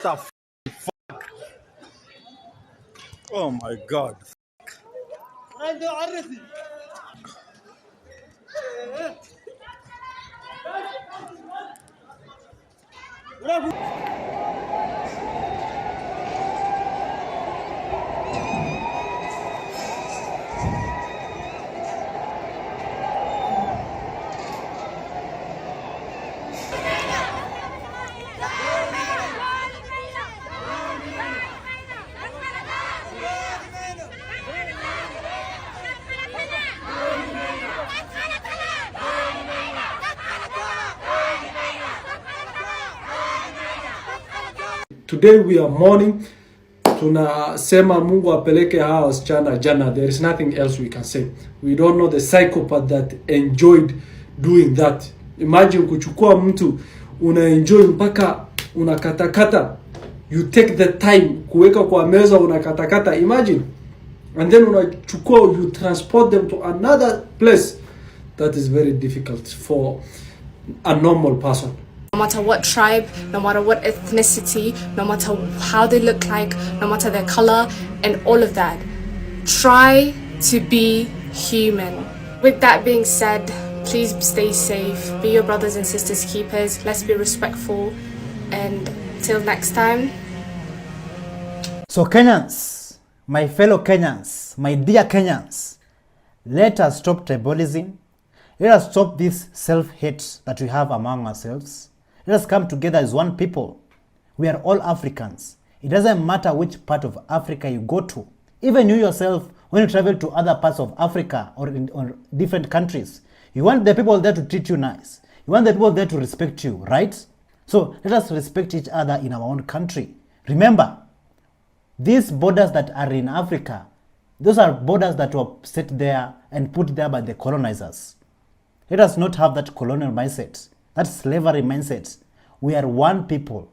The fuck? Oh my god. Today we are mourning. Tunasema Mungu apeleke hawa wasichana jana. There is nothing else we can say. We don't know the psychopath that enjoyed doing that. Imagine kuchukua mtu unaenjoy mpaka unakatakata. You take the time kuweka kwa meza unakatakata. Imagine. And then unachukua, you transport them to another place. That is very difficult for a normal person. No matter what tribe, no matter what ethnicity, no matter how they look like, no matter their color, and all of that. Try to be human. With that being said, please stay safe. Be your brothers and sisters keepers. Let's be respectful. And till next time. So Kenyans, my fellow Kenyans, my dear Kenyans, let us stop tribalism. Let us stop this self-hate that we have among ourselves. Let us come together as one people. We are all Africans. It doesn't matter which part of Africa you go to. Even you yourself, when you travel to other parts of Africa or different countries, you want the people there to treat you nice. You want the people there to respect you, right? So let us respect each other in our own country. Remember, these borders that are in Africa, those are borders that were set there and put there by the colonizers. Let us not have that colonial mindset, that slavery mindset. We are one people,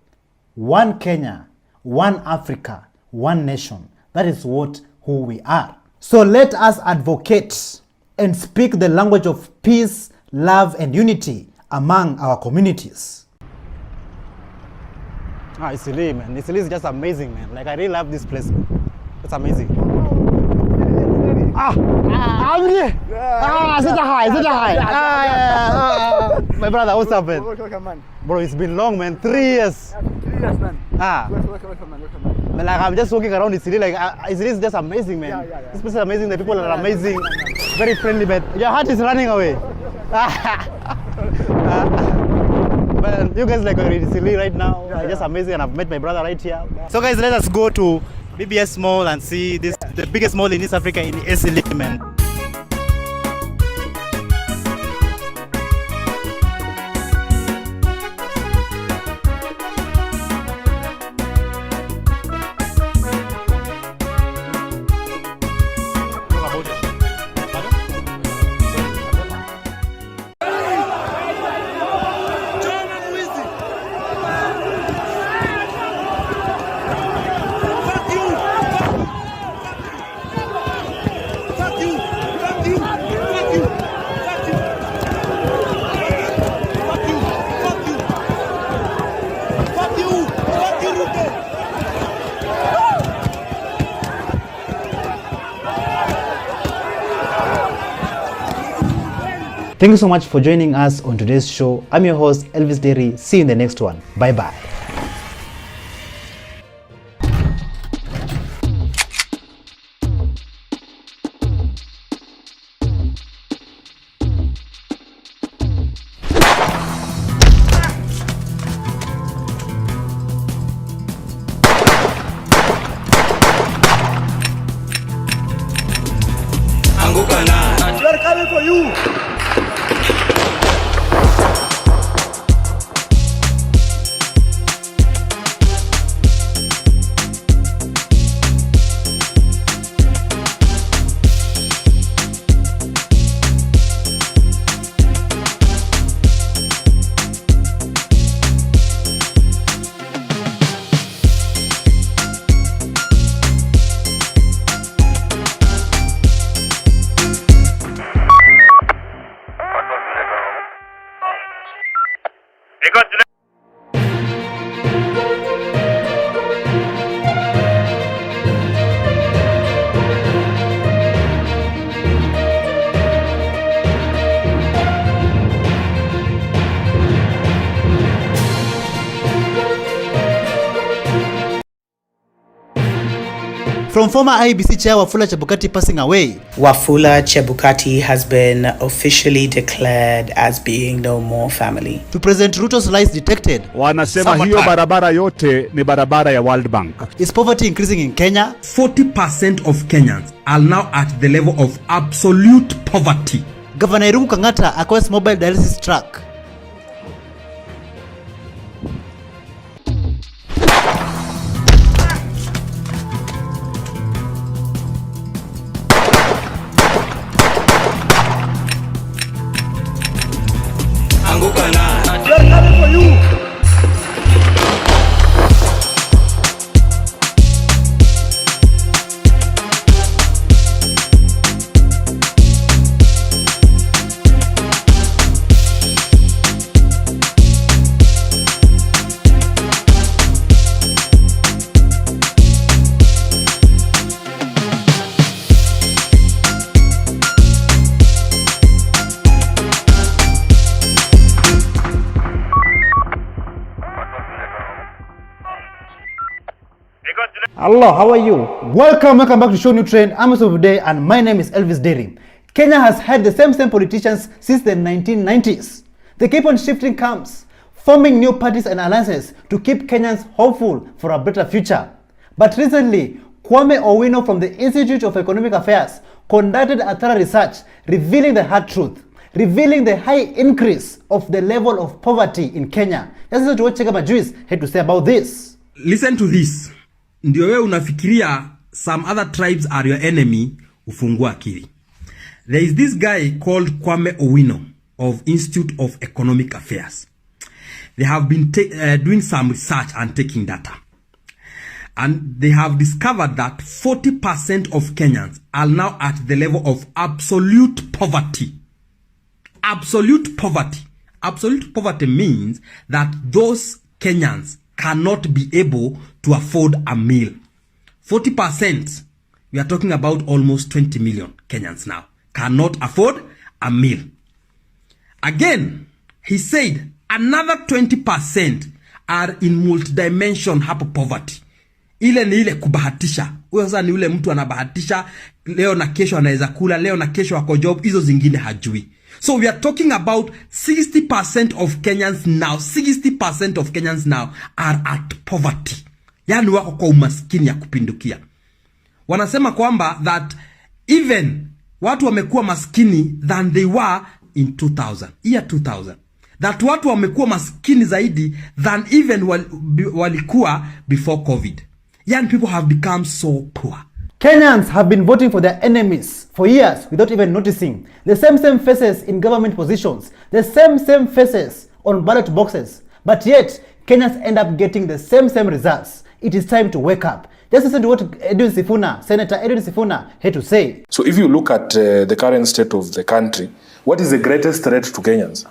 one Kenya, one Africa, one nation. That is who we are. So let us advocate and speak the language of peace, love, and unity among our communities. Isili, man. Isili is just amazing, man. Like, I really love this place, man. It's amazing. Such a high. My brother, what's up, man? Welcome, man. Bro, it's been long, man. 3 years. Yeah, 3 years, man. Welcome, man. Man, like, I'm just walking around the city, like, it's just amazing, man. Yeah. This place is amazing. The people are amazing. Very friendly, man. Your heart is running away. But you guys like already silly right now. Just amazing, and I've met my brother right here. So guys, let us go to BBS Mall and see the biggest mall in East Africa in Esili, man. Thank you so much for joining us on today's show. I'm your host, Elvis Derry. See you in the next one. Bye-bye. We are coming for you. from former IEBC chair Wafula Chebukati passing away. Wafula Chebukati has been officially declared as being no more family. To President Ruto's lies detected. Wanasema hiyo barabara yote ni barabara ya World Bank. Is poverty increasing in Kenya? 40% of Kenyans are now at the level of absolute poverty. Governor Irungu Kangata acquires mobile dialysis truck. We are coming for you. Hello, how are you? Welcome back to ShowNewTrend. I'm of the day and my name is Elvis Dairy. Kenya has had the same politicians since the 1990s. They keep on shifting camps, forming new parties and alliances to keep Kenyans hopeful for a better future. But recently, Kwame Owino from the Institute of Economic Affairs conducted a thorough research revealing the hard truth, revealing the high increase of the level of poverty in Kenya. This is what Cheka Majuis had to say about this. Listen to this. Ndio wewe unafikiria some other tribes are your enemy, ufungua akili. There is this guy called Kwame Owino of Institute of Economic Affairs. They have been doing some research and taking data. And they have discovered that 40% of Kenyans are now at the level of absolute poverty. Absolute poverty. Absolute poverty means that those Kenyans cannot be able to afford a meal. 40%, we are talking about almost 20 million Kenyans now, cannot afford a meal. Again, he said another 20% are in multidimension hapo poverty. Ile ni ile kubahatisha. Huyo sasa ni ule mtu anabahatisha, leo na kesho anaweza kula, leo na kesho ako job, hizo zingine hajui. So we are talking about 60% of Kenyans now, 60% of Kenyans now are at poverty. Yani wako kwa umaskini ya kupindukia. Wanasema kwamba that even watu wamekuwa maskini than they were in 2000, year 2000. That watu wamekuwa maskini zaidi than even walikuwa before COVID. Young people have become so poor. Kenyans have been voting for their enemies for years without even noticing. The same faces in government positions, the same faces on ballot boxes. But yet, Kenyans end up getting the same results. It is time to wake up. Just listen to what Senator Edwin Sifuna had to say. So if you look at the current state of the country, what is the greatest threat to Kenyans?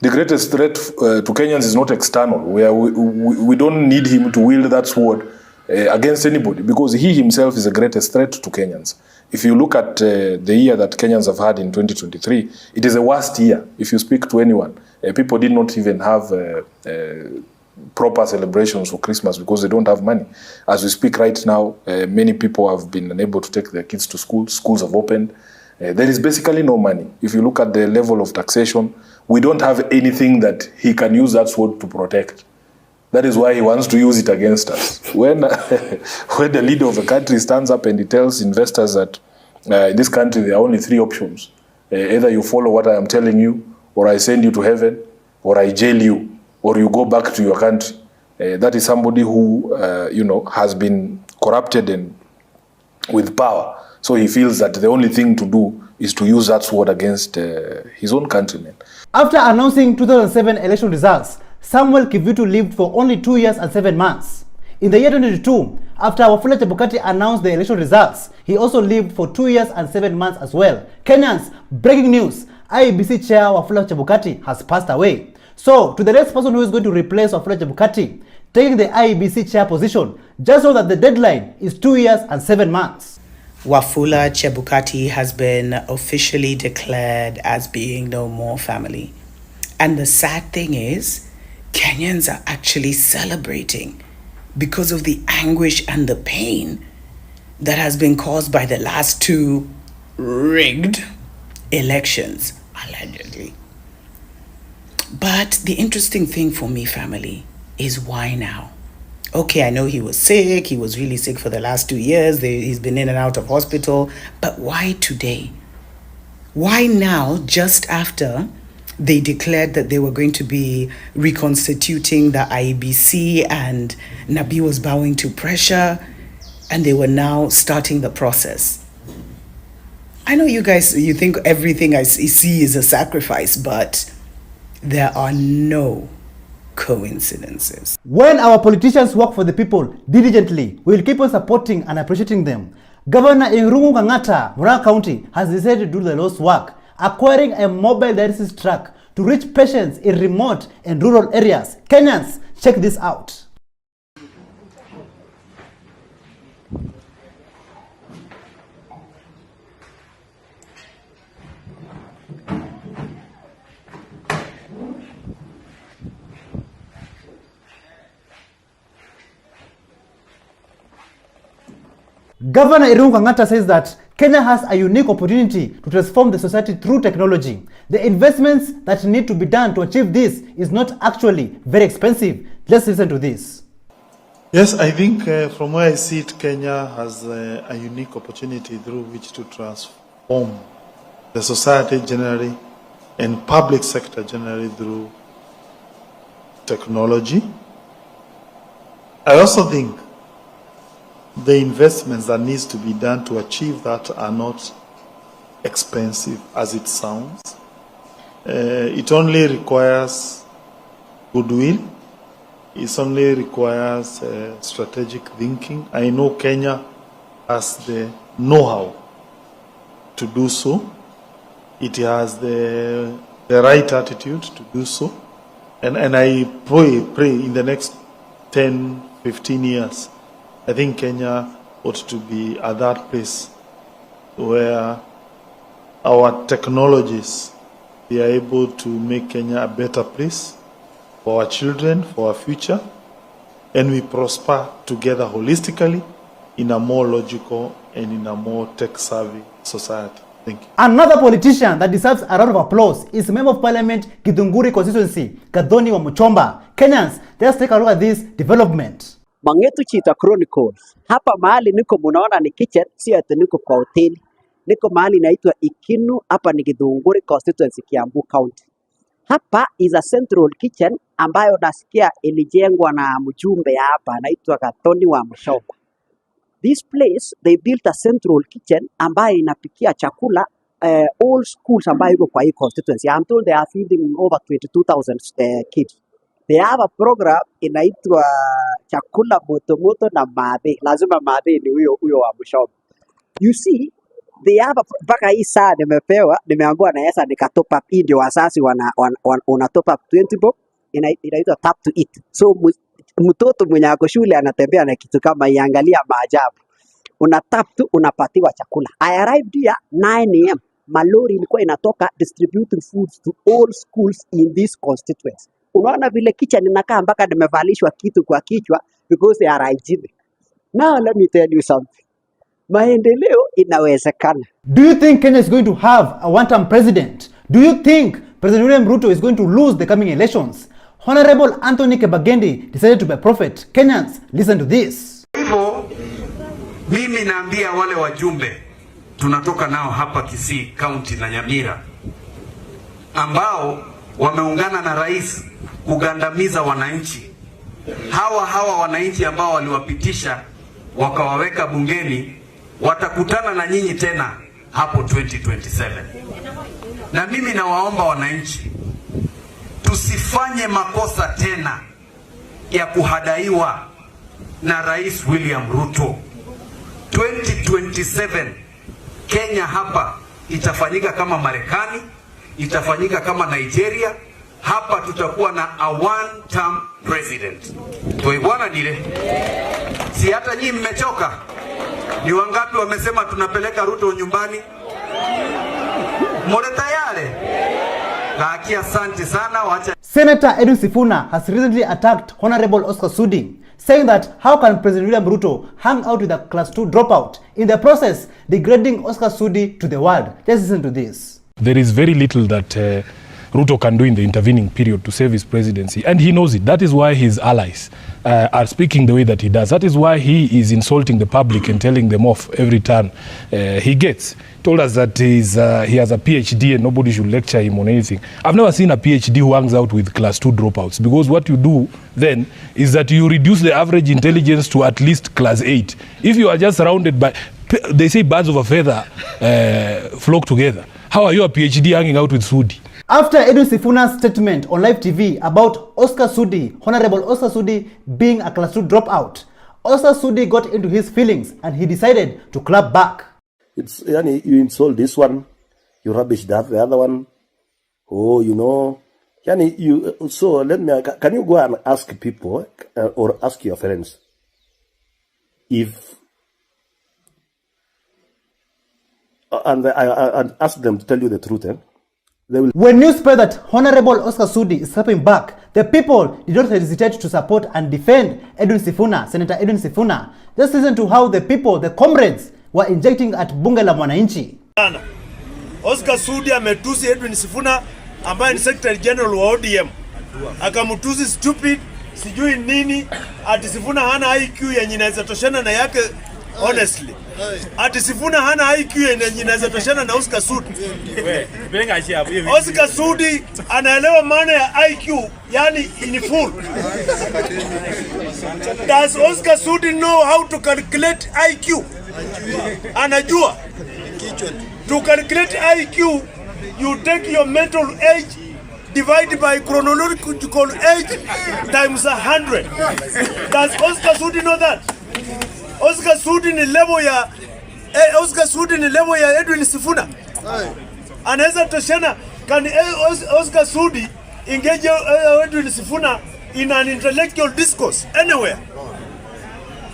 The greatest threat to Kenyans is not external. We don't need him to wield that sword against anybody, because he himself is the greatest threat to Kenyans. If you look at the year that Kenyans have had in 2023, it is the worst year. If you speak to anyone, people did not even have proper celebrations for Christmas because they don't have money. As we speak right now, many people have been unable to take their kids to school. Schools have opened. There is basically no money. If you look at the level of taxation, we don't have anything that he can use that sword to protect. That is why he wants to use it against us. When the leader of a country stands up and he tells investors that in this country there are only three options. Either you follow what I am telling you, or I send you to heaven, or I jail you, or you go back to your country. That is somebody who has been corrupted and with power. So he feels that the only thing to do is to use that sword against his own countrymen. After announcing 2007 election results, Samuel Kivutu lived for only 2 years and 7 months. In the year 2022, after Wafula Chebukati announced the election results, he also lived for 2 years and 7 months as well. Kenyans, breaking news, IEBC chair Wafula Chebukati has passed away. So, to the next person who is going to replace Wafula Chebukati, taking the IEBC chair position, just know that the deadline is 2 years and 7 months. Wafula Chebukati has been officially declared as being no more family. And the sad thing is, Kenyans are actually celebrating because of the anguish and the pain that has been caused by the last 2 rigged elections, allegedly. But the interesting thing for me, family, is why now? Okay, I know he was sick. He was really sick for the last 2 years. He's been in and out of hospital. But why today? Why now, just after they declared that they were going to be reconstituting the IEBC and Nabi was bowing to pressure and they were now starting the process? I know you guys, you think everything I see is a sacrifice, but there are no coincidences. When our politicians work for the people diligently, we will keep on supporting and appreciating them. Governor Irungu Kangata, Murang'a County, has decided to do the Lord's work, acquiring a mobile dialysis truck to reach patients in remote and rural areas. Kenyans, check this out. Governor Irungu Kangata says that Kenya has a unique opportunity to transform the society through technology. The investments that need to be done to achieve this is not actually very expensive. Let's listen to this. Yes, I think from where I see it, Kenya has a unique opportunity through which to transform the society generally and public sector generally through technology. I also think the investments that needs to be done to achieve that are not expensive as it sounds. It only requires goodwill. It only requires strategic thinking. I know Kenya has the know-how to do so. It has the right attitude to do so. And I pray in the next 10, 15 years, I think Kenya ought to be at that place where our technologies be able to make Kenya a better place for our children, for our future, and we prosper together holistically in a more logical and in a more tech-savvy society. Thank you. Another politician that deserves a round of applause is Member of Parliament Githunguri constituency, Gathoni wa Muchomba. Kenyans, let's take a look at this development. Mangetu Chita Chronicles. Hapa mahali niko munaona ni kitchen, si ati niko kwa hoteli. Niko mahali inaitwa Ikinu, hapa ni Githunguri constituency, Kiambu County. Hapa is a central kitchen ambayo nasikia ilijengwa na mjumbe hapa anaitwa Gathoni wa Muchomba. This place they built a central kitchen ambayo inapikia chakula all schools ambayo iko kwa hii constituency. I'm told they are feeding over 22,000 kids. They have a program inaitwa chakula moto moto na madhe. Lazima madhe ni huyo wa Muchomba. You see, they have mpaka hii saa nimeambiwa na Yesa nika top up. Hii ndio wasasi wana top up 20 bob. Inaitwa tap to eat. So mtoto mwenye ako shule anatembea na kitu kama iangalia maajabu. Una tap tu unapatiwa chakula. I arrived here 9 am. Malori ilikuwa inatoka distributing foods to all schools in this constituency. Unaona vile kitchen inakaa mpaka nimevalishwa kitu kwa kichwa because they are hygienic. Now let me tell you something. Maendeleo inawezekana. Do you think Kenya is going to have a one-term president? Do you think President William Ruto is going to lose the coming elections? Honorable Anthony Kebagendi decided to be a prophet. Kenyans, listen to this. Hivyo mimi naambia wale wajumbe tunatoka nao hapa Kisii County na Nyamira ambao wameungana na rais kugandamiza wananchi. Hawa wananchi ambao waliwapitisha wakawaweka bungeni watakutana na nyinyi tena hapo 2027. Na mimi nawaomba wananchi tusifanye makosa tena ya kuhadaiwa na Rais William Ruto. 2027 Kenya hapa itafanyika kama Marekani, itafanyika kama Nigeria. Hapa tutakuwa na a one-term president. Tuibwana nile. Si hata nyinyi mmechoka? Ni wangapi wamesema tunapeleka Ruto nyumbani? Mole tayari? Laki asante sana wacha. Senator Edwin Sifuna has recently attacked Honorable Oscar Sudi, saying that how can President William Ruto hang out with a class 2 dropout, in the process degrading Oscar Sudi to the world? Just listen to this. There is very little that Ruto can do in the intervening period to save his presidency, and he knows it. That is why his allies are speaking the way that he does. That is why he is insulting the public and telling them off every turn he gets. Told us that he has a PhD and nobody should lecture him on anything. I've never seen a PhD who hangs out with class 2 dropouts, because what you do then is that you reduce the average intelligence to at least class 8. If you are just surrounded by, they say birds of a feather flock together. How are you a PhD hanging out with Sudi? After Edwin Sifuna's statement on live TV about Oscar Sudi, Honorable Oscar Sudi being a class 2 dropout, Oscar Sudi got into his feelings and he decided to clap back. It's yani, you insult this one, you rubbish that, the other one. Oh, you know, yani, you. So let me. Can you go and ask people or ask your friends if and ask them to tell you the truth? They will. When news spread that Honorable Oscar Sudi is clapping back, the people did not hesitate to support and defend Edwin Sifuna, Senator Edwin Sifuna. Just listen to how the people, the comrades, were injecting at bunge la mwananchi. Oscar Sudi ametusi Edwin Sifuna ambaye ni Secretary General wa ODM. Akamutusi stupid, sijui nini, ati Sifuna hana IQ yenye inaweza toshana na yake, honestly. Ati Sifuna hana IQ yenye inaweza toshana na Oscar Sudi. Oscar Sudi anaelewa maana ya IQ, yani in full. Does Oscar Sudi know how to calculate IQ? Anajua. To calculate IQ, you take your mental age divided by chronological age times 100. Does Oscar Sudi know that? Oscar Sudi ni level ya Oscar Sudi ni level ya Edwin Sifuna. Anaweza toshana, can Oscar Sudi engage Edwin Sifuna in an intellectual discourse anywhere?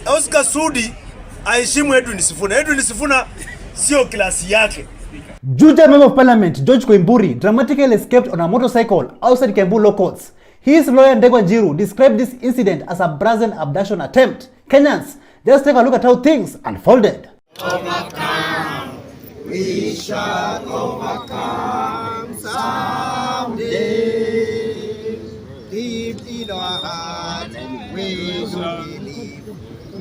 Oscar Sudi aheshimu Edwin Sifuna. Edwin Sifuna sio klasi yake. Juja Member of Parliament George Koimburi dramatically escaped on a motorcycle outside Kiambu Law Courts. His lawyer Ndegwa Njiru described this incident as a brazen abduction attempt. Kenyans, just take a look at how things unfolded. Overcome, we shall overcome someday. Deep in our heart, we believe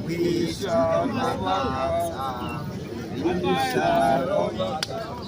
we shall overcome. We shall overcome.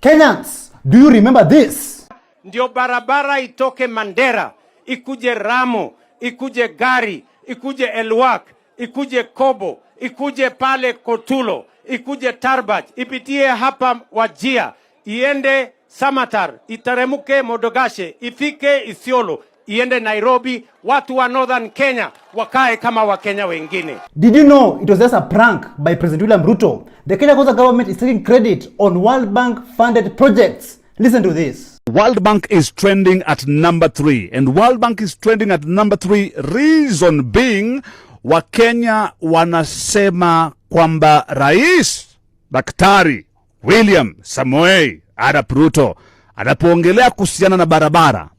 Kenyans, do you remember this? Ndio barabara itoke Mandera, ikuje Ramo, ikuje Gari, ikuje Elwak, ikuje Kobo, ikuje pale Kotulo, ikuje Tarbaj, ipitie hapa Wajia, iende Samatar, itaremuke Modogashe, ifike Isiolo, iende Nairobi, watu wa Northern Kenya wakae kama Wakenya wengine. Did you know it was just a prank by President William Ruto? The Kenya government is taking credit on World Bank funded projects. Listen to this. World Bank is trending at number 3, and World Bank is trending at number 3, reason being Wakenya wanasema kwamba Rais Daktari William Samoei Arap Ruto anapoongelea kuhusiana na barabara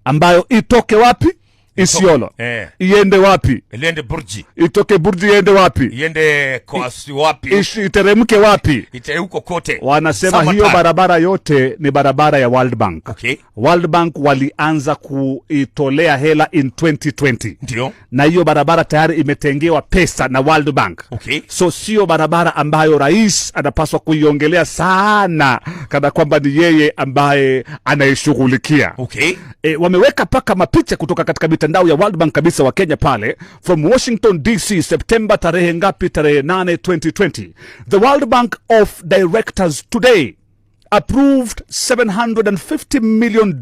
ambayo itoke wapi? Isiolo. Iende wapi? Iende Burji. Itoke Burji iende wapi? Iende Koasi wapi? Iteremke wapi? Iteremko kote. Wanasema Samatar. Hiyo barabara yote ni barabara ya World Bank. Okay. World Bank walianza kuitolea hela in 2020. Ndio. Na hiyo barabara tayari imetengewa pesa na World Bank. Okay. So sio barabara ambayo rais anapaswa kuiongelea sana kana kwamba ni yeye ambaye anaishughulikia. Okay. Wameweka paka mapicha kutoka katika mitandao ya World Bank kabisa wa Kenya pale from Washington DC September tarehe ngapi? Tarehe 8 2020. The World Bank of Directors today approved $750 million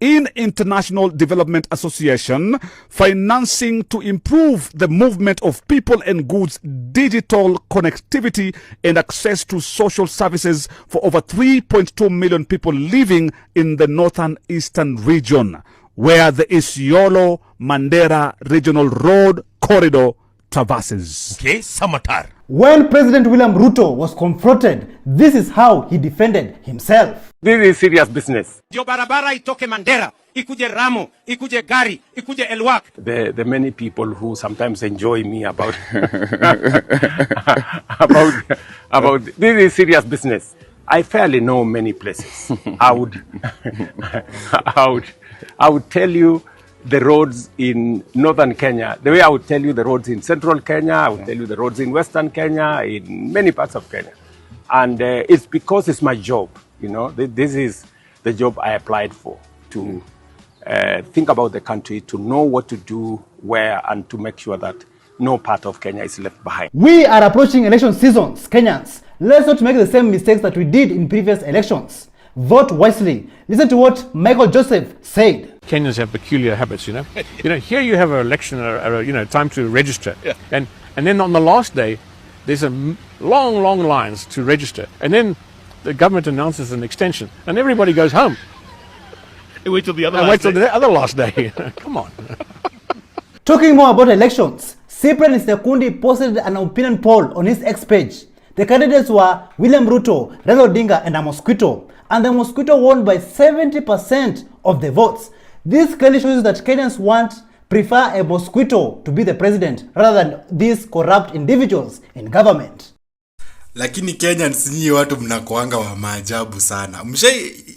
in International Development Association, financing to improve the movement of people and goods, digital connectivity, and access to social services for over 3.2 million people living in the northern eastern region, where the Isiolo-Mandera Regional Road Corridor traverses. Okay, Samatar. When President William Ruto was confronted, this is how he defended himself. This is serious business. Ndio barabara itoke Mandera, ikuje Ramu, ikuje Gari, ikuje Elwak. The many people who sometimes enjoy me about about this is serious business. I fairly know many places. I would tell you the roads in northern Kenya, the way I would tell you the roads in central Kenya, I would tell you the roads in western Kenya, in many parts of Kenya. And it's because it's my job, you know. This is the job I applied for, to think about the country, to know what to do, where, and to make sure that no part of Kenya is left behind. We are approaching election seasons, Kenyans. Let's not make the same mistakes that we did in previous elections. Vote wisely. Listen to what Michael Joseph said. Kenyans have peculiar habits, you know. Here you have an election, time to register. Yeah. And then on the last day, there's a long lines to register. And then the government announces an extension. And everybody goes home. Wait till the other and last wait till day. the other last day. Come on. Talking more about elections, Cyprian Sekundi posted an opinion poll on his X page. The candidates were William Ruto, Raila Odinga, and a mosquito. And the mosquito won by 70% of the votes. This clearly shows that Kenyans prefer a mosquito to be the president rather than these corrupt individuals in government. Lakini Kenyans nyinyi watu mnakuanga wa maajabu sana.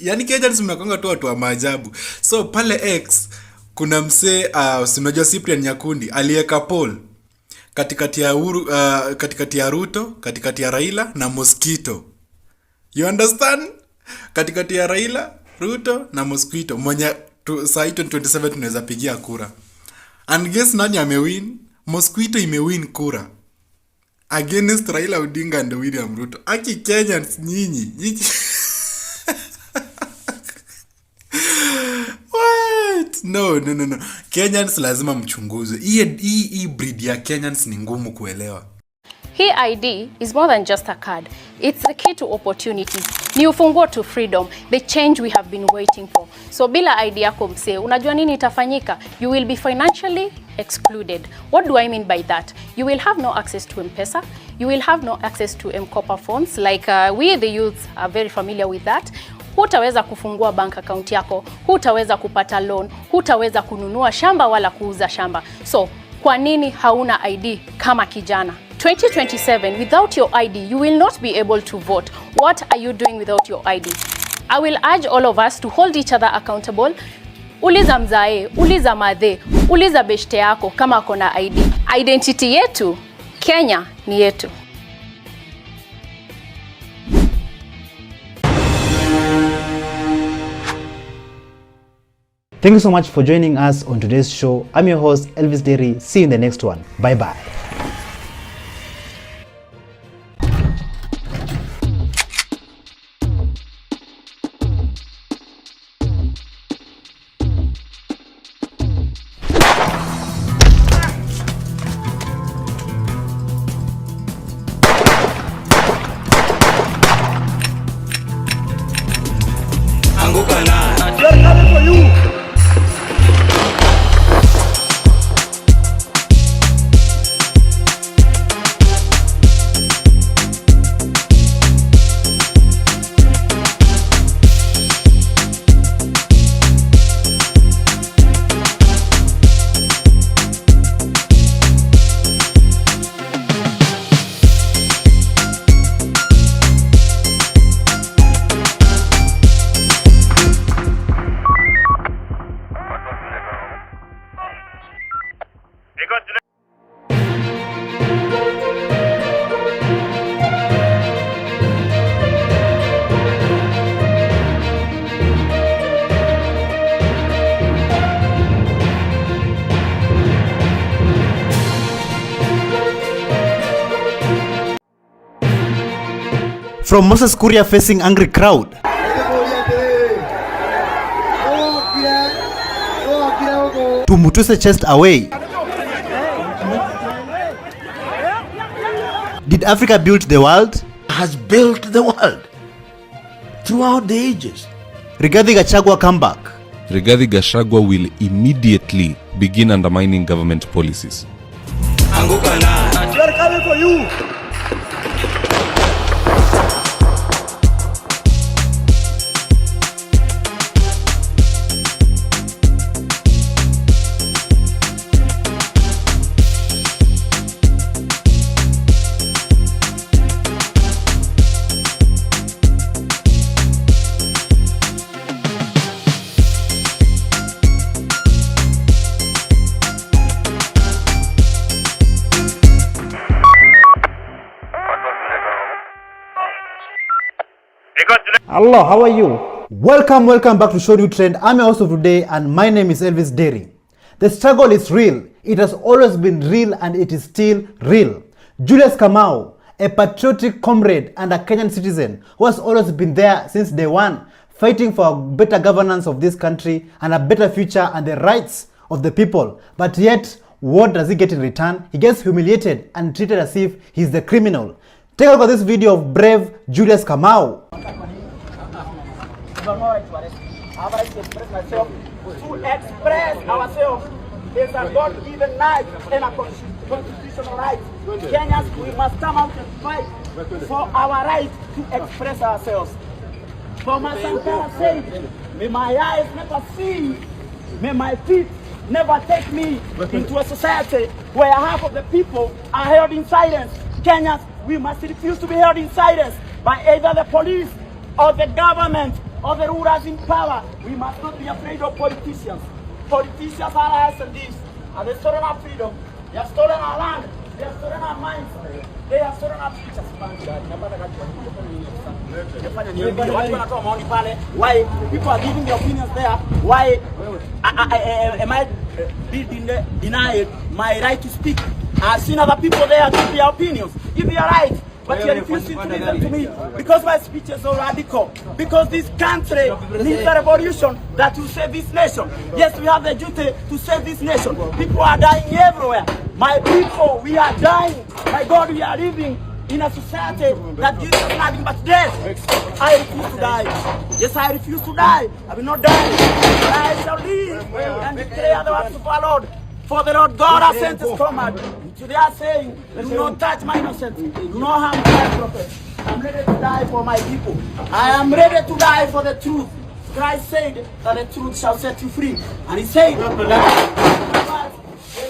Yani Kenyans mnakuanga tu watu wa maajabu. So pale X kuna msee unajua Cyprian Nyakundi aliweka poll katikati ya Ruto, katikati ya Raila na mosquito. You understand? Katikati ya Raila, Ruto na mosquito. Mwenye saa 2027 tunaweza pigia kura. And guess nani amewin? Mosquito imewin kura against Raila Odinga and William Ruto. Aki Kenyans nyinyi. What? No. Kenyans lazima mchunguze. Hii breed ya Kenyans ni ngumu kuelewa. Hii ID is more than just a card. It's the key to opportunity. Ni ufunguo to freedom, the change we have been waiting for. So bila ID yako msee, unajua nini itafanyika? You will be financially excluded. What do I mean by that? You will have no access to M-Pesa. You will have no access to M-Kopa phones. Like we the youths are very familiar with that. Hutaweza kufungua bank account yako, hutaweza kupata loan, hutaweza kununua shamba wala kuuza shamba. So, kwa nini hauna ID kama kijana? 2027, without your ID, you will not be able to vote. What are you doing without your ID? I will urge all of us to hold each other accountable. Uliza mzae, uliza madhe, uliza beshte yako kama kona ID. Identity yetu, Kenya ni yetu. Thank you so much for joining us on today's show. I'm your host, Elvis Derry. See you in the next one. Bye-bye. They're coming for you. From Moses Kuria facing angry crowd. Tumutuse chest away. Did Africa build the world? Has built the world throughout the ages. Rigathi Gachagua come back. Rigathi Gachagua will immediately begin undermining government policies. We are coming for you. Hello, how are you? Welcome back to ShowNewTrend. I'm your host of today and my name is Elvis Derry. The struggle is real. It has always been real and it is still real. Julius Kamau, a patriotic comrade and a Kenyan citizen who has always been there since day one, fighting for a better governance of this country and a better future and the rights of the people. But yet, what does he get in return? He gets humiliated and treated as if he's the criminal. Take a look at this video of brave Julius Kamau. To express ourselves is a God-given right and a constitutional right. Kenyans, we must come out and fight for our right to express ourselves. Thomas Sankara said, may my eyes never see, may my feet never take me into a society where half of the people are held in silence. Kenyans, we must refuse to be held in silence by either the police or the government or the rulers in power. We must not be afraid of politicians. Politicians are us and this. And they have stolen our freedom. They have stolen our land. They have stolen our minds. They have stolen our futures. Why people are giving their opinions there? Why am I being denied my right to speak? I've seen other people there give their opinions. If they are right, but you are refusing to listen to me because my speech is so radical. Because this country needs a revolution that will save this nation. Yes, we have the duty to save this nation. People are dying everywhere. My people, we are dying. My God, we are living in a society that gives us nothing but death. I refuse to die. Yes, I refuse to die. I will not die. But I shall live and declare the works of our Lord. For the Lord God has sent his command. Today I say, do not touch my innocence. Do not harm my prophet. I'm ready to die for my people. I am ready to die for the truth. Christ said that the truth shall set you free. And he said that when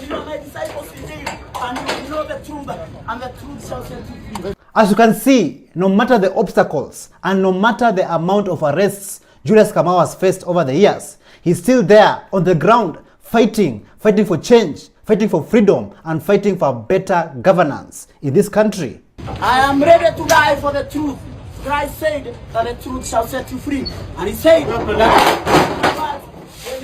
you are my disciples indeed, and you will know the truth, and the truth shall set you free. As you can see, no matter the obstacles and no matter the amount of arrests Julius Kamau has faced over the years, he's still there on the ground fighting for change, fighting for freedom, and fighting for better governance in this country. I am ready to die for the truth. Christ said that the truth shall set you free. And he said that when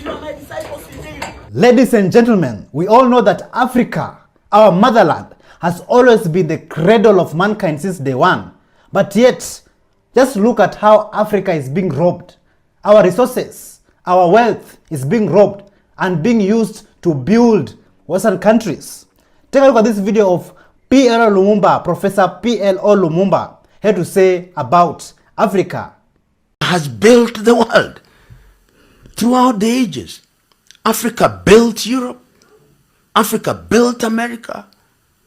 you are my disciples indeed. Ladies and gentlemen, we all know that Africa, our motherland, has always been the cradle of mankind since day one. But yet, just look at how Africa is being robbed. Our resources, our wealth is being robbed and being used to build Western countries. Take a look at this video of P.L.O. Lumumba, Professor P.L.O. Lumumba, had to say about Africa. Has built the world throughout the ages. Africa built Europe. Africa built America.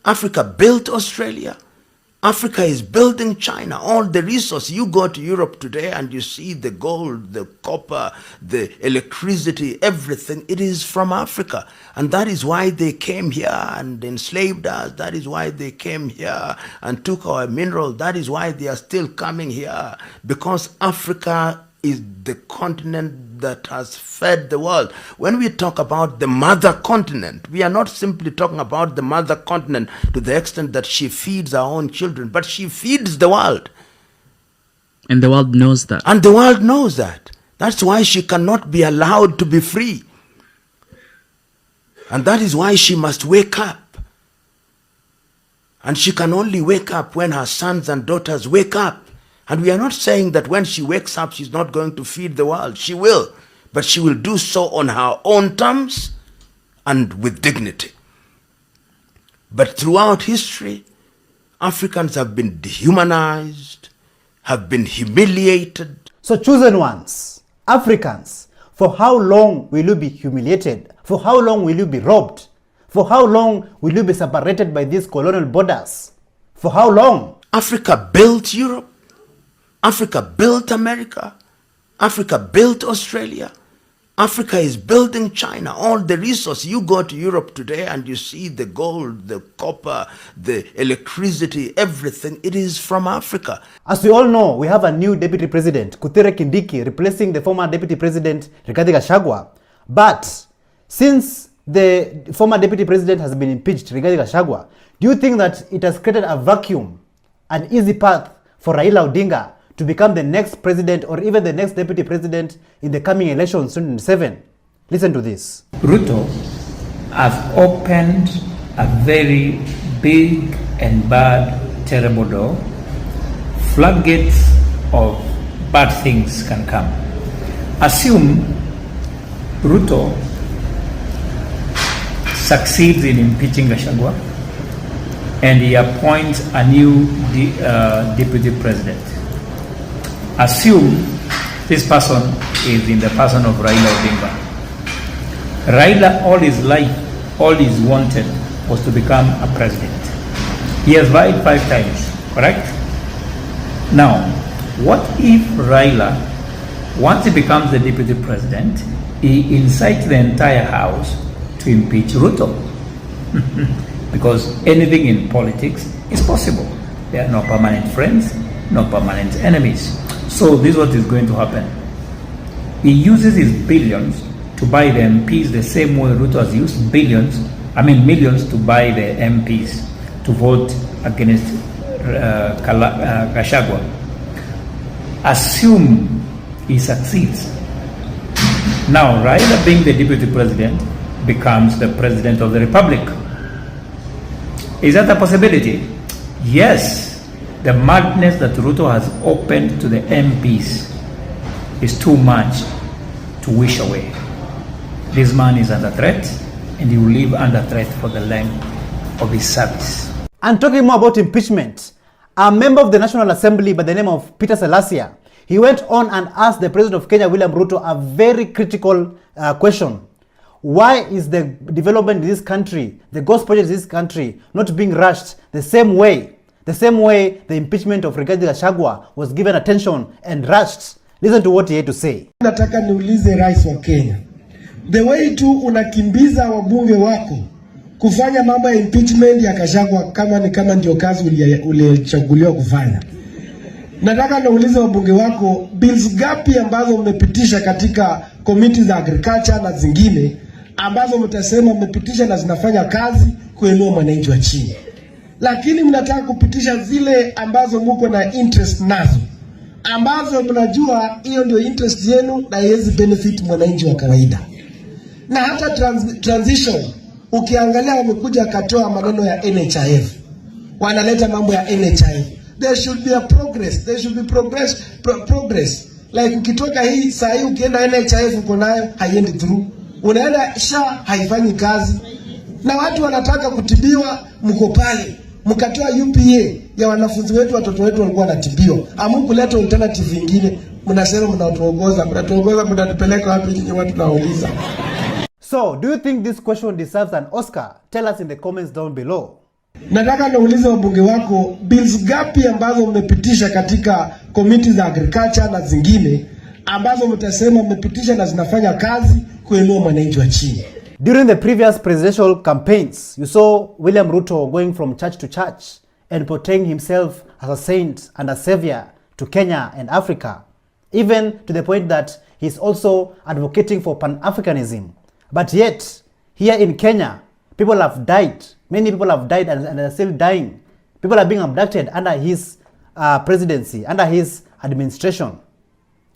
Africa built Australia. Africa is building China. All the resources. You go to Europe today and you see the gold, the copper, the electricity, everything. It is from Africa. And that is why they came here and enslaved us. That is why they came here and took our minerals. That is why they are still coming here. Because Africa is the continent that has fed the world. When we talk about the mother continent, we are not simply talking about the mother continent to the extent that she feeds our own children, but she feeds the world. And the world knows that. And the world knows that. That's why she cannot be allowed to be free. And that is why she must wake up. And she can only wake up when her sons and daughters wake up. And we are not saying that when she wakes up, she's not going to feed the world. She will. but she will do so on her own terms and with dignity. But throughout history, Africans have been dehumanized, have been humiliated. So chosen ones, Africans, for how long will you be humiliated? For how long will you be robbed? For how long will you be separated by these colonial borders? For how long? Africa built Europe. Africa built America. Africa built Australia. Africa is building China. All the resources. You go to Europe today and you see the gold, the copper, the electricity, everything. It is from Africa. As we all know, we have a new deputy president, Kithure Kindiki, replacing the former deputy president, Rigathi Gachagua. But since the former deputy president has been impeached, Rigathi Gachagua, do you think that it has created a vacuum, an easy path for Raila Odinga to become the next president or even the next deputy president in the coming elections 2027? Listen to this. Ruto has opened a very big and bad, terrible door. Floodgates of bad things can come. Assume Ruto succeeds in impeaching Gachagua and he appoints a new deputy president. Assume this person is in the person of Raila Odinga. Raila, all his life, all he's wanted was to become a president. He has tried 5 times, correct? Now, what if Raila, once he becomes the deputy president, he incites the entire house to impeach Ruto? Because anything in politics is possible. There are no permanent friends, no permanent enemies. So this is what is going to happen. He uses his billions to buy the MPs the same way Ruto has used millions to buy the MPs to vote against Gachagua. Assume he succeeds. Now Raila, being the deputy president, becomes the president of the republic. Is that a possibility? Yes. The madness that Ruto has opened to the MPs is too much to wish away. This man is under threat and he will live under threat for the length of his service. And talking more about impeachment, a member of the National Assembly by the name of Peter Selassie, he went on and asked the President of Kenya, William Ruto, a very critical question. Why is the development in this country, the gospel project in this country, not being rushed the same way the impeachment of Rigathi Gachagua was given attention and rushed? Listen to what he had to say. Nataka niulize rais wa Kenya, the way tu unakimbiza wabunge wako kufanya mambo ya impeachment ya Gachagua kama ndio kazi ulichaguliwa kufanya. Nataka niulize wabunge wako, bills gapi ambazo mmepitisha katika committee za agriculture na zingine ambazo mtasema mmepitisha na zinafanya kazi kuinua mwananchi wa chini, lakini mnataka kupitisha zile ambazo mko na interest nazo, ambazo mnajua hiyo ndio interest yenu na haiwezi benefit mwananchi wa kawaida. Na hata transition ukiangalia, wamekuja akatoa maneno ya NHIF, wanaleta mambo ya NHIF. There should be a progress, there should be progress. Like ukitoka hii saa hii ukienda NHIF uko nayo haiendi through, unaenda SHA haifanyi kazi, na watu wanataka kutibiwa, mko pale mkatoa UPA ya wanafunzi wetu, watoto wetu walikuwa wanatibiwa. Amukuleta alternative nyingine, mnasema mnatuongoza, mnatupeleka wapi nyinyi watu nauliza? So, do you think this question deserves an Oscar? Tell us in the comments down below. Nataka nauliza wabunge wako, bills gapi ambazo mmepitisha katika committee za agriculture na zingine ambazo mtasema mmepitisha na zinafanya kazi kuinua mwananchi wa chini? During the previous presidential campaigns, you saw William Ruto going from church to church and portraying himself as a saint and a savior to Kenya and Africa, even to the point that he's also advocating for Pan-Africanism. But yet, here in Kenya, people have died. Many people have died and are still dying. People are being abducted under his presidency, under his administration.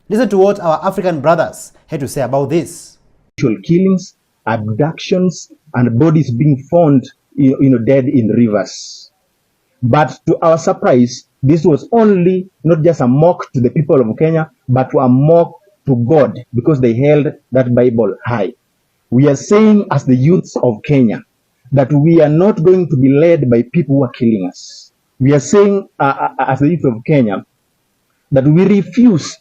Listen to what our African brothers had to say about this. Killings, abductions, and bodies being found, dead in rivers. But to our surprise, this was only not just a mock to the people of Kenya, but a mock to God because they held that Bible high. We are saying as the youths of Kenya that we are not going to be led by people who are killing us. We are saying as the youth of Kenya that we refuse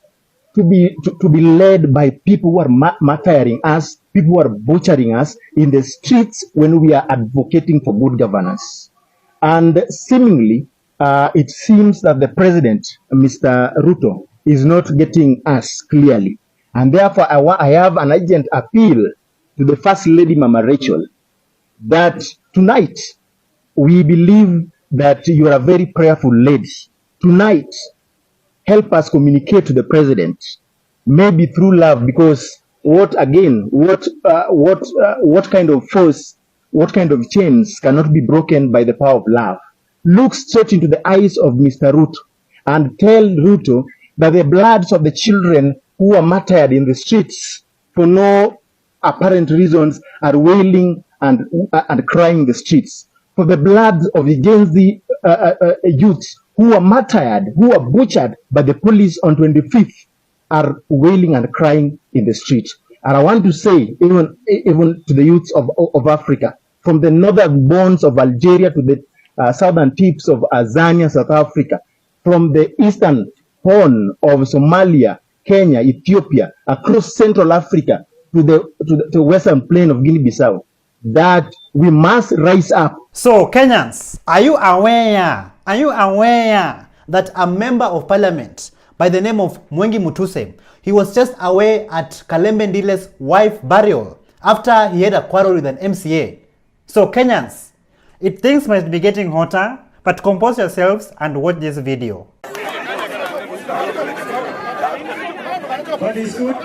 to be led by people who are martyring us, people who are butchering us in the streets when we are advocating for good governance. And seemingly, it seems that the president, Mr. Ruto, is not getting us clearly. And therefore, I have an urgent appeal to the First Lady, Mama Rachel, that tonight we believe that you are a very prayerful lady. Tonight, help us communicate to the president, maybe through love, because what kind of force, what kind of chains cannot be broken by the power of love? Look straight into the eyes of Mr. Ruto and tell Ruto that the bloods of the children who are martyred in the streets for no apparent reasons are wailing and crying in the streets. For the blood of the Gen Z youths who are martyred, who are butchered by the police on 25th, are wailing and crying in the street. And I want to say, even to the youths of Africa, from the northern bonds of Algeria to the southern tips of Azania, South Africa, from the eastern horn of Somalia, Kenya, Ethiopia, across Central Africa to the western plain of Guinea-Bissau, that we must rise up. So Kenyans, are you aware that a member of parliament by the name of Mwengi Mutuse, he was just away at Kalembe Ndile's wife burial after he had a quarrel with an MCA? So Kenyans, things might be getting hotter, but compose yourselves and watch this video. What is good?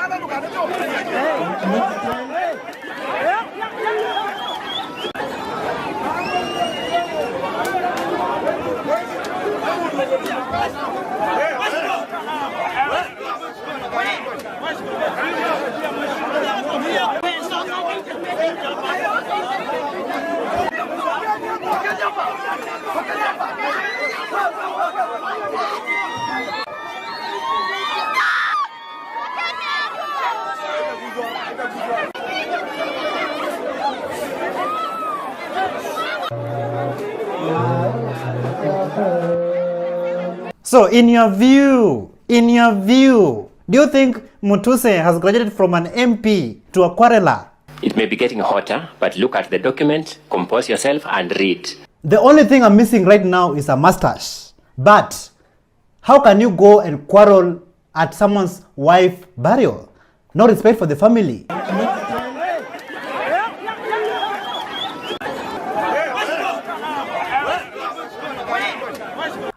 So in your view, do you think Mutuse has graduated from an MP to a quarreler? It may be getting hotter, but look at the document, compose yourself and read. The only thing I'm missing right now is a mustache. But how can you go and quarrel at someone's wife burial? No respect for the family.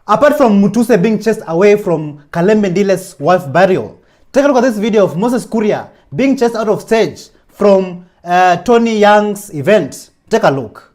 Apart from Mutuse being chased away from Kalembe Ndile's wife burial, take a look at this video of Moses Kuria being chased out of stage from Tony Young's event. Take a look.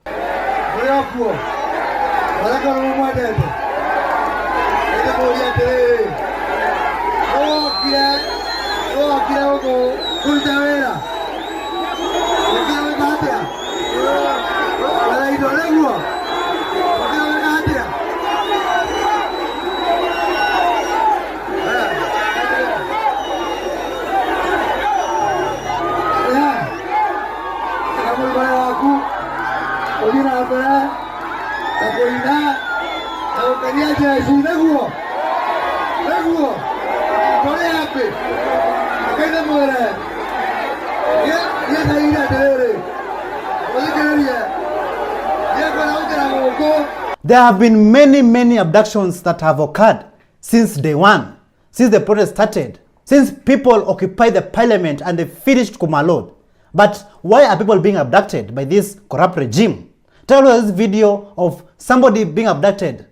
There have been many abductions that have occurred since day one, since the protest started, since people occupied the parliament and they finished Kumalod. But why are people being abducted by this corrupt regime? Tell us this video of somebody being abducted.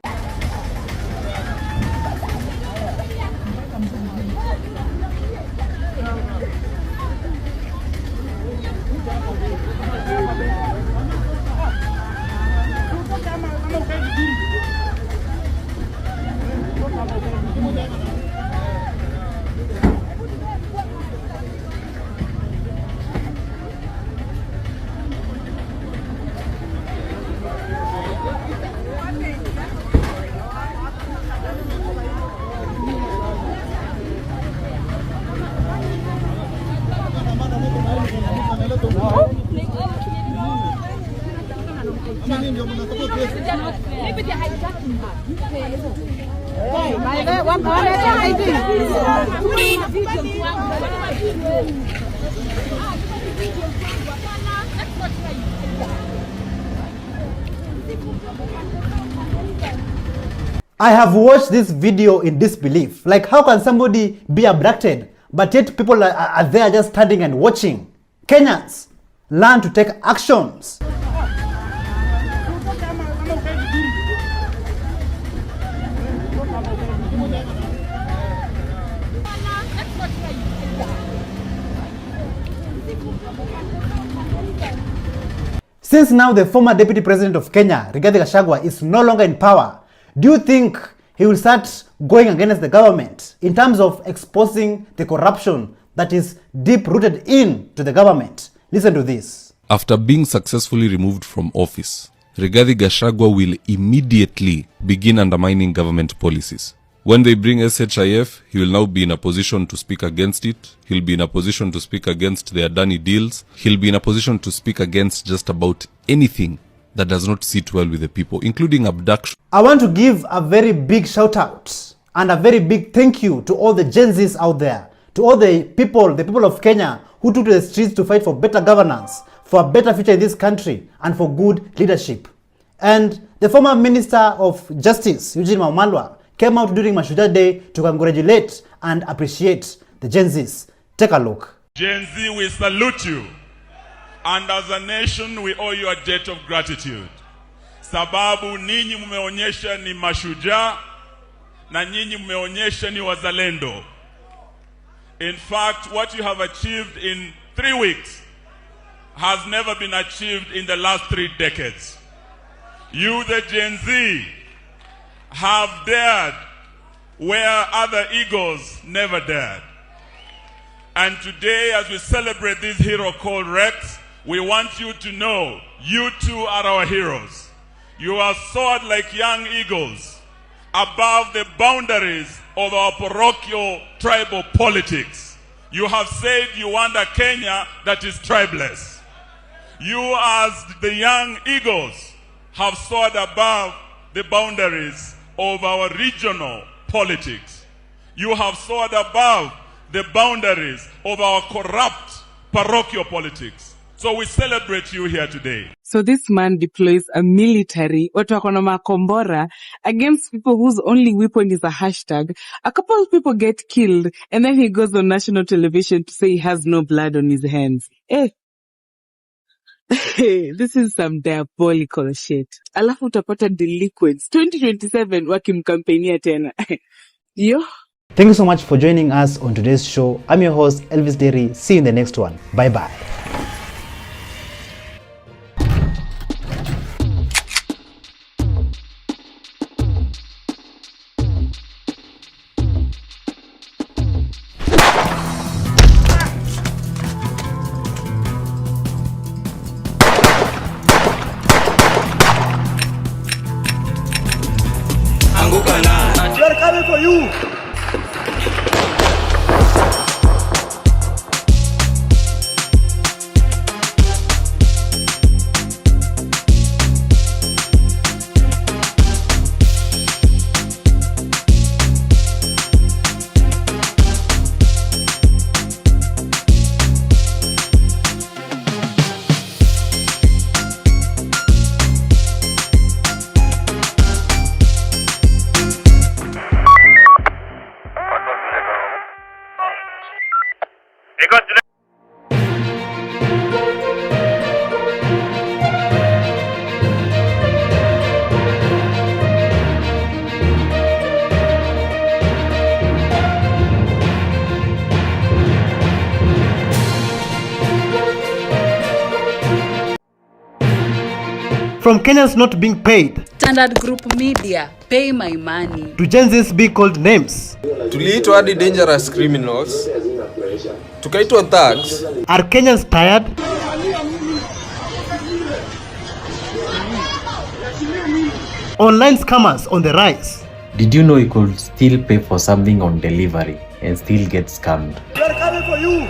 I have watched this video in disbelief. Like, how can somebody be abducted, but yet people are there just standing and watching? Kenyans, learn to take actions. Since now the former deputy president of Kenya, Rigathi Gachagua, is no longer in power, do you think he will start going against the government in terms of exposing the corruption that is deep-rooted into the government? Listen to this. After being successfully removed from office, Rigathi Gachagua will immediately begin undermining government policies. When they bring SHIF, he will now be in a position to speak against it. He'll be in a position to speak against the Adani deals. He'll be in a position to speak against just about anything that does not sit well with the people, including abduction. I want to give a very big shout out and a very big thank you to all the Gen Zs out there, to all the people of Kenya who took to the streets to fight for better governance, for a better future in this country, and for good leadership. And the former Minister of Justice, Eugene Wamalwa, came out during Mashujaa Day to congratulate and appreciate the Gen Zs. Take a look. Gen Z, we salute you. And as a nation, we owe you a debt of gratitude. Sababu ninyi mmeonyesha ni mashujaa na nyinyi mmeonyesha ni wazalendo. In fact, what you have achieved in 3 weeks has never been achieved in the last 3 decades. You, the Gen Z, have dared where other egos never dared. And today, as we celebrate this hero called Rex, we want you to know, you too are our heroes. You are soared like young eagles above the boundaries of our parochial tribal politics. You have said you want a Kenya that is tribeless. You, as the young eagles, have soared above the boundaries of our regional politics. You have soared above the boundaries of our corrupt parochial politics. So we celebrate you here today. So this man deploys a military, watu wako na makombora, against people whose only weapon is a hashtag. A couple of people get killed, and then he goes on national television to say he has no blood on his hands. This is some diabolical shit. Alafu utapata delinquents 2027 wakimkampenia tena. Yo. Thank you so much for joining us on today's show. I'm your host, Elvis Derry. See you in the next one. Bye-bye. We are coming for you. From Kenyans not being paid, Standard Group Media, pay my money, to Gen Zs being called names, tuliitwa hadi dangerous criminals, tukaitwa thugs. Are Kenyans tired? Online scammers on the rise. Did you know you could still pay for something on delivery and still get scammed? We are coming for you.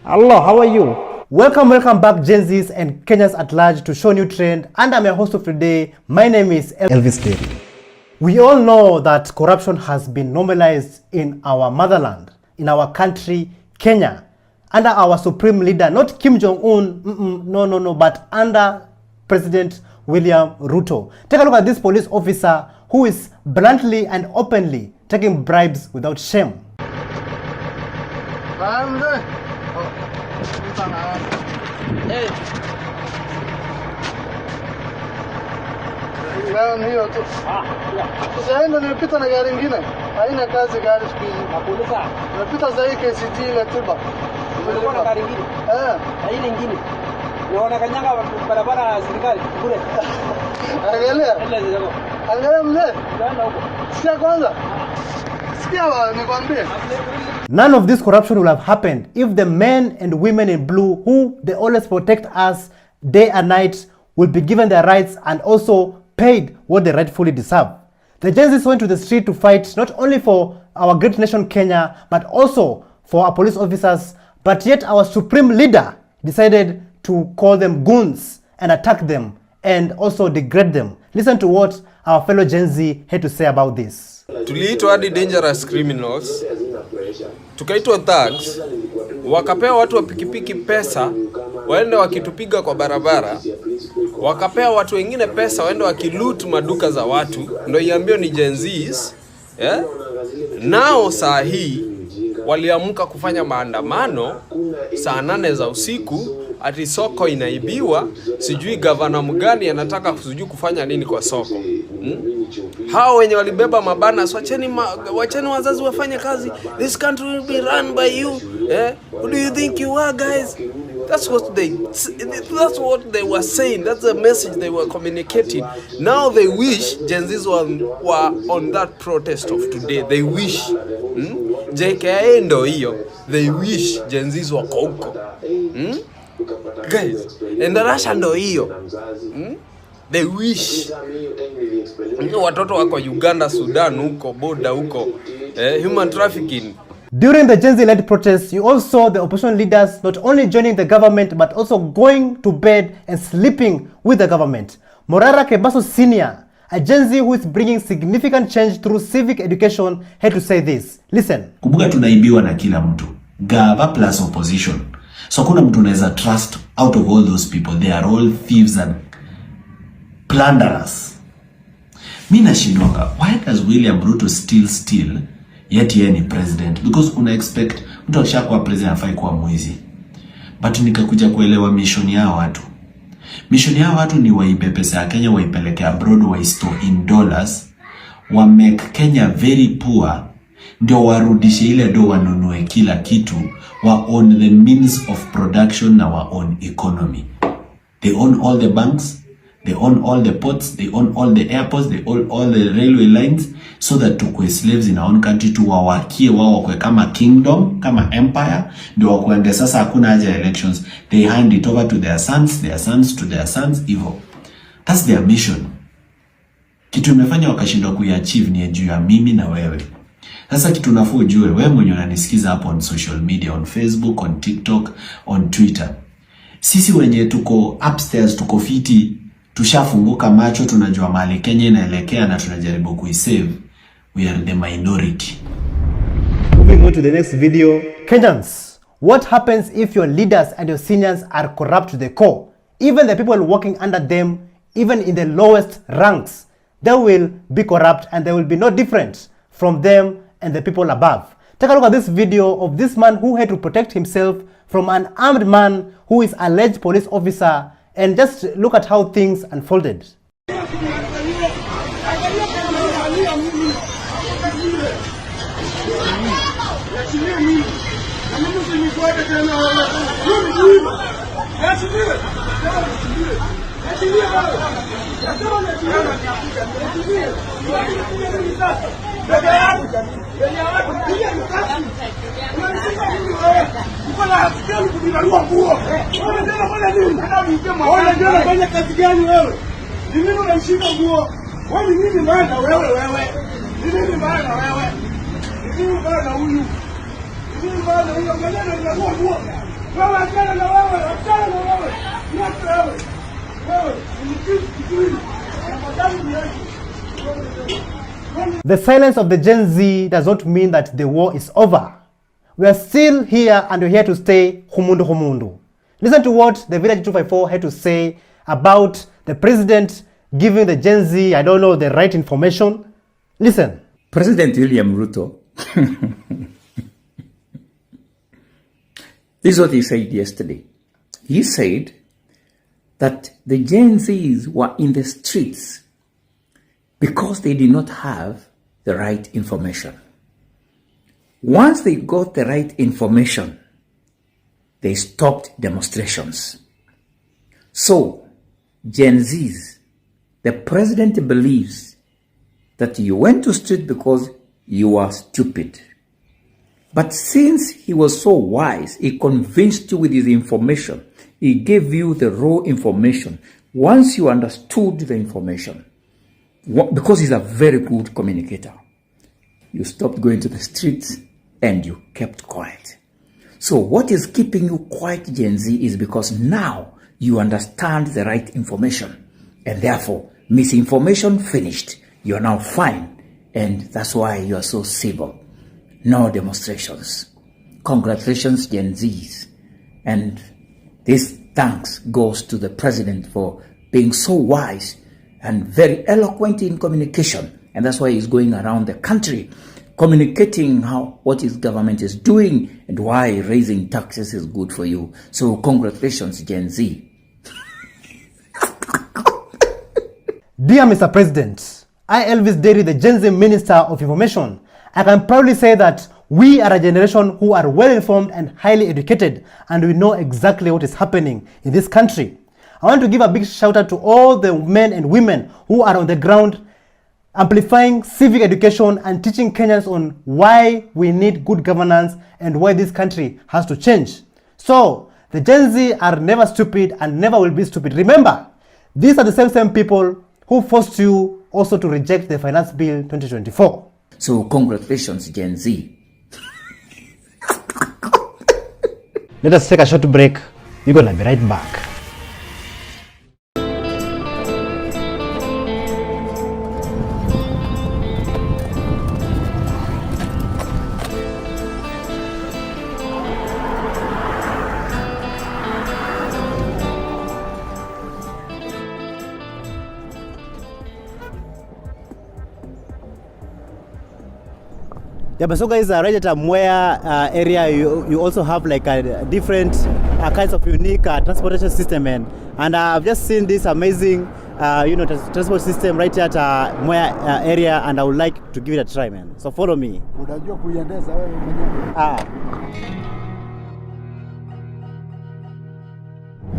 Hello, how are you? Welcome back Gen Zs and Kenyans at large to ShowNewTrend, and I'm your host of today. My name is Elvis Derry. We all know that corruption has been normalized in our motherland, in our country, Kenya, under our supreme leader, not Kim Jong-un, no, but under President William Ruto. Take a look at this police officer who is bluntly and openly taking bribes without shame. Hiyo tu. Sasa ndio nimepita na gari nyingine. Haina kazi gari siku hizi. Nakuuliza. Nimepita zaidi KCT ile tiba. Ulikuwa na gari nyingine? Haina nyingine. Unaona kanyanga barabara ya serikali bure. Angalia. Angalia mzee. Ndio huko. Sikia kwanza. Sikia nikwambie. None of this corruption will have happened if the men and women in blue who they always protect us day and night will be given their rights and also paid what they rightfully deserve. The Gen Zs went to the street to fight not only for our great nation Kenya, but also for our police officers, but yet our supreme leader decided to call them goons and attack them and also degrade them. Listen to what our fellow Gen Z had to say about this. Tuliitwa hadi dangerous criminals, tukaitwa thugs, wakapea watu wa pikipiki pesa waende wakitupiga kwa barabara, wakapea watu wengine pesa waende wakiloot maduka za watu, ndio iambio ni Gen Zs. Nao saa hii waliamka kufanya maandamano saa 8 za usiku ati soko inaibiwa, sijui gavana mgani anataka sijui kufanya nini kwa soko. Hao wenye walibeba mabana, wacheni wazazi wafanye kazi. This country will be run by you. Who do you think you are, guys? That's what they were saying. That's the message they were communicating. Now they wish Gen Zs were on that protest of today. They wish JKA ndo hiyo. They wish Gen Zs wako huko. Guys, and the Russia ndo hiyo. They wish watoto wako Uganda, Sudan huko, boda huko, human trafficking. During the Gen Z-led protests, you also saw the opposition leaders not only joining the government, but also going to bed and sleeping with the government. Morara Kebaso Sr., a Gen Z who is bringing significant change through civic education, had to say this. Listen. Kumbuka tunaibiwa na kila mtu. Gava plus opposition. So kuna mtu unaweza trust out of all those people. They are all thieves and plunderers. Mimi nashindwa, why does William Ruto steal yet yeye ni president? Because una expect mtu akishakuwa president afai kuwa mwizi. But nikakuja kuelewa mission yao watu. Mission yao watu ni waibe pesa ya Kenya waipeleke abroad, waistore in dollars, wa make Kenya very poor, ndio warudishe ile do wanunue kila kitu, wa own the means of production na wa own economy. They own all the banks, they own all the ports, they own all the airports, they own all the railway lines, so that tukue slaves in our own country, tuwawakie wao wakwe kama kingdom, kama empire, ndio wakuende sasa hakuna haja elections. They hand it over to their sons to their sons, hivyo. That's their mission. Kitu imefanya wakashindwa kuiachieve ni juu ya mimi na wewe. Sasa kitu nafuu ujue, wewe mwenye unanisikiza hapo on social media, on Facebook, on TikTok, on Twitter. Sisi wenye tuko upstairs, tuko fiti, tushafunguka macho, tunajua mahali Kenya inaelekea na tunajaribu kuisave. We are the minority. Moving on to the next video. Kenyans, what happens if your leaders and your seniors are corrupt to the core? Even the people working under them, even in the lowest ranks, they will be corrupt and they will be no different from them and the people above. Take a look at this video of this man who had to protect himself from an armed man who is an alleged police officer, and just look at how things unfolded. The silence of the Gen Z does not mean that the war is over. We are still here and we're here to stay humundu humundu. Listen to what the Village 254 had to say about the president giving the Gen Z, I don't know, the right information. Listen. President William Ruto, this is what he said yesterday. He said that the Gen Zs were in the streets because they did not have the right information. Once they got the right information, they stopped demonstrations. So, Gen Zs, the president believes that you went to street because you were stupid. But since he was so wise, he convinced you with his information. He gave you the raw information. Once you understood the information, because he's a very good communicator, you stopped going to the streets and you kept quiet. So what is keeping you quiet, Gen Z, is because now you understand the right information. And therefore, misinformation finished. You're now fine. And that's why you're so civil. No demonstrations. Congratulations, Gen Zs. And this thanks goes to the president for being so wise and very eloquent in communication. And that's why he's going around the country communicating what his government is doing and why raising taxes is good for you. So congratulations, Gen Z. Dear Mr. President, I, Elvis Derry, the Gen Z Minister of Information, I can proudly say that we are a generation who are well informed and highly educated, and we know exactly what is happening in this country. I want to give a big shout out to all the men and women who are on the ground amplifying civic education and teaching Kenyans on why we need good governance and why this country has to change. So, the Gen Z are never stupid and never will be stupid. Remember, these are the same people who forced you also to reject the Finance Bill 2024. So, congratulations, Gen Z. Let us take a short break. We're gonna be right back. Yeah, but so guys, right at Mwea area, you also have like a different kinds of unique transportation system, man. And I've just seen this amazing, transport system right here at Mwea area, and I would like to give it a try, man. So follow me.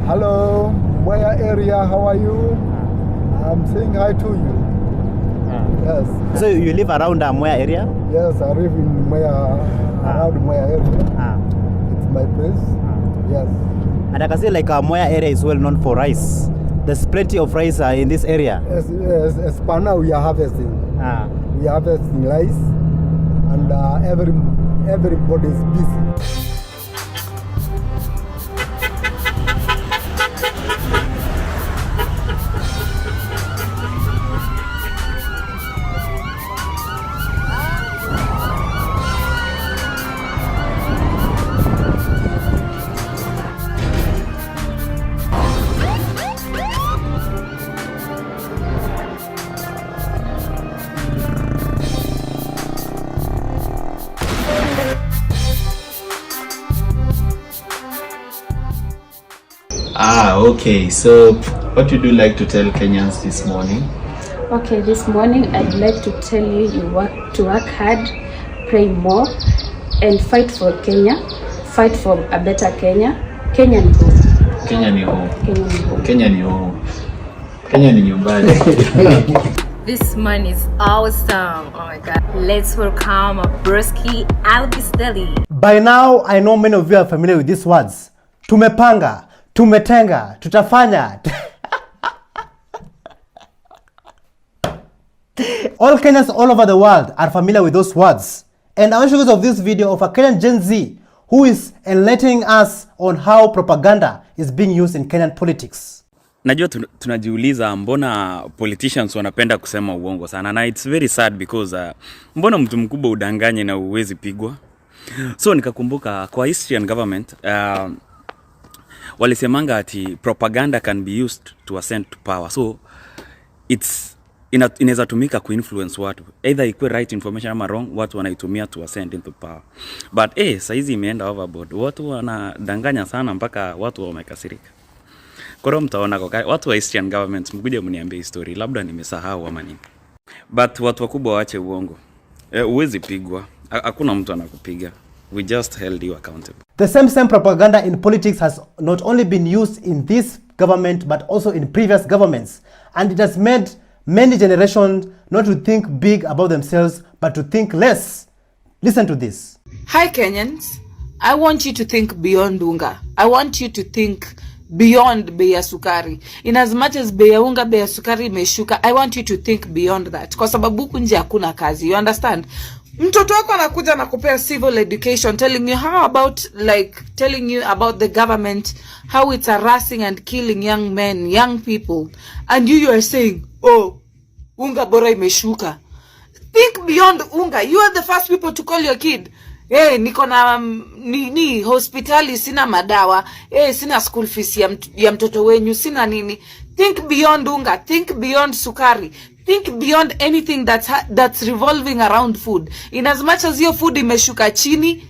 Hello, Mwea area, how are you? I'm saying hi to you. Yes. So you live around Mwea area? Yes, I live in Mwea, around Mwea area. It's my place. Yes. And I can see like Mwea area is well known for rice. There's plenty of rice in this area. Yes, as per now we are harvesting. We are harvesting rice, and everybody is busy. Okay, so what would you like to tell Kenyans this morning? Okay, this morning I'd like to tell you to work hard, pray more, and fight for Kenya, fight for a better Kenya. Kenya ni home. Kenya ni home. Kenya ni home. Kenya ni home. Kenya ni nyumbani. This man is awesome. Oh my god. Let's welcome Broski Elvis Derry. By now, I know many of you are familiar with these words. Tumepanga, tumetenga, tutafanya. All Kenyans all over the world are familiar with those words. And I want to show you of this video of a Kenyan Gen Z who is enlightening us on how propaganda is being used in Kenyan politics. Najua tunajiuliza mbona politicians wanapenda kusema uongo sana, na it's very sad because mbona mtu mkubwa udanganye na uwezi pigwa. So nikakumbuka kwa Eastern government walisemanga ati propaganda can be used to ascend to power. So inaweza tumika kuinfluence watu, either ikuwe right information ama wrong, watu wanaitumia to ascend into power. But saizi imeenda overboard, watu wanadanganya sana mpaka watu wamekasirika. Kwa mtaona kwa watu wa Eastern government mkuje mniambie story, labda nimesahau ama nini. But watu wakubwa waache uongo. Uwezi pigwa, hakuna mtu anakupiga. We just held you accountable. The same propaganda in politics has not only been used in this government but also in previous governments, and it has made many generations not to think big about themselves but to think less. Listen to this. Hi Kenyans, I want you to think beyond unga. I want you to think beyond bei ya sukari. In as much as bei ya unga, bei ya sukari imeshuka, I want you to think beyond that. Kwa sababu huku nje hakuna kazi, you understand? Mtoto wako anakuja na kupea civil education, telling you about the government, how it's harassing and killing young men, young people. And you are saying, oh, unga bora imeshuka. Think beyond unga. You are the first people to call your kid, niko na hospitali sina madawa, sina school fees ya mtoto wenyu, sina nini. Think beyond unga, think beyond sukari. Think beyond anything that's revolving around food. In as much as your food imeshuka chini,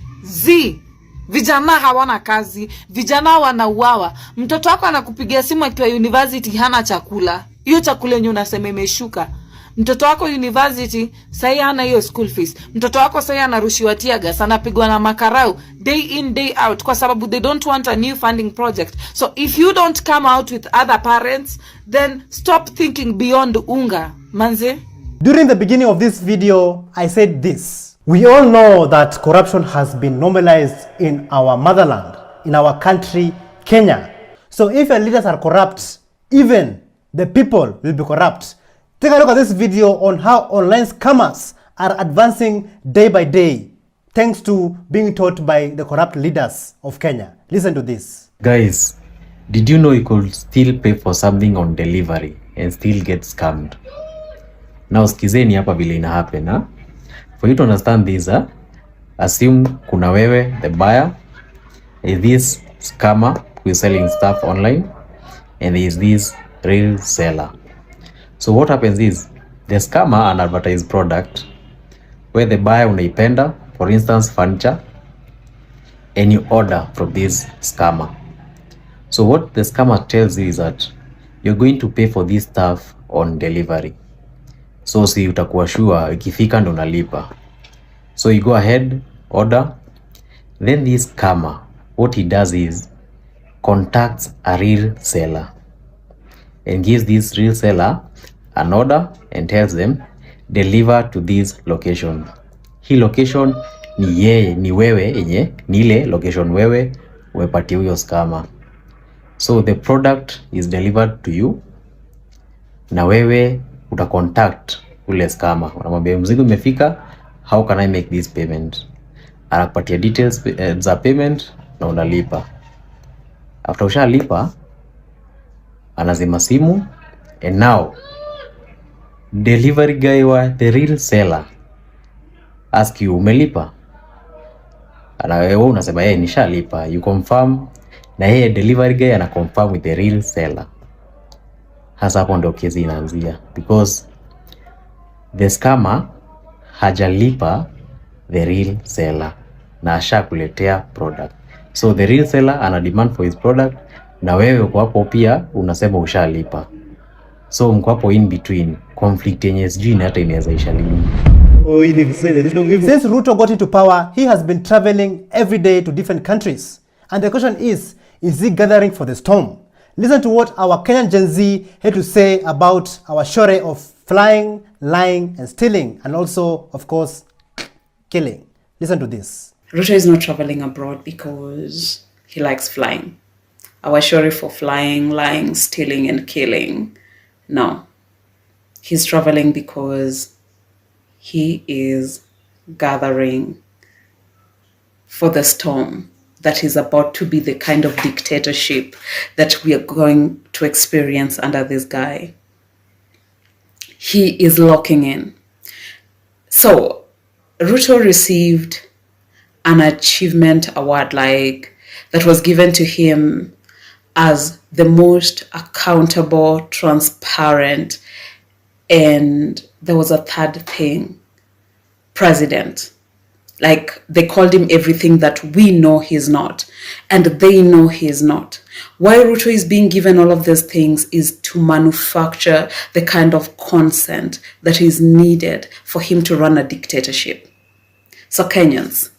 vijana hawana kazi, vijana wanauawa. Mtoto wako anakupigia simu akiwa university hana chakula. Hiyo chakula yenye unasema imeshuka. Mtoto wako university sai hana hiyo school fees. Mtoto wako sai anarushiwa tear gas, anapigwa na makarau day in day out kwa sababu they don't want a new funding project. So if you don't come out with other parents, then stop thinking beyond unga. Manze? During the beginning of this video, I said this. We all know that corruption has been normalized in our motherland, in our country, Kenya. So if your leaders are corrupt, even the people will be corrupt. Take a look at this video on how online scammers are advancing day by day, thanks to being taught by the corrupt leaders of Kenya. Listen to this. Guys, did you know you could still pay for something on delivery and still get scammed? Now skizeni hapa vile ina happen, huh? For you to understand this, assume kuna wewe, the buyer, is this scammer who is selling stuff online, and there is this real seller. So what happens is, the scammer an advertise product where the buyer unaipenda, for instance furniture, and you order from this scammer. So what the scammer tells you is that you're going to pay for this stuff on delivery. So si utakuwa sure ikifika ndo unalipa. So you go ahead, order. Then this scammer, what he does is contacts a real seller and gives this real seller an order and tells them deliver to this location. Hii location ni wewe enye, ni ile location wewe umepatia huyo scammer. So the product is delivered to you na wewe utacontact ule scammer. Unamwambia mzigo umefika, how can I make this payment? Anakupatia details za payment na unalipa. After ushalipa, anazima simu, and now delivery guy wa the real seller ask you umelipa? Wewe unasema nishalipa, you confirm, na yeye delivery guy ana confirm with the real seller. Hasa hapo ndio kesi inaanzia, because the scammer hajalipa the real seller na ashakuletea product. So the real seller ana demand for his product na wewe uko hapo pia unasema ushalipa. So mko hapo in between, conflict yenye sijui hata inaweza isha lini. Since Ruto got into power, he has been traveling every day to different countries. And the question is he gathering for the storm? Listen to what our Kenyan Gen Z had to say about our shore of flying, lying, and stealing, and also, of course, killing. Listen to this. Ruto is not traveling abroad because he likes flying. Our shore for flying, lying, stealing, and killing. No. He's traveling because he is gathering for the storm that is about to be the kind of dictatorship that we are going to experience under this guy. He is locking in. So Ruto received an achievement award that was given to him as the most accountable, transparent, and there was a third thing, president. They called him everything that we know he's not, and they know he's not. Why Ruto is being given all of these things is to manufacture the kind of consent that is needed for him to run a dictatorship. So Kenyans,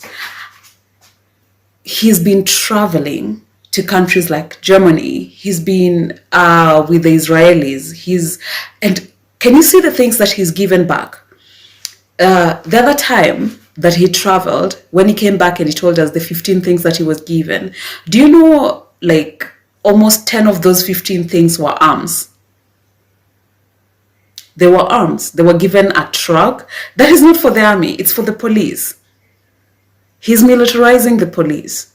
he's been traveling to countries like Germany. He's been with the Israelis. And can you see the things that he's given back? The other time that he traveled, when he came back and he told us the 15 things that he was given, do you know, almost 10 of those 15 things were arms? They were arms. They were given a truck. That is not for the army, it's for the police. He's militarizing the police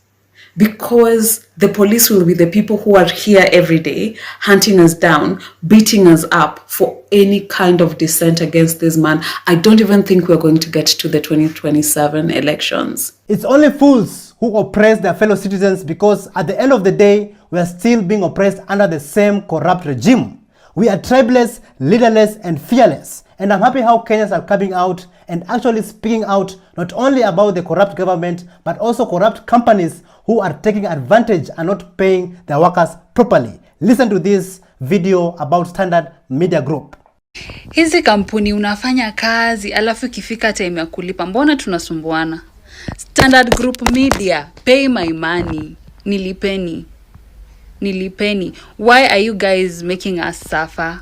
because the police will be the people who are here every day, hunting us down, beating us up for any kind of dissent against this man. I don't even think we're going to get to the 2027 elections. It's only fools who oppress their fellow citizens, because at the end of the day, we are still being oppressed under the same corrupt regime. We are tribeless, leaderless, and fearless. And I'm happy how Kenyans are coming out and actually speaking out not only about the corrupt government, but also corrupt companies who are taking advantage and not paying their workers properly. Listen to this video about Standard Media Group. Hizi kampuni unafanya kazi alafu ikifika time ya kulipa, mbona tunasumbuana? Standard Group Media, pay my money. Nilipeni. Why are you guys making us suffer?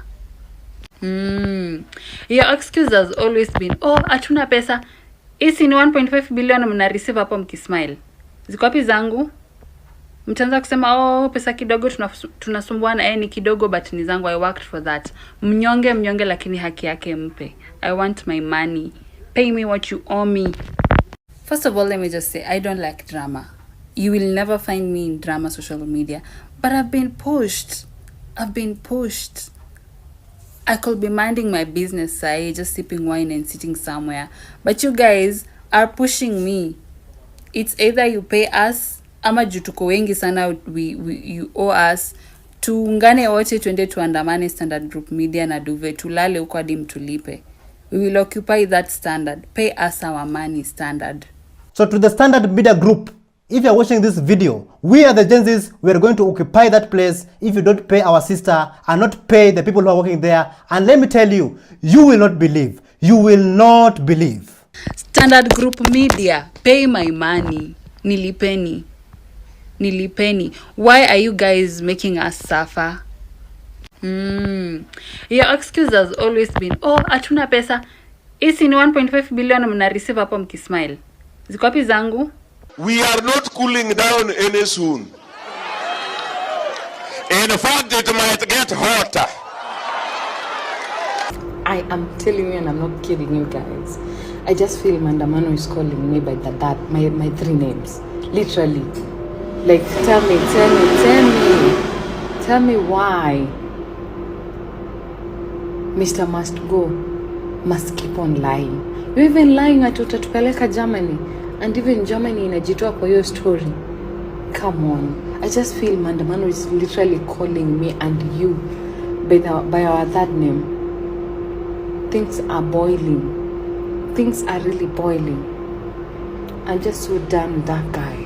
Your excuse has always been, hatuna pesa. Isi ni 1.5 billion mna receive hapo mkismile. Ziko wapi zangu? Mtaanza kusema pesa kidogo tunasumbuana, ni kidogo but ni zangu, I worked for that. Mnyonge lakini haki yake mpe. I want my money. Pay me what you owe me. First of all, let me just say, I don't like drama. You will never find me in drama social media. But I've been pushed. I could be minding my business, just sipping wine and sitting somewhere. But you guys are pushing me. It's either you pay us, ama juu tuko wengi sana, you owe us. Tuungane wote twende tuandamane Standard Group Media na Duve, tulale huko hadi mtulipe. We will occupy that standard. Pay us our money, Standard. So to the Standard Media Group, if you are watching this video, we are the Gen Zs, we are going to occupy that place if you don't pay our sister and not pay the people who are working there. And let me tell you, you will not believe. You will not believe. Standard Group Media, pay my money. Nilipeni. Why are you guys making us suffer? Your excuse has always been, hatuna pesa. Isi ni 1.5 billion mna receive hapo mkismile. Ziko wapi zangu? We are not cooling down any soon. In fact, it might get hotter. I am telling you, and I'm not kidding you guys. I just feel Mandamano is calling me by my three names. Literally. Tell me why Mr. Must Go must keep on lying. You're even lying at utatupeleka Germany. And even Germany inajitoa kwa hiyo story. Come on. I just feel Mandamano is literally calling me and you by our third name. Things are boiling. Things are really boiling. I'm just so done with that guy.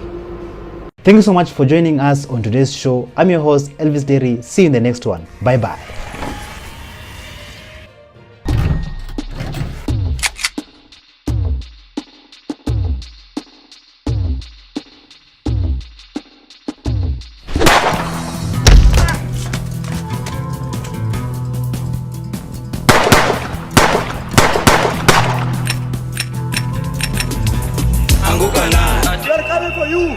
Thank you so much for joining us on today's show. I'm your host, Elvis Derry. See you in the next one. Bye-bye. They're coming for you.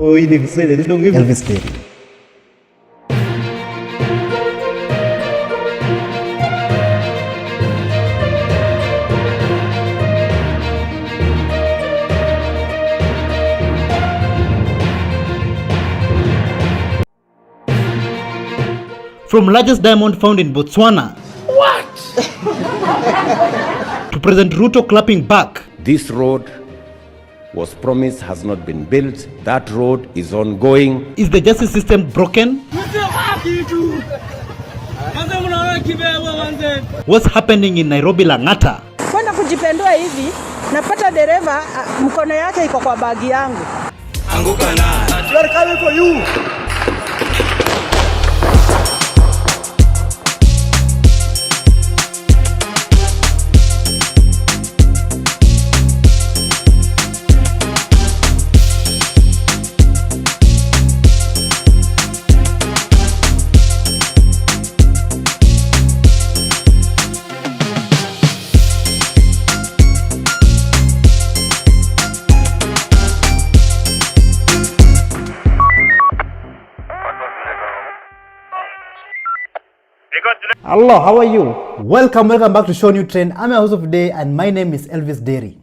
Oh, Elvis Dairy. From largest diamond found in Botswana. What? To President Ruto clapping back. This road was promised, has not been built. That road is ongoing. Is the justice system broken? What's happening in Nairobi Lang'ata? Kwenda kujipendua hivi, napata dereva mkono yake iko kwa bagi yangu. Anguka na. We are coming for you. Hello, how are you? Welcome back to ShowNewTrend. I'm your host of today and my name is Elvis Dairy.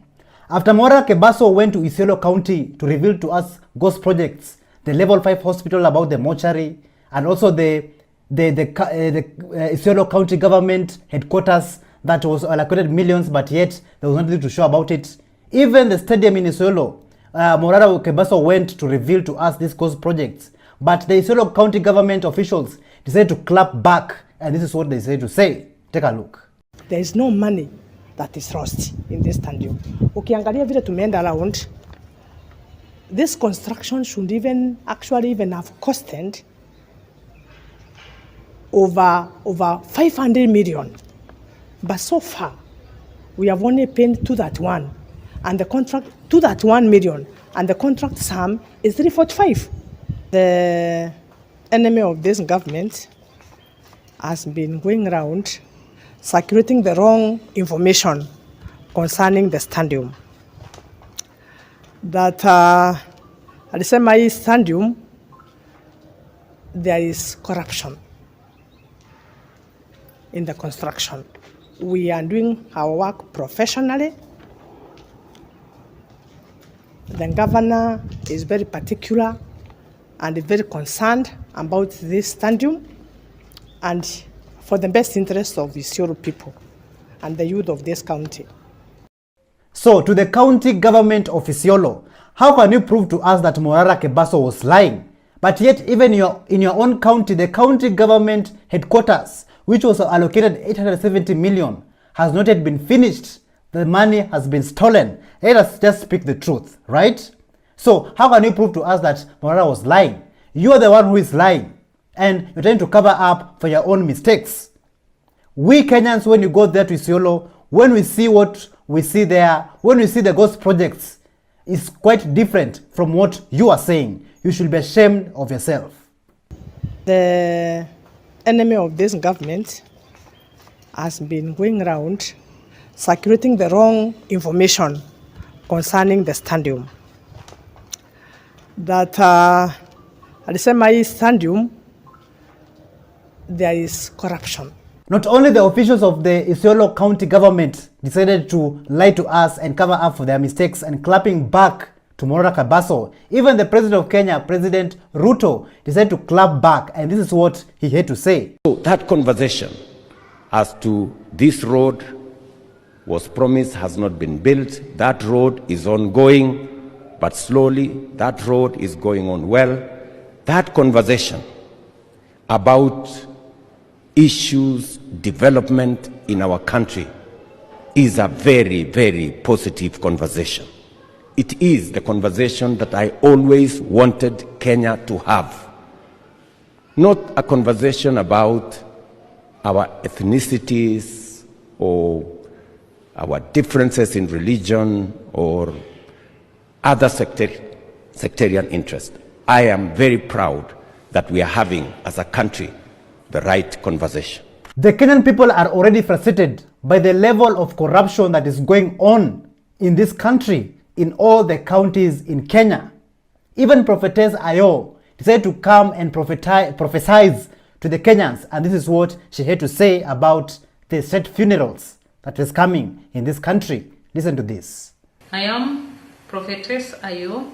After Mora Kebaso went to Isiolo County to reveal to us ghost projects, the level 5 hospital about the mortuary, and also the Isiolo County government headquarters that was allocated millions, but yet there was nothing to show about it. Even the stadium in Isiolo, Morara Kebaso went to reveal to us these ghost projects, but the Isiolo County government officials decided to clap back. And this is what they say to say. Take a look. There is no money that is lost in this stadium. Ukiangalia vile tumeenda around, this construction should even have costed over 500 million. But so far, we have only paid to that one, and the contract to that 1 million, and the contract sum is 345. The enemy of this government has been going around circulating the wrong information concerning the stadium. That at the same stadium, there is corruption in the construction. We are doing our work professionally. The governor is very particular and very concerned about this stadium and for the best interest of the Isiolo people and the youth of this county. So, to the county government of Isiolo, how can you prove to us that Morara Kebaso was lying? But yet, even in your own county, the county government headquarters, which was allocated 870 million, has not yet been finished. The money has been stolen. Let us just speak the truth, right? So, how can you prove to us that Morara was lying? You are the one who is lying. And you're trying to cover up for your own mistakes. We Kenyans, when you go there to Isiolo, when we see what we see there, when we see the ghost projects, it's quite different from what you are saying. You should be ashamed of yourself. The enemy of this government has been going around circulating the wrong information concerning the stadium. That at the same stadium, there is corruption. Not only the officials of the Isiolo County government decided to lie to us and cover up for their mistakes and clapping back to Morara Kebaso, even the President of Kenya, President Ruto, decided to clap back, and this is what he had to say. So that conversation as to this road was promised, has not been built. That road is ongoing, but slowly that road is going on well. That conversation about issues, development in our country is a very, very positive conversation. It is the conversation that I always wanted Kenya to have. Not a conversation about our ethnicities or our differences in religion or other sectarian interest. I am very proud that we are having, as a country, the right conversation. The Kenyan people are already frustrated by the level of corruption that is going on in this country, in all the counties in Kenya. Even Prophetess Ayo decided to come and prophesize to the Kenyans, and this is what she had to say about the state funerals that is coming in this country. Listen to this. I am Prophetess Ayo,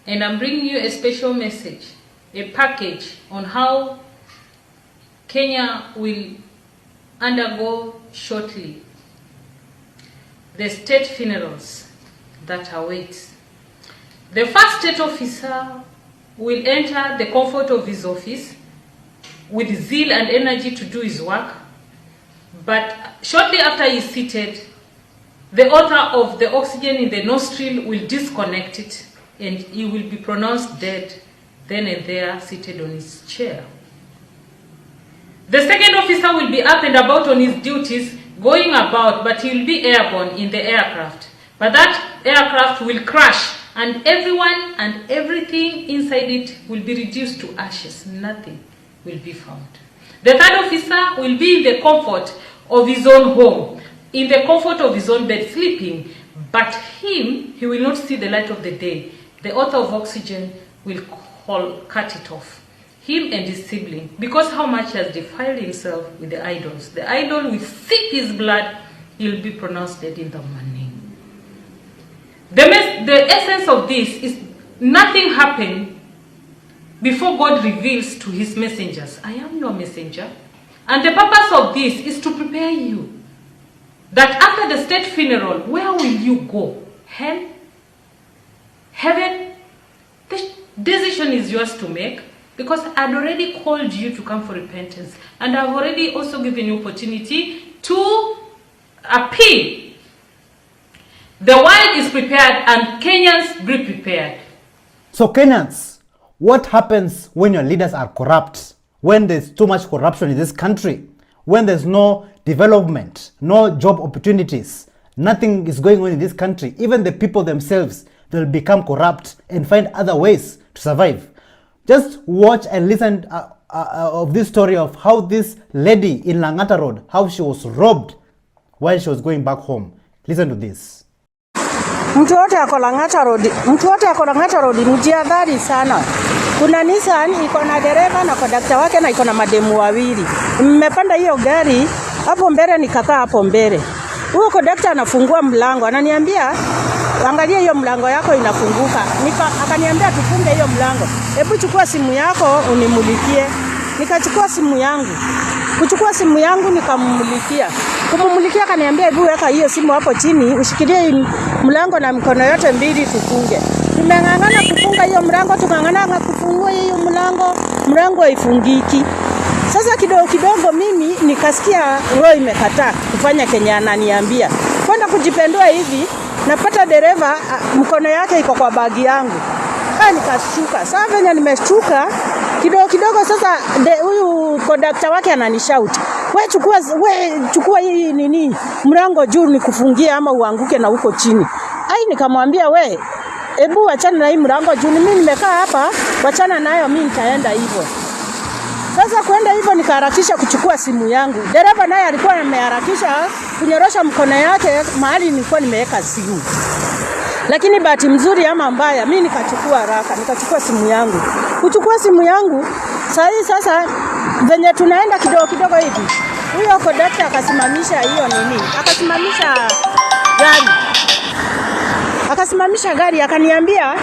and I'm bringing you a special message, a package on how Kenya will undergo shortly the state funerals that await. The first state officer will enter the comfort of his office with zeal and energy to do his work, but shortly after he is seated, the author of the oxygen in the nostril will disconnect it and he will be pronounced dead then and there, seated on his chair. The second officer will be up and about on his duties, going about, but he will be airborne in the aircraft. But that aircraft will crash, and everyone and everything inside it will be reduced to ashes. Nothing will be found. The third officer will be in the comfort of his own home, in the comfort of his own bed, sleeping, but he will not see the light of the day. The author of oxygen will cut it off. Him and his sibling, because how much he has defiled himself with the idols. The idol will sip his blood, he will be pronounced dead in the morning. The essence of this is nothing happened before God reveals to his messengers, I am your messenger. And the purpose of this is to prepare you that after the state funeral, where will you go? Hell? Heaven? The decision is yours to make, because I'd already called you to come for repentance, and I've already also given you opportunity to appeal. The world is prepared and Kenyans be prepared. So Kenyans, what happens when your leaders are corrupt? When there's too much corruption in this country? When there's no development, no job opportunities, nothing is going on in this country. Even the people themselves, they'll become corrupt and find other ways to survive. Just watch and listen of this story of how this lady in Langata Road, how she was robbed while she was going back home. Listen to this. Mtu wote ako Langata Road mjiadhari sana. Kuna Nissan iko na dereva na kondakta wake na iko na mademu wawili. Mmepanda hiyo gari hapo mbele, nikakaa hapo mbele. Huyo kondakta anafungua mlango, ananiambia angalia hiyo mlango yako inafunguka. Akaniambia tufunge hiyo mlango. Hebu chukua simu yako unimulikie. Nikachukua simu yangu. Kuchukua simu yangu nikamumulikia. Kumumulikia akaniambia hebu weka hiyo simu hapo chini, ushikilie mlango na mikono yote mbili tufunge. Tumeng'ang'ana kufunga hiyo mlango, tukang'ang'ana kufungua hiyo mlango haifungiki. Sasa kidogo mimi nikasikia roho imekataa kufanya Kenya ananiambia. Kwenda kujipendua hivi, napata dereva mkono yake iko kwa bagi yangu. Nikashuka. Sasa venye nimeshuka kidogo sasa huyu kondakta wake ananishout. We chukua hii nini mlango juu nikufungia ama uanguke na huko chini. Nikamwambia we hebu achana na hii mlango juu mimi nimekaa hapa, wachana nayo mimi nitaenda hivyo. Sasa kwenda hivyo nikaharakisha kuchukua simu yangu. Dereva naye alikuwa ameharakisha kunyorosha mkono yake mahali nilikuwa nimeweka simu. Lakini bahati mzuri ama mbaya, mimi nikachukua haraka, nikachukua simu yangu. Kuchukua simu yangu, sasa venye tunaenda kidogo hivi, huyo kondakta akasimamisha hiyo nini? Akasimamisha gari akaniambia,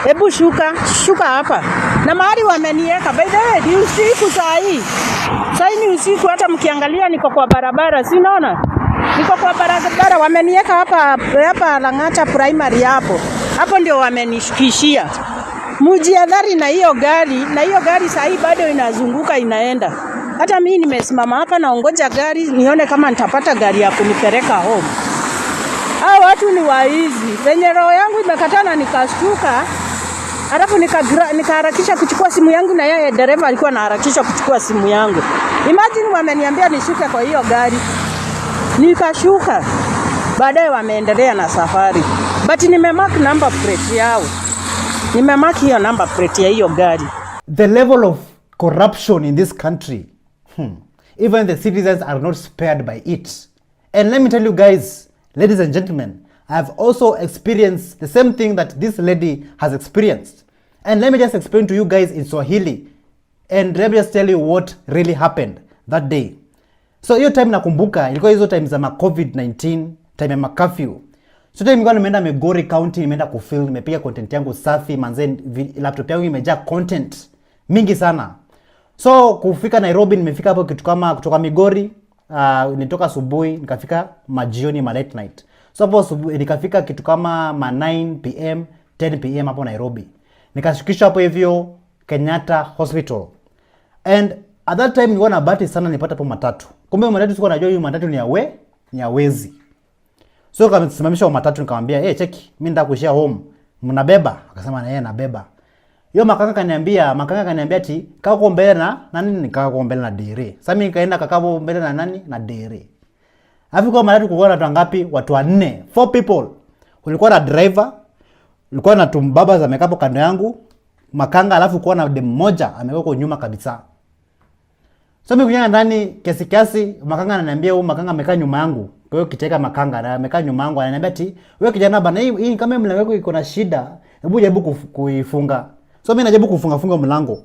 hebu shuka hapa. Na mahali wameniweka, by the way, ni usiku saa hii. Saa hii ni usiku, hata mkiangalia niko kwa barabara, si unaona? Niko kwa barabara, wameniweka hapa Langata primary hapo. Hapo ndio wamenishukishia. Mjiadhari na hiyo gari saa hii bado inazunguka inaenda. Hata mimi nimesimama hapa naongoja gari nione kama nitapata gari ya kunipeleka home. Hao watu ni waizi. Venye roho yangu imekatana nikashtuka. Alafu nikaharakisha kuchukua simu yangu na yeye dereva alikuwa anaharakisha kuchukua simu yangu. Imagine wameniambia nishuke kwa hiyo gari. Nikashuka. Baadaye wameendelea na safari. But nimemark number plate yao. Nimemark hiyo number plate ya hiyo gari. The level of corruption in this country, even the citizens are not spared by it. And let me tell you guys, ladies and gentlemen, I've also experienced the same thing that this lady has experienced. And let me just explain to you guys in Swahili. And let me just tell you what really happened that day. So hiyo time nakumbuka, ilikuwa hizo time za COVID-19, time ya curfew. So time nilikuwa nimeenda Migori County, nimeenda kufilm, nimepiga content yangu safi, manze laptop yangu imejaa content mingi sana. So kufika Nairobi, nimefika hapo kitu kama kutoka Migori, nitoka asubuhi, nikafika majioni ma late night. So hapo nikafika kitu kama 9 PM, 10 PM hapo Nairobi. Nikashukishwa hapo hivyo Kenyatta Hospital. And at that time nilikuwa na bahati sana nipata hapo matatu. Kumbe matatu sikuwa najua hiyo matatu ni ya wezi. So kama nisimamisha matatu nikamwambia, cheki, mimi nataka kuishia home. Mnabeba? Akasema na yeye anabeba. Hiyo makanga kaniambia ati kako mbele na nani, nikako mbele na dere. Sasa mimi nikaenda kakabo mbele na nani na dere. Afika matatu kulikuwa na watu ngapi? Watu 4 people. Kulikuwa na driver, kulikuwa na tumbaba za mekapo kando yangu, makanga, alafu kulikuwa na dem mmoja amewekwa nyuma kabisa. So mimi kunyanga ndani kiasi makanga ananiambia huyu makanga amekaa nyuma yangu. Kwa hiyo kiteka makanga na amekaa nyuma yangu ananiambia ati wewe kijana bana, hii kama mlango wako iko na shida, hebu jaribu kuifunga. So mimi najaribu kufunga mlango.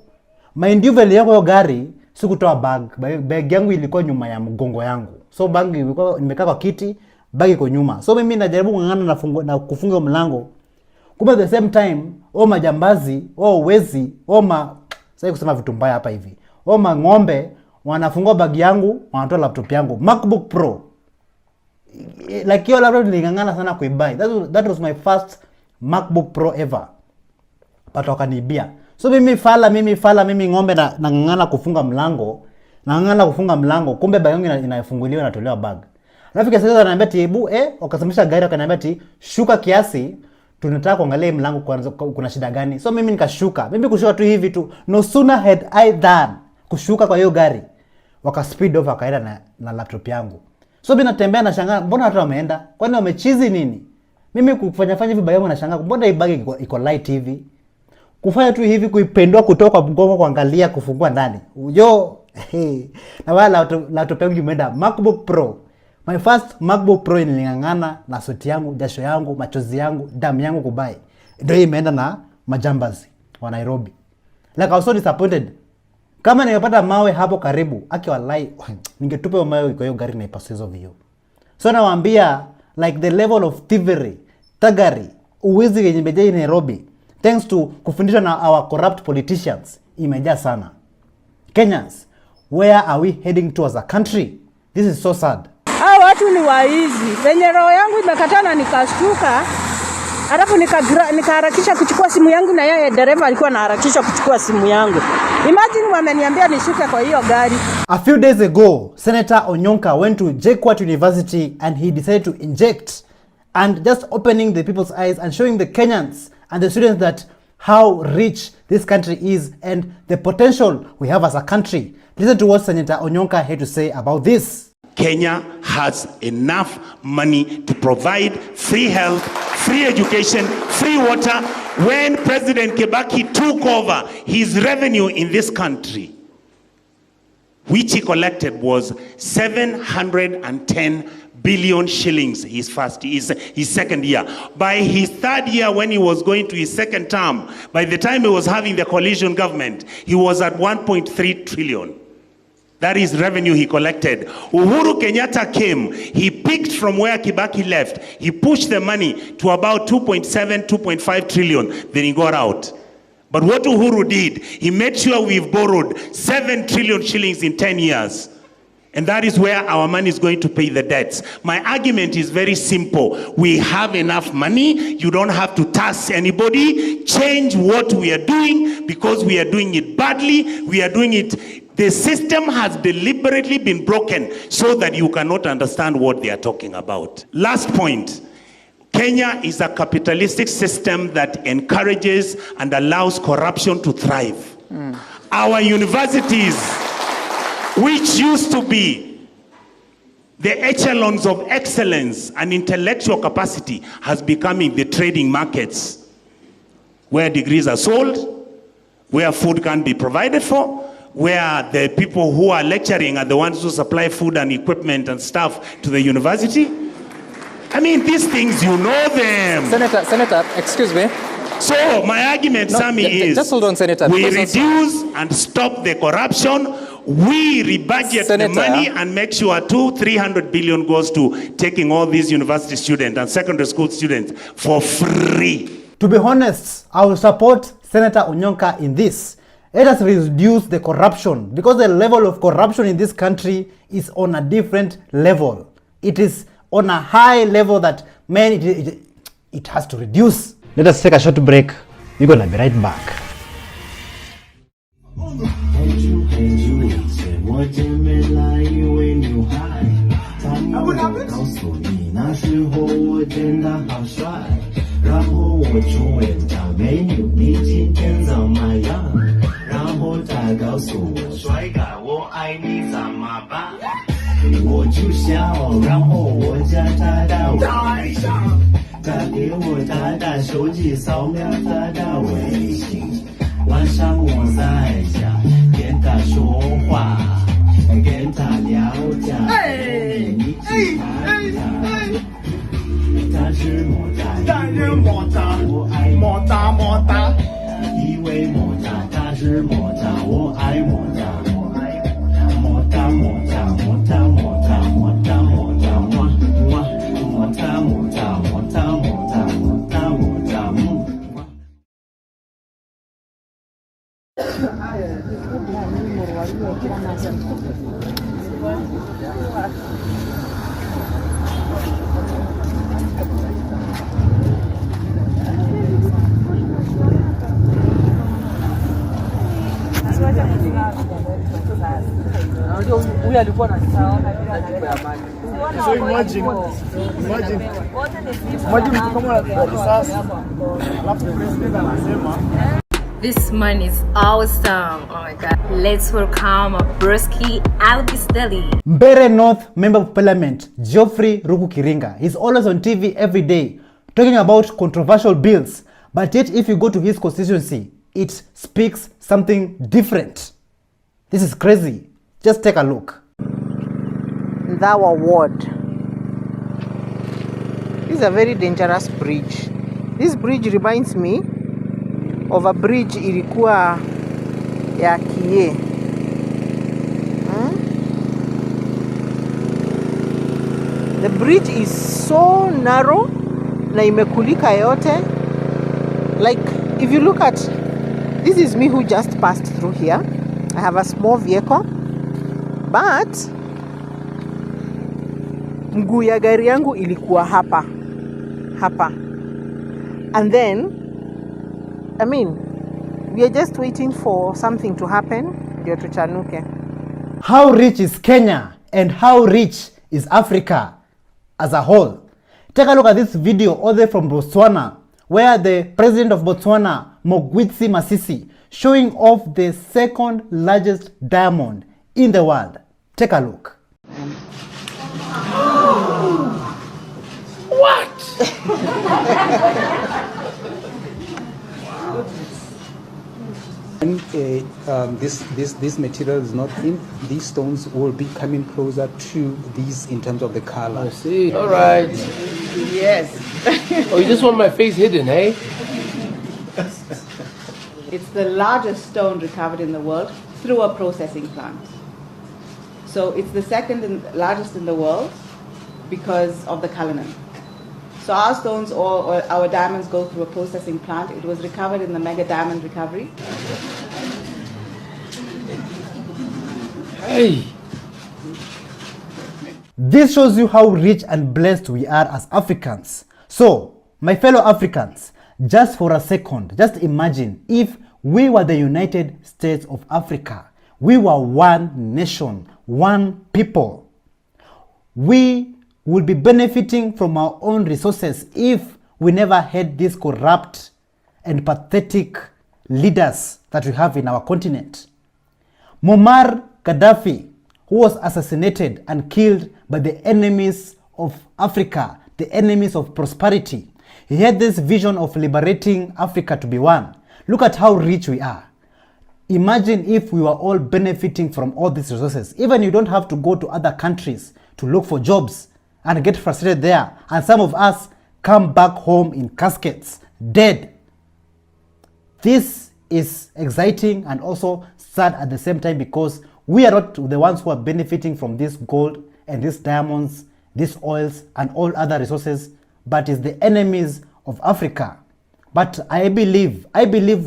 Mind you vile yako gari sikutoa bag yangu ilikuwa nyuma ya mgongo yangu. So bag ilikuwa nimekaa kwa kiti, bag iko nyuma. So mimi najaribu kung'ang'ana na kufunga mlango. Kumbe at the same time, majambazi, wezi, sasa kusema vitu mbaya hapa hivi. Ng'ombe wanafungua bag yangu, wanatoa laptop yangu, MacBook Pro. Like hiyo laptop niling'ang'ana sana kuibuy. That was my first MacBook Pro ever. But wakanibia. So mimi ng'ombe na ng'ang'ana kufunga mlango. Kumbe bag yangu inafunguliwa na tolewa bag. Rafiki sasa ananiambia ati wakasimamisha gari, wakaniambia ati shuka kiasi, tunataka kuangalia mlango kwanza kuna shida gani. So mimi nikashuka. Mimi kushuka tu hivi tu. No sooner had I done kushuka kwa hiyo gari, waka speed off wakaenda na laptop yangu. So mimi natembea na shangaa, mbona watu wameenda? Kwani wamechizi nini? Mimi kufanya hivi bag yangu na shangaa, mbona hii bag iko light hivi? Kufanya tu hivi kuipendua kutoka mgongo kuangalia kufungua ndani. Na wala laptop yangu imeenda MacBook Pro. My first MacBook Pro niling'ang'ana na suti yangu, jasho yangu, machozi yangu, damu yangu kubai. Ndio imeenda na majambazi wa Nairobi. Like I was so disappointed. Kama ningepata mawe hapo karibu, wallahi ningetupa mawe kwa hiyo gari na ipasue hizo vioo. So nawaambia like the level of thievery, tagari, uwizi yenye imejaa Nairobi, thanks to kufundishwa na our corrupt politicians, imejaa sana. Kenyans, where are we heading to as a country? This is so sad. Watu ni waizi. Venye roho yangu imekatana nikashtuka. Alafu nikaharakisha kuchukua simu yangu na yeye dereva alikuwa anaharakisha kuchukua simu yangu. Imagine wameniambia nishuke kwa hiyo gari. A few days ago, Senator Onyonka went to JKUAT University and he decided to inject, and just opening the people's eyes and showing the Kenyans and the students that how rich this country is and the potential we have as a country. Listen to what Senator Onyonka had to say about this. Kenya has enough money to provide free health, free education, free water. When President Kibaki took over, his revenue in this country, which he collected, was 710 billion shillings his second year. By his third year, when he was going to his second term, by the time he was having the coalition government, he was at 1.3 trillion. That is revenue he collected. Uhuru Kenyatta came, he picked from where Kibaki left, he pushed the money to about 2.7, 2.5 trillion, then he got out. But what Uhuru did, he made sure we've borrowed 7 trillion shillings in 10 years. And that is where our money is going to pay the debts. My argument is very simple. We have enough money. You don't have to tax anybody. Change what we are doing, because we are doing it badly. We are doing it. The system has deliberately been broken so that you cannot understand what they are talking about. Last point. Kenya is a capitalistic system that encourages and allows corruption to thrive. Our universities, which used to be the echelons of excellence and intellectual capacity, has becoming the trading markets where degrees are sold, where food can be provided for, where the people who are lecturing are the ones who supply food and equipment and stuff to the university. I mean, these things, you know them. Senator, excuse me. So my argument, Sammy, is just hold on, Senator. We reduce and stop the corruption. We rebudget the money and make sure 200-300 billion goes to taking all these university students and secondary school students for free. To be honest, I will support Senator Onyonka in this. Let us reduce the corruption, because the level of corruption in this country is on a different level. It is on a high level that, man, it has to reduce. Let us take a short break. We're gonna be right back. So imagine kama risasi alafu president anasema This man is awesome. Oh my god. Let's welcome Broski Albis Deli. Mbere North Member of Parliament Geoffrey Ruku Kiringa. He's always on TV every day talking about controversial bills. But yet if you go to his constituency, it speaks something different. This is crazy. Just take a look. Our ward. This is a very dangerous bridge. This bridge reminds me of a bridge ilikuwa ya Kie. The bridge is so narrow na imekulika yote. Like if you look at, this is me who just passed through here. I have a small vehicle, but mguu ya gari yangu ilikuwa hapa. And then, I mean, we are just waiting for something to happen ndio tuchanuke. How rich is Kenya and how rich is Africa as a whole? Take a look at this video all the way from Botswana, where the president of Botswana, Mogwitsi Masisi, showing off the second largest diamond in the world. Take a look. What? When this material is not in, these stones will be coming closer to these in terms of the color. I see. All right. Yes. Oh, you just want my face hidden, eh? It's the largest stone recovered in the world through a processing plant. So it's the second and largest in the world because of the Cullinan. So our stones or our diamonds go through a processing plant. It was recovered in the mega diamond recovery. Hey! This shows you how rich and blessed we are as Africans. So, my fellow Africans, just for a second, just imagine if we were the United States of Africa. We were one nation, one people. We will be benefiting from our own resources if we never had these corrupt and pathetic leaders that we have in our continent. Muammar Gaddafi, who was assassinated and killed by the enemies of Africa, the enemies of prosperity. He had this vision of liberating Africa to be one. Look at how rich we are. Imagine if we were all benefiting from all these resources. Even you don't have to go to other countries to look for jobs. and get frustrated there. And some of us come back home in caskets, dead. This is exciting and also sad at the same time, because we are not the ones who are benefiting from this gold and these diamonds, these oils and all other resources, but it's the enemies of Africa. But I believe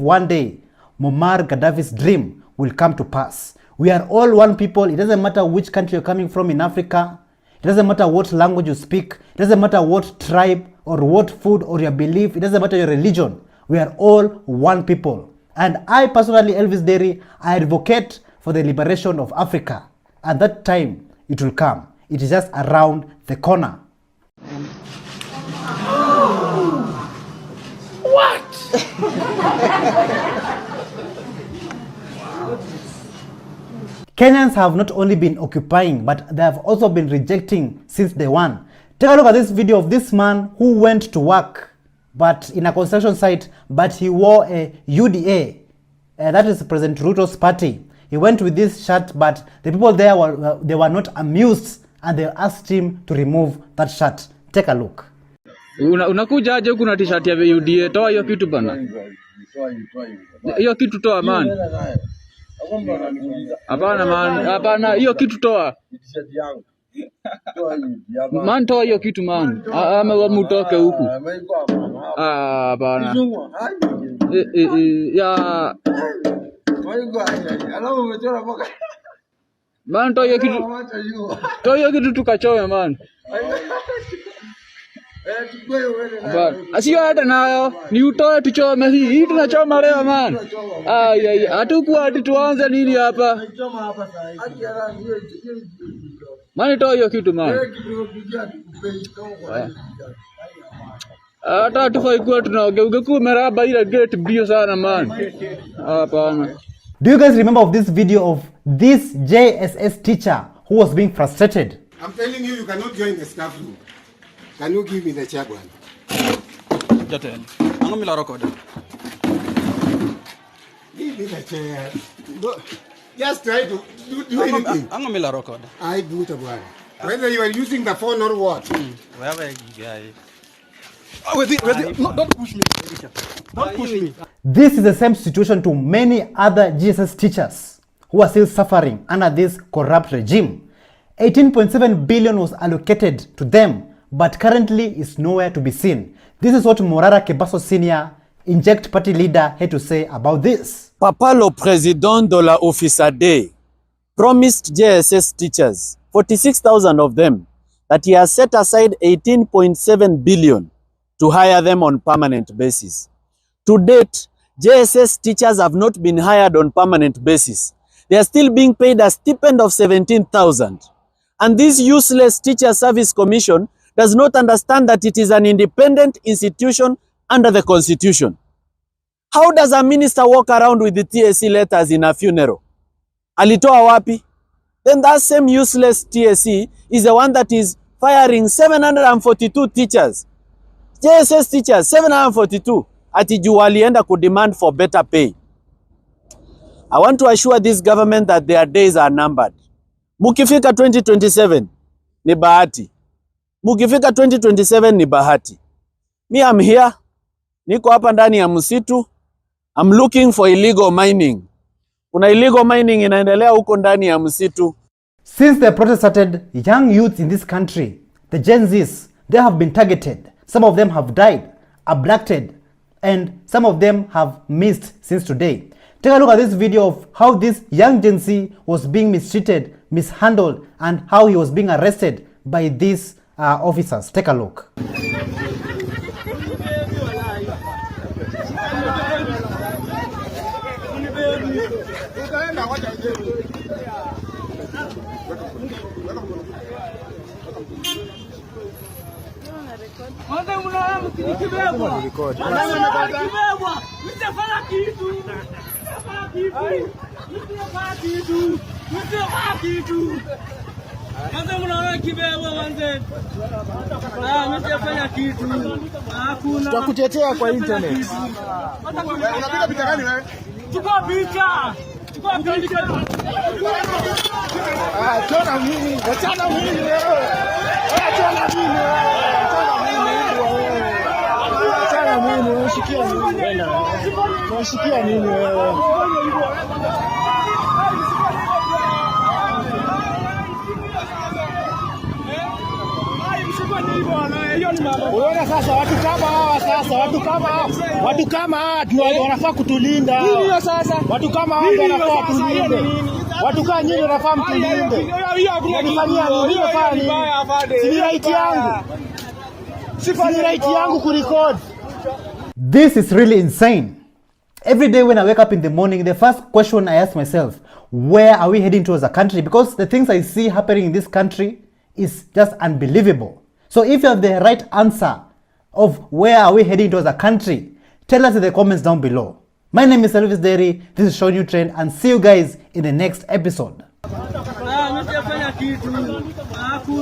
one day Muammar Gaddafi's dream will come to pass. We are all one people. It doesn't matter which country you're coming from in Africa. It doesn't matter what language you speak. It doesn't matter what tribe or what food or your belief. It doesn't matter your religion. We are all one people. And I personally, Elvis Derry, I advocate for the liberation of Africa. And that time, it will come. It is just around the corner. What? Kenyans have not only been occupying, but they have also been rejecting since day one. Take a look at this video of this man who went to work, but in a construction site, but he wore a UDA. That is President Ruto's party. He went with this shirt, but the people there were not amused, and they asked him to remove that shirt. Take a look. Unakuja aje huku na t-shirt ya UDA? Toa hiyo kitu bana. Hiyo kitu toa man. Hapana man, hapana hiyo kitu toa. Man toa hiyo kitu man. Ama mutoke huku. Bana. Ya man toa hiyo kitu. Toa hiyo kitu tukachoe man. Asiyo hata nayo ni utoe tuchome hii tunachoma leo man. Hatukuwa ati tuanze nini hapa. Man toa hiyo kitu man. Hata tufai kuwa tunaongea ungekuwa meraba ile gate bio sana man. Hapana. Do you guys remember of this video of this JSS teacher who was being frustrated? I'm telling you, you cannot join the staff room. Can you give me the chair, one? Jaten. Ango mila record. Give me the chair. Just try to do anything. Ango mila record. I do it, one. Whether you are using the phone or what. Wherever you guy. No, don't push me. Don't push me. This is the same situation to many other GSS teachers who are still suffering under this corrupt regime. 18.7 billion was allocated to them, but currently is nowhere to be seen. This is what Morara Kebaso Senior, Inject Party leader, had to say about this. Papa le Président de la Officer Day promised JSS teachers, 46,000 of them, that he has set aside 18.7 billion to hire them on permanent basis. To date, JSS teachers have not been hired on permanent basis. They are still being paid a stipend of 17,000. And this useless Teacher Service Commission does not understand that it is an independent institution under the Constitution. How does a minister walk around with the TSC letters in a funeral? Alitoa wapi? Then that same useless TSC is the one that is firing 742 teachers. JSS teachers, 742. Ati juu walienda kudemand for better pay. I want to assure this government that their days are numbered. Mukifika 2027, ni bahati. Mukifika 2027 ni bahati. Me, I'm here. Niko hapa ndani ya msitu. I'm looking for illegal mining. Kuna illegal mining inaendelea huko ndani ya msitu. Since the protest started, young youths in this country, the Gen Zs, they have been targeted. Some of them have died, abducted, and some of them have missed since today. Take a look at this video of how this young Gen Z was being mistreated, mishandled, and how he was being arrested by these officers. Take a look. Tutakutetea kwa internet. Unapiga picha gani wewe? Chukua picha. Chukua picha. Tuna mimi. Wachana mimi wewe. Unashikia nini wewe? Unaona sasa watu kama hawa watu kama hawa wanafaa kutulinda. Nini sasa? Watu kama hawa wanafaa kutulinde. Watu kama nyinyi wanafaa mtulinde. Unanifanyia nini fani? Si right yangu. Si right yangu kurecord. This is really insane. Every day when I wake up in the morning, the first question I ask myself, where are we heading towards a country? Because the things I see happening in this country is just unbelievable. So if you have the right answer of where are we heading towards a country, tell us in the comments down below. My name is Elvis Derry, this is ShowNewTrend, and see you guys in the next episode.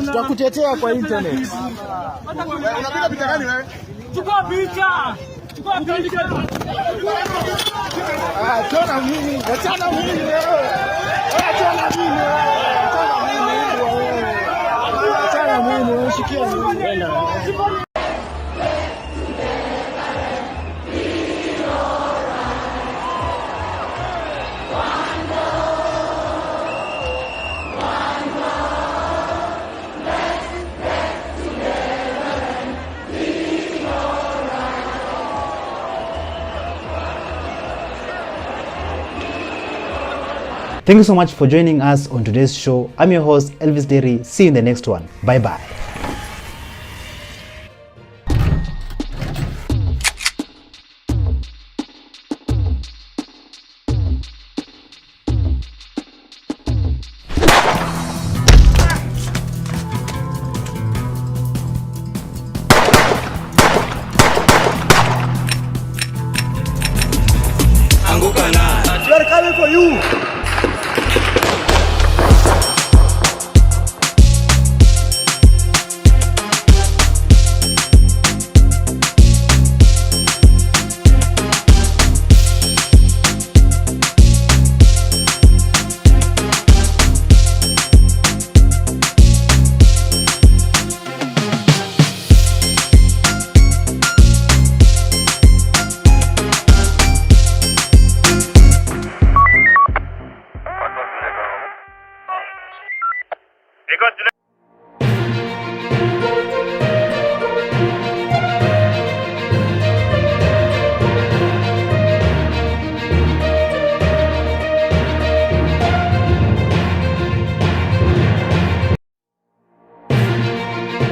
Tutakutetea kwa internet. Unapiga picha gani wewe? Chukua picha. Achana mimi wewe. Achana mimi wewe. Achana mimi wewe, shikia mimi. Thank you so much for joining us on today's show. I'm your host, Elvis Derry. See you in the next one. Bye-bye. We are coming for you.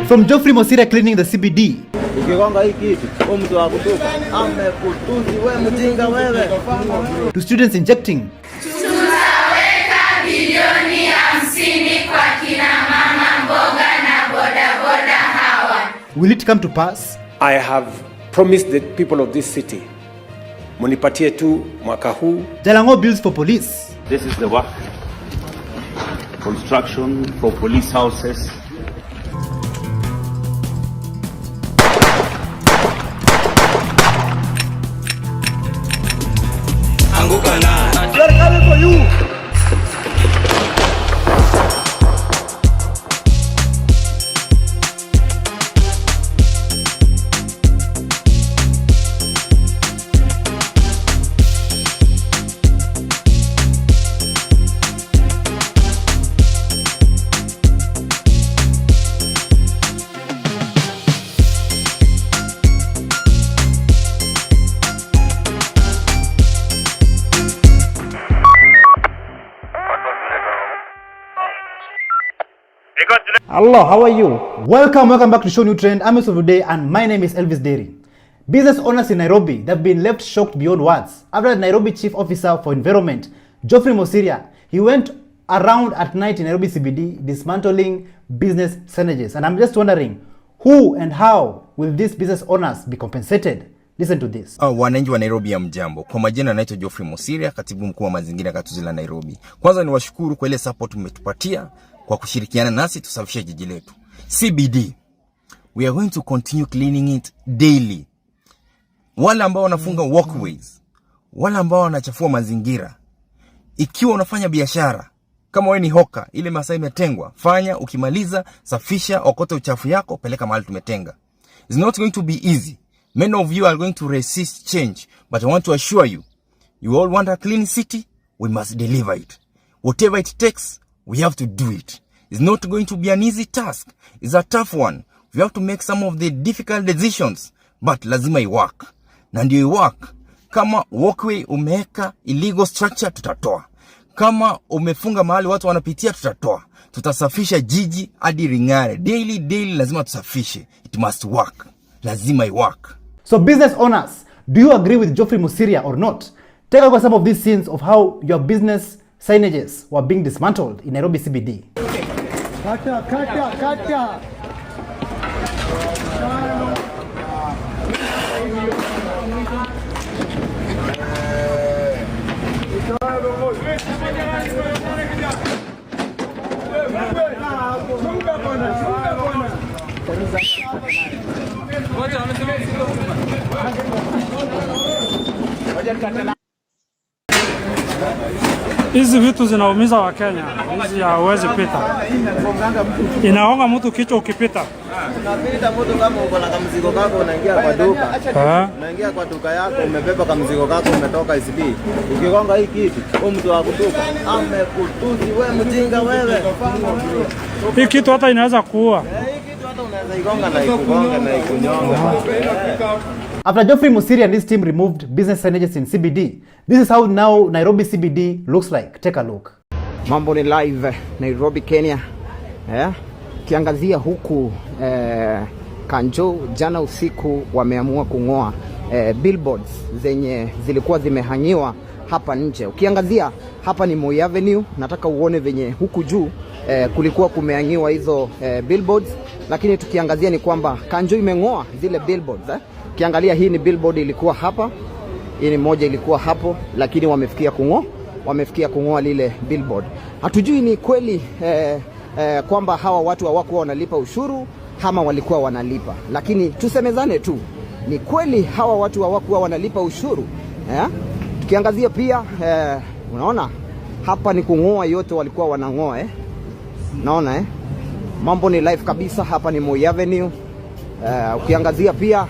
From Geoffrey Mosiria cleaning the CBD. To students injecting. Will it come to pass? I have promised the people of this city, munipatie tu mwaka huu. Jalango bills for police. This is the work. Construction for police houses. We are coming for you. Hello, how are you? Welcome back to ShowNewTrend. I'm your today, and my name is Elvis Derry. Business owners in Nairobi, they've been left shocked beyond words after the Nairobi Chief Officer for Environment, Geoffrey Mosiria, he went around at night in Nairobi CBD dismantling business synergies. And I'm just wondering, who and how will these business owners be compensated? Listen to this. Wananchi wa Nairobi ya mjambo. Kwa majina naitwa Geoffrey Mosiria, katibu mkuu wa mazingira gatuzi la Nairobi. Kwanza ni washukuru kwa ile support umetupatia kwa kushirikiana nasi tusafishe jiji letu. CBD, we are going to continue cleaning it daily. Wale ambao wanafunga walkways, wale ambao wanachafua mazingira, ikiwa unafanya biashara Kama wewe ni hoka, ile masaa imetengwa, fanya, ukimaliza, safisha, okota uchafu yako, peleka mahali tumetenga. It's not going to be easy. Many of you are going to resist change, but I want to assure you, you all want a clean city, we must deliver it. Whatever it takes, we have to do it. It's not going to be an easy task. It's a tough one. We have to make some of the difficult decisions, but lazima iwork. Na ndio iwork. Kama walkway umeweka illegal structure, tutatoa. Kama umefunga mahali watu wanapitia, tutatoa. Tutasafisha jiji hadi ringare. Daily lazima tusafishe. It must work. Lazima iwork. So business owners, do you agree with Geoffrey Musiria or not? Take a look at some of these scenes of how your business signages were being dismantled in Nairobi CBD. Kata. Hizi vitu zinaumiza wa Kenya. Hizi hauwezi pita. Inaonga mtu kichwa ukipita. Unapita mtu kama uko na kamzigo kako unaingia kwa duka. Unaingia kwa duka yako umebeba kamzigo kako umetoka ICB. Ukigonga hii kitu, huyo mtu wa kutuka amekutuzi wewe mjinga wewe. Hii kitu hata inaweza kuua. Hii kitu hata unaweza igonga na ikugonga na ikunyonga. After Geoffrey Musiria and his team removed business signages in CBD, this is how now Nairobi CBD looks like. Take a look. Mambo ni live Nairobi, Kenya. Kiangazia huku Kanjo jana usiku wameamua kung'oa billboards zenye zilikuwa zimehangiwa hapa nje. Ukiangazia hapa ni Moi Avenue, nataka uone venye huku juu kulikuwa kumehangiwa hizo billboards, lakini tukiangazia ni kwamba Kanjo imeng'oa zile billboards. Ukiangalia hii ni billboard ilikuwa hapa, hii ni moja ilikuwa hapo, lakini wamefikia kung'oa lile billboard. Hatujui ni kweli kwamba hawa watu hawakuwa wanalipa ushuru ama walikuwa wanalipa, lakini tusemezane tu, ni kweli hawa watu hawakuwa wanalipa ushuru. Tukiangazia pia unaona hapa ni kung'oa yote walikuwa wanang'oa. Naona mambo ni live kabisa. Hapa ni Moi Avenue. Ukiangazia pia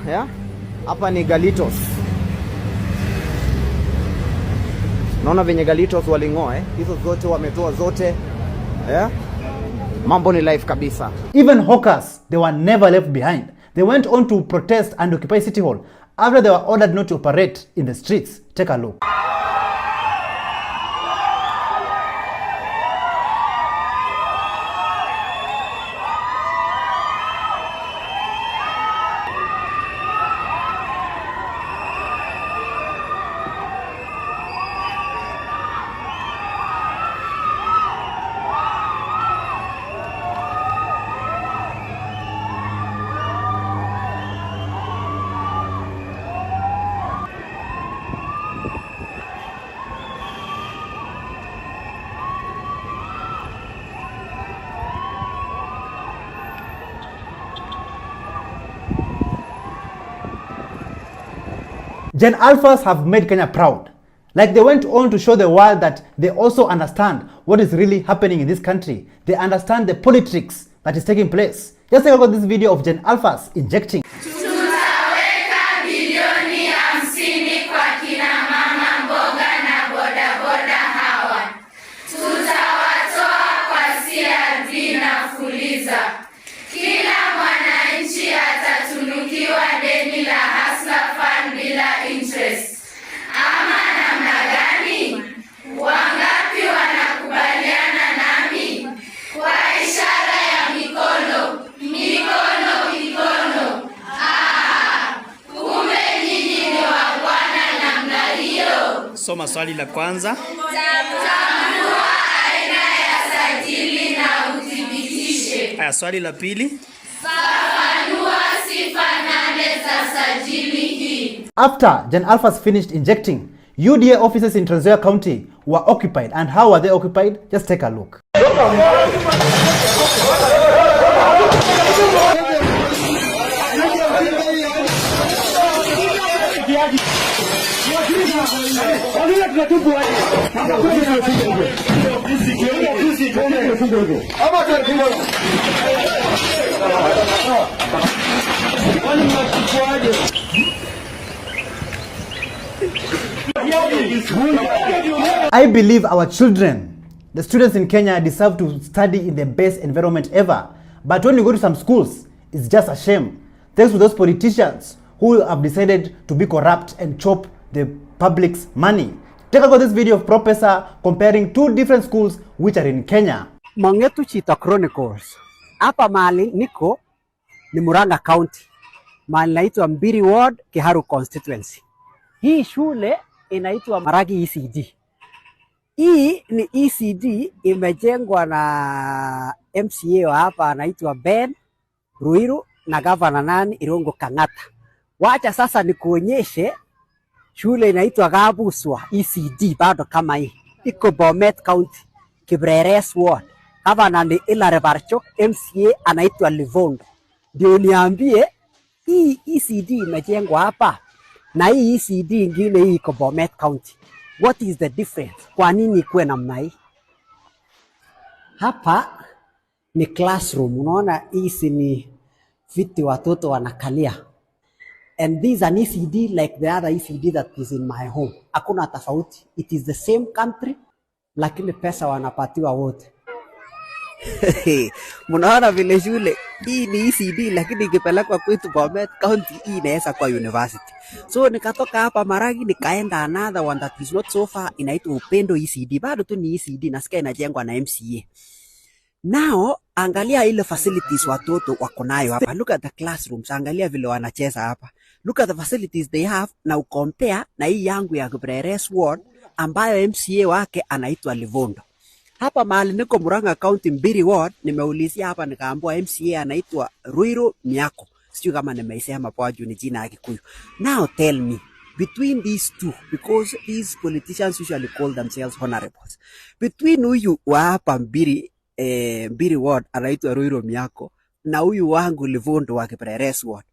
hapa ni Galitos. Naona venye Galitos waling'oa hizo zote wametoa zote. Mambo ni live kabisa. Even hawkers, they were never left behind. They went on to protest and occupy City Hall after they were ordered not to operate in the streets. Take a look. Gen Alphas have made Kenya proud. Like they went on to show the world that they also understand what is really happening in this country. They understand the politics that is taking place. Just take a look at this video of Gen Alphas injecting. Tutaweka bilioni 50 kwa kina mama mboga na boda boda hawa. Tutawatoa kwa CRD na Fuliza. Kila mwananchi atatunukiwa deni la Hustler Fund bila interest. Ama namna gani? Wangapi wanakubaliana nami? Kwa ishara ya mikono. Kumbe nyinyi ni wa Bwana namna hiyo. Soma swali la kwanza. Tambua aina ya sajili na uthibitishe. Haya, swali la pili. Fafanua sifa 8 za sajili hii. After Gen Alphas finished injecting, UDA offices in Trans Nzoia County were occupied. And how were they occupied? Just take a look. I believe our children, the students in Kenya, deserve to study in the best environment ever. But when you go to some schools, it's just a shame. Thanks to those politicians who have decided to be corrupt and chop the public's money. Take a look at this video of Professor comparing two different schools which are in Kenya. Mangetu Chita Chronicles. Hapa mahali niko ni Murang'a County. Mahali naitwa Mbiri Ward, Kiharu Constituency. Hii shule inaitwa Maragi ECD. Hii ni ECD imejengwa na MCA wa hapa anaitwa Ben Ruiru na gavana nani Irungu Kang'ata. Wacha sasa nikuonyeshe shule inaitwa Gabuswa ECD bado kama hii. Iko Bomet County, Kibreres Ward. Gavana ni Ilare Barchok, MCA anaitwa Livondo. Ndio niambie hii ECD imejengwa hapa na hii ECD ingine hii iko Bomet County. What is the difference? Kwa nini ikuwe namna hii? Hapa ni classroom. Unaona hizi ni viti watoto wanakalia. And this is an ECD like the other ECD that is in my home. Hakuna tofauti. It is the same country, lakini pesa wanapatiwa wote. Munaona vile shule hii ni ECD lakini ikipelekwa kwetu Bomet County hii inaweza kwa university. So nikatoka hapa Maragi nikaenda another one that is not so far inaitwa Upendo ECD. Bado tu ni ECD nasikia inajengwa na MCA. Now angalia ile facilities watoto wako nayo hapa. Look at the classrooms, angalia vile wanacheza hapa. Look at the facilities they have na ukompare na hii yangu ya Kibreres Ward ambayo MCA wake anaitwa Livondo. Hapa mahali niko Murang'a County Mbiri Ward, nimeulizia hapa nikaambiwa MCA anaitwa Ruiru Miako. Sijui kama nimeisema kwa juu ni jina ya Kikuyu. Now tell me, between these two, because these politicians usually call themselves honorables, between huyu wa hapa Mbiri Ward anaitwa Ruiru Miako na huyu wangu Livondo wa Kibreres Ward,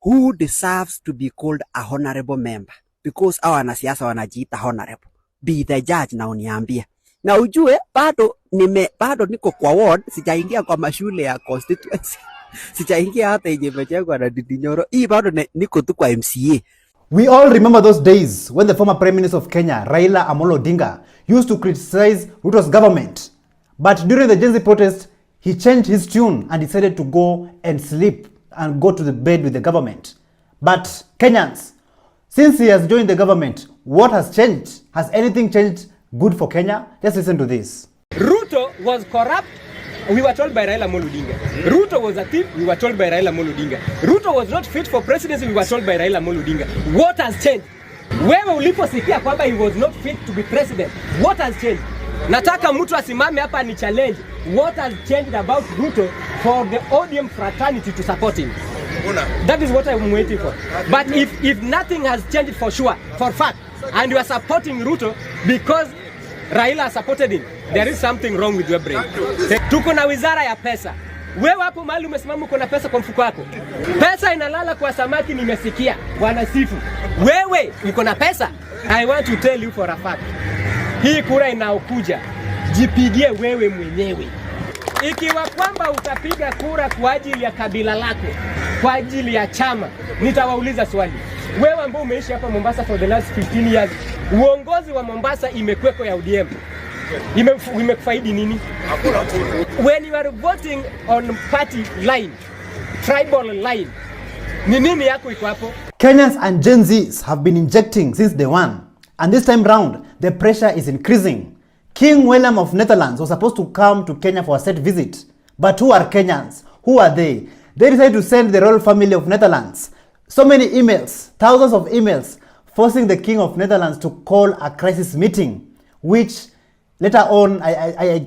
who deserves to be called a honorable member? Because hawa wanasiasa wanajiita honorable. Be the judge na uniambia. Na ujue bado niko kwa ward, sijaingia kwa mashule ya constituency. Sijaingia hata yenye imejengwa na Didinyoro. Hii bado niko tu kwa MCA. We all remember those days when the former Prime Minister of Kenya, Raila Amolo Odinga, used to criticize Ruto's government. But during the Gen Z protest, he changed his tune and decided to go and sleep and go to the bed with the government. But Kenyans, since he has joined the government, what has changed? Has anything changed good for Kenya? Let's listen to this. Ruto was corrupt. We were told by Raila Amolo Odinga. Ruto was a thief. We were told by Raila Amolo Odinga. Ruto was not fit for presidency. We were told by Raila Amolo Odinga. What has changed? Wewe uliposikia kwamba he was not fit to be president, what has changed? Nataka mtu asimame hapa ni challenge. What has changed about Ruto for the ODM fraternity to support him? That is what I'm waiting for. But if nothing has changed for sure, for fact, and you are supporting Ruto because Raila supported him, there is something wrong with your brain. Tuko na wizara ya pesa. Wewe hapo mahali umesimama uko na pesa kwa mfuko wako. Pesa inalala kwa samaki nimesikia. Wanasifu. Wewe uko na pesa? I want to tell you for a fact. Hii kura inaokuja, jipigie wewe mwenyewe. Ikiwa kwamba utapiga kura kwa ajili ya kabila lako, kwa ajili ya chama, nitawauliza swali. Wewe ambao umeishi hapa Mombasa for the last 15 years, uongozi wa Mombasa imekweko ya ODM. Imekufaidi nini? When you are voting on party line, tribal line, ni nini yako iko hapo? Kenyans and Gen Zs have been injecting since day one. And this time round, the pressure is increasing. King William of Netherlands was supposed to come to Kenya for a state visit. But who are Kenyans? Who are they? They decided to send the royal family of Netherlands so many emails, thousands of emails, forcing the King of Netherlands to call a crisis meeting, which later on, I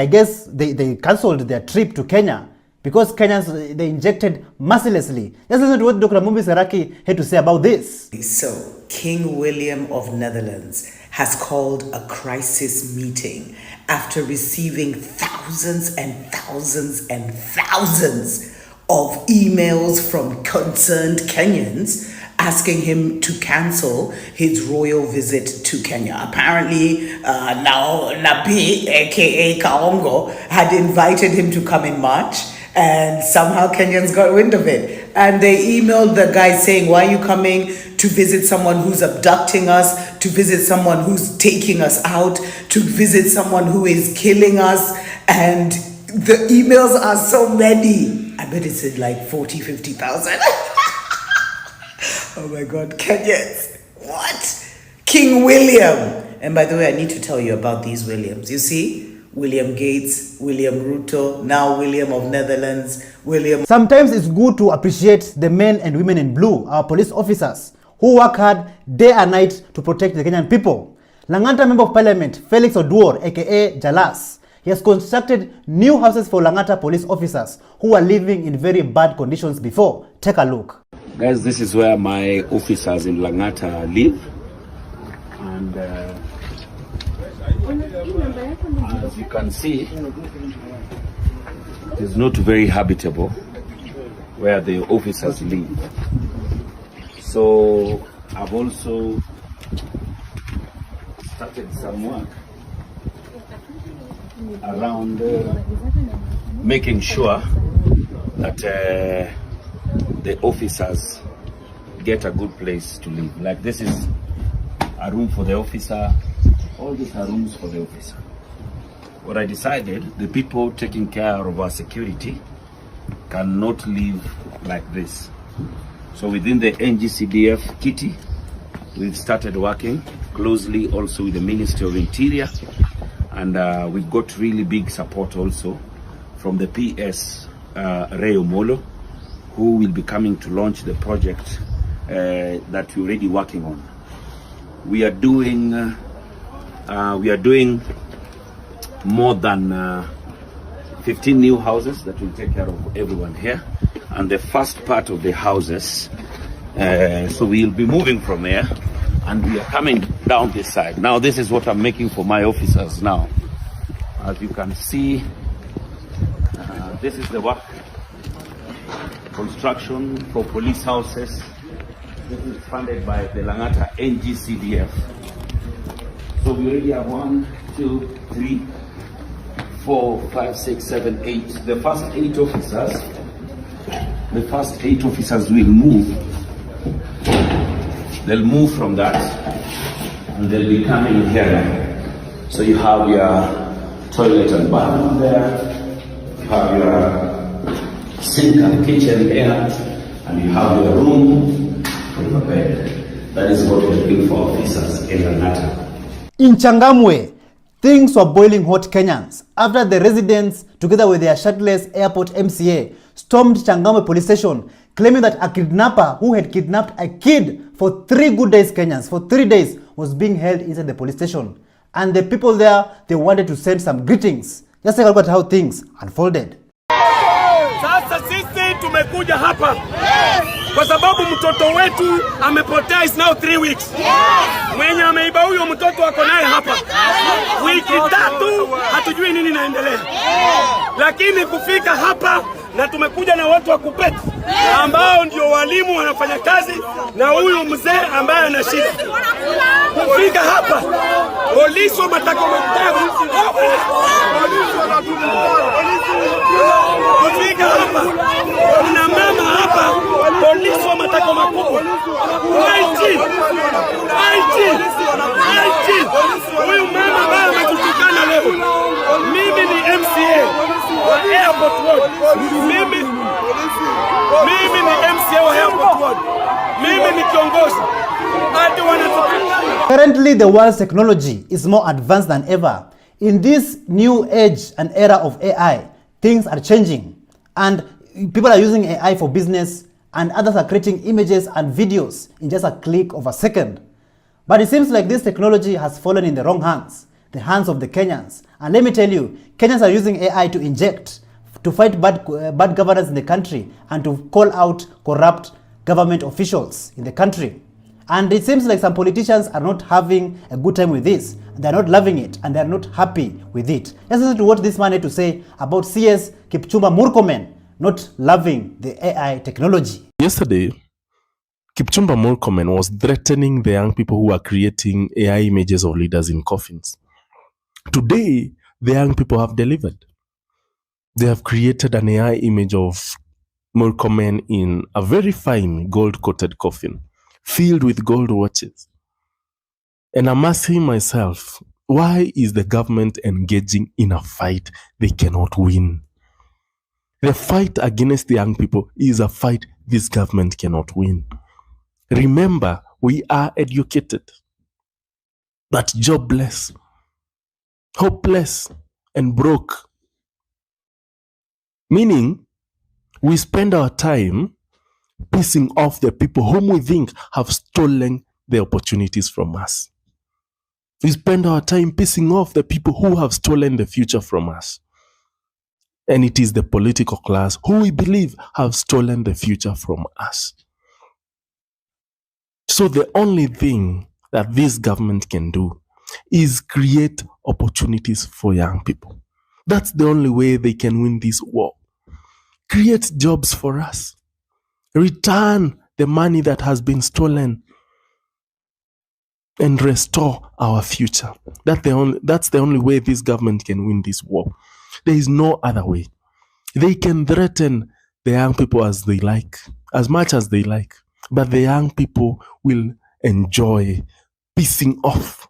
guess they cancelled their trip to Kenya because Kenyans, they injected mercilessly. Let's listen to what Dr. Mumbi Seraki had to say about this. So, King William of Netherlands has called a crisis meeting after receiving thousands and thousands and thousands of emails from concerned Kenyans asking him to cancel his royal visit to Kenya. Apparently, now Nabi, aka Kaongo, had invited him to come in March, and somehow Kenyans got wind of it. And they emailed the guy saying, why are you coming to visit someone who's abducting us, to visit someone who's taking us out, to visit someone who is killing us? And the emails are so many. I bet it's in like 40, 50,000. Oh my God, Kenyans. What? King William. And by the way, I need to tell you about these Williams. You see? William Gates, William Ruto, now William of Netherlands, William... Sometimes it's good to appreciate the men and women in blue, our police officers, who work hard day and night to protect the Kenyan people. Lang'ata Member of Parliament Felix Oduor, aka Jalas, he has constructed new houses for Lang'ata police officers who are living in very bad conditions before. Take a look. Guys, this is where my officers in Lang'ata live. And as you can see, it is not very habitable where the officers live. So I've also started some work around making sure that the officers get a good place to live. Like this is a room for the officer. All these are rooms for the officer. What I decided, the people taking care of our security cannot live like this. So within the NGCDF kitty, we've started working closely also with the Ministry of Interior, and we've got really big support also from the PS Rayo Molo, who will be coming to launch the project that we're already working on. We are doing more than 15 new houses that will take care of everyone here, and the first part of the houses, so we'll be moving from here and we are coming down this side. Now this is what I'm making for my officers now. As you can see, this is the work, construction for police houses. This is funded by the Lang'ata NGCDF. So we already have 1, 2, 3, 4, 5, 6, 7, 8. The first 8 officers will move. They'll move from that and they'll be coming here. So you have your toilet and bathroom there. You have your sink and kitchen here. And you have your room and your bed. That is what we're doing for officers in Lang'ata. In Changamwe, things were boiling hot, Kenyans, after the residents, together with their shirtless airport MCA, stormed Changamwe police station, claiming that a kidnapper who had kidnapped a kid for 3 good days, Kenyans, for 3 days, was being held inside the police station. And the people there, they wanted to send some greetings. Just take a look at how things unfolded. Sasa sisi tumekuja hapa kwa sababu mtoto wetu amepotea, is now 3 weeks. Mwenye ameiba huyo mtoto wako naye hapa wiki 3, hatujui nini naendelea. Lakini kufika hapa na tumekuja na watu wa KUPPET ambao ndio walimu wanafanya kazi na huyu mzee ambaye ana shida. Kufika hapa polisi wametaka mtabu. Kufika hapa kuna mama hapa, polisi wametaka makubwa. Huyu mama ambaye ametutukana leo. Mimi ni MCA wa Airport Road. Mimi ni MCA wa Airport Road. Mimi ni kiongozi. Currently, the world's technology is more advanced than ever. In this new age and era of AI, things are changing. And people are using AI for business, and others are creating images and videos in just a click of a second. But it seems like this technology has fallen in the wrong hands, the hands of the Kenyans. And let me tell you, Kenyans are using AI to inject, to fight bad governance in the country, and to call out corrupt government officials in the country. And it seems like some politicians are not having a good time with this. They're not loving it, and they're not happy with it. Let's listen to what this man had to say about CS Kipchumba Murkomen not loving the AI technology. Yesterday, Kipchumba Murkomen was threatening the young people who are creating AI images of leaders in coffins. Today, the young people have delivered. They have created an AI image of Murkomen in a very fine gold-coated coffin, filled with gold watches. And I'm asking myself, why is the government engaging in a fight they cannot win? The fight against the young people is a fight this government cannot win. Remember, we are educated, but jobless, hopeless, and broke. Meaning, we spend our time pissing off the people whom we think have stolen the opportunities from us. We spend our time pissing off the people who have stolen the future from us. And it is the political class who we believe have stolen the future from us. So the only thing that this government can do is create opportunities for young people. That's the only way they can win this war. Create jobs for us. Return the money that has been stolen and restore our future. That's the only way this government can win this war. There is no other way. They can threaten the young people as they like, as much as they like, but the young people will enjoy pissing off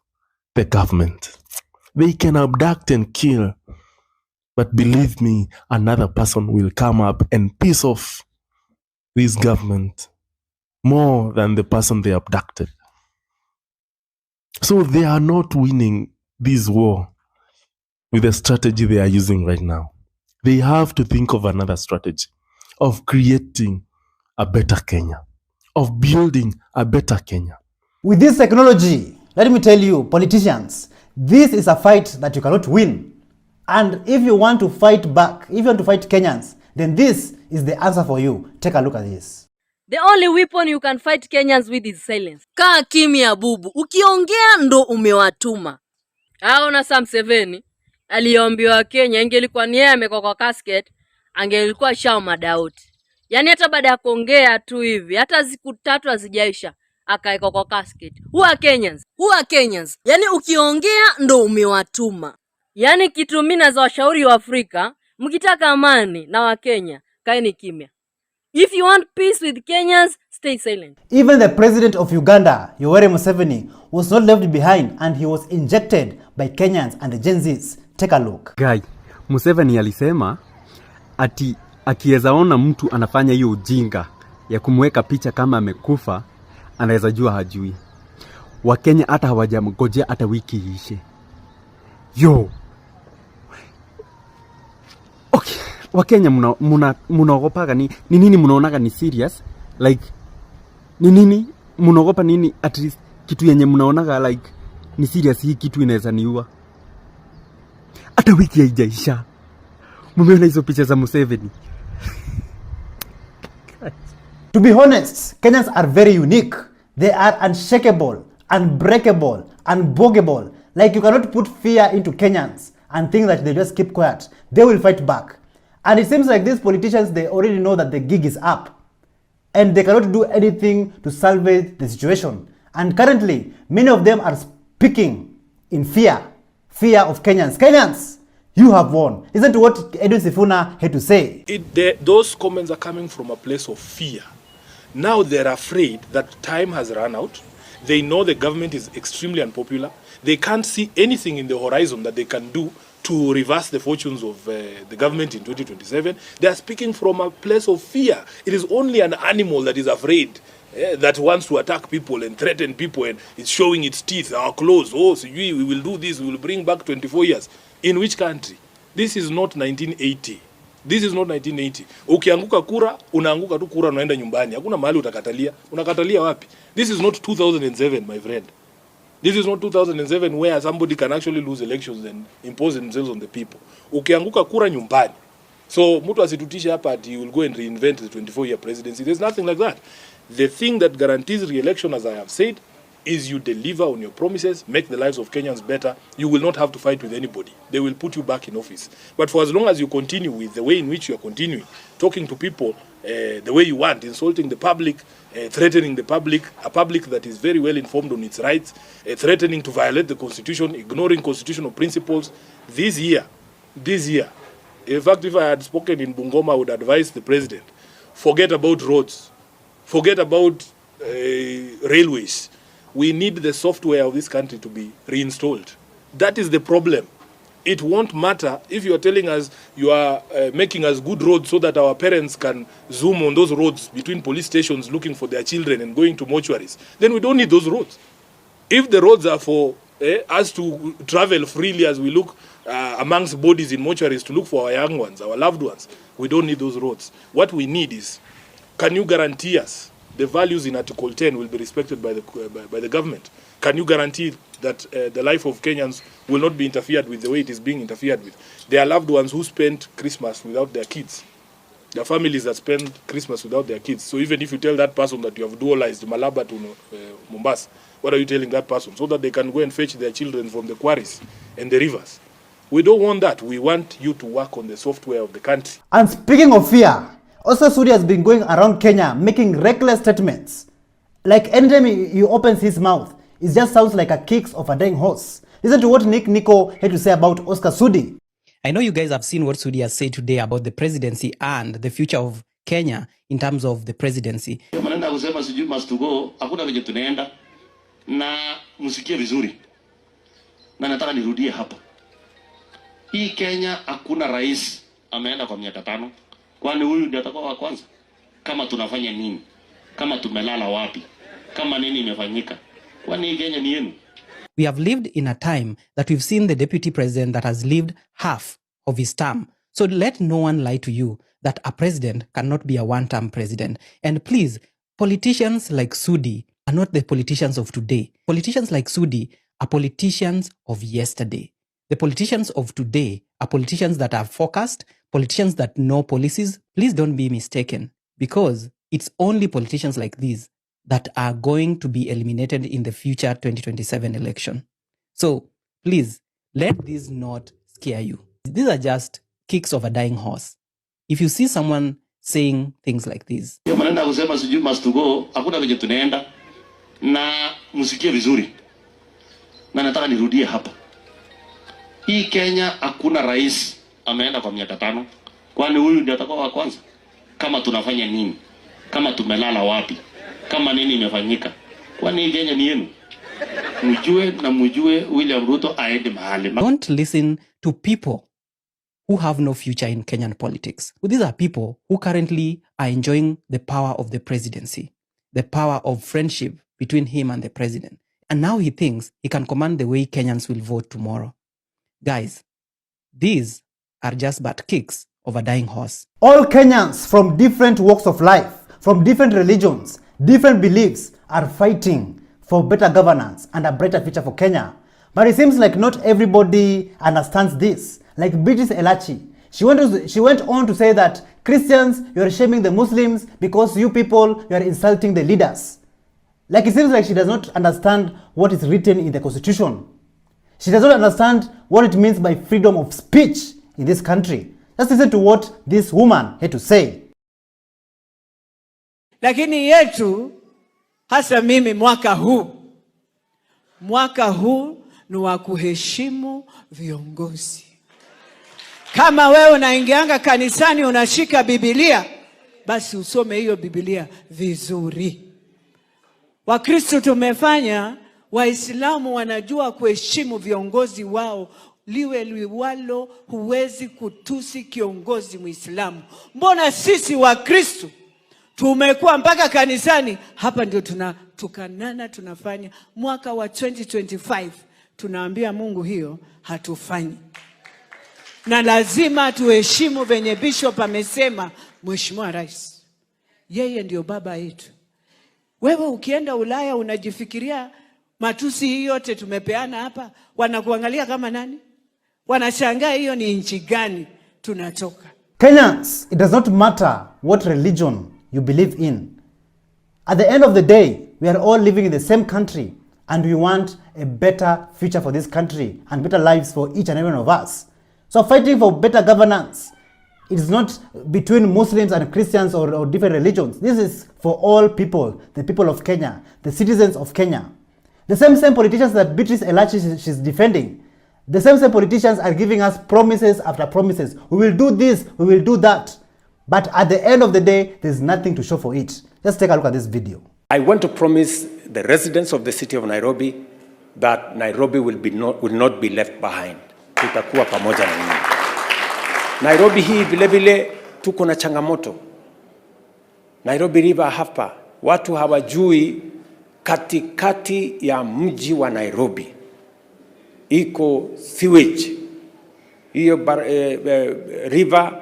the government. They can abduct and kill, but believe me, another person will come up and piss off this government more than the person they abducted. So they are not winning this war with the strategy they are using right now. They have to think of another strategy of creating a better Kenya, of building a better Kenya. With this technology, let me tell you, politicians, this is a fight that you cannot win. And if you want to fight back, if you want to fight Kenyans, then this is the answer for you. Take a look at this. The only weapon you can fight Kenyans with is silence. Kaa kimya bubu, ukiongea ndo umewatuma. Haona Sam Seveni aliombiwa Kenya ingelikuwa ni yeye amekuwa kwa casket, angelikuwa shao madauti. Yaani hata baada ya kuongea tu hivi, hata siku 3 hazijaisha akaeka kwa casket. Who are Kenyans? Who are Kenyans? Yaani ukiongea ndo umewatuma. Yaani kitu mimi nazo washauri wa Afrika, mkitaka amani na wa Kenya, kaeni kimya. If you want peace with Kenyans, stay silent. Even the president of Uganda, Yoweri Museveni, was not left behind and he was injected by Kenyans and the Gen Zs. Take a look. Guy, Museveni alisema ati akiweza ona mtu anafanya hiyo ujinga ya kumweka picha kama amekufa, anaweza jua hajui. Wakenya hata hawajamgojea hata wiki ishe. Yo. Okay. Wakenya munaogopaga ni nini munaonaga ni serious? Like, ni nini munaogopa nini? At least kitu yenye munaonaga like ni serious, hii kitu inaweza niua. Hata wiki haijaisha. Mumeona hizo picha za Museveni. To be honest, Kenyans are very unique. They are unshakable, unbreakable, unbogable. Like you cannot put fear into Kenyans and think that they just keep quiet. They will fight back. And it seems like these politicians, they already know that the gig is up. And they cannot do anything to salvage the situation. And currently, many of them are speaking in fear of Kenyans. Kenyans, you have won. Isn't what Edwin Sifuna had to say? Those comments are coming from a place of fear. Now they're afraid that time has run out. They know the government is extremely unpopular. They can't see anything in the horizon that they can do to reverse the fortunes of the government in 2027. They are speaking from a place of fear. It is only an animal that is afraid, that wants to attack people and threaten people, and it's showing its teeth, our claws. Oh, so we will do this, we will bring back 24 years. In which country? This is not 1980. This is not 1980. Ukianguka kura, unaanguka tu kura, unaenda nyumbani. Hakuna mahali utakatalia. Unakatalia wapi? This is not 2007, my friend. This is not 2007 where somebody can actually lose elections and impose themselves on the people. Ukianguka kura nyumbani. So mtu asitutishe hapa ati you will go and reinvent the 24-year presidency. There's nothing like that. The thing that guarantees re-election, as I have said, is you deliver on your promises, make the lives of Kenyans better. You will not have to fight with anybody. They will put you back in office. But for as long as you continue with the way in which you are continuing, talking to people the way you want, insulting the public, threatening the public, a public that is very well informed on its rights, threatening to violate the constitution, ignoring constitutional principles, this year, in fact, if I had spoken in Bungoma, I would advise the president, forget about roads, forget about railways. We need the software of this country to be reinstalled. That is the problem. It won't matter if you are telling us you are making us good roads so that our parents can zoom on those roads between police stations looking for their children and going to mortuaries. Then we don't need those roads. If the roads are for us to travel freely as we look amongst bodies in mortuaries to look for our young ones, our loved ones, we don't need those roads. What we need is, can you guarantee us the values in Article 10 will be respected by the government? Can you guarantee that the life of Kenyans will not be interfered with the way it is being interfered with? There are loved ones who spend Christmas without their kids. There are families that spend Christmas without their kids. So even if you tell that person that you have dualized Malaba to Mombasa, what are you telling that person? So that they can go and fetch their children from the quarries and the rivers. We don't want that. We want you to work on the software of the country. And speaking of fear, Oscar Sudi has been going around Kenya making reckless statements. Like anytime he opens his mouth, it just sounds like a kicks of a dying horse. Listen to what Nick Nico had to say about Oscar Sudi. I know you guys have seen what Sudi has said today about the presidency and the future of Kenya in terms of the presidency. Manenda kusema sijui must go, hakuna venye tunaenda na msikie vizuri. Na nataka nirudie hapa. Hii Kenya hakuna rais ameenda kwa miaka 5. Kwani huyu ndiye atakuwa wa kwanza? Kama tunafanya nini? Kama tumelala wapi? Kama nini imefanyika? Kwani Kenya ni yenu? We have lived in a time that we've seen the deputy president that has lived half of his term. So let no one lie to you that a president cannot be a one-term president. And please, politicians like Sudi are not the politicians of today. Politicians like Sudi are politicians of yesterday. The politicians of today are politicians that are focused, politicians that know policies. Please don't be mistaken, because it's only politicians like these that are going to be eliminated in the future 2027 election. So please, let this not scare you. These are just kicks of a dying horse. If you see someone saying things like this, manenda kusema sijui must go, hakuna venye tunaenda na msikie vizuri. Na nataka nirudie hapa. Hii Kenya hakuna rais ameenda kwa miaka 5. Kwani huyu ndiye atakuwa wa kwanza? Kama tunafanya nini? Kama tumelala wapi? Kama nini imefanyika? Kwani Kenya ni yenu? Mjue William Ruto aende mahali. Don't listen to people who have no future in Kenyan politics. These are people who currently are enjoying the power of the presidency, the power of friendship between him and the president. And now he thinks he can command the way Kenyans will vote tomorrow. Guys, these are just but kicks of a dying horse. All Kenyans from different walks of life, from different religions, different beliefs are fighting for better governance and a brighter future for Kenya. But it seems like not everybody understands this. Like British Elachi, she went on to say that Christians, you are shaming the Muslims because you people, you are insulting the leaders. Like it seems like she does not understand what is written in the constitution. She does not understand what it means by freedom of speech in this country. Let's listen to what this woman had to say. Lakini yetu hasa mimi mwaka huu ni wa kuheshimu viongozi. Kama wewe unaingianga kanisani unashika Biblia, basi usome hiyo Biblia vizuri. Wakristo tumefanya, Waislamu wanajua kuheshimu viongozi wao. Liwe liwalo, huwezi kutusi kiongozi Muislamu. Mbona sisi Wakristo tumekuwa mpaka kanisani hapa ndio tunatukanana tunafanya? Mwaka wa 2025 tunaambia Mungu hiyo hatufanyi. Na lazima tuheshimu venye bishop amesema, Mheshimiwa Rais. Yeye ndio baba yetu. Wewe ukienda Ulaya unajifikiria matusi hii yote tumepeana hapa, wanakuangalia kama nani? Wanashangaa hiyo ni nchi gani tunatoka. Kenyans, it does not matter what religion you believe in. At the end of the day, we are all living in the same country. and we want a better future for this country and better lives for each and every one of us. So fighting for better governance, it is not between Muslims and Christians or different religions. This is for all people, the people of Kenya, the citizens of Kenya. The same politicians that Beatrice Elachi she's defending, the same politicians are giving us promises after promises. We will do this, we will do that. But at the end of the day, there's nothing to show for it. Let's take a look at this video. I want to promise the residents of the city of Nairobi that Nairobi will not be left behind. Tutakuwa pamoja na nyinyi. Nairobi hii vile vile tuko na changamoto. Nairobi River hapa, watu hawajui katikati ya mji wa Nairobi iko sewage. Hiyo river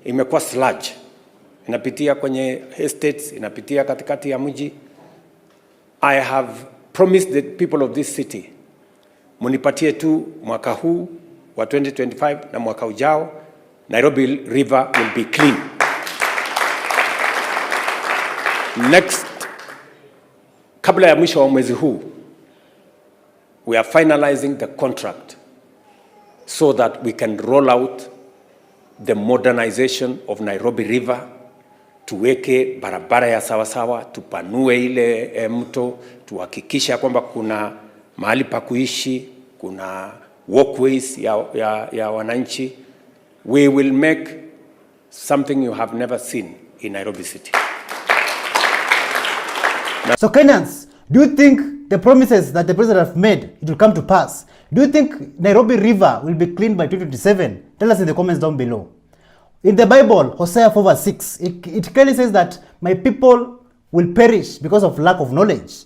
imekuwa sludge. Inapitia kwenye estates, inapitia katikati ya mji. I have promised the people of this city, munipatie tu mwaka huu wa 2025 na mwaka ujao, Nairobi River will be clean. Next, kabla ya mwisho wa mwezi huu, we are finalizing the contract so that we can roll out the modernization of Nairobi River, tuweke barabara ya sawasawa, tupanue ile mto, tuhakikisha kwamba kuna mahali pa kuishi, kuna walkways ya wananchi. We will make something you have never seen in Nairobi City. So Kenyans, do you think the promises that the president have made, it will come to pass? Do you think Nairobi River will be cleaned by 2027? Tell us in the comments down below. In the Bible, Hosea 4:6, it clearly says that my people will perish because of lack of knowledge.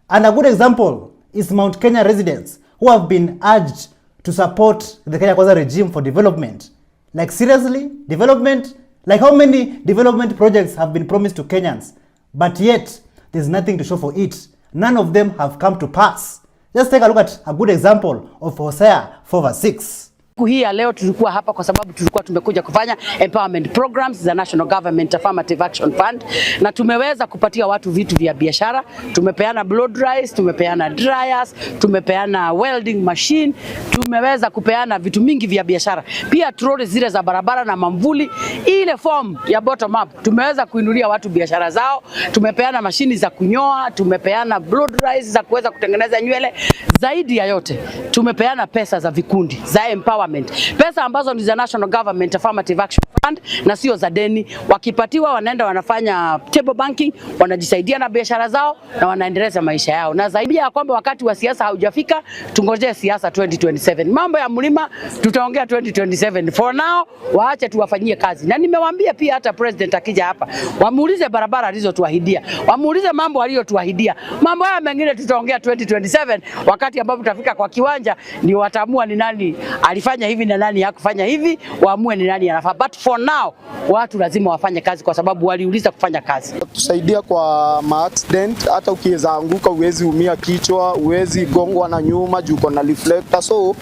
And a good example is Mount Kenya residents who have been urged to support the Kenya Kwanza regime for development. Like seriously, development? Like how many development projects have been promised to Kenyans, but yet there's nothing to show for it. None of them have come to pass. Just take a look at a good example of Hosea 4:6. Hii ya leo tulikuwa hapa kwa sababu tulikuwa tumekuja kufanya empowerment programs za National Government Affirmative Action Fund, na tumeweza kupatia watu vitu vya biashara. Tumepeana blow dries, tumepeana dryers, tumepeana welding machine, tumeweza kupeana vitu mingi vya biashara. Pia troli zile za barabara na mamvuli, ile form ya bottom up tumeweza kuinulia watu biashara zao. Tumepeana mashini za kunyoa, tumepeana blow dries za kuweza kutengeneza nywele. Zaidi ya yote, tumepeana pesa za vikundi za empowerment. Pesa ambazo ni za National Government Affirmative Action Fund na sio za deni. Wakipatiwa wanaenda wanafanya table banking, wanajisaidia na biashara zao na wanaendeleza maisha yao. Na zaidi ya kwamba wakati wa siasa haujafika, tungojee siasa 2027. Mambo ya mlima tutaongea 2027. For now, waache tuwafanyie kazi. Na nimewaambia pia hata president akija hapa, wamuulize barabara alizotuahidia, wamuulize mambo aliyotuahidia. Mambo haya mengine tutaongea 2027 wakati ambapo tutafika kwa kiwanja, ndio wataamua ni nani alifanya hivi na nani hakufanya hivi, waamue ni nani anafaa. But for now, watu lazima wafanye kazi kwa sababu waliuliza kufanya kazi. Tusaidia kwa accident, hata ukiweza anguka uwezi umia kichwa, uwezi gongwa na nyuma juu kuna reflector, so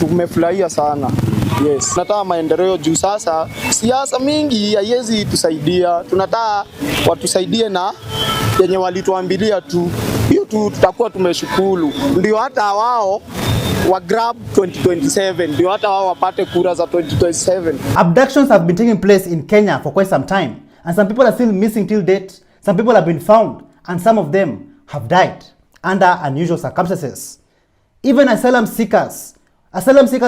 tumefurahia sana. Yes. Tunataka maendeleo juu sasa siasa mingi haiwezi tusaidia. Tunataka watusaidie na yenye walituambilia tu. Hiyo tu tutakuwa tumeshukuru. Ndio hata wao wa grab 2027, ndio hata wao wapate kura za 2027. Abductions have been taking place in Kenya for quite some time, and some people are still missing till date. Some people have been found, and some of them have died under unusual circumstances. Even asylum seekers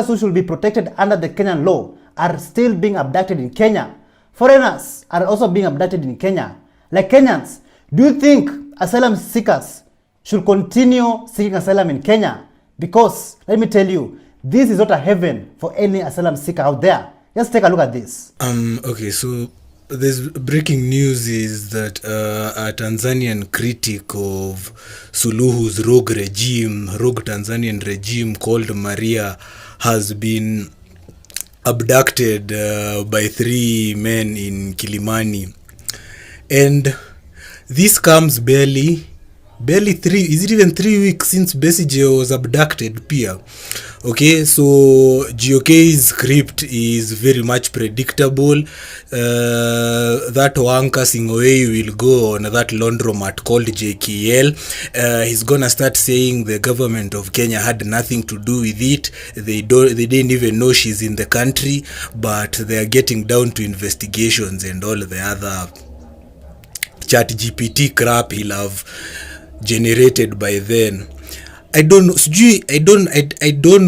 who should be protected under the Kenyan law are still being abducted in Kenya. Foreigners are also being abducted in Kenya. Like Kenyans, do you think asylum seekers should continue seeking asylum in Kenya? Because, let me tell you, this is not a heaven for any asylum seeker out there. Let's take a look at this. Okay, so there's breaking news is that a Tanzanian critic of Suluhu's rogue Tanzanian regime called Maria has been abducted by 3 men in Kilimani. And this comes barely barely 3, is it even 3 weeks since Besigye was abducted pia. Okay, so GOK's script is very much predictable. That Wanka Sing'oei will go on that laundromat called JKL. He's gonna start saying the government of Kenya had nothing to do with it. They didn't even know she's in the country, but they are getting down to investigations and all the other chat GPT crap he'll have generated by then. I don't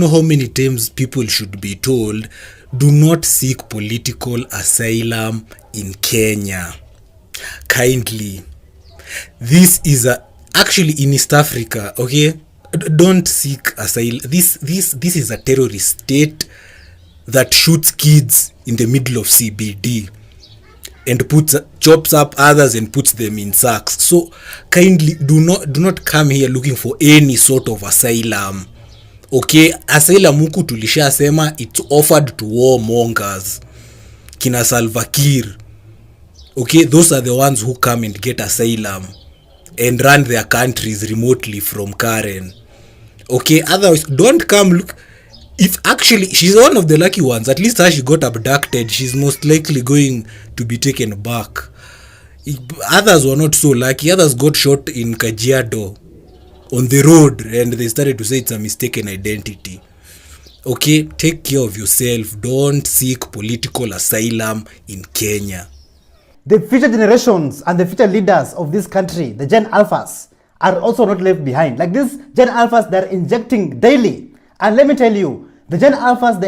know how many times people should be told, do not seek political asylum in Kenya. Kindly. This is actually in East Africa, okay? Don't seek asylum. This is a terrorist state that shoots kids in the middle of CBD and chops up others and puts them in sacks. So kindly do not come here looking for any sort of asylum. Okay, asylum huku tulishasema it's offered to warmongers. Kina Salva Kiir. Okay, those are the ones who come and get asylum and run their countries remotely from Karen. Okay, otherwise don't come look. If actually she's one of the lucky ones, at least as she got abducted, she's most likely going to be taken back. Others were not so lucky. Others got shot in Kajiado on the road and they started to say it's a mistaken identity. Okay, take care of yourself. Don't seek political asylum in Kenya. The future generations and the future leaders of this country, the Gen Alphas, are also not left behind. Like these Gen Alphas, they're injecting daily. And let me tell you, the Gen Alphas,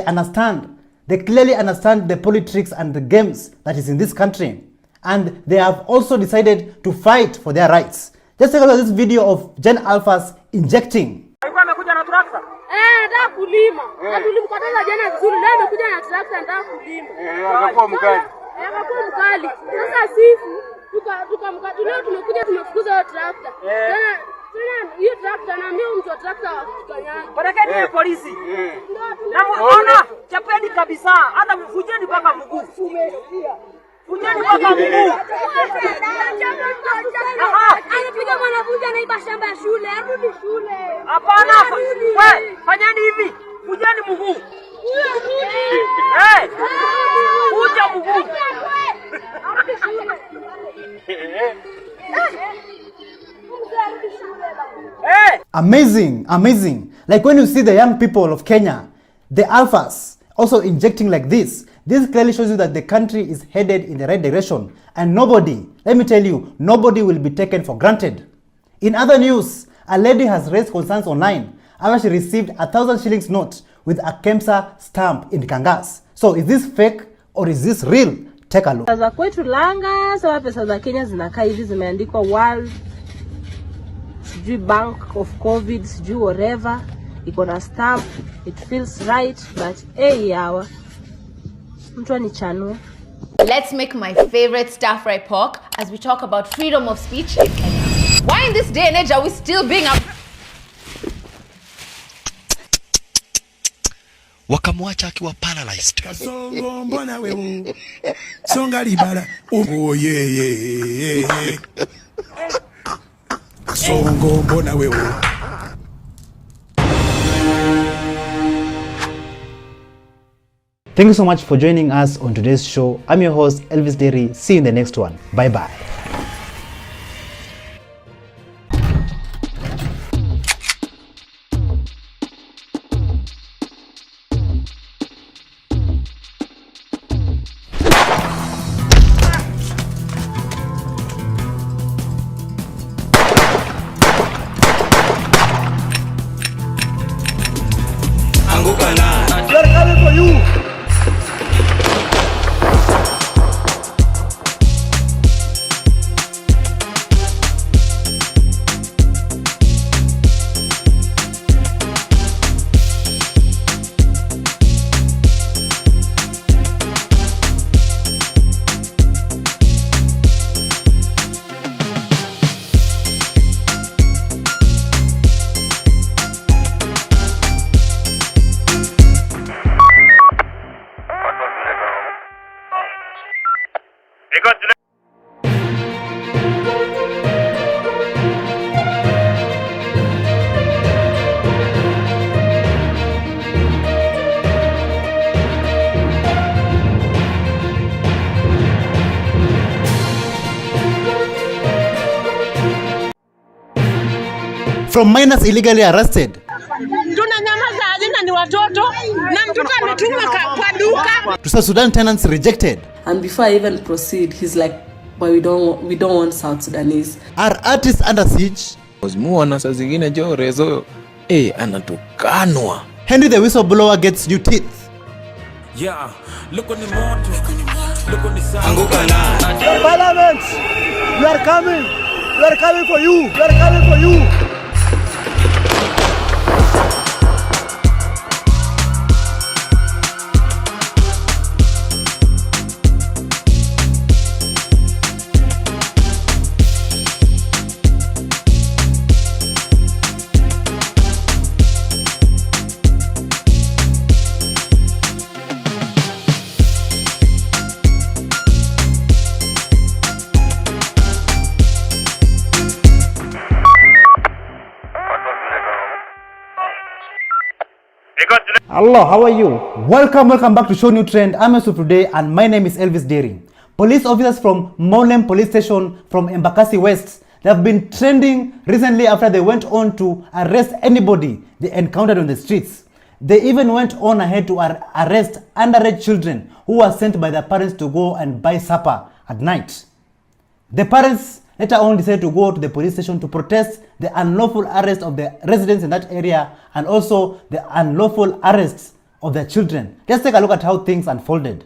they clearly understand the politics and the games that is in this country. And they have also decided to fight for their rights. Just take a look at this video of Gen Alphas injecting. Nataka kulima. Na tulimkataza jana vizuri, leo amekuja na trakta nataka kulima. Akakuwa mkali. Akakuwa mkali. Sasa sisi leo tumekuja tumefukuza hiyo trakta. Tena hiyo trakta na mimi mtu wa trakta tukanyana. Barakeni ya polisi. Na muona chapeni kabisa, hata mfujeni mpaka mguu. Fujeni mpaka mguu. Anapiga mwanafunzi anaiba shamba ya shule, arudi shule. Hapana, wewe fanyeni hivi. Fujeni mguu. Fuja mguu. Amazing. Like when you see the young people of Kenya, the Alphas, also injecting like this clearly shows you that the country is headed in the right direction. And nobody, let me tell you, nobody will be taken for granted. In other news, a lady has raised concerns online after she received 1,000 shillings note with a KEMSA stamp in Kangas. So is this fake or is this real? Take a look. Za kwetu Langa, sawa pesa za Kenya zinakaa hivi zimeandikwa World Bank of COVID, whatever. Iko na stamp, it feels right, but yawa. Mtu ni chanu. Let's make my favorite stir-fry pork as we talk about freedom of speech in Kenya. Why in this day and age are we still being wakamwacha akiwa paralyzed. Kasongo mbona wewe songa libala oh yeah. Kasongo mbona wewe. Thank you so much for joining us on today's show. I'm your host Elvis Derry. See you in the next one. Bye bye. They're coming for you. from minors illegally arrested. Tunanyamaza hazina ni watoto na mtoto ametumwa kwa duka. To South Sudan tenants rejected. And before I even proceed, he's like, but we don't want South Sudanese. Are artists under siege? Muona saa zingine jo rezo anatukanwa. Henry the whistleblower gets new teeth. Yeah, look on the moto. Look on the sun. Parliament, we are coming. We are coming for you. We are coming for you. Hello, how are you? Welcome back to ShowNewTrend. I'm Yusuf today and my name is Elvis Dering. Police officers from Moulem Police Station from Embakasi West, they have been trending recently after they went on to arrest anybody they encountered on the streets. They even went on ahead to arrest underage children who were sent by their parents to go and buy supper at night. The parents later on decided to go to the police station to protest the unlawful arrest of the residents in that area and also the unlawful arrests of their children. Let's take a look at how things unfolded.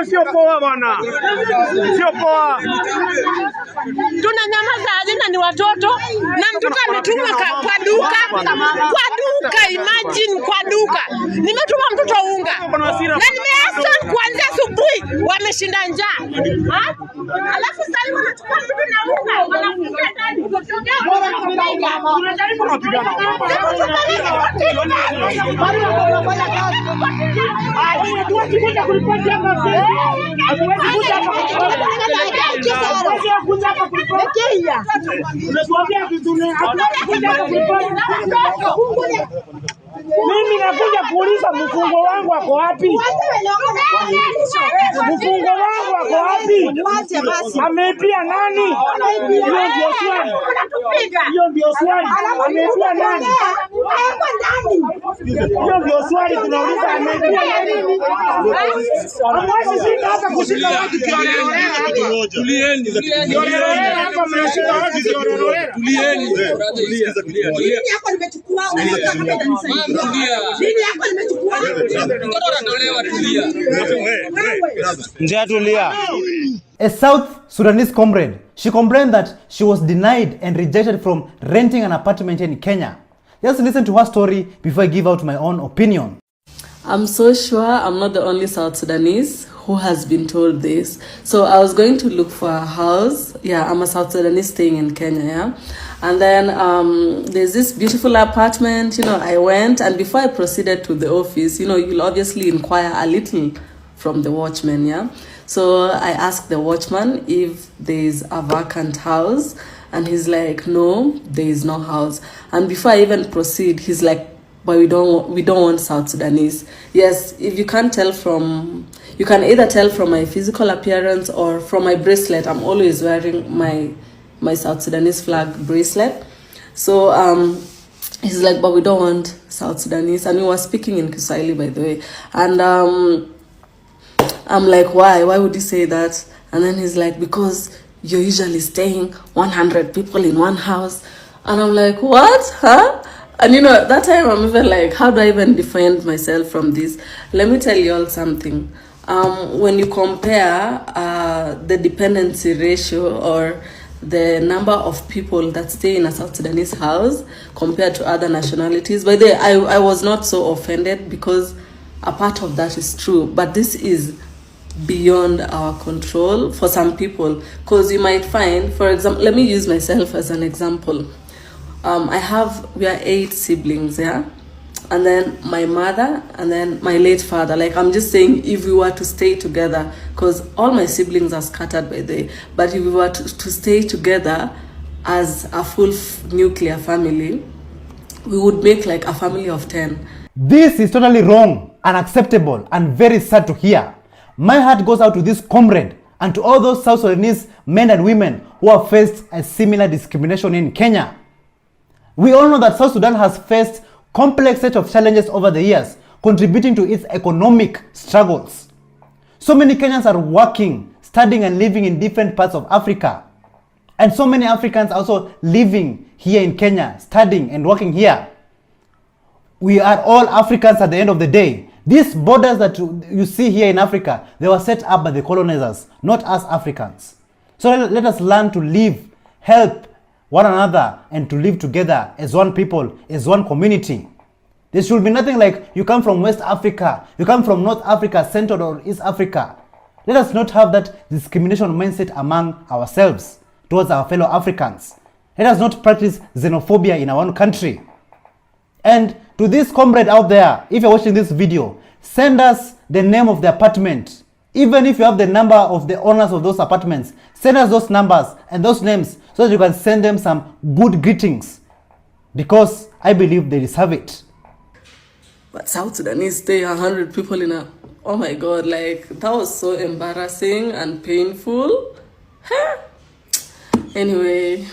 Sio poa bwana. Sio poa. Tunanyamaza hazina ni watoto na mtoto ametumwa kwa duka. Kwa duka, imagine kwa duka. Nimetuma mtoto unga. Na nimeacha kuanzia asubuhi wameshinda njaa. Alafu sasa wanachukua mtoto na unga wanafungia ndani. Mimi nakuja kuuliza mfungo wangu wako wapi? Mfungo wangu wako wapi? Ameipia nani? Hiyo ndio swali. Hiyo ndio swali. Ameipia nani? Hiyo ndio swali tunauliza, ameipia nani? Hamwezi sita hata kushika watu kiororera. Tulieni. Kiororera hapa mnashika watu kiororera. Tulieni. Tulia. Hapa nimechukua A South Sudanese comrade, she complained that she was denied and rejected from renting an apartment in Kenya. Just listen to her story before I give out my own opinion. I'm so sure I'm not the only South Sudanese who has been told this. So I was going to look for a house. Yeah, I'm a South Sudanese staying in Kenya, yeah. And then there's this beautiful apartment, I went, and before I proceeded to the office, you'll obviously inquire a little from the watchman, yeah. So I asked the watchman if there's a vacant house, and he's like, no, there is no house. And before I even proceed, he's like, but we don't want South Sudanese. Yes, if you can't tell you can either tell from my physical appearance or from my bracelet. I'm always wearing my South Sudanese flag bracelet. So he's like, but we don't want South Sudanese. And we were speaking in Kiswahili, by the way. And I'm like, why? Why would you say that? And then he's like, because you're usually staying 100 people in one house. And I'm like, what? Huh? And that time I'm even like, how do I even defend myself from this? Let me tell you all something. When you compare the dependency ratio or the number of people that stay in a South Sudanese house compared to other nationalities, by the way, I was not so offended because a part of that is true, but this is beyond our control for some people. Because you might find, for example, let me use myself as an example. we are 8 siblings, yeah? And then my mother, and then my late father. Like, I'm just saying, if we were to stay together, because all my siblings are scattered by the way, but if we were to stay together as a full nuclear family, we would make like a family of 10. This is totally wrong, unacceptable, and very sad to hear. My heart goes out to this comrade and to all those South Sudanese men and women who have faced a similar discrimination in Kenya. We all know that South Sudan has faced complex set of challenges over the years, contributing to its economic struggles. So many Kenyans are working, studying, and living in different parts of Africa. And so many Africans also living here in Kenya, studying and working here. We are all Africans at the end of the day. These borders that you see here in Africa, they were set up by the colonizers, not us Africans. So let us learn to live, help one another, and to live together as one people, as one community. There should be nothing like you come from West Africa, you come from North Africa, Central or East Africa. Let us not have that discrimination mindset among ourselves towards our fellow Africans. Let us not practice xenophobia in our own country. And to this comrade out there, if you're watching this video, send us the name of the apartment. Even if you have the number of the owners of those apartments, send us those numbers and those names so that you can send them some good greetings, because I believe they deserve it. But South Sudanese stay 100 people in a... Oh my God, like, that was so embarrassing and painful. Anyway,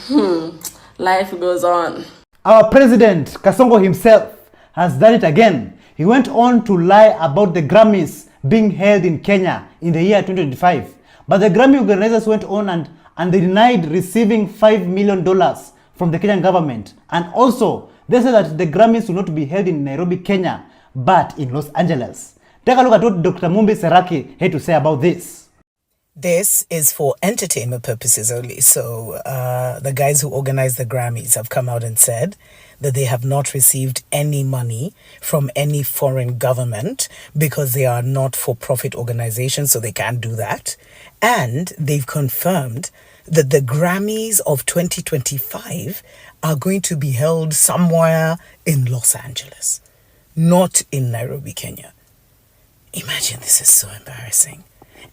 life goes on. Our president, Kasongo himself, has done it again. He went on to lie about the Grammys being held in Kenya in the year 2025. But the Grammy organizers went on and they denied receiving $5 million from the Kenyan government. And also, they said that the Grammys will not be held in Nairobi, Kenya, but in Los Angeles. Take a look at what Dr. Mumbi Seraki had to say about this. This is for entertainment purposes only. So the guys who organized the Grammys have come out and said that they have not received any money from any foreign government because they are not for-profit organizations, so they can't do that. And they've confirmed that the Grammys of 2025 are going to be held somewhere in Los Angeles, not in Nairobi, Kenya. Imagine, this is so embarrassing.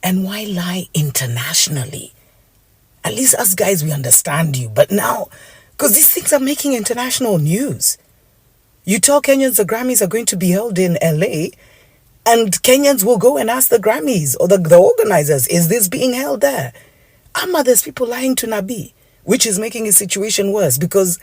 And why lie internationally? At least us guys, we understand you. But now, because these things are making international news. You tell Kenyans the Grammys are going to be held in LA, and Kenyans will go and ask the Grammys or the organizers, is this being held there? There's people lying to Nabi, which is making his situation worse, because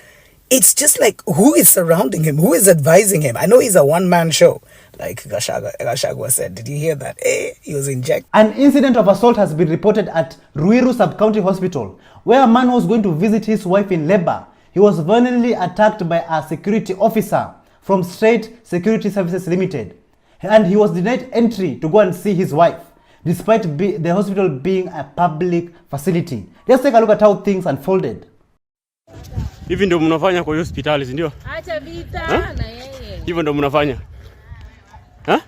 it's just like, who is surrounding him? Who is advising him? I know he's a one-man show, like Gachagua said. Did you hear that? He was injected. An incident of assault has been reported at Ruiru Sub-County Hospital, where a man was going to visit his wife in labor. He was violently attacked by a security officer from State Security Services Limited, and he was denied entry to go and see his wife, despite the hospital being a public facility. Let's take a look at how things unfolded. Hivi ndio mnafanya kwa hospitali, si ndio? Acha vita na yeye. Hivyo ndio mnafanya? Ha?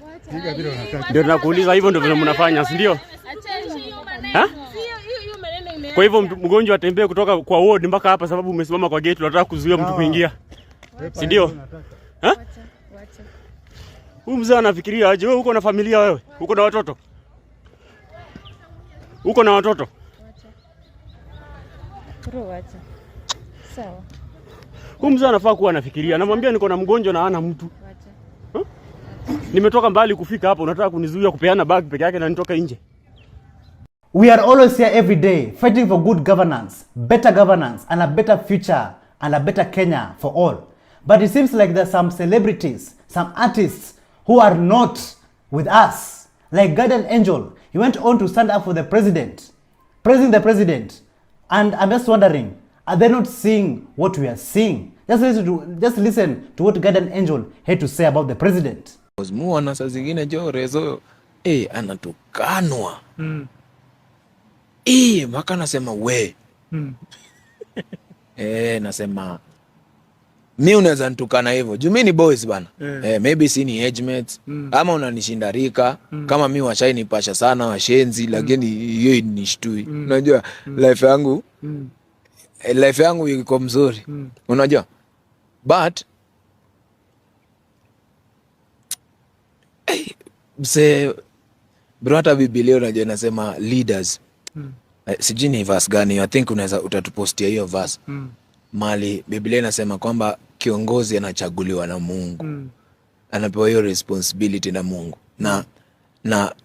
Ndio nakuuliza, hivyo ndio mnafanya, si ndio? Acha hiyo maneno. Ha? Hiyo maneno imeanza. Kwa hivyo mgonjwa atembee kutoka kwa ward mpaka hapa sababu umesimama kwa gate unataka kuzuia mtu kuingia. Si ndio? Ha? Wacha. Huyu mzee anafikiria aje? Wewe uko na familia wewe? Uko na watoto? Uko na watoto? Wacha. Sawa. Huyu mzee anafaa kuwa anafikiria. Namwambia niko na mgonjwa na hana mtu. Huh? Nimetoka mbali kufika hapa, unataka kunizuia kupeana bag peke yake na nitoka nje. We are always here every day fighting for good governance, and a better future and a better Kenya for all. But it seems like there's some celebrities, some artists who are not with us. Like Guardian Angel, he went on to stand up for the president, praising the president. And I'm just wondering, are they not seeing what we are seeing? Just listen to what Guardian Angel had to say about the president. Muona saa zingine jo rezo anatukanwa. Maka nasema we. Nasema mi unaweza nitukana hivyo. Juu mi ni boys bana. Maybe si ni age mates. Ama unanishinda rika. Kama mi washai nipasha sana washenzi. Lakini hiyo nishtui. Unajua life yangu iko mzuri. Unajua but mse bro, hata Biblia unajua inasema leaders. Sijui ni verse gani, I think unaweza utatupostia hiyo verse. Mali Biblia inasema kwamba kiongozi anachaguliwa na Mungu. Anapewa hiyo responsibility na Mungu.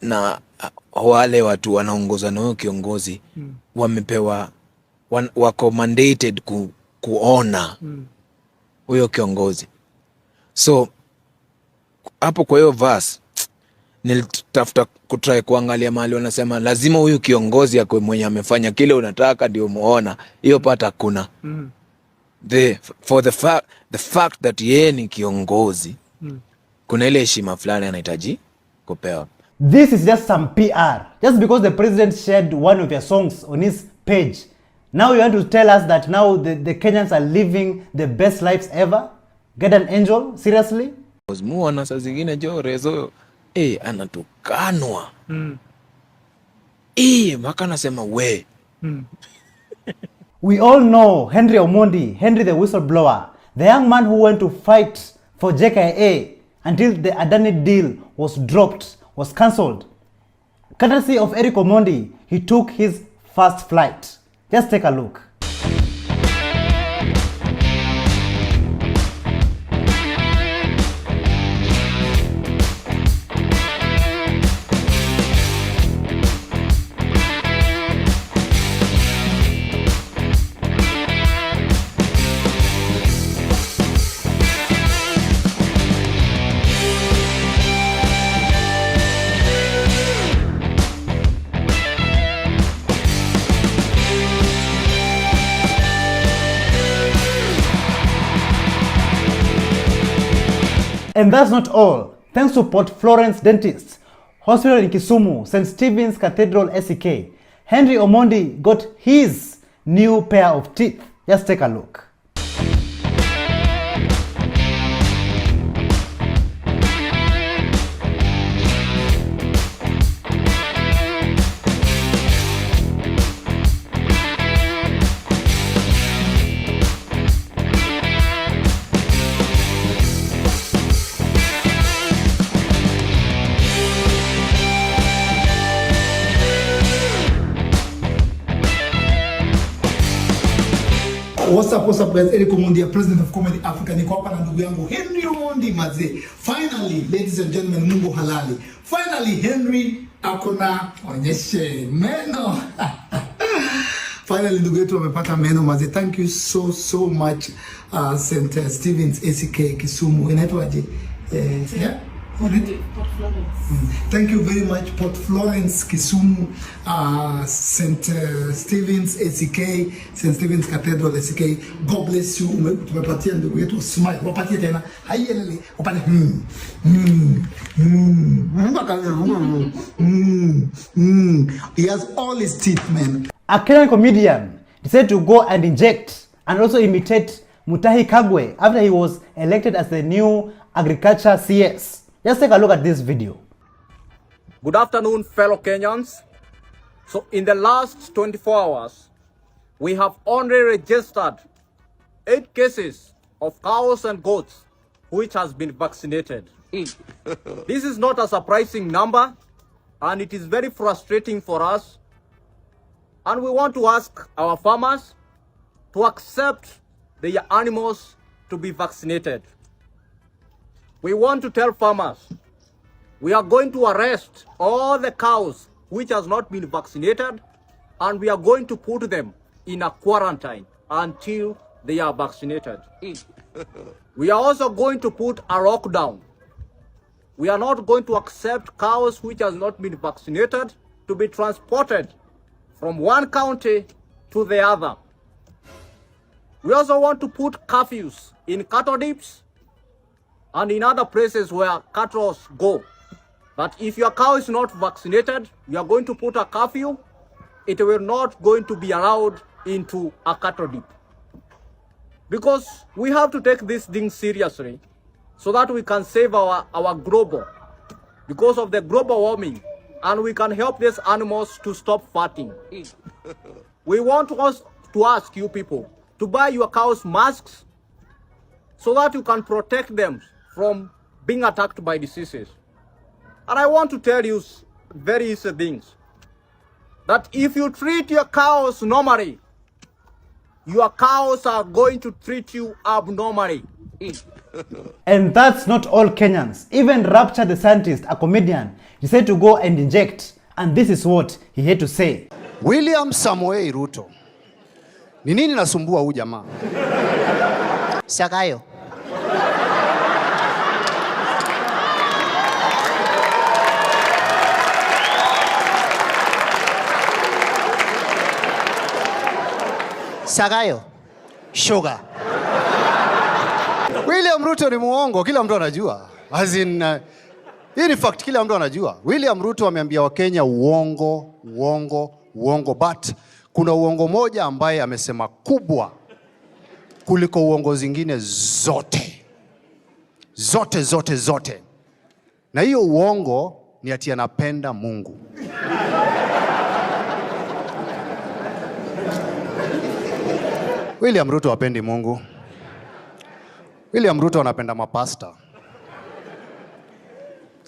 Na wale watu wanaongozwa na huyo kiongozi wamepewa wako mandated kuona huyo kiongozi. So hapo kwa hiyo verse nilitafuta kutry kuangalia mahali wanasema lazima huyu kiongozi akwe mwenye amefanya kile unataka ndio muona. Hiyo pata kuna the fact that yeye ni kiongozi, kuna ile heshima fulani anahitaji kupewa. This is just some PR. Just because the president shared one of your songs on his page, now you want to tell us that now the Kenyans are living the best lives ever? Get an angel? Seriously? Muona saa zingine jo rezo anatukanwa. Maka nasema we. We all know Henry Omondi, Henry the whistleblower, the young man who went to fight for JKIA until the Adani deal was dropped, was cancelled. Courtesy of Eric Omondi, he took his first flight. Just take a look. And that's not all. Thanks to Port Florence Dentists, Hospital in Kisumu, St. Stephen's Cathedral SEK, Henry Omondi got his new pair of teeth. Just take a look. What's up guys, Eric Omondi, president of Comedy Africa. Niko hapa na ndugu yangu Henry Omondi mazee. Finally, ladies and gentlemen, Mungu halali. Finally, Henry akona onyeshe meno. Finally, ndugu yetu amepata meno mazee. Thank you so much St. Stephen's SEK Kisumu. Inaitwaje? Yeah. Port Florence. Thank you very much Port Florence Kisumu, St. Stephen's SEK, St. Stephen's Cathedral SEK. God bless you. Tumepatia ndugu yetu smile. Wapatie tena. Hayelele. Upande. He has all his teeth, man. A Kenyan comedian decided to go and inject and also imitate Mutahi Kagwe after he was elected as the new agriculture CS. Just take a look at this video. Good afternoon, fellow Kenyans. So in the last 24 hours, we have only registered 8 cases of cows and goats which has been vaccinated. This is not a surprising number, and it is very frustrating for us. And we want to ask our farmers to accept their animals to be vaccinated. We want to tell farmers, we are going to arrest all the cows which has not been vaccinated, and we are going to put them in a quarantine until they are vaccinated. We are also going to put a lockdown. We are not going to accept cows which has not been vaccinated to be transported from one county to the other. We also want to put curfews in cattle dips and in other places where cattle go. But if your cow is not vaccinated, we are going to put a curfew. It will not going to be allowed into a cattle dip. Because we have to take this thing seriously so that we can save our global, because of the global warming, and we can help these animals to stop fatting. We want us to ask you people to buy your cows masks, so that you can protect them from being attacked by diseases. And I want to tell you very easy things. That if you treat your cows normally, your cows are going to treat you abnormally. And that's not all Kenyans. Even Rapture the scientist, a comedian, decided to go and inject. And this is what he had to say. William Samoei Ruto. Ni nini nasumbua huyu jamaa? Sakayo. Sakayo. Sugar. William Ruto ni muongo, kila mtu anajua. As in, hii ni fact, kila mtu anajua. William Ruto ameambia Wakenya uongo, but kuna uongo moja ambaye amesema kubwa kuliko uongo zingine zote. Zote. Na hiyo uongo ni ati anapenda Mungu. William Ruto hapendi Mungu. William Ruto anapenda mapasta.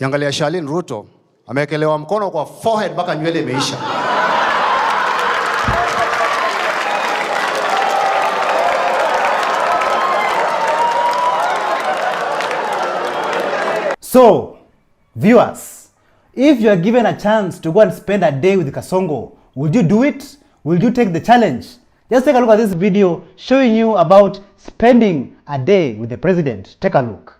Yangalia Charlene Ruto, amekelewa mkono kwa forehead mpaka nywele imeisha. So, viewers, if you are given a chance to go and spend a day with Kasongo, would you do it? Will you take the challenge? Just take a look at this video showing you about spending a day with the president. Take a look.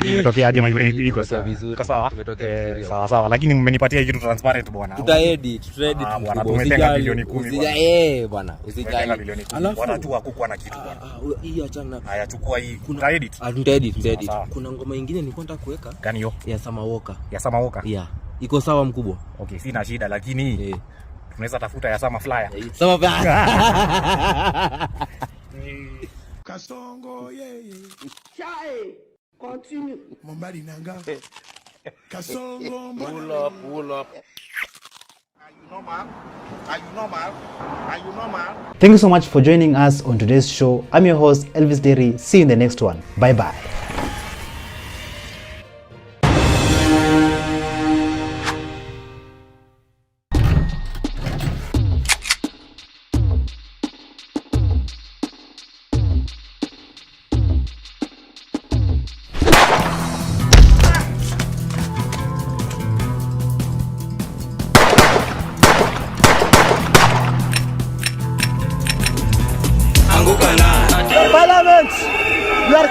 Imetokea aje iko sawa? Sawa, lakini mmenipatia kitu transparent bwana. Tutaedit bwana, tumetenga bilioni 10 bwana. Usijali. Alafu watu hakukuwa na kitu bwana. Hii achana. Haya, chukua hii. Tutaedit. Tutaedit. Kuna ngoma nyingine nilikuwa nataka kuweka. Gani hiyo? Ya Samawoka. Yeah. Iko sawa mkubwa. Okay, sina shida lakini tunaweza tafuta ya Sama Flyer. Sama Flyer. Kasongo yeye. Chai. Continue. Mombari nanga. Kasongo. Pull up. Are you normal? Thank you so much for joining us on today's show. I'm your host, Elvis Derry. See you in the next one. Bye-bye. Parliament, we are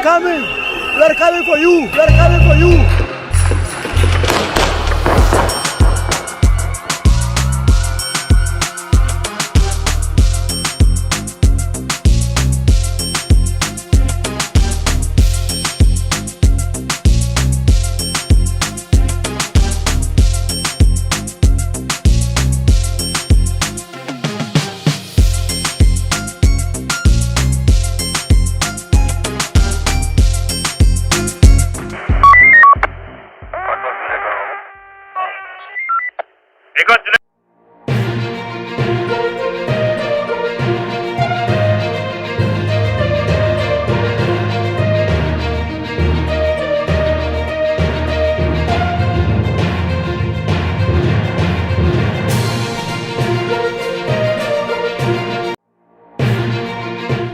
coming for you.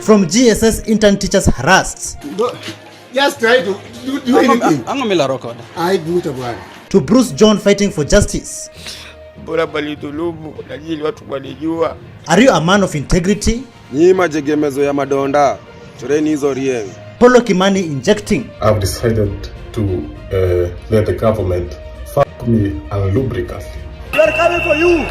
From GSS intern teachers harassed. Just try to do anything. To Bruce John fighting for justice. Are you a man of integrity? Majegemezo ya madonda. Choreni hizo rieng. Polo Kimani injecting. I've decided to let the government fuck me unlubricantly. We are coming for you.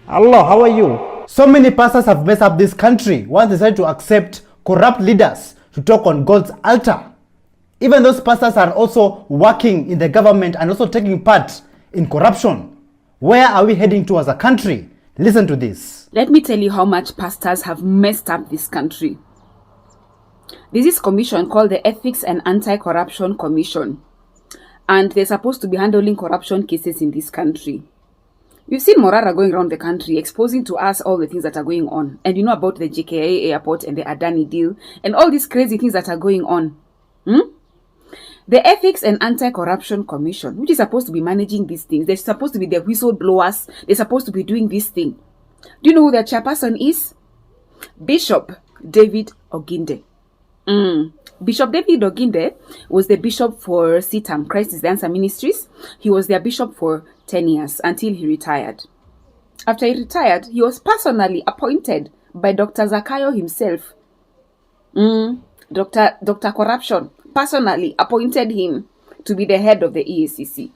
Allah, how are you? So many pastors have messed up this country once they decided to accept corrupt leaders to talk on God's altar. Even those pastors are also working in the government and also taking part in corruption. Where are we heading to as a country? Listen to this. Let me tell you how much pastors have messed up this country. This is a commission called the Ethics and Anti-Corruption Commission. And they're supposed to be handling corruption cases in this country. You've seen Morara going around the country exposing to us all the things that are going on. And you know about the JKA airport and the Adani deal and all these crazy things that are going on. The Ethics and Anti-Corruption Commission, which is supposed to be managing these things, they're supposed to be the whistleblowers, they're supposed to be doing this thing. Do you know who their chairperson is? Bishop David Oginde. Bishop David Oginde was the bishop for CITAM, Christ is the Answer Ministries. He was their bishop for 10 years until he retired. After he retired, he was personally appointed by Dr. Zakayo himself. Dr. Corruption personally appointed him to be the head of the EACC.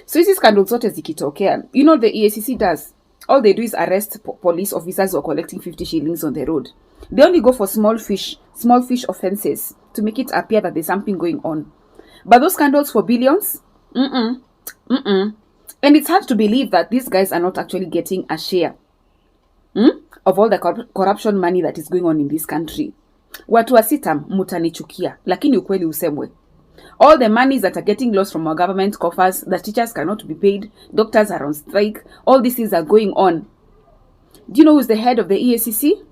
So hizi scandals zote zikitokea, you know the EACC does? All they do is arrest police officers who are collecting 50 shillings on the road. They only go for small fish offenses to make it appear that there's something going on. But those scandals for billions? And it's hard to believe that these guys are not actually getting a share of all the corruption money that is going on in this country. Watu wa CITAM mutanichukia, lakini ukweli usemwe. All the monies that are getting lost from our government coffers, the teachers cannot be paid, doctors are on strike, all these things are going on. Do you know who's the head of the EACC?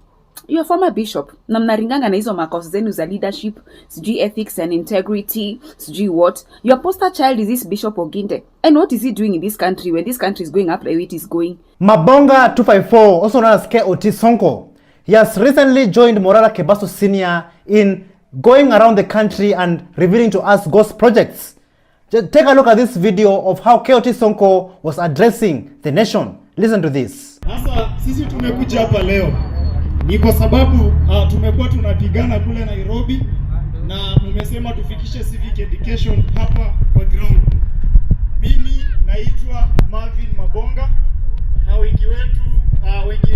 Your former bishop. Na mnaringanga na hizo makosa zenu za leadership, sijui ethics and integrity, sijui what. Your poster child is this Bishop Oginde. And what is he doing in this country when this country is going up the way it is going? Mabonga 254, also known as KOT Sonko. He has recently joined Morara Kebaso Senior in going around the country and revealing to us ghost projects. Just take a look at this video of how KOT Sonko was addressing the nation. Listen to this. Sasa sisi tumekuja hapa leo ni kwa sababu tumekuwa tunapigana kule Nairobi na mmesema tufikishe civic education hapa kwa ground. Mimi naitwa Marvin Mabonga na wengi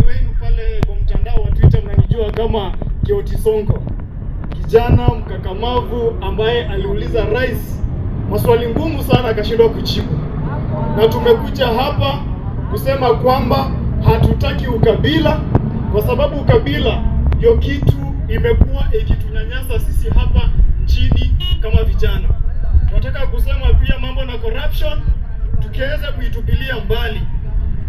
wenu pale kwa mtandao wa Twitter mnanijua kama KOT Sonko. Kijana mkakamavu ambaye aliuliza rais maswali ngumu sana akashindwa kujibu. Na tumekuja hapa kusema kwamba hatutaki ukabila kwa sababu ukabila ndio kitu imekuwa ikitunyanyasa sisi hapa nchini kama vijana. Tunataka kusema pia mambo na corruption tukiweza kuitupilia mbali.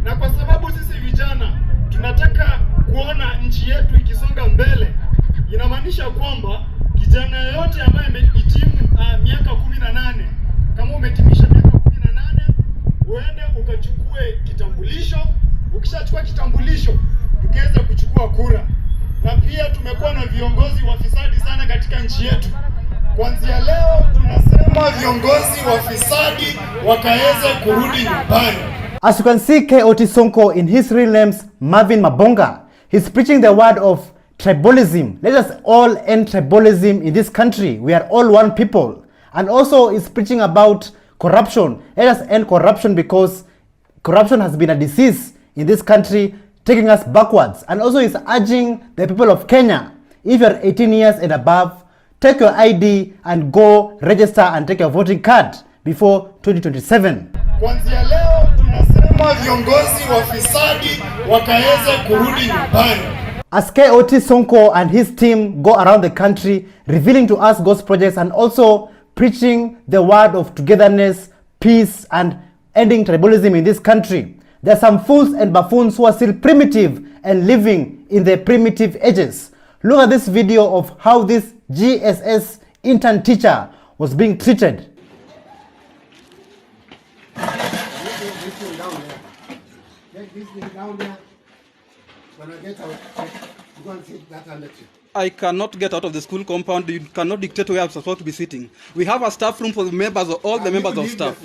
Na kwa sababu sisi vijana tunataka kuona nchi yetu ikisonga mbele, inamaanisha kwamba kijana yote ambaye amehitimu miaka 18, kama umetimisha miaka 18, uende ukachukue kitambulisho. Ukishachukua kitambulisho, tukiweza kuchukua kura. Na pia tumekuwa na viongozi wafisadi sana katika nchi yetu. Kuanzia leo tunasema viongozi wafisadi wakaweze kurudi nyumbani. As you can see, KOT Sonko in his real name's Marvin Mabonga. He's preaching the word of tribalism. Let us all end tribalism in this country. We are all one people. And also he's preaching about corruption. Let us end corruption because corruption has been a disease in this country, taking us backwards. And also he's urging the people of Kenya, if you're 18 years and above, take your ID and go register and take your voting card before 2027. Kuanzia leo tunasema viongozi wafisadi wakaweze kurudi nyumbani. As KOT Sonko and his team go around the country revealing to us God's projects and also preaching the word of togetherness, peace and ending tribalism in this country, there are some fools and buffoons who are still primitive and living in the primitive ages. Look at this video of how this GSS intern teacher was being treated. I cannot get out of the school compound. You cannot dictate where I'm supposed to be sitting. We have a staff room for the members of all the members of staff.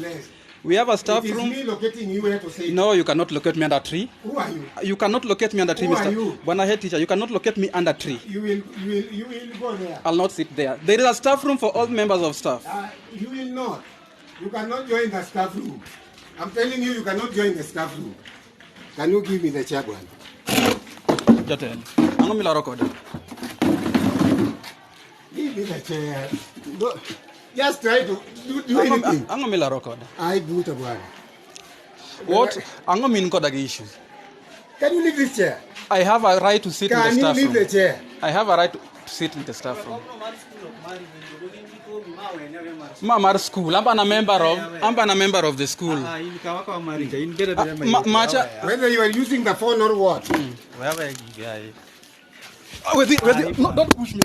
We have a staff room. It is me locating you where to say. No, you cannot locate me under a tree. Who are you? You cannot locate me under a tree, Who Mr. are you? When I head teacher, you cannot locate me under a tree. You will go there. I'll not sit there. There is a staff room for all members of staff. You will not. You cannot join the staff room. I'm telling you, you cannot join the staff room. Can you give me the chair, one? Jotel. I'm going to record. Give me the chair. No, just try to do anything. I'm going to record. I do it, one. What? I'm going to record issues. Can you leave this chair? I have a right to sit in the staff room. Can you leave the chair? I have a right to sit in the staff room. Mamar school. I'm a member of the school. Whether you are using the phone or what? No, don't push me.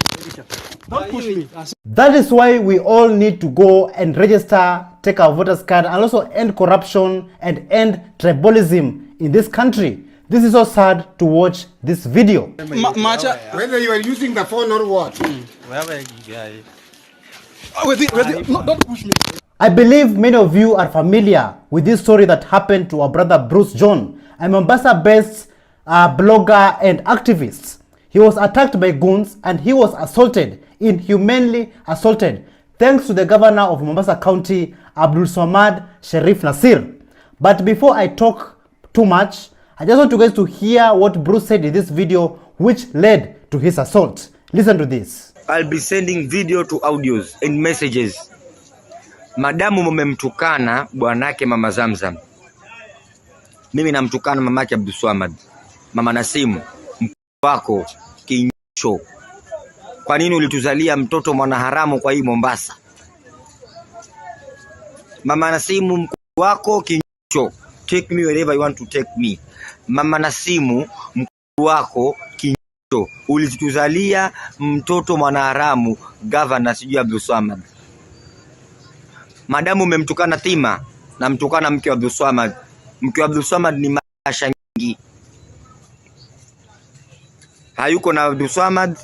Don't push me. That is why we all need to go and register, take our voters card, and also end corruption and end tribalism in this country. This is so sad to watch this video. Whether you are using the phone or what? No, don't push me. I believe many of you are familiar with this story that happened to our brother Bruce John, a Mombasa-based blogger and activist. He was attacked by goons and he was assaulted, inhumanely assaulted, thanks to the governor of Mombasa County, Abdul Swamad Sharif Nasir. But before I talk too much, I just want you guys to hear what Bruce said in this video, which led to his assault. Listen to this. I'll be sending video to audios and messages. Madamu mmemtukana bwanake Mama Zamzam. Mimi namtukana mamake Abdul Swamad. Mama Nasimu, wako kincho. Kwa nini ulituzalia mtoto mwanaharamu kwa hii Mombasa? Mama Nasimu, wako kincho. Take me wherever you want to take me. Mama Nasimu, wako kincho. Ulituzalia mtoto mwanaharamu governor sijui Abdul Swamad. Madamu mmemtukana Thima na mtukana mke wa Abdul Swamad. Mke wa Abdul Swamad ni mashangi. Hayuko na Abdul Swamad.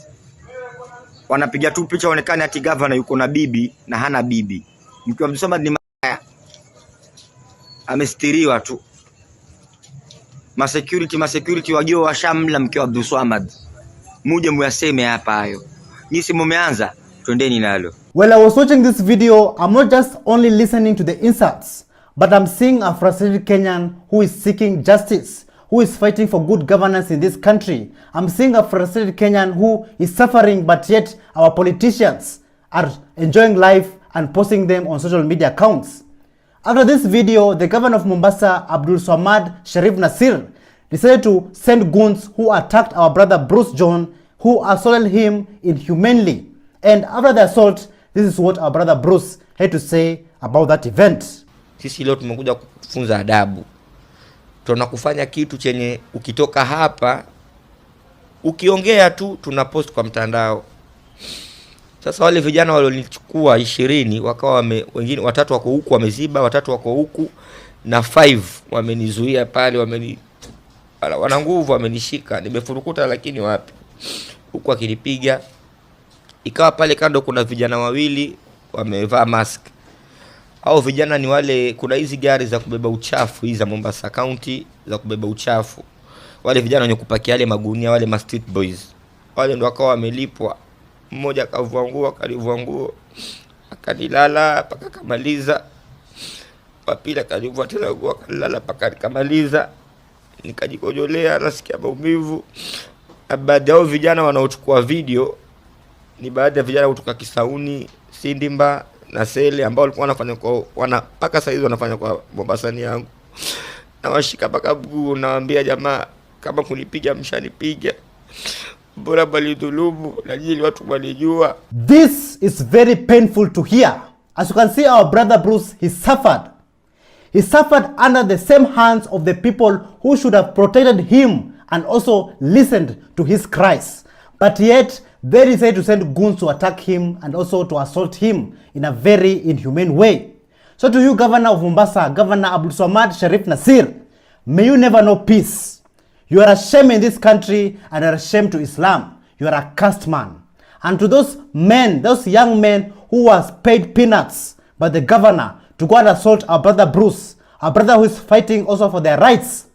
Wanapiga tu picha onekane ati governor yuko na bibi na hana bibi. Mke wa Abdul Swamad ni mbaya. Amestiriwa tu. Masecurity wajio washamla mke wa Abdul Swamad. Muje muyaseme hapa hayo. Nyisi mumeanza, twendeni nalo. While I was watching this video, I'm not just only listening to the insults, but I'm seeing a frustrated Kenyan who is seeking justice, who is fighting for good governance in this country. I'm seeing a frustrated Kenyan who is suffering, but yet our politicians are enjoying life and posting them on social media accounts. After this video, the governor of Mombasa, Abdul Swamad Sharif Nasir, decided to send goons who attacked our brother Bruce John, who assaulted him inhumanely. And after the assault, this is what our brother Bruce had to say about that event. Sisi leo tumekuja kufunza adabu. Tunakufanya kitu chenye ukitoka hapa ukiongea tu tunapost kwa mtandao. Sasa wale vijana walionichukua 20 wakawa wengine watatu wako huku wameziba, watatu wako huku na 5 wamenizuia pale, wana nguvu, wamenishika, nimefurukuta lakini wapi. Huku akinipiga. Ikawa pale kando kuna vijana wawili wamevaa mask. Hao vijana ni wale, kuna hizi gari za kubeba uchafu, hizi za Mombasa County za kubeba uchafu. Wale vijana wenye kupakia yale magunia, wale ma street boys. Wale ndio wakawa wamelipwa. Mmoja akavua nguo, akalivua nguo, akanilala mpaka kamaliza. Wa pili akalivua tena nguo, akalala mpaka kamaliza. Nikajikojolea, nasikia maumivu. Baadhi ya vijana wanaochukua video ni baadhi ya vijana kutoka Kisauni, Sindimba na Sele ambao walikuwa wanafanya kwa mpaka saizi wanafanya kwa Mombasani yangu. Na washika mpaka mguu, nawaambia jamaa kama kunipiga mshanipiga. Bora bali dhulumu na jili watu walijua. This is very painful to hear. As you can see, our brother Bruce, he suffered. He suffered under the same hands of the people who should have protected him and also listened to his cries. But yet, they decided to send goons to attack him and also to assault him in a very inhumane way. So to you, Governor of Mombasa, Governor Abdul Swamad Sharif Nasir, may you never know peace. You are a shame in this country and are a shame to Islam. You are a cursed man. And to those men, those young men who was paid peanuts by the governor to go and assault our brother Bruce, our brother who is fighting also for their rights,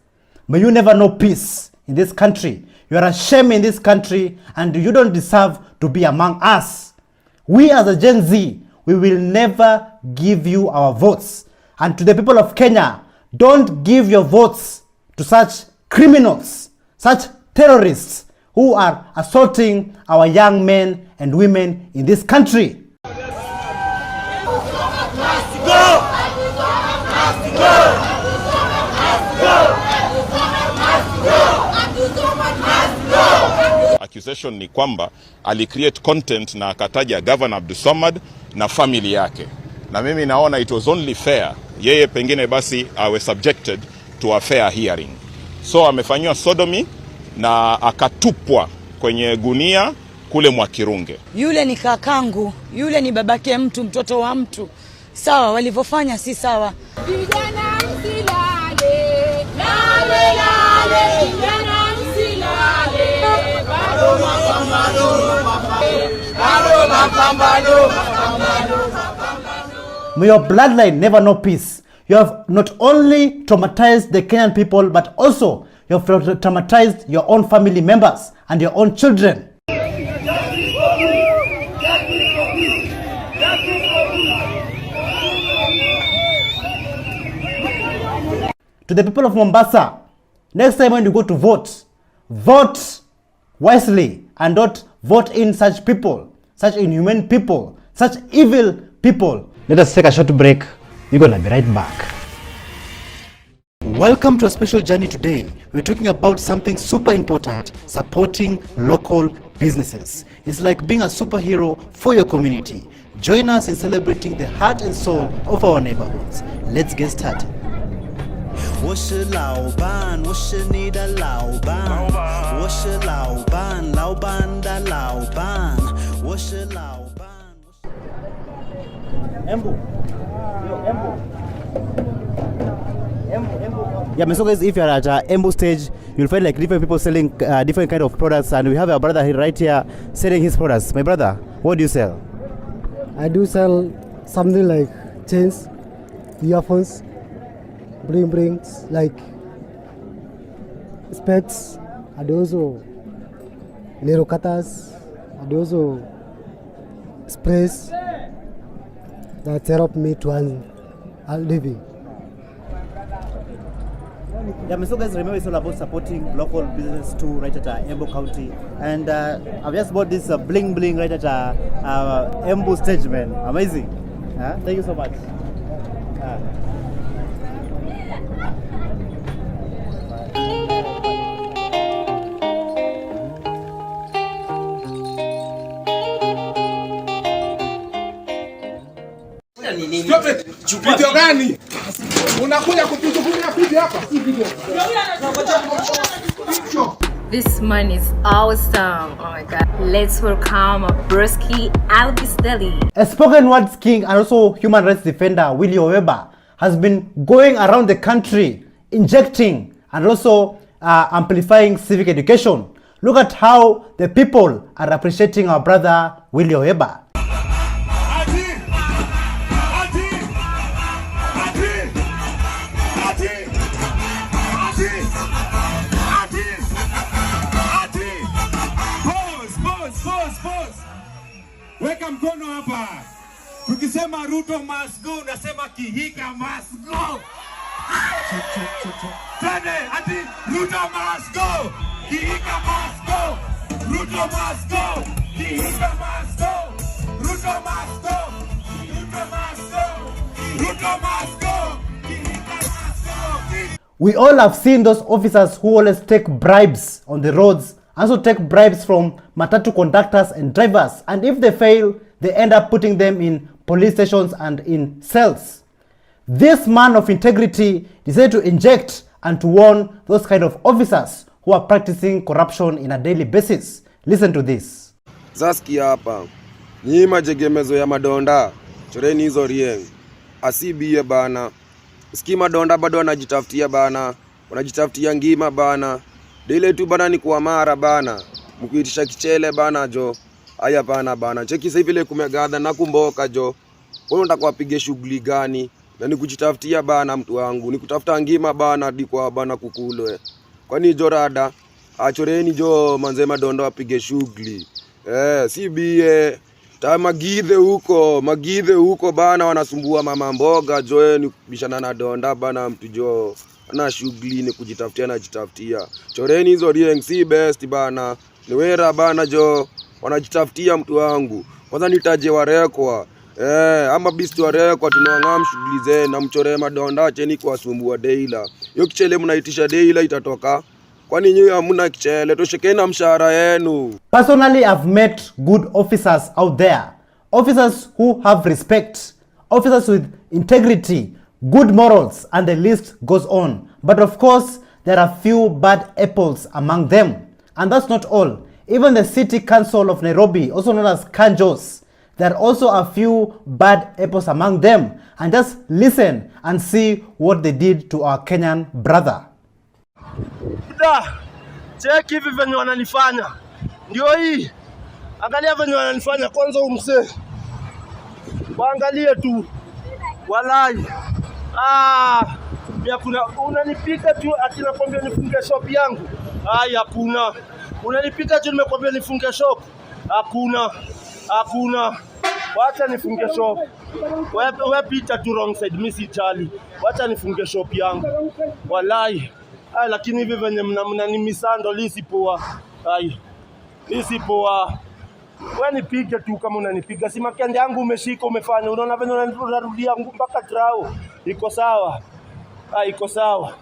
may you never know peace in this country. You are a shame in this country and you don't deserve to be among us. We as a Gen Z, we will never give you our votes. And to the people of Kenya, don't give your votes to such criminals, such terrorists who are assaulting our young men and women in this country. Accusation ni kwamba alicreate content na akataja Governor Abdulswamad na family yake. Na mimi naona it was only fair yeye pengine basi awe subjected to a fair hearing. So amefanywa sodomy na akatupwa kwenye gunia kule Mwakirunge. Yule ni kakangu, yule ni babake mtu, mtoto wa mtu. Sawa, walivyofanya si sawa. Vijana msilale, lale lale, vijana msilale. Bado mapambano. May your bloodline never know peace. You have not only traumatized the Kenyan people, but also you have traumatized your own family members and your own children. To the people of Mombasa, next time when you go to vote, vote wisely and don't vote in such people, such inhumane people, such evil people. Let us take a short break. We're gonna be right back. Welcome to a special journey today. We're talking about something super important, supporting local businesses. It's like being a superhero for your community. Join us in celebrating the heart and soul of our neighborhoods. Let's get started. 我是老板，我是你的老板，我是老板，老板的老板，我是老板。Embu. Yeah, so guys, if you're at Embu stage, you'll find like different people selling different kind of products, and we have our brother here right here selling his products. My brother, what do you sell? I do sell something like chains, earphones, rings, like specs, and also nail cutters, and also sprays that help me to earn a living. Yeah, so guys, remember it's all about supporting local business too, right at Embu County. And I've just bought this bling bling right at Embu stage, man. Amazing. Thank you so much. Stop it. Video gani? Unakuja kutuzukulia video hapa? Si video. This man is awesome. Oh my god. Let's welcome Broski Albis Deli. A spoken words king and also human rights defender Willie Oweba has been going around the country injecting and also amplifying civic education. Look at how the people are appreciating our brother Willie Oweba. Weka mkono hapa. Tukisema Ruto must go, unasema Kihika must go. Twende, ati Ruto must go. Kihika must go. Ruto must go. Kihika must go. Ruto must go. Ruto must go. Ruto must go. Kihika must go. We all have seen those officers who always take bribes on the roads, also take bribes from matatu conductors and drivers, and if they fail, they end up putting them in police stations and in cells. This man of integrity decided to inject and to warn those kind of officers who are practicing corruption in a daily basis. Listen to this. Zaski hapa. Ni majegemezo ya madonda. Choreni hizo rieng. Asibie bana. Ski madonda bado wanajitafutia bana. Wanajitafutia ngima bana. Dile tu bana ni kuamara bana. Mkuitisha kichele bana jo. Aya bana. Cheki sasa vile kumegadha na kumboka jo. Wewe unataka wapige shughuli gani? Na nikujitafutia bana mtu wangu. Nikutafuta ngima bana hadi kwa bana kukulwe. Kwani jo rada achoreni jo manze madondo wapige shughuli. Si bie magidhe huko bana wanasumbua mama mboga jo ni kubishana na donda bana mtu jo ana shughuli ni kujitafutia na jitafutia. Choreni hizo rieng si best bana. Ni wera bana jo. Wanajitafutia mtu wangu. Kwanza nitaje warekwa. Ama bisti warekwa tunawangam shughuli zenu na mchore madonda cheni kwa sumbua deila. Hiyo kichele mnaitisha deila itatoka. Kwani nyinyi hamna kichele, toshekeni na mshahara yenu. Personally, I've met good officers out there. Officers who have respect. Officers with integrity, good morals, and the list goes on. But of course, there are few bad apples among them. And that's not all. Even the City Council of Nairobi, also known as Kanjos, there are also a few bad apples among them. And just listen and see what they did to our Kenyan brother. Check hivi venye wananifanya. Ndio hii. Angalia venye wananifanya kwanza umse. Waangalie tu. Walai. Ya kuna unanipika tu ati nakwambia nifunge shop yangu. Hakuna. Unanipika tu nimekwambia nifunge shop. Hakuna. Wacha nifunge shop. Wewe pita tu wrong side, mimi si Charlie. Wacha nifunge shop yangu. Walai. Lakini hivi venye mnanimisando lisipoa. Lisipoa. Wewe nipige tu kama unanipiga. Si makende yangu umeshika umefanya. Unaona venye unarudia mpaka trao. Iko sawa. Iko sawa.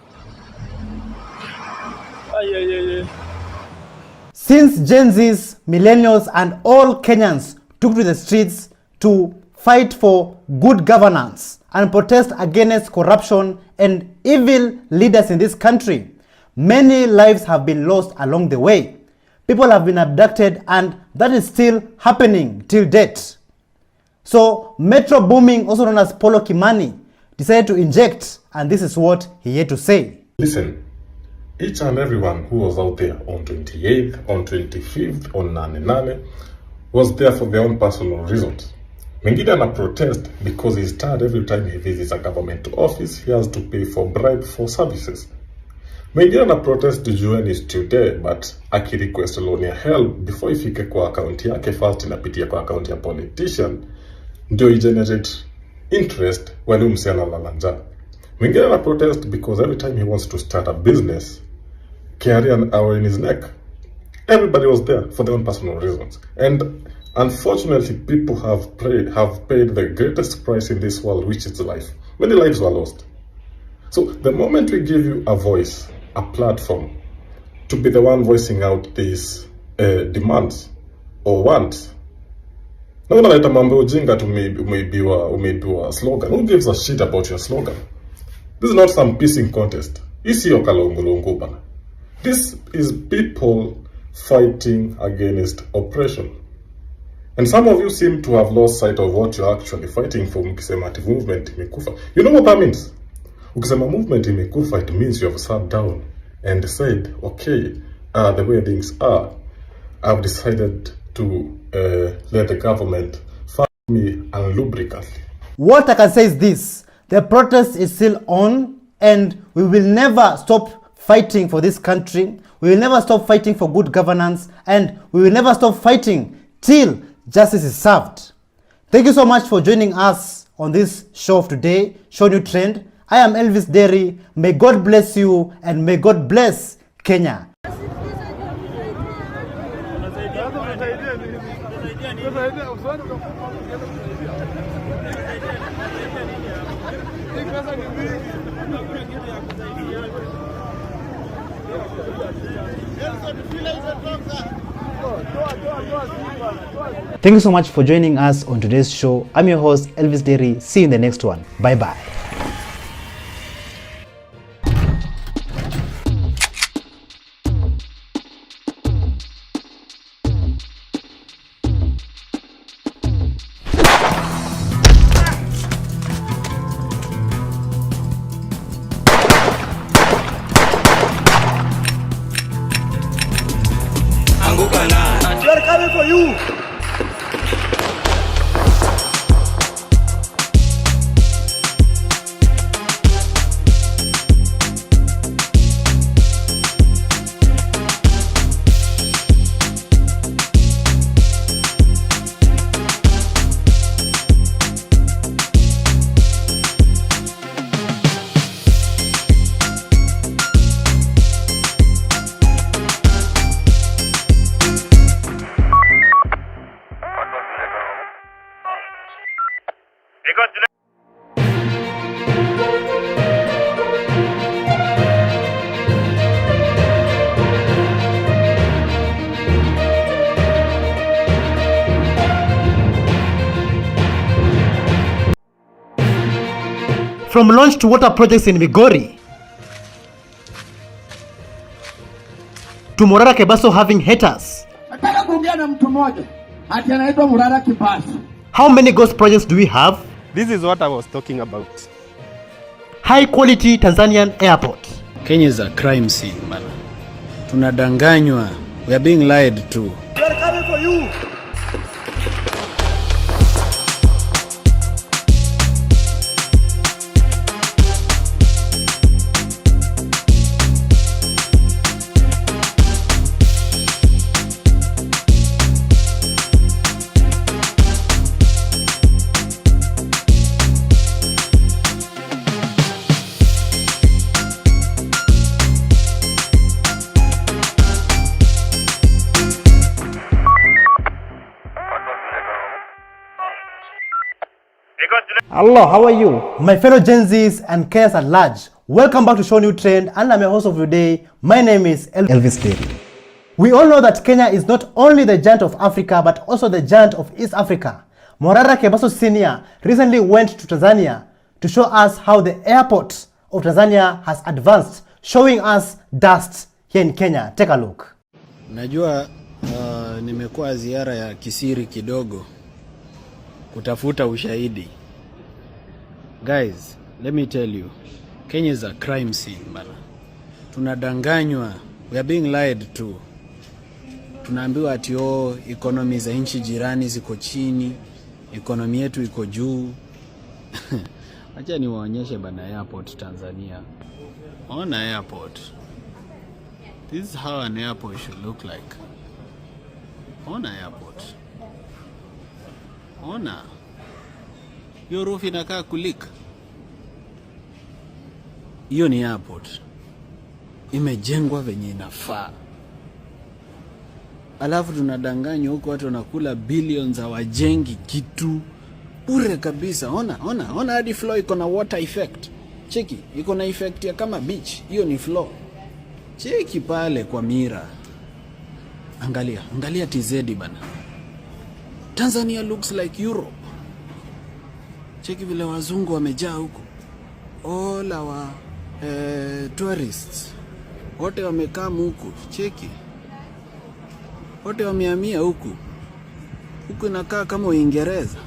Since Gen Zs, millennials and all Kenyans took to the streets to fight for good governance and protest against corruption and evil leaders in this country, many lives have been lost along the way. People have been abducted and that is still happening till date. So Metro Booming, also known as Polo Kimani, decided to inject, and this is what he had to say. Listen, each and everyone who was out there on 28th, on 25th, on 99 was there for their own personal reasons. Mwingine ana protest because he's tired every time he visits a government office, he has to pay for bribe for services. Mwingine ana protest juu ni student but akirequest loan ya help before ifike kwa account yake first inapitia kwa account ya politician ndio generate interest wale msiana lalanja. Mwingine ana protest because every time he wants to start a business, carry an hour in his neck. Everybody was there for their own personal reasons. And unfortunately, people have paid the greatest price in this world, which is life. Many lives were lost. So the moment we give you a voice, a platform, to be the one voicing out these demands or wants, na unaleta mambo ujinga to umeibiwa slogan. Who gives a shit about your slogan? This is not some pissing contest. Isiyo kalongolongo bana. This is people fighting against oppression. And some of you seem to have lost sight of what you're actually fighting for. Mkisema ati movement imekufa. You know what that means? Ukisema movement imekufa, it means you have sat down and said, okay, the way things are, I've decided to let the government fund me unlubricantly. What I can say is this: the protest is still on and we will never stop fighting for this country. We will never stop fighting for good governance and we will never stop fighting till justice is served. Thank you so much for joining us on this show of today, Show New Trend. I am Elvis Derry. May God bless you and may God bless Kenya. Thank you so much for joining us on today's show. I'm your host, Elvis Derry. See you in the next one. Bye-bye. We are coming for you. From launch to water projects in Migori, to Morara Kebaso having haters. Nataka kuongea na mtu mmoja ati anaitwa Morara Kebaso. How many ghost projects do we have? This is what I was talking about. High quality Tanzanian airport. Kenya is a crime scene, man. Tunadanganywa. We are being lied to. They are coming for you. Hello, how are you? My fellow Gen Zs and Kenyans at large. Welcome back to ShowNewTrend, and I'm your host of today. My name is Elvis Daly. We all know that Kenya is not only the giant of Africa, but also the giant of East Africa. Morara Kebaso Sr. recently went to Tanzania to show us how the airport of Tanzania has advanced, showing us dust here in Kenya. Take a look. Najua nimekuwa ziara ya kisiri kidogo kutafuta ushahidi. Guys, let me tell you, Kenya is a crime scene, bana. Tunadanganywa, we are being lied to. Tunaambiwa ati economy za nchi jirani ziko chini, economy yetu iko juu. Acha niwaonyeshe bana airport Tanzania. On airport. This is how an airport should look like. On airport. Ona. Hiyo roof inakaa kulika. Hiyo ni airport. Imejengwa venye inafaa. Alafu tunadanganywa huko watu wanakula billions hawajengi kitu. Bure kabisa. Ona hadi floor iko na water effect. Cheki, iko na effect ya kama beach. Hiyo ni floor. Cheki pale kwa mira. Angalia TZ bana. Tanzania looks like Europe. Cheki vile wazungu wamejaa huko. All our tourists. Wote wamekaa huko. Cheki. Wote wamehamia huko. Huko inakaa kama Uingereza.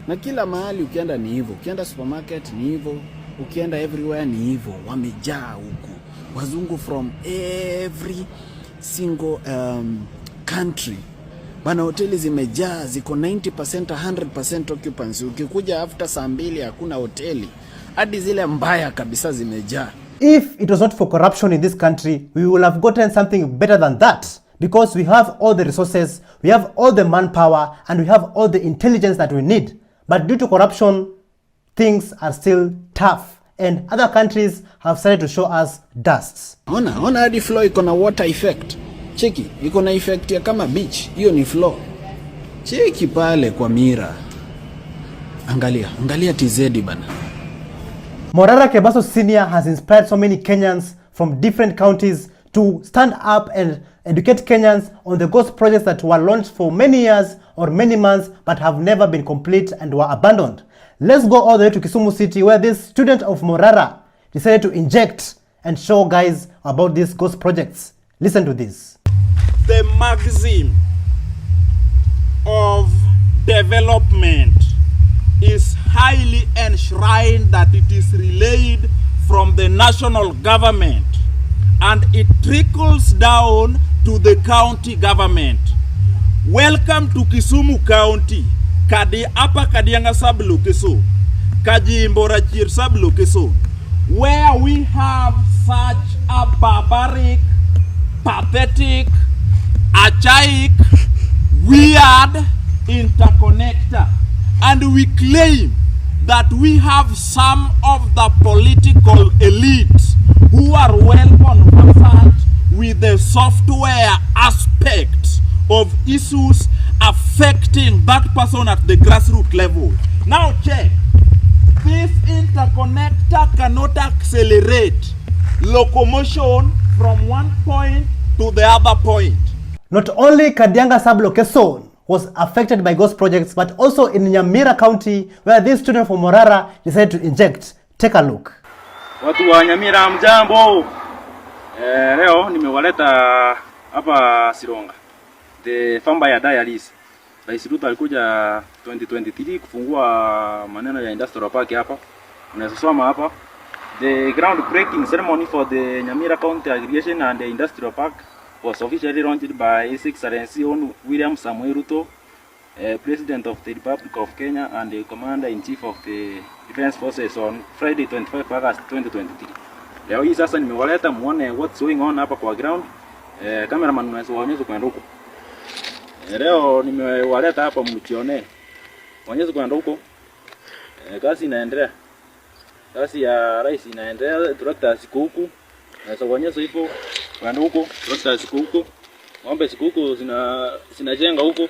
Na kila mahali ukienda ni hivyo. Ukienda supermarket ni hivyo. Ukienda everywhere ni hivyo. Wamejaa huko. Wazungu from every single country. Bana hoteli zimejaa, ziko 90% 100% occupancy. Ukikuja after saa 2 hakuna hoteli. Hadi zile mbaya kabisa zimejaa. If it was not for corruption in this country, we would have gotten something better than that. Because we have all the resources, we have all the manpower, and we have all the intelligence that we need. But due to corruption, things are still tough. And other countries have started to show us dust. Ona hadi floor iko na water effect. Cheki, iko na effect ya kama beach. Hiyo ni floor. Cheki pale kwa mira. Angalia TZ bana. Morara Kebaso Sr. has inspired so many Kenyans from different counties to stand up and educate Kenyans on the ghost projects that were launched for many years or many months but have never been complete and were abandoned. Let's go all the way to Kisumu City, where this student of Morara decided to inject and show guys about these ghost projects. Listen to this. The maxim of development is highly enshrined that it is relayed from the national government and it trickles down to the county government. Welcome to Kisumu County. Kadianga sub-location, Kajimbo Rachir sub-location, where we have such a barbaric, pathetic, archaic, weird interconnector. And we claim that we have some of the political elites who are well conversant with the software aspects of issues affecting that person at the grassroots level. Now check. This interconnector cannot accelerate locomotion from one point to the other point. Not only Kadianga sub-location was affected by ghost projects, but also in Nyamira County, where this student from Morara decided to inject. Take a look. Watu wa Nyamira mjambo. Leo nimewaleta hapa Sironga. The Fambaya Diaries. Rais Ruto alikuja 2023 kufungua maneno ya industrial park hapa. Unasoma hapa. The groundbreaking ceremony for the Nyamira County Aggregation and the Industrial Park was officially launched by His Excellency William Samoei Ruto, President of the Republic of Kenya and the Commander-in-Chief of the Defense Forces on Friday 25 August 2023. Leo hii sasa nimewaleta muone what's going on hapa kwa ground. Cameraman unaweza kuonyesha kwenda huko. Leo nimewaleta hapa mkione. Onyesha kwenda huko. Kazi inaendelea. Kazi ya rais inaendelea, trakta ziko huku. Naweza kuonyesha hivyo kwenda huko, trakta ziko huko. Ng'ombe ziko huko zinajenga huko.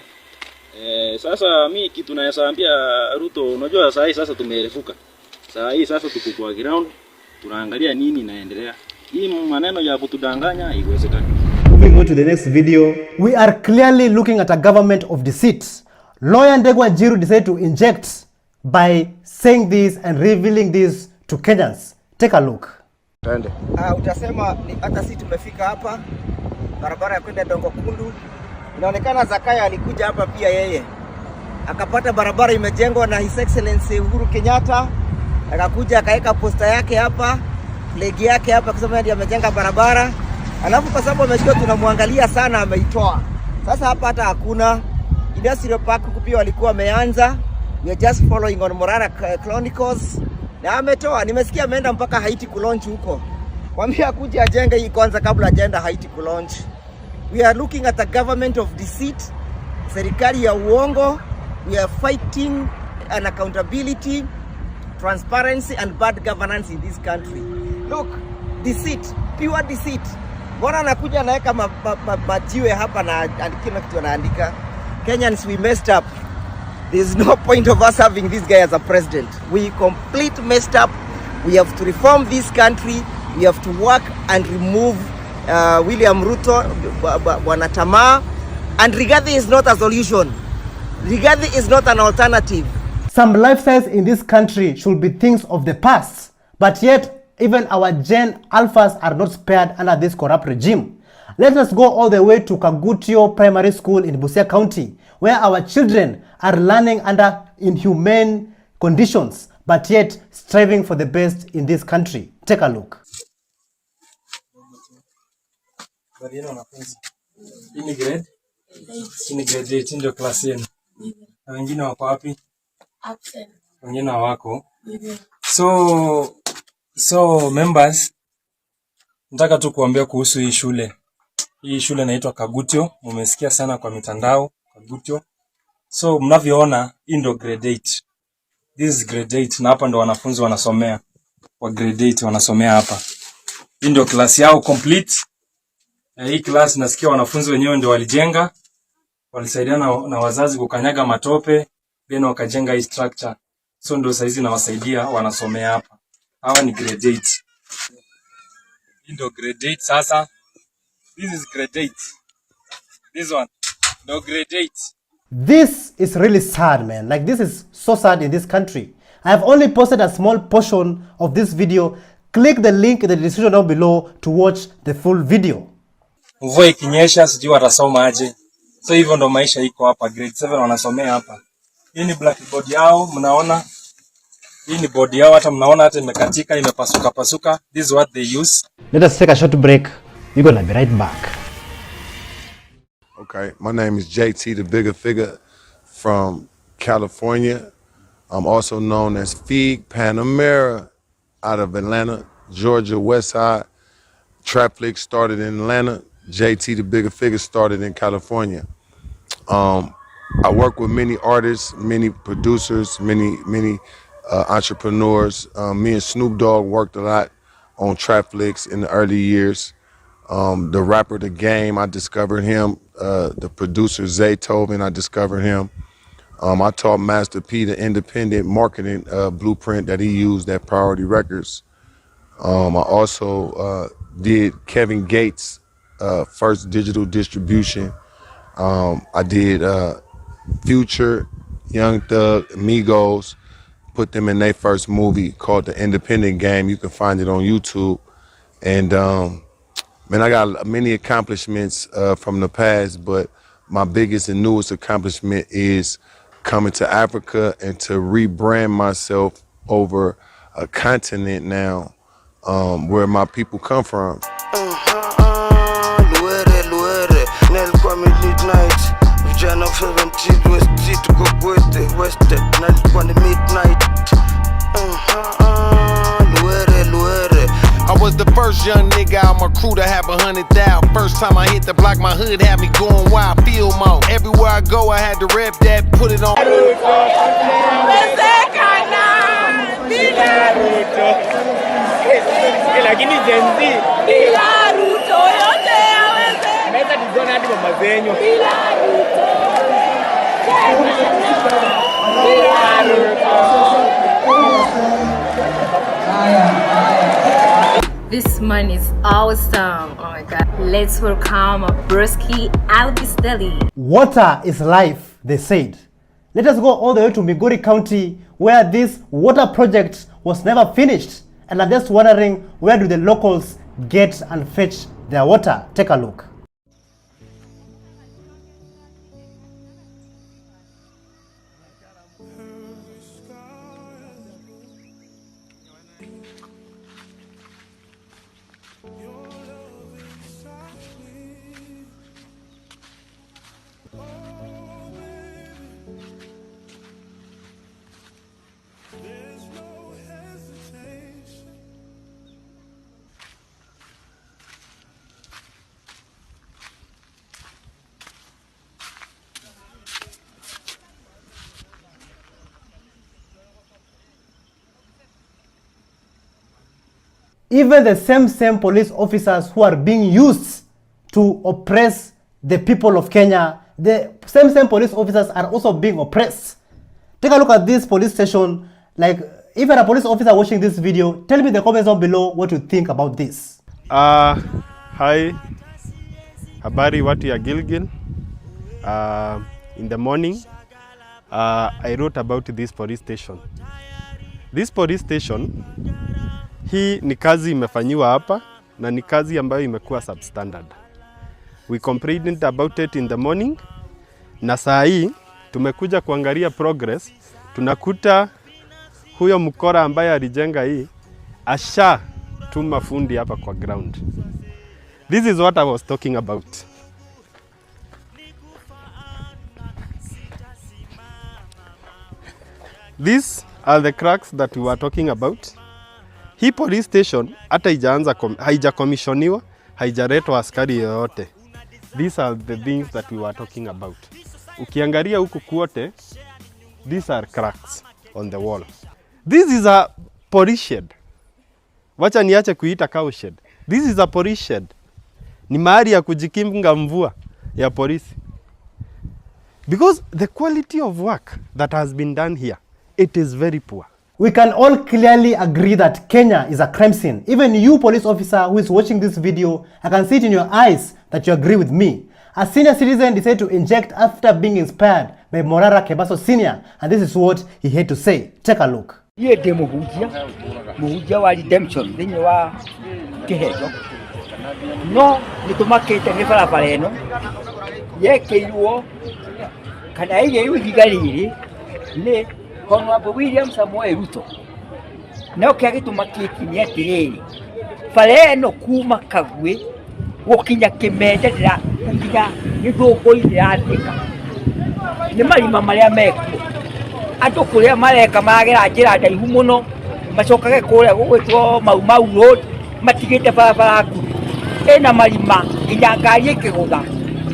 Sasa mimi kitu naambia Ruto, unajua saa hii sasa tumerefuka. Saa hii sasa tuko kwa ground, tunaangalia nini inaendelea. Hii maneno ya kutudanganya haiwezekani. Moving on to the next video, we are clearly looking at a government of deceit. Lawyer Ndegwa Njiru decided to inject by saying this and revealing this to Kenyans. Take a look. Utasema hata sisi tumefika hapa, barabara ya kwenda Dongo Kundu. Inaonekana Zakaya alikuja hapa pia yeye. Akapata barabara imejengwa na His Excellency Uhuru Kenyatta. Akakuja akaweka posta yake hapa, flag yake hapa kusema ndiye amejenga barabara. Alafu kwa sababu ameshika tunamwangalia sana ameitoa. Sasa hapa hata hakuna industrial park pia walikuwa wameanza. We are just following on Morara Chronicles. Na ametoa, nimesikia ameenda mpaka Haiti kulaunch huko. Mwambie kuja ajenge hii kwanza kabla ajenda Haiti kulaunch. We are looking at a government of deceit, serikali ya uongo. We are fighting unaccountability, transparency and bad governance in this country. Look, deceit, pure deceit. Mbona anakuja anaweka majiwe hapa na kila kitu anaandika. Kenyans, we messed up. There's no point of us having this guy as a president. We complete messed up. We have to reform this country. We have to work and remove William Ruto, Wanatama. And Rigathi is not a solution. Rigathi is not an alternative. Some lifestyles in this country should be things of the past. But yet, even our Gen Alphas are not spared under this corrupt regime. Let us go all the way to Kagutio Primary School in Busia County, where our children are learning under inhumane conditions, but yet striving for the best in this country. Take a look. Hii ni grade 8 ndio class yenu. Na wengine wako wapi? Wengine hawako. So members, nataka tu kuambia kuhusu hii shule. Hii shule inaitwa Kagutio, mmesikia sana kwa mitandao, Kagutio. So mnavyoona hii ndio grade 8. This is grade 8 na hapa ndo wanafunzi wanasomea. Wa grade 8 wanasomea hapa. Hii ndio class yao complete. Hii class nasikia wanafunzi wenyewe ndio walijenga. Walisaidiana na wazazi kukanyaga matope, then wakajenga hii structure. So ndio saizi nawasaidia wanasomea hapa. Hawa ni grade 8. Hii ndio grade 8 sasa. This is grade 8. This one. No grade 8. This is really sad, man. Like, this is so sad in this country. I have only posted a small portion of this video. Click the link in the description down below to watch the full video. Mvua ikinyesha sijui watasoma aje. So hivyo ndo maisha iko hapa. Grade 7 wanasomea hapa. Hii ni blackboard yao, mnaona? Hii ni board yao, hata mnaona hata imekatika, imepasuka. This is what they use. Let us take a short break. We're gonna be right back. Okay, my name is JT, the bigger figure from California. I'm also known as Fig Panamera out of Atlanta, Georgia, West Side. Trapflix started in Atlanta. JT, the bigger figure, started in California. I work with many artists, many producers, many entrepreneurs. Me and Snoop Dogg worked a lot on Trapflix in the early years. The rapper The Game, I discovered him. The producer Zaytoven, I discovered him. I taught Master P the independent marketing blueprint that he used at Priority Records. I also did Kevin Gates' first digital distribution. I did Future, Young Thug, Migos, put them in their first movie called The Independent Game. You can find it on YouTube. And man, I got many accomplishments from the past, but my biggest and newest accomplishment is coming to Africa and to rebrand myself over a continent now, where my people come from. I was the first young nigga out my crew to have 100,000. First time I hit the block, my hood had me going wild. Feel mode. Everywhere I go, I had to rep that, put it on. This man is awesome. Oh my god. Let's welcome Brusky Albis Deli. Water is life, they said. Let us go all the way to Migori County, where this water project was never finished. And I'm just wondering, where do the locals get and fetch their water? Take a look. Even the same police officers who are being used to oppress the people of Kenya, the same police officers are also being oppressed. Take a look at this police station. Like, if you're a police officer watching this video, tell me in the comments down below what you think about this. Hi, habari watu ya Gilgil. In the morning, I wrote about this police station. This police station, hii ni kazi imefanyiwa hapa na ni kazi ambayo imekuwa substandard. We complained about it in the morning, na saa hii tumekuja kuangalia progress. Tunakuta huyo mkora ambaye alijenga hii asha tuma fundi hapa kwa ground. This is what I was talking about. These are the cracks that we were talking about. Hii police station hata haijakomishoniwa, haijaletwa askari yoyote. These are the things that we were talking about. Ukiangalia huku kwote, these are cracks on the wall. This is a police shed. Wacha niache kuita cow shed. This is a police shed. Ni mahali ya kujikinga mvua ya polisi. Because the quality of work that has been done here, it is very poor. We can all clearly agree that Kenya is a crime scene. Even you, police officer who is watching this video, I can see it in your eyes that you agree with me. A senior citizen decided to inject after being inspired by Morara Kebaso Senior, and this is what he had to say. Take a look. Yede muhujia wa redemption thini wa kihejo no nitumakite ni barabara eno yekeirwo kana ile ihigariri ni Honorable William Samuel Ruto no kiagitumakiti ni atiriri bara eno kuma Kagwe wokinya Kimende dira kukinya githungu irathika ni marima maria meko andu kuria mareka magera njira ndaihu muno macokage kuria gugwitwo Mau Road matigite barabara ku ena marima nginya ngari ikigutha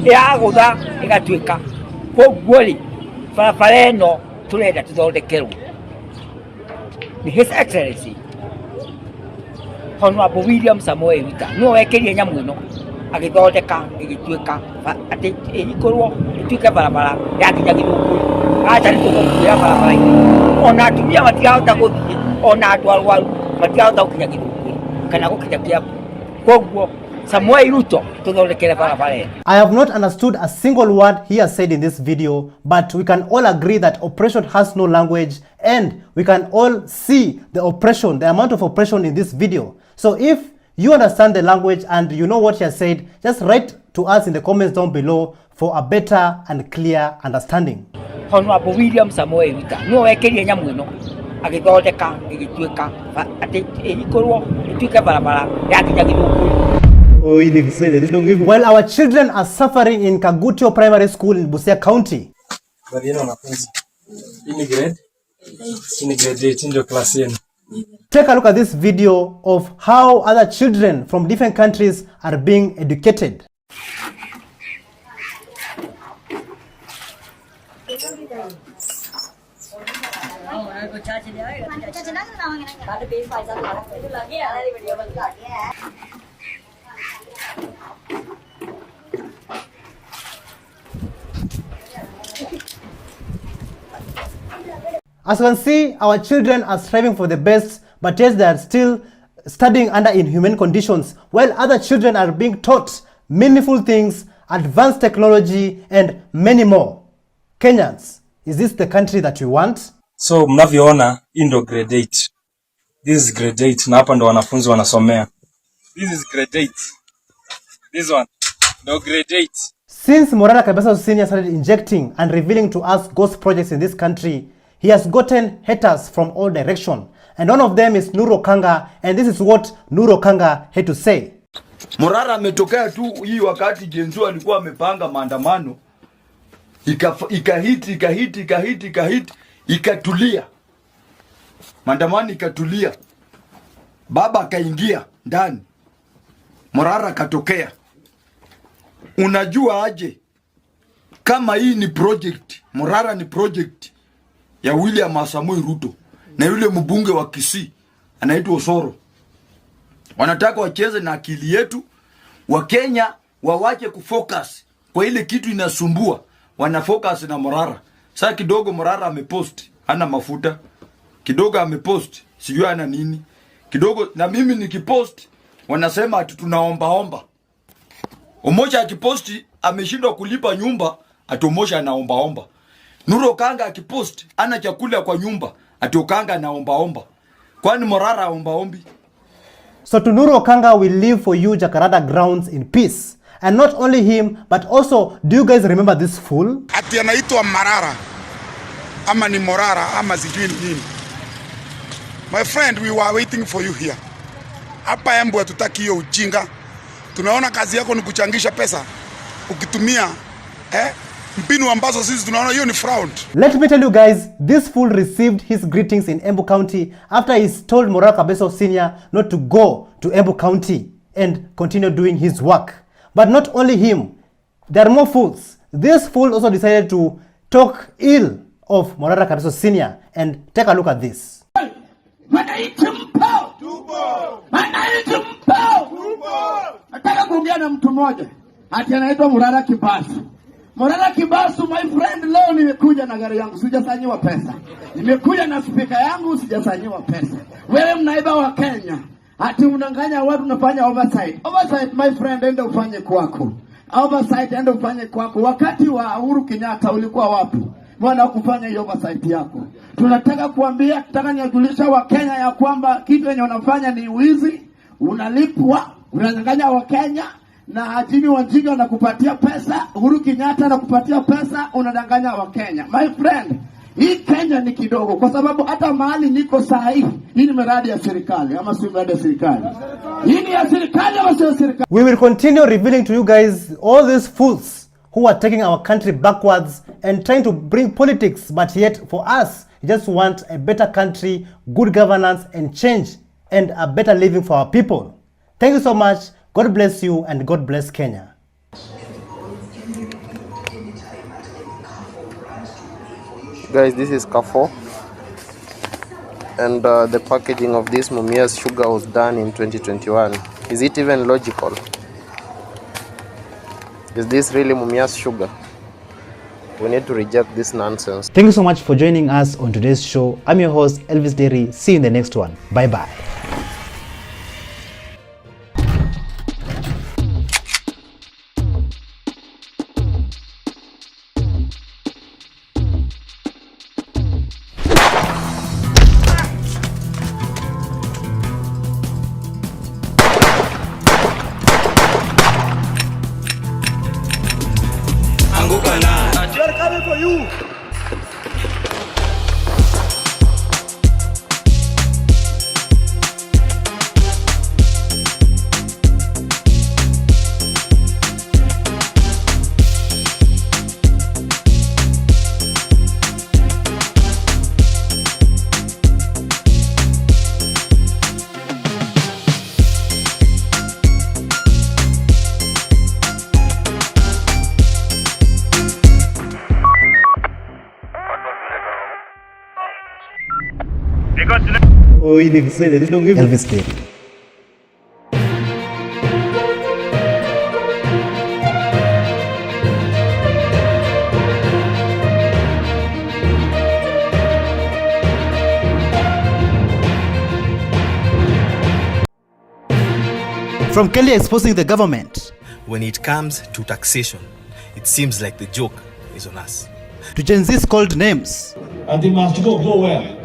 iragutha igatuika koguo ri barabara eno turenda tuthondekerwo ni His Excellency Honorable William Samuel Ruto no wekerie nyamu ino agithondeka igituika ati ikorwo ituike barabara ya nginya githungu acha nitukuya barabara ona atumia matigahota guthie ona andu arwaru matigahota gukinya githungu kana gukinya kiambu koguo Samuel Ruto tuthondekere barabara. I have not understood a single word he has said in this video, but we can all agree that oppression has no language, and we can all see the oppression, the amount of oppression in this video. So if you understand the language and you know what he has said, just write to us in the comments down below for a better and clear understanding. Honorable William Samuel Ruto no wekerie nyamu ino agithondeka igituika ati ikorwo ituike barabara ya kinya githuku. While our children are suffering in Kagutio Primary School in Busia County, take a look at this video of how other children from different countries are being educated. As you can see, our children are striving for the best, but yet they are still studying under inhumane conditions, while other children are being taught meaningful things, advanced technology, and many more. Kenyans, is this the country that we want? So mnavyoona, hii ndo grade 8. This is grade 8 na hapa ndo wanafunzi wanasomea. This is grade 8. This one, no grade 8. Since Morara Kabeso Senior started injecting and revealing to us ghost projects in this country, he has gotten haters from all directions. And one of them is Nuru Okanga, and this is what Nuru Okanga had to say. Morara ametokea tu hii wakati Genzo alikuwa amepanga maandamano, ikahiti, ikatulia. Maandamano ikatulia. Baba akaingia ndani. Morara katokea. Unajua aje kama hii ni project, Morara ni project ya William Samoei Ruto na yule mbunge wa Kisii anaitwa Osoro. Wanataka wacheze na akili yetu. Wakenya wawache kufocus kwa ile kitu inasumbua. Wanafocus na Morara. Sasa kidogo Morara amepost ana mafuta. Kidogo amepost sijui ana nini. Kidogo na mimi nikipost wanasema ati tunaomba. Umoja akiposti ameshindwa kulipa nyumba, ati Umoja anaomba. Nuru Okanga akipost ana chakula kwa nyumba, ati Okanga anaomba. Kwani Morara ombi? So to Nuru Okanga will live for you Jacaranda grounds in peace. And not only him, but also, do you guys remember this fool? Ati anaitwa Marara ama ni Morara ama sijui nini. My friend, we were waiting for you here. Hapa Embu hatutaki hiyo ujinga. Tunaona kazi yako ni kuchangisha pesa ukitumia mpinu ambazo sisi tunaona hiyo ni fraud. Let me tell you guys, this fool received his greetings in Embu County after he told Morara Kabeso Senior not to go to Embu County and continue doing his work. But not only him, there are more fools. This fool also decided to talk ill of Morara Kabeso Senior, and take a look at this. Nataka kuongea na mtu mmoja ati anaitwa Morara Kibasu. Morara Kibasu, my friend, leo nimekuja na gari yangu, sijasanyiwa pesa. Nimekuja na speaker yangu, sijasanyiwa pesa. Wewe mnaiba wa Kenya, ati unanganya watu, unafanya oversight. Oversight, my friend, enda ufanye kwako. Oversight, enda ufanye kwako. Wakati wa Uhuru Kenyatta ulikuwa wapi? Mbona kufanya hiyo oversight yako? Tunataka kuambia, nataka niwajulisha wa Kenya ya kwamba kitu yenye unafanya ni wizi, unalipwa, unanyang'anya wa Kenya, na Jimmy Wanjiga anakupatia pesa, Uhuru Kenyatta anakupatia pesa, unadanganya wa Kenya. My friend, hii Kenya ni kidogo kwa sababu hata mahali niko saa hii ni miradi ya serikali ama si miradi ya serikali. Hii ni ya serikali ama si ya serikali? We will continue revealing to you guys all these fools who are taking our country backwards and trying to bring politics, but yet for us, we just want a better country, good governance and change, and a better living for our people. Thank you so much. God bless you and God bless Kenya. Guys, this is Carrefour, and the packaging of this Mumias sugar was done in 2021. Is it even logical? Is this really Mumias sugar? We need to reject this nonsense. Thank you so much for joining us on today's show. I'm your host, Elvis Derry. See you in the next one. Bye-bye. Oh, Elvis Day. From Kelly exposing the government, when it comes to taxation, it seems like the joke is on us. To Gen Z's called names, and they must go where?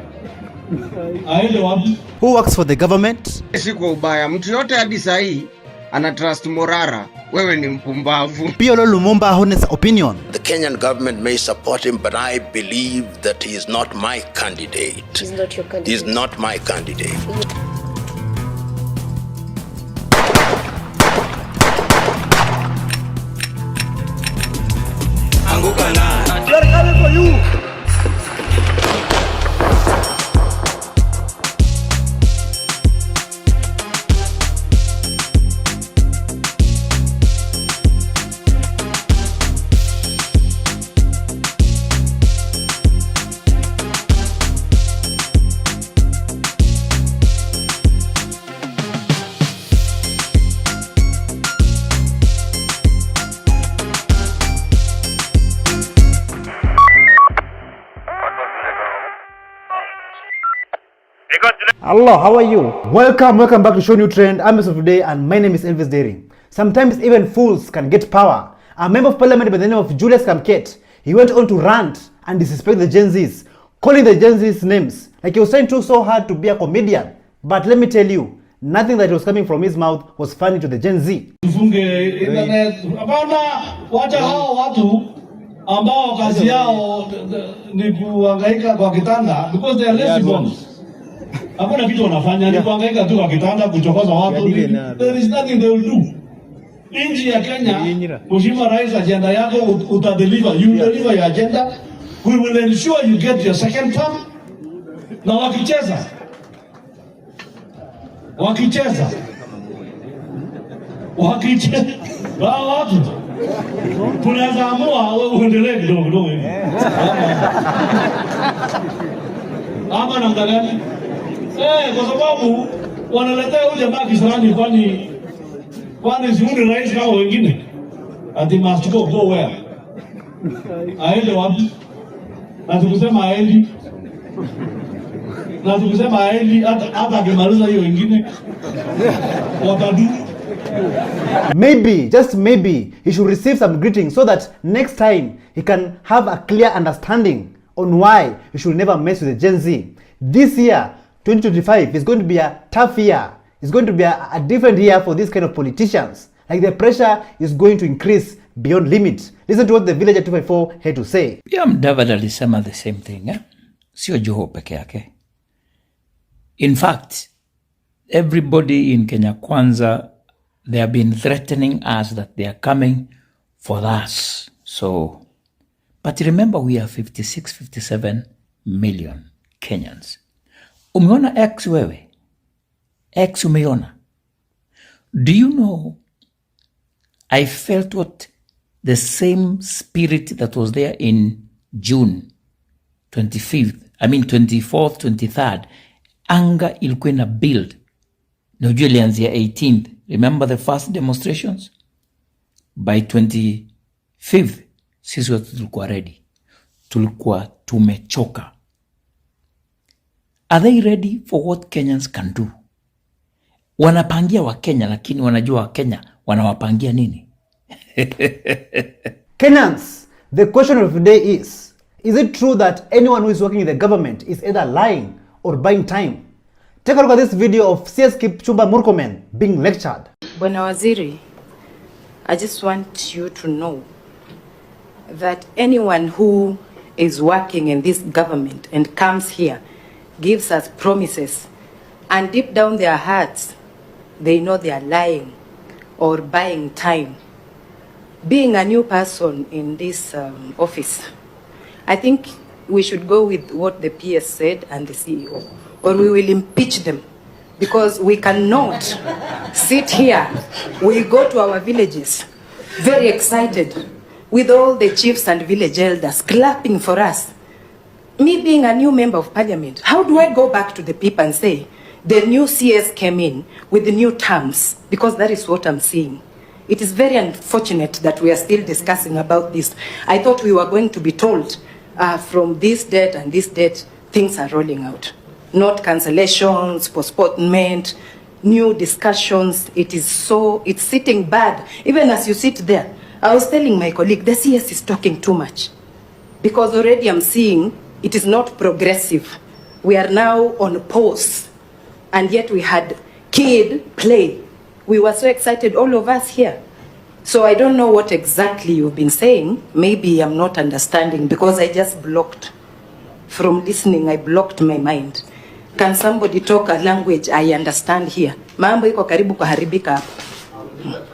Who works for the government? Siko ubaya, mtu yote hadi sahi ana trust Morara, wewe ni mpumbavu. Piolo Lumumba honest opinion. The Kenyan government may support him, but I believe that he is not my candidate. He's not your candidate. He's not my candidate. We are coming for you. Hello, how are you? Welcome back to ShowNewTrend. I'm Mr. Today and my name is Elvis Daring. Sometimes even fools can get power. A member of parliament by the name of Julius Kamket, he went on to rant and disrespect the Gen Zs, calling the Gen Zs names like he was trying so hard to be a comedian. But let me tell you, nothing that was coming from his mouth was funny to the Gen Z. Tufunge internet. Hapana, wacha hao watu ambao kazi yao ni kuhangaika kwa kitanda because they are lazy bones. Hakuna kitu wanafanya ni kuhangaika tu kwa kitanda kuchokoza watu. There is nothing they will do. Nchi ya Kenya, Mheshimiwa Rais, agenda yako utadeliver. You deliver your agenda. We will ensure you get your second term. Na wakicheza watu tunaweza amua uendelee kidogo hivi ama namna gani? Kwa sababu wanaletea huyu jamaa kisirani, kwani si huyu rais kama wengine? Ati must go where? Aende wapi? Na tukusema aendi, hata akimaliza hiyo wengine watadu. Maybe, just maybe, he should receive some greetings so that next time he can have a clear understanding on why he should never mess with the Gen Z. This year, 2025, is going to be a tough year. It's going to be a different year for these kind of politicians. Like the pressure is going to increase beyond limit. Listen to what the Villager 254 had to say. Pia Mudavadi alisema the same thing, eh? Sio Joho peke yake. In fact, everybody in Kenya Kwanza, they have been threatening us that they are coming for us. So, but remember we are 56, 57 million Kenyans. Umeona X wewe? X umeona? Do you know, I felt what the same spirit that was there in June 24th, 23rd, anga ilikuwa na build. Na ujue ilianzia 18th. Remember the first demonstrations? By 25th, sisi watu tulikuwa ready. Tulikuwa tumechoka. Are they ready for what Kenyans can do? Wanapangia wa Kenya, lakini wanajua wa Kenya wanawapangia nini? Kenyans, the question of the day is it true that anyone who is working in the government is either lying or buying time? Take a look at this video of CS Kipchumba Murkomen being lectured. Bwana Waziri, I just want you to know that anyone who is working in this government and comes here, gives us promises, and deep down their hearts, they know they are lying or buying time. Being a new person in this office, I think we should go with what the PS said and the CEO, or we will impeach them, because we cannot sit here. We go to our villages very excited with all the chiefs and village elders clapping for us. Me being a new member of parliament, how do I go back to the people and say, the new CS came in with the new terms? Because that is what I'm seeing. It is very unfortunate that we are still discussing about this. I thought we were going to be told from this date and this date, things are rolling out. Not cancellations, postponement, new discussions. It's sitting bad. Even as you sit there, I was telling my colleague, the CS is talking too much. Because already I'm seeing it is not progressive. We are now on pause. And yet we had kid play. We were so excited, all of us here. So I don't know what exactly you've been saying. Maybe I'm not understanding because I just blocked. From listening, I blocked my mind. Can somebody talk a language I understand here? Mambo iko karibu kuharibika.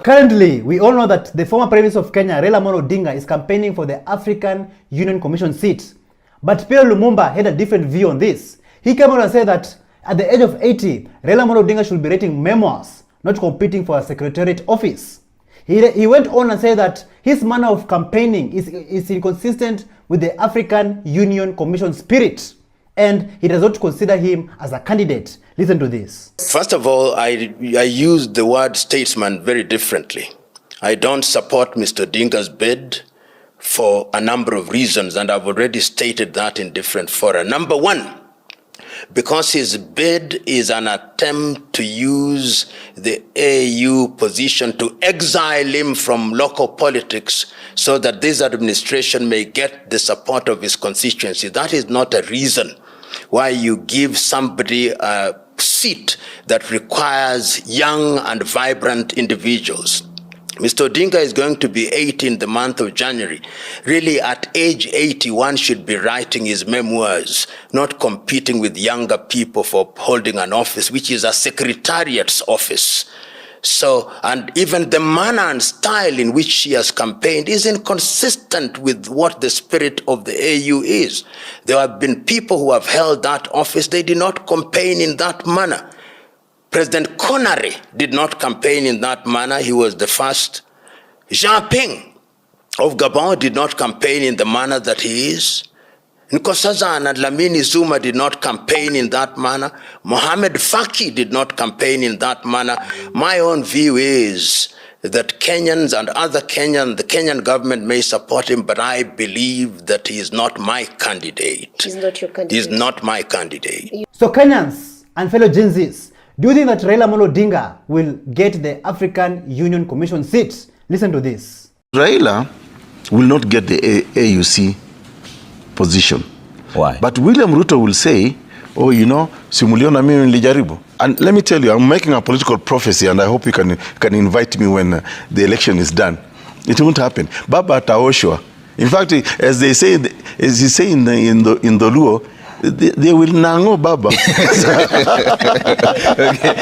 Currently, we all know that the former Prime Minister of Kenya, Raila Amolo Odinga, is campaigning for the African Union Commission seat. But Pierre Lumumba had a different view on this. He came out and said that at the age of 80, Raila Amolo Odinga should be writing memoirs, not competing for a secretariat office. He went on and said that his manner of campaigning is inconsistent with the African Union Commission spirit, and he does not consider him as a candidate. Listen to this. First of all, I use the word statesman very differently. I don't support Mr. Odinga's bid for a number of reasons, and I've already stated that in different fora. Number one, because his bid is an attempt to use the AU position to exile him from local politics so that this administration may get the support of his constituency. That is not a reason why you give somebody a seat that requires young and vibrant individuals. Mr. Odinga is going to be 80 in the month of January. Really, at age 80, one should be writing his memoirs, not competing with younger people for holding an office, which is a secretariat's office. So, and even the manner and style in which she has campaigned is inconsistent with what the spirit of the AU is. There have been people who have held that office, they did not campaign in that manner. President Connery did not campaign in that manner. He was the first. Jean Ping of Gabon did not campaign in the manner that he is. Nkosazana and Lamini Zuma did not campaign in that manner. Mohamed Faki did not campaign in that manner. My own view is that Kenyans and other Kenyans, the Kenyan government may support him, but I believe that he is not my candidate. He's not your candidate. He's not my candidate. So Kenyans and fellow Gen Zs, do you think that Raila Amolo Odinga will get the African Union Commission seat? Listen to this. Raila will not get the AUC position. Why? But William Ruto will say, oh, you know, simuliona mimi nilijaribu. And let me tell you, I'm making a political prophecy, and I hope you can invite me when the election is done. It won't happen. Baba ataoshwa. In fact, as they say, as you say in the Luo, they will nango Baba.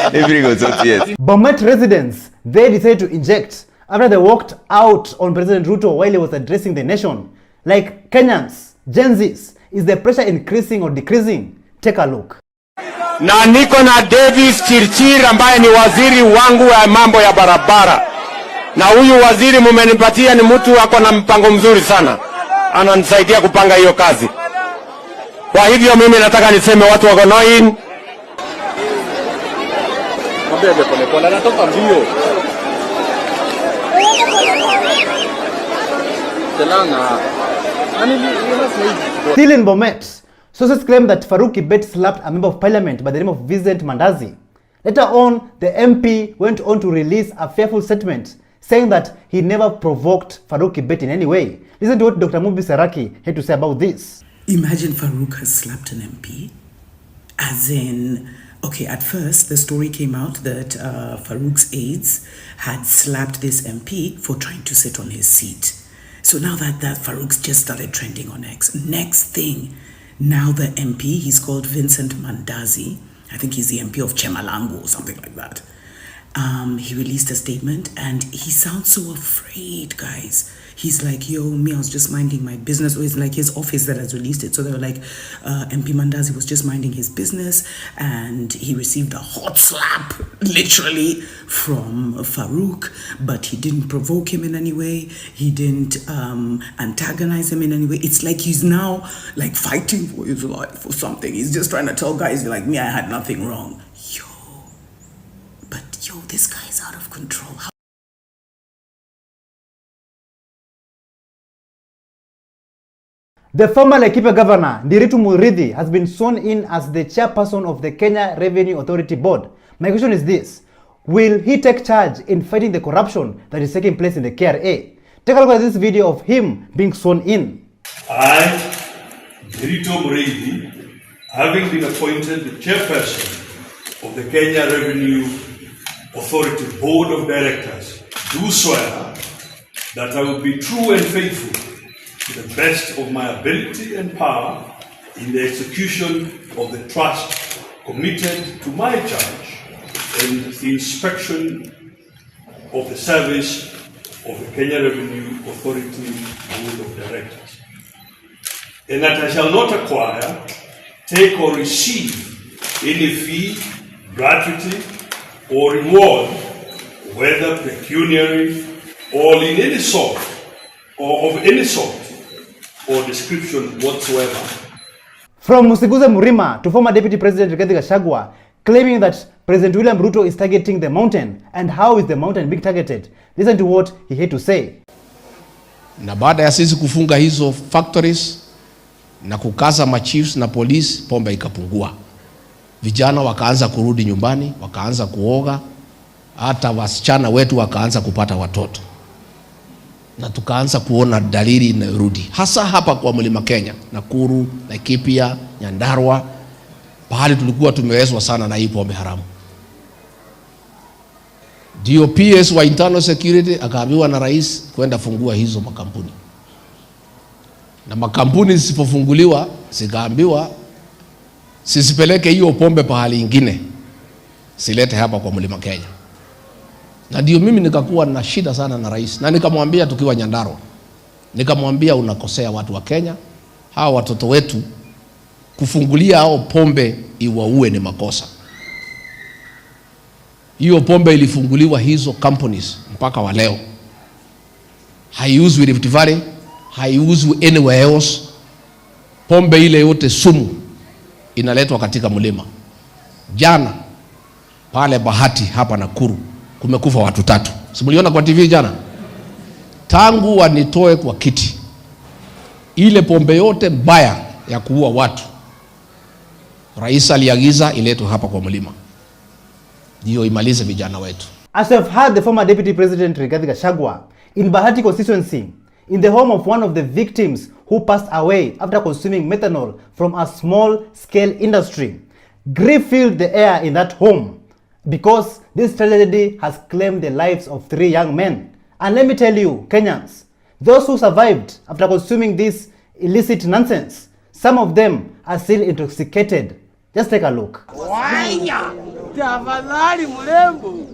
Okay, Bomet residents, they decided to inject after they walked out on President Ruto while he was addressing the nation. Like Kenyans, Gen Zs, is the pressure increasing or decreasing? Take a look. Na niko na Davis Chirchir ambaye ni waziri wangu wa mambo ya barabara. Na huyu waziri mumenipatia ni mtu ako na mpango mzuri sana. Ananisaidia kupanga hiyo kazi. Kwa hivyo mimi nataka niseme watu wako noin. Mbebe pole anatoka mbio. Still in Bomet, sources claim that Farouk Kibet slapped a member of parliament by the name of Vincent Mandazi. Later on, the MP went on to release a fearful statement saying that he never provoked Farouk Kibet in any way. Listen to what Dr. Mubi Saraki had to say about this. Imagine Farouk has slapped an MP. As in, okay, at first the story came out that Farouk's aides had slapped this MP for trying to sit on his seat. So now that Farouk's just started trending on X. Next thing, now the MP, he's called Vincent Mandazi. I think he's the MP of Chemalango or something like that. he released a statement and he sounds so afraid, guys. He's like, yo, me, I was just minding my business. Or it's like his office that has released it. So they were like, MP Mandazi was just minding his business and he received a hot slap, literally, from Farouk, but he didn't provoke him in any way. He didn't antagonize him in any way. It's like he's now like fighting for his life or something. He's just trying to tell guys like me, I had nothing wrong. Yo, this guy is out of control. The former Laikipia governor, Ndiritu Muridhi, has been sworn in as the chairperson of the Kenya Revenue Authority Board. My question is this: will he take charge in fighting the corruption that is taking place in the KRA? Take a look at this video of him being sworn in. I, Ndiritu Muridhi, having been appointed the chairperson of the Kenya Revenue Authority Board of Directors, do swear that I will be true and faithful to the best of my ability and power in the execution of the trust committed to my charge and the inspection of the service of the Kenya Revenue Authority Board of Directors, and that I shall not acquire, take or receive any fee, gratuity, or reward, whether pecuniary or in any sort, or of any sort, or description whatsoever. From Musiguze Murima to former Deputy President Rigathi Gachagua, claiming that President William Ruto is targeting the mountain, and how is the mountain being targeted? Listen to what he had to say. Na baada ya sisi kufunga hizo factories na kukaza machiefs na police, pombe ikapungua. Vijana wakaanza kurudi nyumbani, wakaanza kuoga, hata wasichana wetu wakaanza kupata watoto. Na tukaanza kuona dalili inarudi. Hasa hapa kwa Mlima Kenya, Nakuru, Laikipia, Nyandarua, pahali tulikuwa tumewezwa sana na hii pombe haramu. Ndio PS wa internal security akaambiwa na rais kwenda fungua hizo makampuni. Na makampuni zisipofunguliwa, zikaambiwa sisipeleke hiyo pombe pahali ingine, silete hapa kwa Mlima Kenya. Na ndio mimi nikakuwa na shida sana na rais, na nikamwambia tukiwa Nyandarua, nikamwambia unakosea watu wa Kenya, hawa watoto wetu kufungulia hao pombe iwaue ni makosa. Hiyo pombe ilifunguliwa hizo companies mpaka wa leo. Haiuzwi Rift Valley, haiuzwi anywhere else. Pombe ile yote sumu inaletwa katika mlima. Jana pale Bahati hapa Nakuru kumekufa watu 3. Simuliona kwa TV jana? Tangu wanitoe kwa kiti, ile pombe yote mbaya ya kuua watu, rais aliagiza iletwe hapa kwa mlima, ndio imalize vijana wetu. As we have heard the former Deputy President Rigathi Gachagua, in Bahati constituency, in the home of one of the victims who passed away after consuming methanol from a small-scale industry, grief filled the air in that home because this tragedy has claimed the lives of 3 young men. And let me tell you, Kenyans, those who survived after consuming this illicit nonsense, some of them are still intoxicated. Just take a look. Wanya, tafadhali mrembo.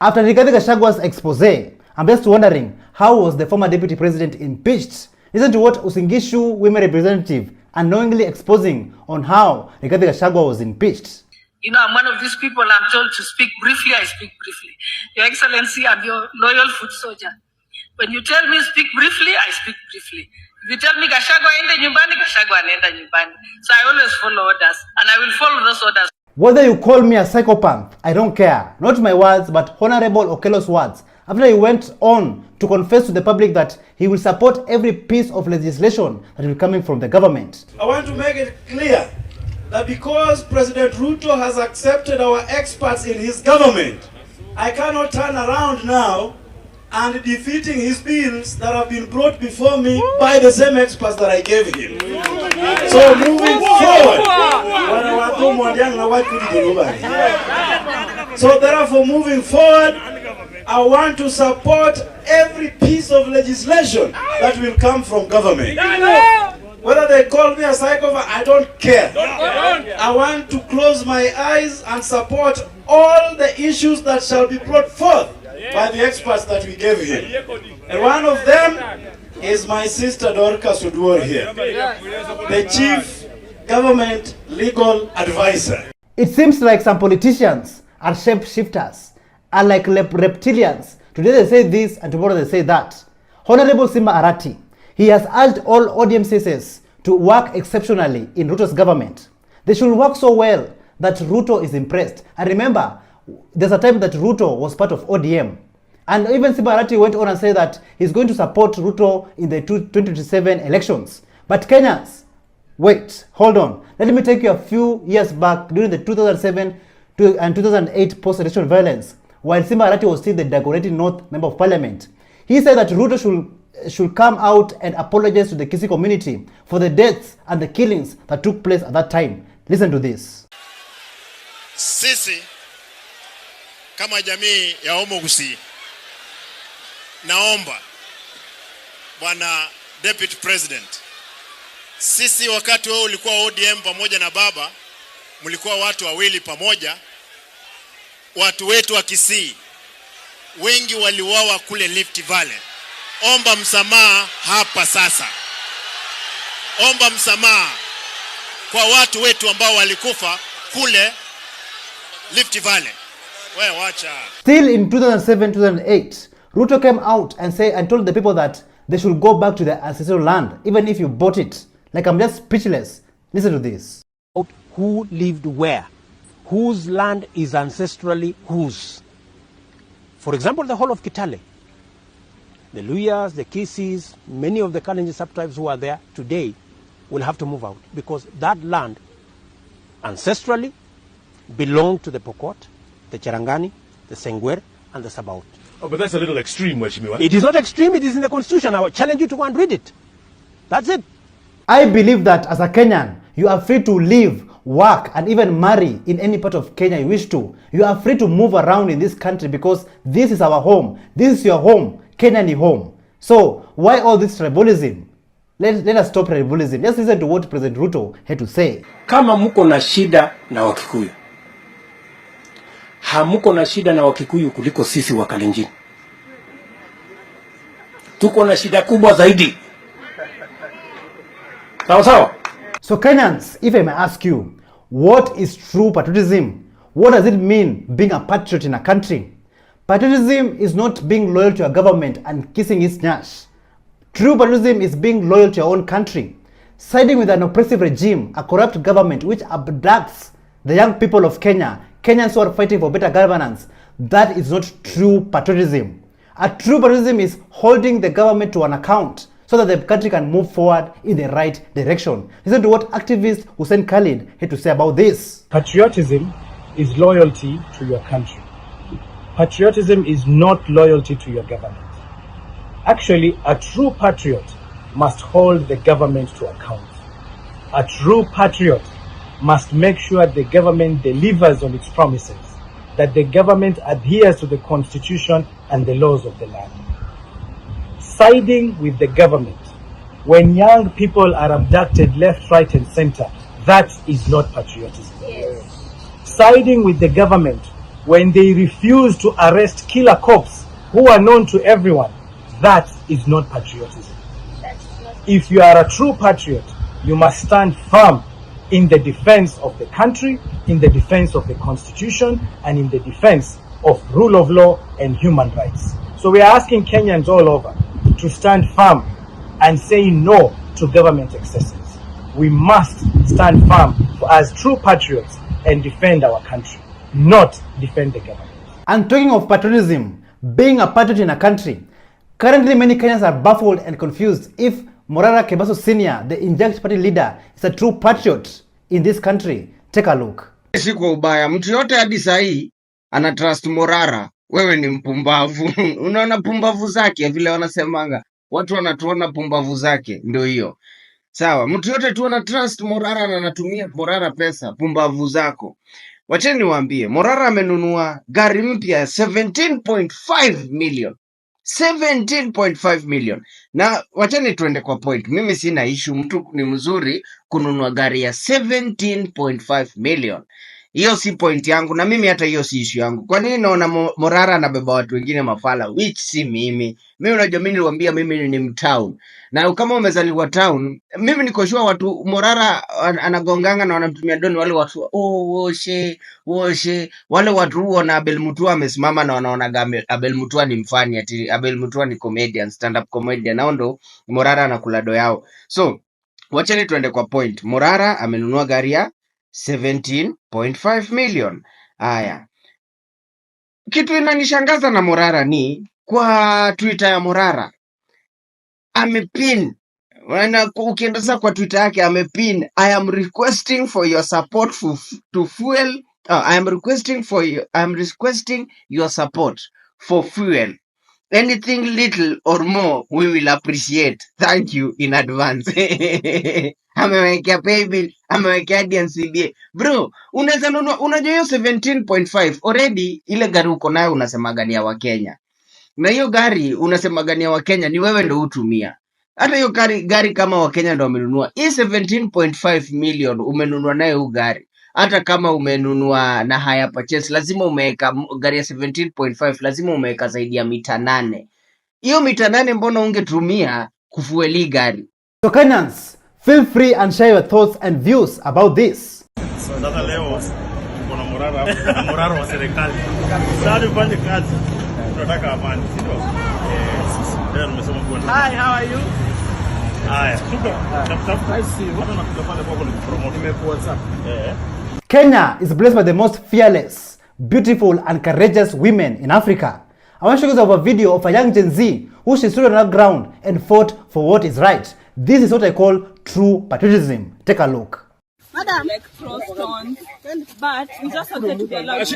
After Rigathi Gachagua's expose, I'm just wondering, how was the former deputy president impeached? Listen to what Usingishu women representative unknowingly exposing on how Rigathi Gachagua was impeached. You know, I'm one of these people, I'm told to speak briefly, I speak briefly. Your Excellency, I'm your loyal foot soldier. When you tell me speak briefly, I speak briefly. If you tell me Gachagua ende nyumbani, Gachagua anaenda nyumbani. So I always follow orders, and I will follow those orders. Whether you call me a psychopath, I don't care. Not my words, but Honorable Okello's words. After he went on to confess to the public that he will support every piece of legislation that will be coming from the government. I want to make it clear that because President Ruto has accepted our experts in his government, I cannot turn around now and defeating his bills that have been brought before me by the same experts that I gave him. So moving forward, so therefore moving forward, I want to support every piece of legislation that will come from government. Whether they call me a psychopath, I don't care. I want to close my eyes and support all the issues that shall be brought forth by the experts that we gave him. And one of them is my sister Dorcas Uduor here, the chief government legal advisor. It seems like some politicians are shapeshifters, are like reptilians. Today they say this and tomorrow they say that. Honorable Simba Arati, he has urged all ODM CSs to work exceptionally in Ruto's government. They should work so well that Ruto is impressed. And remember, there's a time that Ruto was part of ODM. And even Simba Arati went on and said that he's going to support Ruto in the 2027 elections. But Kenyans, wait, hold on. Let me take you a few years back during the 2007 and 2008 post-election violence, while Simba Arati was still the Dagoretti North Member of Parliament. He said that Ruto should come out and apologize to the Kisii community for the deaths and the killings that took place at that time. Listen to this. Sisi kama jamii ya Omo Gusii, naomba Bwana Deputy President, sisi wakati wewe ulikuwa ODM pamoja na baba, mlikuwa watu wawili pamoja. Watu wetu wa Kisii wengi waliuawa kule Rift Valley. Omba msamaha hapa sasa. Omba msamaha kwa watu wetu ambao walikufa kule Rift Valley. Wewe wacha. Still in 2007-2008, Ruto came out and told the people that they should go back to their ancestral land, even if you bought it. Like, I'm just speechless. Listen to this. Who lived where? Whose land is ancestrally whose? For example, the whole of Kitale. The Luyas, the Kisiis, many of the Kalenjin subtribes who are there today will have to move out because that land ancestrally belonged to the Pokot, the Cherangani, the Sengwer, and the Sabaot. Oh, but that's a little extreme, Mheshimiwa. It is not extreme, it is in the Constitution. I will challenge you to go and read it. That's it. I believe that as a Kenyan, you are free to live, work, and even marry in any part of Kenya you wish to. You are free to move around in this country because this is our home. This is your home. Kenya ni home. So why all this tribalism? Let us stop tribalism. Just listen to what President Ruto had to say. Kama muko na shida na Wakikuyu, hamuko na shida na Wakikuyu kuliko sisi wa Kalenjin. Tuko na shida kubwa zaidi. Sawa sawa? So Kenyans, if I may ask you, what is true patriotism? What does it mean being a patriot in a country? Patriotism is not being loyal to a government and kissing its nyash. True patriotism is being loyal to your own country. Siding with an oppressive regime, a corrupt government which abducts the young people of Kenya, Kenyans who are fighting for better governance, that is not true patriotism. A true patriotism is holding the government to an account so that the country can move forward in the right direction. Listen to what activist Hussein Khalid had to say about this. Patriotism is loyalty to your country. Patriotism is not loyalty to your government. Actually, a true patriot must hold the government to account. A true patriot must make sure the government delivers on its promises, that the government adheres to the constitution and the laws of the land. Siding with the government when young people are abducted left, right, and center, that is not patriotism. Yes. Siding with the government when they refuse to arrest killer cops who are known to everyone, that is not patriotism. If you are a true patriot, you must stand firm in the defense of the country, in the defense of the constitution, and in the defense of rule of law and human rights. So we are asking Kenyans all over to stand firm and say no to government excesses. We must stand firm as true patriots and defend our country, not defend the government. And talking of patriotism, being a patriot in a country, currently many Kenyans are baffled and confused if Morara Kebaso Senior, the injured party leader, is a true patriot in this country. Take a look. Si kwa ubaya, mtu yote hadi sahi ana trust Morara, wewe ni mpumbavu. Unaona pumbavu zake vile wanasemanga. Watu wanatuona pumbavu zake, ndio hiyo. Sawa, mtu yote tu ana trust Morara na anatumia Morara pesa, pumbavu zako. Wacheni niwaambie, Morara amenunua gari mpya 17.5 million. 17.5 million. Na wacheni tuende kwa point. Mimi sina issue, mtu ni mzuri kununua gari ya 17.5 million. Hiyo si point yangu, na mimi hata hiyo si issue yangu. Kwa nini naona Morara anabeba watu wengine mafala, which si mimi. Mimi unajua mimi niliwaambia mimi ni mtown. Na kama umezaliwa town, mimi niko sure watu Morara anagonganga na wanamtumia doni wale watu woshe wale watu huo, na Abel Mutua amesimama na wanaona Abel Mutua ni mfani, ati Abel Mutua ni comedian, stand up comedian, nao ndo Morara anakula do yao. So wacheni tuende kwa point. Morara amenunua gari ya 17.5 million. Haya, kitu inanishangaza na Morara ni kwa Twitter ya Morara amepin, ukienda sasa kwa Twitter yake amepin, I am requesting for your support to fuel. I am requesting your support for fuel. Anything little or more we will appreciate. Thank you in advance. Amewekea paybill, amewekea DNCBA. Bro, unaweza nunua, unajua hiyo 17.5 already ile gari uko nayo unasema gani ya Wakenya. Na hiyo gari unasema gani ya Wakenya ni wewe ndo utumia. Hata hiyo gari kama Wakenya ndo wamenunua. Hii 17.5 million umenunua nayo hiyo gari. Hata kama umenunua na haya purchase, lazima umeweka gari ya 17.5, lazima umeweka zaidi ya mita 8. Hiyo mita 8 mbona ungetumia kufueli gari? So Kenyans, feel free and share your thoughts and views about this. So sasa leo kuna Morara wa serikali. Sasa tufanye kazi. Tunataka amani, sio? Leo nimesema kwa. Hi, how are you? Haya, super. Tafuta see you. Hata nakuja pale kwa promote. Nimekuwa WhatsApp. Kenya is blessed by the most fearless, beautiful and courageous women in Africa. I want to show you a video of a young Gen Z who she stood on the ground and fought for what is right. This is what I call true patriotism. Take a look. Madam, like cross-tone, but we just wanted to tell us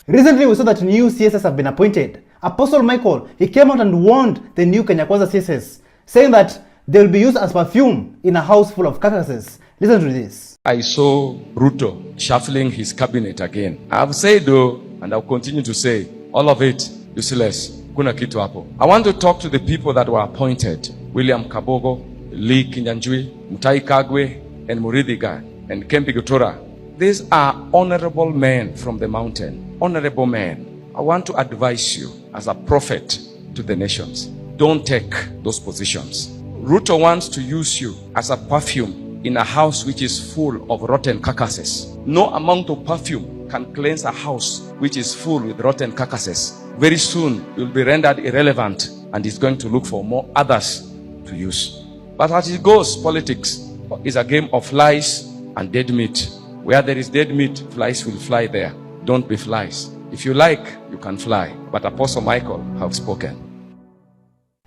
Recently, we saw that new CSS have been appointed. Apostle Michael, he came out and warned the new Kenya Kwanza CSS, saying that they will be used as perfume in a house full of carcasses. Listen to this. I saw Ruto shuffling his cabinet again. I've said though, and I'll continue to say, all of it useless. Kuna kitu hapo. I want to talk to the people that were appointed. William Kabogo, Lee Kinyanjui, Mutai Kagwe, and Muridhiga, and Kempi Gutura. These are honorable men from the mountain. Honorable men. I want to advise you as a prophet to the nations. Don't take those positions. Ruto wants to use you as a perfume in a house which is full of rotten carcasses. No amount of perfume can cleanse a house which is full with rotten carcasses. Very soon you'll be rendered irrelevant and he's going to look for more others to use. But as it goes, politics is a game of lies and dead meat. Where there is dead meat, flies will fly there. Don't be flies. If you like, you can fly. But Apostle Michael have spoken.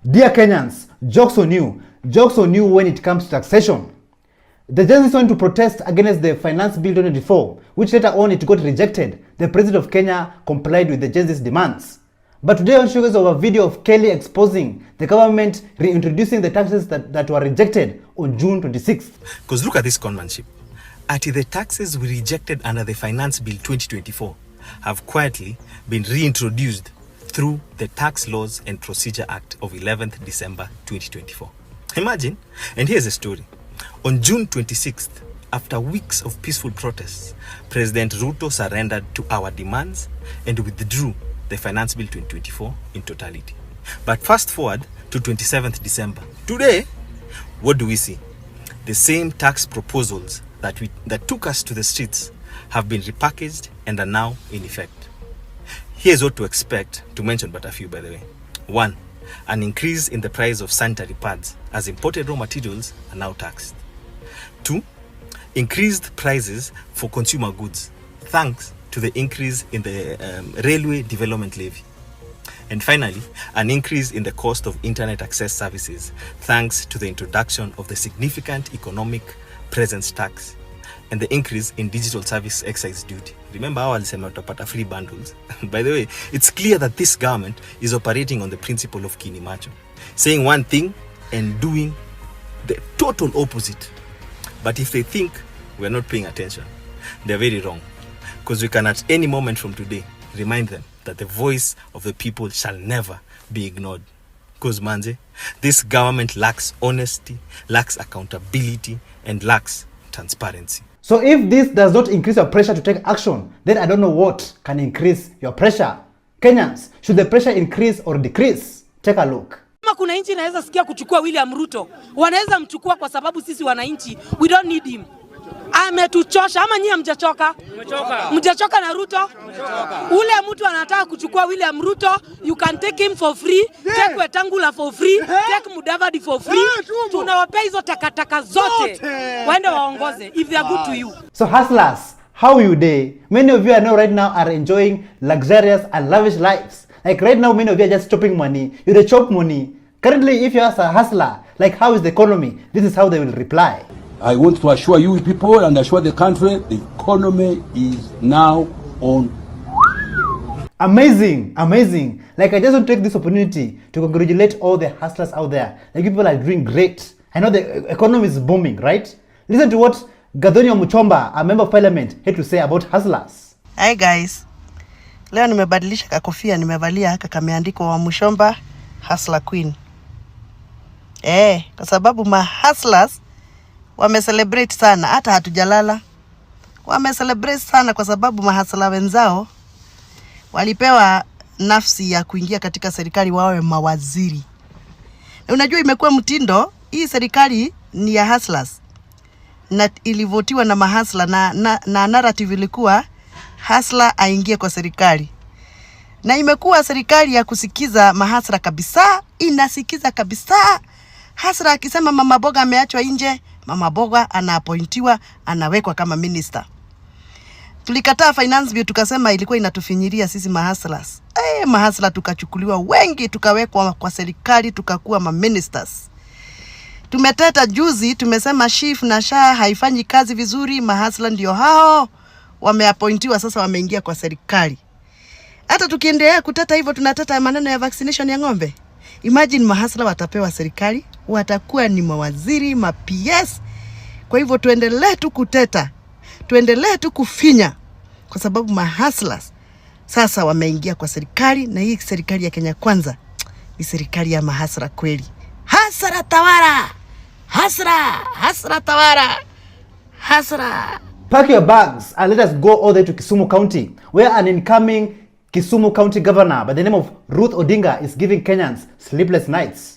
Dear Kenyans, jokes on you. Jokes on you when it comes to taxation. The Gen Z went to protest against the Finance Bill 2024, which later on it got rejected. The President of Kenya complied with the Gen Z's demands. But today I want to show you guys a video of Kelly exposing the government reintroducing the taxes that were rejected on June 26th. Because look at this conmanship. The taxes we rejected under the Finance Bill 2024 have quietly been reintroduced through the Tax Laws and Procedure Act of 11th December 2024. Imagine, and here's the story. On June 26th, after weeks of peaceful protests, President Ruto surrendered to our demands and withdrew the Finance Bill 2024 in totality. But fast forward to 27th December. Today, what do we see? The same tax proposals that took us to the streets have been repackaged and are now in effect. Here's what to expect, to mention but a few by the way. 1. An increase in the price of sanitary pads as imported raw materials are now taxed. 2. Increased prices for consumer goods thanks to the increase in the railway development levy. And finally, an increase in the cost of internet access services thanks to the introduction of the significant economic presence tax. and the increase in digital service excise duty. Remember how alisema utapata free bundles? By the way, it's clear that this government is operating on the principle of kinimacho, saying one thing and doing the total opposite. But if they think we're not paying attention, they're very wrong. Because we can at any moment from today remind them that the voice of the people shall never be ignored. Because manze, this government lacks honesty, lacks accountability, and lacks transparency. So if this does not increase your pressure to take action, then I don't know what can increase your pressure. Kenyans, should the pressure increase or decrease? Take a look. Kama kuna nchi inaweza sikia kuchukua William Ruto, wanaweza mchukua kwa sababu sisi wananchi, we don't need him. Ametuchosha. Ama nyinyi mjachoka? Mjachoka na Ruto? Ule mtu anataka kuchukua William Ruto, you can take him for free, take Wetangula for free, take Mudavadi for free. Tunawapea hizo takataka zote waende waongoze if they are good to you. So hustlers, how are you day? Many of you I know right now are enjoying luxurious and lavish lives. Like right now, many of you are just chopping money. You dey chop money. Currently, if you ask a hustler, like how is the economy? This is how they will reply. I want to assure you people and assure the country, the economy is now on. Amazing, amazing. Like I just want to take this opportunity to congratulate all the hustlers out there. Like people are doing great. I know the economy is booming, right? Listen to what Gathonio Muchomba, a member of parliament, had to say about hustlers. Hi guys. Leo nimebadilisha kakofia, nimevalia haka kameandiko wa Muchomba Hustler Queen. Kwa sababu ma hustlers wamecelebrate sana, hata hatujalala. Wamecelebrate sana kwa sababu mahasla wenzao walipewa nafsi ya kuingia katika serikali wawe mawaziri. Na unajua imekuwa mtindo, hii serikali ni ya hustlers. Na ilivotiwa na mahasla na narrative ilikuwa hustler aingie kwa serikali. Na imekuwa serikali ya kusikiza mahasla kabisa, inasikiza kabisa. Hustler akisema mama boga ameachwa nje, mama boga anaappointiwa, anawekwa kama minister. Tulikataa finance bill, tukasema ilikuwa inatufinyiria sisi mahustlers. Mahustlers tukachukuliwa wengi, tukawekwa kwa serikali, tukakuwa ministers. Tumeteta juzi, tumesema chief na SHA haifanyi kazi vizuri, mahustlers ndio hao wameappointiwa, sasa wameingia kwa serikali. Hata tukiendelea kuteta hivyo, tunateta maneno ya vaccination ya ng'ombe. Imagine mahasla watapewa serikali, watakuwa ni mawaziri, ma-PS. Kwa hivyo tuendelee tu kuteta, tuendelee tu kufinya, kwa sababu mahaslas sasa wameingia kwa serikali, na hii serikali ya Kenya Kwanza ni serikali ya mahasla kweli. Hasra tawara! Hasra tawara! Hasra! Pack your bags and let us go all the way to Kisumu County, where an incoming Kisumu County Governor by the name of Ruth Odinga is giving Kenyans sleepless nights.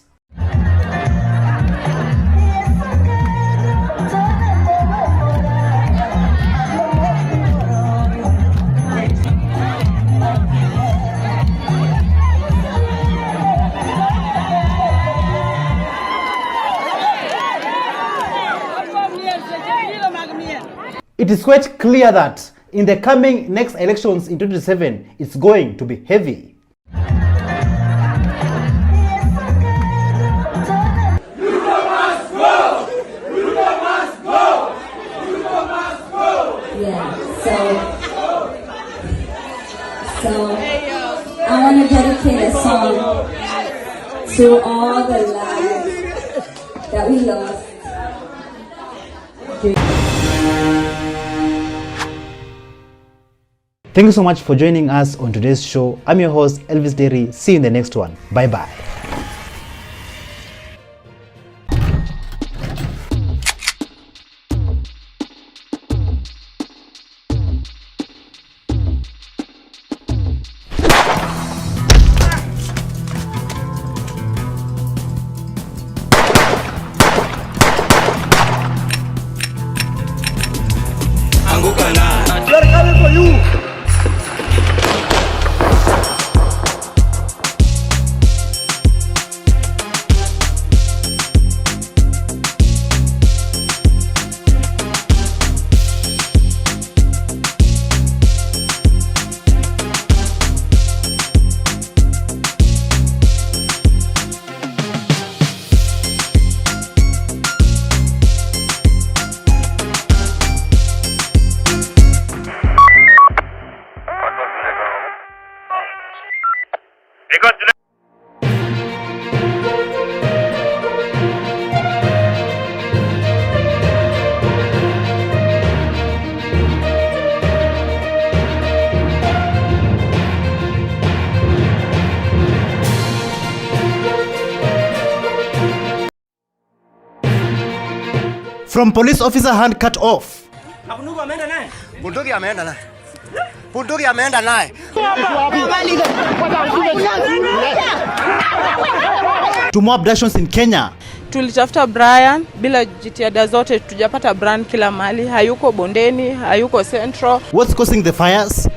It is quite clear that in the coming next elections in 2027, it's going to be heavy. So I want to dedicate a song to all the lives that we lost. Thank you so much for joining us on today's show. I'm your host, Elvis Derry. See you in the next one. Bye-bye. They're coming for you. from police officer hand cut off. To more abductions in Kenya. Tulitafuta Brian bila jitihada zote tujapata Brian kila mahali, hayuko Bondeni, hayuko Central. What's causing the fires?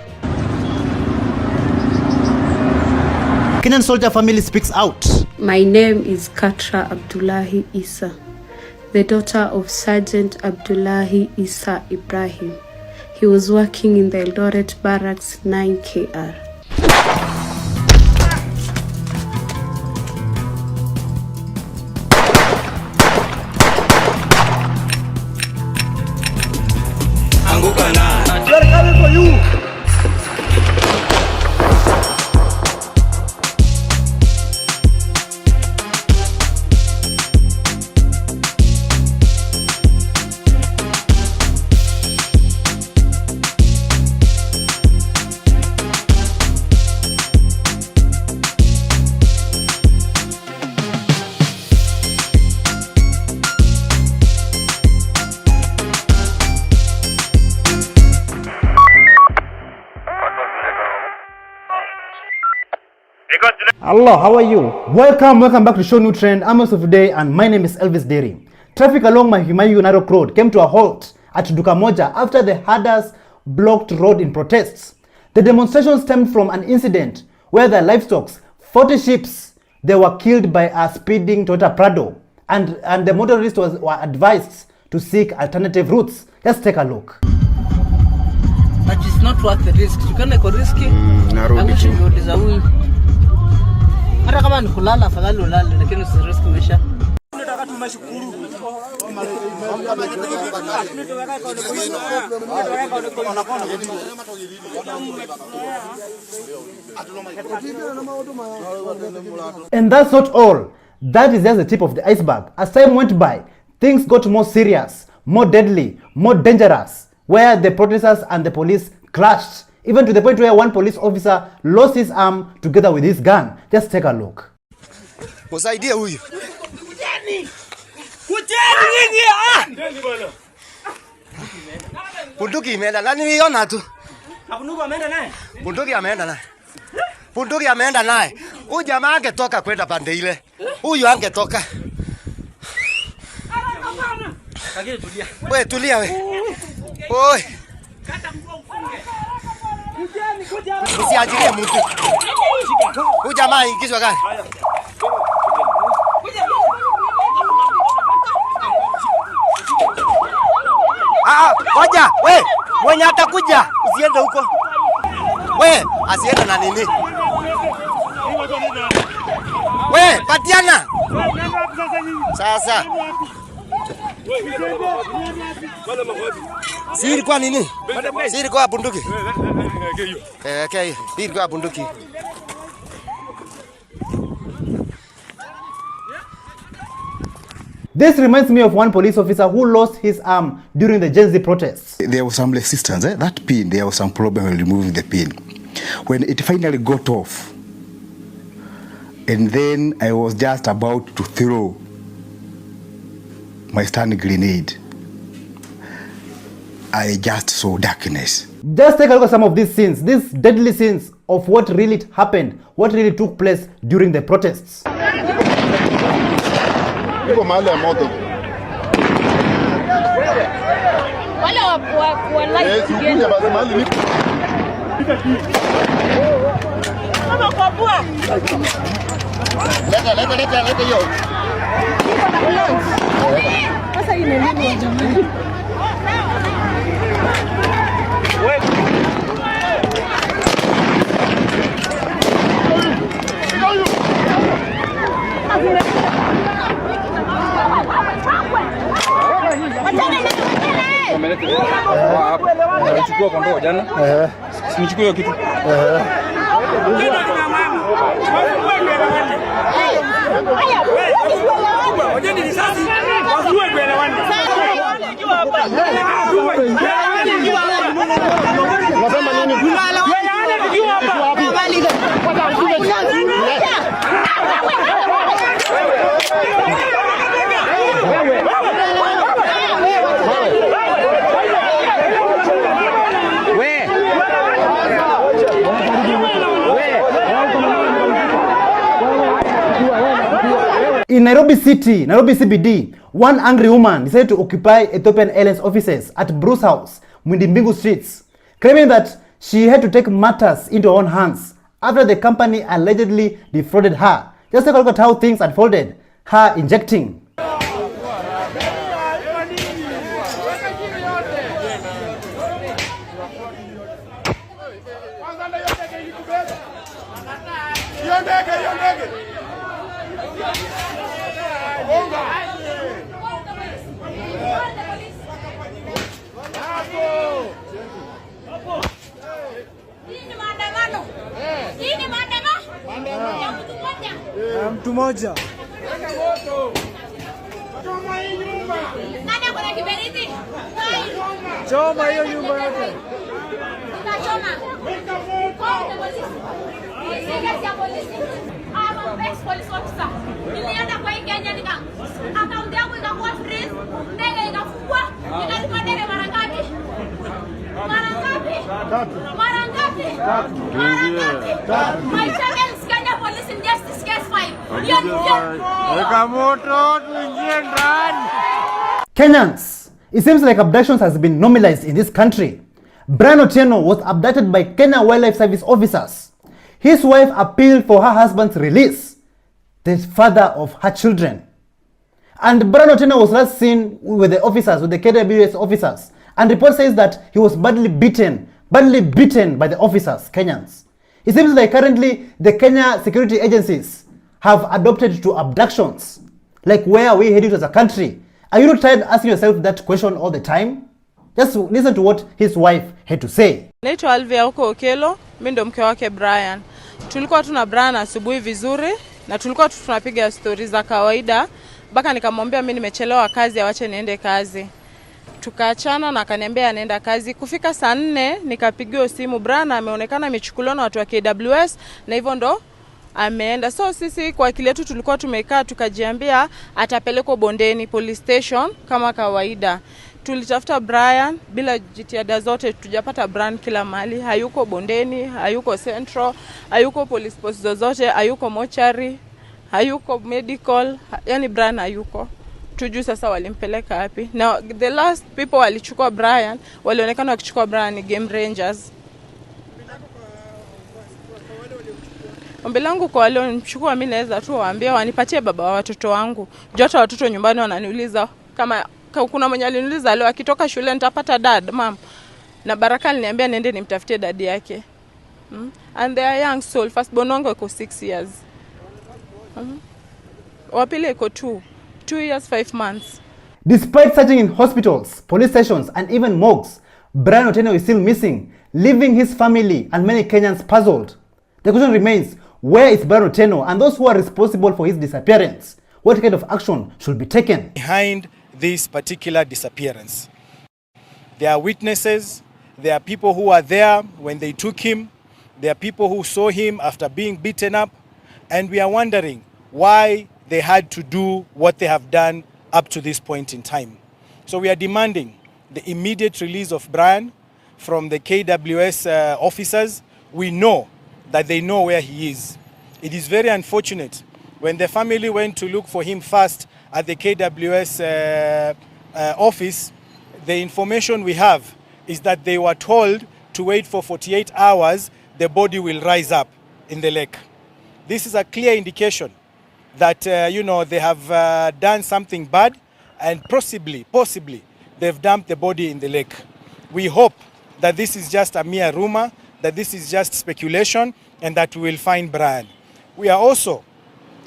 Kenyan soldier family speaks out. My name is Katra Abdullahi Isa, the daughter of Sergeant Abdullahi Isa Ibrahim. He was working in the Eldoret Barracks 9KR. We are coming for you. Hello, how are you? Welcome back to ShowNewTrend. I'm host of today and my name is Elvis Deri. Traffic along Mahimayu Narok Road came to a halt at Duka Moja after the herders blocked road in protests. The demonstration stemmed from an incident where the livestock, 40 sheep, they were killed by a speeding Toyota Prado, and the motorists were advised to seek alternative routes. Let's take a look. But it's not worth the risk. You can't go risky. Hata kama ni kulala afadhali ulale lakini usirisk maisha. Tunataka tumashukuru. And that's not all. That is just the tip of the iceberg. As time went by, things got more serious, more deadly, more dangerous, where the protesters and the police clashed, even to the point where one police officer lost his arm together with his gun. Just take a look. Msaidie huyu. Kujeni! Bunduki imeenda. Nani niona tu? Bunduki ameenda naye? Bunduki ameenda naye. Bunduki ameenda naye. Huyu jamaa angetoka kwenda pande ile. Huyu angetoka. Kagile tulia. Wewe tulia wewe. Oi. Usiachilie mtu. Huyu jamaa ingizwa gani? Ngoja, we, mwenye atakuja, usiende huko. We, asiende na nini? We, patiana. Sasa. Siri kwa nini? Siri kwa bunduki. Okay, siri kwa bunduki. This reminds me of one police officer who lost his arm during the Gen Z protests. There was some resistance. That pin, there was some problem with removing the pin. When it finally got off, and then I was just about to throw my stun grenade, I just saw darkness. Just take a look at some of these scenes, these deadly scenes of what really happened, what really took place during the protests. Iko mahali ya moto. Wale wa light together. Basi mahali ni. Kama kwa bua. Leta hiyo. Sasa hii ni nini jamani? Chukua kondoo jana. Simchukue hiyo kitu. In Nairobi City, Nairobi CBD, one angry woman decided to occupy Ethiopian Airlines offices at Bruce House, Mundimbingu streets, claiming that she had to take matters into her own hands after the company allegedly defrauded her. Just take a look at how things unfolded. Her injecting. Mtu moja. Nani akona kiberiti? Choma hiyo nyumba yote. Choma. Police officer. Nilienda kwa Kenya account yangu ikakuwa freeze, ndege ikafungwa, nikalipa ndege mara ngapi? Mara ngapi? My channel is Kenya Police Injustice Case 5. Kenyans, it seems like abductions has been normalized in this country. Brian Otieno was abducted by Kenya Wildlife Service officers. His wife appealed for her husband's release, the father of her children. And Brian Otieno was last seen with the officers, with the KWS officers. And report says that he was badly beaten by the officers, Kenyans. It seems like currently the Kenya security agencies have adopted to abductions. Like, where are we heading as a country? Are you not tired asking yourself that question all the time? Just listen to what his wife had to say. Naitwa Alvia huko Okelo, mimi ndo mke wake Brian. Tulikuwa tuna Brian asubuhi vizuri na tulikuwa tunapiga stories za kawaida. Mpaka nikamwambia mimi nimechelewa kazi, awache niende kazi. Tukaachana na akaniambia anaenda kazi. Kufika saa 4 nikapigiwa simu, Brian ameonekana amechukuliwa na watu wa KWS na hivyo ndo ameenda. So sisi kwa akili yetu tulikuwa tumekaa tukajiambia atapelekwa Bondeni police station kama kawaida. Tulitafuta Brian bila jitihada zote, tujapata Brian kila mahali. Hayuko Bondeni, hayuko Central, hayuko police post zozote, hayuko mortuary, hayuko medical, yani Brian hayuko. Tujui sasa walimpeleka wapi. Now the last people walichukua Brian, walionekana wakichukua Brian ni Game Rangers. Ombi langu kwa wale wanachukua, mimi naweza tu waambia wanipatie baba wa watoto wangu. Jota watoto nyumbani wananiuliza kama kuna mwenye aliniuliza leo akitoka shule nitapata dad, mom. Na Baraka aliniambia nende nimtafutie dad yake. And they are young soul. First born wangu iko 6 years. Wapile iko 2 years 5 months. Despite searching in hospitals, police stations and even morgues, Brian Otieno is still missing, leaving his family and many Kenyans puzzled. The question remains, where is Brian Otieno, and those who are responsible for his disappearance? What kind of action should be taken? Behind this particular disappearance, there are witnesses, there are people who are there when they took him, there are people who saw him after being beaten up, and we are wondering why they had to do what they have done up to this point in time. So we are demanding the immediate release of Brian from the KWS officers. We know that they know where he is. It is very unfortunate when the family went to look for him first at the KWS office. The information we have is that they were told to wait for 48 hours, the body will rise up in the lake. This is a clear indication that they have done something bad, and possibly they've dumped the body in the lake. We hope that this is just a mere rumor, that this is just speculation, and that we will find Brian. We are also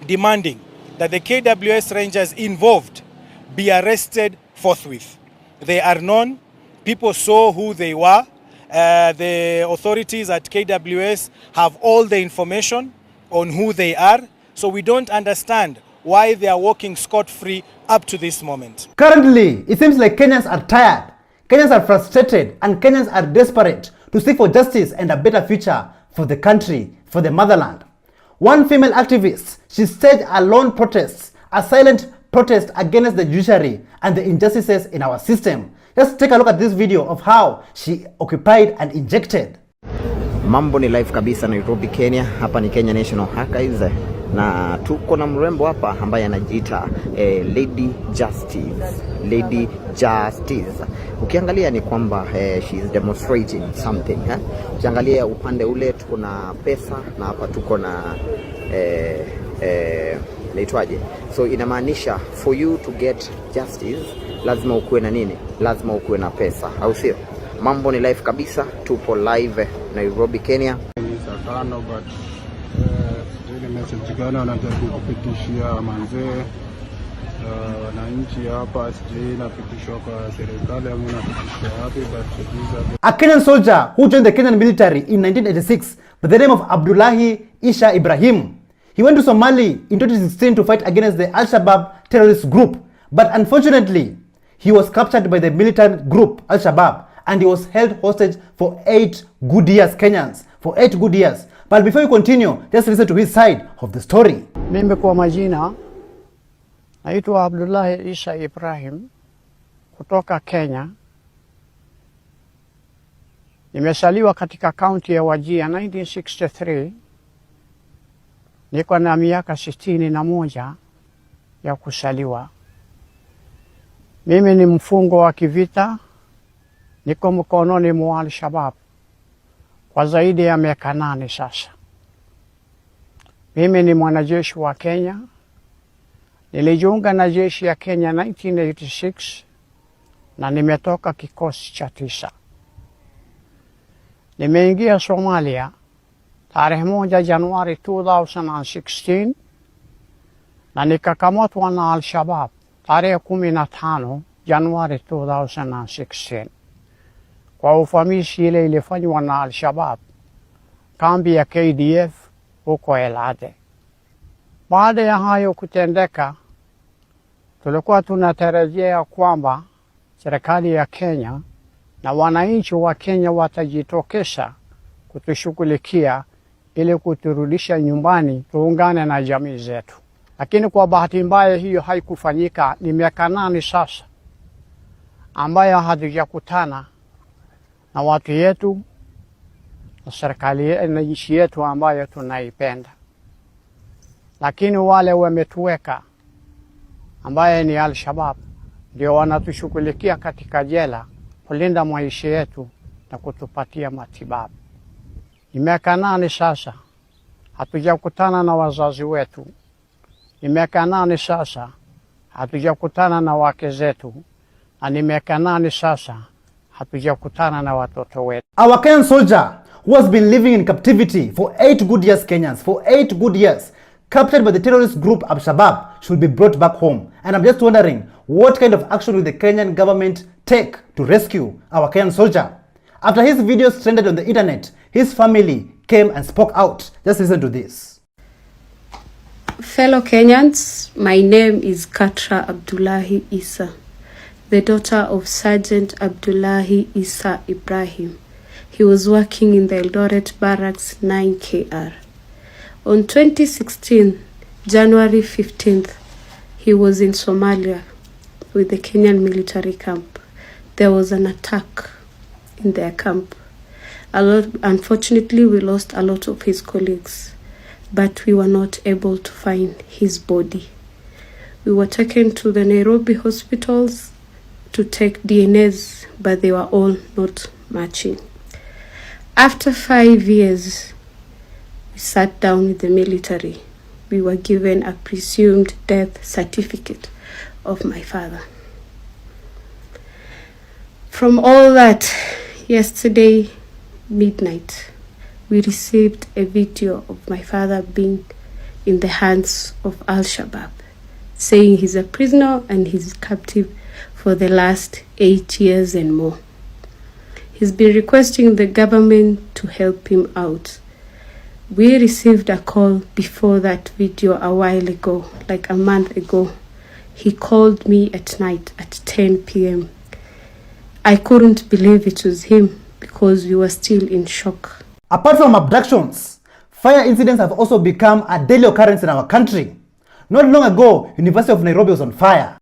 demanding that the KWS Rangers involved be arrested forthwith. They are known, people saw who they were. The authorities at KWS have all the information on who they are, so we don't understand why they are walking scot-free up to this moment. Currently, it seems like Kenyans are tired, Kenyans are frustrated, and Kenyans are desperate to seek for justice and a better future for the country, for the motherland. One female activist, she staged a lone protest, a silent protest against the judiciary and the injustices in our system. Just take a look at this video of how she occupied and injected. Mambo ni live kabisa Nairobi, Kenya. Hapa ni Kenya National Archives. na tuko na mrembo hapa ambaye anajiita Lady Justice. Lady Justice. Ukiangalia ni kwamba she is demonstrating something. Ukiangalia upande ule tuko na pesa na hapa tuko na naitwaje? So inamaanisha for you to get justice lazima ukuwe na nini? Lazima ukuwe na pesa, au sio? Mambo ni live kabisa, tupo live Nairobi, Kenya. But ile message gani wanajaribu kupitishia manzee wananchi hapa, sijui inapitishwa kwa serikali au inapitishwa wapi, but a Kenyan soldier who joined the Kenyan military in 1986 by the name of Abdullahi Isha Ibrahim. He went to Somalia in 2016 to fight against the Al-Shabaab terrorist group, but unfortunately he was captured by the militant group Al-Shabaab and he was held hostage for 8 good years, Kenyans, for 8 good years. But before we continue, just listen to his side of the story. Mimi kwa majina naitwa Abdullahi Isha Ibrahim kutoka Kenya. Nimesaliwa katika kaunti ya Wajir 1963. Niko na miaka 61 ya kusaliwa. Mimi ni mfungo wa kivita. Niko mkononi mwa Al-Shabaab kwa zaidi ya miaka 8 sasa. Mimi ni mwanajeshi wa Kenya. Nilijiunga na jeshi ya Kenya 1986 na nimetoka kikosi cha 9. Nimeingia Somalia tarehe 1 Januari 2016 na nikakamatwa na Al-Shabaab tarehe 15 Januari 2016. Kwa ufamishi ile ilifanywa na Al-Shabaab kambi ya KDF huko Elade. Baada ya hayo kutendeka, tulikuwa tunatarajia kwamba serikali ya Kenya na wananchi wa Kenya watajitokeza kutushughulikia ili kuturudisha nyumbani tuungane na jamii zetu. Lakini kwa bahati mbaya hiyo haikufanyika. Ni miaka 8 sasa ambayo hatujakutana na watu yetu na serikali na nchi yetu ambayo tunaipenda. Lakini wale wametuweka ambaye ni Al-Shabaab ndio wanatushughulikia katika jela kulinda maisha yetu na kutupatia matibabu. Ni miaka 8 sasa hatujakutana na wazazi wetu. Ni miaka 8 sasa hatujakutana na wake zetu. Na ni miaka 8 sasa hatujakutana na watoto wetu. Our Kenyan soldier who has been living in captivity for 8 good years, Kenyans, for 8 good years, captured by the terrorist group Al-Shabaab, should be brought back home. And I'm just wondering, what kind of action will the Kenyan government take to rescue our Kenyan soldier? After his videos trended on the internet, his family came and spoke out. Just listen to this. Fellow Kenyans, my name is Katra Abdullahi Isa, the daughter of Sergeant Abdullahi Isa Ibrahim. He was working in the Eldoret Barracks 9KR. On 2016, January 15th, he was in Somalia with the Kenyan military camp. There was an attack in their camp. Unfortunately, we lost a lot of his colleagues, but we were not able to find his body. We were taken to the Nairobi hospitals to take DNAs, but they were all not matching. After 5 years, we sat down with the military. We were given a presumed death certificate of my father. From all that, yesterday midnight, we received a video of my father being in the hands of Al-Shabaab, saying he's a prisoner and he's captive for the last 8 years and more. He's been requesting the government to help him out. We received a call before that video a while ago, like a month ago. He called me at night at 10 p.m. I couldn't believe it was him because we were still in shock. Apart from abductions, fire incidents have also become a daily occurrence in our country. Not long ago, University of Nairobi was on fire.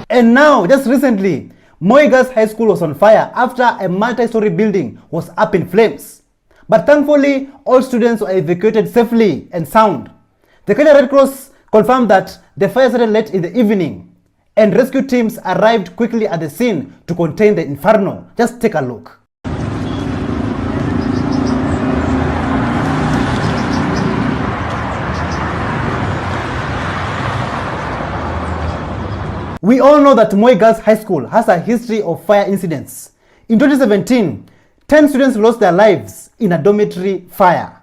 And now, just recently, Moi Girls High School was on fire after a multi-story building was up in flames. But thankfully, all students were evacuated safely and sound. The Kenya Red Cross confirmed that the fire started late in the evening, and rescue teams arrived quickly at the scene to contain the inferno. Just take a look. We all know that Moi Girls High School has a history of fire incidents. In 2017, 10 students lost their lives in a dormitory fire.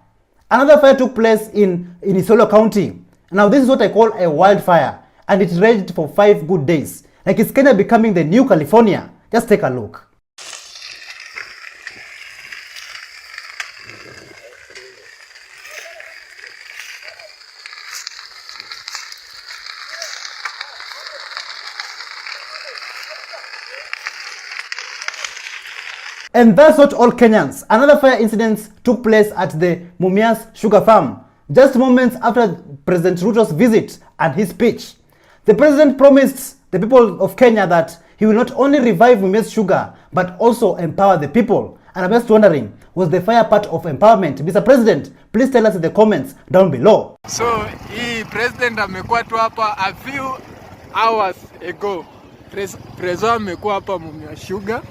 Another fire took place in Isiolo County. Now this is what I call a wildfire, and it raged for 5 good days. Like, is Kenya becoming the new California? Just take a look. And that's not all Kenyans. Another fire incident took place at the Mumias Sugar Farm, just moments after President Ruto's visit and his speech. The president promised the people of Kenya that he will not only revive Mumias Sugar, but also empower the people. And I'm just wondering, was the fire part of empowerment? Mr. President, please tell us in the comments down below. So, hii president amekuwa tu hapa a few hours ago. Prezo amekuwa hapa Mumias Sugar.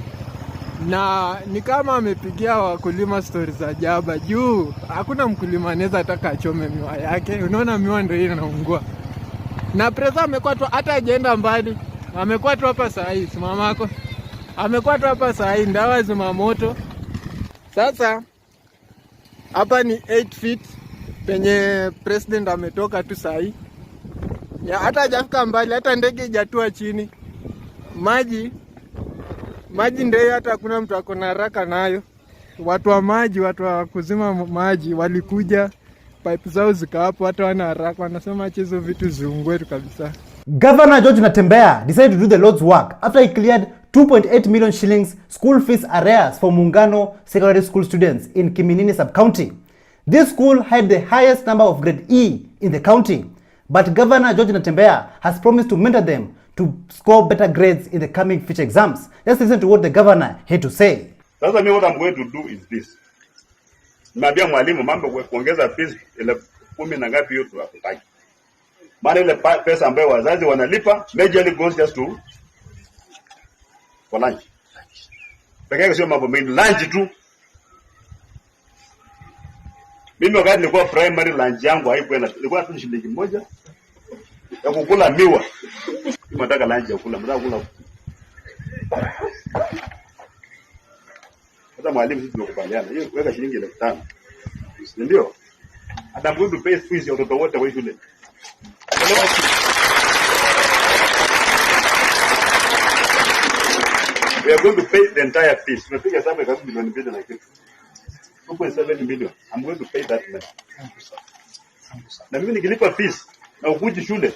Na ni kama amepigia wakulima stories za jaba juu hakuna mkulima anaweza ataka achome miwa yake. Unaona miwa ndio inaungua. Na Preza amekuwa tu hata hajaenda mbali. Amekuwa tu hapa saa hii mamako. Amekuwa tu hapa saa hii ndawa zima moto. Sasa hapa ni 8 feet penye president ametoka tu saa hii. Ya hata hajafika mbali, hata ndege hajatua chini. Maji ndio hata hakuna mtu akona haraka nayo. Watu wa maji, watu wa kuzima maji walikuja, pipe zao zika hapo, hata wana haraka, wanasema hizo vitu ziungwe tu kabisa. Governor George Natembeya decided to do the Lord's work after he cleared 2.8 million shillings school fees arrears for Mungano secondary school students in Kiminini sub-county. This school had the highest number of grade E in the county, but Governor George Natembeya has promised to mentor them to score better grades in the coming future exams. Let's listen to what the governor had to say. Sasa mimi what I'm going to do is this. Niambia mwalimu mambo kuongeza fees ile 10 na ngapi yote hakutaki. Maana ile pesa ambayo wazazi wanalipa majorly goes just to for lunch. Pekee sio mambo mengi, lunch tu. Mimi wakati nilikuwa primary lunch yangu haikuwa ilikuwa tu shilingi moja ya kukula miwa. Nataka lunch ya kula, nataka kula. Hata mwalimu sisi tunakubaliana. Hiyo weka shilingi 5,000. Ndio? Hata I'm going to pay fees ya watoto wote wa shule. We are going to pay the entire fees. Tunapiga hesabu ya milioni 2 na kitu. 2.7 million. I'm going to pay that money. Na mimi nikilipa fees na ukuji shule.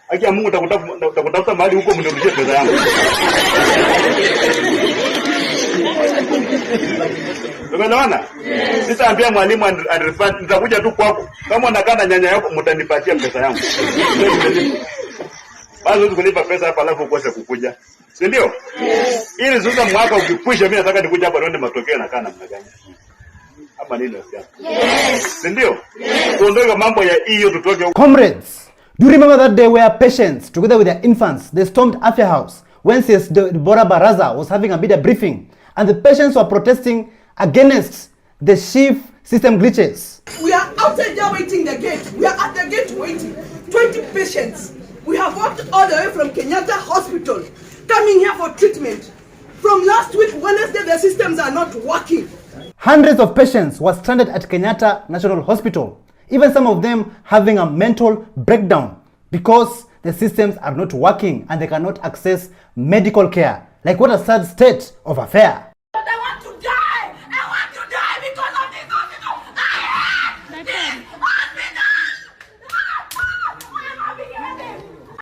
Haki ya Mungu utakutafuta mahali huko mnirudishie pesa yangu. Umeelewana? Sitaambia mwalimu and nitakuja tu kwako. Kama unakaa na nyanya yako mtanipatia pesa yangu. Basi kulipa pesa hapa alafu ukose kukuja. Si ndio? Ili sasa mwaka ukikwisha mimi nataka nikuja hapa nione matokeo na kana namna gani. Hapa nini nasikia? Si ndio? Tuondoe mambo ya hiyo tutoke. Comrades, do you remember that day where patients, together with their infants, they stormed Afya House when CS Deborah Baraza was having a media briefing, and the patients were protesting against the shift system glitches? We are outside there waiting the gate. We are at the gate waiting. 20 patients. We have walked all the way from Kenyatta Hospital, coming here for treatment. From last week, Wednesday, the systems are not working. Hundreds of patients were stranded at Kenyatta National Hospital, even some of them having a mental breakdown because the systems are not working and they cannot access medical care. Like, what a sad state of affair. I want to die! I want to die because of this hospital! I hate this hospital!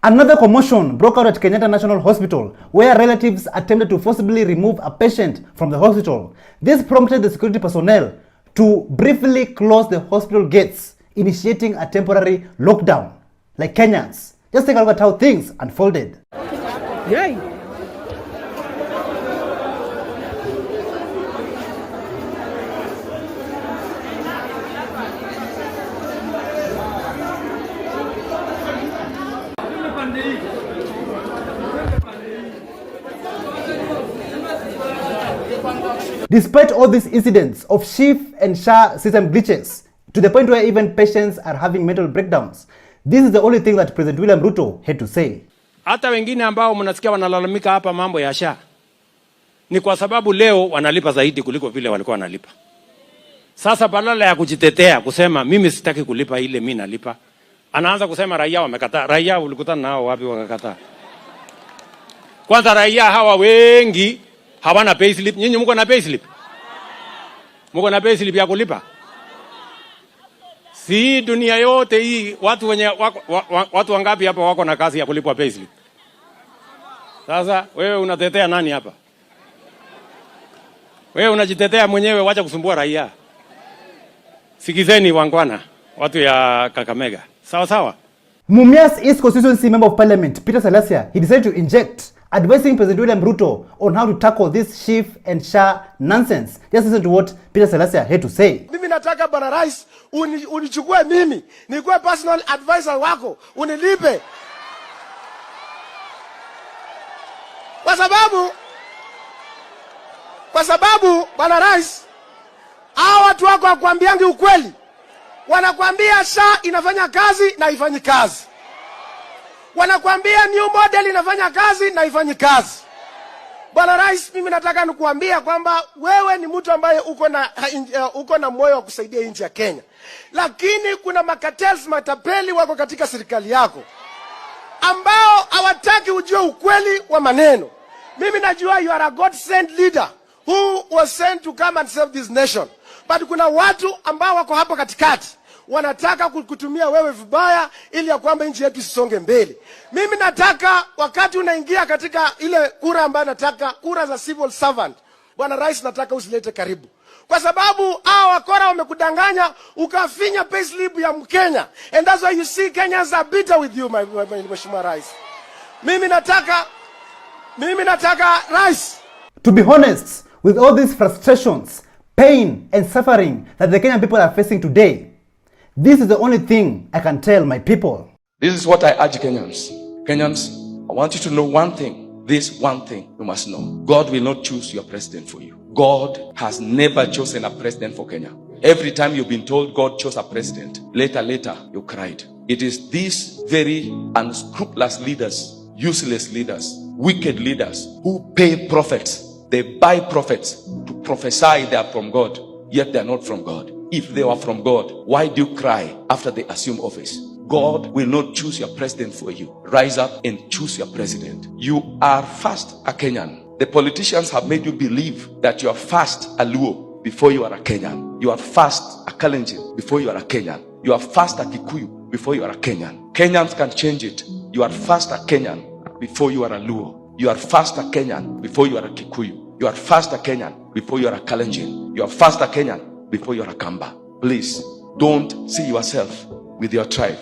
Another commotion broke out at Kenyatta National Hospital, where relatives attempted to forcibly remove a patient from the hospital. This prompted the security personnel to briefly close the hospital gates, initiating a temporary lockdown. Like Kenyans, just take a look at how things unfolded. Yay! Despite all these incidents of SHIF and SHA system glitches, to the point where even patients are having mental breakdowns, this is the only thing that President William Ruto had to say. Hata wengine ambao mnasikia wanalalamika hapa mambo ya SHA ni kwa sababu leo wanalipa zaidi kuliko vile walikuwa wanalipa. Sasa badala ya kujitetea kusema mimi sitaki kulipa ile mimi nalipa, anaanza kusema raia wamekataa. Raia ulikutana nao wapi wakakataa? Kwanza raia hawa wengi hawana payslip. Nyinyi mko na payslip? Mko na payslip ya kulipa? Si dunia yote hii watu wenye watu wangapi hapa wako na kazi ya kulipwa payslip? Sasa wewe unatetea nani hapa? Wewe unajitetea mwenyewe, wacha kusumbua raia. Sikizeni wangwana, watu ya Kakamega. Sawa sawa. Mumias East Constituency Member of Parliament Peter Salasia, he decided to inject, advising President William Ruto on how to tackle this SHIF and SHA nonsense. Just listen to what Peter Salasia had to say. Mimi nataka Bwana Rais unichukue mimi, nikuwe personal advisor wako, unilipe. Kwa sababu Bwana Rais, hao watu wako wakwambiangi ukweli. Wanakuambia SHA inafanya kazi na haifanyi kazi. Wanakuambia new model inafanya kazi na haifanyi kazi. Bwana Rais, mimi nataka nikuambia kwamba wewe ni mtu ambaye uko na moyo wa kusaidia nchi ya Kenya. Lakini kuna makatels matapeli wako katika serikali yako ambao hawataki ujue ukweli wa maneno. Mimi najua you are a God sent leader who was sent to come and save this nation. But kuna watu ambao wako hapo katikati wanataka kutumia wewe vibaya ili ya kwamba nchi yetu isonge mbele. Mimi nataka wakati unaingia katika ile kura ambayo nataka kura za civil servant, Bwana Rais, nataka usilete karibu. Kwa sababu hao wakora wamekudanganya ukafinya payslip ya Mkenya. And that's why you see Kenyans are bitter with you, Mheshimiwa Rais. Mimi nataka Rais. To be honest, with all these frustrations, pain and suffering that the Kenyan people are facing today, this is the only thing I can tell my people. This is what I urge Kenyans. Kenyans, I want you to know one thing. This one thing you must know. God will not choose your president for you. God has never chosen a president for Kenya. Every time you've been told God chose a president, later you cried. It is these very unscrupulous leaders, useless leaders, wicked leaders who pay prophets. They buy prophets to prophesy they are from God, yet they are not from God. If they were from God, why do you cry after they assume office? God will not choose your president for you. Rise up and choose your president. You are first a Kenyan. The politicians have made you believe that you are first a Luo before you are a Kenyan. You are first a Kalenjin before you are a Kenyan. You are first a Kikuyu before you are a Kenyan. Kenyans can change it. You are first a Kenyan before you are a Luo. You are first a Kenyan before you are a Kikuyu. You are first a Kenyan before you are a Kalenjin. You are first a Kenyan before you are a Kamba. Please, don't see yourself with your tribe.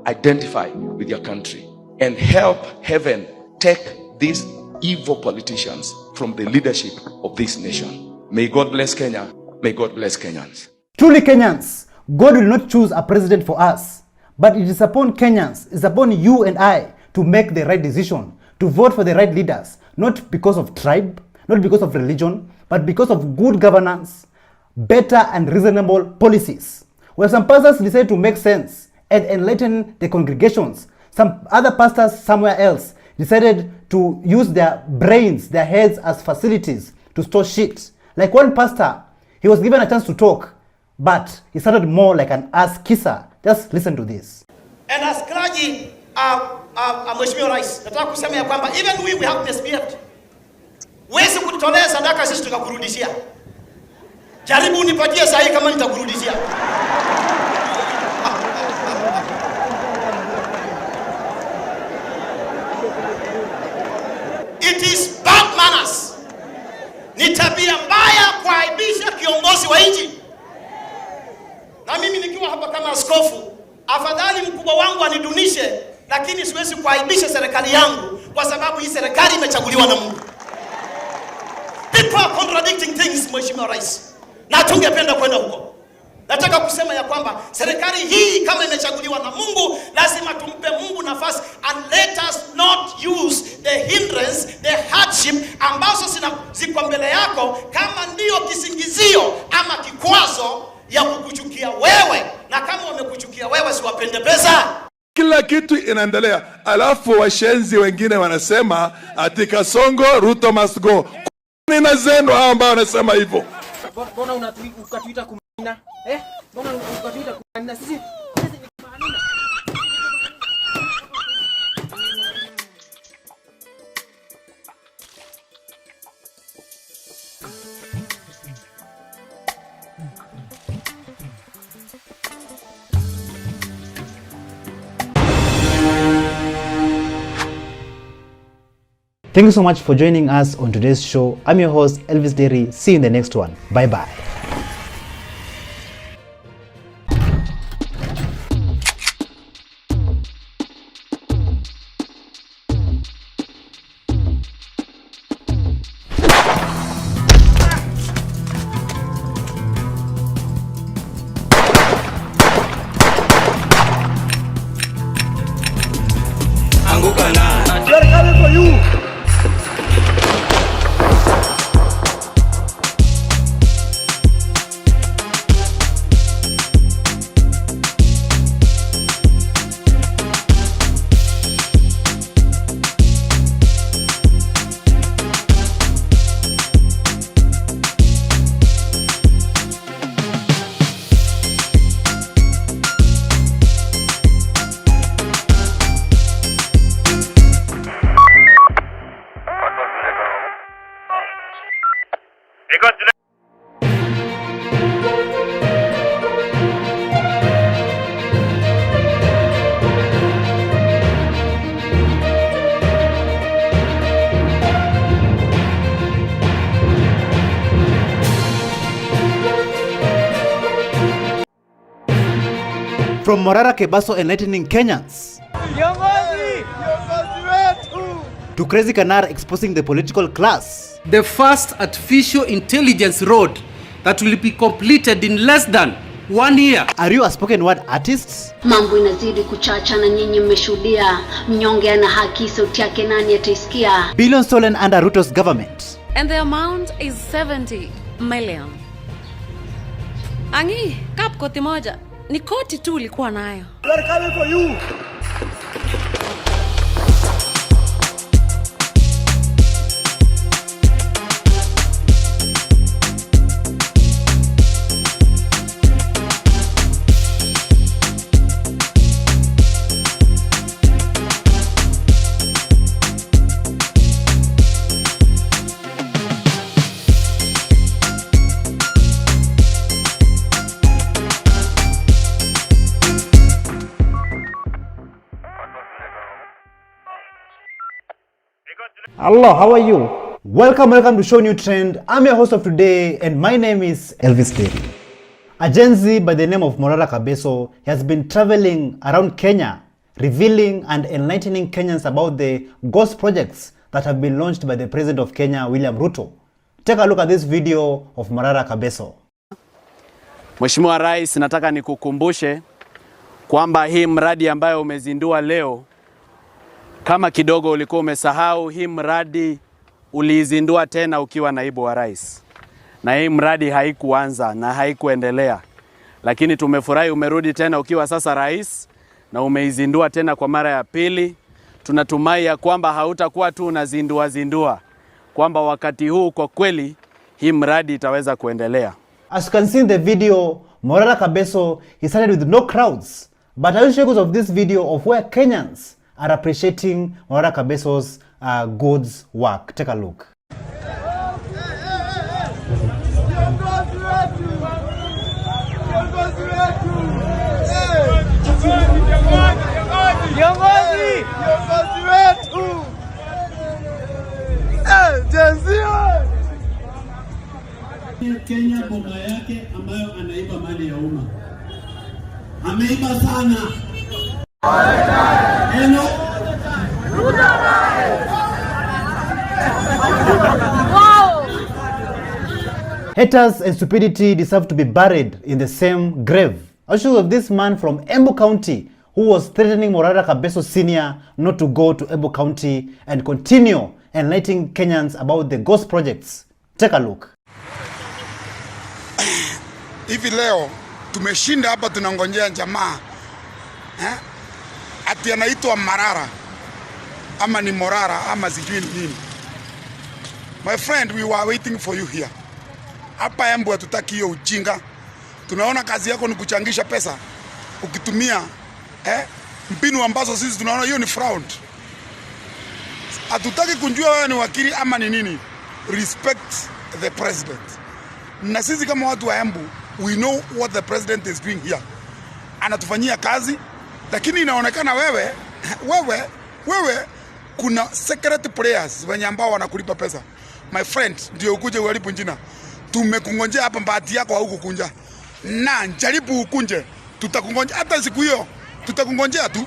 Identify with your country and help heaven take these evil politicians from the leadership of this nation. May God bless Kenya. May God bless Kenyans. Truly Kenyans, God will not choose a president for us, but it is upon Kenyans, it is upon you and I to make the right decision, to vote for the right leaders, not because of tribe, not because of religion, but because of good governance, better and reasonable policies. Where some pastors decide to make sense and enlighten the congregations, some other pastors somewhere else decided to use their brains, their heads as facilities to store shit. Like one pastor, he was given a chance to talk, but he sounded more like an ass kisser. Just listen to this. And as clergy, Mheshimiwa Rais, nataka kusema ya kwamba even we have misbehaved. Wezi kutolea sadaka sisi tukakurudishia. Jaribu unipatie sahi kama nitakurudishia. It is bad manners. Ni tabia mbaya kuaibisha kiongozi wa nchi. Na mimi nikiwa hapa kama askofu, afadhali mkubwa wangu anidunishe, lakini siwezi kuaibisha serikali yangu kwa sababu hii serikali imechaguliwa na Mungu. People are contradicting things, Mheshimiwa Rais. Na tungependa kwenda huko. Nataka kusema ya kwamba serikali hii kama imechaguliwa na Mungu, lazima tumpe Mungu nafasi, and let us not use the hindrance, the hardship ambazo ziko mbele yako kama ndio kitu inaendelea. Alafu washenzi wengine wanasema ati Kasongo Ruto must go. Nina zenu hao ambao wanasema hivyo. Mbona ukatuita kumina? Mbona ukatuita kumina? Sisi Thank you so much for joining us on today's show. I'm your host, Elvis Derry. See you in the next one. Bye-bye. They're coming for you. From Morara Kebaso enlightening Kenyans to Crazy Kanar exposing the political class. The first artificial intelligence road that will be completed in less than 1 year. Are you a spoken word artist? Mambo inazidi kuchacha na nyinyi mmeshuhudia. Mnyonge ana haki, sauti yake nani ataisikia? Billions stolen under Ruto's government. And the amount is 70 million. Angi, kap koti moja. Ni koti tu ulikuwa nayo. They're coming for you. Hello, how are you? Welcome to ShowNewTrend. I'm your host of today and my name is Elvis Derry. A Gen Z by the name of Morara Kebaso has been traveling around Kenya, revealing and enlightening Kenyans about the ghost projects that have been launched by the President of Kenya, William Ruto. Take a look at this video of Morara Kebaso. Mheshimiwa Rais, nataka nikukumbushe kwamba hii mradi ambayo umezindua leo, kama kidogo ulikuwa umesahau, hii mradi uliizindua tena ukiwa naibu wa rais. Na hii mradi haikuanza na haikuendelea. Lakini tumefurahi umerudi tena ukiwa sasa rais na umeizindua tena kwa mara ya pili. Tunatumai ya kwamba hautakuwa tu unazindua, kwamba wakati huu kwa kweli hii mradi itaweza kuendelea. As you can see in the video, Morara Kebaso, he started with no crowds. But I will show you of this video of where Kenyans are appreciating Morara Kebaso's good work. Take a look. Kenya boma yake ambayo anaiba mali ya umma. Ameiba sana. Hello. Wow. Haters and stupidity deserve to be buried in the same grave. I'll show you of this man from Embu County who was threatening Morara Kebaso Sr. not to go to Embu County and continue enlightening Kenyans about the ghost projects. Take a look. Hivi leo tumeshinda hapa tunangojea jamaa ati anaitwa Marara ama ni Morara ama sijui nini. My friend, we were waiting for you here. Hapa Embu hatutaki hiyo ujinga. Tunaona kazi yako ni kuchangisha pesa ukitumia mbinu ambazo sisi tunaona hiyo ni fraud. Hatutaki kunjua wewe ni wakili ama ni nini. Respect the president. Na sisi kama watu wa Embu, we know what the president is doing here. Anatufanyia kazi, lakini inaonekana wewe kuna secret players wenye ambao wanakulipa pesa. My friend, ndio ukuje uharibu jina. Tumekungojea hapa, bahati yako haukukunja. Na jaribu ukunje, tutakungonjea hata siku hiyo. Tutakungojea tu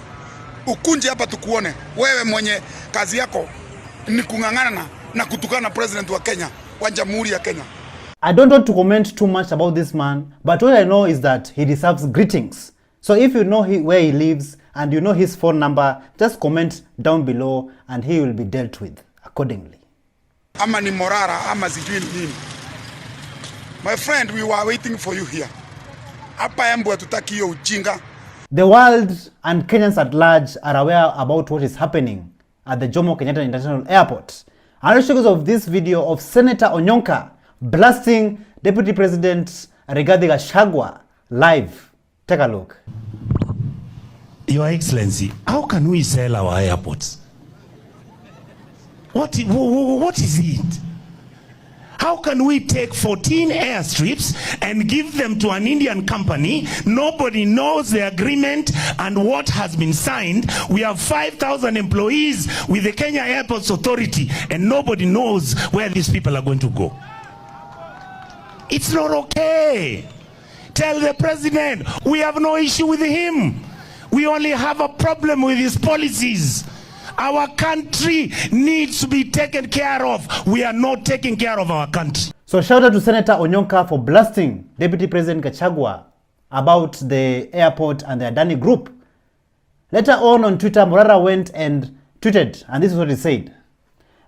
ukunje hapa tukuone. Wewe mwenye kazi yako ni kungangana na kutukana president wa Kenya, wa Jamhuri ya Kenya. I don't want to comment too much about this man, but all I know is that he deserves greetings. So if you know where he lives and you know his phone number, just comment down below and he will be dealt with accordingly. Ama ni Morara ama sijui nini. My friend, we were waiting for you here. Hapa Embu hatutaki hiyo ujinga. The world and Kenyans at large are aware about what is happening at the Jomo Kenyatta International Airport. I'll show you of this video of Senator Onyonka blasting Deputy President Rigathi Gachagua live. Take a look. Your Excellency, how can we sell our airports? What is it? How can we take 14 airstrips and give them to an Indian company? Nobody knows the agreement and what has been signed. We have 5,000 employees with the Kenya Airports Authority and nobody knows where these people are going to go. It's not okay. Tell the president we have no issue with him. We only have a problem with his policies. Our country needs to be taken care of. We are not taking care of our country. So shout out to Senator Onyonka for blasting Deputy President Gachagua about the airport and the Adani group. Later on Twitter, Morara went and tweeted, and this is what he said.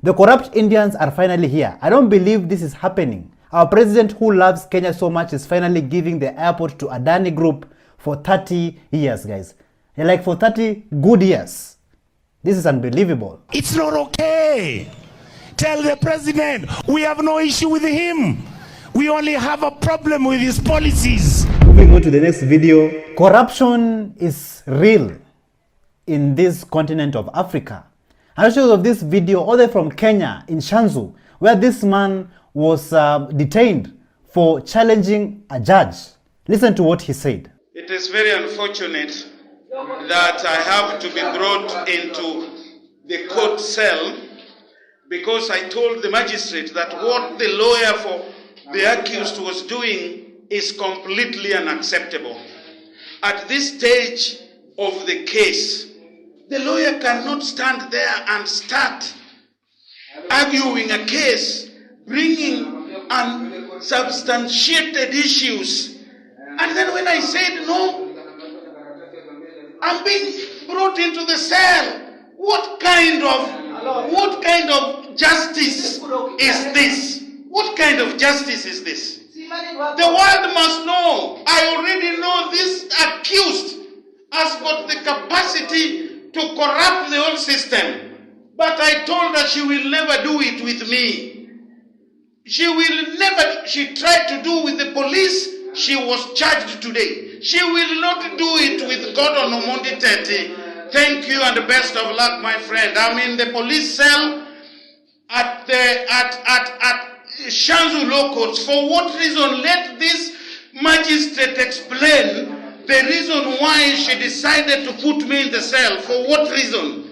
The corrupt Indians are finally here. I don't believe this is happening. Our president who loves Kenya so much is finally giving the airport to Adani group for 30 years, guys. Like for 30 good years. This is unbelievable. It's not okay. Tell the president we have no issue with him. We only have a problem with his policies. Moving on to the next video. Corruption is real in this continent of Africa. I'll show you of this video all the way from Kenya in Shanzu, where this man was detained for challenging a judge. Listen to what he said. It is very unfortunate that I have to be brought into the court cell because I told the magistrate that what the lawyer for the accused was doing is completely unacceptable. At this stage of the case, the lawyer cannot stand there and start arguing a case, bringing unsubstantiated issues. And then when I said no, I'm being brought into the cell. What kind of justice is this? What kind of justice is this? The world must know. I already know this accused has got the capacity to corrupt the whole system. But I told her she will never do it with me. She will never. She tried to do with the police. She was charged today. She will not do it with Gordon Omondi Tete. Thank you and the best of luck, my friend. I'm in the police cell at Shanzu Law Courts. For what reason? Let this magistrate explain the reason why she decided to put me in the cell. For what reason?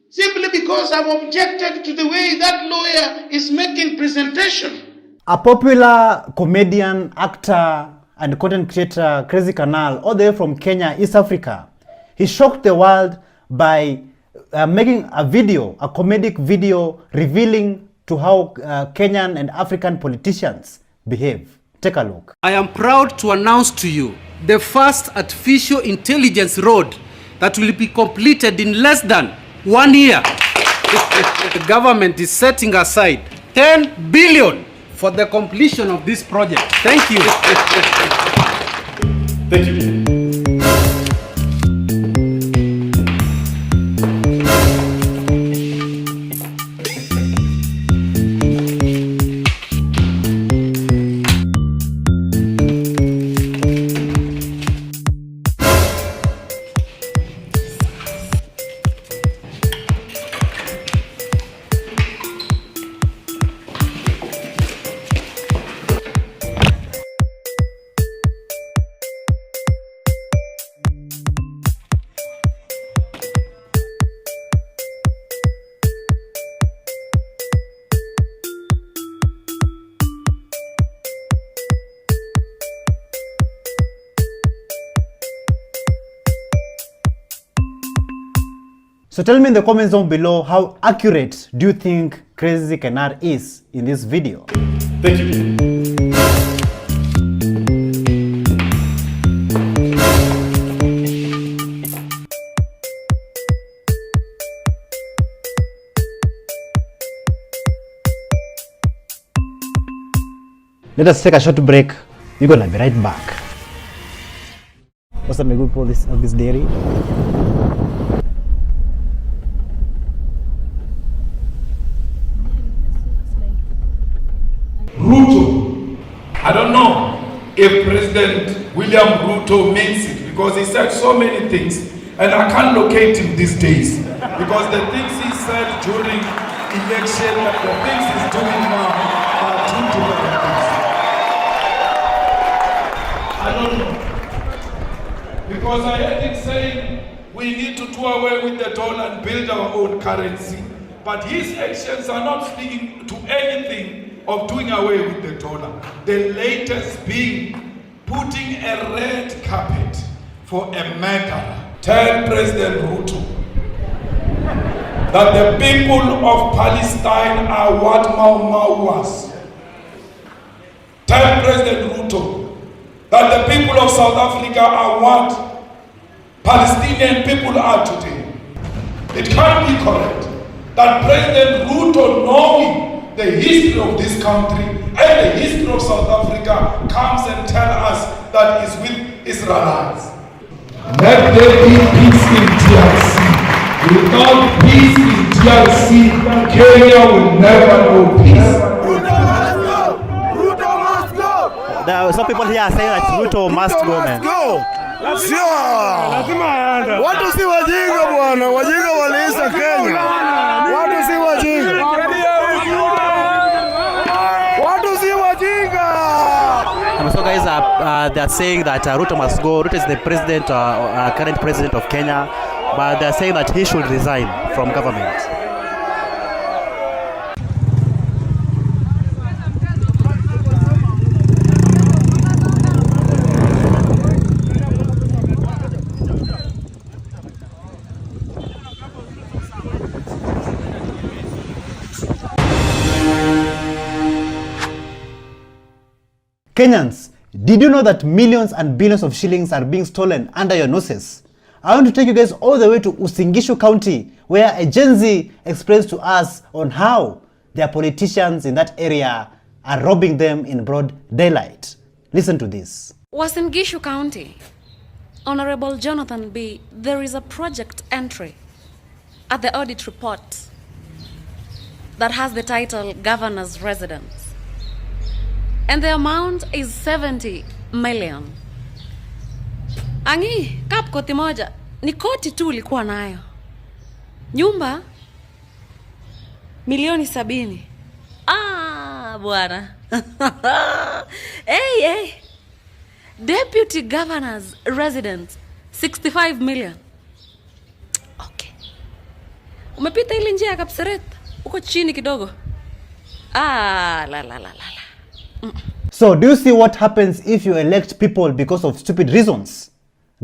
Simply because I've objected to the way that lawyer is making presentation. A popular comedian, actor, and content creator, Crazy Canal, all the way from Kenya, East Africa. He shocked the world by making a video, a comedic video, revealing to how Kenyan and African politicians behave. Take a look. I am proud to announce to you the first artificial intelligence road that will be completed in less than 1 year. The government is setting aside 10 billion for the completion of this project. Thank you. Thank you. So tell me in the comments down below, how accurate do you think Crazy Kenar is in this video? Thank you. Let us take a short break. We're gonna be right back. What's up, my good people of this dairy? Ruto. I don't know if President William Ruto means it, because he said so many things and I can't locate him these days, because the things he said during election and the things he's doing now are two different things. I don't know. Because I heard him saying we need to do away with the dollar and build our own currency. But his actions are not speaking to anything of doing away with the dollar. The latest being putting a red carpet for a murderer. Tell President Ruto that the people of Palestine are what Mau Mau was. Tell President Ruto that the people of South Africa are what Palestinian people are today. It can't be correct that President Ruto, knowing the history of this country and the history of South Africa, comes and tells us that he's with Israelites. Let there be peace in DRC. Without peace in DRC, Kenya will never know peace. There are some people here are saying that Ruto must go, man. Watu si wajinga bwana, wajinga waliisha Kenya. Watu si wajinga. Watu si wajinga. And so guys, they are saying that Ruto must go. Ruto is the president, current president of Kenya, but they are saying that he should resign from government. Kenyans, did you know that millions and billions of shillings are being stolen under your noses? I want to take you guys all the way to Uasin Gishu County, where a Gen Z explains to us on how their politicians in that area are robbing them in broad daylight. Listen to this. Uasin Gishu County, Honorable Jonathan B., there is a project entry at the audit report that has the title Governor's Residence. And the amount is 70 million. Angi, kap koti moja, ni koti tu ulikuwa nayo. Nyumba, milioni 70. Bwana. Hey. Deputy Governor's Residence, 65 million. Okay. Umepita ile njia ya Kapseret, uko chini kidogo. La. So, do you see what happens if you elect people because of stupid reasons?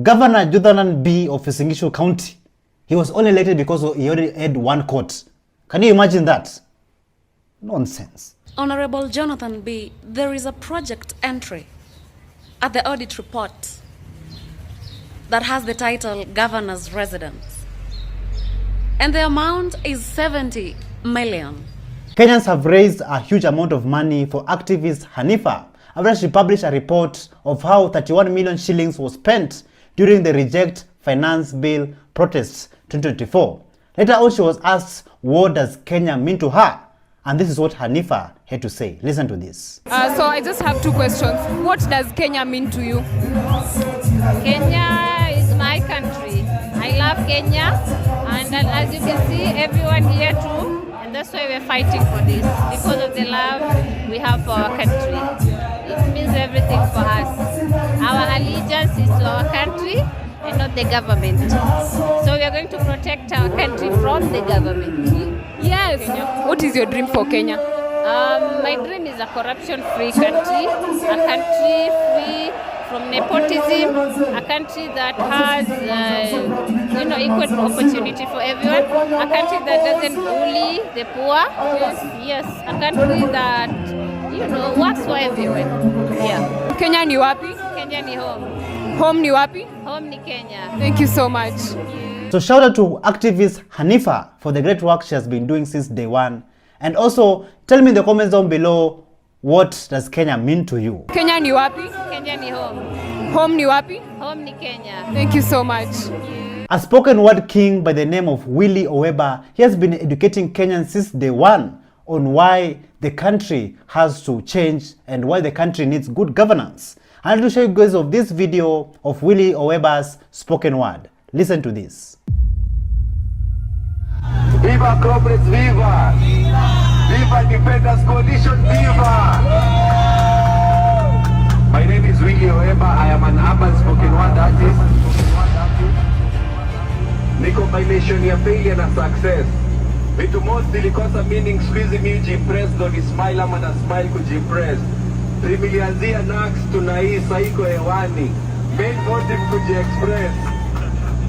Governor Jonathan B. of Uasin Gishu County, he was only elected because he already had one court. Can you imagine that? Nonsense. Honorable Jonathan B., there is a project entry at the audit report that has the title Governor's Residence. And the amount is 70 million. Kenyans have raised a huge amount of money for activist Hanifa after she published a report of how 31 million shillings was spent during the Reject Finance Bill protests 2024. Later on, she was asked, what does Kenya mean to her? And this is what Hanifa had to say. Listen to this. So I just have two questions. What does Kenya mean to you? Kenya is my country. I love Kenya. And as you can see, everyone here too. And that's why we're fighting for this, because of the love we have for our country. It means everything for us. Our allegiance is to our country and not the government. So we are going to protect our country from the government. Yes. Kenya. What is your dream for Kenya? My dream is a corruption-free country, a country free from nepotism, a country that has, equal opportunity for everyone, a country that doesn't bully the poor, yes, a country that, works for everyone. Yeah. Kenya ni wapi? Kenya ni home. Home ni wapi? Home ni Kenya. Thank you so much. So shout out to activist Hanifa for the great work she has been doing since day one. And also tell me in the comments down below, what does Kenya mean to you? Kenya ni wapi? Kenya ni home. Home ni wapi? Home ni Kenya. Thank you so much. A spoken word king by the name of Willie Oweba, he has been educating Kenyans since day one on why the country has to change and why the country needs good governance. I'll to show you guys of this video of Willie Oweba's spoken word. Listen to this. Viva Comrades, viva! Viva Defenders Coalition, viva! My name is Willie Oweba. I am an urban spoken word artist. Ni combination ya failure na success. Vitu most ilikosa meaning, squeeze music impress, don't smile ama na smile kujimpress. Ilianzia nax tunai saiko hewani. Main motive kujiexpress.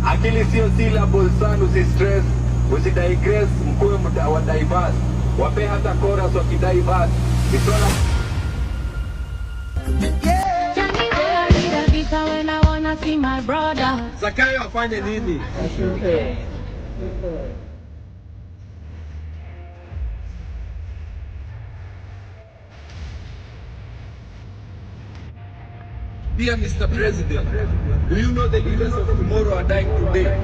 Akili sio syllable sana, usistress. Usidigress, mkuwe wa diverse. Wape hata chorus wakidivers. Zakayo afanye nini? Dear Mr. President, do you know the leaders of tomorrow are dying today?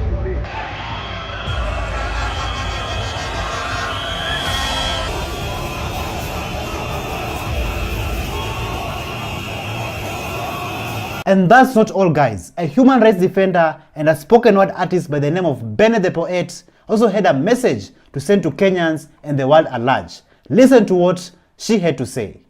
And that's not all, guys. A human rights defender and a spoken word artist by the name of Bennett the Poet also had a message to send to Kenyans and the world at large. Listen to what she had to say.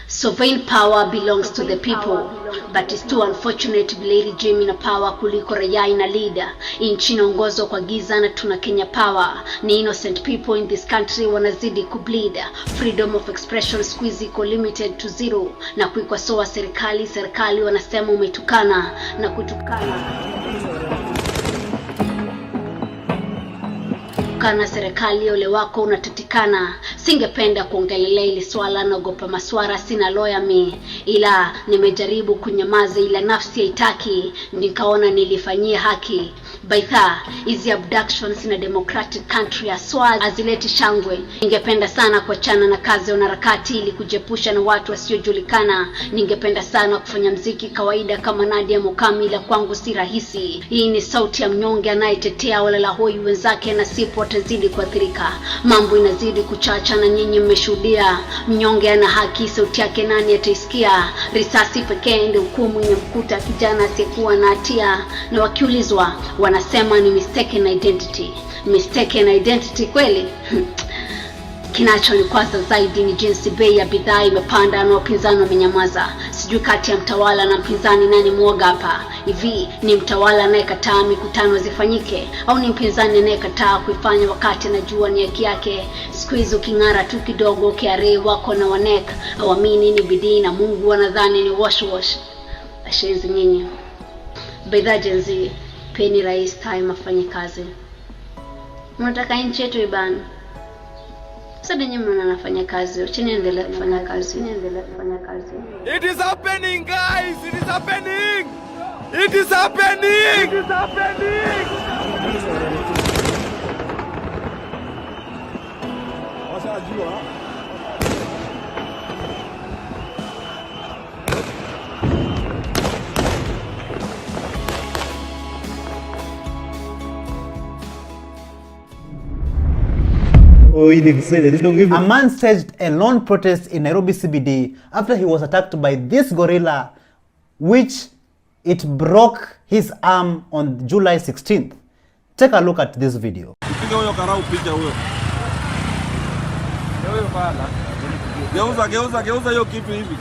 Sovereign power belongs to the people, but it's too unfortunate vile regime ina power kuliko raia ina leader. Nchi inaongozwa kwa giza na tuna Kenya power. Ni innocent people in this country wanazidi kubleed. Freedom of expression squeeze iko limited to zero. Na kuikosoa serikali wanasema umetukana na kutukana. Kana serikali ole wako unatatikana. Singependa kuongelelea ili swala, naogopa maswara, sina lawyer mi, ila nimejaribu kunyamaza ila nafsi haitaki, nikaona nilifanyia haki. Baitha, hizi abductions in a democratic country aswa azileti shangwe. Ningependa sana kuachana na kazi ya wanaharakati ili kujepusha na watu wasiojulikana. Ningependa sana kufanya mziki kawaida kama Nadia Mukami, ila kwangu si rahisi. Hii ni sauti ya mnyonge anayetetea wala hoi wenzake, na sipo atazidi kuathirika. Mambo inazidi kuchacha na nyinyi mmeshuhudia. Mnyonge ana haki, sauti yake nani ataisikia? Risasi pekee ndio hukumu imemkuta kijana asiyekuwa na hatia, na wakiulizwa wanasema ni mistaken identity. Mistaken identity kweli? Kinachonikwaza zaidi ni jinsi bei ya bidhaa imepanda na wapinzani wamenyamaza. Sijui kati ya mtawala na mpinzani nani mwoga hapa. Hivi ni mtawala anayekataa mikutano zifanyike, au ni mpinzani anayekataa kuifanya wakati anajua ni haki yake? Siku hizi uking'ara tu kidogo KRA wako na wanek, hawamini ni bidii na Mungu, wanadhani ni wash. Ashenzi nyinyi. Bidhaa jenzi, peni rais time afanye kazi. Mnataka nchi yetu ibani. Sasa nyinyi mnafanya kazi, uchini endelea kufanya kazi. It is happening, guys. It is happening. It is happening. It is happening. Washajua. A man staged a lone protest in Nairobi CBD after he was attacked by this gorilla, which it broke his arm on July 16th. Take a look at this video. Geuza hiyo kitu hivi.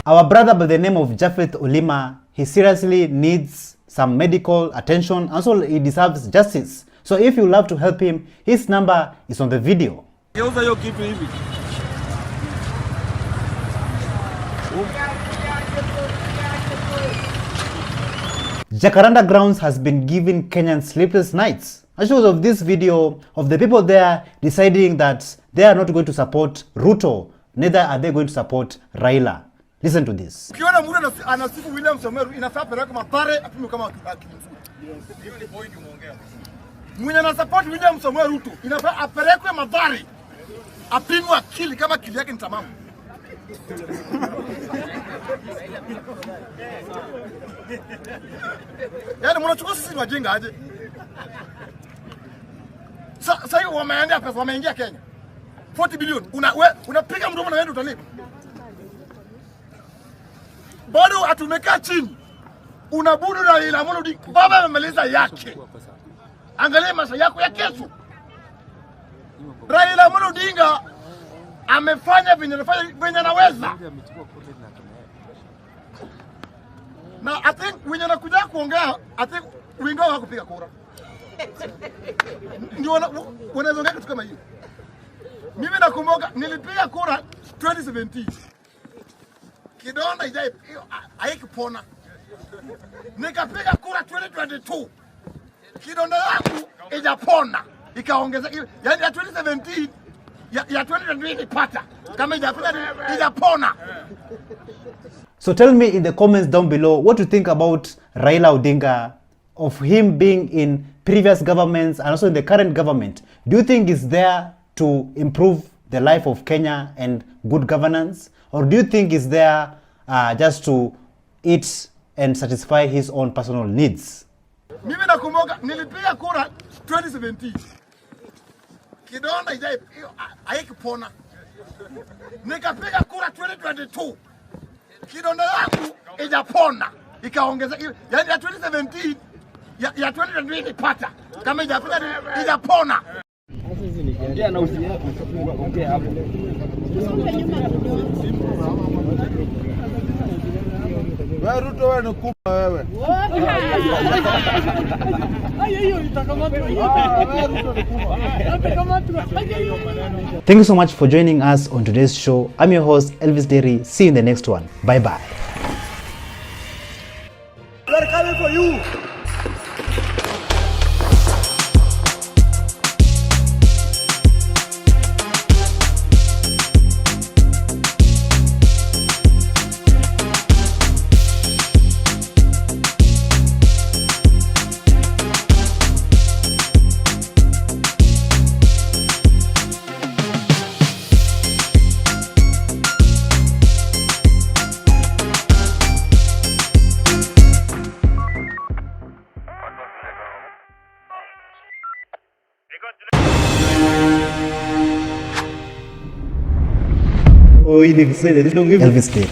Our brother by the name of Japheth Olima, he seriously needs some medical attention, and so he deserves justice. So if you love to help him, his number is on the video. Geuza hiyo kitu hivi. Jacaranda grounds has been giving Kenyans sleepless nights because of this video of the people there deciding that they are not going to support Ruto, neither are they going to support Raila. Listen to this. Ukiona mtu anasifu William Someru inafaa peleka mapare apime kama akili mzuri. Hiyo ni point umeongea. Mwenye ana support William Someru Ruto inafaa apelekwe mapare apimwe akili kama akili yake ni tamamu. Yaani mnachukua sisi ni wajinga aje? Sasa hiyo wameendea pesa wameingia Kenya. 40 bilioni. Unapiga mdomo na wewe utalipa. Bado atumekaa chini. Unabudu na Raila Amolo Odinga. Baba amemaliza yake. Angalia maisha yako ya kesho. Raila Amolo Odinga amefanya venye anaweza. Na I think wenye nakuja kuongea, I think wengi wao hakupiga kura. Ndio wanaweza ongea kitu kama hiyo. Mimi nakumbuka nilipiga kura 2017. Kidonda ijai haikupona. Nikapiga kura 2022. Kidonda yangu ijapona. Ikaongeza yani ya 2017 ya 2022 ipata. Kama ijapona. So tell me in the comments down below what you think about Raila Odinga, of him being in previous governments and also in the current government. Do you think he's there to improve the life of Kenya and good governance? Or do you think he's there just to eat and satisfy his own personal needs? Mimi nakumbuka nilipiga kura 2017. Kidonda ijai haikupona. Nikapiga kura 2022. Kidonda yangu ijapona. Ikaongeza yani ya 2017 ya 2022 ipata. Kama ijapona. Ongea na usiongea hapo. Wewe Ruto wewe ni kubwa wewe. Thank you so much for joining us on today's show. I'm your host Elvis Derry. See you in the next one. Bye bye. We're coming for you. Oh, Elvis Derry.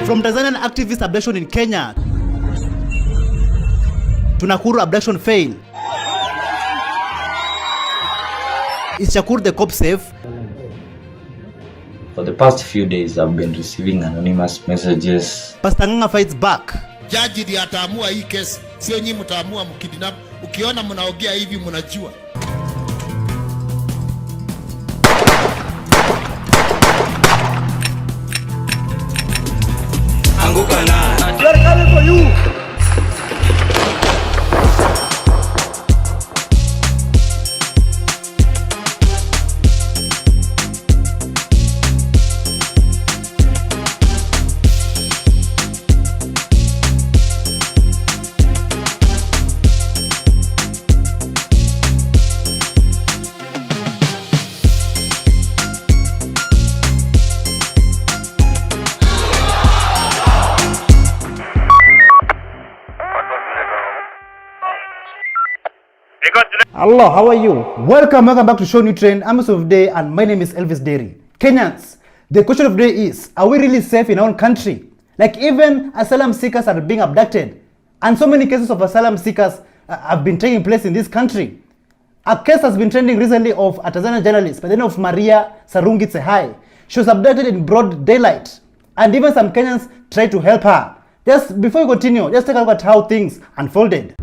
From Tanzanian activist abduction in Kenya to Nakuru abduction fail. Is Shakur the cop safe? For the past few days, I've been receiving anonymous messages. Pastor Nganga fights back. Jaji ndiye ataamua hii kesi, sio nyinyi mtaamua mkidinap. Ukiona mnaongea hivi mnajua. Anguka na. We're coming for you. Hello, how are you? Welcome back to ShowNewTrend. I'm of the day and my name is Elvis Derry. Kenyans, the question of the day is, are we really safe in our own country? Like even asylum seekers are being abducted and so many cases of asylum seekers have been taking place in this country. A case has been trending recently of a Tanzanian journalist by the name of Maria Sarungi Tsehai. She was abducted in broad daylight, and even some Kenyans tried to help her. Just before we continue, just take a look at how things unfolded.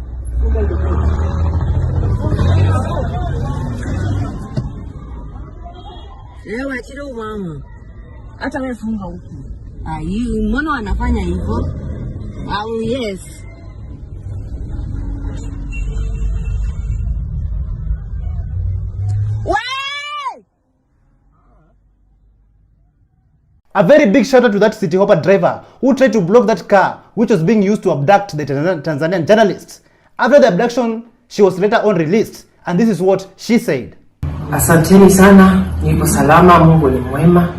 A very big shout out to that city hopper driver who tried to block that car which was being used to abduct the Tanzanian journalist. After the abduction, she was later on released, and this is what she said. Asanteni sana, nipo salama, Mungu ni mwema,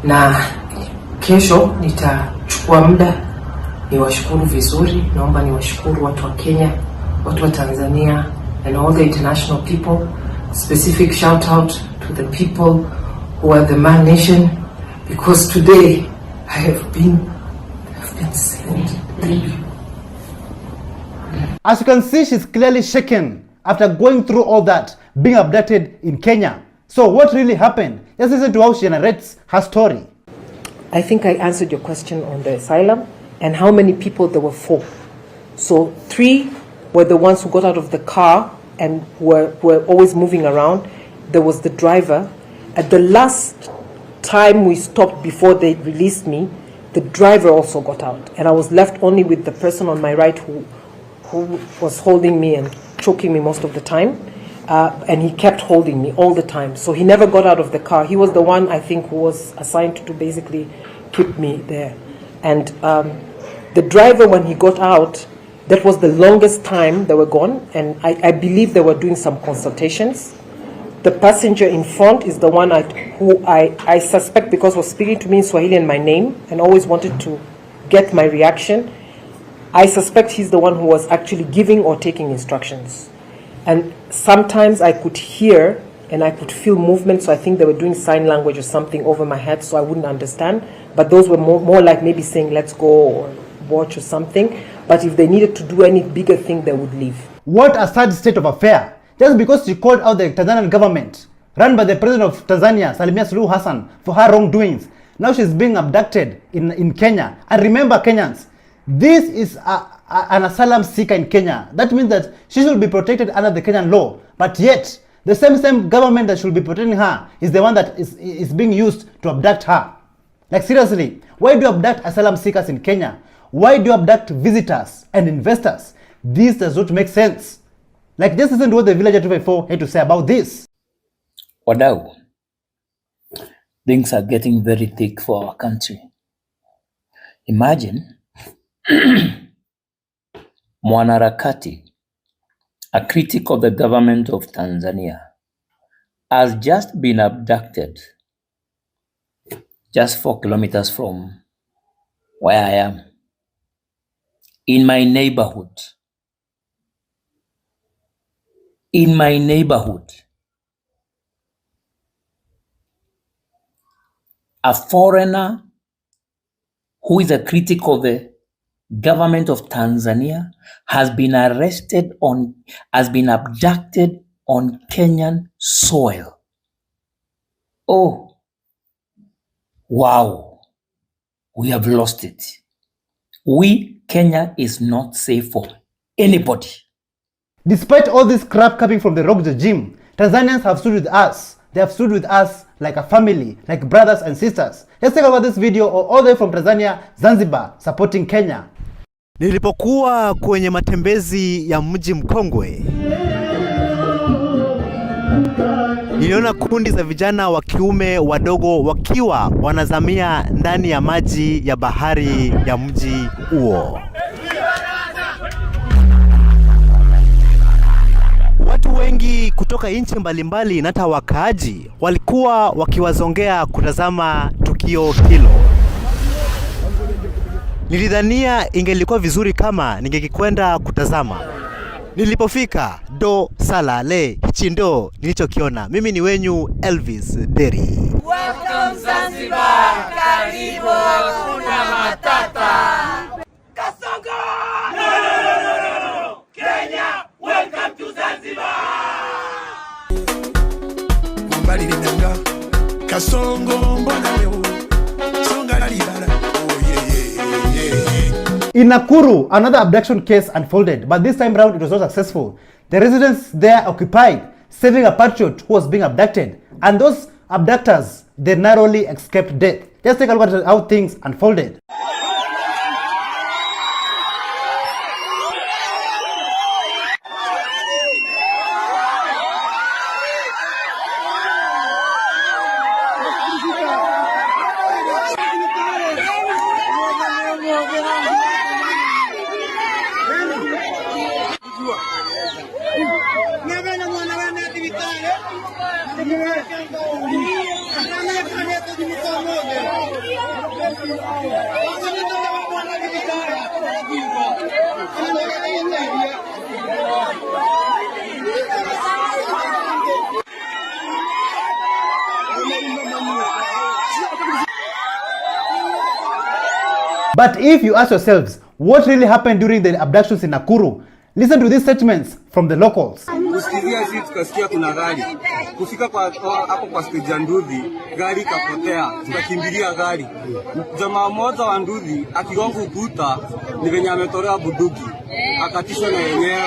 na kesho nitachukua muda niwashukuru vizuri. Naomba niwashukuru watu wa Kenya, watu wa Tanzania, and all the international people. Specific shout out to the people who are the Man Nation, because today I have been sent. Thank you. As you can see, she's clearly shaken after going through all that, being abducted in Kenya. So what really happened? Let's listen to how she narrates her story. I think I answered your question on the asylum and how many people there were 4. So 3 were the ones who got out of the car and were always moving around. There was the driver. At the last time we stopped before they released me, the driver also got out, and I was left only with the person on my right who was holding me and choking me most of the time, and he kept holding me all the time. So he never got out of the car. He was the one, I think, who was assigned to basically keep me there. And the driver, when he got out, that was the longest time they were gone, and I believe they were doing some consultations. The passenger in front is the one who I suspect, because was speaking to me in Swahili and my name and always wanted to get my reaction. I suspect he's the one who was actually giving or taking instructions. And sometimes I could hear and I could feel movement, so I think they were doing sign language or something over my head, so I wouldn't understand. But those were more like maybe saying, let's go or watch or something. But if they needed to do any bigger thing, they would leave. What a sad state of affair. Just because she called out the Tanzanian government, run by the president of Tanzania, Samia Suluhu Hassan, for her wrongdoings, now she's being abducted in Kenya. And remember, Kenyans, this is an asylum seeker in Kenya. That means that she should be protected under the Kenyan law. But yet, the same government that should be protecting her is the one that is being used to abduct her. Like seriously, why do you abduct asylum seekers in Kenya? Why do you abduct visitors and investors? This does not make sense. Like, just listen to what the Villager 254 had to say about this. Wadau, things are getting very thick for our country. Imagine mwanaharakati, a critic of the government of Tanzania, has just been abducted just 4 kilometers from where I am, in my neighborhood. In my neighborhood, a foreigner who is a critic of the government of Tanzania has been abducted on Kenyan soil. Oh, wow, we have lost it. Kenya is not safe for anybody. Despite all this crap coming from the rogue regime, Tanzanians have stood with us. They have stood with us like a family, like brothers and sisters. Let's take a look at this video all the way from Tanzania, Zanzibar, supporting Kenya. Nilipokuwa kwenye matembezi ya mji mkongwe, niliona kundi za vijana wa kiume wadogo wakiwa wanazamia ndani ya maji ya bahari ya mji huo. Watu wengi kutoka nchi mbalimbali na hata wakaaji walikuwa wakiwazongea kutazama tukio hilo. Nilidhania ingelikuwa vizuri kama ningekwenda kutazama. Nilipofika do salale, hichi ndo nilichokiona. Mimi ni wenyu Elvis Deri. Welcome Zanzibar, karibu hakuna matata. Kasongo! No. Kenya, welcome to Zanzibar. In Nakuru, another abduction case unfolded, but this time round it was not successful. The residents there occupied, saving a patriot who was being abducted, and those abductors, they narrowly escaped death. Let's take a look at how things unfolded. But if you ask yourselves, what really happened during the abductions in Nakuru? Listen to these statements from the locals. Kusikia sisi tukasikia kuna gari. Kufika kwa hapo kwa stage ya Nduthi, gari kapotea. Tukakimbilia gari. Jamaa mmoja wa Nduthi akigonga ukuta ni venye ametolewa bunduki. Akatishwa na yenyewe.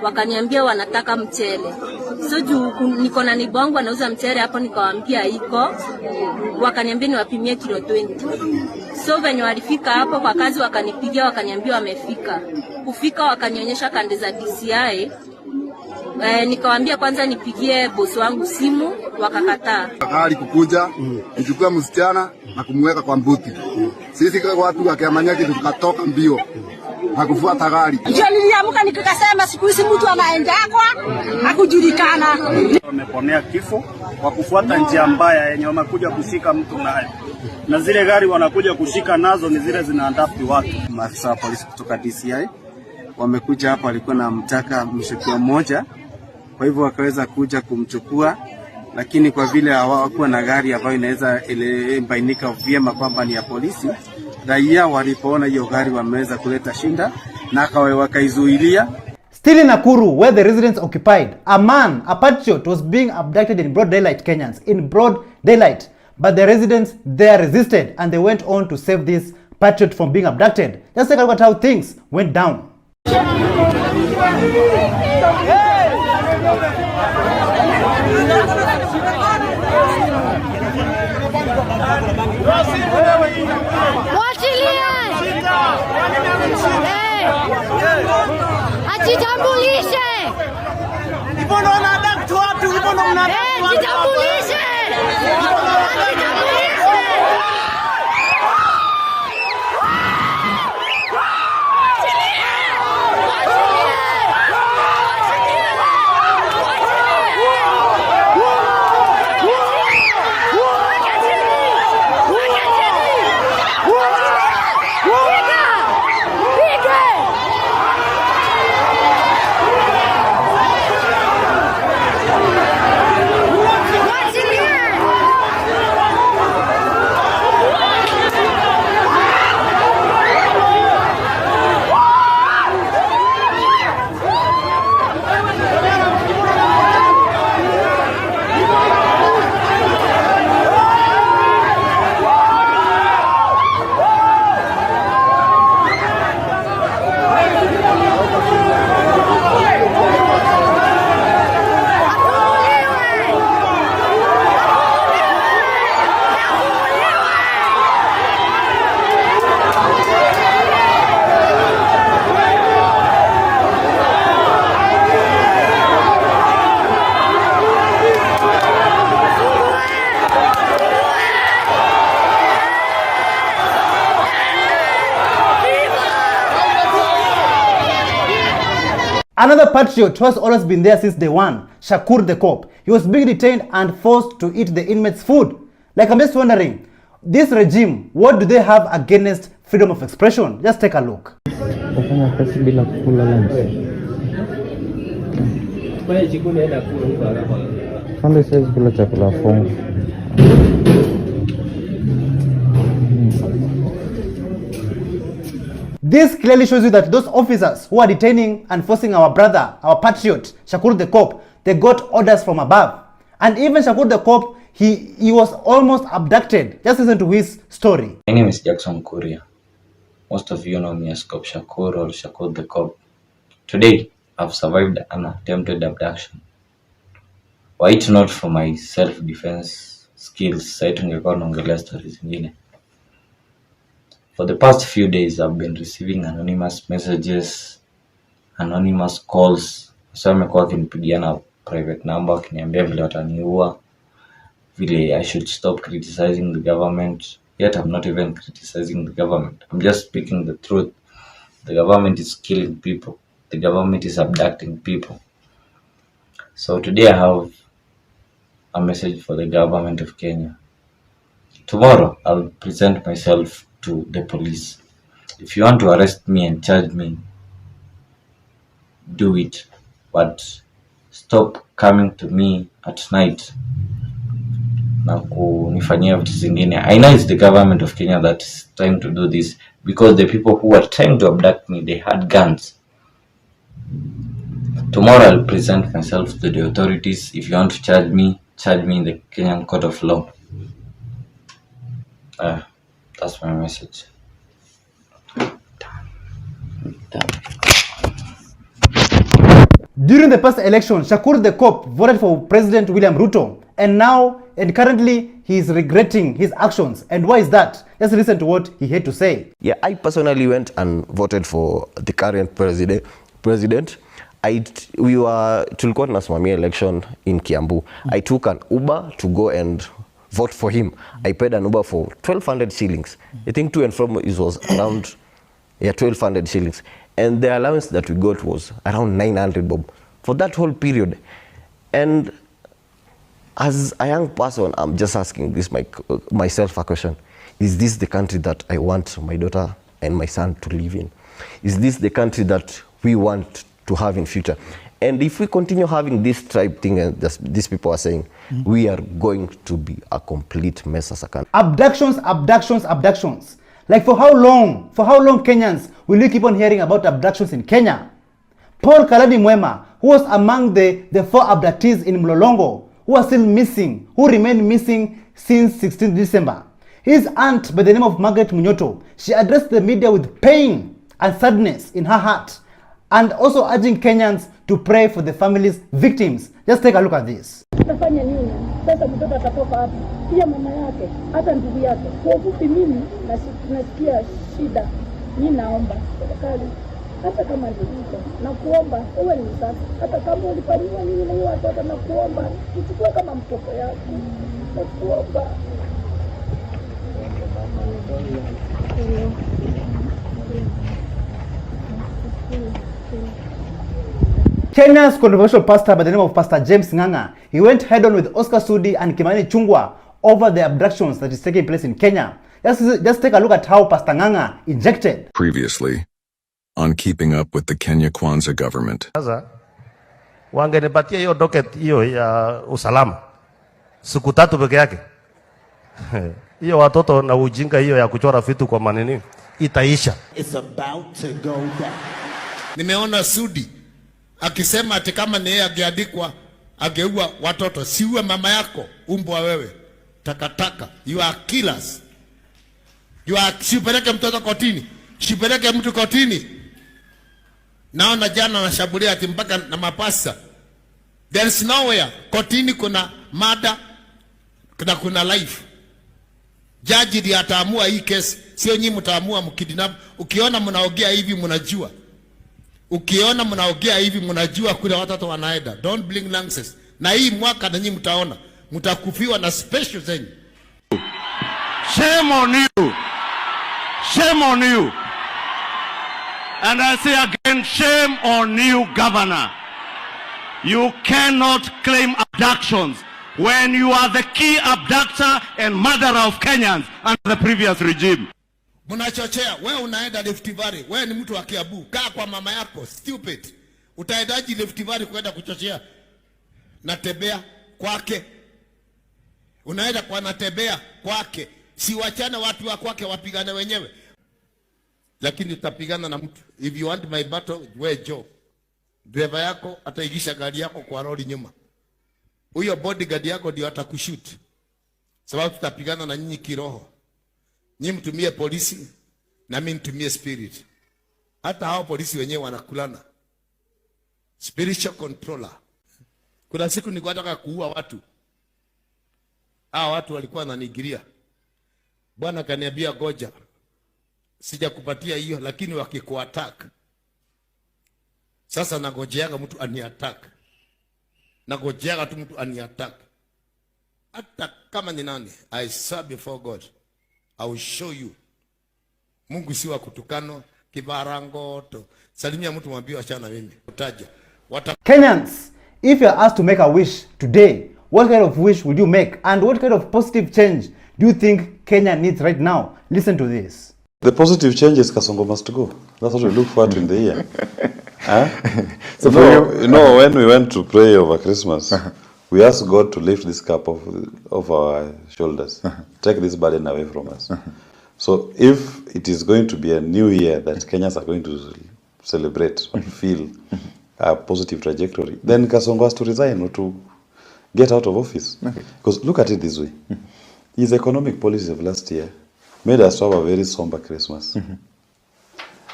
Wakaniambia wanataka mchele. So juu niko na nibongo anauza mchele hapo nikawaambia iko. Wakaniambia niwapimie kilo 20. So venye walifika hapo kwa kazi wakanipigia wakaniambia wamefika. Kufika wakanionyesha kande za DCI. Nikawaambia kwanza nipigie bosi wangu simu, wakakataa. Gari kukuja, kuchukua msichana na kumweka kwa mbuti. Sisi kwa watu wa Kiamanyaki tukatoka mbio. Hakufuata gari. Ndio niliamka nikasema siku hizi mtu anaenda kwa hakujulikana. Wameponea kifo kwa kufuata njia mbaya yenye wamekuja kushika mtu naye. Na zile gari wanakuja kushika nazo ni zile zinaandafi watu. Maafisa wa polisi kutoka DCI wamekuja hapa, walikuwa na mtaka mshukiwa mmoja. Kwa hivyo wakaweza kuja kumchukua, lakini kwa vile hawakuwa na gari ambayo inaweza bainika vyema kwamba ni ya polisi, raia walipoona hiyo gari wameweza kuleta shinda na wakaizuilia. Still in Nakuru, where the residents occupied, a patriot was being abducted in broad daylight, Kenyans, in broad daylight. But the residents there resisted and they went on to save this patriot from being abducted. Let's take a look at how things went down. Ajitambulishe. Ipo ndo anadaktu watu, ipo ndo mnadaktu watu. Ajitambulishe. Another patriot who has always been there since day one, Shakur the cop. He was being detained and forced to eat the inmates' food. Like, I'm just wondering, this regime, what do they have against freedom of expression? Just take a look. This clearly shows you that those officers who are detaining and forcing our brother, our patriot, Shakur the cop, they got orders from above. And even Shakur the cop, he was almost abducted. Just listen to his story. My name is Jackson Kuria. Most of you know me as Cop Shakur or Shakur the Cop. Today, I've survived an attempted abduction. Were it not for my self-defense skills, ningekuwa naongelea stories zingine. For the past few days, I've been receiving anonymous messages, anonymous calls. So amekuwa akinipigia na private number akiniambia vile wataniua, vile I should stop criticizing the government. Yet I'm not even criticizing the government. I'm just speaking the truth. The government is killing people. The government is abducting people. So today I have a message for the government of Kenya. Tomorrow I'll present myself to the police. If you want to arrest me and charge me, do it. But stop coming to me at night na kunifanyia vitu zingine. I know it's the government of Kenya that is trying to do this because the people who are trying to abduct me, they had guns. Tomorrow I'll present myself to the authorities. If you want to charge me in the Kenyan court of law. That's my message. During the past election, Shakur the Cop voted for President William Ruto, and currently he is regretting his actions. And why is that? Let's listen to what he had to say. Yeah, I personally went and voted for the current president. Tulikuwa tunasimamia election in Kiambu. I took an Uber to go and vote for him. I paid an Uber for 1,200 shillings. I think to and from it was around 1,200 shillings. And the allowance that we got was around 900 bob for that whole period. And as a young person, I'm just asking myself a question. Is this the country that I want my daughter and my son to live in? Is this the country that we want to have in future? And if we continue having this tribe thing, and these people are saying, we are going to be a complete mess as a country. Abductions. Like for how long? For how long, Kenyans, will you keep on hearing about abductions in Kenya? Paul Kalani Mwema, who was among the 4 abductees in Mlolongo, who are still missing, who remained missing since 16 December. His aunt, by the name of Margaret Munyoto, she addressed the media with pain and sadness in her heart, and also urging Kenyans to pray for the families' victims. Just take a look at this. Utafanya nini? Sasa mtoto atatoka hapo. Pia mama yake, hata ndugu yake. Kwa ufupi mimi nasikia shida. Mimi naomba serikali hata kama ndivyo na kuomba wewe ni msafi. Hata kama ulifanywa nini na watoto na kuomba uchukue kama mtoto yako. Na kuomba. Kenya's controversial pastor by the name of Pastor James Ng'ang'a, he went head-on with Oscar Sudi and Kimani Chungwa over the abductions that is taking place in Kenya. Just take a look at how Pastor Ng'ang'a injected. Previously, on keeping up with the Kenya Kwanza government. Sasa wangenipatia hiyo docket hiyo ya usalama siku 3 peke yake. Hiyo watoto na ujinga hiyo ya kuchora vitu kwa manini itaisha. It's about to go down. Nimeona Sudi akisema ati kama ni yeye angeandikwa angeua watoto, siue mama yako, umbwa wewe, takataka, you are killers. You are, sipeleke mtoto kotini, sipeleke mtu kotini. Naona jana anashambulia ati mpaka na mapasa. There is nowhere. Kotini kuna mada, kuna life. Jaji ndiye ataamua hii kesi, sio nyinyi mtaamua mkidinap. Ukiona mnaongea hivi mnajua. Ukiona mnaongea hivi mnajua kule watoto wanaenda. Don't bring nonsense. Na hii mwaka na nyinyi mtaona mtakufiwa na special zenyu. Shame on you. Shame on you. And I say again, shame on you, Governor. You cannot claim abductions when you are the key abductor and murderer of Kenyans under the previous regime. Mnachochea, wewe unaenda Rift Valley, wewe ni mtu wa Kiambu, kaa kwa mama yako, stupid. Utaendaje Rift Valley kwenda kuchochea? Natembea kwake. Unaenda kwa natembea kwake. Si wachana watu wa kwake wapigane wenyewe. Lakini utapigana na mtu. If you want my battle, wewe Joe. Driver yako ataigisha gari yako kwa lori nyuma. Huyo bodyguard yako ndio atakushoot. sababu tutapigana na nyinyi kiroho. Nyinyi mtumie polisi na mimi nitumie spirit. Hata hao polisi wenyewe wanakulana. Spiritual controller. Kuna siku nilikuwa nataka kuua watu. Hao watu walikuwa wananigiria. Bwana kaniambia goja. Sijakupatia hiyo lakini wakikuattack. Sasa nagojeaga mtu aniattack. Nagojeaga tu mtu aniattack. Hata kama ni nani, I swear before God, I will show you. Mungu si wa kutukano, kibarangoto. Salimia mtu mwambie achana mimi. Utaja. Kenyans, if you are asked to make a wish today, what kind of wish would you make? And what kind of positive change do you think Kenya needs right now? Listen to this. The positive change is Kasongo must go. That's what we look forward to in the year. Huh? So you know, when we went to pray over Christmas, we asked God to lift this cup off our shoulders, take this burden away from us. So if it is going to be a new year that Kenyans are going to celebrate or feel a positive trajectory, then Kasongo has to resign or to get out of office. Because look at it this way. His economic policies of last year made us have a very somber Christmas.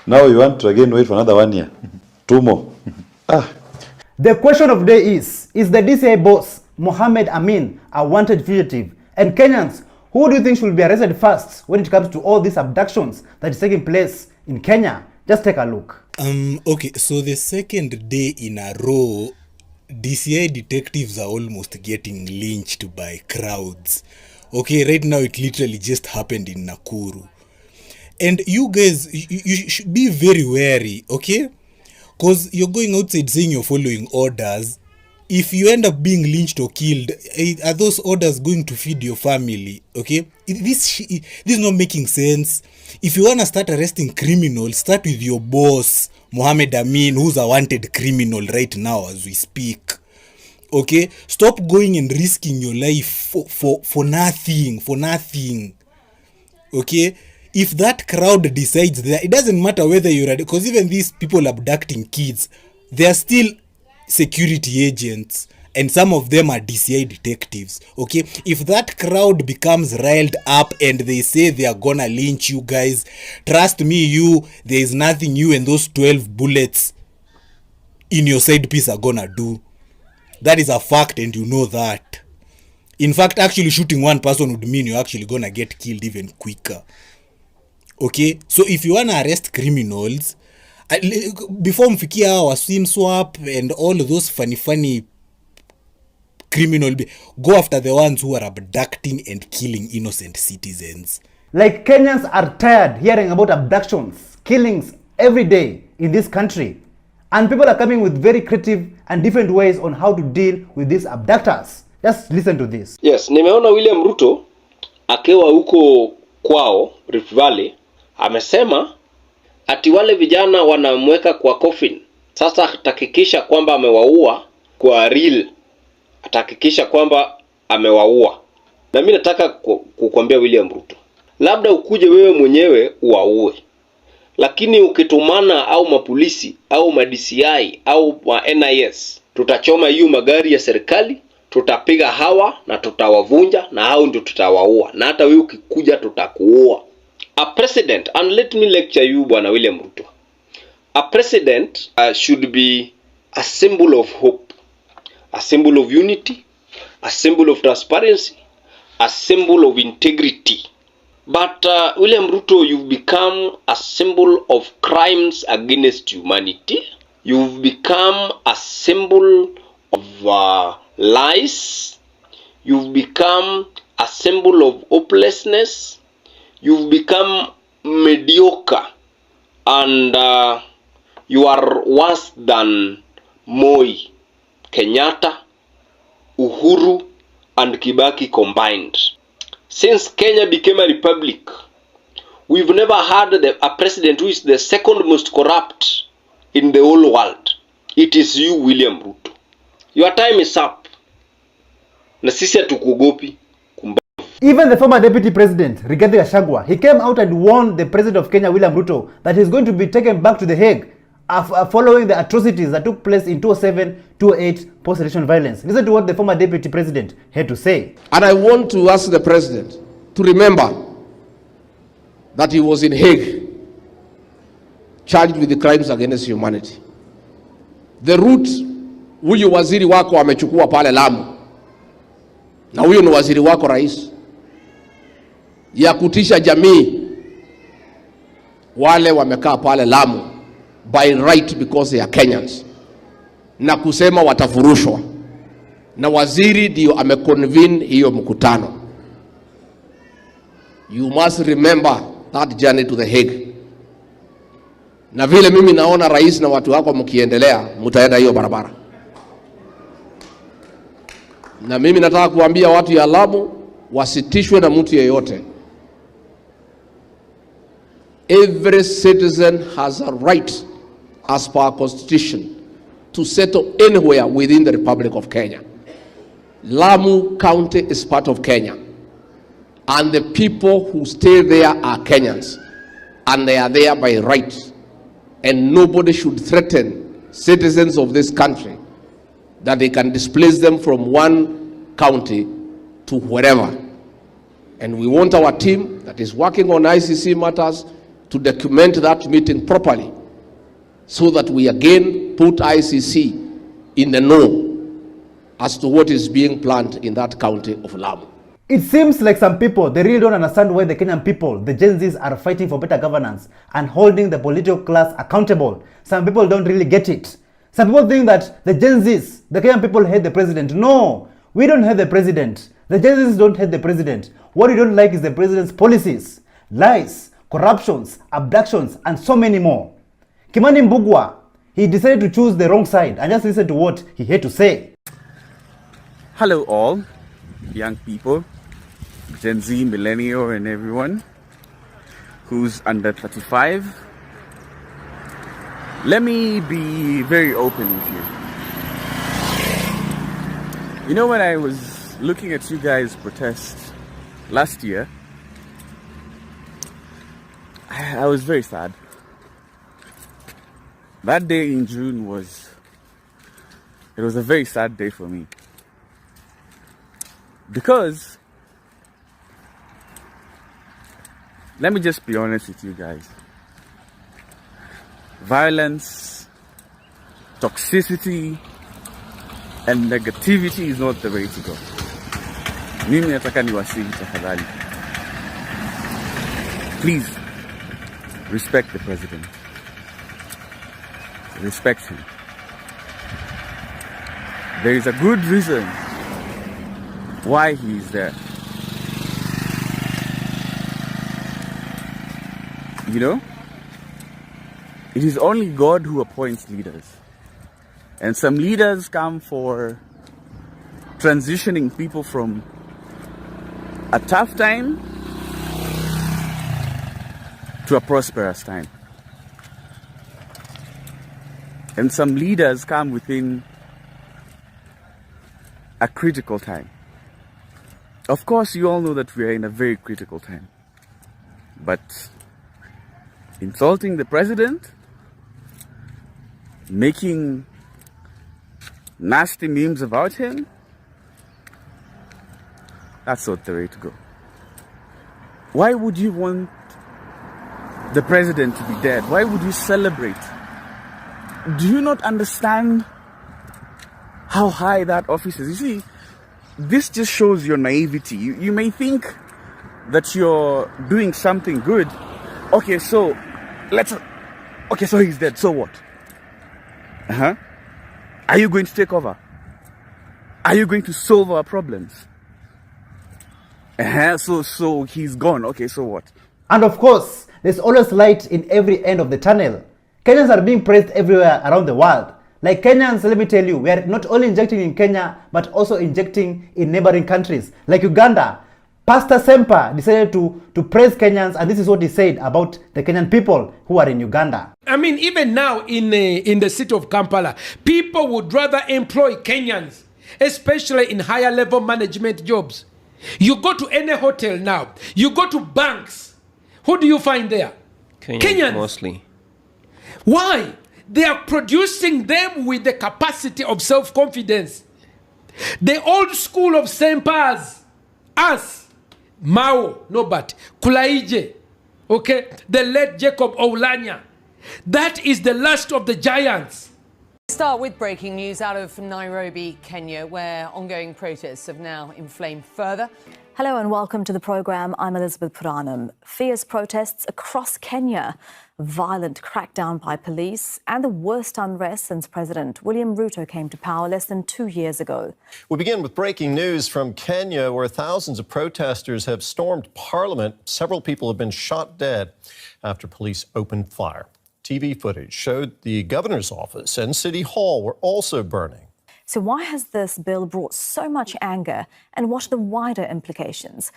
Now you want to again wait for another 1 year? 2 more. The question of the day is the DCI boss, Mohamed Amin, a wanted fugitive? And Kenyans, who do you think should be arrested first when it comes to all these abductions that is taking place in Kenya? Just take a look. Okay, so the second day in a row, DCI detectives are almost getting lynched by crowds. Okay, right now it literally just happened in Nakuru. And you guys, you should be very wary, okay? Because you're going outside saying you're following orders. If you end up being lynched or killed, are those orders going to feed your family? Okay? This is not making sense. If you want to start arresting criminals, start with your boss, Mohamed Amin, who's a wanted criminal right now as we speak. Okay? Stop going and risking your life for nothing. For nothing. Okay? If that crowd decides that, it doesn't matter whether you're, because even these people abducting kids, they are still security agents, and some of them are DCI detectives. Okay, if that crowd becomes riled up and they say they are gonna lynch you guys, trust me, there is nothing you and those 12 bullets in your side piece are gonna do. That is a fact, and you know that. In fact, actually shooting one person would mean you're actually gonna get killed even quicker. Okay, so if you wanna arrest criminals, before mfikia our swim swap and all of those funny criminal, go after the ones who are abducting and killing innocent citizens. Like, Kenyans are tired hearing about abductions, killings every day in this country. And people are coming with very creative and different ways on how to deal with these abductors. Just listen to this. Yes, nimeona William Ruto akiwa huko kwao Rift Valley amesema ati wale vijana wanamweka kwa coffin. Sasa atahakikisha kwamba amewaua kwa real. Atahakikisha kwamba amewaua. Na mimi nataka kukuambia William Ruto, labda ukuje wewe mwenyewe uwaue. Lakini ukitumana au mapolisi au ma DCI au ma NIS, tutachoma hiyo magari ya serikali, tutapiga hawa na tutawavunja na hao ndio tutawaua. Na hata wewe ukikuja tutakuua. A president, and let me lecture you, Bwana William Ruto. A president should be a symbol of hope, a symbol of unity, a symbol of transparency, a symbol of integrity. But William Ruto, you've become a symbol of crimes against humanity. You've become a symbol of lies. You've become a symbol of hopelessness. You've become mediocre, and you are worse than Moi, Kenyatta, Uhuru, and Kibaki combined. Since Kenya became a republic, we've never had a president who is the second most corrupt in the whole world. It is you, William Ruto. Your time is up. Na sisi hatukuogopi. Even the former deputy president, Rigathi Gachagua, he came out and warned the president of Kenya, William Ruto, that he's going to be taken back to The Hague following the atrocities that took place in 2007-2008 post-election violence. Listen to what the former deputy president had to say. And I want to ask the president to remember that he was in Hague, charged with the crimes against humanity. The route huyu waziri wako amechukua pale Lamu, na huyo ni waziri wako rais, ya kutisha jamii wale wamekaa pale Lamu by right because they are Kenyans, na kusema watafurushwa, na waziri ndio ameconvene hiyo mkutano. You must remember that journey to the Hague. Na vile mimi naona rais na watu wako mkiendelea, mtaenda hiyo barabara. Na mimi nataka kuambia watu ya Lamu wasitishwe na mtu yeyote. Every citizen has a right as per constitution to settle anywhere within the Republic of Kenya. Lamu County is part of Kenya, and the people who stay there are Kenyans, and they are there by right, and nobody should threaten citizens of this country that they can displace them from one county to wherever. And we want our team that is working on ICC matters to document that meeting properly, so that we again put ICC in the know as to what is being planned in that county of Lamu. It seems like some people, they really don't understand why the Kenyan people, the Gen Zs, are fighting for better governance and holding the political class accountable. Some people don't really get it. Some people think that the Gen Zs, the Kenyan people, hate the president. No, we don't hate the president. The Gen Zs don't hate the president. What we don't like is the president's policies, lies, corruptions, abductions, and so many more. Kimani Mbugua, he decided to choose the wrong side, and just listen to what he had to say. Hello all, young people, Gen Z, millennial, and everyone who's under 35. Let me be very open with you. You know, when I was looking at you guys protest last year, I was very sad. That day in June was a very sad day for me. Because, let me just be honest with you guys. Violence, toxicity, and negativity is not the way to go. Mimi nataka niwasihi tafadhali. Please, respect the president. Respect him. There is a good reason why he is there. You know, it is only God who appoints leaders. And some leaders come for transitioning people from a tough time to a prosperous time. And some leaders come within a critical time. Of course, you all know that we are in a very critical time. But insulting the president, making nasty memes about him, that's not the way to go. Why would you want the president to be dead? Why would you celebrate? Do you not understand how high that office is? You see, this just shows your naivety. You may think that you're doing something good. Okay, so so he's dead. So what? Are you going to take over? Are you going to solve our problems? So he's gone. Okay, so what? And of course, there's always light in every end of the tunnel. Kenyans are being praised everywhere around the world. Like Kenyans, let me tell you, we are not only injecting in Kenya, but also injecting in neighboring countries. Like Uganda, Pastor Semper decided to praise Kenyans, and this is what he said about the Kenyan people who are in Uganda. I mean, even now in the city of Kampala, people would rather employ Kenyans, especially in higher level management jobs. You go to any hotel now, you go to banks, who do you find there? Kenyans. Mostly. Why? they are producing them with the capacity of self-confidence. The old school of Sempers, us, Mao, Nobat, Kulaije, okay, the late Jacob Oulanya. That is the last of the giants. Start with breaking news out of Nairobi, Kenya, where ongoing protests have now inflamed further. Hello and welcome to the programme. I'm Elizabeth Puranam. Fierce protests across Kenya, violent crackdown by police, and the worst unrest since President William Ruto came to power less than 2 years ago. We begin with breaking news from Kenya, where thousands of protesters have stormed Parliament. Several people have been shot dead after police opened fire. TV footage showed the governor's office and City Hall were also burning. So why has this bill brought so much anger, and what are the wider implications?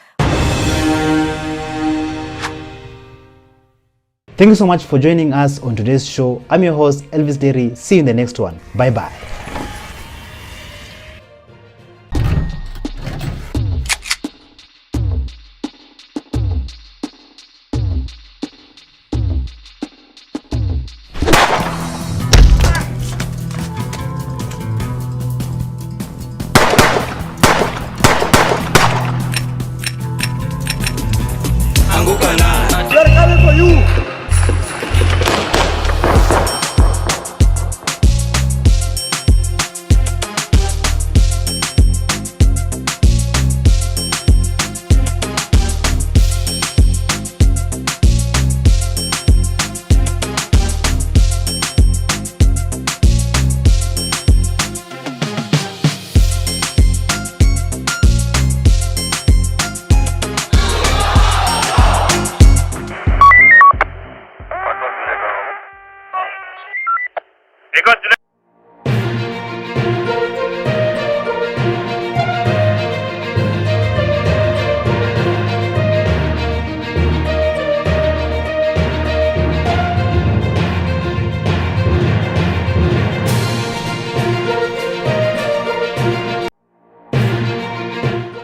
Thank you so much for joining us on today's show. I'm your host, Elvis Derry. See you in the next one. Bye-bye. They're coming for you.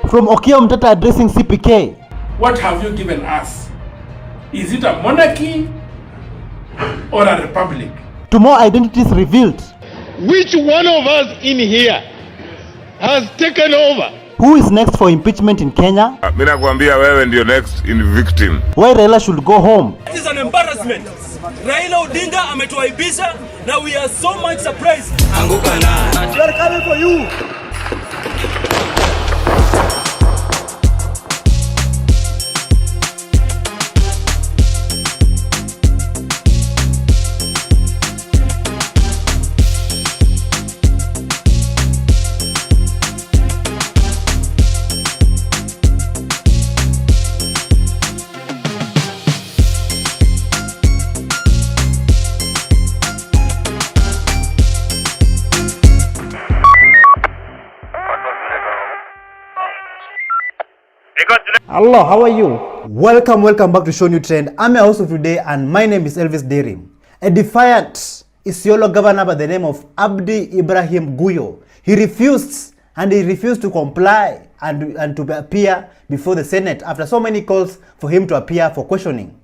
From Okia Mtata addressing CPK. What have you given us? Is it a monarchy or a republic? To more identities revealed. Which one of us in here has taken over? Who is next for impeachment in Kenya? Mimi nakwambia wewe ndio next in victim. Why Raila should go home? It is an embarrassment. Raila Odinga ametuaibisha na we are so much surprised. Anguka na. They're coming for you. Hello, how are you? Welcome back to ShowNewTrend. I'm your host of today and my name is Elvis Derry. A defiant Isiolo governor by the name of Abdi Ibrahim Guyo. He refused to comply and to appear before the Senate after so many calls for him to appear for questioning.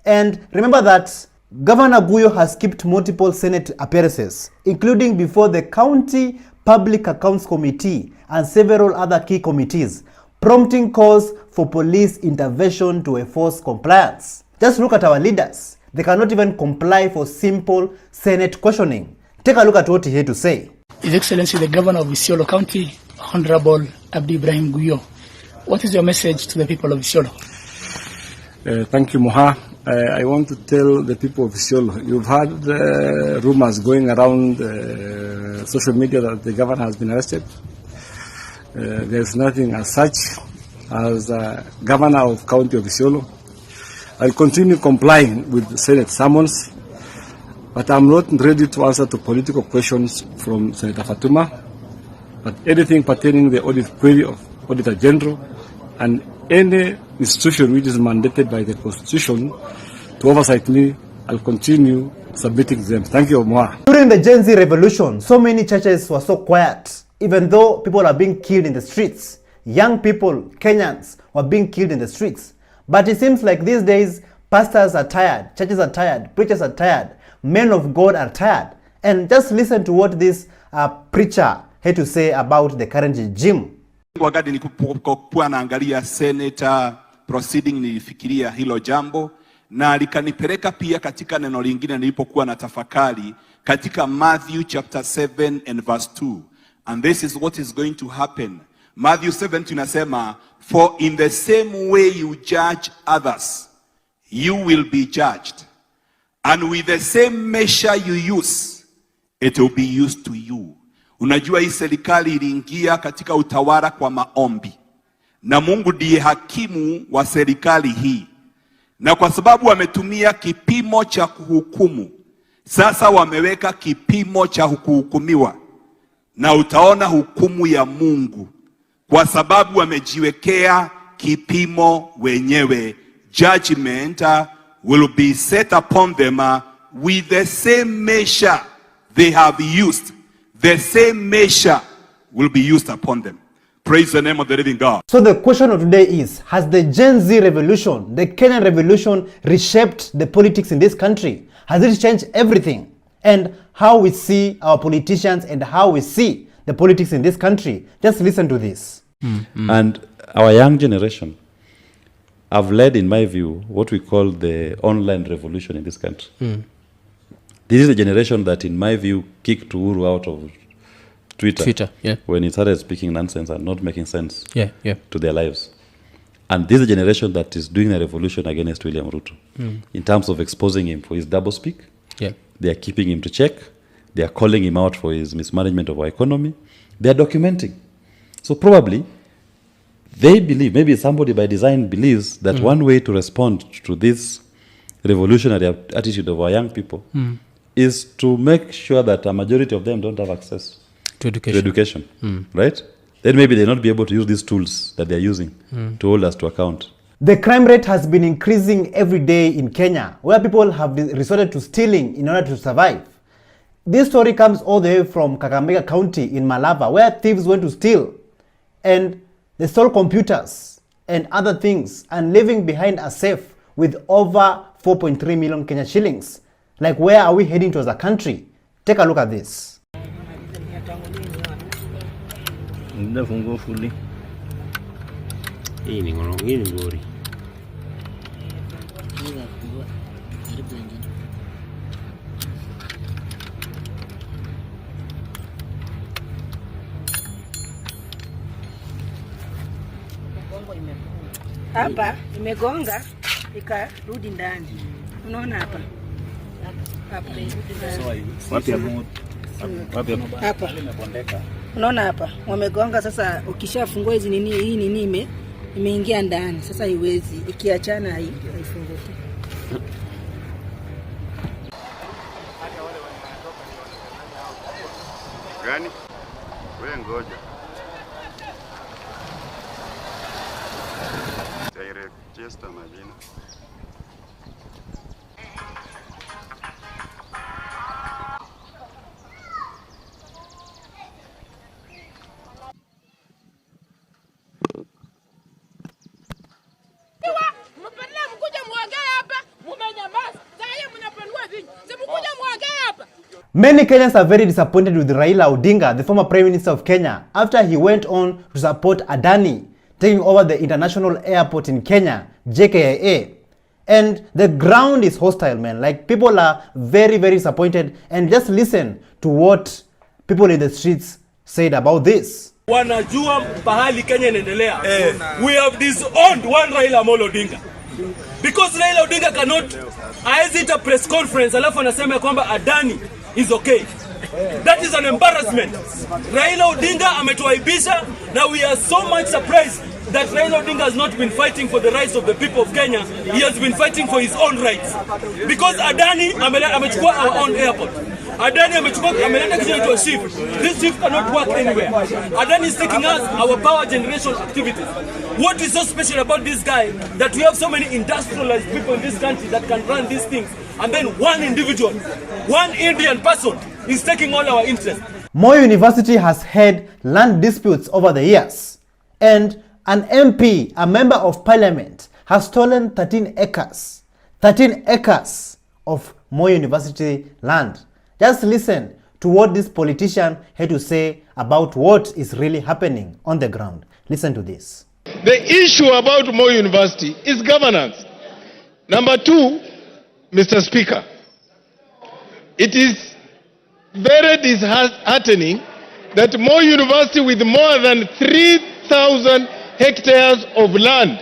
And remember that Governor Guyo has skipped multiple Senate appearances, including before the County Public Accounts Committee and several other key committees, prompting calls for police intervention to enforce compliance. Just look at our leaders. They cannot even comply for simple Senate questioning. Take a look at what he had to say. His Excellency the Governor of Isiolo County, Honorable Abdi Ibrahim Guyo. What is your message to the people of Isiolo? Thank you, Moha. I want to tell the people of Isiolo, you've heard rumors going around social media that the governor has been arrested. There's nothing as such. As governor of County of Isiolo, I'll continue complying with the Senate summons, but I'm not ready to answer to political questions from Senator Fatuma. But anything pertaining the audit query of Auditor General and any institution which is mandated by the Constitution to oversight me, I'll continue submitting them. Thank you, Omar. During the Gen Z revolution, so many churches were so quiet, even though people are being killed in the streets. Young people, Kenyans, were being killed in the streets. But it seems like these days, pastors are tired, churches are tired, preachers are tired, men of God are tired. And just listen to what this preacher had to say about the current regime. Wakati nilipokuwa naangalia Senator proceeding nilifikiria hilo jambo na likanipeleka pia katika neno lingine nilipokuwa na tafakari katika Matthew chapter 7 and verse 2. And this is what is going to happen. Matthew 7 tunasema, for in the same way you judge others, you will be judged. And with the same measure you use, it will be used to you. Unajua hii serikali iliingia katika utawala kwa maombi. Na Mungu ndiye hakimu wa serikali hii. Na kwa sababu wametumia kipimo cha kuhukumu, sasa wameweka kipimo cha kuhukumiwa. Na utaona hukumu ya Mungu. Kwa sababu wamejiwekea kipimo wenyewe. Judgment will be set upon them with the same measure they have used. The same measure will be used upon them. Praise the name of the living God. So the question of today is, has the Gen Z revolution, the Kenyan revolution, reshaped the politics in this country? Has it changed everything? And how we see our politicians and how we see the politics in this country? Just listen to this. And our young generation have led, in my view, what we call the online revolution in this country. This is a generation that, in my view, kicked Uhuru out of Twitter yeah. When he started speaking nonsense and not making sense to their lives. And this is a generation that is doing a revolution against William Ruto in terms of exposing him for his doublespeak. They are keeping him to check. They are calling him out for his mismanagement of our economy. They are documenting. So probably they believe, maybe somebody by design believes that one way to respond to this revolutionary attitude of our young people is to make sure that a majority of them don't have access to education. Right? Then maybe they'll not be able to use these tools that they're using to hold us to account. The crime rate has been increasing every day in Kenya, where people have resorted to stealing in order to survive. This story comes all the way from Kakamega County in Malava, where thieves went to steal. And they stole computers and other things and leaving behind a safe with over 4.3 million Kenya shillings. Like, where are we heading to as a country? Take a look at this. Hapa imegonga ikarudi ndani. Unaona hapa? Hapa. Unaona hapa? Wamegonga sasa, ukishafungua hizi nini, hii nini imeingia ndani. Sasa haiwezi, ikiachana haifunguki. Gani? Wewe ngoja. Register majina. Many Kenyans are very disappointed with Raila Odinga, the former Prime Minister of Kenya, after he went on to support Adani taking over the international airport in Kenya, JKIA. And the ground is hostile, man. Like, people are very, very disappointed. And just listen to what people in the streets said about this. Wanajua pahali Kenya inaendelea. We have disowned one Raila Amolo Odinga. Because Raila Odinga cannot visit a press conference alafu anasema kwamba Adani is okay. That is an embarrassment. Raila Odinga ametuaibisha. Now we are so much surprised that Raila Odinga has not been fighting for the rights of the people of Kenya. He has been fighting for his own rights. Because Adani amechukua our own airport. Adani ameleta kitu to a ship. This ship cannot work anywhere. Adani is taking us our power generation activities. What is so special about this guy that we have so many industrialized people in this country that can run these things, and then one individual, one Indian person is taking all our interest. Moi University has had land disputes over the years, and an MP, a member of parliament, has stolen 13 acres of Moi University land. Just listen to what this politician had to say about what is really happening on the ground. Listen to this. The issue about Moi University is governance. Number two, Mr. Speaker, it is very disheartening that Moi University, with more than 3,000 hectares of land,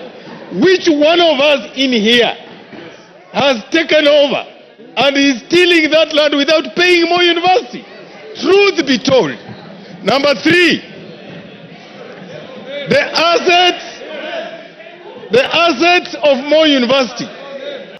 which one of us in here has taken over and is stealing that land without paying Moi University. Truth be told. Number three, the assets of Moi University.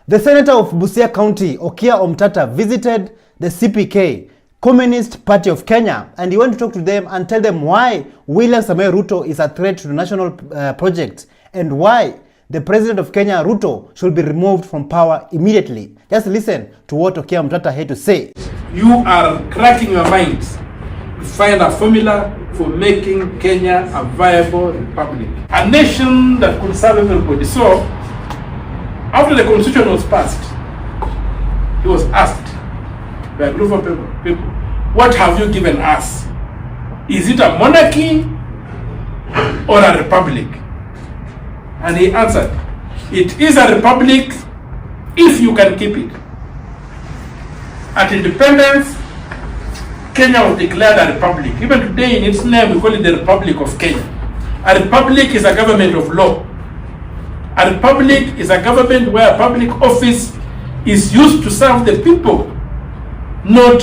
The senator of Busia County, Okia Omtata, visited the CPK, Communist Party of Kenya, and he went to talk to them and tell them why William Samoei Ruto is a threat to the national project and why the president of Kenya, Ruto, should be removed from power immediately. Just listen to what Okia Omtata had to say. You are cracking your minds to find a formula for making Kenya a viable republic, a nation that could serve everybody. So, after the constitution was passed, he was asked by a group of people, what have you given us? Is it a monarchy or a republic? And he answered, it is a republic if you can keep it. At independence, Kenya was declared a republic. Even today in its name, we call it the Republic of Kenya. A republic is a government of law. A republic is a government where a public office is used to serve the people, not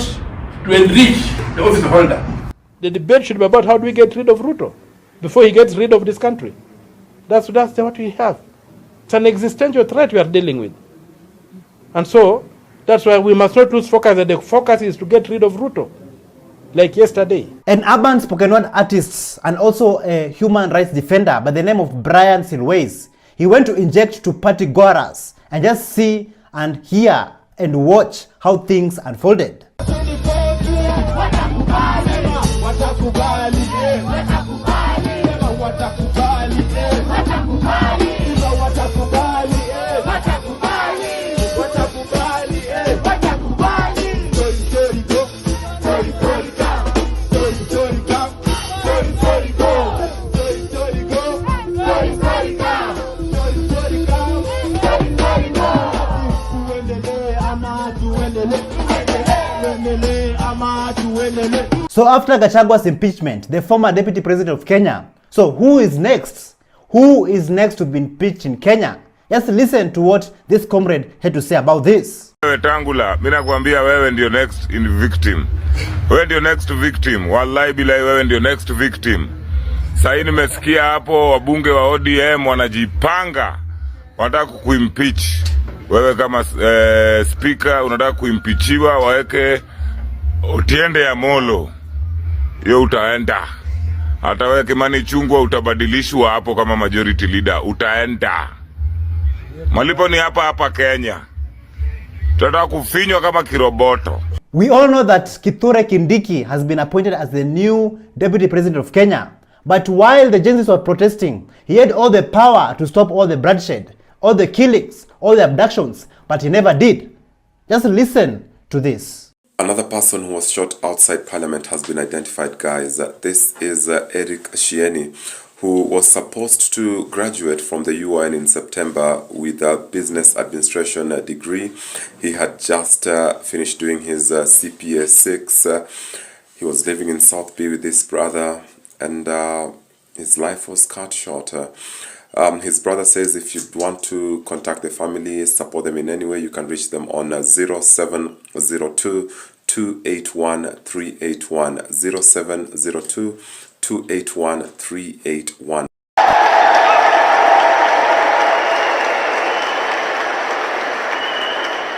to enrich the office holder. The debate should be about how do we get rid of Ruto before he gets rid of this country. That's what we have. It's an existential threat we are dealing with. And so, that's why we must not lose focus, that the focus is to get rid of Ruto, like yesterday. An urban spoken word artist and also a human rights defender by the name of Brian Silways, he went to inject to party goers and just see and hear and watch how things unfolded. So after Gachagwa's impeachment, the former deputy president of Kenya, so who is next? Who is next to be impeached in Kenya? Just listen to what this comrade had to say about this. Wewe Tangula, mimi nakwambia wewe ndio next in victim. Wewe ndio next victim. Wallahi bila wewe ndio next victim. Sasa nimesikia hapo wabunge wa ODM wanajipanga wanataka kuimpeach. Wewe kama speaker unataka kuimpeachiwa waweke utiende ya molo. Yo utaenda. Hata wewe Kimani Chungwa utabadilishwa hapo kama majority leader. Utaenda. Malipo ni hapa Kenya. Tunataka kufinywa kama kiroboto. We all know that Kithure Kindiki has been appointed as the new deputy president of Kenya. But while the Gen Zs were protesting, he had all the power to stop all the bloodshed, all the killings, all the abductions, but he never did. Just listen to this. Another person who was shot outside Parliament has been identified, guys. This is Eric Shieni, who was supposed to graduate from the UN in September with a business administration degree. He had just finished doing his CPA 6. He was living in South Bay with his brother, and his life was cut short. His brother says if you want to contact the family, support them in any way, you can reach them on 0702 281 381 0702 281 381.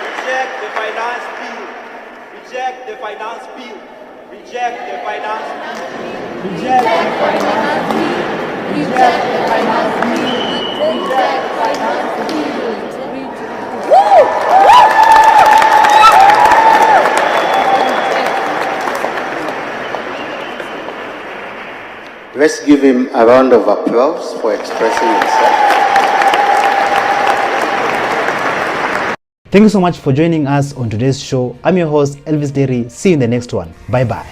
Reject the finance bill. Reject the finance bill. Reject the finance bill. Reject the finance bill. Reject the finance bill. Reject the finance bill. Woo! Let's give him a round of applause for expressing himself. Thank you so much for joining us on today's show. I'm your host, Elvis Derry. See you in the next one. Bye-bye.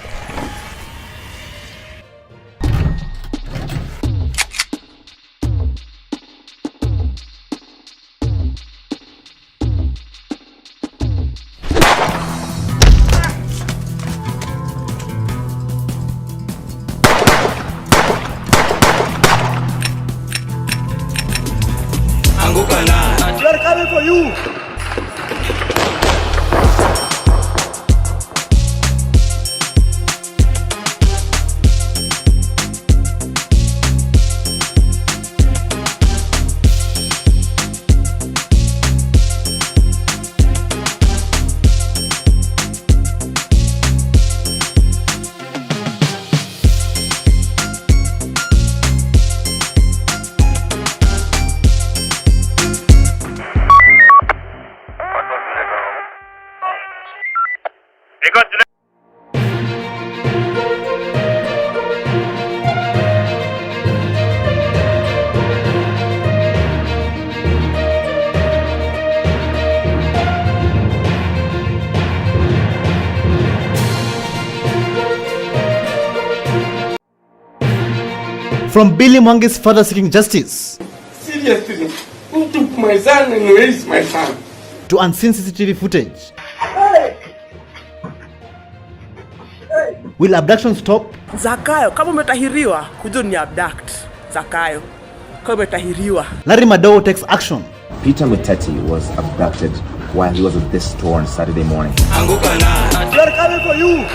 We are coming for you. From Billy Mwangi's father seeking justice, Seriously, who took my son and where is my son? to unseen CCTV footage. Will abduction stop? Zakayo, kama umetahiriwa, kujo ni abduct. Zakayo, kama umetahiriwa. Larry Madowo takes action. Peter Muteti was abducted while he was at this store on Saturday morning. We are coming for you.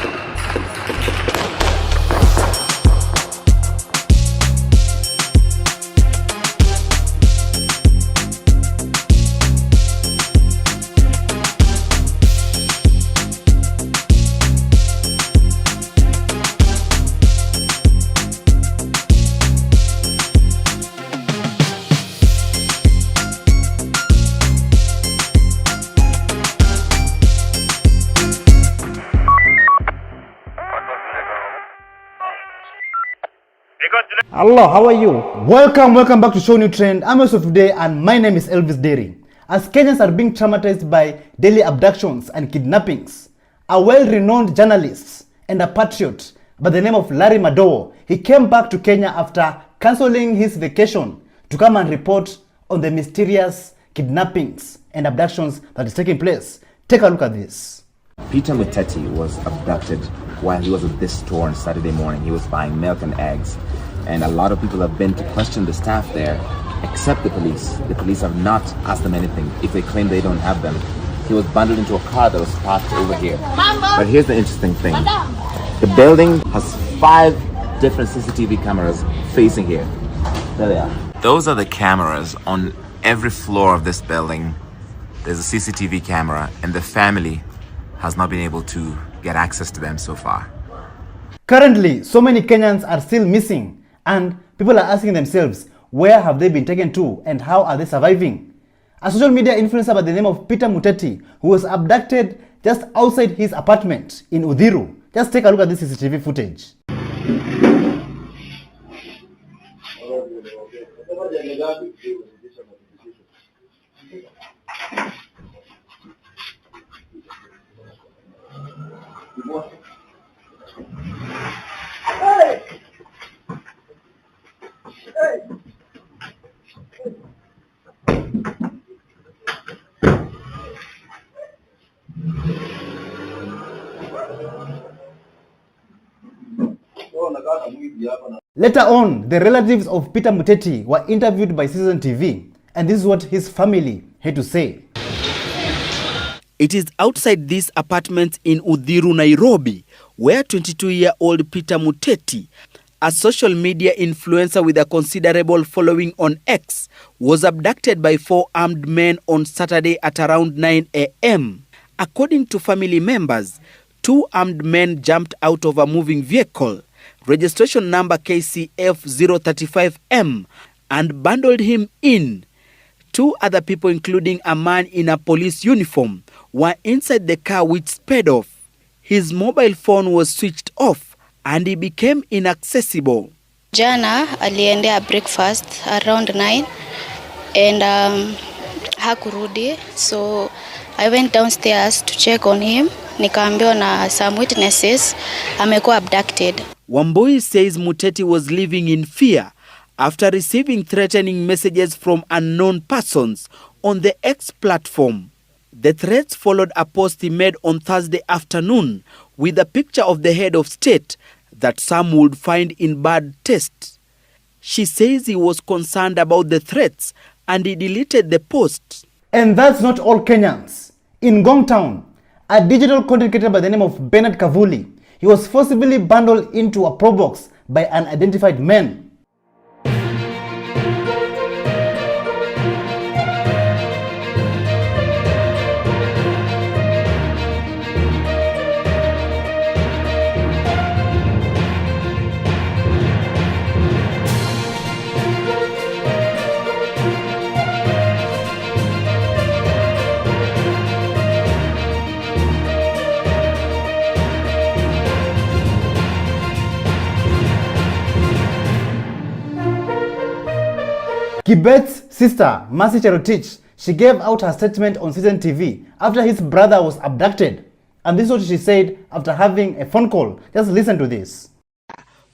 Hello, how are you? Welcome back to ShowNewTrend. I'm host of today and my name is Elvis Derry. As Kenyans are being traumatized by daily abductions and kidnappings, a well-renowned journalist and a patriot by the name of Larry Madowo, he came back to Kenya after cancelling his vacation to come and report on the mysterious kidnappings and abductions that is taking place. Take a look at this. Peter Muteti was abducted while he was at this store on Saturday morning. He was buying milk and eggs. And a lot of people have been to question the staff there, except the police. The police have not asked them anything. If they claim they don't have them, he was bundled into a car that was parked over here. But here's the interesting thing. The building has 5 different CCTV cameras facing here. There they are. Those are the cameras on every floor of this building. There's a CCTV camera, and the family has not been able to get access to them so far. Currently, so many Kenyans are still missing, and people are asking themselves, where have they been taken to and how are they surviving? A social media influencer by the name of Peter Muteti, who was abducted just outside his apartment in Udhiru. Just take a look at this CCTV footage. Later on, the relatives of Peter Muteti were interviewed by Citizen TV, and this is what his family had to say. It is outside this apartment in Udhiru, Nairobi, where 22-year-old Peter Muteti, a social media influencer with a considerable following on X, was abducted by 4 armed men on Saturday at around 9 a.m. According to family members, 2 armed men jumped out of a moving vehicle, registration number KCF 035M, and bundled him in. 2 other people, including a man in a police uniform, were inside the car, which sped off. His mobile phone was switched off and he became inaccessible. Jana aliendea breakfast around 9 and hakurudi, so I went downstairs to check on him. Nikaambiwa na some witnesses amekuwa abducted. Wambui says Muteti was living in fear after receiving threatening messages from unknown persons on the X platform. The threats followed a post he made on Thursday afternoon with a picture of the head of state that some would find in bad taste. She says he was concerned about the threats and he deleted the post. And that's not all Kenyans. In Ngong Town, a digital content creator by the name of Bernard Kavuli, he was forcibly bundled into a probox by unidentified men. Kibet's sister, Mercy Cherotich, she gave out her statement on Citizen TV after his brother was abducted. And this is what she said after having a phone call. Just listen to this.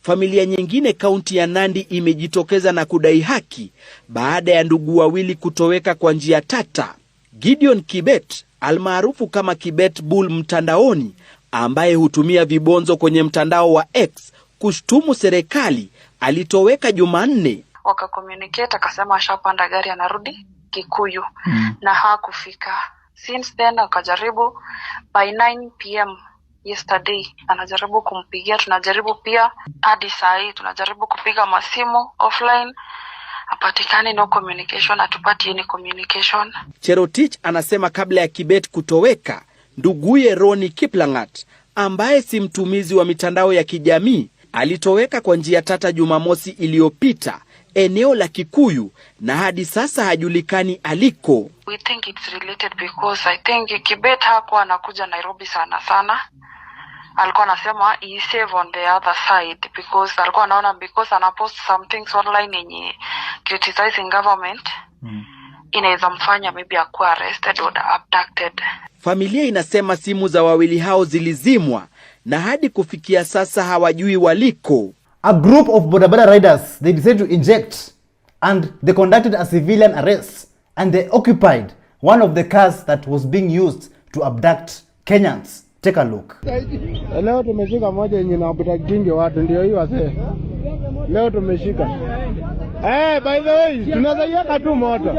Familia nyingine kaunti ya Nandi imejitokeza na kudai haki baada ya ndugu wawili kutoweka kwa njia tata. Gideon Kibet, almaarufu kama Kibet Bull mtandaoni, ambaye hutumia vibonzo kwenye mtandao wa X kushtumu serikali, alitoweka Jumanne. Wakakommunicate akasema ashapanda gari anarudi Kikuyu na hakufika. Since then akajaribu by 9 PM yesterday anajaribu kumpigia, tunajaribu pia hadi saa hii tunajaribu kupiga masimu offline, hapatikani, no communication, hatupati any communication. Cherotich anasema kabla ya Kibet kutoweka, nduguye Roni Kiplangat, ambaye si mtumizi wa mitandao ya kijamii, alitoweka kwa njia tata Jumamosi iliyopita eneo la Kikuyu na hadi sasa hajulikani aliko. We think it's related because I think Kibet hakuwa anakuja Nairobi sana. Alikuwa anasema he save on the other side because alikuwa anaona because anapost some things online yenye criticizing government inaweza mfanya maybe akuwa arrested or abducted. Familia inasema simu za wawili hao zilizimwa na hadi kufikia sasa hawajui waliko. A group of bodaboda riders, they decided to inject and they conducted a civilian arrest and they occupied one of the cars that was being used to abduct Kenyans. Take a look. Leo tumeshika moja yenye na abducting watu, ndio hiyo wase. Leo tumeshika. By the way, tunazaiweka tu moto.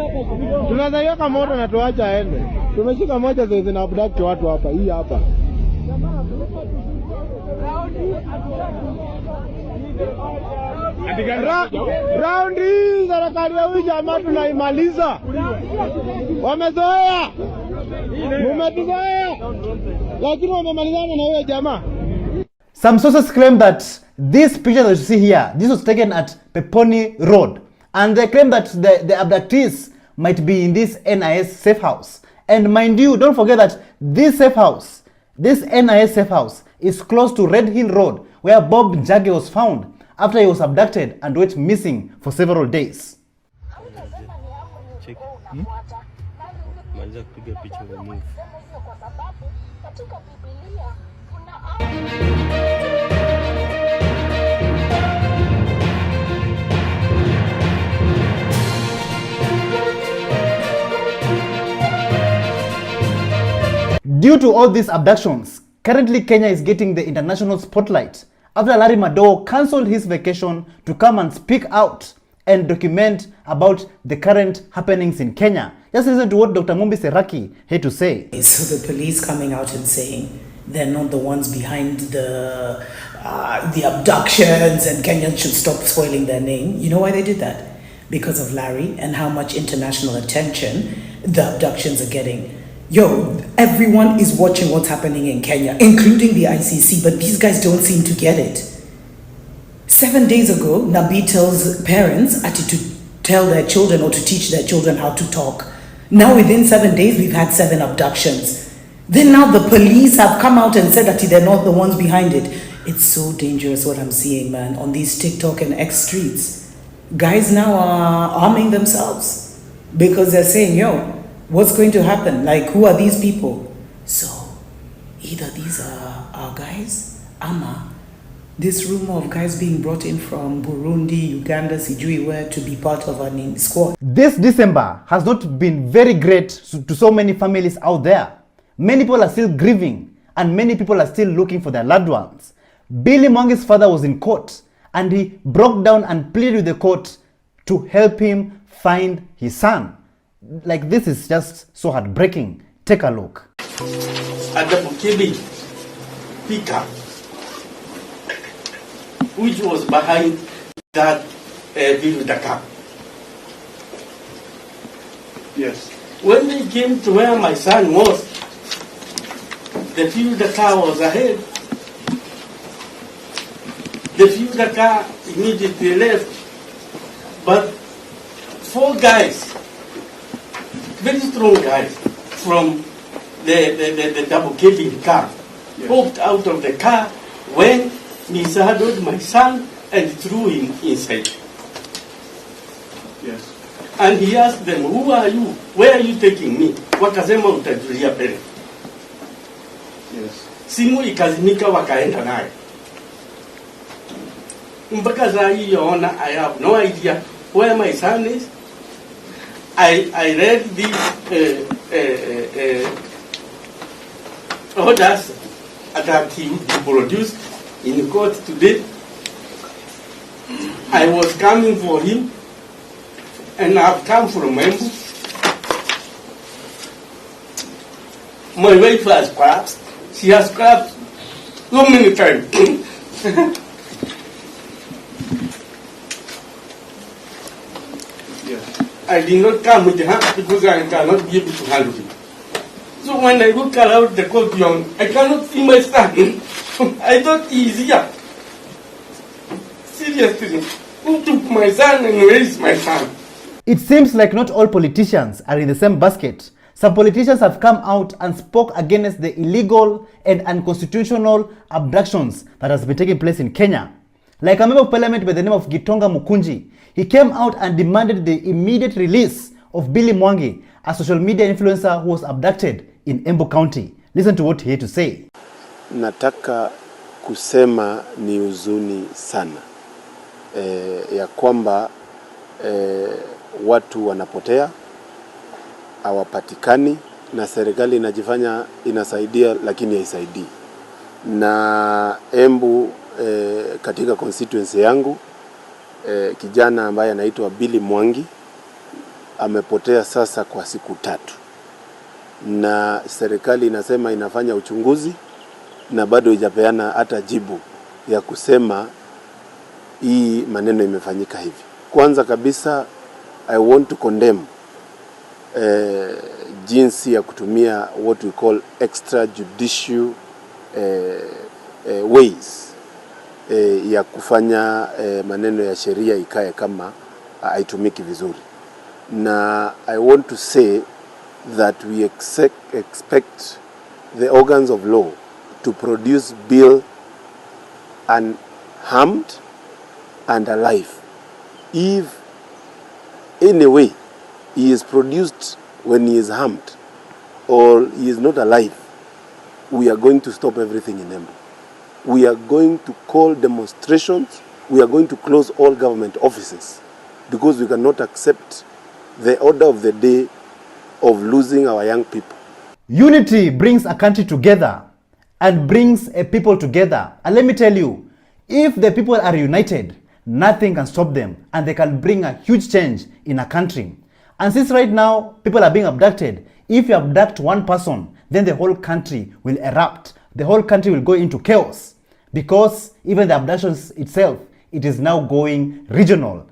Tunazaiweka moto na tuacha aende. Tumeshika moja zenye na abduct watu hapa, hii hapa. Raundi hii serikali ya huyu jamaa tunaimaliza. Wamezoea. Mumetuzoea. Lakini wamemalizana na huyo jamaa. Some sources claim that this picture that you see here, this was taken at Peponi Road. And they claim that the abductees might be in this NIS safe house. And mind you, don't forget that this safe house, this NIS safe house is close to Red Hill Road, where Bob Njagi was found after he was abducted and went missing for several days. Due to all these abductions, currently Kenya is getting the international spotlight after Larry Madowo cancelled his vacation to come and speak out and document about the current happenings in Kenya. Just listen to what Dr. Mumbi Seraki had to say. So the police coming out and saying they're not the ones behind the abductions and Kenyans should stop spoiling their name. You know why they did that? Because of Larry and how much international attention the abductions are getting. Yo, everyone is watching what's happening in Kenya, including the ICC, but these guys don't seem to get it. 7 days ago, Nabi tells parents to tell their children or to teach their children how to talk. Now within 7 days, we've had 7 abductions. Then now the police have come out and said that they're not the ones behind it. It's so dangerous what I'm seeing, man, on these TikTok and X streets. Guys now are arming themselves because they're saying, yo, What's going to happen? Like, who are these people? So, either these are our guys, ama this rumor of guys being brought in from Burundi, Uganda, Sijui where to be part of an squad. This December has not been very great to so many families out there. Many people are still grieving and many people are still looking for their loved ones. Billy Mwangi's father was in court and he broke down and pleaded with the court to help him find his son. Like, this is just so heartbreaking. Take a look. Adabu Kebi Pika, which was behind that Bill Dakar. Yes. When they came to where my son was, the Bill Dakar was ahead. The Bill Dakar immediately left, but 4 guys, very strong guys, from the double cabin car, popped out of the car when mishandled my son and threw him inside. Yes. And he asked them, who are you? Where are you taking me? Wakasema utajulia pele. Yes. Simu ikazimika wakaenda naye. Mpaka saa hii yaona, I have no idea where my son is. I read these orders that he would be produced in court today. I was coming for him, and I've come from Embu. My wife has collapsed. She has collapsed so many times. I did not come with her because I cannot be able to handle it. So when I look around the courtyard, I cannot see my son. I thought he is here. Seriously, who took my son and where is my son? It seems like not all politicians are in the same basket. Some politicians have come out and spoke against the illegal and unconstitutional abductions that has been taking place in Kenya. Like a member of parliament by the name of Gitonga Mukunji, he came out and demanded the immediate release of Billy Mwangi, a social media influencer who was abducted in Embu County. Listen to what he had to say. Nataka kusema ni huzuni sana ya kwamba watu wanapotea, hawapatikani, na serikali inajifanya inasaidia lakini haisaidii. Na Embu katika constituency yangu kijana ambaye anaitwa Billy Mwangi amepotea sasa kwa siku 3, na serikali inasema inafanya uchunguzi na bado haijapeana hata jibu ya kusema hii maneno imefanyika hivi. Kwanza kabisa, I want to condemn jinsi ya kutumia what we call extrajudicial ways ya kufanya maneno ya sheria ikae kama haitumiki vizuri. Na I want to say that we expect the organs of law to produce Bill unharmed and alive. If in a way he is produced when he is harmed or he is not alive, we are going to stop everything in Embu. We are going to call demonstrations. We are going to close all government offices because we cannot accept the order of the day of losing our young people. Unity brings a country together and brings a people together. And let me tell you, if the people are united, nothing can stop them and they can bring a huge change in a country. And since right now people are being abducted, if you abduct one person, then the whole country will erupt. The whole country will go into chaos because even the abductions itself, it is now going regional.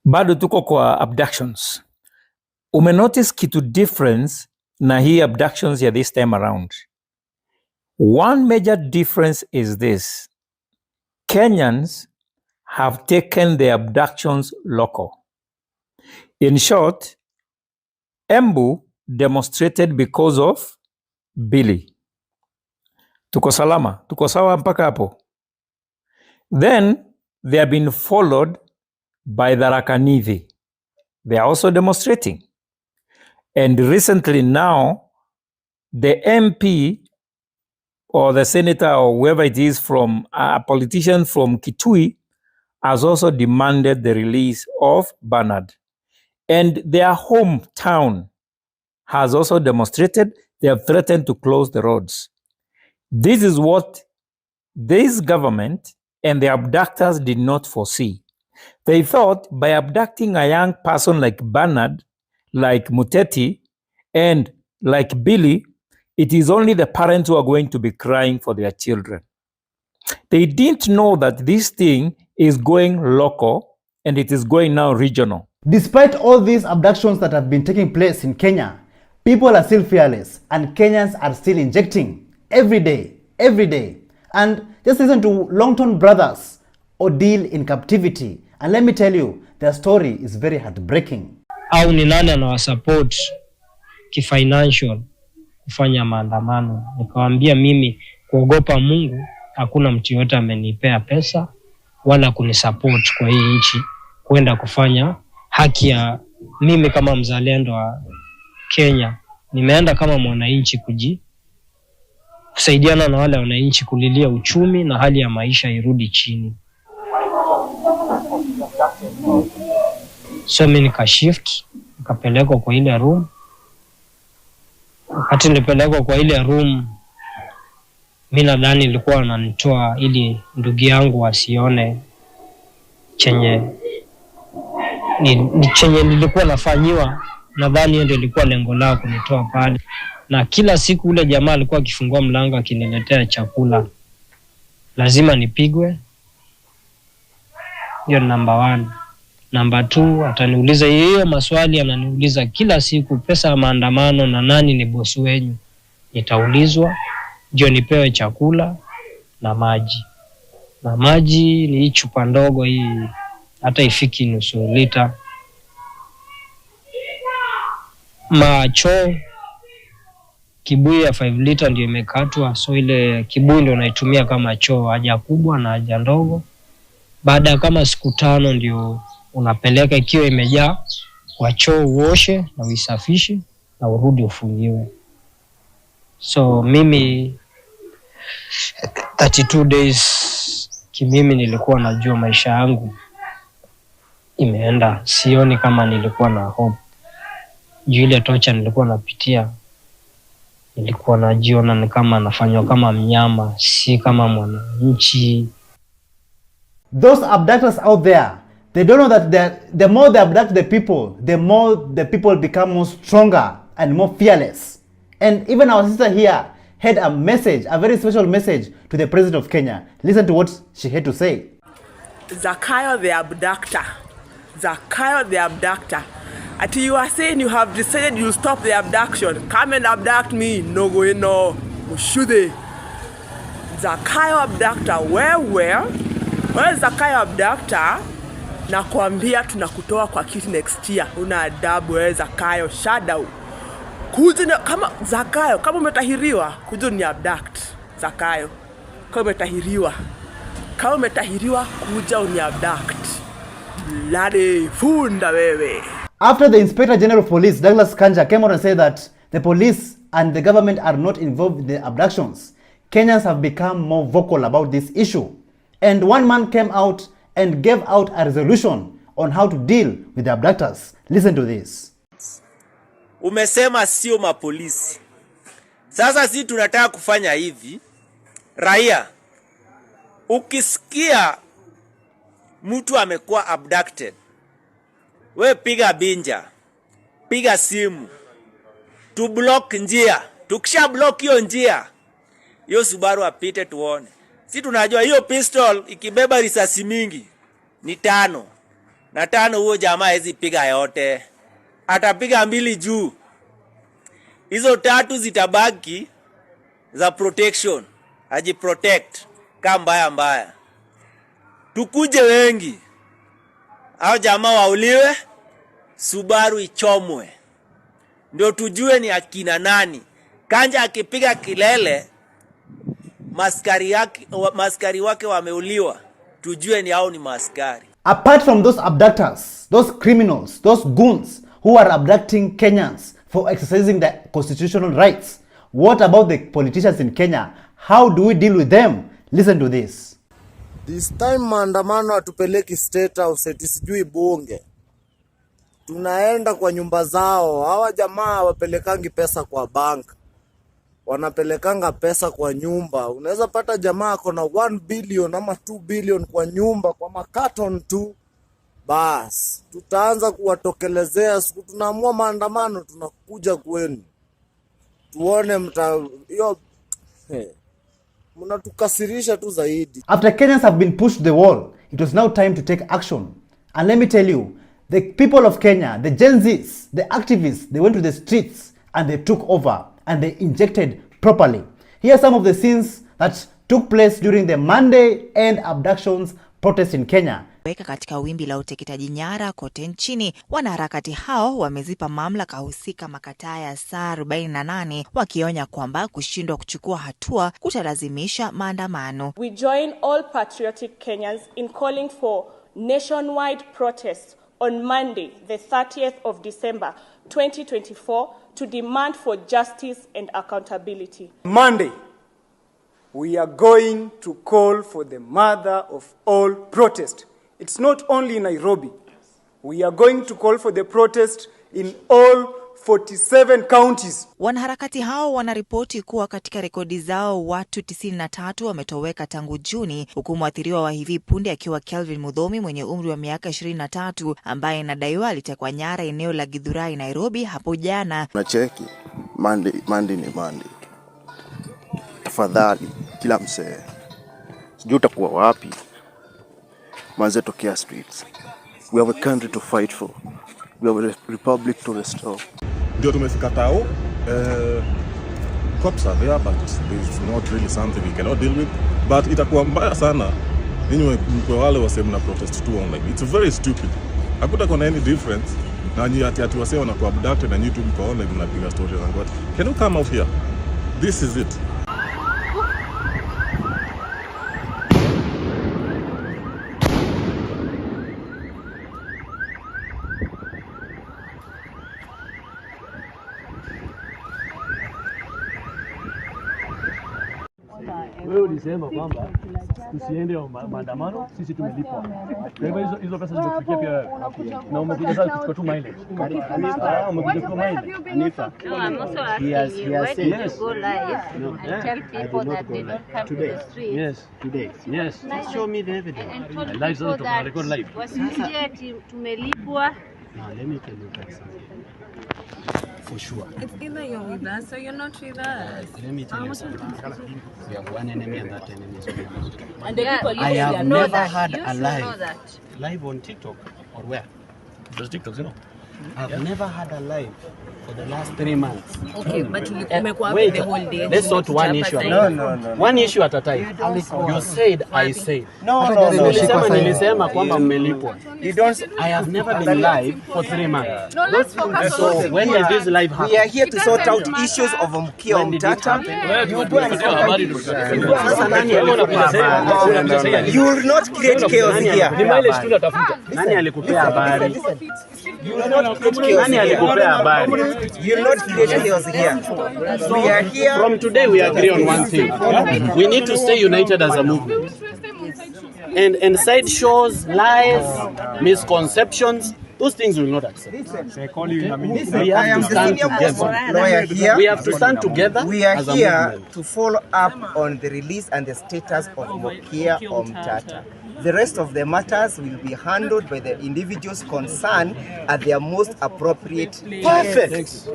Bado tuko kwa abductions. Umenotice kitu difference na hii abductions ya this time around. One major difference is this. Kenyans have taken the abductions local. In short, Embu demonstrated because of Billy. Tuko salama, tuko sawa mpaka hapo. Then they have been followed by the Rakanithi. They are also demonstrating. And recently now, the MP or the senator or whoever it is from a politician from Kitui has also demanded the release of Bernard. And their hometown has also demonstrated. They have threatened to close the roads. This is what this government and the abductors did not foresee. They thought by abducting a young person like Bernard, like Muteti, and like Billy, it is only the parents who are going to be crying for their children. They didn't know that this thing is going local and it is going now regional. Despite all these abductions that have been taking place in Kenya, people are still fearless and Kenyans are still injecting every day. And just listen to Longton brothers ordeal in captivity. And let me tell you, their story is very heartbreaking. Au ni nani anawasupport kifinancial kufanya maandamano? Nikamwambia mimi kuogopa Mungu, hakuna mtu yote amenipea pesa wala kunisupport kwa hii nchi kwenda kufanya haki ya mimi kama mzalendo wa Kenya. Nimeenda kama mwananchi kusaidiana na wale wananchi kulilia uchumi na hali ya maisha irudi chini. So mimi nikashift, nikapelekwa kwa ile room. Wakati nilipelekwa kwa ile room, mimi nadhani nilikuwa ananitoa ili ndugu yangu asione chenye nilikuwa nafanyiwa. Nadhani ndio ilikuwa lengo lao kunitoa pale. Na kila siku ule jamaa alikuwa akifungua mlango akiniletea chakula. Lazima nipigwe. Hiyo number 1. Number 2, ataniuliza hiyo maswali ananiuliza kila siku, pesa ya maandamano na nani ni boss wenyu. Nitaulizwa, ndio nipewe chakula na maji. Na maji ni chupa ndogo hii, hata ifiki nusu lita. Macho kibuyu ya 5 lita ndio imekatwa, so ile kibuyu ndio naitumia kama choo, haja kubwa na haja ndogo. Baada kama siku 5 ndio unapeleka ikiwa imejaa kwa choo, uoshe na uisafishe na urudi ufungiwe. So mimi 32 days kimimi nilikuwa najua maisha yangu imeenda. Sioni kama nilikuwa na hope. Juu ile tocha nilikuwa napitia, nilikuwa najiona ni kama nafanywa kama mnyama, si kama mwananchi. Those abductors out there, they don't know that the more they abduct the people, the more the people become more stronger and more fearless. And even our sister here had a message, a very special message to the President of Kenya. Listen to what she had to say. Zakayo the abductor. Zakayo the abductor. Until you are saying you have decided you'll stop the abduction. Come and abduct me. No go no. Ushude. Zakayo abductor. Where is Zakayo abductor? Na kuambia tunakutoa kwa kiti next year. Una adabu wewe Zakayo shadow. Kuja kama Zakayo, kama umetahiriwa, kuja ni abduct. Zakayo. Kama umetahiriwa, kuja ni abduct. Lade funda wewe. After the Inspector General of Police, Douglas Kanja, came out and said that the police and the government are not involved in the abductions, Kenyans have become more vocal about this issue. And one man came out and gave out a resolution on how to deal with the abductors. Listen to this. Umesema sio mapolisi. Sasa si tunataka kufanya hivi. Raia, ukisikia mtu amekuwa abducted, we piga binja, piga simu, tu block njia. Tukisha block hiyo njia, hiyo Subaru apite tuone. Si tunajua hiyo pistol ikibeba risasi mingi ni 5. Na 5 huo jamaa hezi piga yote. Atapiga 2 juu. Hizo 3 zitabaki za protection. Aji protect kama mbaya. Tukuje wengi. Hao jamaa wauliwe, Subaru ichomwe. Ndio tujue ni akina nani. Kanja akipiga kilele, maskari wake wameuliwa, tujue ni hao ni maskari. Apart from those abductors, those criminals, those goons who are abducting Kenyans for exercising their constitutional rights. What about the politicians in Kenya? How do we deal with them? Listen to this. This time maandamano atupeleki State House eti sijui bunge. Tunaenda kwa nyumba zao. Hawa jamaa wapelekangi pesa kwa bank. Wanapelekanga pesa kwa nyumba. Unaweza pata jamaa kona 1 billion ama 2 billion kwa nyumba kwa makaton tu. Bas, tutaanza kuwatokelezea siku tunaamua maandamano tunakuja kwenu. Tuone mnatukasirisha tu zaidi. After Kenyans have been pushed the wall, it was now time to take action. And let me tell you, the people of Kenya, the Gen Zs, the activists, they went to the streets and they took over and they injected properly. Here are some of the scenes that took place during the Monday End Abductions protest in Kenya. Weka katika wimbi la uteketaji nyara kote nchini, wanaharakati hao wamezipa mamlaka husika makataa ya saa 48 wakionya kwamba kushindwa kuchukua hatua kutalazimisha maandamano. We join all patriotic Kenyans in calling for nationwide protests on Monday, the 30th of December 2024 to demand for justice and accountability. Monday, we are going to call for the mother of all protest. It's not only in Nairobi. We are going to call for the protest in all 47 counties. Wanaharakati hao wanaripoti kuwa katika rekodi zao watu 93 wametoweka tangu Juni, huku mwathiriwa wa hivi punde akiwa Kelvin Mudhomi mwenye umri wa miaka 23 ambaye inadaiwa alitekwa nyara eneo la Githurai, Nairobi hapo jana. Nacheki Monday ni Monday. Tafadhali kila msee. Sijui utakuwa wapi. Manze tokea streets. We have a country to fight for. We have a republic to restore. Ndio tumefika tao. Cops are there, but there's not really something we cannot deal with. But itakuwa mbaya sana. Ninyi mko wale wasema na protest tu online. It's very stupid. Hakutakuwa na any difference. Na nyinyi ati wasema wanakuwa abducted na nyinyi tu mko online mnapiga stories and what. Can you come out here? This is it. Wewe ulisema kwamba tusiende maandamano, sisi tumelipwa. Kwa hivyo hizo pesa zimefikia pia wewe. Na umekuja sasa kuchukua tu mileage. Umekuja kwa mileage. Anifa. No, I'm also asking you, why did you go live and tell people that they don't come to the street? Yes, today. Yes. Show me the evidence. And told people that wasije tumelipwa. Now, let me tell you guys something. For sure. It's either you're with us or you're not with us. Let me tell you something. We have one enemy and that enemy is me. And the people I have never had a live. Live on TikTok or where? Just TikTok, you know. I've never had a live for the last 3 months. Okay, but wait, the whole day. Let's sort one issue at a time. No. One issue at a time. You said, I said. No. Nilisema kwamba mmelipwa. You don't. I have never been live for 3 months. No, let's focus on. So when did this live happen? We are here to sort out issues of Mkia Omtata. You will not create chaos here. Nani alikupea habari? You will not create chaos here. We are here. From today we agree on one thing. We need to stay united as a movement. And side shows, lies, misconceptions, those things we will not accept. We have to stand together. We have to stand together. We are as a here movement. to follow up on the release and the status of Mkia Omtata. The rest of the matters will be handled by the individuals concerned at their most appropriate. Perfect.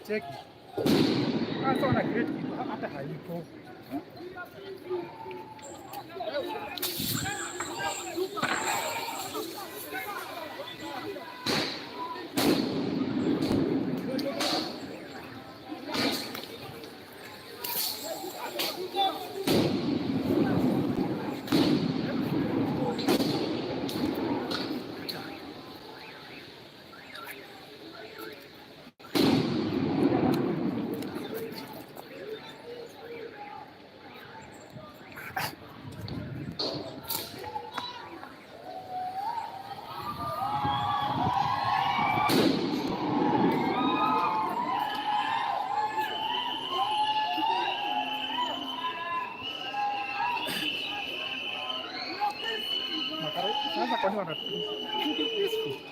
Check. Hata wana create kitu hata haipo. kwani wanatulisha.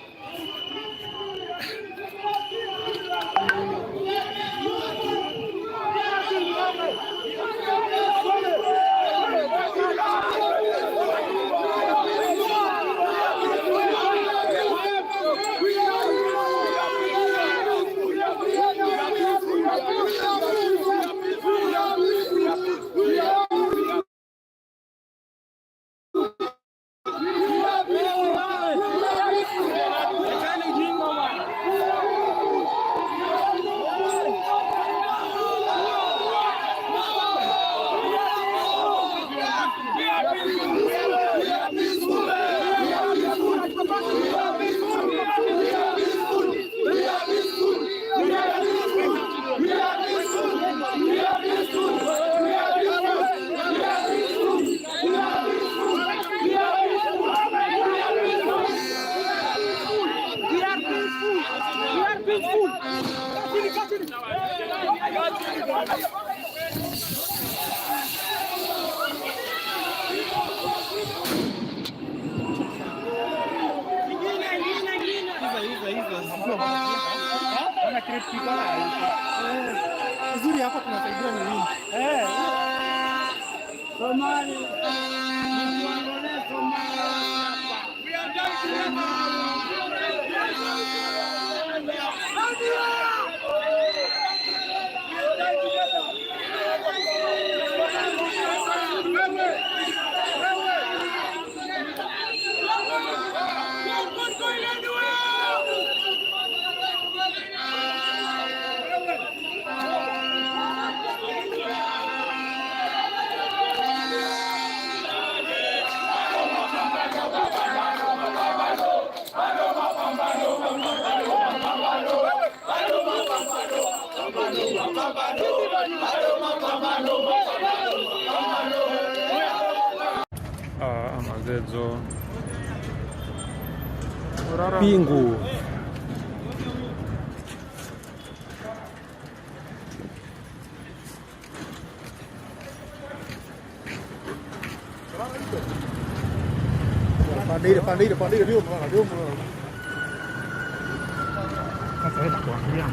Uzuri hapa tunasaidia na nini? Somali. Tuangalie Somali hapa. We are done. Amazezo Pingu Pandai dia. Sasa wewe kuangalia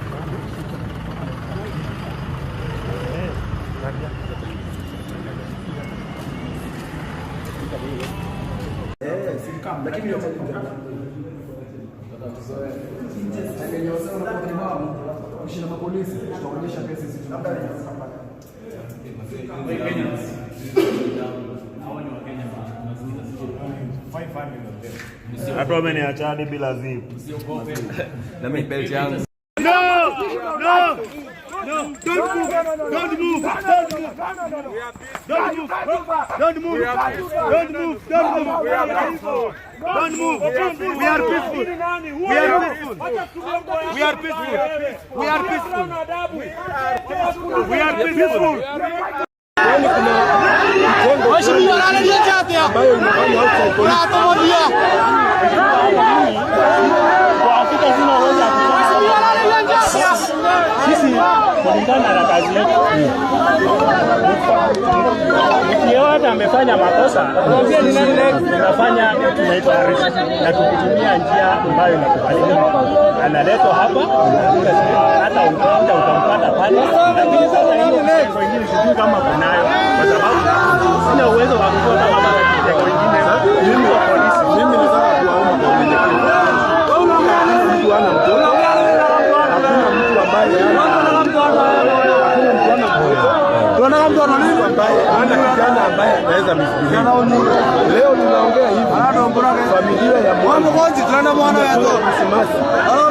Lakini na mapolisi tutaonyesha pesa sisi hata wameniacha hadi bila zipu. Na mimi belt yangu. No! Don't move! Don't move! Don't move! We are peaceful. ambayo inafanya outside police. Kwa Afrika zina uwezo wa kufanya. Sisi kulingana na kazi yetu. Yeyote amefanya makosa, tunafanya tunaitwa arrest na tukitumia njia ambayo inakubalika. Analetwa hapa, hata utampata pale, lakini sasa hiyo kwa ingine sijui kama kunayo, kwa sababu sina uwezo wa kufuata kama kwa wengine. Mimi wa polisi, mimi nataka kuwaomba kwa unyenyekevu. Mtu ana mtoto, hakuna mtu ambaye tunataka mtu ana nini ambaye ana kijana ambaye anaweza misbehave. Leo tunaongea hivi, familia ya mmoja tunaenda mwana wetu Krismasi,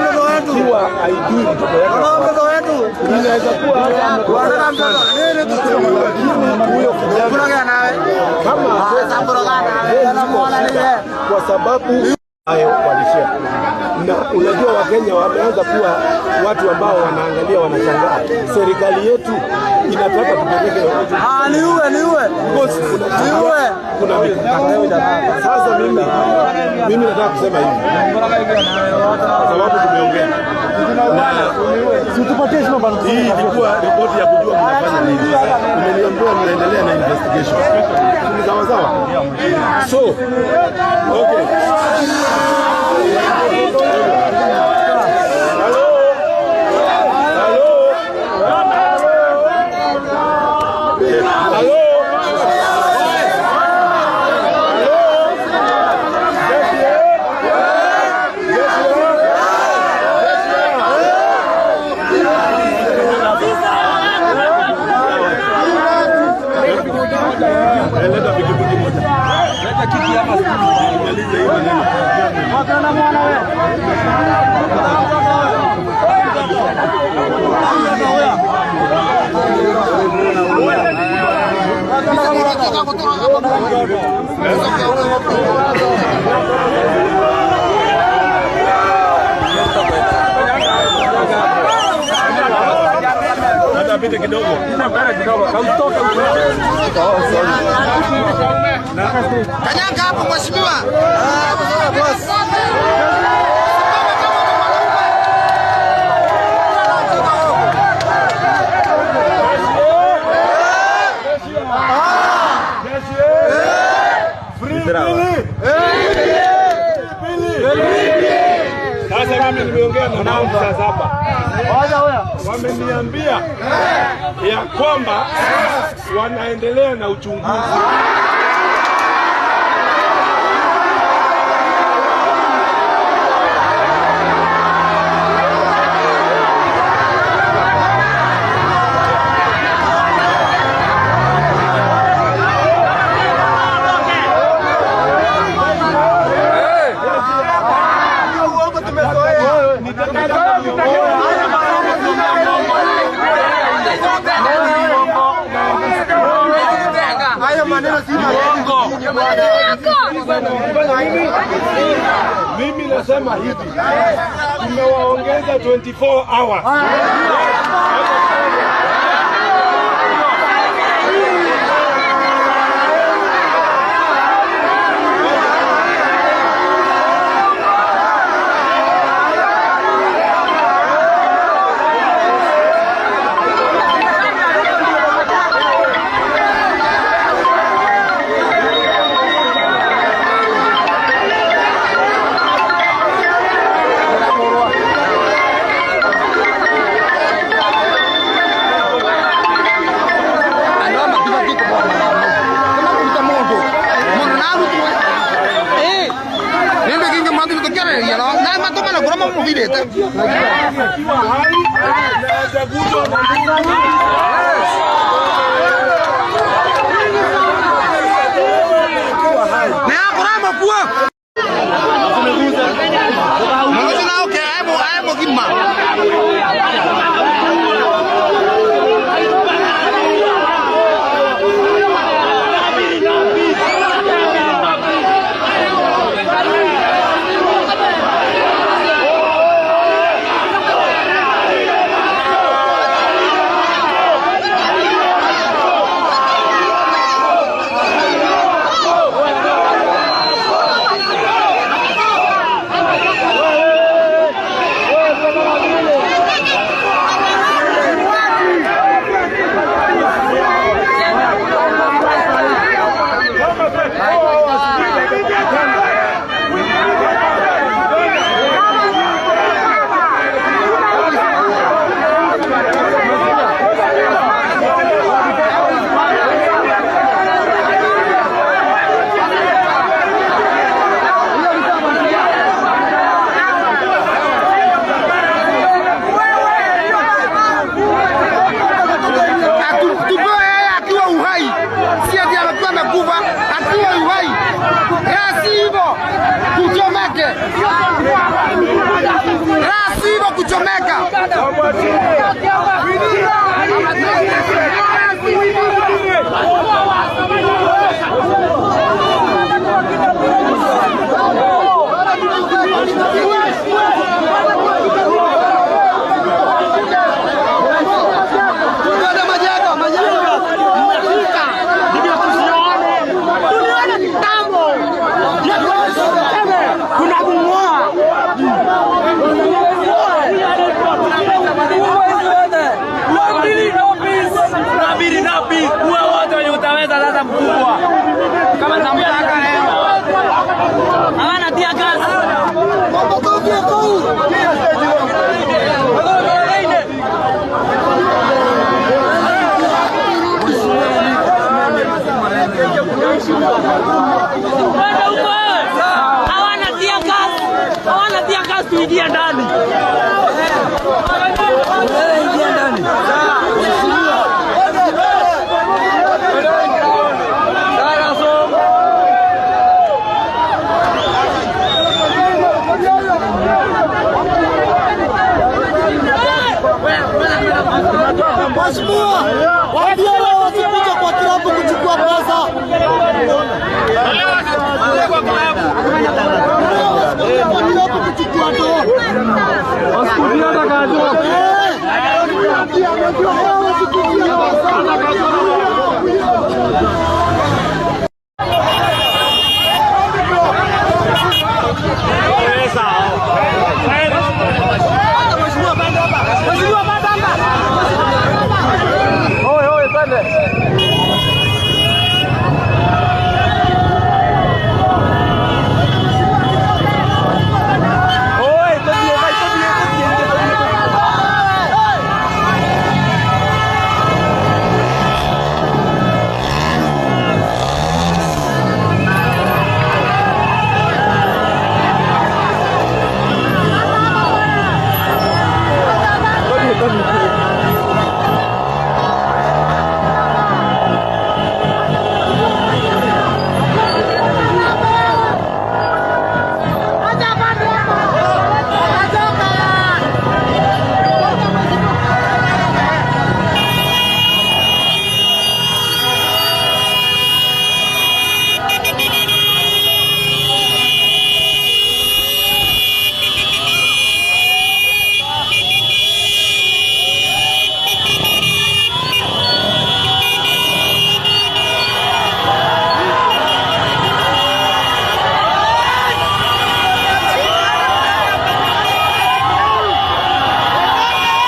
mtoto wetu kiwa haijui mtoto wetu inaweza kuwa tunataka mtoto nini tukio huyo kijana nawe kama sasa mwana nini kwa sababu hayo walishia. Na unajua Wakenya wameanza kuwa watu ambao wanaangalia wanashangaa. Serikali yetu inataka tupeleke niue. Kuna sasa mimi nataka kusema hivi. Kwa sababu tumeongea. Situpatie sima bado. Hii ilikuwa ripoti ya kujua mnafanya nini. Umeniambia mnaendelea na investigation. Sawa sawa. So, okay. Pita kidogo. Kanyanga hapo mheshimiwa. Boss. Sasa mimi nimeongea na nao sasa hapa. Wameniambia ya kwamba wanaendelea na uchunguzi. Mimi nasema hivi, tumewaongeza 24 hours. Kuna ingia ndani. Ingia ndani. Mheshimiwa, waambie wao wasipite kwa klabu kuchukua pesa.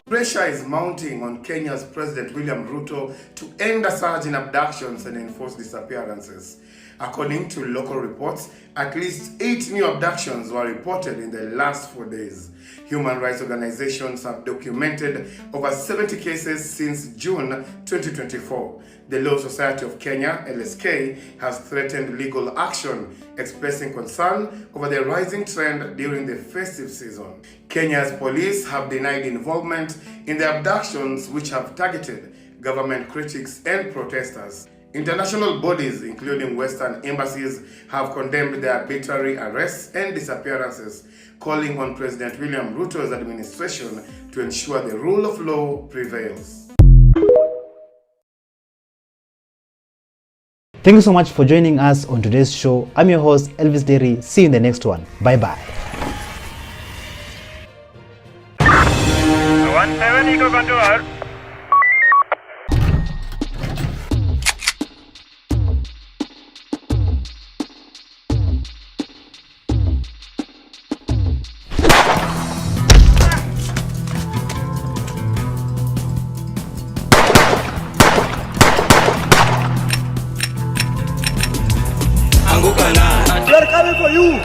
Pressure is mounting on Kenya's President William Ruto to end a surge in abductions and enforce disappearances. According to local reports, at least 8 new abductions were reported in the last 4 days. Human rights organizations have documented over 70 cases since June 2024. The Law Society of Kenya, LSK, has threatened legal action, expressing concern over the rising trend during the festive season. Kenya's police have denied involvement in the abductions, which have targeted government critics and protesters. International bodies, including Western embassies, have condemned the arbitrary arrests and disappearances, calling on President William Ruto's administration to ensure the rule of law prevails. Thank you so much for joining us on today's show. I'm your host, Elvis Derry. See you in the next one. Bye-bye. They're coming for you.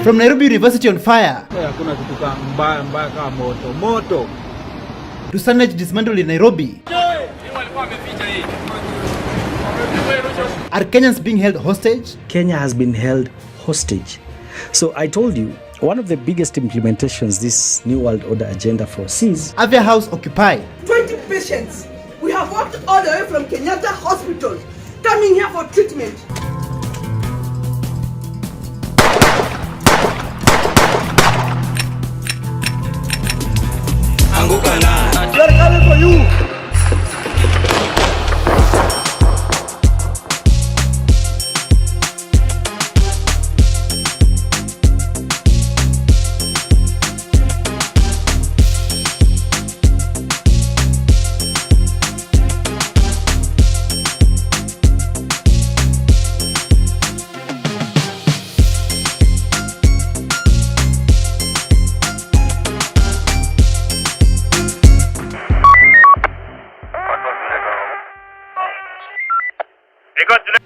From Nairobi University on fire. Hakuna kitu mbaya kama moto. To Sunlight dismantled in Nairobi. Are Kenyans being held hostage? Kenya has been held hostage. So I told you, one of the biggest implementations this New World Order agenda foresees. Avia House occupied. 20 patients. We have walked all the way from Kenyatta Hospital, coming here for treatment. They're coming for you.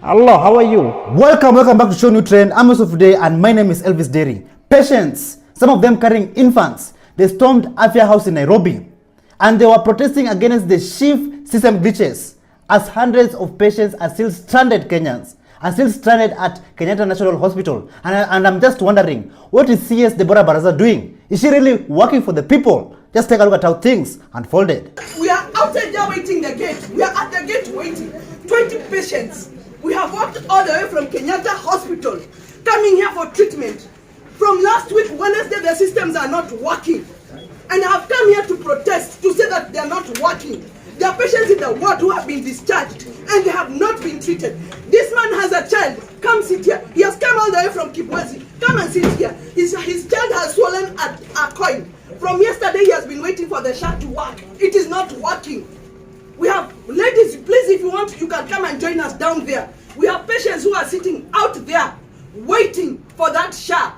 Hello, how are you? Welcome back to ShowNewTrend. I'm Yusuf today, and my name is Elvis Derry. Patients, some of them carrying infants, they stormed Afya House in Nairobi, and they were protesting against the shift system glitches, as hundreds of patients are still stranded. Kenyans are still stranded at Kenyatta National Hospital, and I'm just wondering, what is CS Deborah Baraza doing? Is she really working for the people? Just take a look at how things unfolded. We are outside there waiting the gate. We are at the gate waiting. 20 patients. We have walked all the way from Kenyatta Hospital, coming here for treatment. From last week, Wednesday, the systems are not working. And I have come here to protest, to say that they are not working. There are patients in the ward who have been discharged, and they have not been treated. This man has a child. Come sit here. He has come all the way from Kibwezi. Come and sit here. His child has swollen a coin. From yesterday, he has been waiting for the SHA to work. It is not working. We have, ladies, please, if you want, you can come and join us down there. We have patients who are sitting out there waiting for that SHA,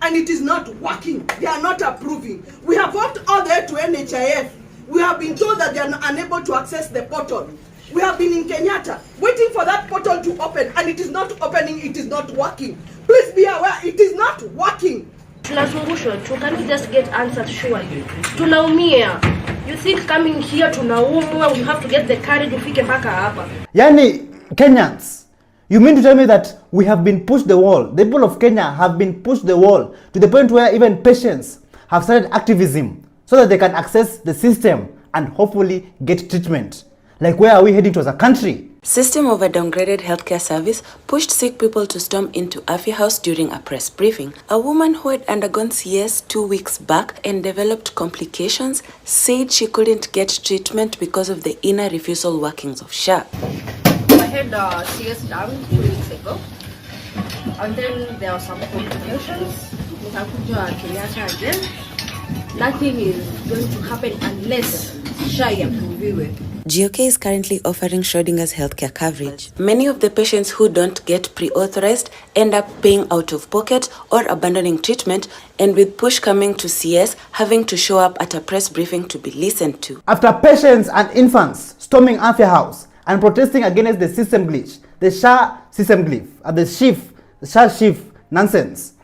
and it is not working. They are not approving. We have walked all the way to NHIF. We have been told that they are unable to access the portal. We have been in Kenyatta waiting for that portal to open, and it is not opening, it is not working. Please be aware, it is not working. Tunazungushwa tu, can't just get answers surely. Tunaumia. You think coming here tunaumwa, we have to get the courage ufike mpaka hapa. Yani, Kenyans, you mean to tell me that we have been pushed the wall? The people of Kenya have been pushed the wall to the point where even patients have started activism so that they can access the system and hopefully get treatment. Like, where are we heading to as a country? System of a downgraded healthcare service pushed sick people to storm into Afya House during a press briefing. A woman who had undergone CS 2 weeks back and developed complications said she couldn't get treatment because of the inner refusal workings of SHA. I had CS done 2 weeks ago, and then there were some complications. Nothing is going to happen unless SHA approves. GOK is currently offering Schrodinger's healthcare coverage. Many of the patients who don't get pre-authorized end up paying out of pocket or abandoning treatment, and with push coming to CS, having to show up at a press briefing to be listened to. After patients and infants storming Afya House and protesting against the system glitch, the SHA system glitch, the SHA shift nonsense,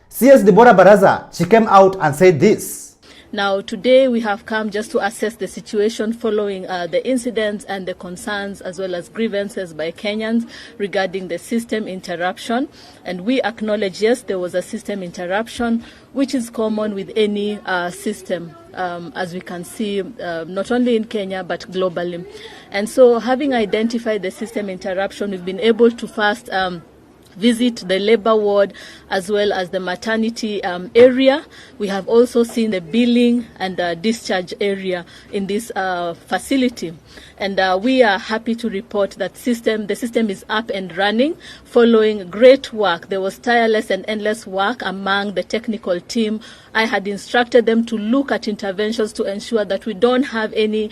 CS Deborah Baraza, she came out and said this. Now, today we have come just to assess the situation following the incidents and the concerns as well as grievances by Kenyans regarding the system interruption. And we acknowledge, yes, there was a system interruption, which is common with any system, as we can see, not only in Kenya, but globally. And so, having identified the system interruption, we've been able to first visit the labor ward as well as the maternity area. We have also seen the billing and discharge area in this facility. And we are happy to report that the system is up and running following great work. There was tireless and endless work among the technical team. I had instructed them to look at interventions to ensure that we don't have any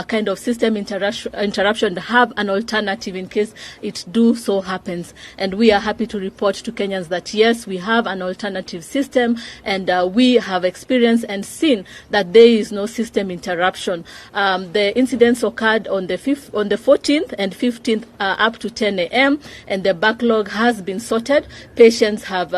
kind of system interruption, have an alternative in case it do so happens. And we are happy to report to Kenyans that yes, we have an alternative system, and we have experienced and seen that there is no system interruption. The incidents occurred on the 14th and 15th up to 10 a.m. and the backlog has been sorted. Patients have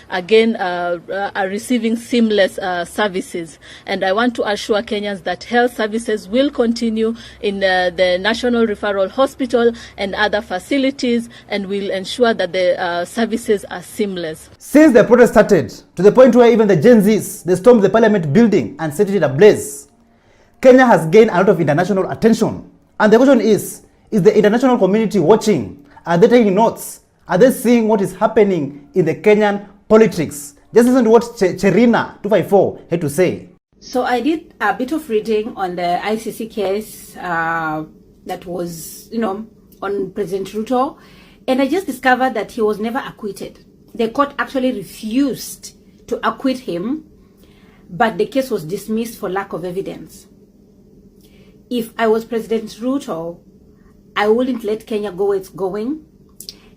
again are receiving seamless services, and I want to assure Kenyans that health services will continue in the National Referral Hospital and other facilities, and will ensure that the services are seamless. Since the protest started, to the point where even the Gen Zs, they stormed the parliament building and set it ablaze, Kenya has gained a lot of international attention. And the question is the international community watching? Are they taking notes? Are they seeing what is happening in the Kenyan politics? Just listen to what Cherina 254 had to say. So I did a bit of reading on the ICC case that was, on President Ruto, and I just discovered that he was never acquitted. The court actually refused to acquit him, but the case was dismissed for lack of evidence. If I was President Ruto, I wouldn't let Kenya go where it's going,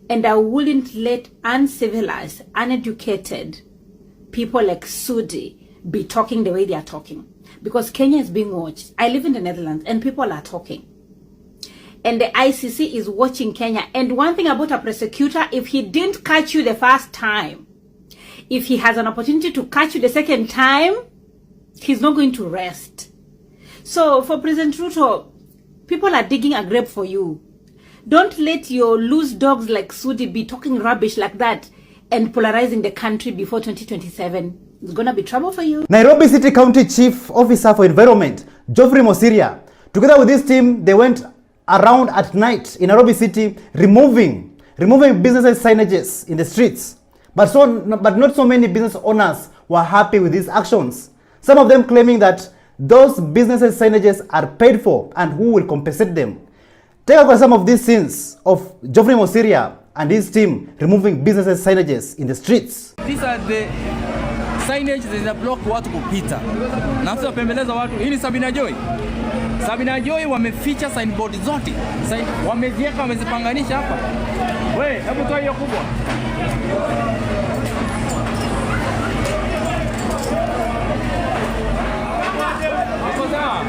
and I wouldn't let uncivilized, uneducated people like Sudi be talking the way they are talking, because Kenya is being watched. I live in the Netherlands and people are talking. and the ICC is watching Kenya. And one thing about a prosecutor, if he didn't catch you the first time, if he has an opportunity to catch you the second time, he's not going to rest. So for President Ruto, people are digging a grave for you. Don't let your loose dogs like Sudi be talking rubbish like that and polarizing the country before 2027. It's going to be trouble for you. Nairobi City County Chief Officer for Environment, Geoffrey Mosiria, together with this team, they went around at night in Nairobi City removing business signages in the streets. But not so many business owners were happy with these actions. Some of them claiming that those business signages are paid for and who will compensate them. Take a look at some of these scenes of Geoffrey Mosiria and his team removing business signages in the streets. These are the signage zenye block watu kupita. Na sasa pembeleza watu. Hii ni Sabina Joy. Sabina Joy wameficha signboard zote. Wameziweka, wamezipanganisha hapa. Wewe, hebu toa hiyo kubwa. Hapo sawa.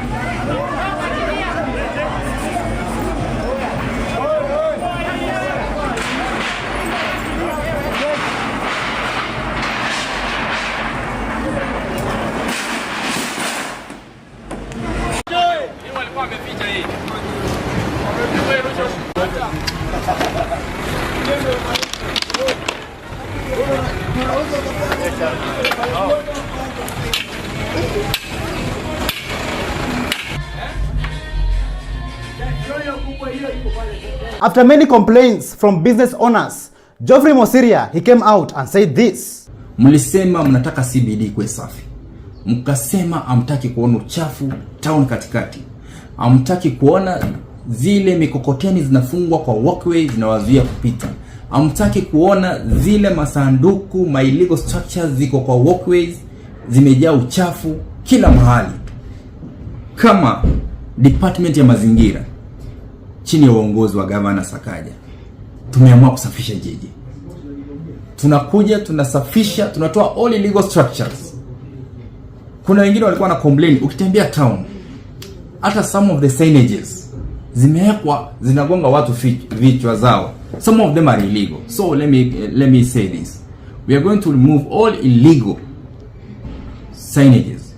After many complaints from business owners, Geoffrey Mosiria, he came out and said this. Mlisema mnataka CBD kwe safi. Mkasema amtaki kuona uchafu town katikati. Amtaki kuona zile mikokoteni zinafungwa kwa walkway zinawazuia kupita. Amtaki kuona zile masanduku, my illegal structures ziko kwa walkways zimejaa uchafu kila mahali. Kama department ya mazingira chini ya uongozi wa Governor Sakaja tumeamua kusafisha jiji. Tunakuja, tunasafisha, tunatoa all illegal structures. Kuna wengine walikuwa na complain ukitembea town hata some of the signages zimewekwa zinagonga watu vichwa zao. Some of them are illegal. So let me say this. We are going to remove all illegal signages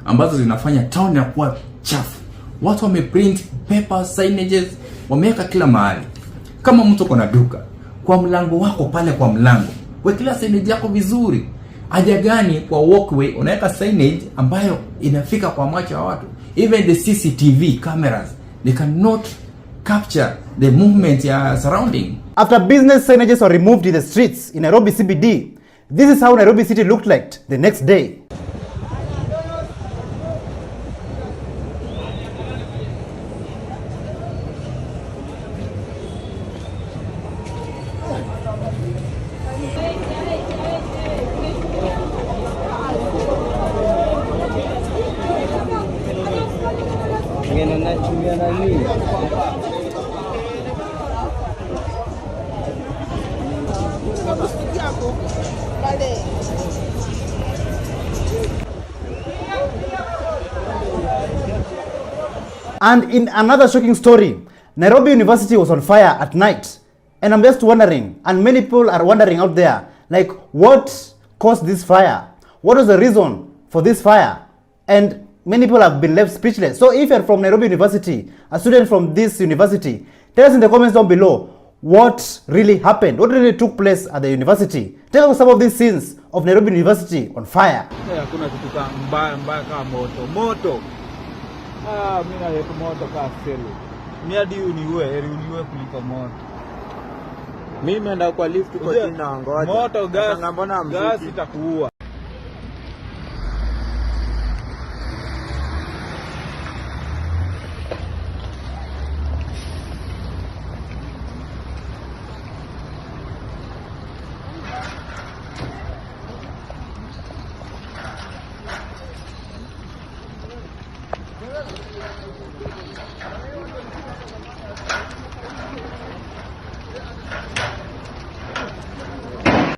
ambazo zinafanya town ya kuwa chafu. Watu wameprint paper signages wameweka kila mahali. Kama mtu kuna duka, kwa mlango wako pale kwa mlango, wekila signage yako vizuri. Haja gani kwa walkway unaweka signage ambayo inafika kwa macho ya watu? Even the CCTV cameras, they cannot capture the movement surrounding. After business signages were removed in the streets in Nairobi CBD, this is how Nairobi City looked like the next day. And in another shocking story, Nairobi University was on fire at night. And I'm just wondering, and many people are wondering out there, like, what caused this fire? What was the reason for this fire? And many people have been left speechless. So if you're from Nairobi University, a student from this university, tell us in the comments down below what really happened, what really took place at the university. Tell us some of these scenes of Nairobi University on fire. Hakuna kitu mbaya kama moto. Mimi na yetu moto kaa selo. Ni hadi uniue kuliko moto. Mimi naenda kwa lift kwa chini na ngoja. Moto gas itakuua.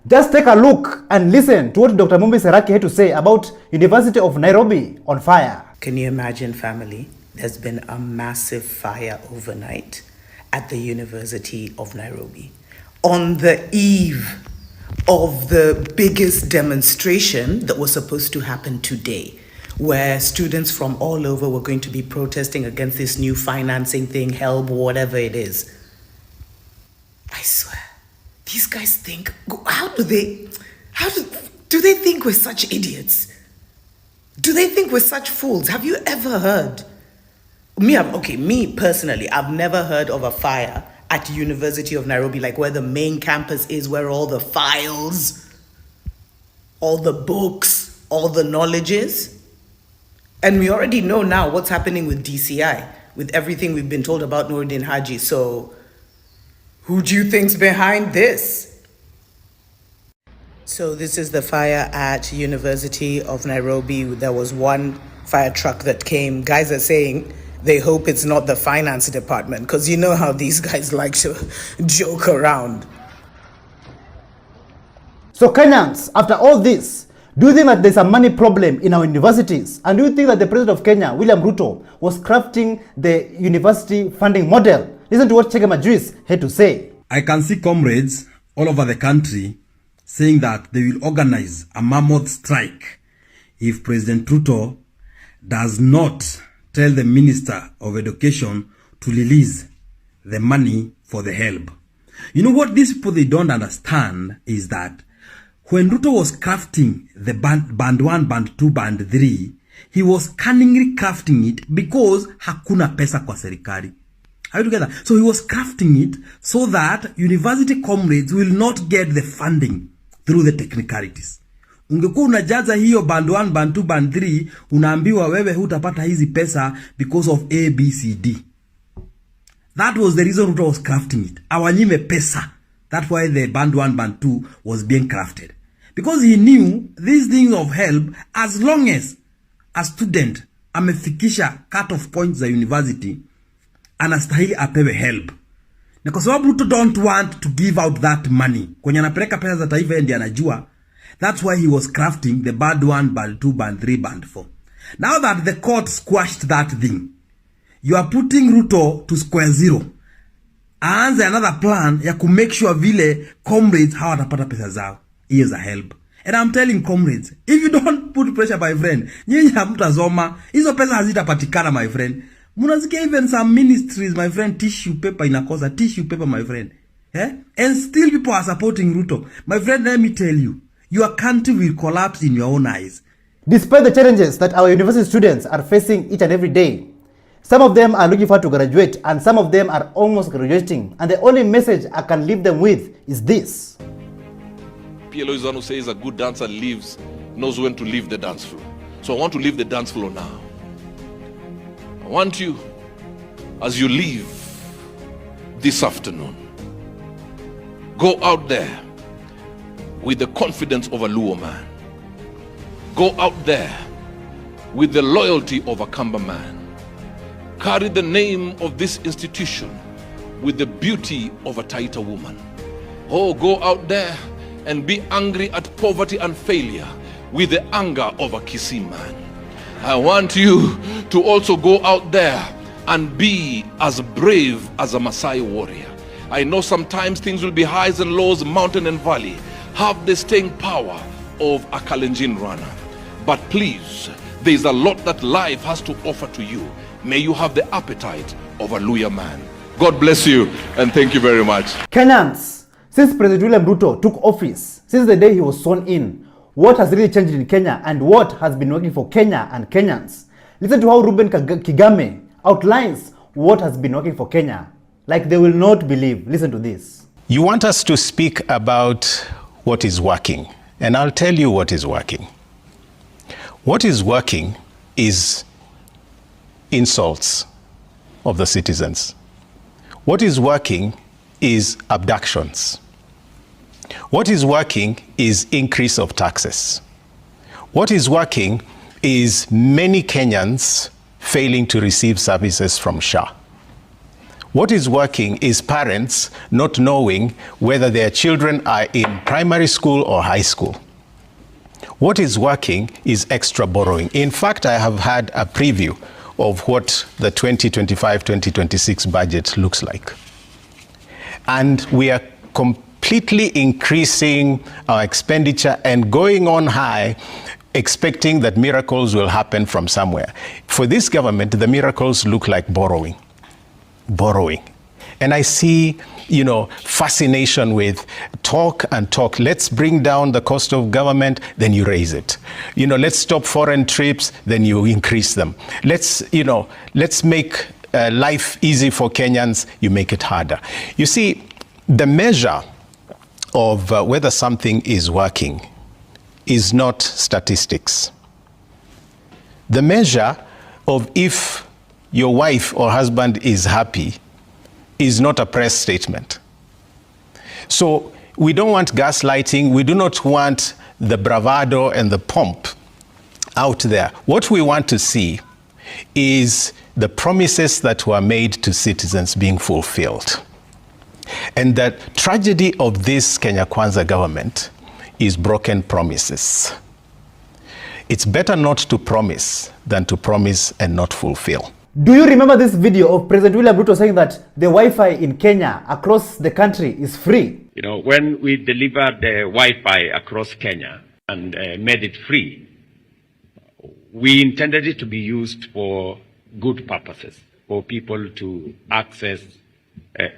Just take a look and listen to what Dr. Mumbi Seraki had to say about University of Nairobi on fire. Can you imagine, family? There's been a massive fire overnight. at the University of Nairobi on the eve of the biggest demonstration that was supposed to happen today, where students from all over were going to be protesting against this new financing thing, HELB, whatever it is. I swear, these guys think, do they think we're such idiots? Do they think we're such fools? Have you ever heard? Me personally, I've never heard of a fire at University of Nairobi, like where the main campus is, where all the files, all the books, all the knowledge is. And we already know now what's happening with DCI, with everything we've been told about Noordin Haji. So who do you think's behind this? So this is the fire at University of Nairobi. There was one fire truck that came. Guys are saying they hope it's not the finance department, because you know how these guys like to joke around. So Kenyans, after all this, do you think that there's a money problem in our universities? And do you think that the President of Kenya, William Ruto, was crafting the university funding model? Listen to what Chegema Juice had to say. I can see comrades all over the country saying that they will organize a mammoth strike if President Ruto does not tell the Minister of Education to release the money for the HELB. You know what these people, they don't understand is that when Ruto was crafting the band 1, band 2, band 3, he was cunningly crafting it because hakuna pesa kwa serikali. Are you together? So he was crafting it so that university comrades will not get the funding through the technicalities. Ungekuwa unajaza hiyo band 1, band 2, band 3, unaambiwa wewe hutapata hizi pesa because of A, B, C, D. That was the reason Ruto was crafting it. Awanyime pesa. That's why the band 1, band 2 was being crafted. Because he knew these things of help, as long as a student amefikisha cut-off points za university, anastahili apewe help. Na kwa sababu Ruto don't want to give out that money, kwenye anapeleka pesa za taifa ndiye anajua. That's why he was crafting the band 1, band 2, band 3, band 4. Now that the court squashed that thing, you are putting Ruto to square zero. Aanze another plan ya ku make sure vile comrades hawatapata pesa zao. Here's a help. And I'm telling comrades, if you don't put pressure, my friend, nyinyi hamtazoma, hizo pesa hazitapatikana, my friend. Munasikia even some ministries, my friend, tissue paper inakosa, tissue paper, my friend. And still people are supporting Ruto. My friend, let me tell you, your country will collapse in your own eyes. Despite the challenges that our university students are facing each and every day, some of them are looking forward to graduate, and some of them are almost graduating. And the only message I can leave them with is this. PLO is one who says a good dancer knows when to leave the dance floor. So I want to leave the dance floor now. I want you, as you leave this afternoon, go out there with the confidence of a Luo man. Go out there with the loyalty of a Kamba man. Carry the name of this institution with the beauty of a Taita woman. Oh, go out there and be angry at poverty and failure with the anger of a Kisii man. I want you to also go out there and be as brave as a Maasai warrior. I know sometimes things will be highs and lows, mountain and valley. Have the staying power of a Kalenjin runner. But please, there is a lot that life has to offer to you. May you have the appetite of a Luya man. God bless you and thank you very much. Kenyans, since President William Ruto took office, since the day he was sworn in, what has really changed in Kenya and what has been working for Kenya and Kenyans? Listen to how Ruben Kigame outlines what has been working for Kenya. Like they will not believe. Listen to this. You want us to speak about what is working, and I'll tell you what is working. What is working is insults of the citizens. What is working is abductions. What is working is increase of taxes. What is working is many Kenyans failing to receive services from SHA. What is working is parents not knowing whether their children are in primary school or high school. What is working is extra borrowing. In fact, I have had a preview of what the 2025-2026 budget looks like. and we are completely increasing our expenditure and going on high, expecting that miracles will happen from somewhere. For this government, the miracles look like borrowing. And I see, fascination with talk and talk. Let's bring down the cost of government, then you raise it. Let's stop foreign trips, then you increase them. Let's make life easy for Kenyans, you make it harder. You see, the measure of whether something is working is not statistics. The measure of if your wife or husband is happy is not a press statement. So we don't want gaslighting. We do not want the bravado and the pomp out there. What we want to see is the promises that were made to citizens being fulfilled. And the tragedy of this Kenya Kwanza government is broken promises. It's better not to promise than to promise and not fulfill. Do you remember this video of President William Ruto saying that the Wi-Fi in Kenya across the country is free? When we delivered the Wi-Fi across Kenya and made it free, we intended it to be used for good purposes, for people to access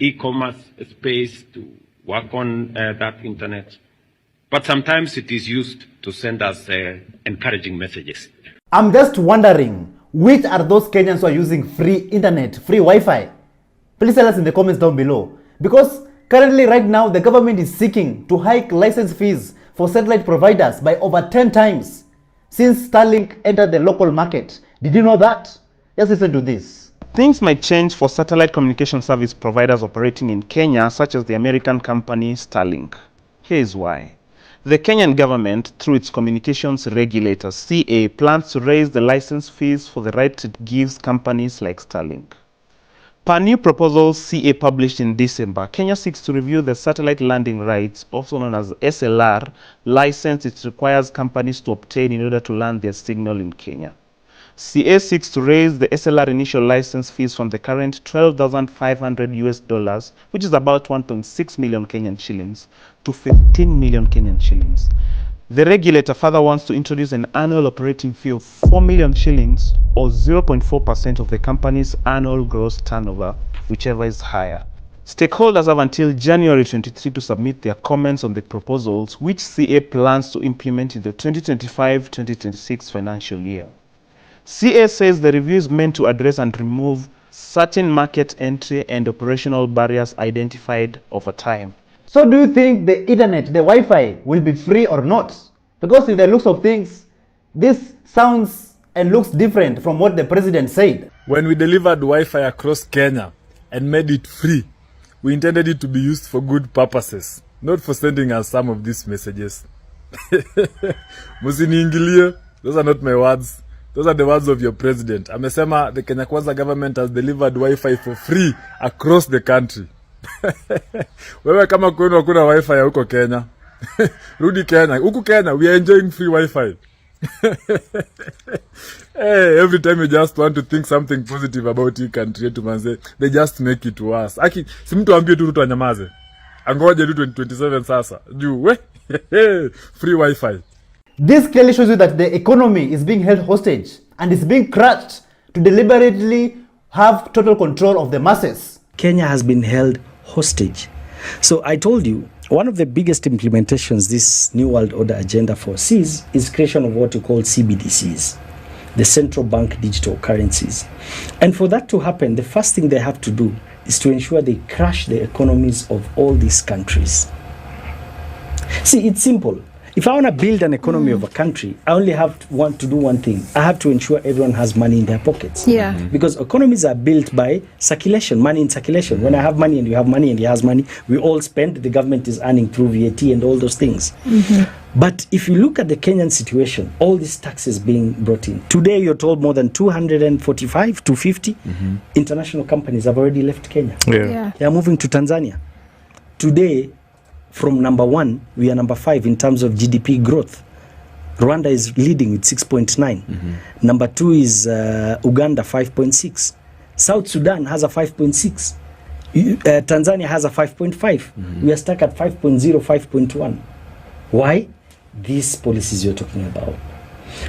e-commerce space, to work on that internet. But sometimes it is used to send us encouraging messages. I'm just wondering, which are those Kenyans who are using free internet, free Wi-Fi? Please tell us in the comments down below. Because currently, right now, the government is seeking to hike license fees for satellite providers by over 10 times since Starlink entered the local market. Did you know that? Just listen to this. Things might change for satellite communication service providers operating in Kenya, such as the American company Starlink. Here's why. The Kenyan government, through its communications regulator, CA, plans to raise the license fees for the right it gives companies like Starlink. Per new proposals CA published in December, Kenya seeks to review the satellite landing rights, also known as SLR, license it requires companies to obtain in order to land their signal in Kenya. CA seeks to raise the SLR initial license fees from the current $12,500, which is about 1.6 million Kenyan shillings, to 15 million Kenyan shillings. The regulator further wants to introduce an annual operating fee of 4 million shillings, or 0.4% of the company's annual gross turnover, whichever is higher. Stakeholders have until January 23 to submit their comments on the proposals, which CA plans to implement in the 2025-2026 financial year. CA says the review is meant to address and remove certain market entry and operational barriers identified over time. So do you think the internet, the Wi-Fi, will be free or not? Because in the looks of things, this sounds and looks different from what the president said. When we delivered Wi-Fi across Kenya and made it free, we intended it to be used for good purposes, not for sending us some of these messages. Musiniingilie, those are not my words. Those are the words of your president. Amesema the Kenya Kwanza government has delivered Wi-Fi for free across the country. Wewe kama kwenu hakuna Wi-Fi ya huko Kenya. Rudi Kenya. Huku Kenya, we are enjoying free Wi-Fi. Hey, every time you just want to think something positive about your country, they just make it worse. Aki, si mtu ambie tu Ruto anyamaze. Angoje tu 2027 sasa. Juu, we. Free Wi-Fi. This clearly shows you that the economy is being held hostage and is being crushed to deliberately have total control of the masses. Kenya has been held hostage. So I told you, one of the biggest implementations this New World Order agenda foresees is creation of what you call CBDCs, the central bank digital currencies. And for that to happen, the first thing they have to do is to ensure they crash the economies of all these countries. See, it's simple. If I want to build an economy of a country, I only want to do one thing. I have to ensure everyone has money in their pockets. Yeah. Because economies are built by circulation, money in circulation. When I have money and you have money and he has money, we all spend. The government is earning through VAT and all those things. But if you look at the Kenyan situation, all these taxes being brought in. Today, you're told more than 245, 250 international companies have already left Kenya. Yeah. They are moving to Tanzania. Today, from number 1, we are number 5 in terms of GDP growth. Rwanda is leading with 6.9. Number 2 is Uganda, 5.6. South Sudan has a 5.6. Tanzania has a 5.5. We are stuck at 5.0, 5.1. Why? These policies you're talking about.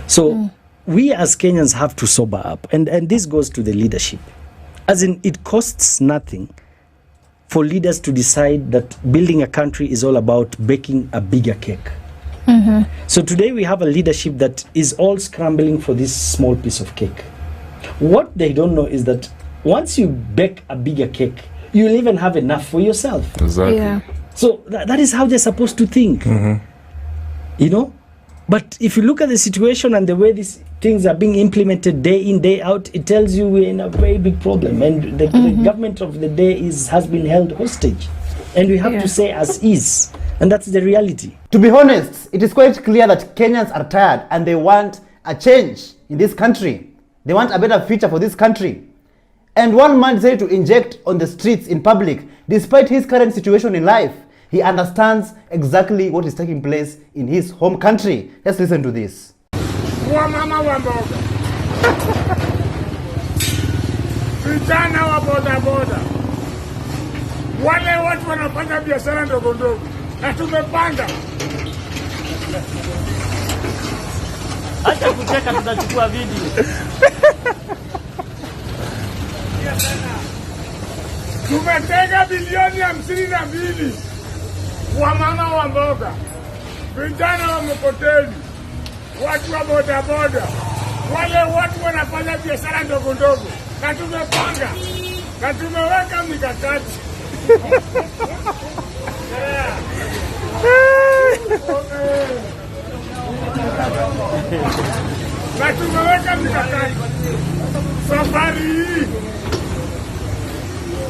So we as Kenyans have to sober up. And this goes to the leadership. As in, it costs nothing for leaders to decide that building a country is all about baking a bigger cake. So today we have a leadership that is all scrambling for this small piece of cake. What they don't know is that once you bake a bigger cake, you'll even have enough for yourself. Exactly. Yeah. So that is how they're supposed to think. You know? But if you look at the situation and the way these things are being implemented day in, day out, it tells you we're in a very big problem. And the government of the day has been held hostage. And we have to say as is. And that's the reality. To be honest, it is quite clear that Kenyans are tired and they want a change in this country. They want a better future for this country. And one man decided to inject on the streets in public, despite his current situation in life. He understands exactly what is taking place in his home country. Let's listen to this. Vijana wa bodaboda, wale watu wanafanya biashara ndogo ndogo, na tumepanga. Acha kucheka, tutachukua video. Tumetenga bilioni 52 wa mama wa mboga, vijana wa mkoteni, watu wa bodaboda, wale watu wanafanya biashara ndogo ndogo, na tumepanga na tumeweka mikakati. Na tumeweka mikakati. Safari hii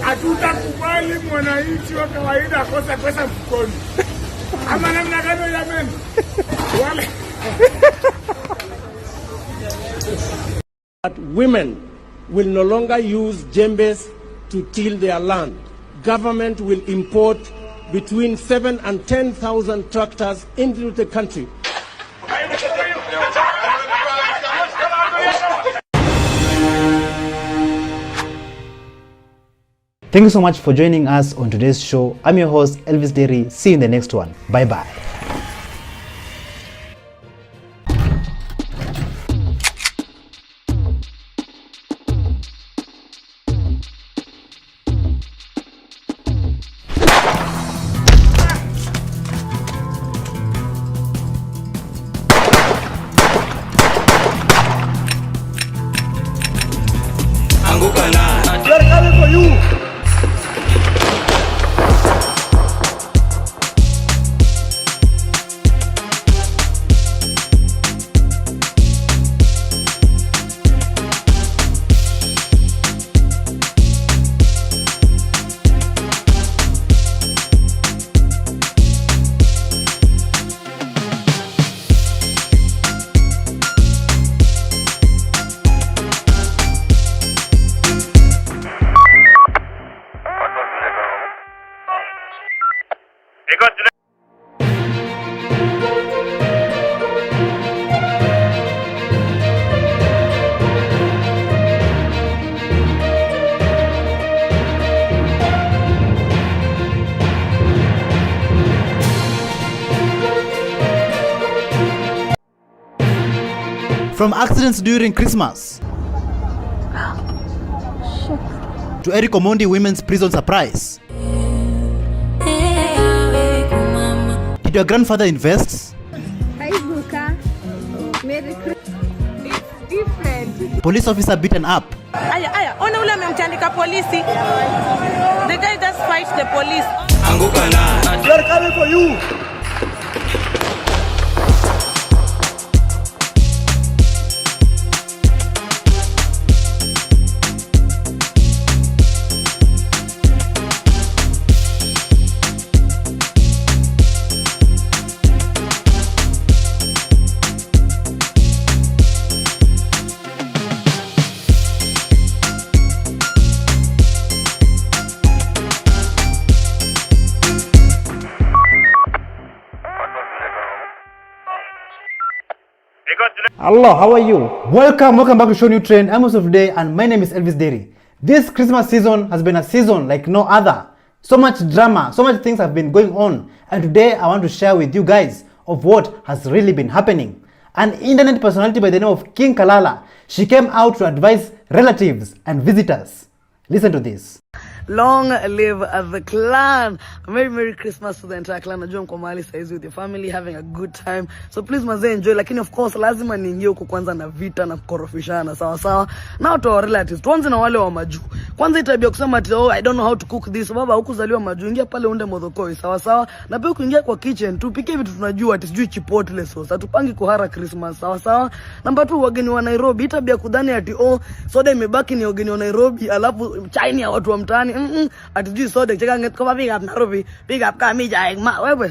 hatutakubali mwananchi wa kawaida akose pesa mfukoni. Ama namna gani jamani? Wale that women will no longer use jembes to till their land. Government will import between 7,000 and 10,000 tractors into the country. Thank you so much for joining us on today's show. I'm your host, Elvis Derry. See you in the next one. Bye-bye. We are coming for you. From accidents during Christmas to Eric Omondi Women's Prison Surprise. Did your grandfather invest? Police officer beaten up. Aya, ona ule amemtandika polisi. The guy just fight the police. We are coming for you. Hello, how are you? Welcome back to ShowNewTrend. I'm host of the day and my name is Elvis Derry. This Christmas season has been a season like no other. So much drama, so much things have been going on, and today I want to share with you guys of what has really been happening. An internet personality by the name of King Kalala, she came out to advise relatives and visitors. Listen to this. Long live the clan. Merry Christmas to the entire clan. Najua mko mahali saizi with your family having a good time. So please mazee enjoy. Lakini of course lazima niingie huko kwanza na vita na kukorofishana sawa sawa. Now to our relatives. Tuanze na wale wa majuu. Kwanza itabia kusema ati oh I don't know how to cook this. Baba hukuzaliwa majuu. Ingia pale unde modhokoi sawa sawa. Na pia kuingia kwa kitchen tupike vitu tunajua ati sijui chipotle sauce. Tupangi kuhara Christmas sawa sawa. Number 2 wageni wa Nairobi. Itabia kudhani ati oh soda imebaki ni wageni wa Nairobi alafu chai ya watu wa mtaani. Atijui soda cheka nget kama big up Nairobi big up kama mija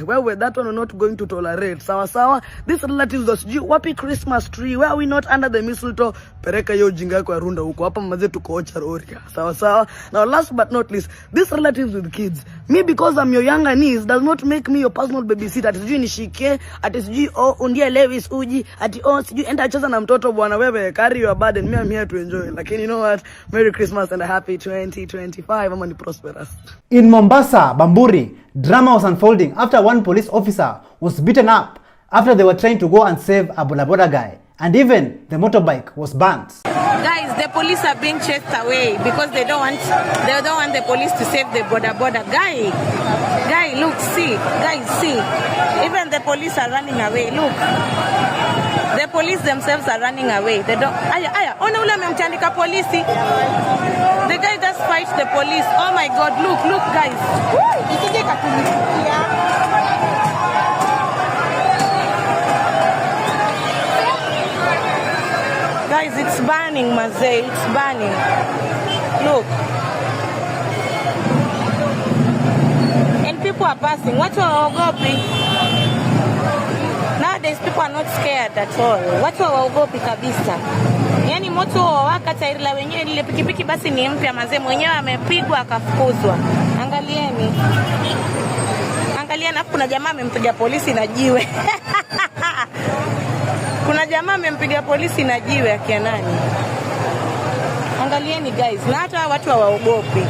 wewe that one are not going to tolerate sawa sawa. These relatives was you wapi Christmas tree, where are we not under the mistletoe? Pereka yo jinga yako ya runda huko hapa maze tuko Ocharoria sawa sawa. Now last but not least, these relatives with kids, me because I'm your younger niece does not make me your personal babysitter. Atijui nishike atijui oh undie Lewis uji ati oh sijui enda cheza na mtoto bwana wewe carry your burden. Me I'm here to enjoy. Lakini you know what, Merry Christmas and a happy 2025. I'm prosperous. In Mombasa, Bamburi, drama was unfolding after one police officer was beaten up after they were trying to go and save a boda boda guy, and even the motorbike was burnt. Guys, the police are being chased away because they don't want the police to save the boda boda guy. Guy, look, see, guys, see. Even the police are running away. Look. The police themselves are running away. They don't. Ona ule amemtandika polisi. The guy just fights the police. Oh my God! Look, guys. Guys, it's burning, Mazee. It's burning. Look. And people are passing. What are nowadays people are not scared at all. Watu hawaogopi kabisa. Yaani moto waka tairi la wenyewe ile pikipiki basi ni mpya mazee mwenyewe amepigwa akafukuzwa. Angalieni. Angalieni hapo kuna jamaa amempiga polisi na jiwe. Kuna jamaa amempiga polisi na jiwe akia nani? Angalieni guys, na hata watu hawaogopi.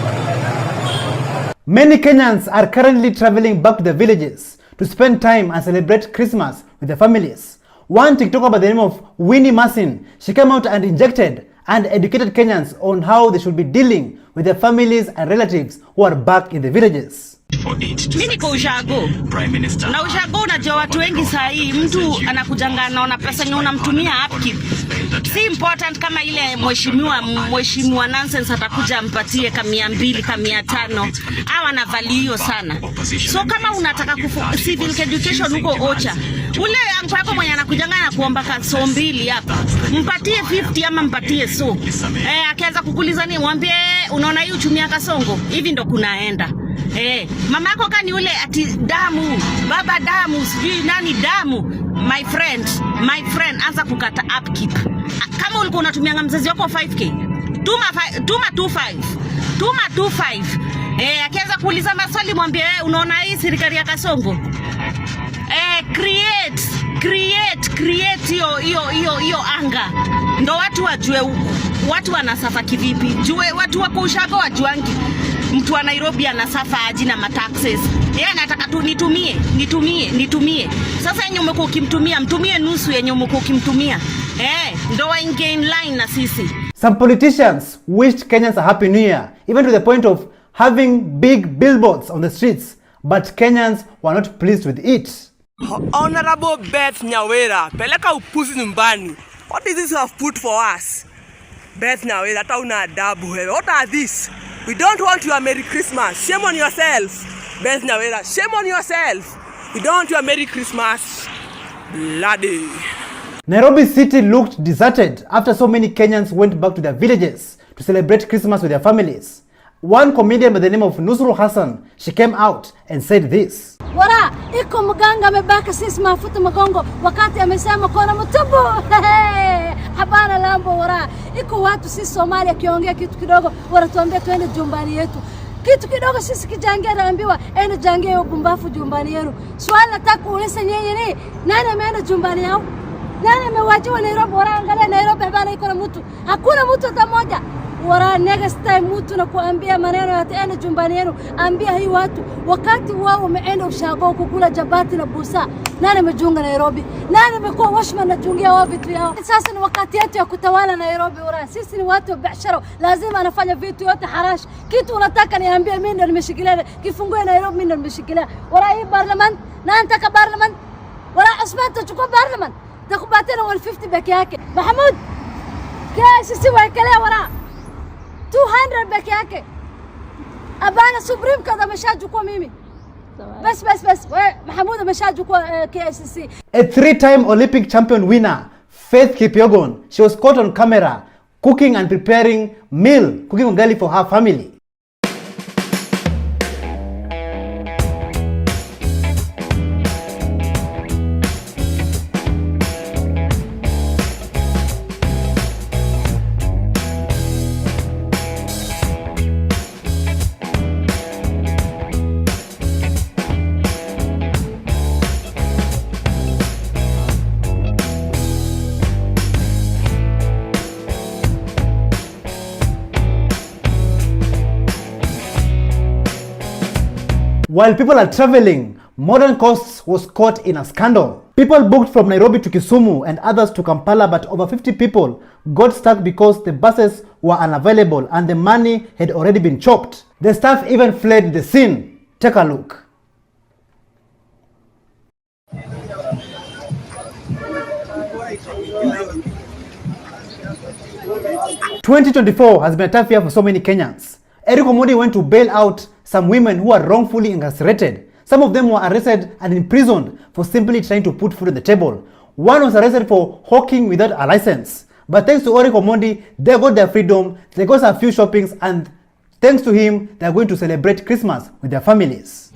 Many Kenyans are currently traveling back to the villages to spend time and celebrate Christmas with their families. One TikToker by the name of Winnie Masin, she came out and injected and educated Kenyans on how they should be dealing with their families and relatives who are back in the villages. Mimi kwa ushago. Na ushago unajua watu wengi saa hii mtu anakujanga anaona pesa yenye unamtumia upkeep. Si important kama ile mheshimiwa nonsense atakuja ampatie kama 200 kama 500. Hawa na value hiyo sana. So kama unataka civil education huko Ocha, ule anko yako mwenye anakujanga na kuomba kaso 2 hapa, mpatie 50 ama mpatie so. Akianza kukuuliza ni mwambie unaona hii uchumi ya Kasongo hivi ndo kunaenda. Mama yako kani ule ati damu, baba damu, sijui nani damu. My friend, anza kukata upkeep. Kama ulikuwa unatumia mzazi wako 5k, tuma 25. Tuma 25. Akianza kuuliza maswali mwambie unaona hii serikali ya Kasongo. Create hiyo anga. Ndo watu wajue watu wanasafa kivipi. Jue watu wako ushago wajuangi. Mtu wa Nairobi anasafa aji na mataxes. Yeye anataka tu nitumie. Sasa yenye umekuwa ukimtumia, mtumie nusu yenye umekuwa ukimtumia. Ndo waingie in line na sisi. Some politicians wished Kenyans a happy new year, even to the point of having big billboards on the streets, but Kenyans were not pleased with it. Honorable Beth Nyawera, peleka upuzi nyumbani. What is this you have put for us? Beth Nyawera, hata una adabu wewe. What are this? We don't want your Merry Christmas. Shame on yourself. Beth Nyawera, shame on yourself. We don't want your Merry Christmas. Bloody. Nairobi city looked deserted after so many Kenyans went back to their villages to celebrate Christmas with their families. One comedian by the name of Nusru Hassan, she came out and said this. Wara, iko mganga amebaka sisi mafuta magongo wakati amesema kona mtumbu. Habana lambo wara. Iko watu sisi Somalia kiongea kitu kidogo wanatuambia twende jumbani yetu. Kitu kidogo sisi kijangia naambiwa ende jangia upumbafu jumbani yenu. Swali nataka kuuliza nyinyi ni nani ameenda jumbani yao? Nani amewajiwa Nairobi? Wara angalia Nairobi bana iko na mtu. Hakuna mtu hata mmoja. Wara next time mtu na kuambia maneno yataenda jumbani yenu, ambia hii watu wakati wao wameenda ushago kukula jabati na busa. Nani amejiunga Nairobi? Nani amekuwa washman na jungia wao vitu yao? Sasa ni wakati yetu ya kutawala Nairobi wara. Sisi ni watu wa biashara, lazima anafanya vitu yote harash. Kitu unataka niambie mimi ndo nimeshikilia kifungue Nairobi, mimi ndo nimeshikilia. Wara hii parliament, na anataka parliament. Wara Osman tuchukua parliament. Takupatina 150 peke yake. Mahmud sisi waekelea wara 200 peke yake. Abana Supreme kada ameshachukua mimi. Bas Mahmud ameshachukua KICC. A 3-time Olympic champion winner, Faith Kipyegon, she was caught on camera cooking and preparing cooking ugali for her family. While people are traveling, Modern Coast was caught in a scandal. People booked from Nairobi to Kisumu and others to Kampala, but over 50 people got stuck because the buses were unavailable and the money had already been chopped. The staff even fled the scene. Take a look. "2024 has been a tough year for so many Kenyans. Eric Omondi went to bail out some women who were wrongfully incarcerated. Some of them were arrested and imprisoned for simply trying to put food on the table. One was arrested for hawking without a license. But thanks to Eric Omondi, they got their freedom, they got a few shoppings, and thanks to him, they are going to celebrate Christmas with their families."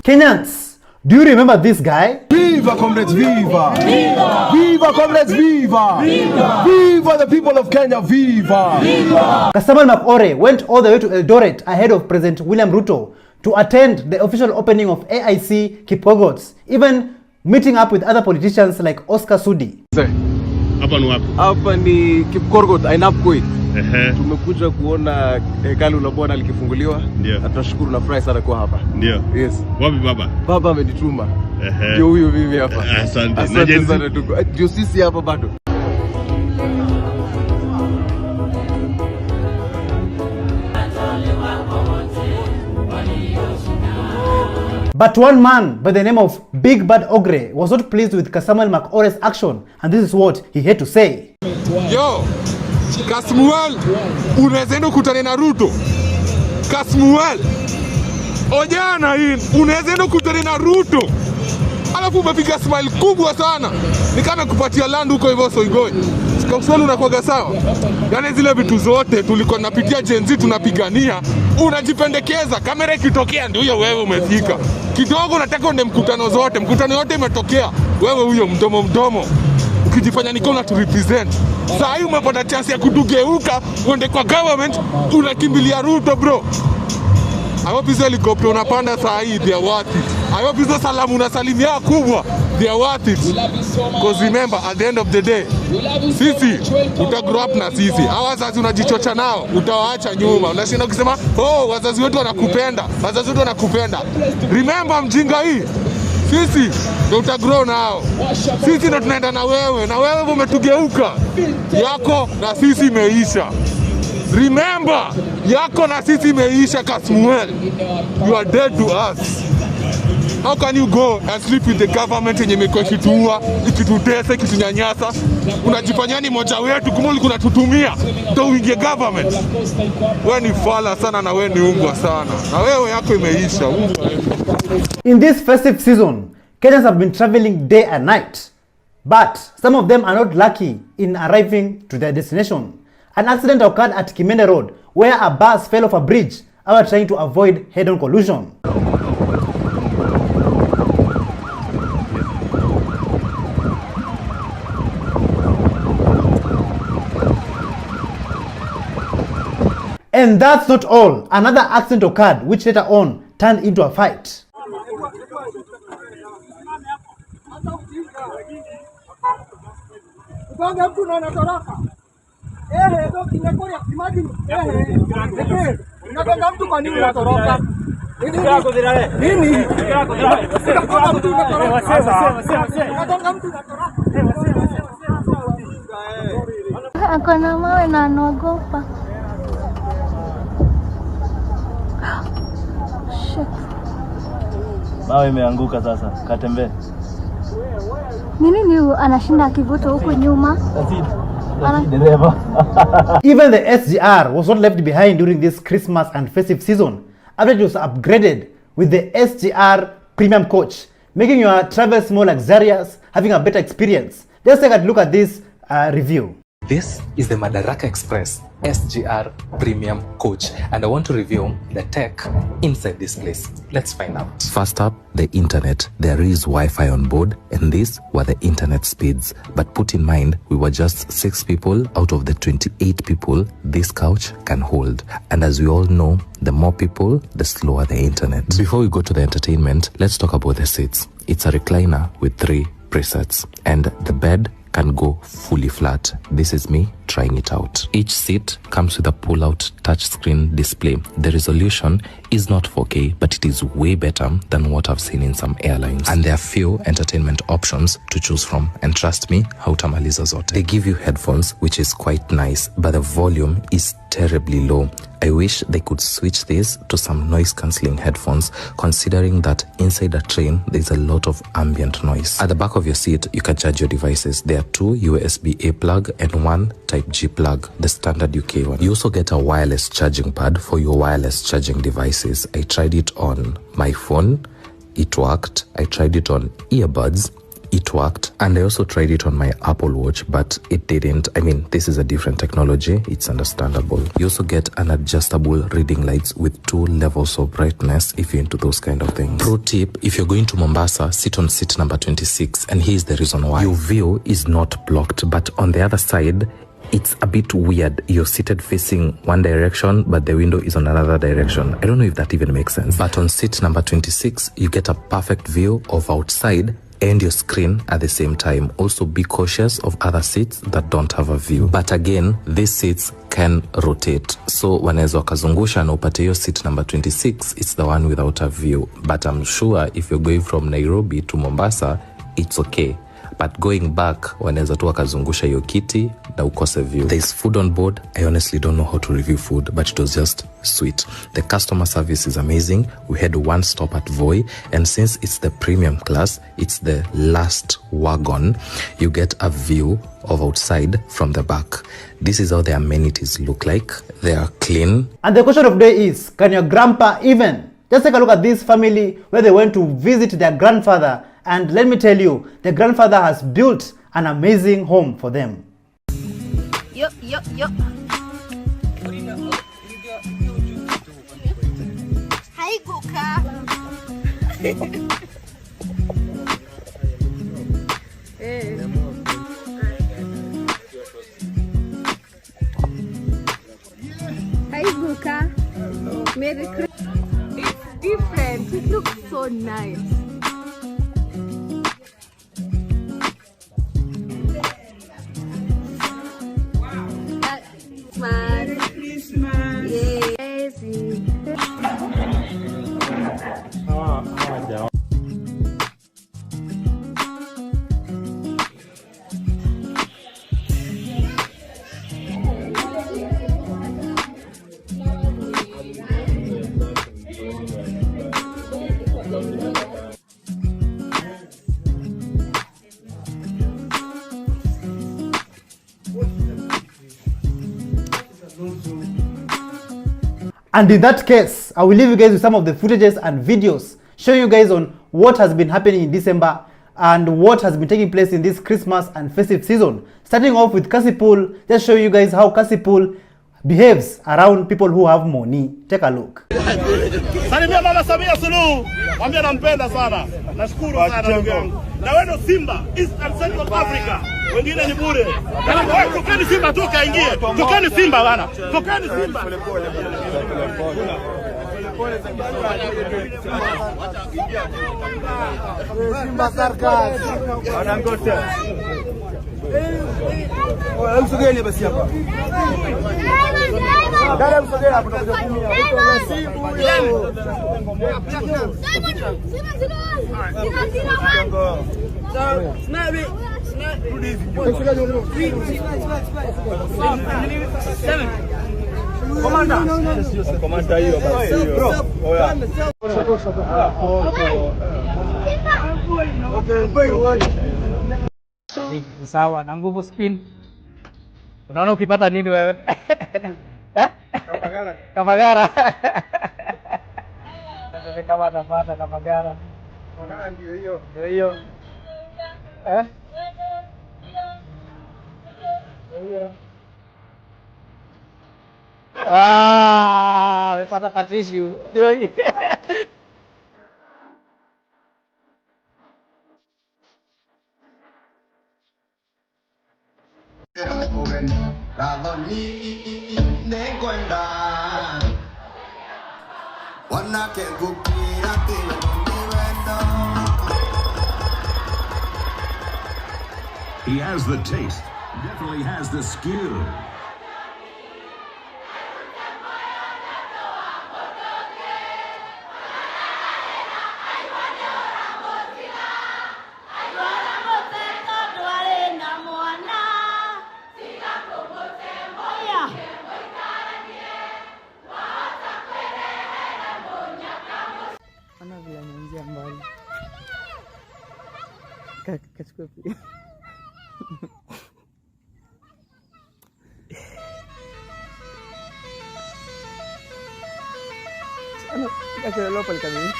Kenyans, do you remember this guy? Viva comrades, viva! Viva! Viva comrades, viva! Viva! Viva the people of Kenya, viva! Viva! Kassaman Makore went all the way to Eldoret ahead of President William Ruto to attend the official opening of AIC Kipkogots, even meeting up with other politicians like Oscar Sudi. Hapa ni wapi? Hapa ni Kipkogot, Ainapkoi. Tumekuja kuona hekalu la Bwana likifunguliwa. Na tunashukuru na furahi sana kwa hapa. Ndio. Yes. Wapi baba? Baba amenituma. Ndio huyo mimi hapa. Asante. Asante sana tuko. Ndio sisi hapa bado. But one man by the name of Big Bad Ogre was not pleased with Kassaman Makore's action, and this is what he had to say. Yo, Kasmuel, unaweza enda kukutana na Ruto. Kasmuel, ojana hii, unaweza enda kukutana na Ruto. Alafu umepiga smile kubwa sana. Ni kama kupatia land huko hivyo Soigoi. Kasmuel unakuwa sawa. Yaani zile vitu zote tulikuwa tunapitia Gen Z tunapigania, unajipendekeza. Kamera ikitokea ndio huyo wewe umefika. Kidogo unataka uende mkutano zote, mkutano yote imetokea. Wewe huyo mdomo. Ukijifanya niko na to represent. Sasa hii umepata chance ya kutugeuka uende kwa government, unakimbilia Ruto bro. I hope hizo helicopter unapanda saa hii they are worth it. I hope hizo salamu unasalimia kubwa they are worth it. Because remember, at the end of the day, sisi utagrow up na sisi. Hawa wazazi unajichocha nao, utawaacha nyuma. Unashinda kusema, oh, wazazi wetu wanakupenda, wazazi wetu wanakupenda. Remember mjinga hii, sisi ndio utagrow nao. Sisi ndio tunaenda na wewe umetugeuka. Yako na sisi imeisha. Remember, yako na sisi imeisha, Kasmuel. You are dead to us. How can you go and sleep with the government yenye imekuwa ikituua, ikitutesa, ikitunyanyasa? Unajifanya ni moja wetu, kumbe ulikuwa unatutumia ndio uingie government. Wewe ni fala sana na wewe ni umbwa sana. Na wewe yako imeisha. In this festive season, Kenyans have been traveling day and night. But some of them are not lucky in arriving to their destination. An accident occurred at Kimende Road where a bus fell off a bridge while trying to avoid head-on collision. And that's not all. Another accident occurred which later on turned into a fight. Akona mawe na anaogopa. Mawe imeanguka sasa, katembee. Nini anashinda akivuta huko nyuma? Even the SGR was not left behind during this Christmas and festive season. After it was upgraded with the SGR premium coach, making your travels more luxurious, having a better experience. Let's take a look at this review. This is the Madaraka Express SGR Premium Coach, and I want to review the tech inside this place. Let's find out. First up, the internet. There is Wi-Fi on board, and these were the internet speeds. But put in mind, we were just 6 people out of the 28 people this couch can hold. And as we all know, the more people, the slower the internet. Before we go to the entertainment, let's talk about the seats. It's a recliner with 3 presets, and the bed can go fully flat. This is me trying it out. Each seat comes with a pull-out touchscreen display. The resolution is not 4K, but it is way better than what I've seen in some airlines. And there are few entertainment options to choose from. And trust me, hautamaliza zote. They give you headphones, which is quite nice, but the volume is terribly low. I wish they could switch this to some noise-cancelling headphones, considering that inside a train, there's a lot of ambient noise. At the back of your seat, you can charge your devices. There are 2 USB-A plug and 1 Type-G plug, the standard UK one. You also get a wireless charging pad for your wireless charging devices. I tried it on my phone, it worked. I tried it on earbuds, it worked. And I also tried it on my Apple Watch, but it didn't. I mean, this is a different technology, it's understandable. You also get an adjustable reading lights with 2 levels of brightness if you're into those kind of things. Pro tip, if you're going to Mombasa, sit on seat number 26, and here's the reason why. Your view is not blocked, but on the other side, it's a bit weird. You're seated facing one direction, but the window is on another direction. I don't know if that even makes sense. But on seat number 26, you get a perfect view of outside and your screen at the same time. Also be cautious of other seats that don't have a view. But again, these seats can rotate. So wanaweza wakazungusha na upate hiyo seat number 26, it's the one without a view. But I'm sure if you're going from Nairobi to Mombasa, it's okay. But going back, wanaweza tu wakazungusha hiyo kiti na ukose view. There's food on board. I honestly don't know how to review food, but it was just sweet. The customer service is amazing. We had 1 stop at Voi, and since it's the premium class, it's the last wagon, you get a view of outside from the back. This is how the amenities look like. They are clean. And the question of the day is, can your grandpa even? Just take a look at this family where they went to visit their grandfather, and let me tell you, the grandfather has built an amazing home for them. Yup. Hi, Guka. Hi, Guka. Merry Christmas. It's different. It looks so nice. And in that case, I will leave you guys with some of the footages and videos showing you guys on what has been happening in December and what has been taking place in this Christmas and festive season. Starting off with Kasipul, just show you guys how Kasipul behaves around people who have money. Take a look. Salimia Mama Samia Suluhu. Mwambie nampenda sana. Nashukuru sana ndugu yangu. Na wewe ndo Simba, East and Central Africa. Wengine ni bure. Tokeni Simba toka ingie. Tokeni Simba bana. Tokeni Simba. Simba Sarkaz. Wanangoja. Msogeni basi hapa. Dada msogeni hapo tutakuja kumia. Komanda hiyo basi hiyo. Sawa na nguvu spin. Unaona ukipata nini wewe? Kamagara. Kama atapata kamagara. Ndio hiyo. Ndio hiyo. Amepata katishu. Ndio hiyo. He has the taste, definitely has the skill. Ana vile anaanzia mbali. Kachukua pia. Ano, kaya local kami.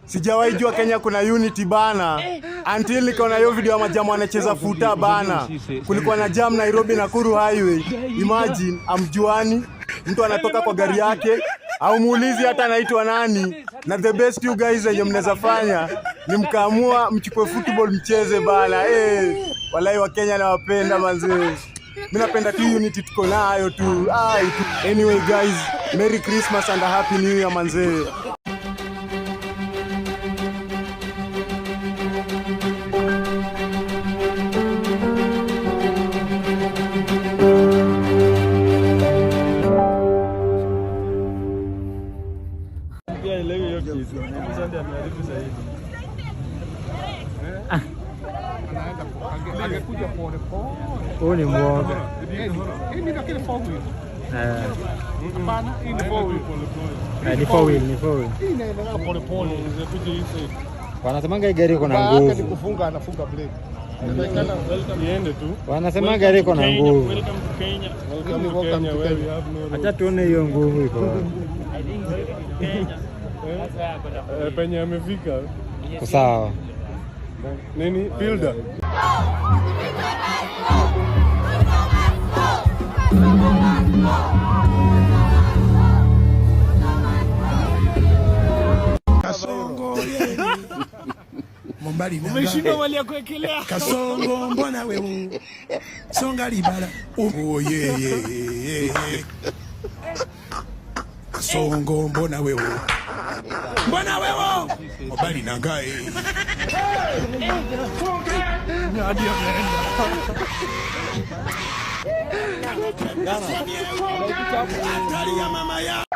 Sijawahi jua Kenya kuna unity bana. Until nikaona hiyo video ya majamu wanacheza futa bana. Kulikuwa na jam Nairobi Nakuru highway. Imagine amjuani mtu anatoka kwa gari yake au muulizi hata anaitwa nani. Na the best you guys yenye mnaweza fanya ni mkaamua mchukue football mcheze bana. Walai wa Kenya nawapenda manze. Mimi napenda tu unity tuko nayo tu. Anyway guys, Merry Christmas and a Happy New Year manze. Angekuja pole pole. Huyu ni mwoga. Hii ni lakini 4 wheel. Hapana, hii ni 4 wheel pole pole. Ni 4 wheel, ni 4 wheel. Hii inaenda pole pole, inakuja hivi. Wanasemanga gari iko na nguvu. Baada ya kufunga anafunga brake. Iende tu. Wanasema gari iko na nguvu. Welcome to Kenya. Welcome to Kenya where we have no. Acha tuone hiyo nguvu iko. Kenya. Penye amefika. Sawa. Nini? Builder. Kasongo Mombali na umeshinda mali ya kuekelea. Kasongo mbona wewe songa libala. Oh yeah. Kasongo mbona wewe Mombali na ngai. Hadi ameenda. Angalia mama ya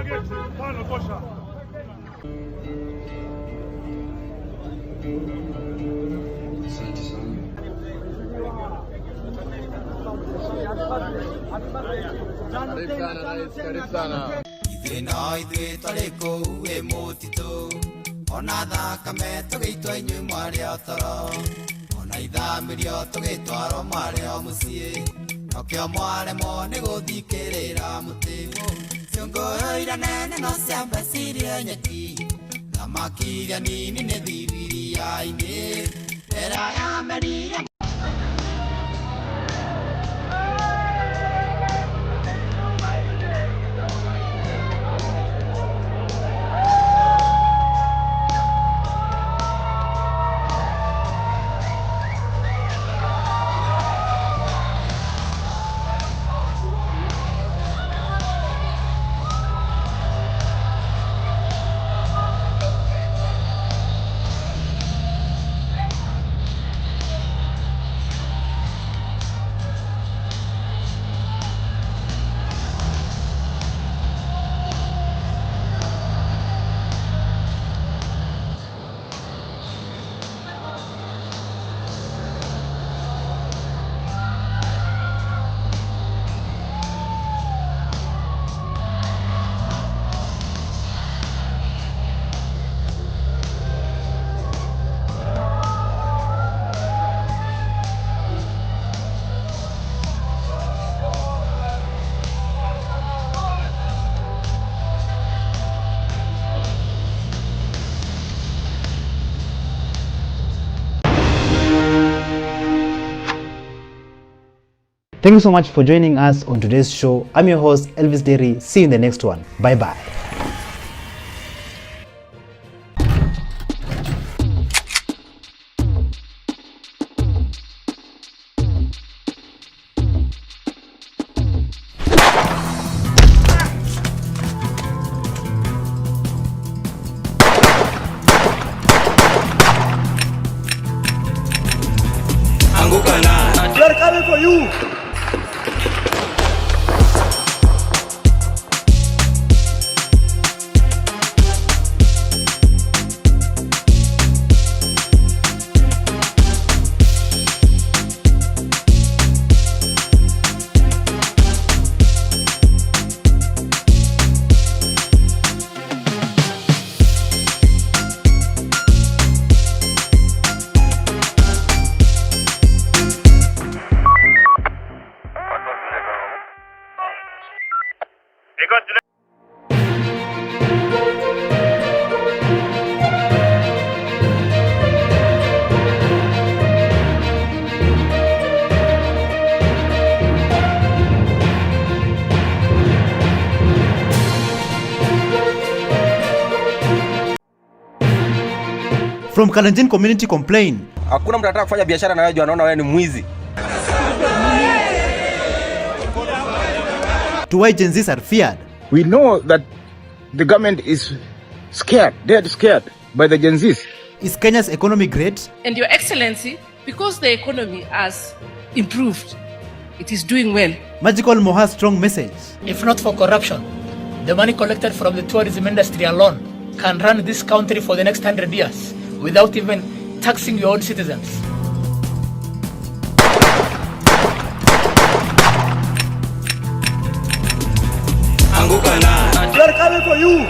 Karibu sana. Ithina ithuĩ tũrĩ kũu wĩ mũtitũ, ona thakame tũgĩitwo inyuĩ mwarĩ o toro, ona ithamĩrio tũgĩtwarwo mwarĩ o mũciĩ, nokĩo mwaremwo nĩ gũthikĩrĩra mũtĩmũ. Ciũngũrũ iria nene no ciambe cirĩe nyeki, thamaki iria nini nĩ thiru iria-inĩ, mbera yamerire. Thank you so much for joining us on today's show. I'm your host, Elvis Derry. See you in the next one. Bye-bye. We are coming for you. From Kalenjin community complain. Hakuna mtu anataka kufanya biashara na wewe juu anaona wewe ni mwizi. To why Gen Zs are feared. We know that the government is scared, dead scared by the Gen Zs. Is Kenya's economy great? And Your Excellency, because the economy has improved, it is doing well. Magical Moha's strong message. If not for corruption, the money collected from the tourism industry alone can run this country for the next 100 years without even taxing your own citizens. We are coming for you.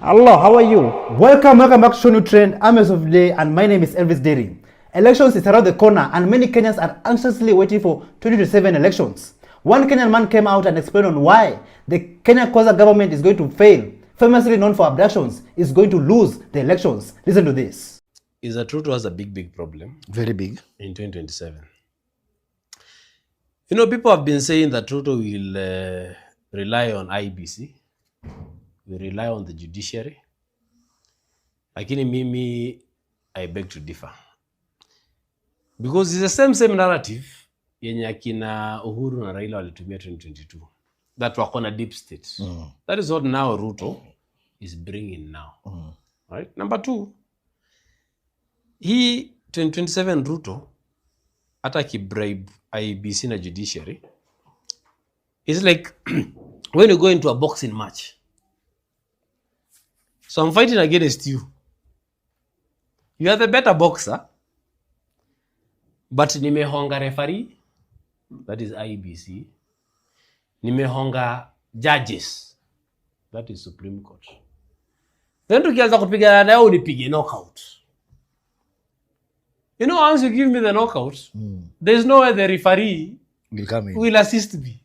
Hello, how are you? Welcome back to ShowNewTrend. I'm your host of the day and my name is Elvis Derry. Elections is around the corner and many Kenyans are anxiously waiting for 2027 elections. One Kenyan man came out and explained on why the Kenya Kwanza government is going to fail. Famously known for abductions, is going to lose the elections. Listen to this. Is that Ruto has a big problem. Very big. In 2027. You know, people have been saying that Ruto will rely on IBC, will rely on the judiciary. Lakini mimi, I beg to differ. Because it's the same narrative yenye akina Uhuru na Raila walitumia 2022. That wakona deep state. That is what now Ruto is bringing now. Right? Number 2, he 2027 Ruto hata bribe IBC na judiciary. It's like when you go into a boxing match. So I'm fighting against you. You are the better boxer. But nimehonga referee, that is IBC. Nimehonga judges, that is Supreme Court. Then tukianza kupigana nayo unipige knockout. You know, once you give me the knockout, there's no way the referee will assist me.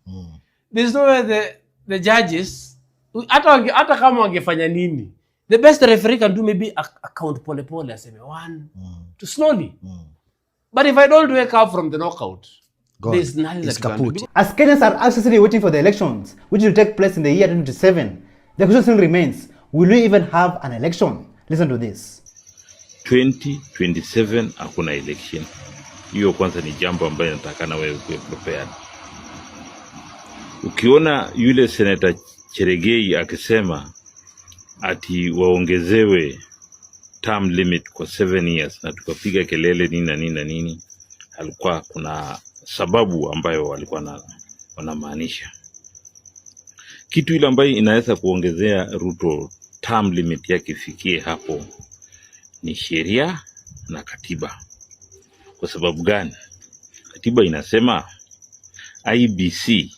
There's no way the judges, hata kama wangefanya nini, the best referee can do maybe a count pole aseme 1, to slowly. But if I don't wake up from the knockout, there's nothing that can do. As Kenyans are anxiously waiting for the elections, which will take place in the year 2027, the question still remains, will we even have an election? Listen to this. 2027 hakuna election. Hiyo kwanza ni jambo ambayo natakana wewe kuwe prepared. Ukiona yule Senator Cheregei akisema ati waongezewe term limit kwa 7 years na tukapiga kelele nini, alikuwa kuna sababu ambayo walikuwa wanamaanisha. Kitu ile ambayo inaweza kuongezea Ruto term limit yake ifikie hapo ni sheria na katiba. Kwa sababu gani? Katiba inasema IBC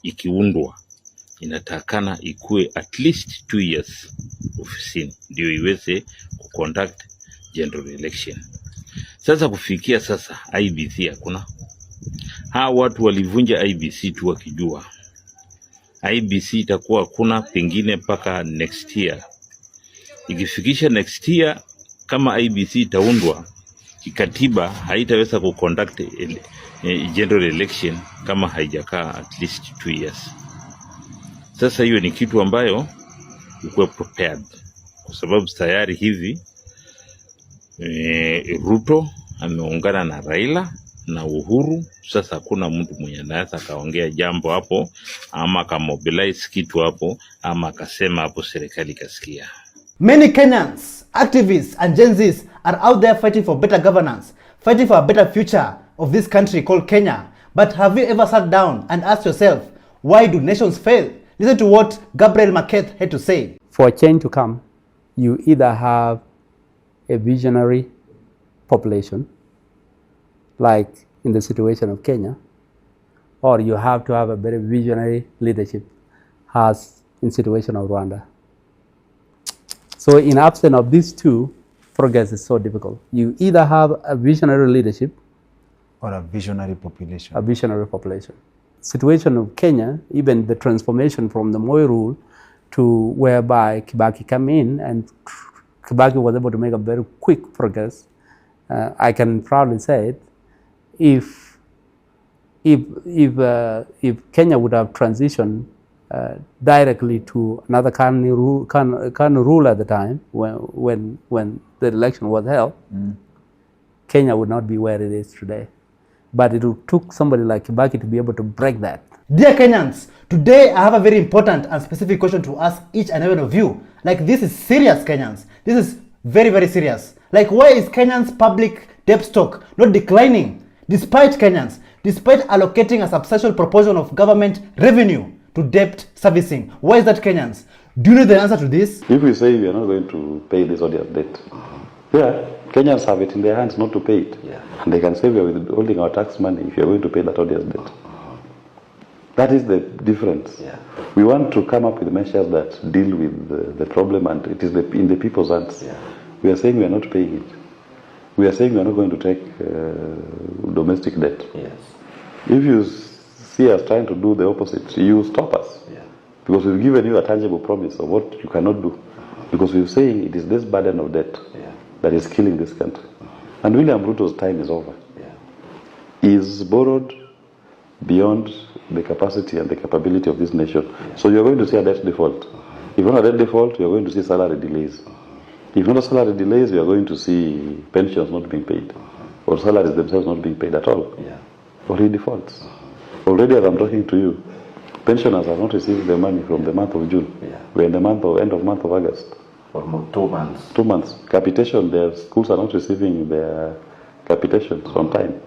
ikiundwa inatakana ikue at least 2 years ofisini ndio iweze kuconduct general election. Sasa kufikia sasa IBC hakuna. Hawa watu walivunja IBC tu wakijua IBC itakuwa hakuna pengine mpaka next year. Ikifikisha next year, kama IBC itaundwa, kikatiba haitaweza kuconduct general election kama haijakaa at least 2 years. Sasa hiyo ni kitu ambayo ukuwe prepared. Kwa sababu tayari hivi Ruto ameungana na Raila na Uhuru. Sasa hakuna mtu mwenye anaweza kaongea jambo hapo ama kamobilize kitu hapo ama akasema hapo serikali kasikia. Many Kenyans, activists and Gen Zs are out there fighting for better governance, fighting for a better future of this country called Kenya. But have you ever sat down and asked yourself, why do nations fail? Listen to what Gabriel Marquette had to say. For a change to come, you either have a visionary population, like in the situation of Kenya, or you have to have a very visionary leadership, as in the situation of Rwanda. So in absence of these two, progress is so difficult. You either have a visionary leadership or a visionary population. A visionary population. Situation of Kenya, even the transformation from the Moi rule to whereby Kibaki came in, and Kibaki was able to make a very quick progress. I can proudly say it. If Kenya would have transitioned directly to another kind of rule at the time when the election was held, Kenya would not be where it is today. But it took somebody like Kibaki to be able to break that. Dear Kenyans, today I have a very important and specific question to ask each and every one of you. Like, this is serious, Kenyans. This is very, very serious. Like, why is Kenyans' public debt stock not declining despite allocating a substantial proportion of government revenue to debt servicing? Why is that, Kenyans? Do you know the answer to this? If we say we are not going to pay this odious debt, Kenyans have it in their hands not to pay it. And they can say we are withholding our tax money if you are going to pay that odious debt. That is the difference. We want to come up with measures that deal with the problem, and it is in the people's hands. We are saying we are not paying it. We are saying we are not going to take domestic debt. If you see us trying to do the opposite, you stop us. Because we've given you a tangible promise of what you cannot do. Because we're saying it is this burden of debt that is killing this country. And William Ruto's time is over. He's borrowed beyond the capacity and the capability of this nation. So you're going to see a debt default. If not a debt default, you're going to see salary delays. If not a salary delays, you're going to see pensions not being paid, or salaries themselves not being paid at all. Or he defaults. Already as I'm talking to you, pensioners are not receiving their money from the month of June. We're in the end of month of August. For 2 months. 2 months. Capitation, their schools are not receiving their capitations on time.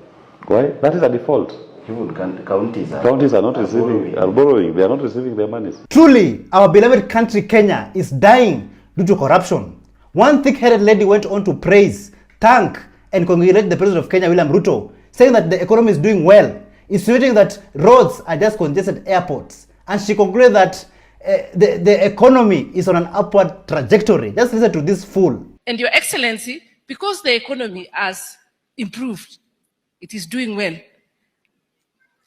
Why? That is a default. Even counties are not receiving, are borrowing. They are not receiving their monies. Truly, our beloved country Kenya is dying due to corruption. One thick-headed lady went on to praise, thank, and congratulate the President of Kenya, William Ruto, saying that the economy is doing well, insinuating that roads are just congested airports. And she concluded that the economy is on an upward trajectory. Just listen to this fool. And Your Excellency, because the economy has improved, it is doing well.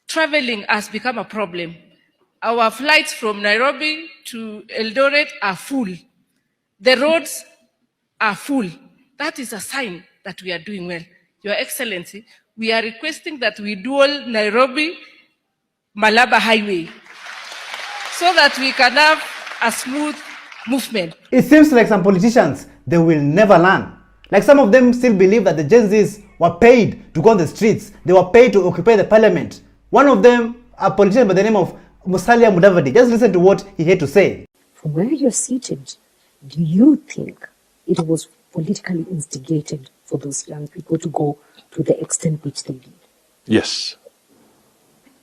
Traveling has become a problem. Our flights from Nairobi to Eldoret are full. The roads are full. That is a sign that we are doing well. Your Excellency, we are requesting that we dual Nairobi-Malaba highway so that we can have a smooth movement. It seems like some politicians, they will never learn. Like some of them still believe that the Gen Zs were paid to go on the streets. They were paid to occupy the parliament. One of them, a politician by the name of Musalia Mudavadi. Just listen to what he had to say. From where you're seated, do you think it was politically instigated for those young people to go to the extent which they did? Yes.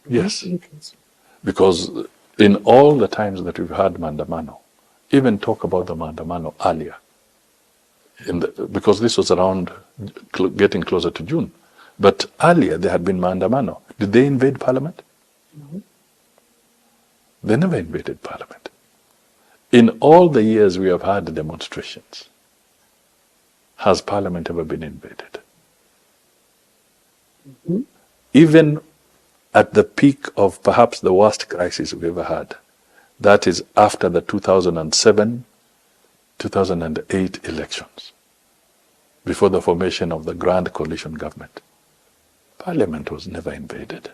Yes. Do you think so? Because in all the times that we've had Maandamano, even talk about the Maandamano earlier, because this was around getting closer to June. But earlier there had been Maandamano. Did they invade Parliament? No. They never invaded Parliament. In all the years we have had demonstrations, has Parliament ever been invaded? Mm-hmm. Even at the peak of perhaps the worst crisis we ever had, that is after the 2007-2008 elections, before the formation of the Grand Coalition government, Parliament was never invaded.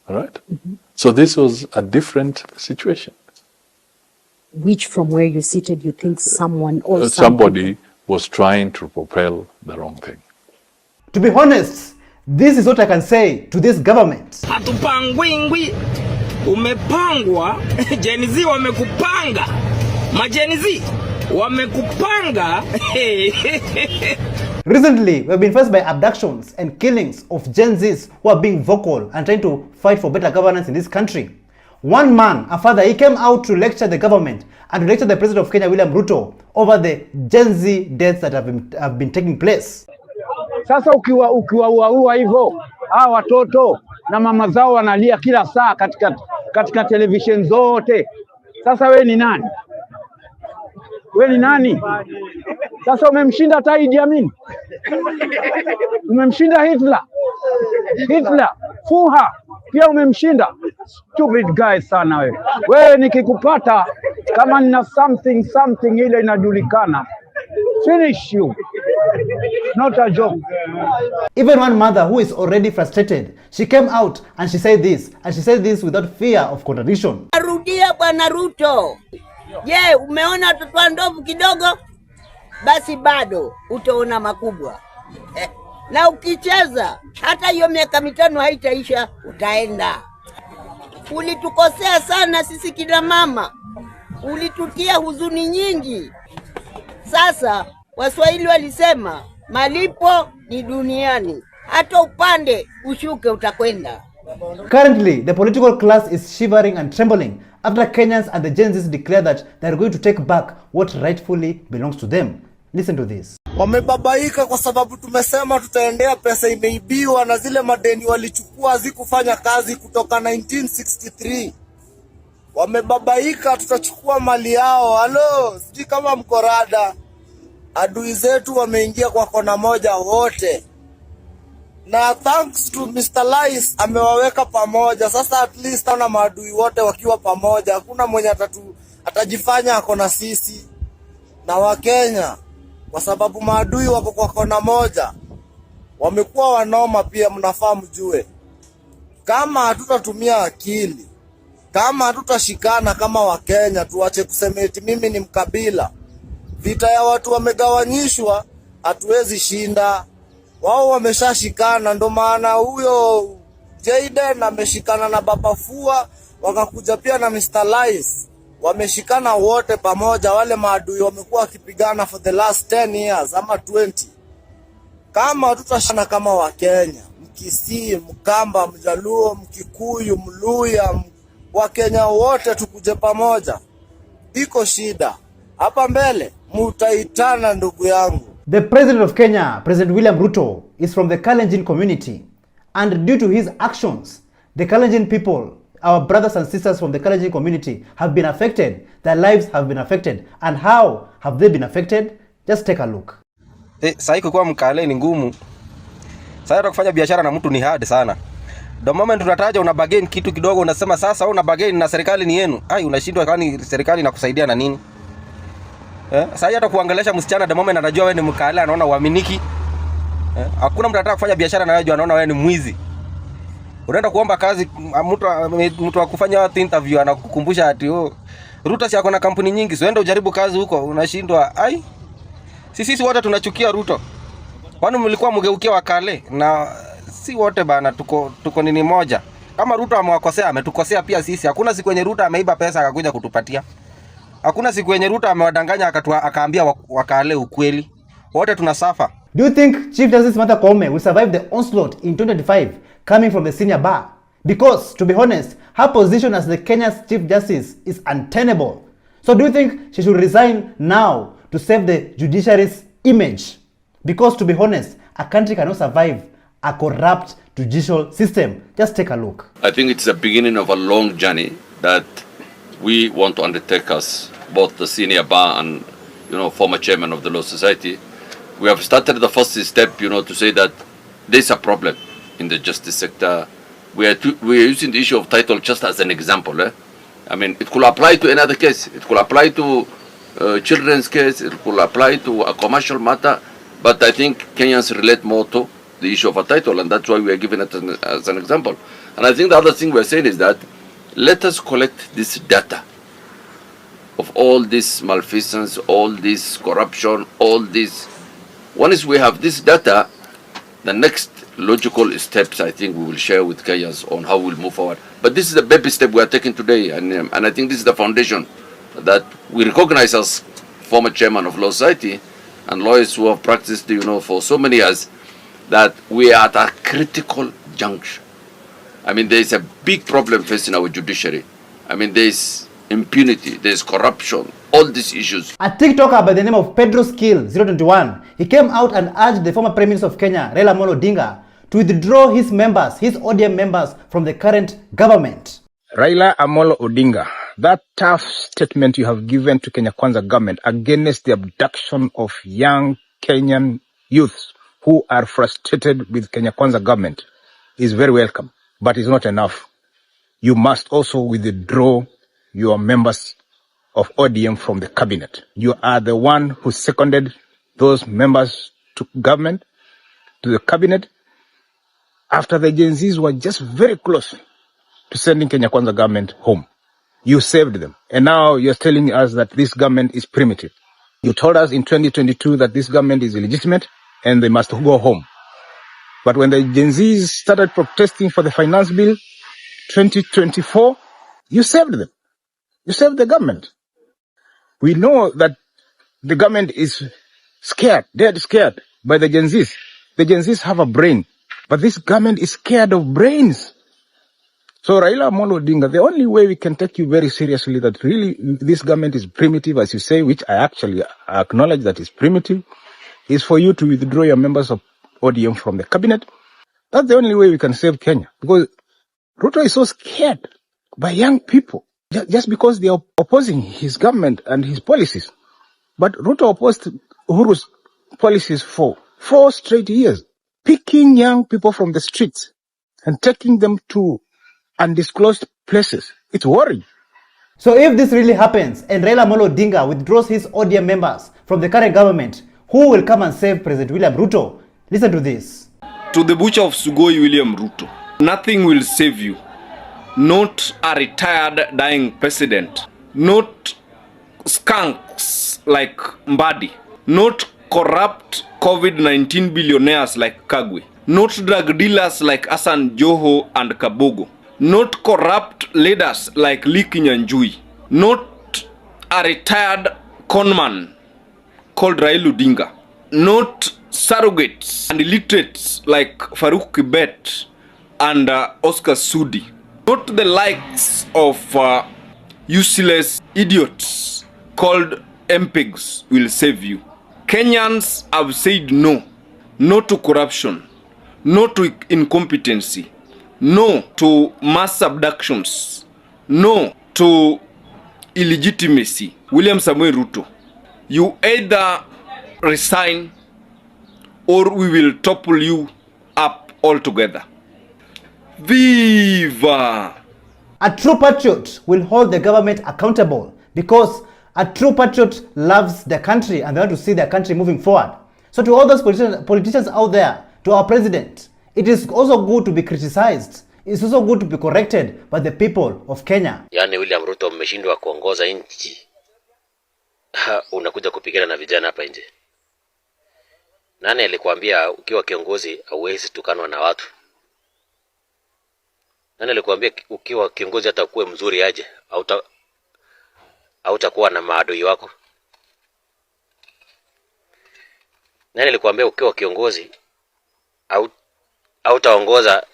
All right? Mm-hmm. So this was a different situation. Which, from where you're seated, you think someone or somebody was trying to propel the wrong thing. To be honest, this is what I can say to this government. Hatupangwingwi, umepangwa, Gen Z wamekupanga, Gen Z wamekupanga. Recently, we have been faced by abductions and killings of Gen Zs who are being vocal and trying to fight for better governance in this country. One man, a father, he came out to lecture the government and to lecture the President of Kenya, William Ruto, over the Gen Z deaths that have been taking place. Sasa ukiwaua hivyo, hawa watoto na mama zao wanalia kila saa katika television zote. Sasa we ni nani? We ni nani? Sasa umemshinda hata Idi Amin. Umemshinda Hitler. Fuha pia umemshinda. Stupid guy sana wewe. Wewe nikikupata kama nina something ile inajulikana, finish you. Not a joke. Even one mother who is already frustrated, she came out and she said this, and she said this without fear of contradiction. Narudia Bwana Ruto. Je, umeona watoto wa ndovu kidogo? Basi bado utaona makubwa. Na ukicheza hata hiyo miaka 5 haitaisha, utaenda. Ulitukosea sana sisi kina mama. Ulitutia huzuni nyingi. Sasa Waswahili walisema malipo ni duniani. Hata upande ushuke utakwenda. Currently, the political class is shivering and trembling after Kenyans and the Gen Zs declare that they are going to take back what rightfully belongs to them. Listen to this. Wamebabaika kwa sababu tumesema tutaendea pesa imeibiwa na zile madeni walichukua hazikufanya kazi kutoka 1963. Wamebabaika, tutachukua mali yao. Halo, sijui kama mkorada. Adui zetu wameingia kwa kona moja wote. Na thanks to Mr. Lice amewaweka pamoja. Sasa at least ana maadui wote wakiwa pamoja. Hakuna mwenye atajifanya ako na sisi na Wakenya. Kwa sababu maadui wako kwa kona moja. wamekuwa wanoma pia. Mnafaa mjue, kama hatutatumia akili, kama hatutashikana kama Wakenya, tuache kusema eti mimi ni mkabila. Vita ya watu wamegawanyishwa, hatuwezi shinda. Wao wameshashikana, ndo maana huyo Jaden ameshikana na Baba Fua, wakakuja pia na Mr. Lice. Wameshikana wote pamoja, wale maadui wamekuwa wakipigana for the last 10 years ama 20. Kama hatutashana kama Wakenya, Mkisii, Mkamba, Mjaluo, Mkikuyu, Mluya, Wakenya wote tukuje pamoja, iko shida. Hapa mbele mutaitana ndugu yangu. The President of Kenya, President William Ruto, is from the Kalenjin community, and due to his actions, the Kalenjin people, our brothers and sisters from the Kalenjin community, have been affected. Their lives have been affected. And how have they been affected? Just take a look. Sasa kwa Mkale ni ngumu. Sasa hata kufanya biashara na mtu ni hard sana. The moment unataja una bargain kitu kidogo, unasema sasa una bargain na serikali ni yenu. Unashindwa, kwani serikali inakusaidia na nini? Sasa hata kuangelesha msichana the moment anajua wewe ni Mkale, anaona uaminiki. Hakuna mtu anataka kufanya biashara na wewe, anaona wewe ni mwizi. Unaenda kuomba kazi, mtu akufanya interview anakukumbusha ati Ruto si akona kampuni nyingi, so enda ujaribu kazi huko, unashindwa. Sisi wote tunachukia Ruto. Kwani mlikuwa mgeukia Wakale? Na si wote bana, tuko nini moja. Kama Ruto amewakosea, ametukosea pia sisi. Hakuna siku yenye Ruto ameiba pesa akakuja kutupatia. Hakuna siku yenye Ruto amewadanganya akaambia Wakale ukweli. Wote tunasafa. Do you think Chief Justice Martha Koome will survive the onslaught in 2025 coming from the senior bar? Because, to be honest, her position as the Kenya's Chief Justice is untenable. So do you think she should resign now to save the judiciary's image? Because, to be honest, a country cannot survive a corrupt judicial system. Just take a look. I think it's the beginning of a long journey that we want to undertake as both the senior bar and, former chairman of the Law Society. We have started the first step, to say that there's a problem in the justice sector. We are using the issue of title just as an example. I mean, it could apply to another case. It could apply to children's case. It could apply to a commercial matter. But I think Kenyans relate more to the issue of a title, and that's why we are giving it as an example. And I think the other thing we're saying is that let us collect this data of all this malfeasance, all this corruption, all this. Once we have this data, the next logical steps, I think, we will share with Kenyans on how we'll move forward. But this is a baby step we are taking today, and I think this is the foundation that we recognize as former chairman of Law Society and lawyers who have practiced, for so many years, that we are at a critical juncture. I mean, there is a big problem facing our judiciary. I mean, there is impunity, there is corruption, all these issues. A TikToker by the name of Pedro Skill 021, he came out and urged the former Prime Minister of Kenya, Raila Amolo Odinga, to withdraw his ODM members from the current government. Raila Amolo Odinga, that tough statement you have given to Kenya Kwanza government against the abduction of young Kenyan youths who are frustrated with Kenya Kwanza government is very welcome, but it's not enough. You must also withdraw your members of ODM from the cabinet. You are the one who seconded those members to government, to the cabinet, after the Gen Zs were just very close to sending Kenya Kwanza government home. You saved them. And now you're telling us that this government is primitive. You told us in 2022 that this government is illegitimate and they must go home. But when the Gen Zs started protesting for the finance bill 2024, you saved them. You saved the government. We know that the government is scared, dead scared by the Gen Zs. The Gen Zs have a brain, but this government is scared of brains. So Raila Amolo Odinga, the only way we can take you very seriously that really this government is primitive, as you say, which I actually acknowledge that is primitive, is for you to withdraw your members of ODM from the cabinet. That's the only way we can save Kenya. Because Ruto is so scared by young people just because they are opposing his government and his policies. But Ruto opposed Uhuru's policies for 4 straight years, picking young people from the streets and taking them to undisclosed places. It's worrying. So if this really happens and Raila Amolo Odinga withdraws his ODM members from the current government, who will come and save President William Ruto? Listen to this. to the butcher of Sugoi, William Ruto, nothing will save you. Not a retired dying president. Not skunks like Mbadi. Not corrupt COVID-19 billionaires like Kagwe. Not drug dealers like Hassan Joho and Kabogo. Not corrupt leaders like Liki Nyanjui. Not a retired conman called Raila Odinga. Not surrogates and illiterates like Farouk Kibet and Oscar Sudi. Not the likes of useless idiots called MPs will save you. Kenyans have said no. No to corruption. No to incompetency. No to mass abductions. No to illegitimacy. William Samuel Ruto, you either resign or we will topple you up altogether. Viva! A true patriot will hold the government accountable because a true patriot loves the country and they want to see the country moving forward. So to all those politicians out there, to our president, it is also good to be criticized. It's also good to be corrected by the people of Kenya. Yani William Ruto mmeshindwa kuongoza nchi. Unakuja kupigana na vijana hapa nje. Nani alikwambia ukiwa kiongozi hauwezi tukanwa na watu? Nani alikwambia ukiwa kiongozi hata kuwe mzuri aje hautakuwa na maadui wako? Nani alikwambia ukiwa kiongozi hautaongoza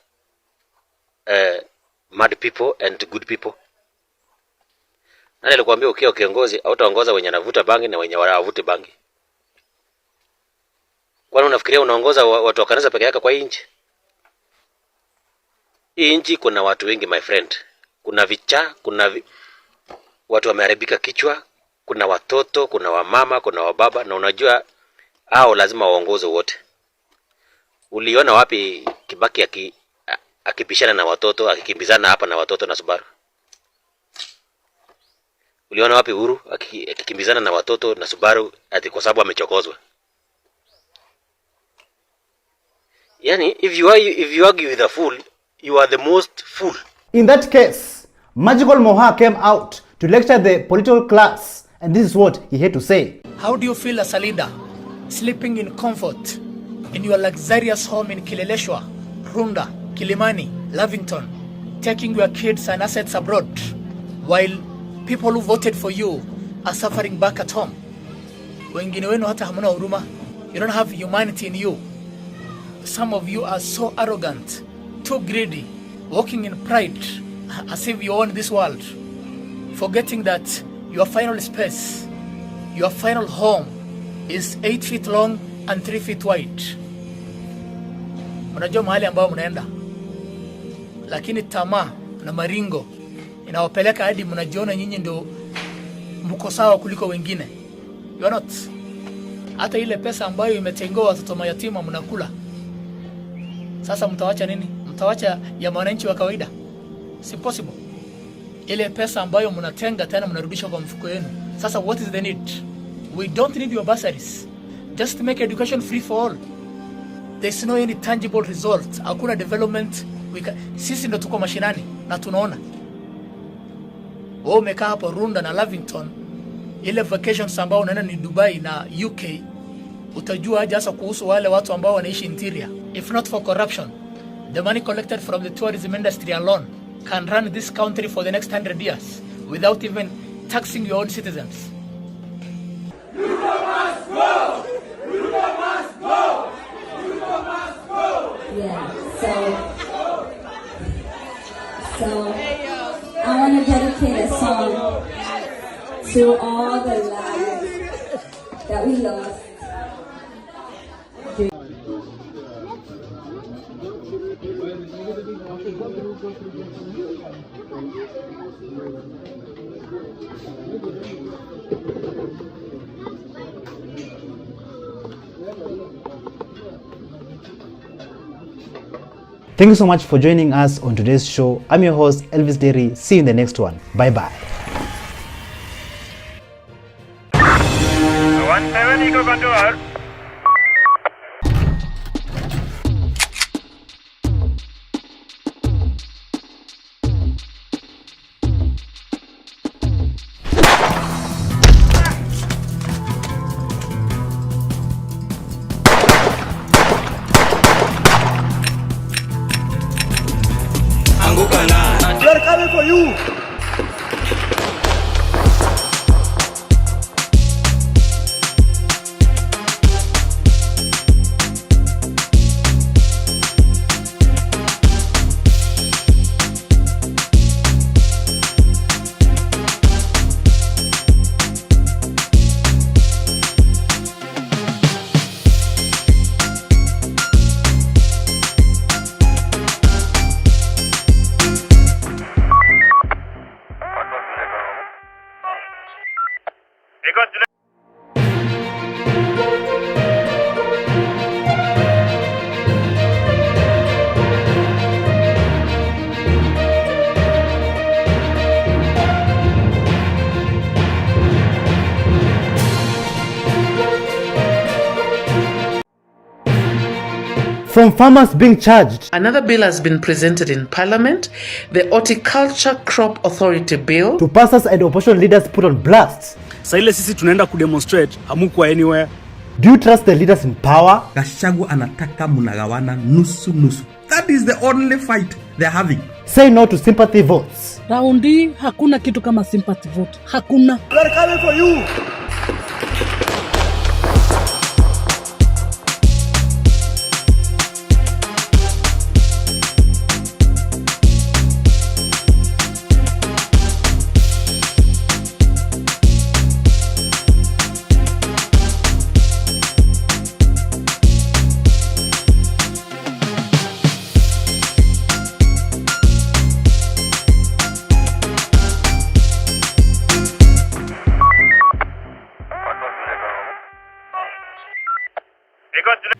mad people and good people? Nani alikwambia ukiwa kiongozi hautaongoza wenye wanavuta bangi na wenye hawavuti bangi? Kwani unafikiria unaongoza watu wa kanisa peke yake kwa nchi? Hii nchi kuna watu wengi my friend. Kuna vichaa, watu wameharibika kichwa, kuna watoto, kuna wamama, kuna wababa, na unajua hao lazima waongoze wote. Uliona wapi Kibaki akipishana na watoto, akikimbizana hapa na watoto na Subaru? Uliona wapi Uhuru akikimbizana na watoto na Subaru ati kwa sababu amechokozwa? Yani if you argue with a fool, you are the most fool. In that case, Magical Moha came out to lecture the political class, and this is what he had to say. How do you feel as a leader, sleeping in comfort in your luxurious home in Kileleshwa, Runda, Kilimani, Lavington, taking your kids and assets abroad, while people who voted for you are suffering back at home? Wengine wenu hata hamna huruma. You don't have humanity in you. Some of you are so arrogant, too greedy, walking in pride as if you own this world, forgetting that your final space, your final home is 8 feet long and 3 feet wide. Unajua mahali ambao mnaenda, lakini tamaa na maringo inawapeleka hadi mnajiona nyinyi ndio mko sawa kuliko wengine. You are not. Hata ile pesa ambayo imetengewa watoto mayatima mnakula. Sasa mtawacha nini? Mtawacha ya mwananchi wa kawaida? It's impossible. Ile pesa ambayo mnatenga tena mnarudisha kwa mfuko wenu. Sasa what is the need? We don't need your bursaries. Just make education free for all. There's no any tangible result. Hakuna development. Sisi ndo tuko mashinani na tunaona. Wewe umekaa hapo Runda na Lavington, ile vacations ambao unaenda ni Dubai na UK, utajua aje hasa kuhusu wale watu ambao wanaishi interior. If not for corruption, the money collected from the tourism industry alone can run this country for the next 100 years without even taxing your own citizens. Yeah, so I want to dedicate a song to all the lives that we lost. Thank you so much for joining us on today's show. I'm your host, Elvis Derry. See you in the next one. Bye-bye. 170 go control. you. From farmers being charged. Another bill has been presented in Parliament, the Horticulture Crop Authority Bill. To pastors and opposition leaders put on blast. Sasa ile sisi tunaenda kudemonstrate, hamuko anywhere. Do you trust the leaders in power? Gachagua anataka munagawana nusu nusu. That is the only fight they're having. Say no to sympathy votes. Raundi hakuna kitu kama sympathy vote. Hakuna. They're coming for you.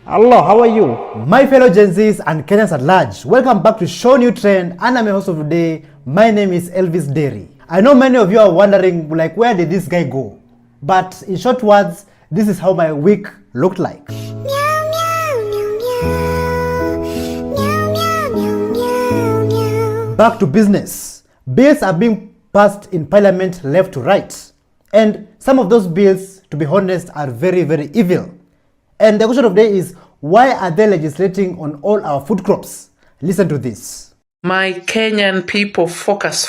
Hello, how are you? My fellow Gen Zs and Kenyans at large, welcome back to ShowNewTrend, and I'm your host of the day. My name is Elvis Derry. I know many of you are wondering, like, where did this guy go? But in short words, this is how my week looked like. Back to business. Bills are being passed in Parliament left to right. And some of those bills, to be honest, are very, very evil. And the question of the day is, why are they legislating on all our food crops? Listen to this. My Kenyan people, focus.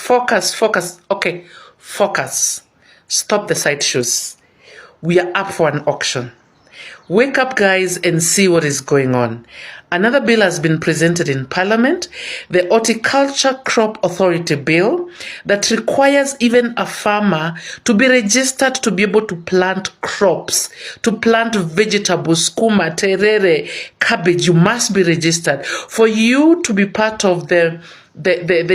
Okay, focus. Stop the sideshows. We are up for an auction. Wake up, guys, and see what is going on. Another bill has been presented in Parliament, the Horticulture Crop Authority Bill, that requires even a farmer to be registered to be able to plant crops, to plant vegetables, skuma, terere, cabbage. You must be registered. For you to be part of the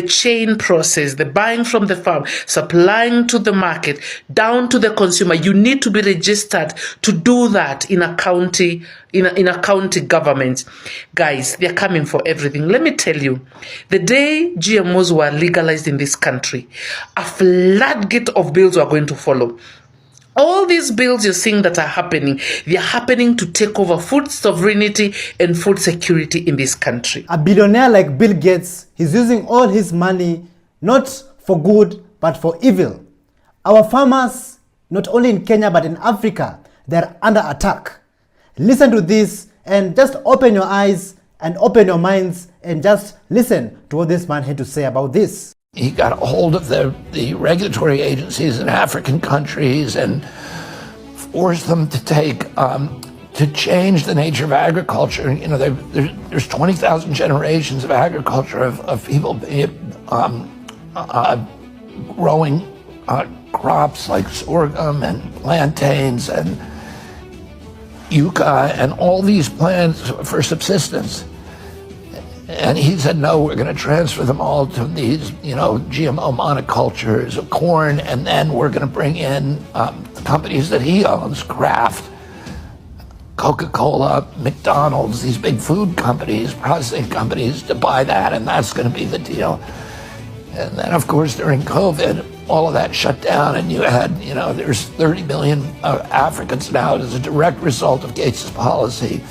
chain process, the buying from the farm, supplying to the market, down to the consumer, you need to be registered to do that in a county, in a county government. Guys, they're coming for everything. Let me tell you, the day GMOs were legalized in this country, a floodgate of bills were going to follow. All these bills you're seeing that are happening, they're happening to take over food sovereignty and food security in this country. A billionaire like Bill Gates, he's using all his money not for good, but for evil. Our farmers, not only in Kenya, but in Africa, they're under attack. Listen to this and just open your eyes and open your minds and just listen to what this man had to say about this. He got a hold of the regulatory agencies in African countries and forced them to to change the nature of agriculture. You know, there's 20,000 generations of agriculture of people growing crops like sorghum and plantains and yucca and all these plants for subsistence. And he said, no, we're going to transfer them all to these, GMO monocultures of corn, and then we're going to bring in companies that he owns, Kraft, Coca-Cola, McDonald's, these big food companies, processing companies, to buy that, and that's going to be the deal. And then, of course, during COVID, all of that shut down, and you had, there's 30 million Africans now as a direct result of Gates' policy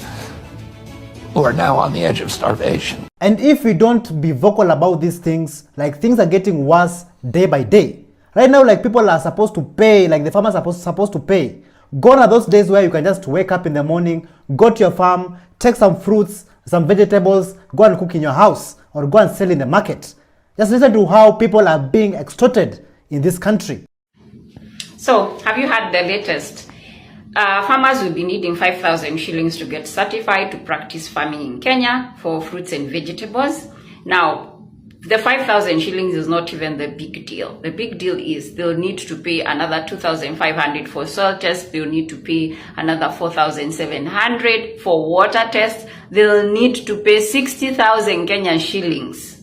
who are now on the edge of starvation. And if we don't be vocal about these things, like, things are getting worse day by day. Right now, like, people are supposed to pay, like the farmers are supposed to pay. Gone are those days where you can just wake up in the morning, go to your farm, take some fruits, some vegetables, go and cook in your house, or go and sell in the market. Just listen to how people are being extorted in this country. So, have you heard the latest? Farmers will be needing 5,000 shillings to get certified to practice farming in Kenya for fruits and vegetables. Now, the 5,000 shillings is not even the big deal. The big deal is they'll need to pay another 2,500 for soil tests. They'll need to pay another 4,700 for water tests. They'll need to pay 60,000 Kenyan shillings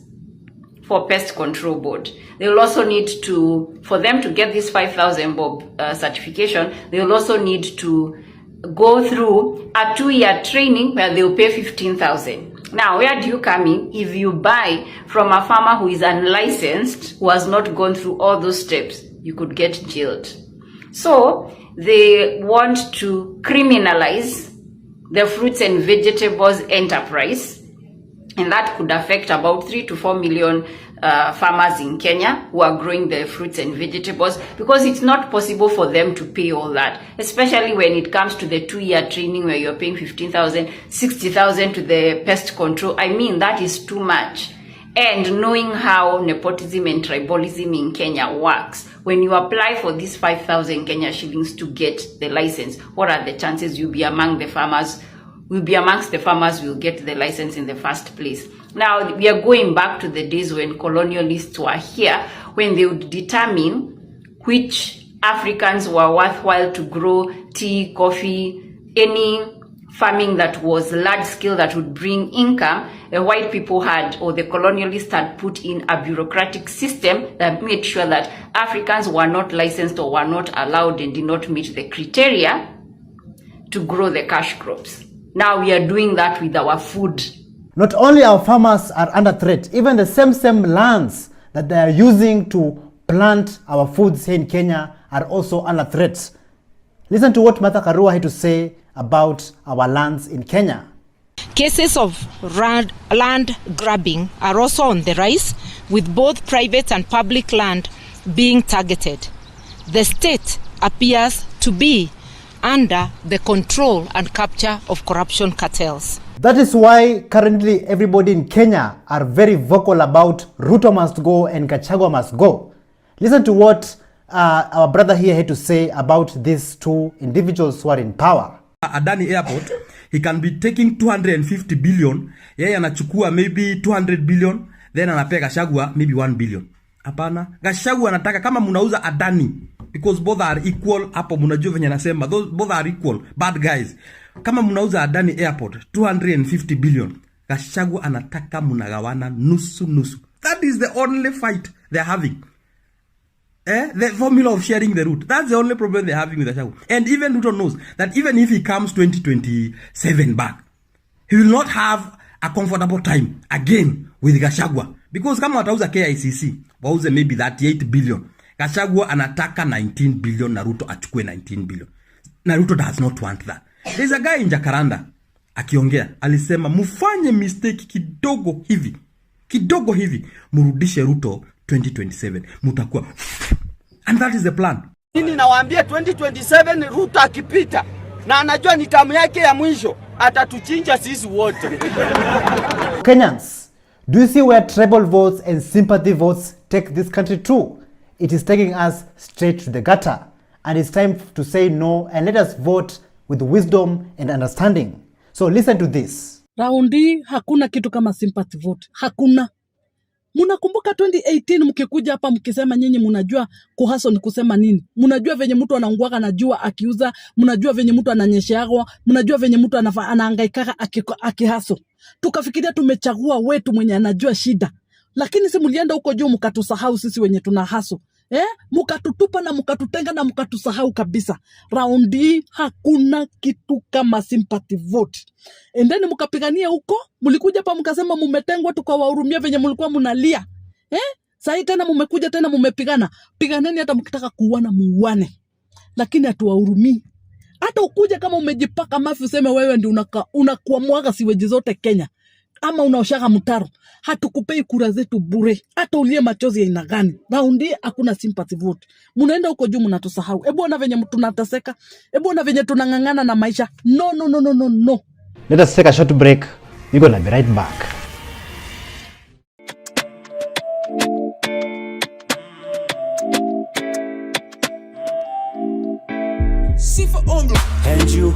for pest control board. They will also need to, for them to get this 5,000 bob certification, they will also need to go through a 2-year training where they will pay 15,000. Now, where do you come in? If you buy from a farmer who is unlicensed, who has not gone through all those steps, you could get jailed. So they want to criminalize the fruits and vegetables enterprise, and that could affect about 3 to 4 million farmers in Kenya who are growing the fruits and vegetables, because it's not possible for them to pay all that, especially when it comes to the 2-year training where you're paying 15,000, 60,000 to the pest control. I mean, that is too much. And knowing how nepotism and tribalism in Kenya works, when you apply for these 5,000 Kenya shillings to get the license, what are the chances you'll be among the farmers? Will be amongst the farmers who will get the license in the first place. Now, we are going back to the days when colonialists were here, when they would determine which Africans were worthwhile to grow tea, coffee, any farming that was large scale that would bring income. The white people had, or the colonialists had put in a bureaucratic system that made sure that Africans were not licensed or were not allowed and did not meet the criteria to grow the cash crops. Now we are doing that with our food. Not only our farmers are under threat, even the same lands that they are using to plant our foods here in Kenya are also under threat. Listen to what Martha Karua had to say about our lands in Kenya. Cases of land grabbing are also on the rise, with both private and public land being targeted. The state appears to be under the control and capture of corruption cartels. That is why currently everybody in Kenya are very vocal about Ruto must go and Gachagua must go. Listen to what our brother here had to say about these two individuals who are in power. Adani Airport, he can be taking 250 billion, yeye anachukua maybe 200 billion, then anapea Gachagua maybe 1 billion. Hapana, Gachagua anataka kama munauza Adani, because both are equal, hapo munajua venye nasema, both are equal, bad guys. Kama munauza Adani Airport 250 billion, Gachagua anataka munagawana nusu. That is the only fight they're having. The formula of sharing the route. That's the only problem they're having with Gachagua. And even Ruto knows that even if he comes 2027 back, he will not have a comfortable time again with Gachagua. Because kama watauza KICC, wauze maybe 38 billion. Gachagua anataka 19 billion, Naruto achukue 19 billion. Naruto does not want that. There's a guy in Jacaranda, akiongea, alisema, mufanye mistake kidogo hivi, murudishe Ruto 2027, mutakuwa. And that is the plan. Nini nawaambia 2027 Ruto akipita, na anajua ni tamu yake ya mwisho, atatuchinja sisi wote. Kenyans, do you see where tribal votes and sympathy votes take this country to? It is taking us straight to the gutter. And it's time to say no and let us vote with wisdom and understanding. So listen to this. Raundi hakuna kitu kama sympathy vote. Hakuna. Munakumbuka 2018 mkikuja hapa mkisema nyinyi munajua kuhaso ni kusema nini? Munajua venye mtu anaunguaka na jua akiuza, munajua venye mtu ananyesheagwa, munajua venye mtu anahangaika akihaso. Tukafikiria tumechagua wetu mwenye anajua shida. Lakini si mulienda huko juu mkatusahau sisi wenye tunahaso. Mukatutupa na mukatutenga na mukatusahau kabisa. Raundi hakuna kitu kama sympathy vote. Endeni mukapigania huko, mulikuja hapa mukasema mumetengwa, tukawahurumia venye mulikuwa munalia. Sasa tena mumekuja tena mumepigana. Piganeni hata mkitaka kuuana muane. Lakini hatuwahurumii. Hata ukuje kama umejipaka mafi useme wewe ndio unakuwa mwaga siweji zote Kenya. Ama unaoshaga mtaro, hatukupei kura zetu bure, hata ulie machozi ya aina gani. Raundi hakuna sympathy vote. Munaenda huko juu mnatusahau. Hebu ona venye tunateseka, hebu ona venye tunangangana na maisha. No. Let us take a short break. We're gonna be right back.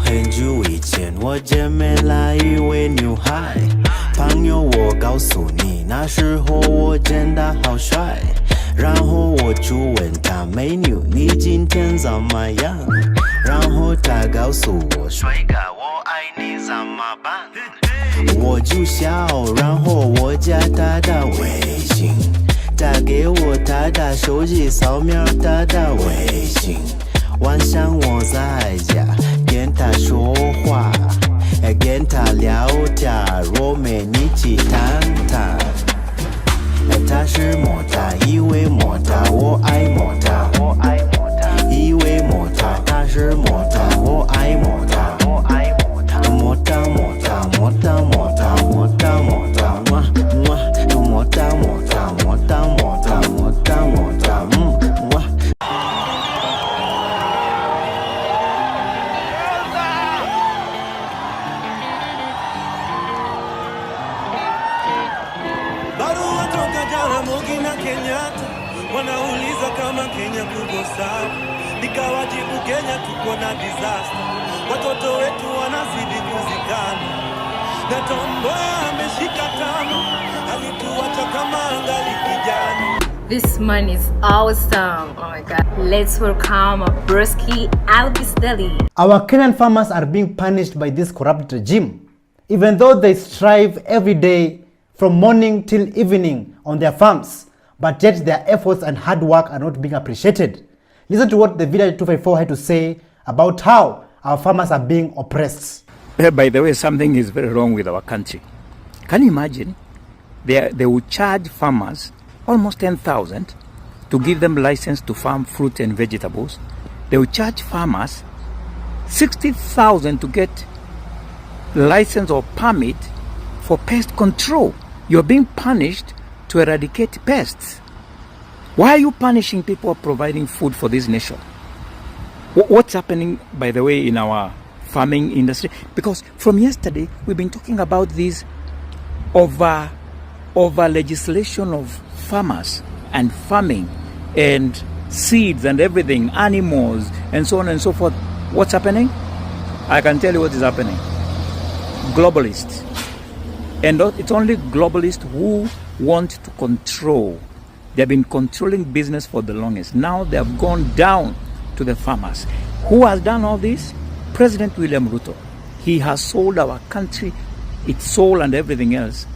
很久以前我姐妹来以为牛孩，朋友我告诉你，那时候我真的好帅。然后我就问她美女，你今天怎么样？然后她告诉我，帅哥我爱你怎么办？我就笑，然后我加她的微信，她给我她的手机扫描她的微信。晚上我在家跟她说话，跟她聊天，我们一起谈谈。她是模特，以为模特，我爱模特，我爱模特，以为模特，她是模特，我爱模特，我爱模特，模特模特模特模特模特模特，模特模特模特模特模特模特。Wanauliza kama Kenya kuko sawa, nikawajibu Kenya tuko na disaster, watoto wetu wanazidi kuzikana, na Tomboya ameshika tama, alituacha kama angali kijana. This man is awesome. Oh my god. Let's welcome Broski Alvis Deli. Our Kenyan farmers are being punished by this corrupt regime, even though they strive every day from morning till evening on their farms. But yet their efforts and hard work are not being appreciated. Listen to what the Village 254 had to say about how our farmers are being oppressed. By the way, something is very wrong with our country. Can you imagine? They will charge farmers almost 10,000 to give them license to farm fruit and vegetables. They will charge farmers 60,000 to get license or permit for pest control. You're being punished to eradicate pests. Why are you punishing people providing food for this nation? What's happening, by the way, in our farming industry? Because from yesterday, we've been talking about this over legislation of farmers and farming and seeds and everything, animals and so on and so forth. What's happening? I can tell you what is happening. Globalists. And it's only globalists who want to control. They've been controlling business for the longest. Now they have gone down to the farmers. Who has done all this? President William Ruto. He has sold our country, its soul and everything else,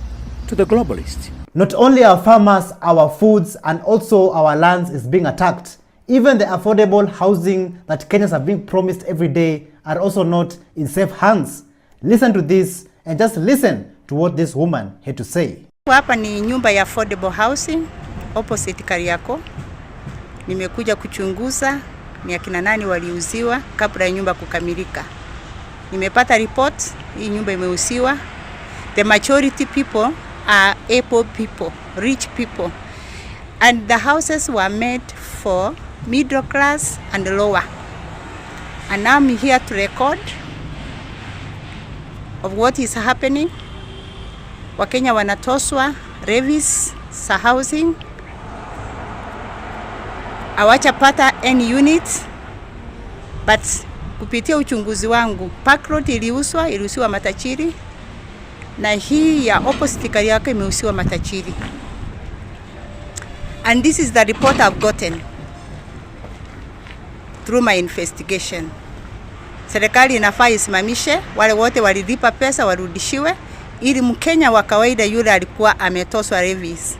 to the globalists. Not only our farmers, our foods and also our lands is being attacked. Even the affordable housing that Kenyans are being promised every day are also not in safe hands. Listen to this and just listen to what this woman had to say. Hapa ni nyumba ya affordable housing opposite Kariako. Nimekuja kuchunguza ni akina nani waliuziwa kabla ya nyumba kukamilika. Nimepata report hii nyumba imeuziwa. The majority people are able people, rich people. And the houses were made for middle class and lower. And now I'm here to record of what is happening. Wakenya wanatoswa levies za housing. Hawajapata any unit, but kupitia uchunguzi wangu Park Road iliusiwa Matachiri, na hii ya opposite Kariako imeusiwa Matachiri. And this is the report I've gotten through my investigation. Serikali inafaa isimamishe wale wote walilipa pesa warudishiwe, ili Mkenya wa kawaida yule alikuwa ametoswa levies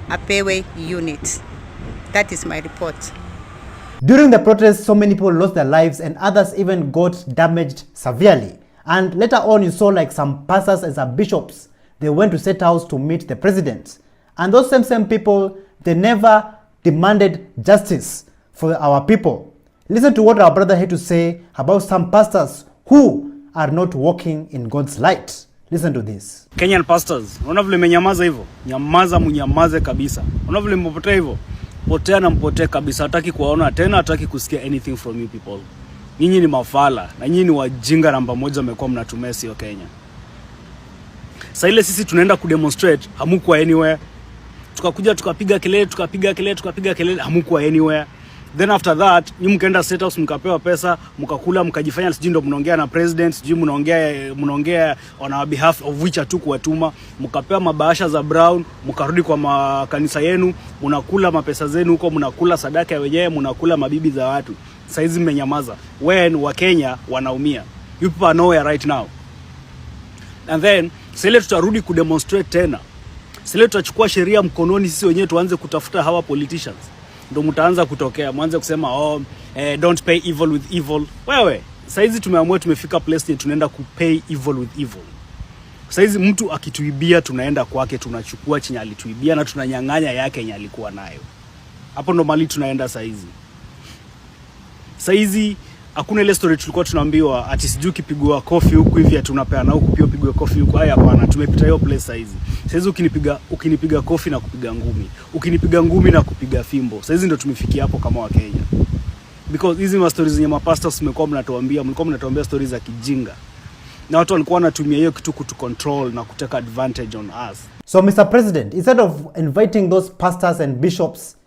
apewe unit. That is my report. During the protest, so many people lost their lives and others even got damaged severely. And later on, you saw like some pastors and some bishops, they went to State House to meet the president. And those same people, they never demanded justice for our people. Listen to what our brother had to say about some pastors who are not walking in God's light. Listen to this. Kenyan pastors, unaona vile mmenyamaza hivyo? Nyamaza, mnyamaze kabisa. Unaona vile mmepotea hivyo? Potea na mpotee kabisa. Hataki kuwaona tena, hataki kusikia anything from you people. Nyinyi ni mafala na nyinyi ni wajinga namba moja mmekuwa mnatumesi hiyo Kenya. Sasa ile sisi tunaenda kudemonstrate, hamukuwa anywhere. Tukakuja tukapiga kelele, hamukuwa anywhere. Then after that, nyinyi mkaenda State House mkapewa pesa, mkakula, mkajifanya sijui ndo mnaongea na president, sijui mnaongea on our behalf of which hatukuwatuma, mkapewa mabahasha za brown, mkarudi kwa makanisa yenu, mnakula mapesa zenu huko, mnakula sadaka ya wenyewe, mnakula mabibi za watu. Saizi mmenyamaza. When wa Kenya wanaumia. You people are nowhere right now. And then sile tutarudi kudemonstrate tena. Sile tutachukua sheria mkononi sisi wenyewe tuanze kutafuta hawa politicians. Ndo mtaanza kutokea, mwanze kusema don't pay evil with evil. Wewe, saizi tumeamua tumefika place ni tunaenda kupay evil with evil. Saizi mtu akituibia tunaenda kwake, tunachukua chenye alituibia na tunanyang'anya yake yenye alikuwa nayo. Hapo ndo mali tunaenda saizi. Saizi hakuna ile story tulikuwa tunaambiwa ati sijui kipigwa kofi huku hivi tunapeana huku pia pigwe kofi huku. Haya hapana, tumepita hiyo place saizi. Saizi ukinipiga kofi na kupiga ngumi, ukinipiga ngumi na kupiga fimbo. Saizi ndo tumefikia hapo kama wa Kenya. Because hizi ma stories zenye mapastors mlikuwa mnatuambia stories za kijinga. Na watu walikuwa wanatumia hiyo kitu kutu control na kuteka advantage on us. So Mr. President, instead of inviting those pastors and bishops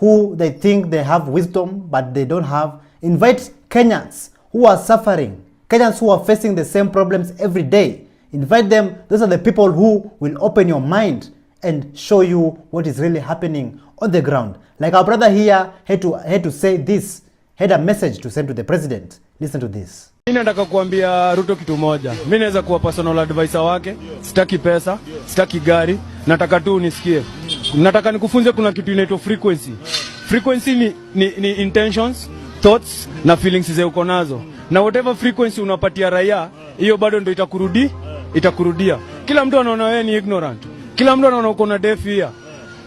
who they think they have wisdom but they don't have, invite Kenyans who are suffering, Kenyans who are facing the same problems every day. Invite them. Those are the people who will open your mind and show you what is really happening on the ground. Like our brother here had to say this, had a message to send to the president. Listen to this. Mimi nataka kuambia Ruto kitu moja. Mimi naweza kuwa personal advisor wake. Sitaki pesa, sitaki gari, nataka tu unisikie. Nataka nikufunze kuna kitu inaitwa frequency. Frequency ni intentions, thoughts na feelings zako uko nazo. Na whatever frequency unapatia raia, hiyo bado ndio itakurudia. Kila mtu anaona wewe ni ignorant. Kila mtu anaona uko na deaf ear.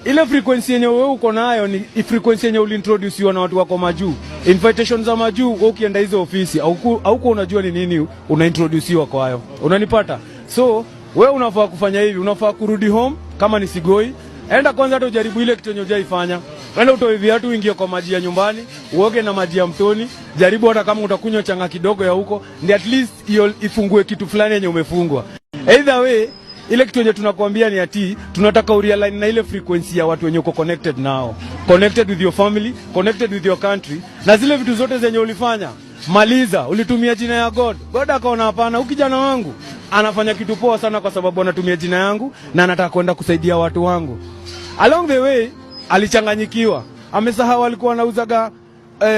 Ile frequency yenye wewe uko nayo ni frequency yenye uliintroduce na watu wako majuu. Invitation za majuu, wewe ukienda hizo ofisi au unajua ni nini unaintroduciwa kwa hayo. Unanipata? So, wewe unafaa kufanya hivi, unafaa kurudi home kama ni Sigoi. Enda kwanza hata ujaribu ile kitu yenye hujaifanya. Enda utoe viatu uingie kwa maji ya nyumbani, uoge na maji ya mtoni, jaribu hata kama utakunywa changa kidogo ya huko, ndio at least ifungue kitu fulani yenye umefungwa. Either way, ile kitu yenye tunakuambia ni ati tunataka urealign na ile frequency ya watu wenye uko connected nao. Connected with your family, connected with your country. Na zile vitu zote zenye ulifanya, maliza, ulitumia jina ya God. God akaona hapana, ukijana wangu anafanya kitu poa sana kwa sababu anatumia jina yangu na anataka kwenda kusaidia watu wangu. Along the way alichanganyikiwa. Amesahau alikuwa anauzaga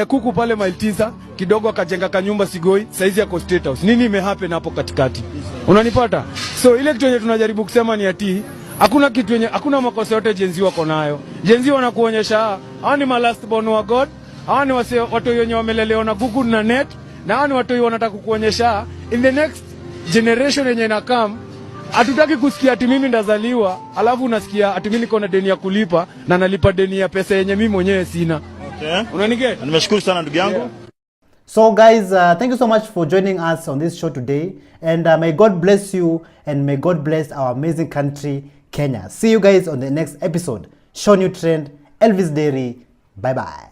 kuku pale mile 9, kidogo akajenga kanyumba Sigoi, saizi yako State House. Nini imehappen hapo katikati? Unanipata? So ile kitu yenye tunajaribu kusema ni ati hakuna kitu yenye, hakuna makosa yote jenzi wako nayo. Jenzi wanakuonyesha hawa ni last born wa God, hawa ni watu wenye wamelelewa na Google na net, na hawa ni watu wanataka kukuonyesha in the next generation yenye ina come. Hatutaki kusikia ati mimi ndazaliwa, alafu unasikia ati mimi niko na deni ya kulipa na nalipa deni ya pesa yenye mimi mwenyewe sina. Okay. Unanigeta? Nimeshukuru sana ndugu yangu. Yeah. So guys, thank you so much for joining us on this show today, and may God bless you and may God bless our amazing country, Kenya. See you guys on the next episode. ShowNewTrend, Elvis Dairy. Bye bye.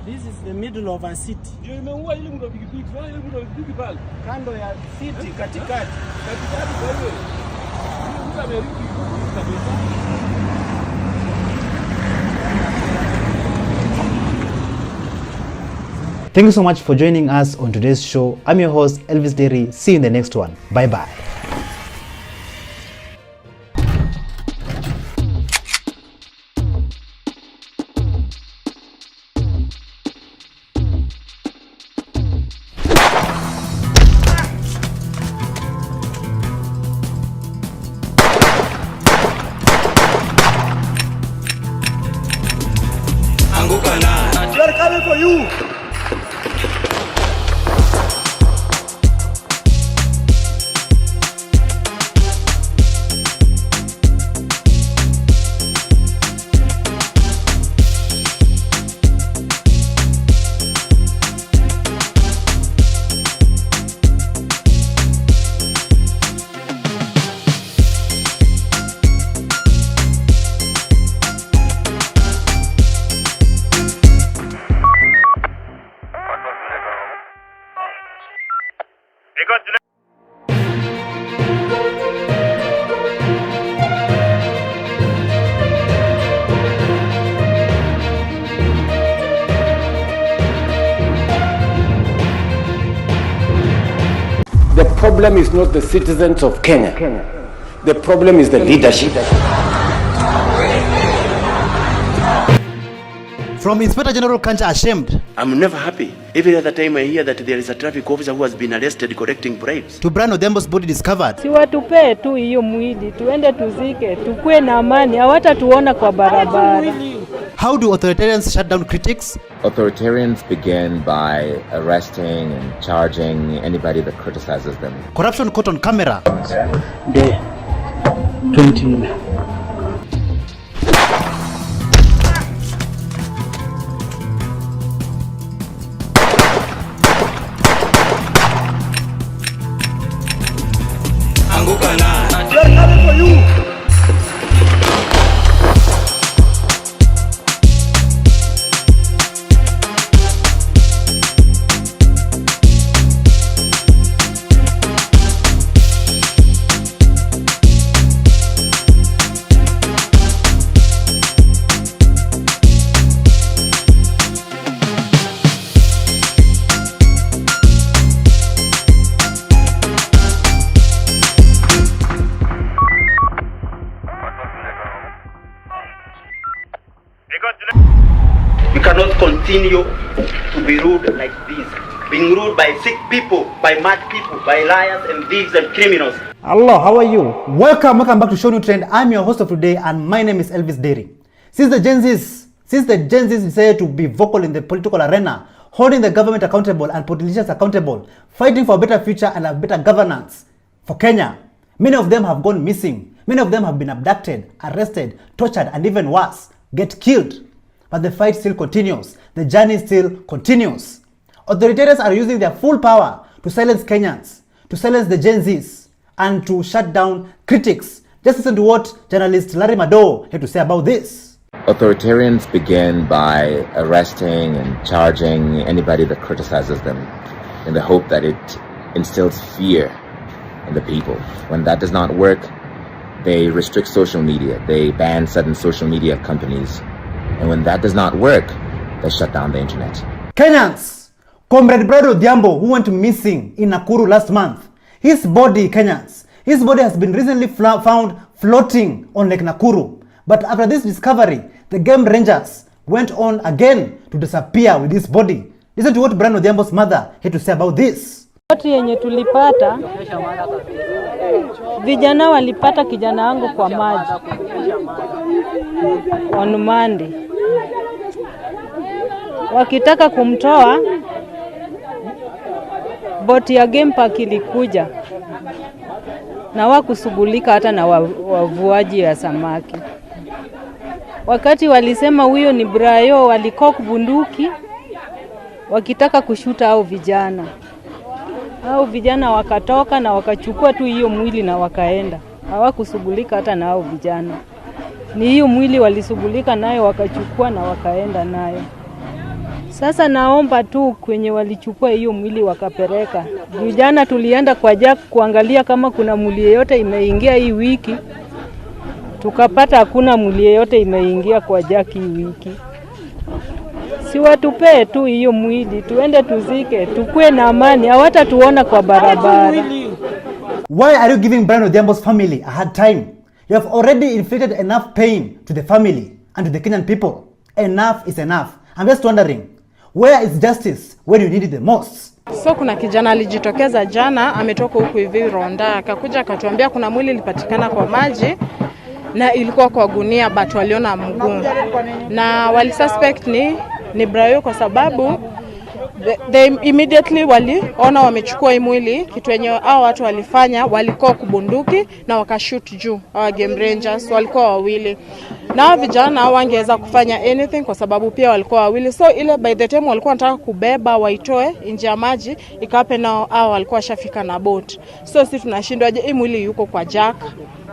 This is the middle of a city. Kando ya city katikati. Thank you so much for joining us on today's show. I'm your host, Elvis Dairy. See you in the next one. Bye bye. We are coming for you. The problem is not the citizens of Kenya. The problem is the leadership. From Inspector General Kancha ashamed. I'm never happy. Every other time I hear that there is a traffic officer who has been arrested collecting bribes. To Brian Odhiambo's body discovered. Si watupee tu hiyo mwili, tuende tuzike, tukue na amani, hawatatuona kwa barabara. How do authoritarians shut down critics? Authoritarians begin by arresting and charging anybody that criticizes them. Corruption caught on camera. Day 20. We are coming for you. We cannot continue to be rude like this. Being ruled by sick people, by mad people, by liars and thieves and criminals. Hello, how are you? Welcome back to ShowNewTrend. I'm your host of today and my name is Elvis Dairy. Since the Gen Zs decided to be vocal in the political arena, holding the government accountable and politicians accountable, fighting for a better future and a better governance for Kenya, many of them have gone missing. Many of them have been abducted, arrested, tortured, and even worse, get killed. But the fight still continues. The journey still continues. Authoritarians are using their full power to silence Kenyans, to silence the Gen Zs, and to shut down critics. Just listen to what journalist Larry Madowo had to say about this. Authoritarians begin by arresting and charging anybody that criticizes them in the hope that it instills fear in the people. When that does not work, they restrict social media. They ban certain social media companies. And when that does not work, they shut down the internet. Kenyans, Comrade Brian Odhiambo, who went missing in Nakuru last month, his body has been recently found floating on Lake Nakuru. But after this discovery, the game rangers went on again to disappear with his body. Listen to what Brian Odhiambo's mother had to say about this. Watu yenye tulipata, vijana walipata kijana wangu kwa maji on Monday. Wakitaka kumtoa, boti ya game park ilikuja na wakusugulika hata na wavuaji wa samaki. Wakati walisema huyo ni Brayo, walikoa bunduki wakitaka kushuta hao vijana. Hao vijana wakatoka na wakachukua tu hiyo mwili na wakaenda. Hawakusugulika hata na hao vijana. Ni hiyo mwili walisugulika nayo wakachukua na wakaenda nayo. Sasa naomba tu kwenye walichukua hiyo mwili wakapeleka. Vijana tulienda kwa Jack kuangalia kama kuna mwili yote imeingia hii wiki. Tukapata hakuna mwili yote imeingia kwa Jack hii wiki. Si watupee tu hiyo mwili, tuende tuzike, tukue na amani, hawatatuona kwa barabara. Why are you giving Brian Odhiambo's family a hard time? You have already inflicted enough pain to the family and to the Kenyan people. Enough is enough. I'm just wondering, where is justice when you need it the most? So kuna kijana alijitokeza jana, ametoka huku hivi Ronda, akakuja akatuambia kuna mwili ilipatikana kwa maji na ilikuwa kwa gunia, but waliona mguu. Na wali suspect ni Brayo kwa sababu they immediately waliona wamechukua hii mwili. Kitu yenye hao watu walifanya, walikuwa kubunduki na wakashoot juu. Hawa game rangers walikuwa wawili. Na vijana wangeweza kufanya anything kwa sababu pia walikuwa wawili. So ile by the time walikuwa wanataka kubeba waitoe nje ya maji, ikape nao hao walikuwa shafika na boat. So sisi tunashindwa je, hii mwili yuko kwa Jack?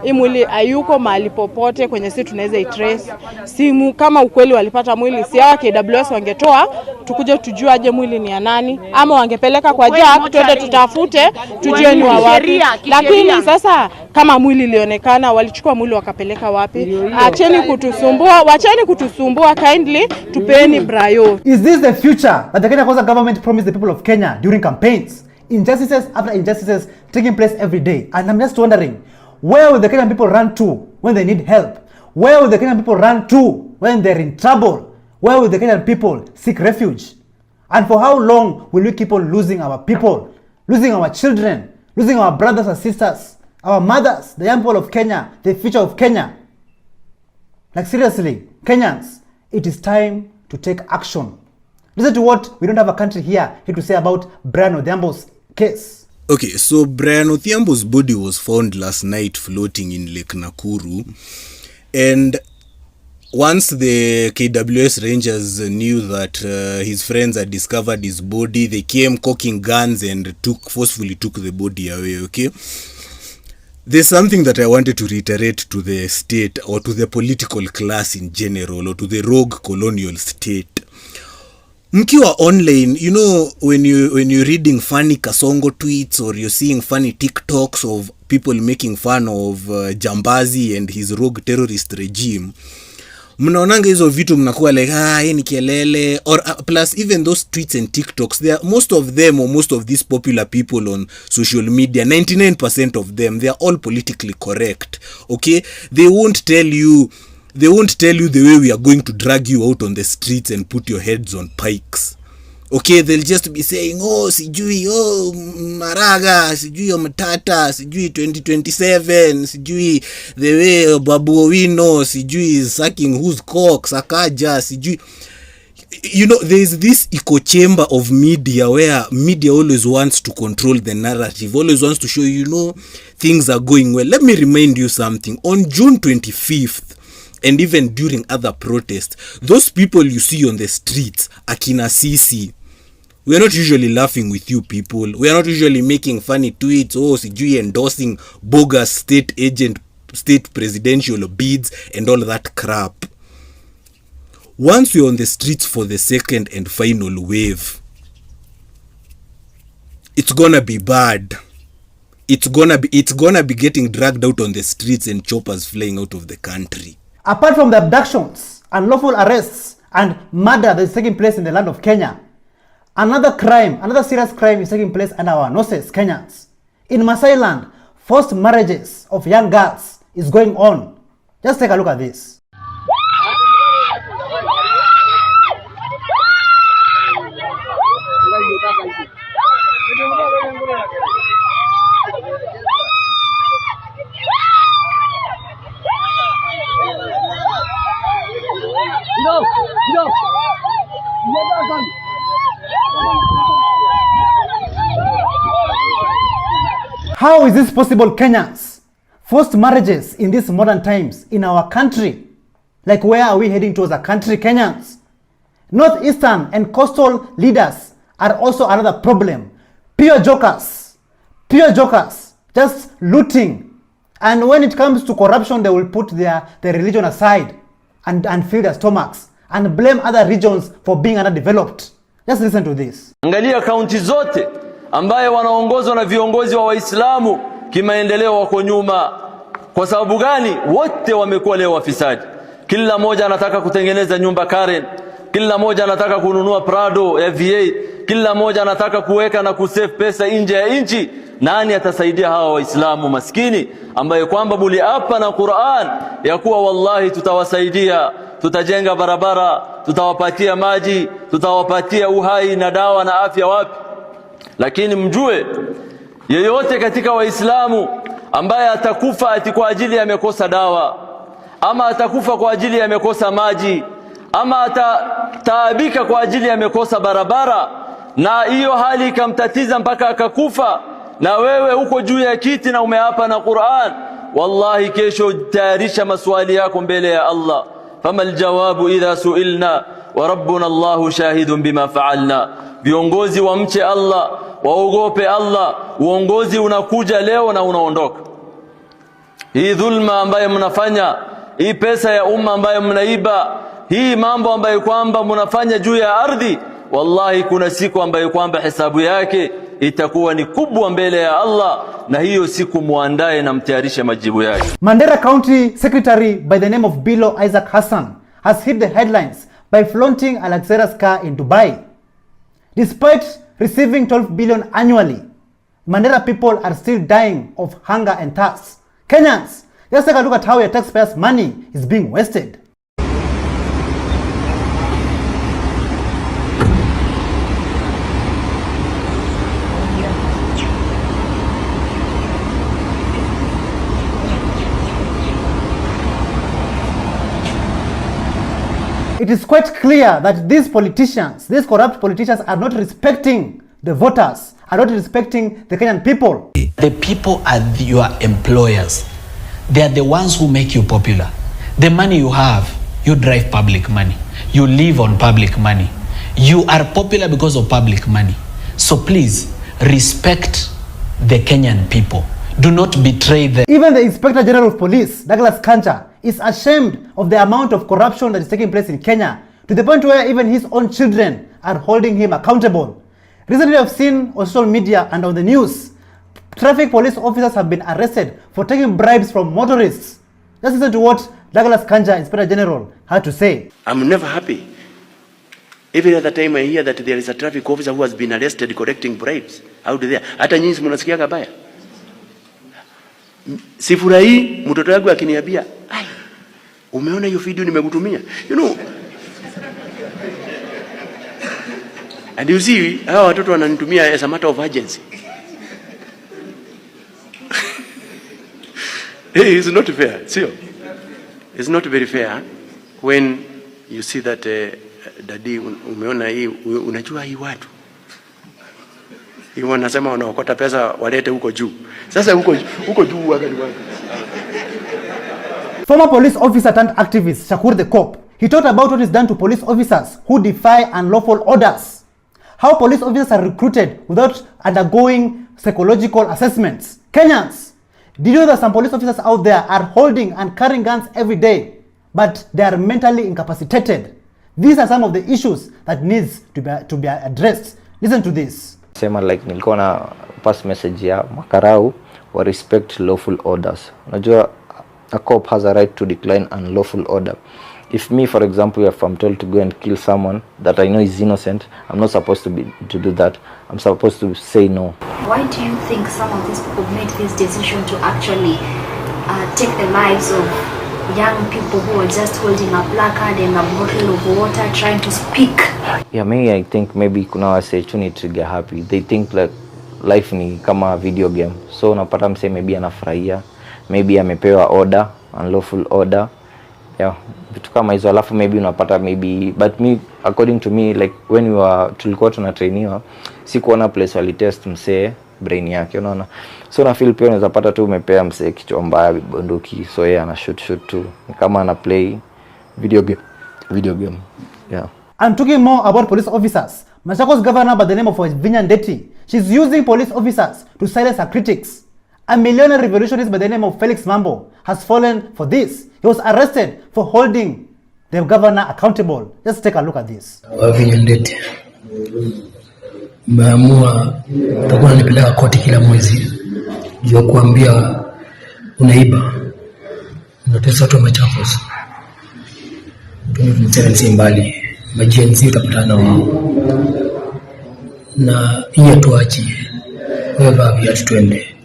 Hii mwili hayuko mahali popote kwenye sisi tunaweza itrace. Simu kama ukweli walipata mwili, si hawa KWS wangetoa tukuje tujue aje mwili ni ya nani, ama wangepeleka kwa Jack twende tutafute tujue ni wa wapi. Lakini sasa kama mwili ilionekana, walichukua mwili wakapeleka wapi? Acheni kutusumbua, wacheni kutusumbua, kindly tupeni Brayo. Is this the future that the Kenya government promised the people of Kenya during campaigns? Injustices after injustices taking place every day. And I'm just wondering, where will the Kenyan people run to when they need help? Where will the Kenyan people run to when they're in trouble? Where will the Kenyan people seek refuge? And for how long will we keep on losing our people, losing our children, losing our brothers and sisters, our mothers, the young people of Kenya, the future of Kenya? Like seriously, Kenyans, it is time to take action. Listen to what We Don't Have a Country here to say about Brian Odhiambo's case. Okay, so Brian Odhiambo's body was found last night floating in Lake Nakuru. And once the KWS Rangers knew that his friends had discovered his body, they came cocking guns and forcefully took the body away, okay? There's something that I wanted to reiterate to the state or to the political class in general or to the rogue colonial state. Mkiwa online, you know, when you're reading funny Kasongo tweets or you're seeing funny TikToks of people making fun of Jambazi and his rogue terrorist regime, mnaonanga hizo vitu mnakuwa like hii ni kelele, or plus even those tweets and TikToks, they are, most of them or most of these popular people on social media, 99% of them, they are all politically correct, okay? They won't tell you the way we are going to drag you out on the streets and put your heads on pikes. Okay, they'll just be saying, oh, sijui, oh, Maraga, sijui, Matata, sijui, 2027, sijui, the way Babu Owino, sijui, is sucking whose cock, Sakaja, sijui. You know, there's this echo chamber of media where media always wants to control the narrative, always wants to show, you know, things are going well. Let me remind you something. On June 25th, and even during other protests, those people you see on the streets, Akina Sisi, we are not usually laughing with you people. We are not usually making funny tweets, oh, sijui endorsing bogus state presidential bids and all that crap. Once we're on the streets for the second and final wave, it's gonna be bad. It's gonna be getting dragged out on the streets and choppers flying out of the country. Apart from the abductions, unlawful arrests, and murder that is taking place in the land of Kenya, another serious crime is taking place under our noses, Kenyans. In Masai land, forced marriages of young girls is going on. Just take a look at this. How is this possible, Kenyans? Forced marriages in these modern times in our country. Like, where are we heading towards a country, Kenyans? Northeastern and coastal leaders are also another problem. Pure jokers, just looting. And when it comes to corruption, they will put their religion aside and fill their stomachs and blame other regions for being underdeveloped. Just listen to this. Angalia kaunti zote ambaye wanaongozwa na viongozi wa Waislamu kimaendeleo wako nyuma. Kwa sababu gani? Wote wamekuwa leo wafisadi. Kila mmoja anataka kutengeneza nyumba Karen, kila mmoja anataka kununua Prado ya V8, kila mmoja anataka kuweka na kusave pesa nje ya nchi. Nani atasaidia hawa Waislamu maskini ambaye kwamba muliapa na Qur'an ya kuwa wallahi tutawasaidia, tutajenga barabara, tutawapatia maji, tutawapatia uhai na dawa na afya wapi? Lakini mjue yeyote katika Waislamu ambaye atakufa ati kwa ajili ya amekosa dawa, ama atakufa kwa ajili ya amekosa maji, ama atataabika kwa ajili ya amekosa barabara, na hiyo hali ikamtatiza mpaka akakufa, na wewe uko juu ya kiti na umeapa na Qur'an, wallahi kesho tayarisha maswali yako mbele ya Allah. Fama aljawabu idha suilna wa rabbuna Allahu shahidun bima fa'alna. Viongozi wamche Allah, waogope Allah. Uongozi unakuja leo na unaondoka. Hii dhulma ambayo mnafanya, hii pesa ya umma ambayo mnaiba, hii mambo ambayo kwamba mnafanya juu ya ardhi, wallahi kuna siku ambayo kwamba hesabu yake itakuwa ni kubwa mbele ya Allah, na hiyo siku muandae na mtayarishe majibu yake. Mandera County Secretary by the name of Bilo Isaac Hassan has hit the headlines by flaunting a luxurious car in Dubai. Despite receiving 12 billion annually Mandera people are still dying of hunger and thirst. Kenyans, just take a look at how your taxpayers' money is being wasted. It is quite clear that these politicians, these corrupt politicians, are not respecting the voters, are not respecting the Kenyan people. The people are your employers. They are the ones who make you popular. The money you have, you drive public money. You live on public money. You are popular because of public money. So please, respect the Kenyan people. Do not betray them. Even the Inspector General of Police, Douglas Kanja, is ashamed of the amount of corruption that is taking place in Kenya, to the point where even his own children are holding him accountable. Recently, I've seen on social media and on the news, traffic police officers have been arrested for taking bribes from motorists. Just listen to what Douglas Kanja, Inspector General, had to say. I'm never happy. Every other time I hear that there is a traffic officer who has been arrested collecting bribes out there. Hata nyinyi mnasikia kabaya. Sifurahi mtoto wangu akiniambia, "Ai, umeona hiyo video nimekutumia?" You know. And you see, hawa watoto wananitumia as a matter of urgency. Hey, it's not fair. See, it's not very fair when you see that daddy, umeona hii, unajua hii watu hii wanasema wanaokota pesa walete huko juu. Sasa huko juu waga ni wapi? Former police officer turned activist Shakur the Cop, he talked about what is done to police officers who defy unlawful orders. How police officers are recruited without undergoing psychological assessments. Kenyans, did you know that some police officers out there are holding and carrying guns every day, but they are mentally incapacitated? These are some of the issues that needs to be addressed. Listen to this. Sema like nilikuwa na pass message ya makarau wa respect lawful orders. Unajua a cop has a right to decline unlawful order. If me, for example, if I'm told to go and kill someone that I know is innocent, I'm not supposed to do that. I'm supposed to say no. Why do you think some of these people made this decision to actually take the lives of young people who are just holding a placard and a bottle of water trying to speak? Yeah, maybe I think maybe kuna wase chuni trigger happy. They think like life ni kama video game. So unapata mse maybe anafurahia, maybe amepewa order, unlawful order. Yeah, vitu kama hizo, alafu maybe unapata maybe, but me according to me, like when tulikuwa tunatrainiwa, si kuona place wali test mse brain yake, unaona. So na feel pia unaweza pata tu umepea mse kichwa mbaya bunduki, so yeye ana shoot tu kama ana play video game. Yeah. I'm talking more about police officers. Machakos governor by the name of Vinya Ndeti, she's using police officers to silence her critics. A millionaire revolutionist by the name of Felix Mambo has fallen for this. He was arrested for holding the governor accountable. Just take a look at this. Vinya Ndeti, maamua takuwa nipeleka koti kila mwezi juu kuambia unaiba, unatesa watu wa Machakos. Tunataka nisi mbali, majenzi utapatana wao. Na hiyo tuachi. Wewe viatu twende.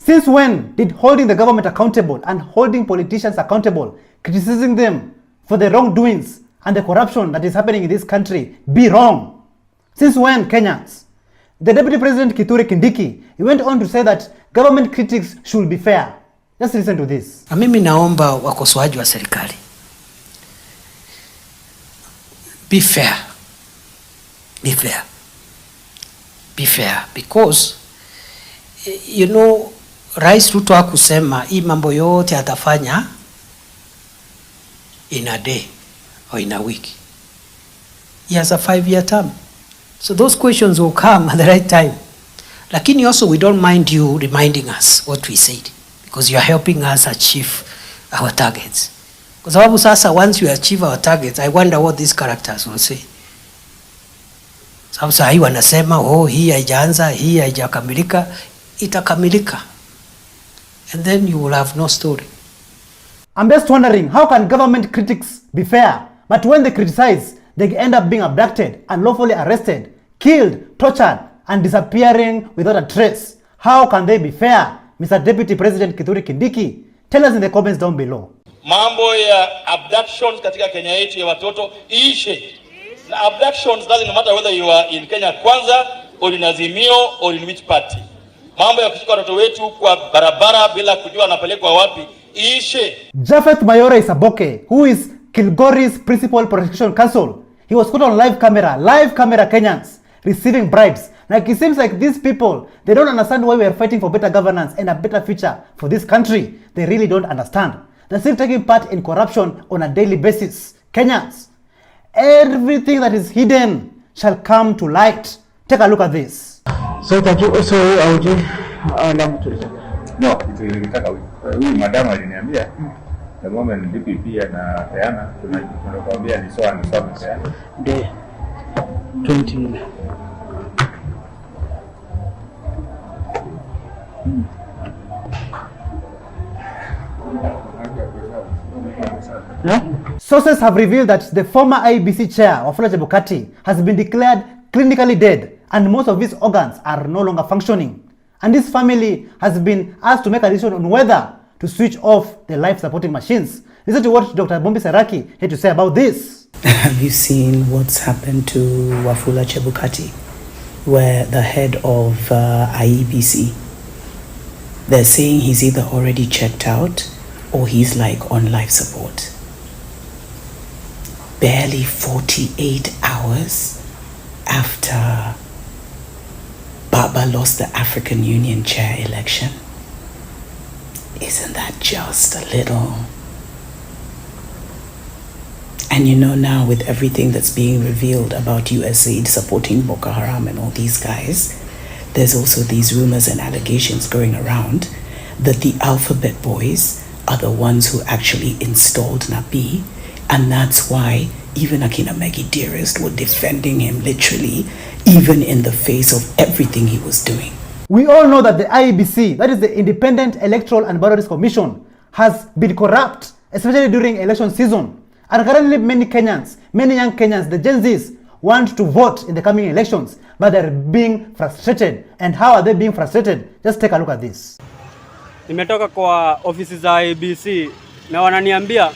Since when did holding the government accountable and holding politicians accountable, criticizing them for the wrongdoings and the corruption that is happening in this country be wrong? Since when, Kenyans? The Deputy President Kithure Kindiki, he went on to say that government critics should be fair. Just listen to this. Na mimi naomba wakosoaji wa serikali, be fair. Be fair. Be fair. Because, you know, Rais Ruto hakusema hii mambo yote atafanya in a day or in a week. He has a 5-year term. So those questions will come at the right time. Lakini also we don't mind you reminding us what we said, because you are helping us achieve our targets. Kwa sababu sasa once we achieve our targets, I wonder what these characters will say. Sababu sasa hii wanasema hii haijaanza, hii haijakamilika, itakamilika. And then you will have no story. I'm just wondering, how can government critics be fair, but when they criticize, they end up being abducted, unlawfully arrested, killed, tortured, and disappearing without a trace. How can they be fair? Mr. Deputy President Kithure Kindiki, tell us in the comments down below. Mambo ya abductions katika Kenya yetu ya watoto iishe. Na abductions doesn't matter whether you are in Kenya Kwanza or in Azimio or in which party. Mambo ya kushika watoto wetu kwa barabara bila kujua anapelekwa wapi iishe. Japhet Mayore Isaboke, who is Kilgoris Principal Prosecution Counsel, he was caught on live camera Kenyans receiving bribes. Like, it seems like these people, they don't understand why we are fighting for better governance and a better future for this country. They really don't understand. They're still taking part in corruption on a daily basis. Kenyans, everything that is hidden shall come to light. Take a look at this. So thank you. So no, nilitaka huyu madam aliniambia the moment DPP anapeana tunakwambia ni sawa peana. The 20 Sources have revealed that the former IEBC chair, Wafula Chebukati, has been declared clinically dead and most of his organs are no longer functioning. And his family has been asked to make a decision on whether to switch off the life-supporting machines. Listen to what Dr. Bombi Seraki had to say about this. Have you seen what's happened to Wafula Chebukati, where the head of IEBC, they're saying he's either already checked out or he's like on life support. Barely 48 hours after Baba lost the African Union chair election. Isn't that just a little? And you know, now with everything that's being revealed about USAID supporting Boko Haram and all these guys, there's also these rumors and allegations going around that the Alphabet Boys are the ones who actually installed Nabi, and that's why even Akina Megi Dearest were defending him literally, even in the face of everything he was doing. We all know that the IEBC, that is the Independent Electoral and Boundaries Commission, has been corrupt, especially during election season. And currently many Kenyans, many young Kenyans, the Gen Zs, want to vote in the coming elections, but they're being frustrated. And how are they being frustrated? Just take a look at this. Nimetoka kwa ofisi za IEBC na wananiambia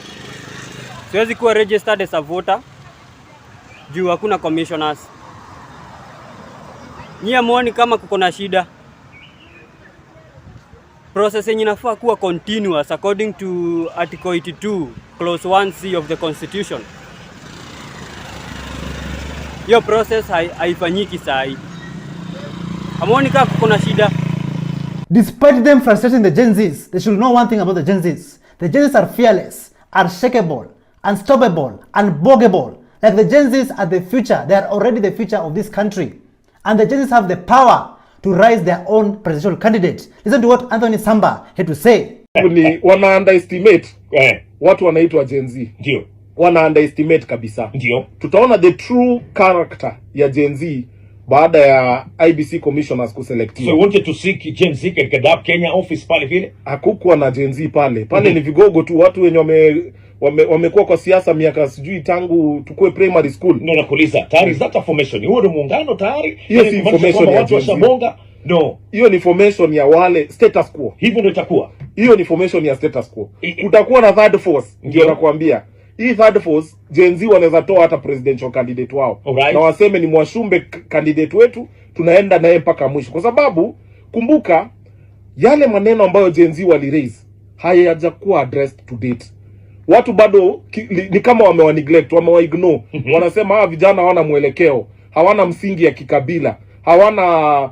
siwezi kuwa registered as a voter juu hakuna commissioners. Nyie muone kama kuko na shida. Process yenye inafaa kuwa continuous according to Article 82 Clause 1C of the Constitution. Hiyo process haifanyiki sahi. Amuoni kama kuko na shida. Despite them frustrating the Gen Zs, they should know one thing about the Gen Zs. The Gen Zs are fearless, unshakable, unstoppable, unbogable. Like, the Gen Zs are the future. They are already the future of this country. And the Gen Zs have the power to rise their own presidential candidate. Listen to what Anthony Samba had to say. Wana underestimate watu wanaitwa Gen Z. Ndio. Wana underestimate kabisa. Ndio. Tutaona the true character ya Gen Z baada ya IBC commissioners kuselektiwa. So you wanted to seek Gen Z katika Kenya office pale vile? Hakukuwa na Gen Z pale. Pale ni vigogo tu, watu wenye wamekuwa kwa siasa miaka sijui tangu tukue primary school. No, nakuuliza. Tayari is that a formation? Huo ni muungano tayari? Hiyo si information ya watu washabonga. No. Hiyo ni information ya wale status quo. Hivyo ndio itakuwa. Hiyo ni information ya status quo. Kutakuwa na third force. Ndio nakwambia. Hii third force, Gen Z wanaweza toa hata presidential candidate wao. Alright. Na waseme ni Mwashumbe candidate wetu, tunaenda naye mpaka mwisho. Kwa sababu kumbuka yale maneno ambayo Gen Z wali raise hayajakuwa addressed to date. Watu bado ni kama wamewa neglect, wamewa ignore. Wanasema hawa vijana hawana mwelekeo, hawana msingi ya kikabila, hawana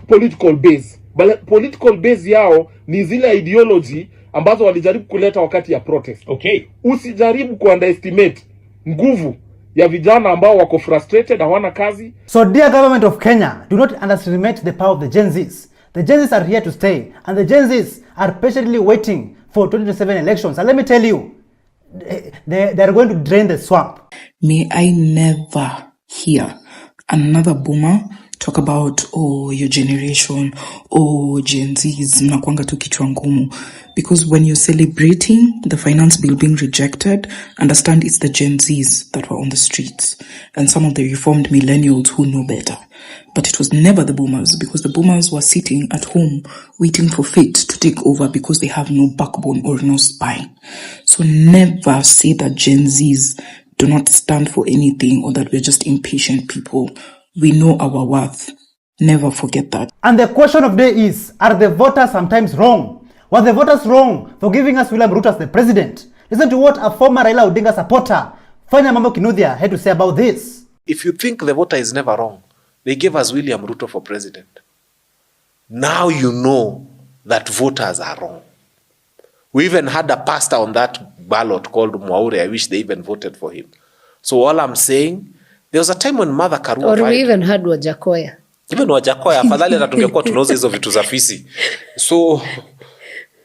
political base. Political base yao ni zile ideology ambazo walijaribu kuleta wakati ya protest. Okay. Usijaribu kuunderestimate nguvu ya vijana ambao wako frustrated, hawana kazi. So dear government of Kenya, do not underestimate the power of the Gen Zs. The Gen Zs are here to stay, and the Gen Zs are patiently waiting for 2027 elections. And let me tell you, they are going to drain the swamp. May I never hear another boomer talk about, oh, your generation, oh, Gen Zs, mnakuanga tu kichwa ngumu. Because when you're celebrating the finance bill being rejected, understand it's the Gen Zs that were on the streets and some of the reformed millennials who know better. But it was never the boomers, because the boomers were sitting at home waiting for fate to take over because they have no backbone or no spine. So never say that Gen Zs do not stand for anything or that we're just impatient people. We know our worth. Never forget that. And the question of the day is, are the voters sometimes wrong? Were the voters wrong for giving us William Ruto as the president? Listen to what a former Raila Odinga supporter, Fanya Mambo Kinuthia, had to say about this. If you think the voter is never wrong, they gave us William Ruto for president. Now you know that voters are wrong. We even had a pastor on that ballot called Mwaure. I wish they even voted for him. So all I'm saying, there was a time when Mother Karua... Or we even had Wajakoya. Even Wajakoya, afadhali hata tungekuwa tunauza hizo vitu za fisi. So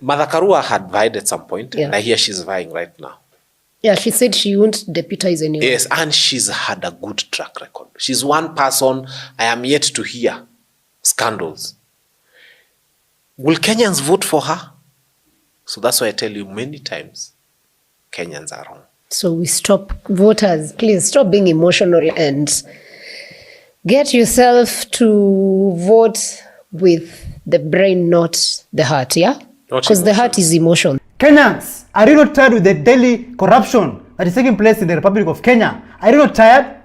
Mother Karua had vied at some point, and I hear she's vying right now. Yeah, she said she won't deputize anyone. Yes, and she's had a good track record. She's one person I am yet to hear scandals. Will Kenyans vote for her? So that's why I tell you many times, Kenyans are wrong. So we stop, voters, please stop being emotional and get yourself to vote with the brain, not the heart, yeah? Because the heart is emotion. Kenyans, are you not tired with the daily corruption that is taking place in the Republic of Kenya? Are you not tired?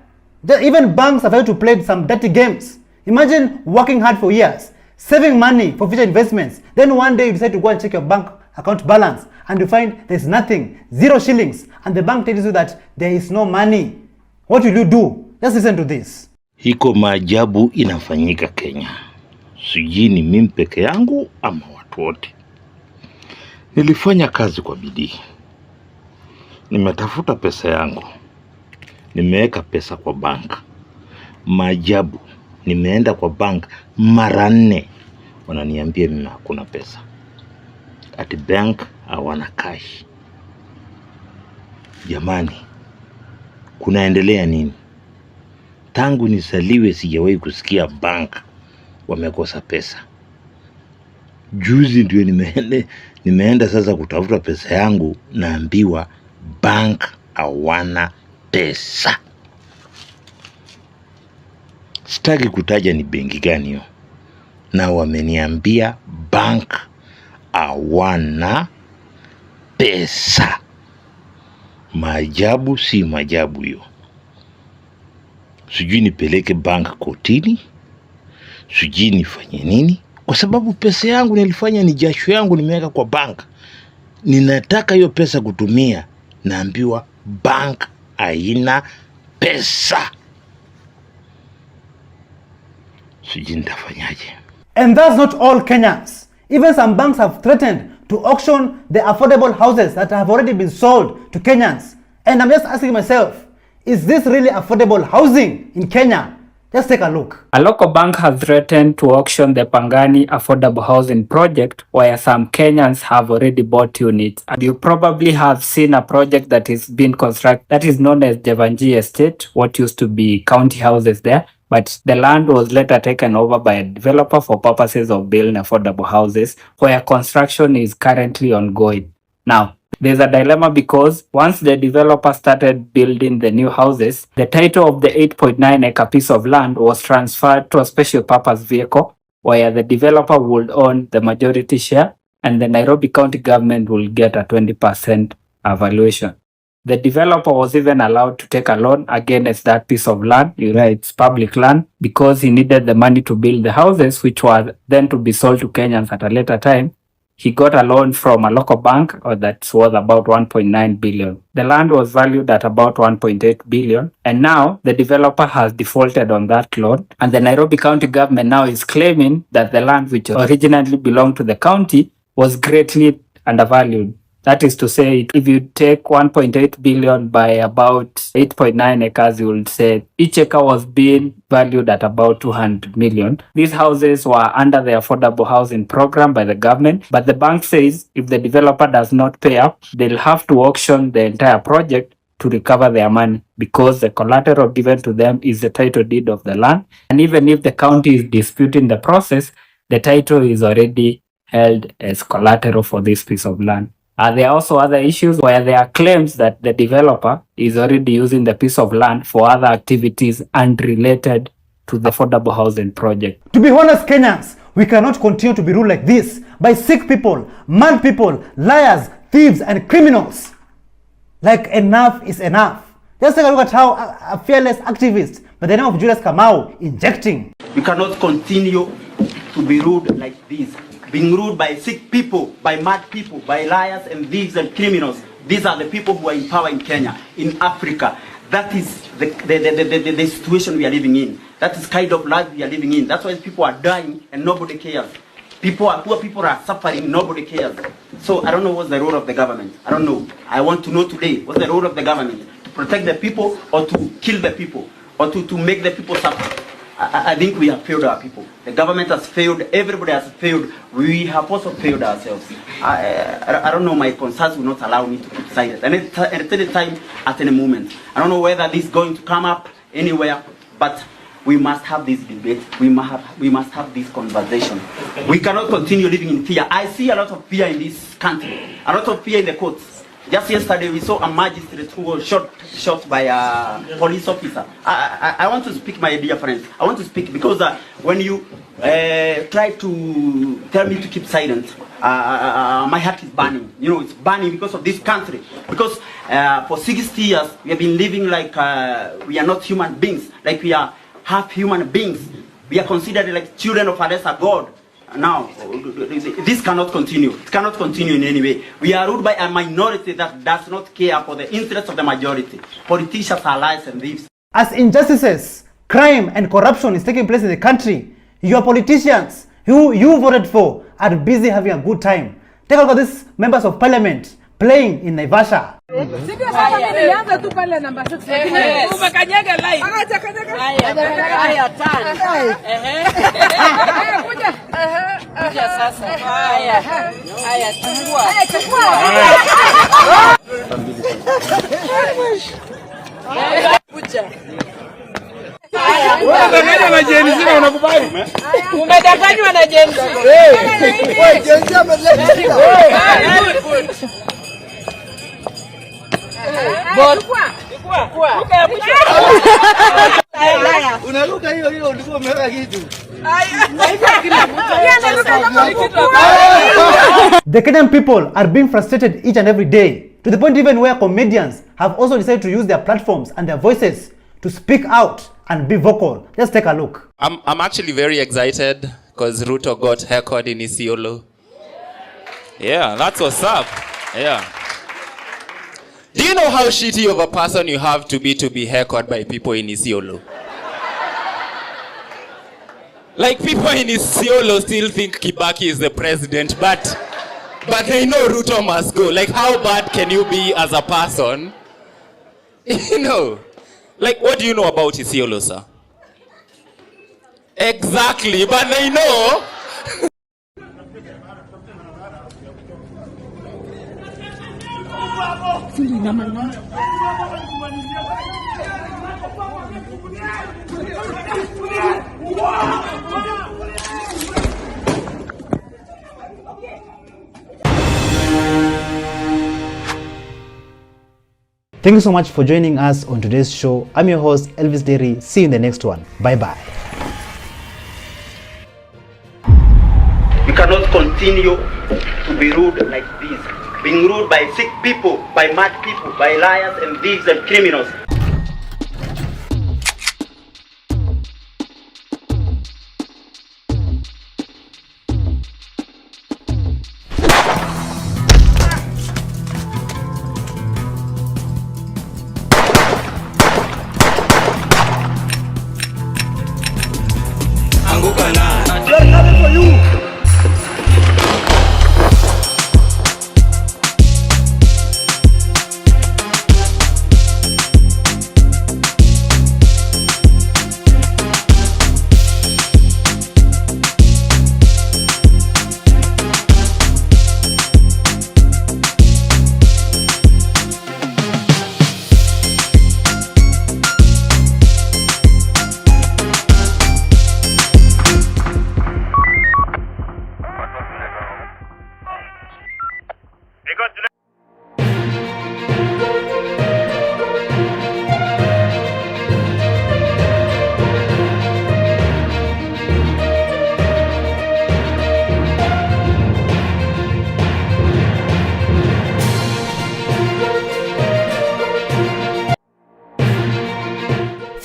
Even banks have had to play some dirty games. Imagine working hard for years, saving money for future investments. Then one day you decide to go and check your bank account balance and you find there's nothing, 0 shillings, and the bank tells you that there is no money. What will you do? Just listen to this. Hiko maajabu inafanyika Kenya. Sijui ni mimi peke yangu ama watu wote. Nilifanya kazi kwa bidii. Nimetafuta pesa yangu. Nimeweka pesa kwa bank. Maajabu, nimeenda kwa bank mara 4. Wananiambia mimi hakuna pesa. At bank hawana cash. Jamani, kunaendelea nini? Tangu nisaliwe sijawahi kusikia bank wamekosa pesa. Juzi ndio nimeenda sasa kutafuta pesa yangu, naambiwa bank hawana pesa. Sitaki kutaja ni benki gani hiyo. Na wameniambia bank hawana pesa. Maajabu si maajabu hiyo. Sijui nipeleke bank kotini, sijui nifanye nini, kwa sababu pesa yangu nilifanya ni jasho yangu nimeweka kwa bank. Ninataka hiyo pesa kutumia, naambiwa bank haina pesa. Sijui nitafanyaje. And that's not all Kenyans. Even some banks have threatened to auction the affordable houses that have already been sold to Kenyans. And I'm just asking myself, is this really affordable housing in Kenya? Just take a look. A local bank has threatened to auction the Pangani affordable housing project, where some Kenyans have already bought units. And you probably have seen a project that is being constructed that is known as Javanji Estate, what used to be county houses there. But the land was later taken over by a developer for purposes of building affordable houses, where construction is currently ongoing. Now, there's a dilemma because once the developer started building the new houses, the title of the 8.9 acre piece of land was transferred to a special purpose vehicle where the developer would own the majority share and the Nairobi County government will get a 20% valuation. The developer was even allowed to take a loan against that piece of land, it's public land, because he needed the money to build the houses, which were then to be sold to Kenyans at a later time. He got a loan from a local bank that was about 1.9 billion. The land was valued at about 1.8 billion. And now the developer has defaulted on that loan. And the Nairobi County government now is claiming that the land which originally belonged to the county was greatly undervalued. That is to say, if you take 1.8 billion by about 8.9 acres, you will say each acre was being valued at about 200 million. These houses were under the affordable housing program by the government, but the bank says if the developer does not pay up, they'll have to auction the entire project to recover their money because the collateral given to them is the title deed of the land. And even if the county is disputing the process, the title is already held as collateral for this piece of land. There are also other issues where there are claims that the developer is already using the piece of land for other activities unrelated to the affordable housing project. To be honest, Kenyans, we cannot continue to be ruled like this by sick people, mad people, liars, thieves, and criminals. Like, enough is enough. Just take a look at how a fearless activist by the name of Julius Kamau injecting. We cannot continue to be ruled like this. Being ruled by sick people, by mad people, by liars and thieves and criminals. These are the people who are in power in Kenya, in Africa. That is the situation we are living in. That is kind of life we are living in. That's why people are dying and nobody cares. Poor people are suffering, nobody cares. So I don't know what's the role of the government. I don't know. I want to know today, what's the role of the government? To protect the people or to kill the people or to make the people suffer? I think we have failed our people. The government has failed, everybody has failed. We have also failed ourselves. I don't know, my concerns will not allow me to keep silent. And at any time, at any moment. I don't know whether this is going to come up anywhere, but we must have this debate. We must have this conversation. We cannot continue living in fear. I see a lot of fear in this country, a lot of fear in the courts. Just yesterday we saw a magistrate who was shot by a police officer. I want to speak, my dear friends. I want to speak because when you try to tell me to keep silent, my heart is burning. You know, it's burning because of this country. Because for 60 years we have been living like we are not human beings, like we are half human beings. We are considered like children of a lesser God. Now, this cannot continue. It cannot continue in any way. We are ruled by a minority that does not care for the interests of the majority. Politicians are liars and thieves. As injustices, crime, and corruption is taking place in the country, your politicians who you voted for are busy having a good time. Take a look at these members of parliament playing in Naivasha. Umedanganywa na Gen Z. Unaruka hiyo ulikuwa umeweka kitu. The Kenyan people are being frustrated each and every day, to the point even where comedians have also decided to use their platforms and their voices to speak out and be vocal. Just take a look. I'm actually very excited because Ruto got haircut in Isiolo. Yeah, that's what's up. Yeah. Do you know how shitty of a person you have to be haircut by people in Isiolo? Like, people in Isiolo still think Kibaki is the president, but they know Ruto must go. Like, how bad can you be as a person? You know, like, what do you know about Isiolo, sir? Exactly, but they know. Thank you so much for joining us on today's show. I'm your host, Elvis Derry. See you in the next one. Bye-bye. You cannot continue to be ruled like this. Being ruled by sick people, by mad people, by liars and thieves and criminals.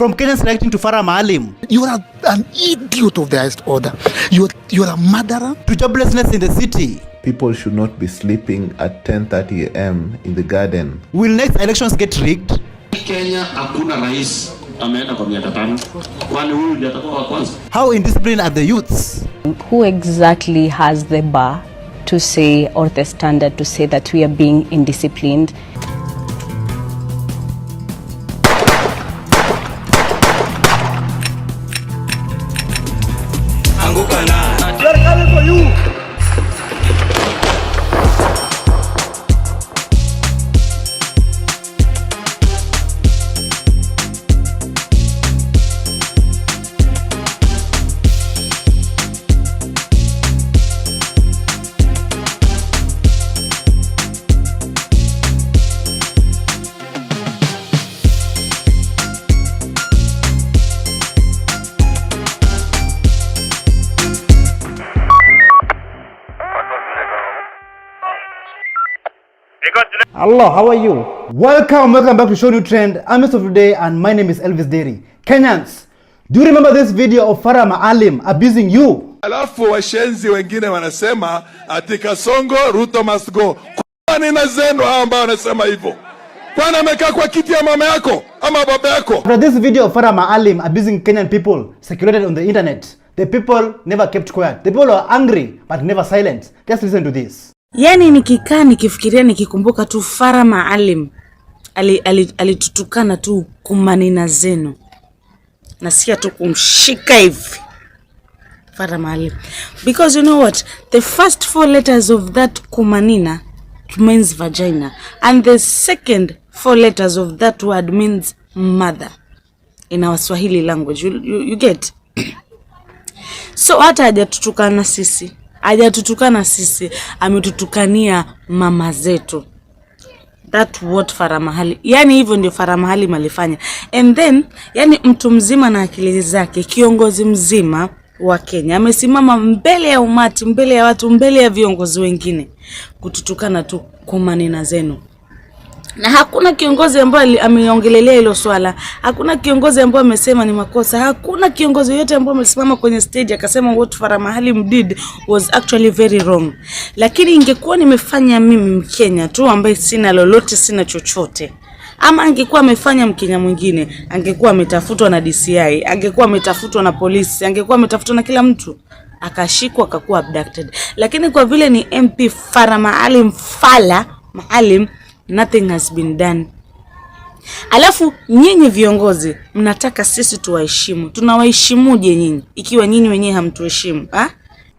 from Kenyans reacting to Farah Maalim. You are an idiot of the highest order. You are a murderer. To joblessness in the city. People should not be sleeping at 10:30 a.m. in the garden. Will next elections get rigged? Kenya hakuna rais ameenda kwa miaka 5. Kwani huyu ndiye atakuwa wa kwanza? How indisciplined are the youths? Who exactly has the bar to say, or the standard to say, that we are being indisciplined? We are coming for you. Hello, how are you? Welcome back to ShowNewTrend. I'm Mr. Today and my name is Elvis Deri. Kenyans, do you remember this video of Farah Maalim abusing you? Alafu washenzi wengine wanasema ati Kasongo Ruto must go. Kwa nini zenu hao ambao wanasema hivyo? Kwani amekaa kwa kiti ya mama yako ama baba yako? After this video of Farah Maalim abusing Kenyan people circulated on the internet, the people never kept quiet. The people were angry but never silent. Just listen to this. Yani nikikaa nikifikiria nikikumbuka tu Farah Maalim alitutukana tu kumanina zenu. Nasikia tu kumshika hivi Farah Maalim. Because you know what? The first 4 letters of that kumanina means vagina. And the second 4 letters of that word means mother. In our Swahili language. You get? So hata hajatutukana sisi. Hajatutukana sisi, ametutukania mama zetu. That what Farah Maalim. Yani hivyo ndio Farah Maalim alifanya. And then, yani mtu mzima na akili zake, kiongozi mzima wa Kenya amesimama mbele ya umati, mbele ya watu, mbele ya viongozi wengine kututukana tu kwa maneno zenu. Na hakuna kiongozi ambaye ameongelelea hilo swala. Hakuna kiongozi ambaye amesema ni makosa. Hakuna kiongozi yote ambaye amesimama kwenye stage akasema what Farah Maalim did was actually very wrong. Lakini ingekuwa nimefanya mimi Mkenya tu ambaye sina lolote, sina chochote, ama angekuwa amefanya Mkenya mwingine, angekuwa ametafutwa na DCI, angekuwa ametafutwa na polisi, angekuwa ametafutwa na kila mtu, akashikwa akakuwa abducted. Lakini kwa vile ni MP Farah Maalim, nothing has been done. Alafu nyinyi viongozi mnataka sisi tuwaheshimu. Tunawaheshimuje nyinyi ikiwa nyinyi wenyewe hamtuheshimu?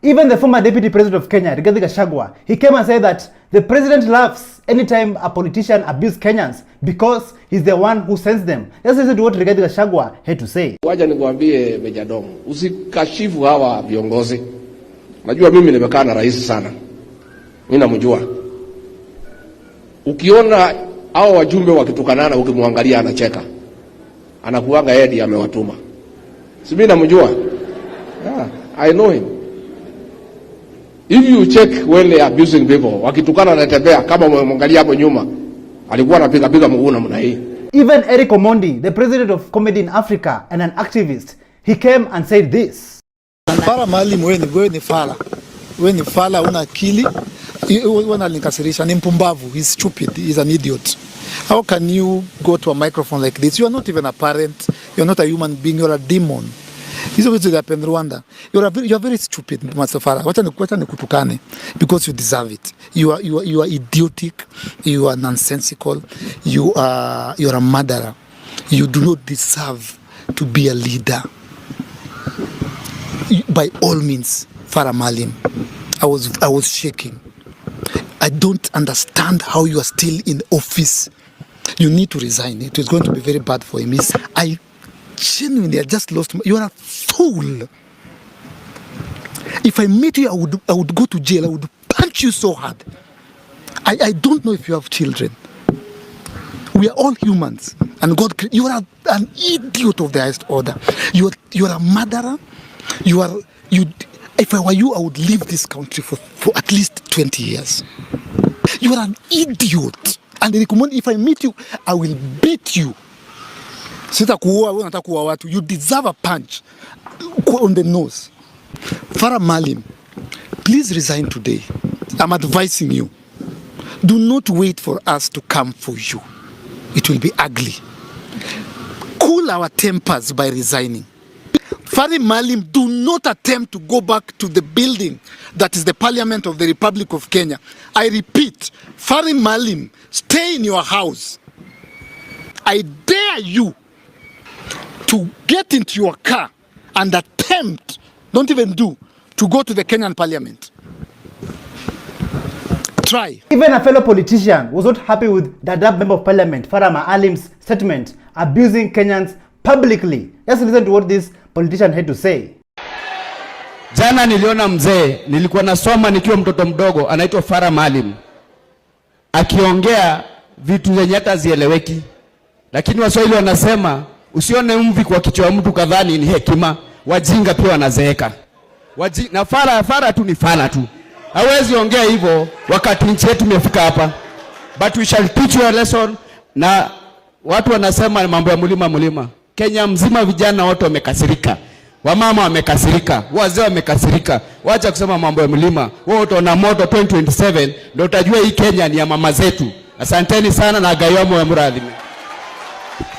Even the former deputy president of Kenya, Rigathi Gachagua, he came and said that the president laughs anytime a politician abuses Kenyans because he's the one who sends them. Let's listen to what Rigathi Gachagua had to say. Wacha nikwambie Mejadong, usikashifu hawa viongozi. Najua mimi nimekaa na rais sana. Mimi namjua. Ukiona hao wajumbe wakitukanana, ukimwangalia anacheka, anakuanga Edi amewatuma. Si mimi namjua? Yeah, I know him. If you check when they are abusing people, wakitukana anatembea kama umemwangalia hapo nyuma, alikuwa anapiga mguu namna hii. Even Eric Omondi, the president of Comedy in Africa and an activist, he came and said this. Farah Maalim, wewe ni fala. Wewe ni fala, una akili. Wananikasirisha, ni mpumbavu. He's stupid. He's an idiot. How can you go to a microphone like this? You are not even a parent. You are not a human being. You are a demon. Hizo vitu happened Rwanda. You are very stupid, Mr. Farah. Wacha nikutukane because you deserve it. You are idiotic. You are nonsensical. You are a murderer. You do not deserve to be a leader. By all means, Farah Maalim. I was shaking. I don't understand how you are still in office. You need to resign. It is going to be very bad for him. I genuinely, I just lost. You are a fool. If I meet you, I would go to jail. I would punch you so hard. I don't know if you have children. We are all humans, and God. You are an idiot of the highest order. You are a murderer. You. If I were you, I would leave this country for at least 20 years. You are an idiot. And if I meet you, I will beat you. Sitakuua wewe, unataka kuua watu. You deserve a punch on the nose. Farah Maalim, please resign today. I'm advising you. Do not wait for us to come for you. It will be ugly. Cool our tempers by resigning. Farah Maalim, do not attempt to go back to the building that is the Parliament of the Republic of Kenya. I repeat, Farah Maalim, stay in your house. I dare you to get into your car and attempt, don't even do, to go to the Kenyan Parliament. Try. Even a fellow politician was not happy with Dadaab Member of Parliament, Farah Maalim's statement abusing Kenyans publicly. Let's listen to what this politician had to say. Jana niliona mzee, nilikuwa nasoma nikiwa mtoto mdogo, anaitwa Farah Maalim, akiongea vitu zenye hata zieleweki. Lakini Waswahili wanasema usione mvi kwa kichwa mtu kadhani ni hekima, wajinga pia wanazeeka. Na Farah tu ni Farah tu. Hawezi ongea hivyo wakati nchi yetu imefika hapa. But we shall teach you a lesson. Na watu wanasema mambo ya mulima. Kenya mzima vijana wote wamekasirika. Wamama wamekasirika, wazee wamekasirika. Wacha kusema mambo ya mulima. Wewe utaona moto 2027 ndio utajua hii Kenya ni ya mama zetu. Asanteni sana na gayomo ya mradhi.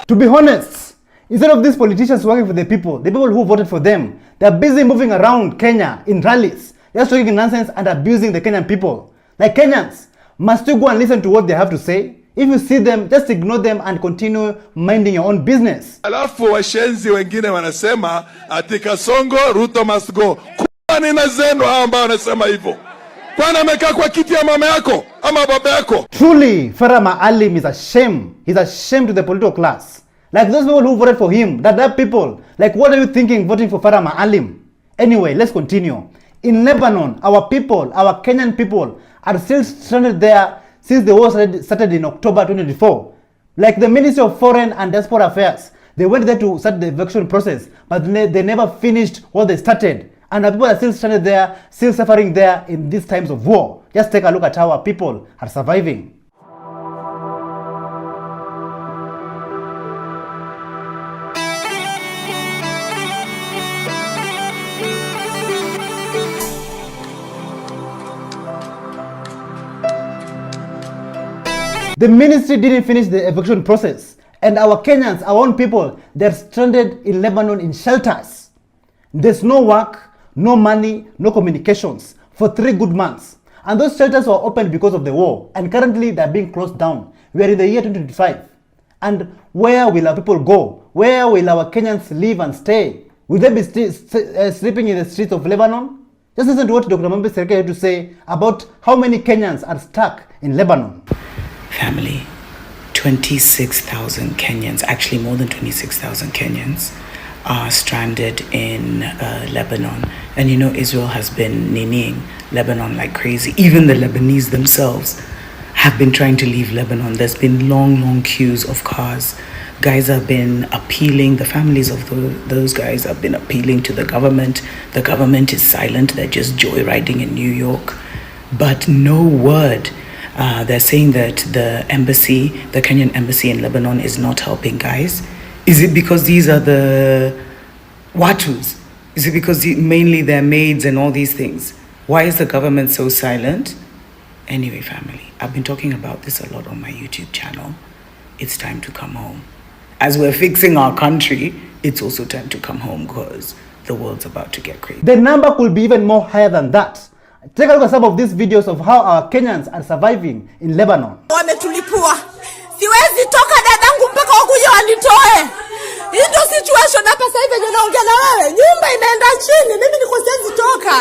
To be honest, instead of these politicians working for the people who voted for them, they are busy moving around Kenya in rallies, just talking nonsense and abusing the Kenyan people. Like Kenyans, must you go and listen to what they have to say? If you see them, just ignore them and continue minding your own business. Alafu washenzi wengine wanasema ati Kasongo Ruto must go. Kwa nini zenu hao ambao wanasema hivyo? Kwani amekaa kwa kiti ya mama yako ama baba yako? Truly, Farah Maalim is a shame. He's a shame to the political class. Like those people who voted for him, that people, like what are you thinking voting for Farah Maalim? Anyway, let's continue. In Lebanon, our people, our Kenyan people, are still stranded there since the war started in October 2024. Like the Ministry of Foreign and Diaspora Affairs, they went there to start the evacuation process, but they never finished what they started. And our people are still stranded there, still suffering there in these times of war. Just take a look at how our people are surviving. The ministry didn't finish the evacuation process, and our Kenyans, our own people, they're stranded in Lebanon in shelters. There's no work, no money, no communications for 3 good months. And those shelters were opened because of the war, and currently they're being closed down. We are in the year 2025. And where will our people go? Where will our Kenyans live and stay? Will they be sleeping in the streets of Lebanon? Just listen to what Dr. Mambe Serke had to say about how many Kenyans are stuck in Lebanon. Family, 26,000 Kenyans, actually more than 26,000 Kenyans are stranded in Lebanon. And you know, Israel has been ninnying Lebanon like crazy. Even the Lebanese themselves have been trying to leave Lebanon. There's been long queues of cars. Guys have been appealing, the families of those guys have been appealing to the government. The government is silent, they're just joyriding in New York. But no word. They're saying that the embassy, the Kenyan embassy in Lebanon is not helping guys. Is it because these are the Watus? Is it because mainly they're maids and all these things? Why is the government so silent? Anyway, family, I've been talking about this a lot on my YouTube channel. It's time to come home. As we're fixing our country, it's also time to come home because the world's about to get crazy. The number could be even more higher than that. Take a look at some of these videos of how our Kenyans are surviving in Lebanon. Wametulipua. Siwezi toka dadangu mpaka wakuje wanitoe. Hii ndio situation hapa sasa hivi yenye naongea na wewe. Nyumba inaenda chini, mimi niko siwezi toka.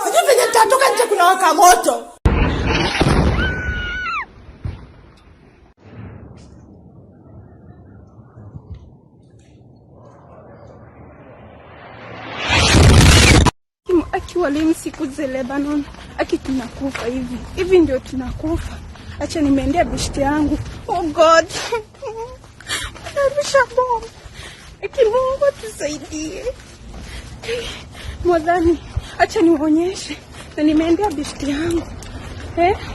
Sijui venye nitatoka nje kuna waka moto. Akiwalimu siku za Lebanon, aki tunakufa hivi ndio tunakufa. Acha nimeendea bishti yangu. Oh God. Narusha bomu. Aki Mungu tusaidie. Mwadhani, acha niwaonyeshe. Na nimeendea bishti yangu.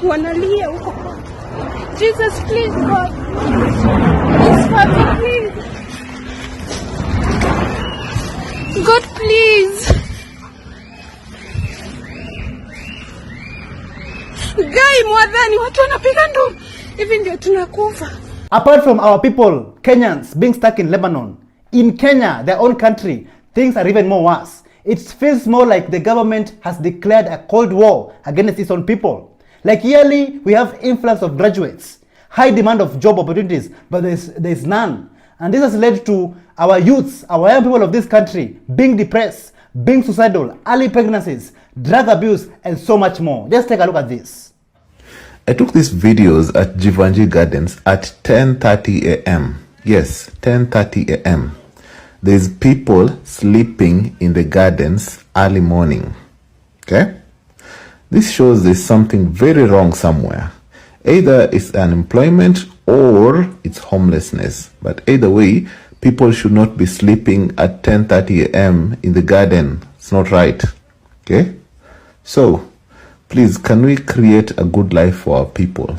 Wanalia huko. Jesus please God. Please Father please. God, please. Guy, mwadhani, watu wanapiga nduru. Hivi ndio tunakufa. Apart from our people, Kenyans, being stuck in Lebanon, in Kenya, their own country, things are even more worse. It feels more like the government has declared a cold war against its own people. Like yearly, we have influx of graduates, high demand of job opportunities, but there's none. And this has led to our youths, our young people of this country, being depressed, being suicidal, early pregnancies, drug abuse, and so much more. Just take a look at this. I took these videos at Jivanji Gardens at 10:30 a.m. Yes, 10:30 a.m. There's people sleeping in the gardens early morning. Okay? This shows there's something very wrong somewhere. Either it's unemployment or it's homelessness. But either way, people should not be sleeping at 10:30 a.m. in the garden. It's not right. Okay? So, please, can we create a good life for our people?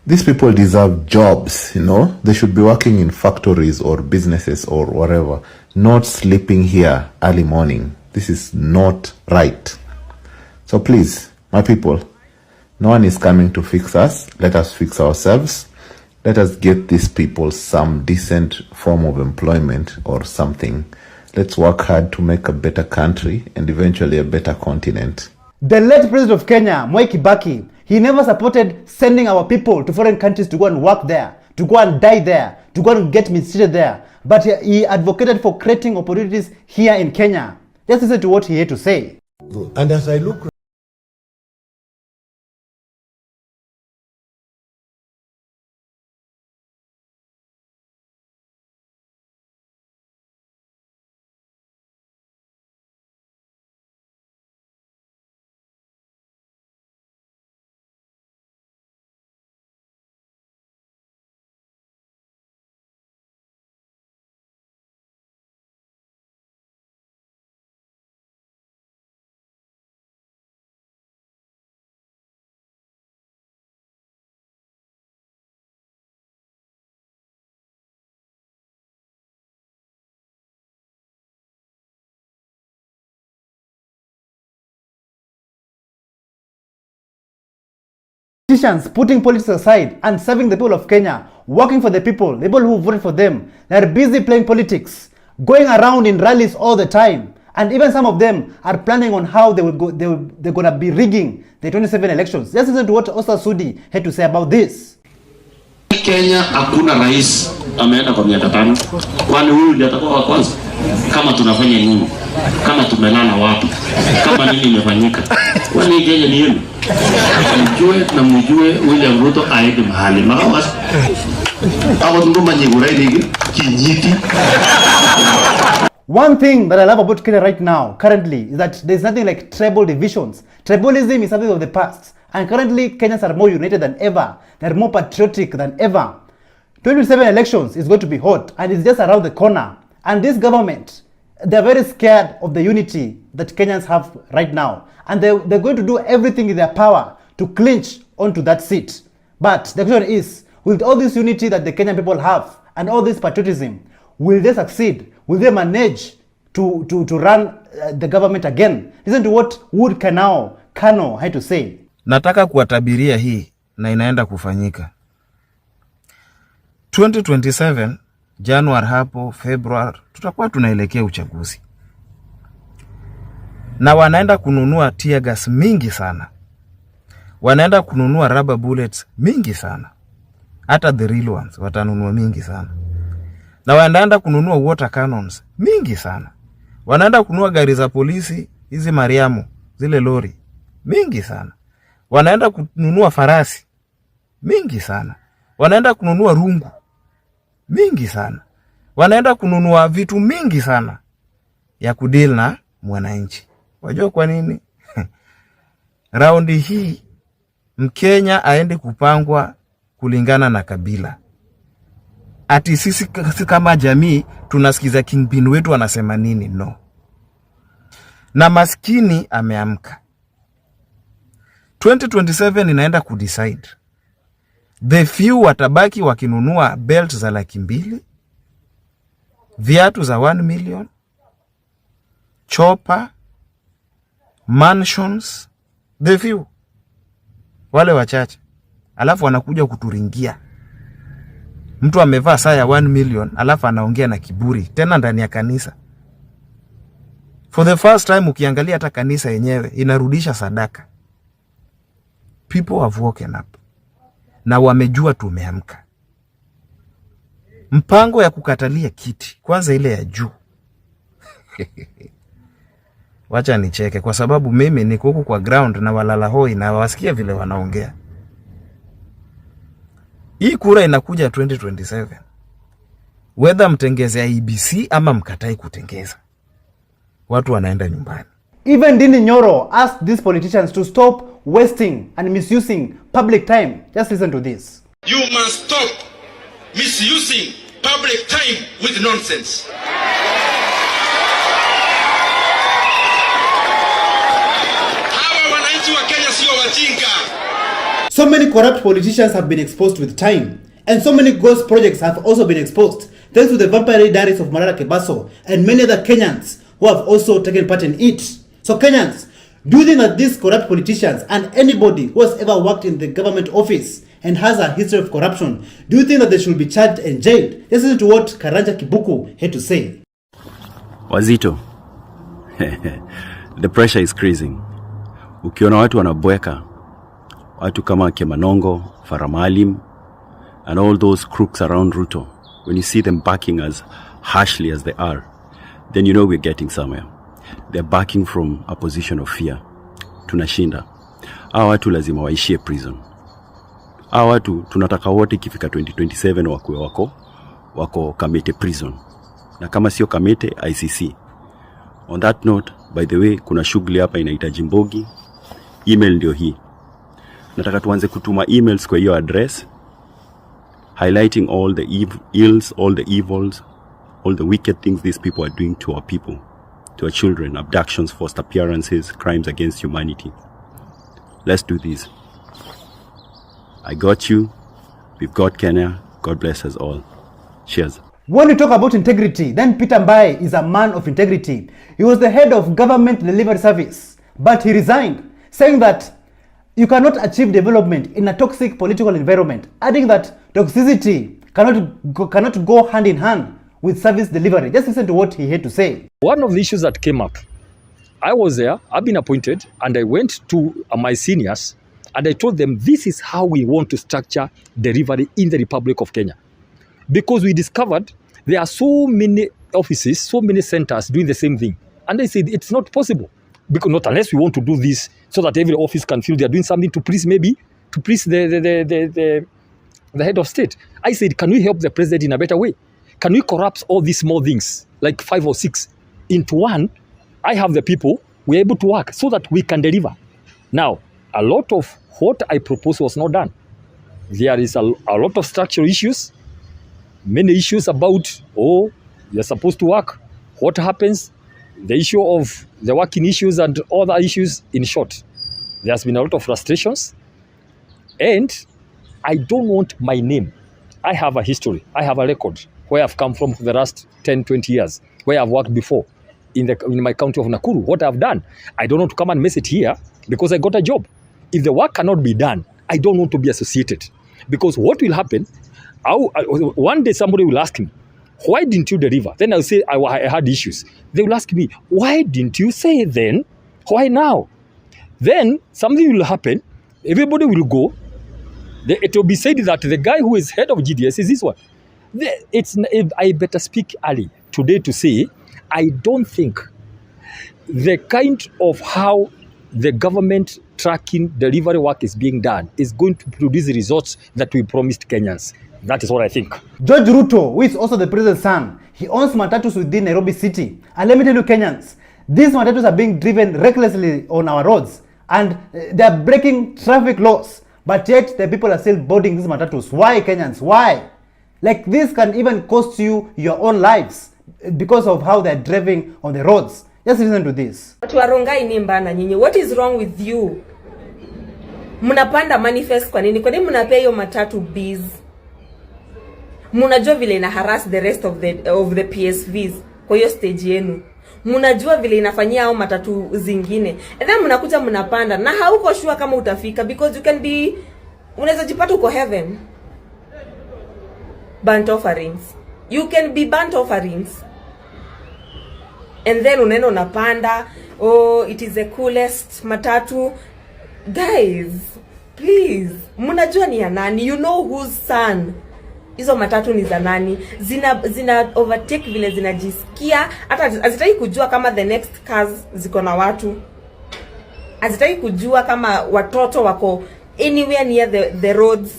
These people deserve jobs, you know. They should be working in factories or businesses or whatever, not sleeping here early morning. This is not right. So please, my people, no one is coming to fix us. Let us fix ourselves. Let us get these people some decent form of employment or something. Let's work hard to make a better country and eventually a better continent. The late president of Kenya, Mwai Kibaki, he never supported sending our people to foreign countries to go and work there, to go and die there, to go and get mistreated there. But he advocated for creating opportunities here in Kenya. Just listen to what he had to say. And as I look Politicians putting politics aside and serving the people of Kenya, working for the people who voted for them. They're busy playing politics, going around in rallies all the time. And even some of them are planning on how they're going to be rigging the 27 elections. Just listen to what Osa Sudi had to say about this. Kenya hakuna rais ameenda kwa miaka 5. Kwani huyu ndiye atakuwa wa kwanza? Kama tunafanya nini? Kama tumelala wapi? Kama nini imefanyika? Kwani Kenya ni yenu? Mjue William Ruto aende mahali makawas. Hapo ndumba nyigura iligi kinyiti. One thing that I love about Kenya right now, currently, is that there's nothing like tribal divisions. Tribalism is something of the past. And currently, Kenyans are more united than ever. They're more patriotic than ever. 2027 elections is going to be hot, and it's just around the corner. And this government, they're very scared of the unity that Kenyans have right now. And they're going to do everything in their power to clinch onto that seat. But the question is, with all this unity that the Kenyan people have, and all this patriotism, will they succeed? Will they manage to run the government again? Listen to what Wood Kano had to say. Nataka kuwatabiria hii na inaenda kufanyika. 2027 January hapo February tutakuwa tunaelekea uchaguzi. Na wanaenda kununua tear gas mingi sana. Wanaenda kununua rubber bullets mingi sana. Hata the real ones watanunua mingi sana. Na wanaenda kununua water cannons mingi sana. Wanaenda kununua gari za polisi, hizi Mariamu, zile lori mingi sana. Wanaenda kununua farasi mingi sana. Wanaenda kununua rungu mingi sana. Wanaenda kununua vitu mingi sana ya kudeal na mwananchi. Wajua kwa nini? Raundi hii Mkenya aende kupangwa kulingana na kabila. Ati sisi kama jamii tunasikiza kingpin wetu anasema nini? No. Na maskini ameamka. 2027 inaenda kudecide. The few watabaki wakinunua belt za 200,000, viatu za 1 million, chopper, mansions, the few. Wale wachache. Alafu wanakuja kuturingia. Mtu amevaa saa ya 1 million, alafu anaongea na kiburi. Tena ndani ya kanisa. For the first time ukiangalia hata kanisa yenyewe inarudisha sadaka. People have woken up. Na wamejua tumeamka. Mpango ya kukatalia kiti, kwanza ile ya juu. Wacha nicheke kwa sababu mimi niko huku kwa ground na walala hoi na wasikia vile wanaongea. Hii kura inakuja 2027. Whether mtengeze IBC ama mkatai kutengeza. Watu wanaenda nyumbani. Even Dini Nyoro asked these politicians to stop wasting and misusing public time. Just listen to this. You must stop misusing public time with nonsense. Hawa wananchi wa Kenya sio wajinga. So many corrupt politicians have been exposed with time, and so many ghost projects have also been exposed thanks to the vampire diaries of Marara Kebaso and many other Kenyans who have also taken part in it. So Kenyans, do you think that these corrupt politicians and anybody who has ever worked in the government office and has a history of corruption, do you think that they should be charged and jailed? This is to what Karanja Kibuku had to say. Wazito, the pressure is increasing. Ukiona watu wanabweka, watu kama Kemanongo, Faramalim, and all those crooks around Ruto, when you see them backing as harshly as they are, then you know we're getting somewhere. They're backing from a position of fear. Tunashinda. Hawa watu lazima waishie prison. Hawa watu tunataka wote ikifika 2027 wakuwe wako Kamete prison. Na kama sio Kamete, ICC. On that note, by the way, kuna shughuli hapa inahitaji Mbogi. Email ndio hii. Nataka tuanze kutuma emails kwa hiyo address, highlighting all the ills, all the evils, all the wicked things these people are doing to our people, to our children, abductions, forced appearances, crimes against humanity. Let's do this. I got you. We've got Kenya. God bless us all. Cheers. When we talk about integrity, then Peter Mbaye is a man of integrity. He was the head of government delivery service, but he resigned, saying that you cannot achieve development in a toxic political environment, adding that toxicity cannot go hand in hand with service delivery. Just listen to what he had to say. One of the issues that came up, I was there, I've been appointed, and I went to my seniors, and I told them this is how we want to structure delivery in the Republic of Kenya. Because we discovered there are so many offices, so many centers doing the same thing. And they said it's not possible. Because not unless we want to do this so that every office can feel they're doing something to please the head of state. I said, can we help the president in a better way? Can we corrupt all these small things, like 5 or 6, into one? I have the people, we're able to work so that we can deliver. Now, a lot of what I proposed was not done. There is a lot of structural issues, many issues about, you're supposed to work. What happens? The issue of the working issues and other issues. In short, there's been a lot of frustrations, and I don't want my name. I have a history. I have a record where I've come from for the last 10, 20 years, where I've worked before in my county of Nakuru. What I've done, I don't want to come and mess it here because I got a job. If the work cannot be done, I don't want to be associated, because what will happen, one day somebody will ask me, why didn't you deliver? Then I'll say I had issues. They will ask me, why didn't you say then? Why now? Then something will happen. Everybody will go. It will be said that the guy who is head of GDS is this one. I better speak early today to say, I don't think the kind of how the government tracking delivery work is being done is going to produce the results that we promised Kenyans. That is what I think. George Ruto, who is also the president's son, he owns matatus within Nairobi City. And let me tell you, Kenyans, these matatus are being driven recklessly on our roads, and they are breaking traffic laws. But yet, the people are still boarding these matatus. Why, Kenyans? Why? Like, this can even cost you your own lives because of how they are driving on the roads. Just listen to this. What is wrong with you? Mnapanda manifest kwa nini? Kwa nini mnapea hiyo matatu biz? Mnajua vile ina harass the rest of the PSVs kwa hiyo stage yenu. Mnajua vile inafanyia hao matatu zingine. And then mnakuja mnapanda na hauko sure kama utafika because you can be unaweza jipata uko heaven. Burnt offerings. You can be burnt offerings. And then unaenda unapanda, oh it is the coolest matatu. Guys, please, mnajua ni ya nani? You know whose son? Hizo matatu ni za nani? Zina overtake vile zinajisikia. Hata hazitaki kujua kama the next cars ziko na watu. Hazitaki kujua kama watoto wako anywhere near the roads.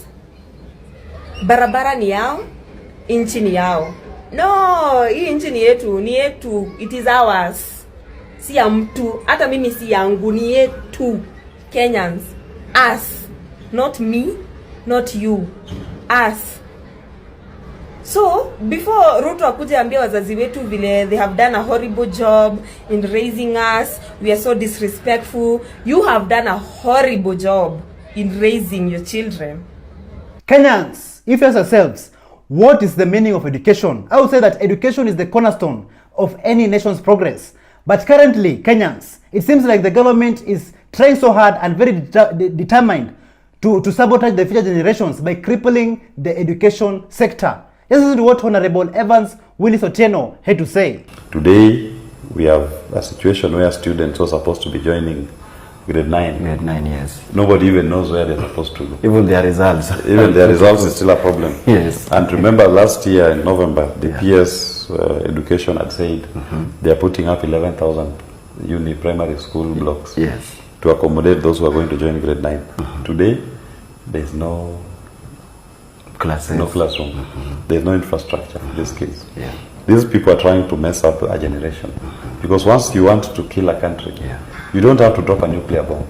Barabara ni yao, inchi ni yao. No, hii inchi ni yetu, it is ours. Si ya mtu, hata mimi si yangu, ni yetu. Kenyans, us, not me, not you, us. So, before Ruto akuje ambia wazazi wetu vile they have done a horrible job in raising us, we are so disrespectful, you have done a horrible job in raising your children. Kenyans, if you ask yourselves, what is the meaning of education? I would say that education is the cornerstone of any nation's progress. But currently, Kenyans, it seems like the government is trying so hard and very determined to sabotage the future generations by crippling the education sector. This is what Honorable Evans Willis Otieno had to say. Today, we have a situation where students who are supposed to be joining grade 9. Grade 9, yes. Nobody even knows where they're supposed to go. Even their results. Even their results is still a problem. Yes. And remember last year in November, the PS Education had said they are putting up 11,000 primary school blocks to accommodate those who are going to join grade 9. Today, there's no classes. No classroom. There's no infrastructure in this case. These people are trying to mess up a generation. Because once you want to kill a country, you don't have to drop a nuclear bomb.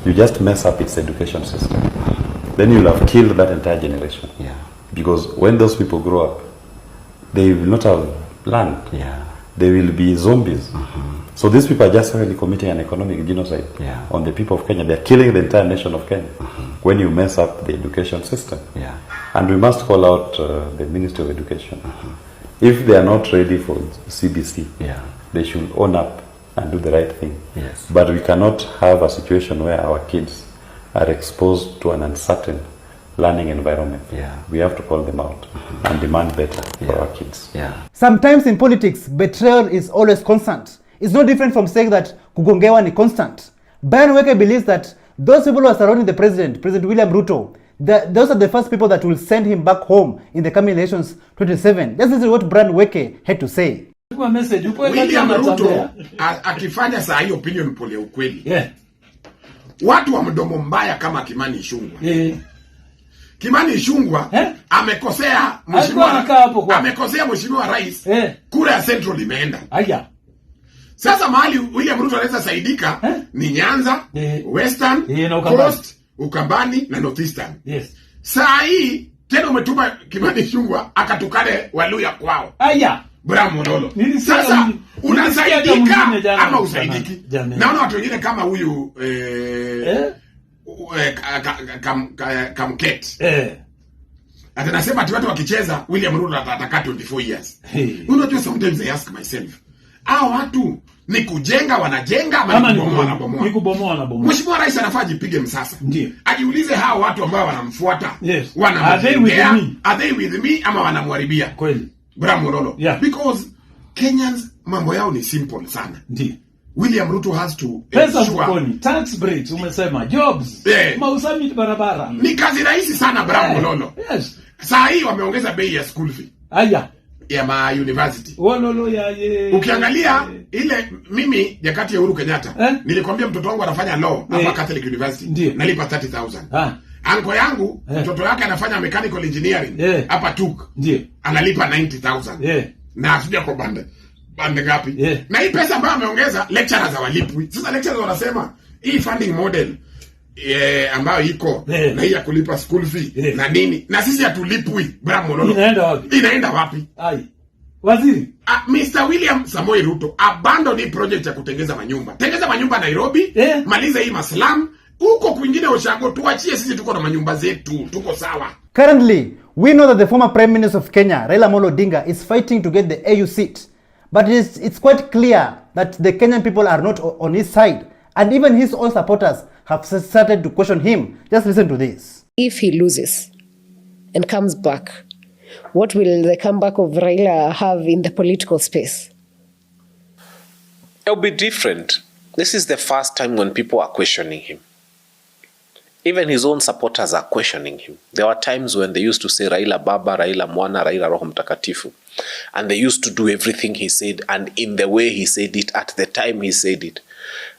You just mess up its education system. Then you'll have killed that entire generation. Because when those people grow up, they will not have learned. They will be zombies. So these people are just really committing an economic genocide on the people of Kenya. They're killing the entire nation of Kenya when you mess up the education system. And we must call out the Ministry of Education. If they are not ready for CBC, they should own up and do the right thing. But we cannot have a situation where our kids are exposed to an uncertain learning environment. We have to call them out and demand better for our kids. Sometimes in politics, betrayal is always constant. It's no different from saying that kugongewa ni constant. Brian Weke believes that those people who are surrounding the President William Ruto, those are the first people that will send him back home in the coming elections 2027. This is what Brian Weke had to say. William Ruto akifanya saa hiyo opinion poll ya ukweli. Watu wa mdomo mbaya kama Kimani Ichung'wah. Kimani Ichung'wah amekosea mheshimiwa rais. Kura ya Central imeenda. Sasa mahali William Ruto anaweza saidika ni Nyanza, Western, Coast, Ukambani na Northeastern. Saa hii tena umetuma Kimani Ichung'wah akatukane Waluya kwao. Bram Mololo. Sasa unasaidika ama usaidiki? Naona watu wengine kama huyu Kamket. Atanasema ati watu wakicheza William Ruto ataka 24 years. Unajua sometimes I ask myself, hao watu ni kujenga wanajenga ama ni kubomoa wanabomoa? Mheshimiwa Rais anafaa jipige msasa. Ajiulize hao watu ambao wanamfuata. Are they with me ama wanamharibia? Kweli. Bram Mololo. Because Kenyans mambo yao ni simple sana. William Ruto has to pesa mfukoni, tax breaks umesema, jobs, mausami barabara. Ni kazi rahisi sana Bram Mololo. Saa hii wameongeza bei ya school fee. Ya ma university. Ukiangalia ile mimi nyakati ya Uhuru Kenyatta, nilikwambia mtoto wangu anafanya law hapa Catholic University. Nalipa 30,000. Anko yangu mtoto wake anafanya mechanical engineering hapa TUK. Analipa 90,000. Na asije kwa bande ngapi? Na hii pesa ambayo ameongeza lecturers hawalipwi. Sasa lecturers wanasema hii funding model ambayo iko na hii ya kulipa school fee na nini, na sisi hatulipwi. Bram Mololo, inaenda wapi? Waziri Mr. William Samoei Ruto, abandon hii project ya kutengeza manyumba. Tengeza manyumba Nairobi, maliza hii maslam. Huko kwingine Oshago tuachie, sisi tuko na manyumba zetu, tuko sawa. Currently, we know that the former Prime Minister of Kenya, Raila Amolo Odinga, is fighting to get the AU seat. But it's quite clear that the Kenyan people are not on his side. And even his own supporters have started to question him. Just listen to this. If he loses and comes back, what will the comeback of Raila have in the political space? It'll be different. This is the first time when people are questioning him. Even his own supporters are questioning him. There were times when they used to say Raila Baba, Raila Mwana, Raila Roho Mtakatifu. And they used to do everything he said and in the way he said it at the time he said it.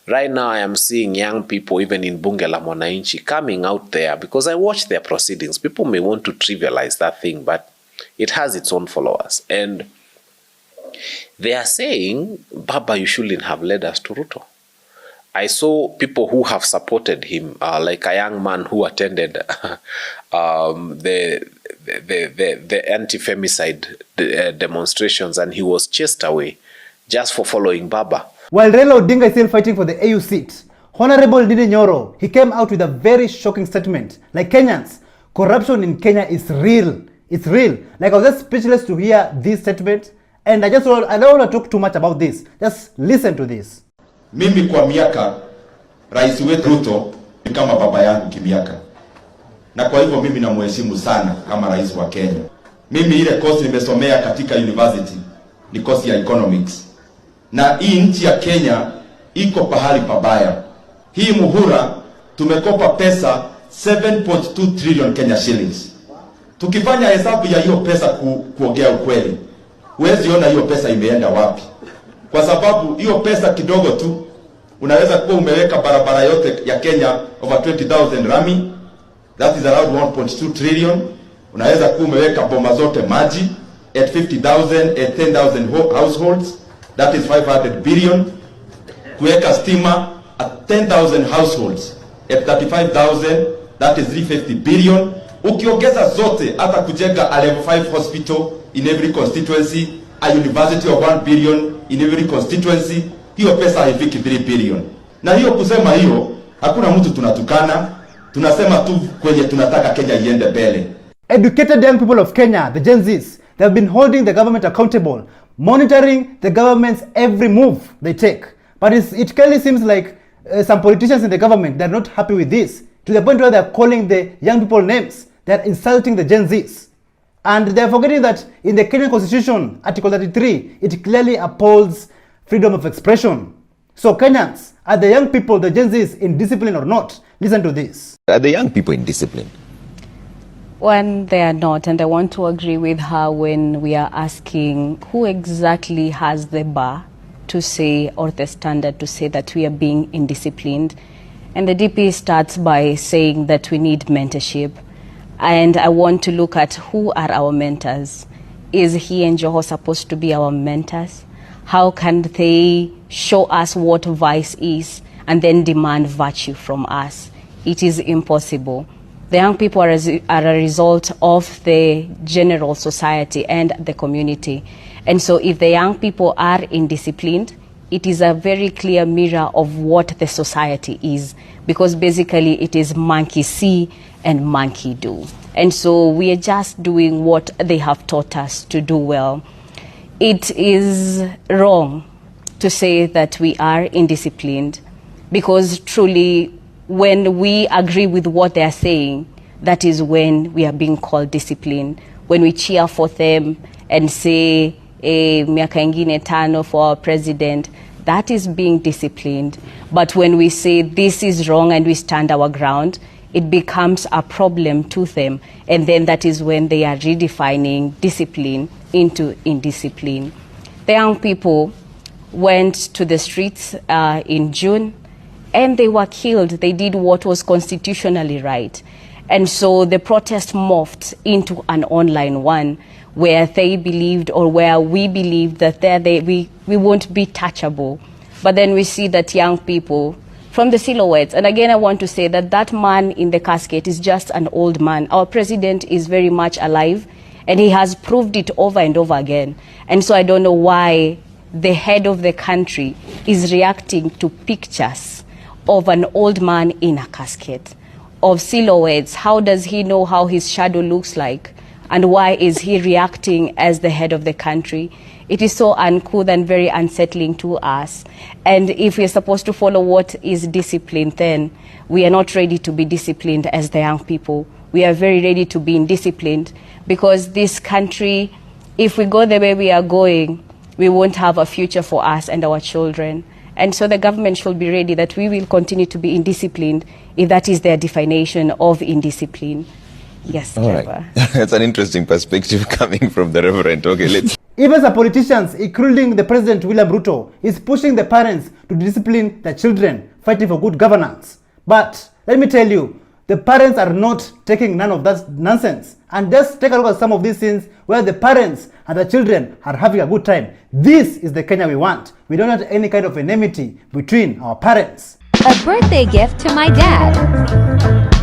Right now I am seeing young people even in Bunge la Mwananchi coming out there because I watch their proceedings. People may want to trivialize that thing, but it has its own followers. And they are saying, Baba, you shouldn't have led us to Ruto. I saw people who have supported him, like a young man who attended the anti-femicide demonstrations, and he was chased away just for following Baba. While Raila Odinga is still fighting for the AU seat, Honorable Ndindi Nyoro, he came out with a very shocking statement. Like, Kenyans, corruption in Kenya is real. It's real. Like, I was just speechless to hear this statement, and I don't want to talk too much about this. Just listen to this. Mimi kwa miaka rais wetu Ruto ni kama baba yangu kimiaka, na kwa hivyo mimi namheshimu sana kama rais wa Kenya. Mimi ile course nimesomea katika university ni course ya economics, na hii nchi ya Kenya iko pahali pabaya. Hii muhura tumekopa pesa 7.2 trillion Kenya shillings. Tukifanya hesabu ya hiyo pesa kuongea ukweli, huwezi ona hiyo pesa imeenda wapi. Kwa sababu hiyo pesa kidogo tu unaweza kuwa umeweka barabara yote ya Kenya over 20,000 rami, that is around 1.2 trillion. Unaweza kuwa umeweka boma zote maji at 50,000 at 10,000 households, that is 500 billion. Kuweka stima at 10,000 households at 35,000, that is 350 billion. Ukiongeza zote hata kujenga a level 5 hospital in every constituency, a university of 1 billion in every constituency, hiyo pesa haifiki 3 billion. Na hiyo kusema hiyo, hakuna mtu tunatukana, tunasema tu kwenye tunataka Kenya iende mbele. Educated young people of Kenya, the Gen Zs, they have been holding the government accountable, monitoring the government's every move they take. But it clearly seems like some politicians in the government, they're not happy with this, to the point where they're calling the young people names. They're insulting the Gen Zs. And they're forgetting that in the Kenyan Constitution, Article 33, it clearly upholds freedom of expression. So Kenyans, are the young people, the Gen Zs, in discipline or not? Listen to this. Are the young people in discipline? When they are not, and I want to agree with her when we are asking who exactly has the bar to say, or the standard to say that we are being indisciplined. And the DP starts by saying that we need mentorship. And I want to look at who are our mentors. Is he and Joho supposed to be our mentors? How can they show us what vice is and then demand virtue from us? It is impossible. The young people are a result of the general society and the community. And so if the young people are indisciplined, it is a very clear mirror of what the society is, because basically it is monkey see and monkey do. And so we are just doing what they have taught us to do well. It is wrong to say that we are indisciplined, because truly when we agree with what they are saying, that is when we are being called disciplined. When we cheer for them and say, miaka ingine tano for our president, that is being disciplined. But when we say this is wrong and we stand our ground, it becomes a problem to them. And then that is when they are redefining discipline into indiscipline. The young people went to the streets in June and they were killed. They did what was constitutionally right. And so the protest morphed into an online one where they believed, or where we believed, that we won't be touchable. But then we see that young people from the silhouettes, and again I want to say that that man in the casket is just an old man. Our president is very much alive, and he has proved it over and over again. And so I don't know why the head of the country is reacting to pictures of an old man in a casket, of silhouettes. How does he know how his shadow looks like? And why is he reacting as the head of the country? It is so uncouth and very unsettling to us. And if we're supposed to follow what is discipline, then we are not ready to be disciplined as the young people. We are very ready to be indisciplined, because this country, if we go the way we are going, we won't have a future for us and our children. And so the government should be ready that we will continue to be indisciplined if that is their definition of indiscipline. Yes, All Trevor. right. That's an interesting perspective coming from the Reverend. Okay, let's. Even the politicians, including the President William Ruto, is pushing the parents to discipline their children, fighting for good governance. But let me tell you, the parents are not taking none of that nonsense. And just take a look at some of these scenes where the parents and the children are having a good time. This is the Kenya we want. We don't want any kind of enmity between our parents. A birthday gift to my dad.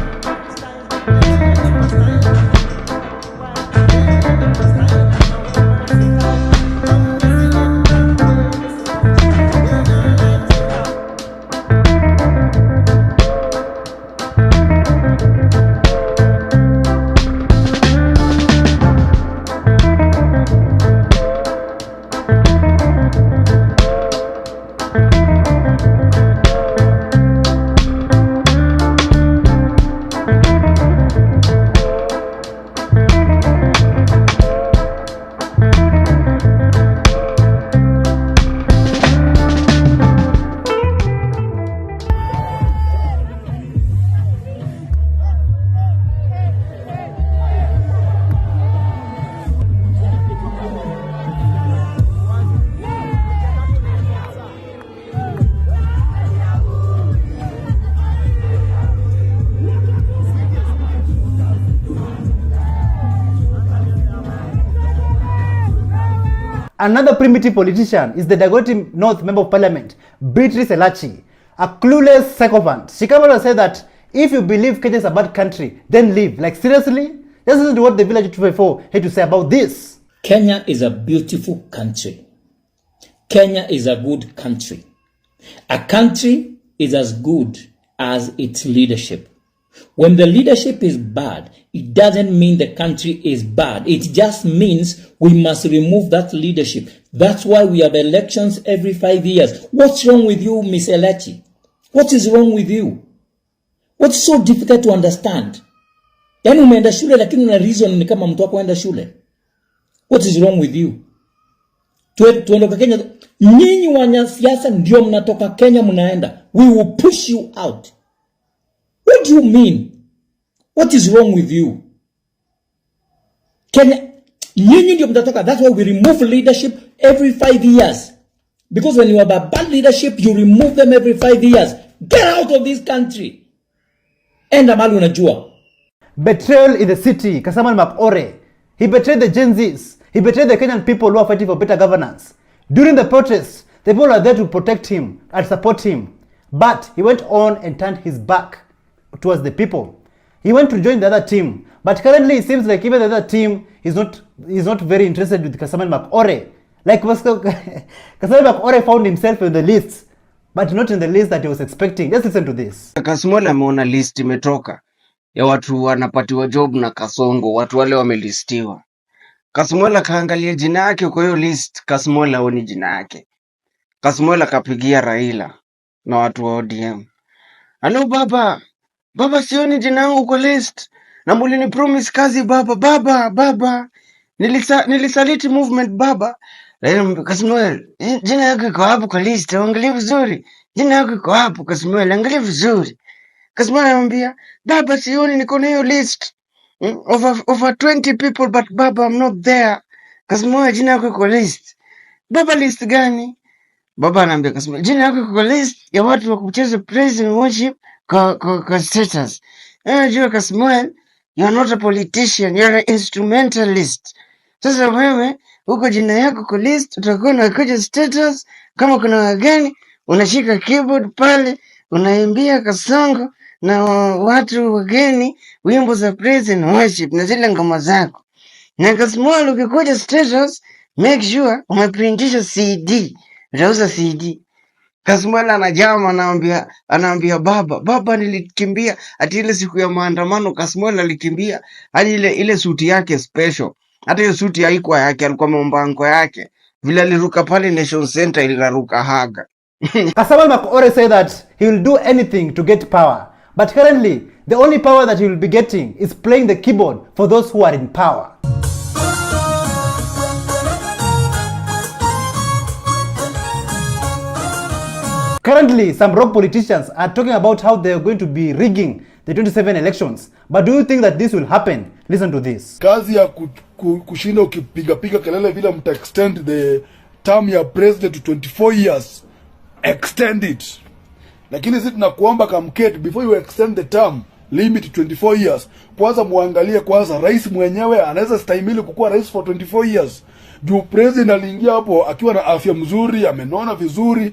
Another primitive politician is the Dagoretti North Member of Parliament, Beatrice Elachi, a clueless sycophant. She came out and said that if you believe Kenya is a bad country, then leave. Like, seriously? This is what the Village 254 had to say about this. Kenya is a beautiful country. Kenya is a good country. A country is as good as its leadership. When the leadership is bad, it doesn't mean the country is bad. It just means we must remove that leadership. That's why we have elections every 5 years. What's wrong with you, Miss Elachi? What is wrong with you? What's so difficult to understand? Yani umeenda shule lakini una reason ni kama mtu wako enda shule. What is wrong with you? Tuondoka Kenya. Nyinyi wanasiasa ndio mnatoka Kenya mnaenda. We will push you out. What do you mean? What is wrong with you? Kenya, nyinyi ndio mtatoka. That's why we remove leadership every 5 years. Because when you have a bad leadership, you remove them every 5 years. Get out of this country. Enda mahali unajua. Betrayal in the city. Kasamal Makore. He betrayed the Gen Zs. He betrayed the Kenyan people who are fighting for better governance. During the protests, the people are there to protect him and support him. But he went on and turned his back towards the people. He went to join the other team. But currently it seems like even the other team is not very interested with Kasamal Makore. Like Kasamal Makore found himself in the list, but not in the list that he was expecting. Just listen to this. Kasmola ameona list imetoka ya watu wanapatiwa job na Kasongo, watu wale wamelistiwa. Kasmola kaangalia jina yake kwa hiyo list, Kasmola honi jina yake. Kasmola kapigia Raila na watu wa ODM. Hello baba sioni jina yangu kwa list. Na mulini promise kazi baba. Nilisaliti movement baba. Kasmola, jina yako iko hapo kwa list, angalia vizuri. Jina yako iko hapo Kasmola, angalia vizuri. Kasmola anamwambia, baba sioni niko na hiyo list. Over 20 people, but baba I'm not there. Kasmola, jina yako iko list. Baba list gani? Baba anambia Kasmola, jina yako kwa list ya watu wa kucheza praise and worship kwa status. Unajua Kasmola, you are not a politician, you are an instrumentalist. Sasa wewe uko jina yako kwa list, utakuwa unakuja status kama kuna wageni, unashika keyboard pale, unaimbia Kasongo na watu wageni wimbo za praise and worship na zile ngoma zako. Na Kasmola ukikuja status, make sure umeprintisha CD. Rauza CD. Kasmola anajama anaambia baba nilikimbia ati ile siku ya maandamano. Kasmola alikimbia hadi ile suti yake special. Hata hiyo suti haikuwa yake, alikuwa ameomba anko yake. Vile aliruka pale Nation Center ilinaruka Haga. Kasabal Makore said that he will do anything to get power. But currently, the only power that he will be getting is playing the keyboard for those who are in power. Currently, some rogue politicians are talking about how they are going to be rigging the 27 elections. But do you think that this will happen? Listen to this. Kazi ya kushinda ukipiga kelele vile mta extend the term ya president to 24 years. Extend it. Lakini sisi tunakuomba Kamket, before you extend the term limit to 24 years, kwanza muangalie kwanza rais mwenyewe anaweza stahimili kukuwa rais for 24 years. Juu president aliingia hapo akiwa na afya mzuri, amenona vizuri,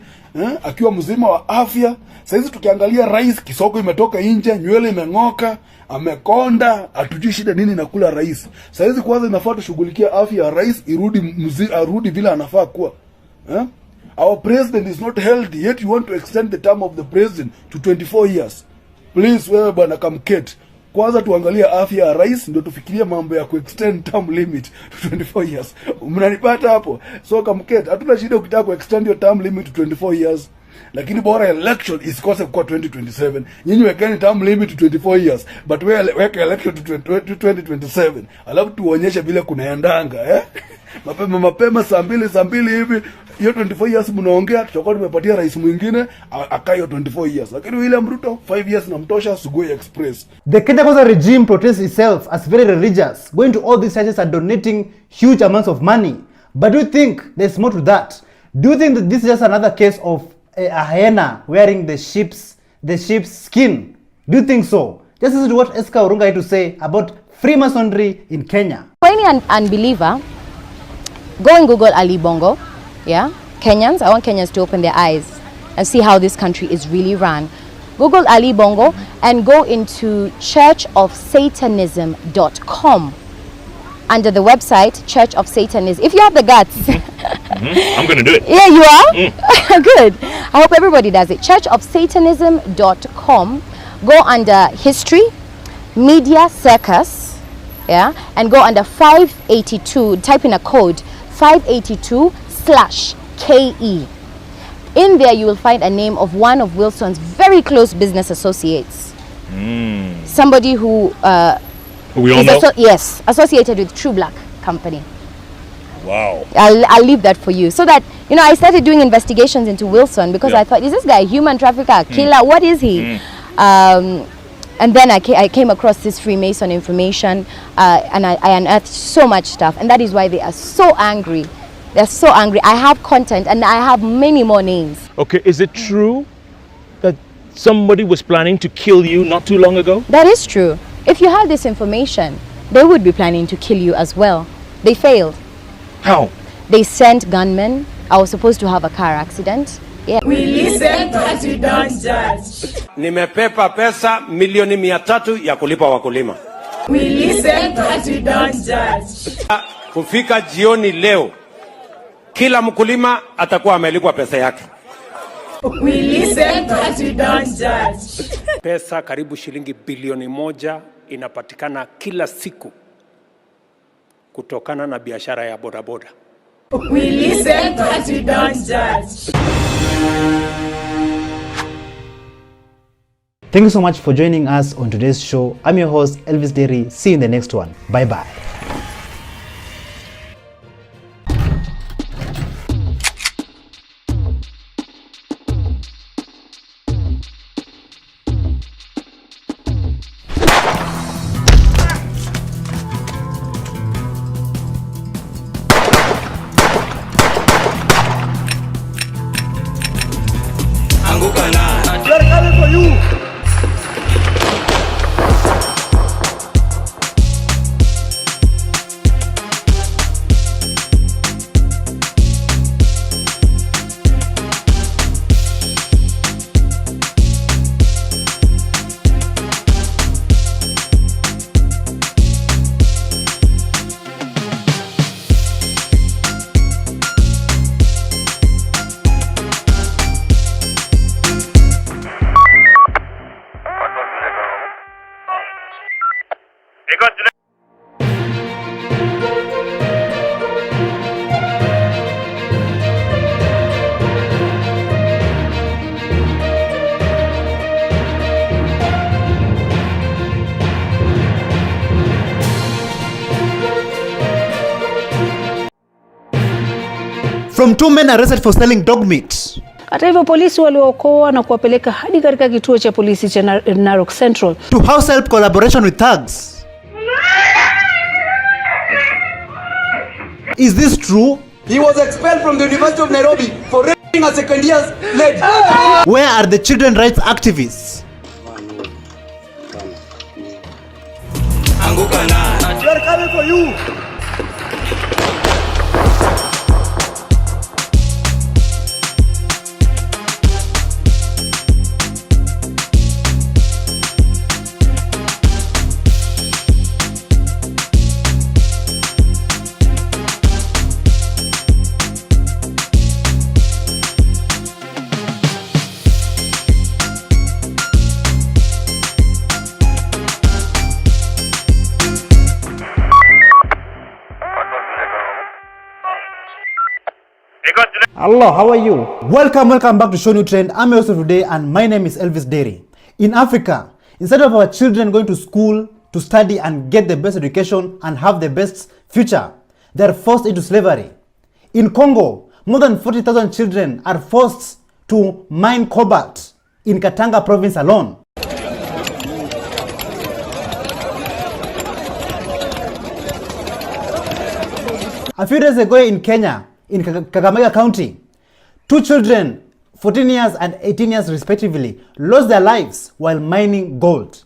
akiwa mzima wa afya. Sasa tukiangalia rais kisoko imetoka nje, nywele imeng'oka, amekonda, hatujui shida nini nakula rais. Sasa kwanza inafaa tushughulikia afya ya rais arudi vile anafaa kuwa. Our president is not healthy, yet you want to extend the term of the president to 24 years. Please, wewe bwana Kamket, kwanza tuangalie afya ya rais ndio tufikirie mambo ya kuextend term limit to 24 years. Mnanipata hapo? So Kamket, hatuna shida ukitaka kuextend your term limit to 24 years. Lakini bora election isikose kwa 2027. Nyinyi wekeni term limit to 24 years, but weke election to 2027. Alafu tuonyeshe vile kunaendanga, mapema saa mbili hivi hiyo 24 years mnaongea, tutakuwa tumepatia rais mwingine akayo 24 years. Lakini William Ruto 5 years namtosha, Sugoi Express. The Kenya Kwanza regime portrays itself as very religious, going to all these churches and donating huge amounts of money. But do you think there's more to that? Do you think that this is just another case of a hyena wearing the sheep's skin? Do you think so? Just listen to what Eska Urunga had to say about Freemasonry in Kenya. For any unbeliever, go and Google Ali Bongo. Yeah, Kenyans. I want Kenyans to open their eyes and see how this country is really run. Google Ali Bongo and go into churchofsatanism.com. Under the website Church of Satanism. If you have the guts. I'm going to do it. Yeah, you are? Good. I hope everybody does it. churchofsatanism.com. Go under history, media circus, yeah, and go under 582. Type in a code 582/KE. In there you will find a name of one of Wilson's very close business associates. Somebody who we all know? Yes, associated with True Black Company. Wow. I'll leave that for you. So that, you know, I started doing investigations into Wilson because I thought, is this guy a human trafficker, killer? What is he? And then I came across this Freemason information and I unearthed so much stuff. And that is why they are so angry. They're so angry. I have content and I have many more names. Okay, is it true that somebody was planning to kill you not too long ago? That is true. If you have this information, they would be planning to kill you as well. They failed. How? They sent gunmen. I was supposed to have a car accident. Yeah. We listen but we don't judge. Nimepepa pesa milioni 300 ya kulipa wakulima. We listen but we don't judge. Kufika jioni leo, kila mkulima atakuwa amelipwa pesa yake. We listen but we don't judge. Pesa karibu shilingi bilioni 1 inapatikana kila siku kutokana na biashara ya bodaboda. We listen but we don't judge. Thank you so much for joining us on today's show. I'm your host, Elvis Derry. See you in the next one. Bye-bye. They're coming for you. from 2 men arrested for selling dog meat. Hata hivyo polisi waliokoa na kuwapeleka hadi katika kituo cha polisi cha Narok Central. To house help collaboration with thugs. Is this true? He was expelled from the University of Nairobi for raping a second year's lady. Where are the children rights activists? We are coming for you. Hello, how are you? Welcome back to ShowNewTrend. I'm your host today and my name is Elvis Derry. In Africa, instead of our children going to school to study and get the best education and have the best future, they are forced into slavery. In Congo, more than 40,000 children are forced to mine cobalt in Katanga province alone. A few days ago in Kenya, in Kakamega County, 2 children, 14 years and 18 years respectively, lost their lives while mining gold.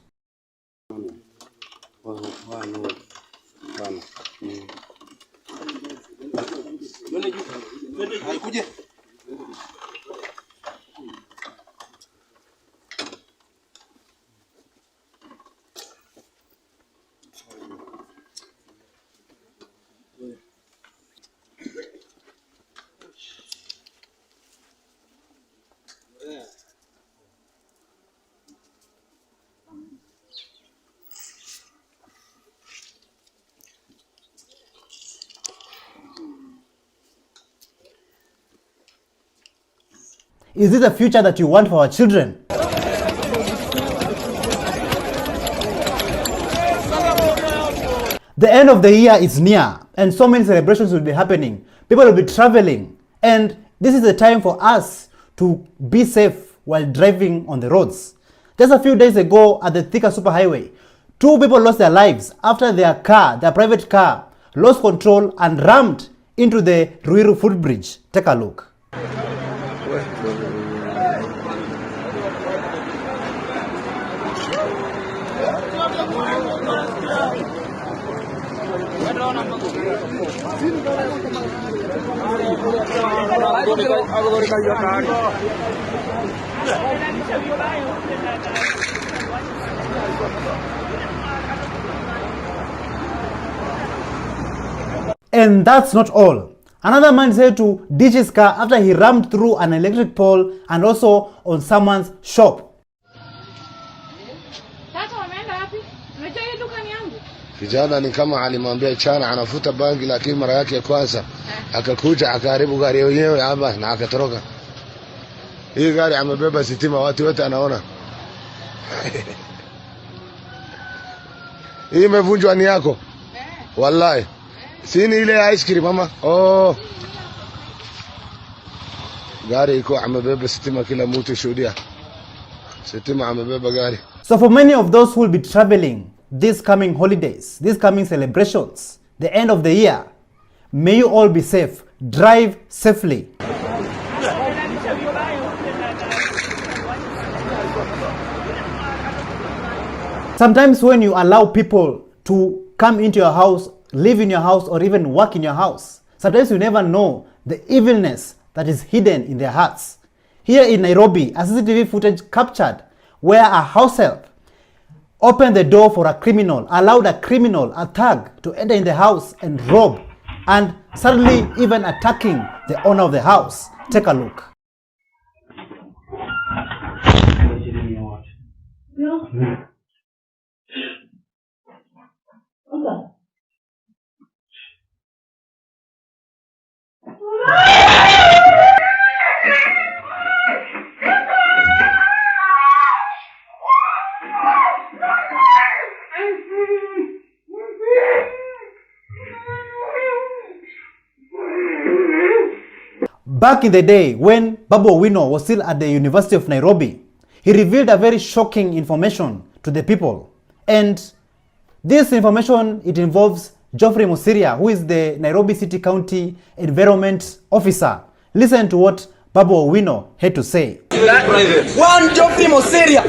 Is this the future that you want for our children? The end of the year is near and so many celebrations will be happening. People will be traveling and this is the time for us to be safe while driving on the roads. Just a few days ago at the Thika Superhighway, 2 people lost their lives after their private car, lost control and rammed into the Ruiru footbridge. Take a look. And that's not all. Another man said to ditch his car after he rammed through an electric pole and also on someone's shop. Kijana ni kama alimwambia chana anafuta bangi, lakini mara yake ya kwanza akakuja akaharibu gari yenyewe hapa na akatoroka. Hii gari amebeba sitima, watu wote anaona. Hii imevunjwa ni yako? Wallahi. Sini ile ice cream mama. Oh. Gari iko amebeba sitima, kila mtu shuhudia. Sitima amebeba gari. So for many of those who will be traveling these coming holidays, these coming celebrations, the end of the year, may you all be safe. Drive safely. Sometimes when you allow people to come into your house, live in your house, or even work in your house, sometimes you never know the evilness that is hidden in their hearts. Here in Nairobi, a CCTV footage captured where a house help opened the door for a criminal, allowed a criminal, a thug, to enter in the house and rob, and suddenly even attacking the owner of the house. Take a look. Back in the day when Babu Owino was still at the University of Nairobi, he revealed a very shocking information to the people. And this information, it involves Geoffrey Musiria, who is the Nairobi City County Environment Officer. Listen to what Babu Owino had to say. One Geoffrey Musiria,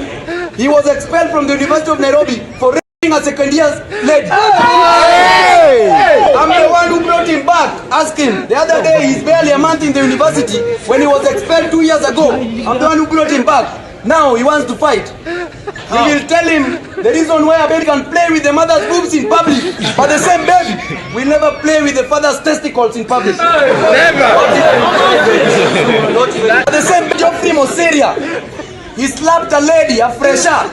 he was expelled from the University of Nairobi for raping a second year's lady. I'm the one who brought him back. Ask him. The other day, he's barely a month in the university when he was expelled 2 years ago. I'm the one who brought him back. Now he wants to fight. We will tell him the reason why a baby can play with the mother's boobs in public, but the same baby will never play with the father's testicles in public. Never. The same Geoffrey Musiria, he slapped a lady, a fresher,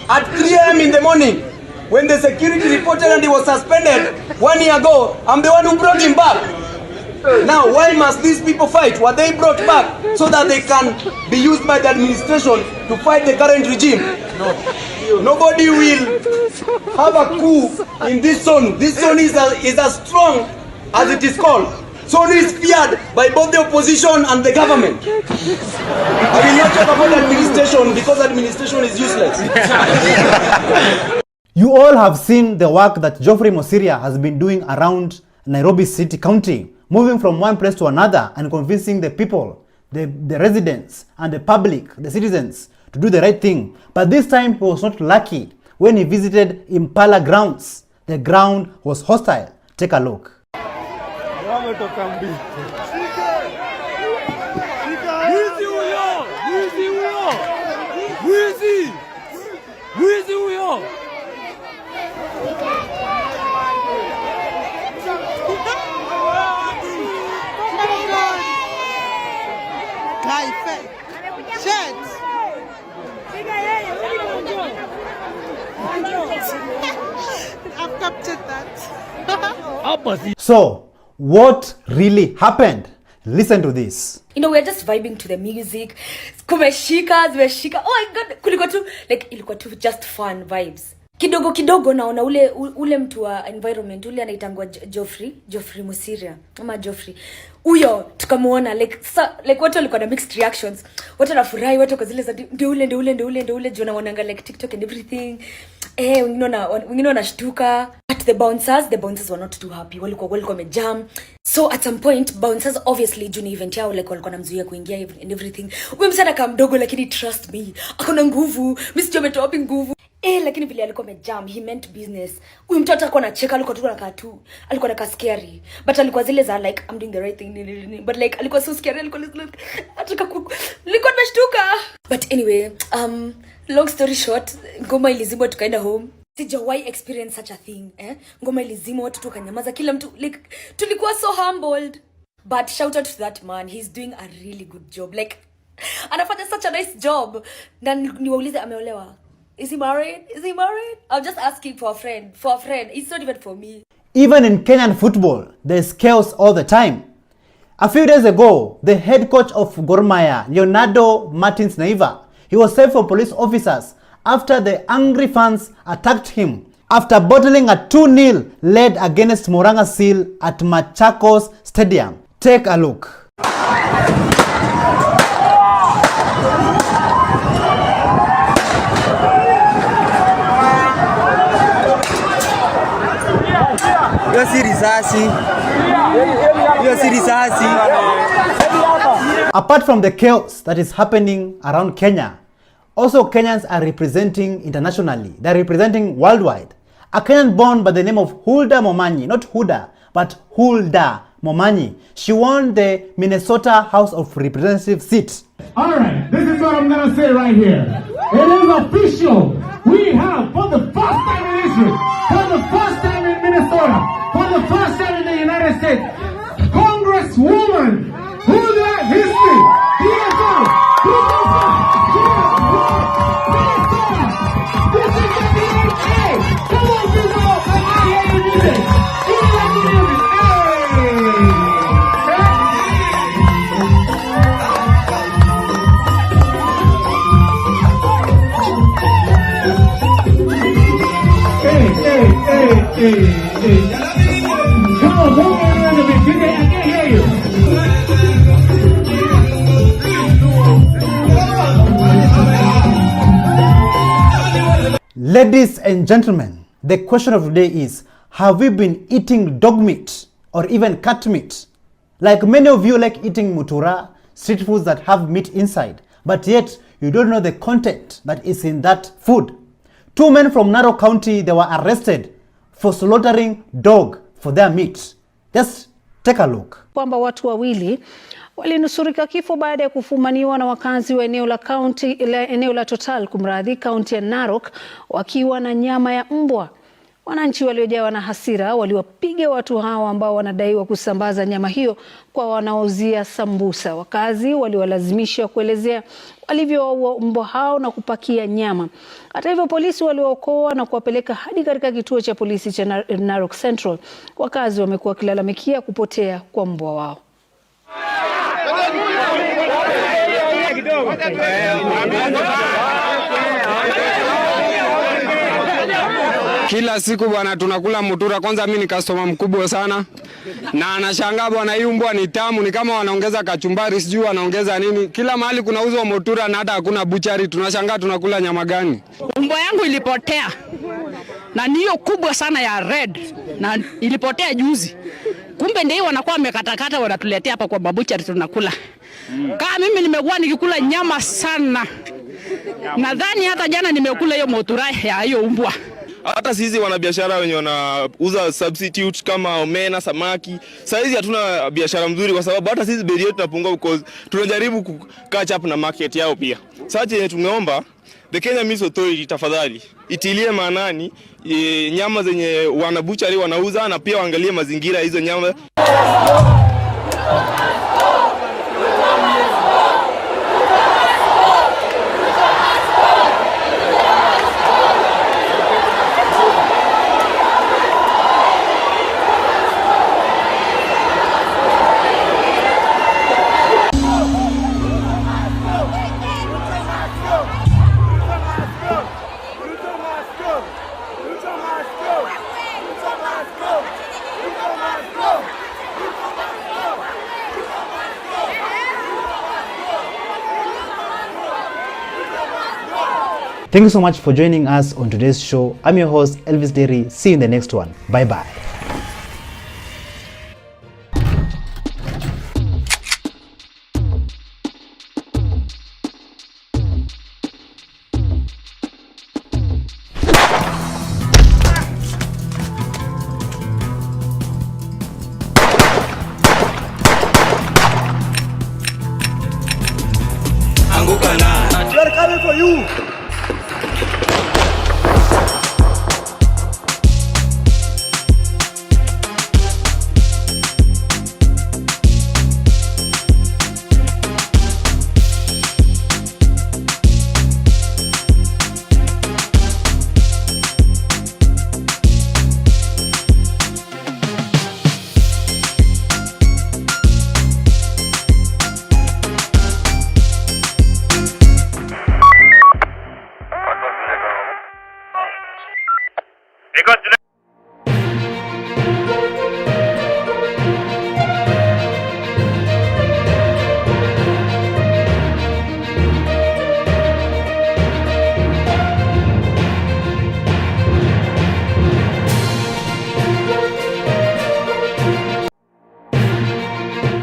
at 3 a.m. in the morning. When the security reported and he was suspended 1 year ago, I'm the one who brought him back. Now, why must these people fight? Were they brought back so that they can be used by the administration to fight the current regime? No. Nobody will have a coup in this zone. This zone is as strong as it is called. Zone is feared by both the opposition and the government. I will not talk about administration because administration is useless. You all have seen the work that Geoffrey Musiria has been doing around Nairobi City County, moving from one place to another and convincing the people, the residents and the public, the citizens, to do the right thing. But this time he was not lucky. When he visited Impala grounds, the ground was hostile. Take a look. I've captured that. So, what really happened? Listen to this. You know, we're just vibing to the music. Kumeshika, zimeshika. Oh my god, kulikuwa tu like ilikuwa tu just fun vibes. Kidogo kidogo naona ule mtu wa environment ule anaitangwa Geoffrey Musiria ama Geoffrey. Huyo tukamuona like watu walikuwa na mixed reactions. Watu wanafurahi, watu kwa zile za ndio ule jona wanaanga like TikTok and everything. Wengine wanashtuka. But the bouncers were not too happy. Walikuwa wamejam. So at some point bouncers obviously juni event yao like walikuwa namzuia kuingia and everything. Huyo msana kama mdogo lakini trust me, akona nguvu. Mimi sijui ametoa wapi nguvu. Lakini vile alikuwa amejam, he meant business. Huyu mtoto alikuwa anacheka, alikuwa tu anakaa tu. Alikuwa anakaa scary. But alikuwa zile za like I'm doing the right thing. But like alikuwa so scary, alikuwa like alikuwa nashtuka. But anyway, long story short, ngoma ilizimwa tukaenda home. Sijawahi experience such a thing, Ngoma ilizimwa watu tukanyamaza, kila mtu like tulikuwa so humbled. But shout out to that man, he's doing a really good job. Like anafanya such a nice job. Na niwaulize ameolewa. Is he married? I'm just asking for a friend. It's not even for me. Even in Kenyan football, there's chaos all the time. A few days ago, the head coach of Gor Mahia, Leonardo Martins Naiva, he was saved from police officers after the angry fans attacked him after bottling a 2-0 lead against Moranga Seal at Machakos Stadium. Take a look. Apart from the chaos that is happening around Kenya, also Kenyans are representing internationally. They are representing worldwide. A Kenyan born by the name of Hulda Momanyi, not Huda, but Hulda Momanyi. She won the Minnesota House of Representatives seat. All right, this is what I'm going to say right here. It is official. We have, for the first time in history, for the first time in Minnesota, for the first time in the United States, Congresswoman Hulda History, DSO, Minnesota. This is the DHA. Come on, people, let me hear your music. Give me that music. Hey. Come on, move it a little bit. I can't hear you. Ladies and gentlemen, the question of the day is, have we been eating dog meat or even cat meat? Like many of you like eating mutura, street foods that have meat inside, but yet you don't know the content that is in that food. 2 men from Narok County, they were arrested for slaughtering dog for their meat. Just take a look. Kwamba watu wawili walinusurika kifo baada ya kufumaniwa na wakazi wa eneo la Total kumradhi, kaunti ya Narok wakiwa na nyama ya mbwa. Wananchi waliojawa na hasira waliwapiga watu hao ambao wanadaiwa kusambaza nyama hiyo kwa wanaouzia sambusa. Wakazi waliwalazimisha kuelezea walivyowaua mbwa hao na kupakia nyama. Hata hivyo, polisi waliwaokoa na kuwapeleka hadi katika kituo cha polisi cha Narok Central. Wakazi wamekuwa wakilalamikia kupotea kwa mbwa wao. Kila siku bwana tunakula mutura. Kwanza mimi ni customer mkubwa sana. Na anashangaa bwana, hii mbwa ni tamu, ni kama wanaongeza kachumbari, sijui wanaongeza nini. Kila mahali kunauzwa mutura na hata hakuna buchari. Tunashangaa tunakula nyama gani? Mbwa yangu ilipotea. Na niyo kubwa sana ya red, na ilipotea juzi. Kumbe ndio wanakuwa wamekatakata wanatuletea hapa kwa babuchari tunakula. Kama mimi nimekuwa nikikula nyama sana. Nadhani hata jana nimekula hiyo mutura ya hiyo mbwa. Hata sisi wanabiashara wenye wanauza substitute kama omena, samaki, saizi hatuna biashara mzuri kwa sababu hata sisi bei yetu tunapungua because tunajaribu ku catch up na market yao pia. Sasa yenye tumeomba the Kenya Meat Authority tafadhali itilie maanani nyama zenye wanabuchari wanauza na pia waangalie mazingira hizo nyama. Thank you so much for joining us on today's show. I'm your host, Elvis Derry. See you in the next one. Bye-bye. We are coming for you.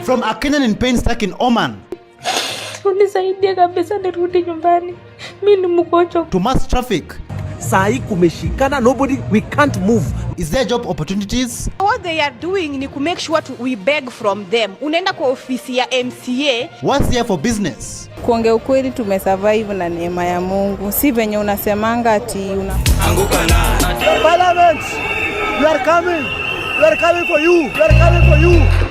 From a Kenyan in pain stuck in Oman. Unisaidie kabisa nirudi nyumbani. Mimi ni mgonjwa. To mass traffic. Sai kumeshikana, nobody, we can't move. Is there job opportunities? What they are doing ni to make sure we beg from them. Unaenda kwa ofisi ya MCA. What's there for business? Kuongea ukweli tumesurvive na neema ya Mungu. Si venye unasemanga ati Anguka na. Parliament, we are coming. We are coming for you. We are coming for you.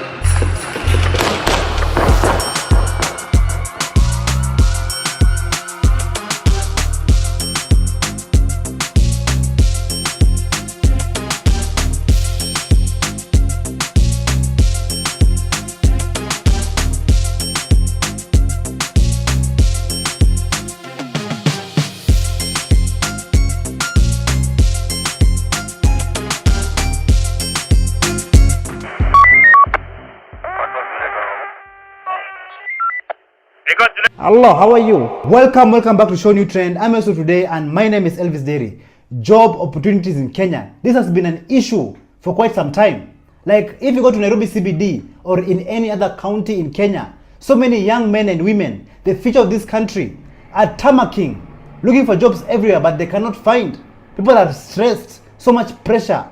Hello, how are you? Welcome back to ShowNewTrend. I'm also today and my name is Elvis Derry. job opportunities in Kenya. This has been an issue for quite some time. Like if you go to Nairobi CBD or in any other county in Kenya, so many young men and women, the future of this country, are tamarking, looking for jobs everywhere, but they cannot find. People are stressed, so much pressure.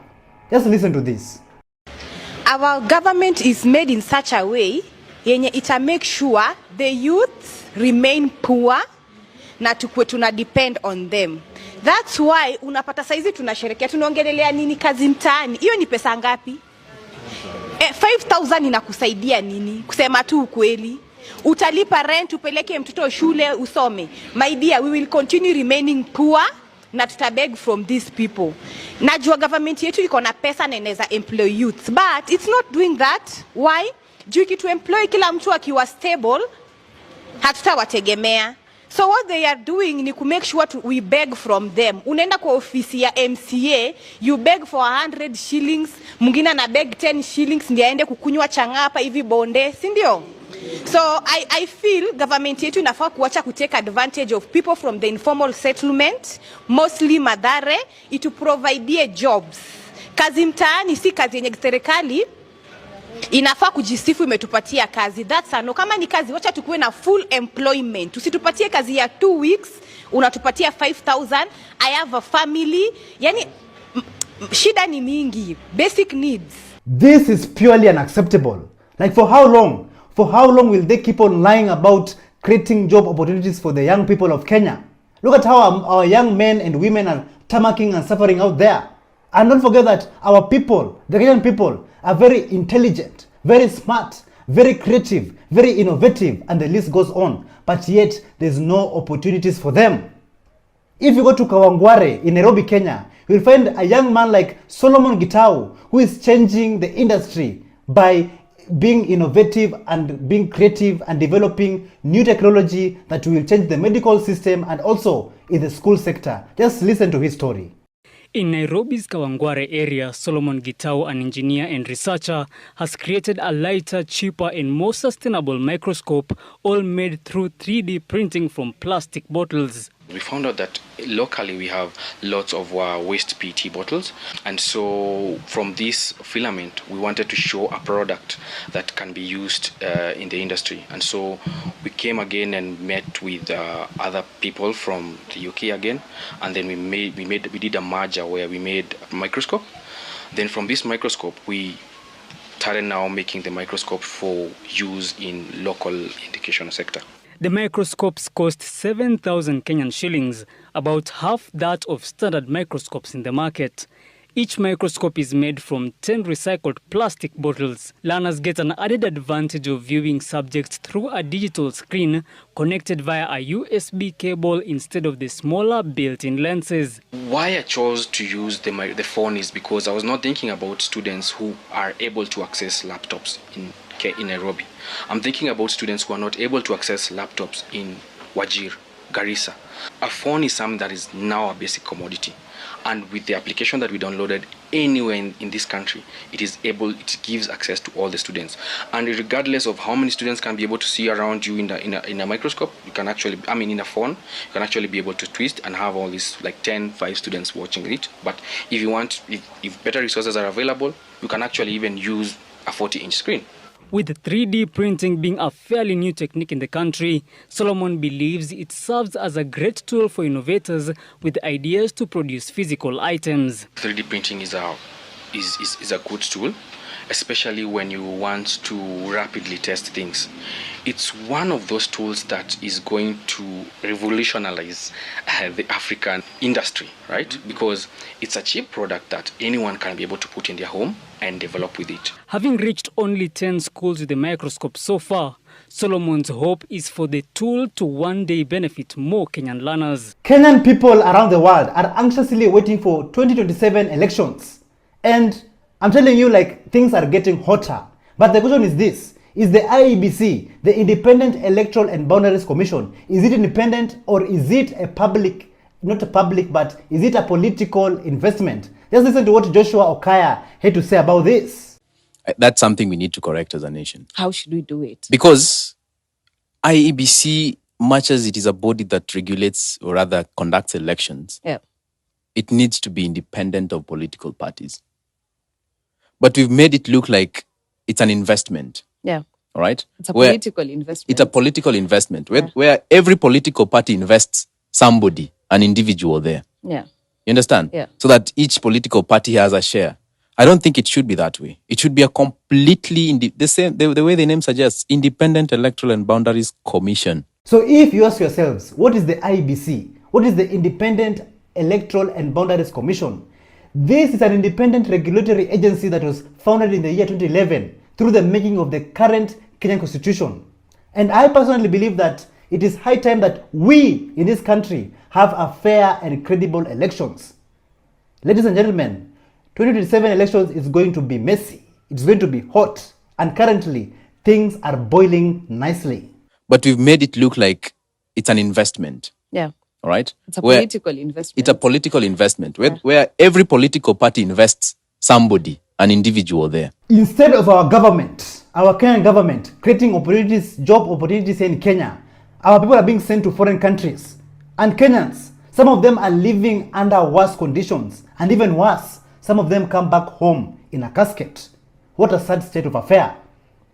Just listen to this. Our government is made in such a way yenye ita make sure the youth remain poor na tukwe tuna depend on them. That's why unapata saizi tunasherekea, tunaongelelea nini kazi mtaani. Hiyo ni pesa ngapi? 5,000 inakusaidia nini? Kusema tu ukweli. Utalipa rent, upeleke mtoto shule usome. My dear, we will continue remaining poor na tutabeg from these people. Najua government yetu iko na pesa na inaweza employ youth, but it's not doing that. Why? Juu kitu employ kila mtu akiwa stable, hatutawategemea. So what they are doing ni ku make sure we beg from them. Unaenda kwa ofisi ya MCA, you beg for 100 shillings, mwingine na beg 10 shillings ndiye aende kukunywa changapa hivi bonde, si ndio? So I feel government yetu inafaa kuacha ku take advantage of people from the informal settlement, mostly Mathare, itu provide jobs. Kazi mtaani si kazi yenye serikali inafaa kujisifu imetupatia kazi. That's no. Kama ni kazi, wacha tukuwe na full employment. Usitupatie kazi ya 2 weeks, unatupatia 5,000. I have a family. Yani shida ni mingi. Basic needs. This is purely unacceptable. Like for how long? For how long will they keep on lying about creating job opportunities for the young people of Kenya? Look at how our young men and women are tamarking and suffering out there. And don't forget that our people, the Kenyan people, are very intelligent, very smart, very creative, very innovative, and the list goes on. But yet, there's no opportunities for them. If you go to Kawangware in Nairobi, Kenya, you'll find a young man like Solomon Gitau, who is changing the industry by being innovative and being creative and developing new technology that will change the medical system and also in the school sector. Just listen to his story. In Nairobi's Kawangware area, Solomon Gitau, an engineer and researcher, has created a lighter, cheaper and more sustainable microscope, all made through 3D printing from plastic bottles. We found out that locally we have lots of waste PET bottles, and so from this filament we wanted to show a product that can be used in the industry. And so we came again and met with other people from the UK again, and then we did a merger where we made a microscope. Then from this microscope we started now making the microscope for use in local education sector. The microscopes cost 7,000 Kenyan shillings, about half that of standard microscopes in the market. Each microscope is made from 10 recycled plastic bottles. Learners get an added advantage of viewing subjects through a digital screen connected via a USB cable instead of the smaller built-in lenses. Why I chose to use the phone is because I was not thinking about students who are able to access laptops in Nairobi. I'm thinking about students who are not able to access laptops in Wajir, Garissa. A phone is something that is now a basic commodity. And with the application that we downloaded anywhere in this country, it gives access to all the students. And regardless of how many students can be able to see around you in a microscope, you can actually, in a phone, you can actually be able to twist and have all these like 5 students watching it. But if you want, if better resources are available, you can actually even use a 40-inch screen. With 3D printing being a fairly new technique in the country, Solomon believes it serves as a great tool for innovators with ideas to produce physical items. 3D printing is a good tool, especially when you want to rapidly test things. It's one of those tools that is going to revolutionize the African industry, right? Because it's a cheap product that anyone can be able to put in their home and develop with it. Having reached only 10 schools with the microscope so far, Solomon's hope is for the tool to one day benefit more Kenyan learners. Kenyan people around the world are anxiously waiting for 2027 elections. And I'm telling you, like, things are getting hotter. But the question is this: is the IEBC, the Independent Electoral and Boundaries Commission, is it independent, or is it a public, not a public, but is it a political investment? Just listen to what Joshua Okaya had to say about this. That's something we need to correct as a nation. How should we do it? Because IEBC, much as it is a body that regulates or rather conducts elections, yeah, it needs to be independent of political parties. But we've made it look like it's an investment. Yeah. All right? It's a political investment. It's a political investment where every political party invests somebody, an individual there. Yeah. You understand? Yeah. So that each political party has a share. I don't think it should be that way. It should be a completely, the way the name suggests, Independent Electoral and Boundaries Commission. So if you ask yourselves, what is the IBC? What is the Independent Electoral and Boundaries Commission? This is an independent regulatory agency that was founded in the year 2011 through the making of the current Kenyan Constitution. And I personally believe that it is high time that we in this country have a fair and credible elections. Ladies and gentlemen, 2027 elections is going to be messy. It's going to be hot. And currently, things are boiling nicely. But we've made it look like it's an investment. Yeah. All right? It's a political investment. It's a political investment where every political party invests somebody, an individual there. Instead of our government, our Kenyan government, creating opportunities, job opportunities here in Kenya, our people are being sent to foreign countries. And Kenyans, some of them are living under worse conditions. And even worse, some of them come back home in a casket. What a sad state of affair.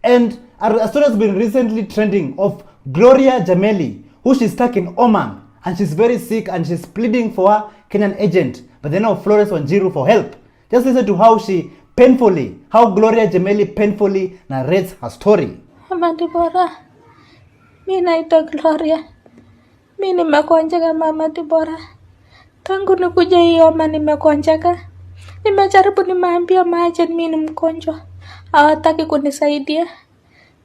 And a story has been recently trending of Gloria Jameli, who she's stuck in Oman. And she's very sick and she's pleading for her Kenyan agent. But then now Florence Wanjiru for help. Just listen to how Gloria Jameli painfully narrates her story. Mama Deborah, mi naitwa Gloria. Mi nimekonjeka Mama Deborah. Tangu nikuja hii Oma nimekonjeka. Nimejaribu nimeambia maagent mi ni mgonjwa. Hawataki kunisaidia.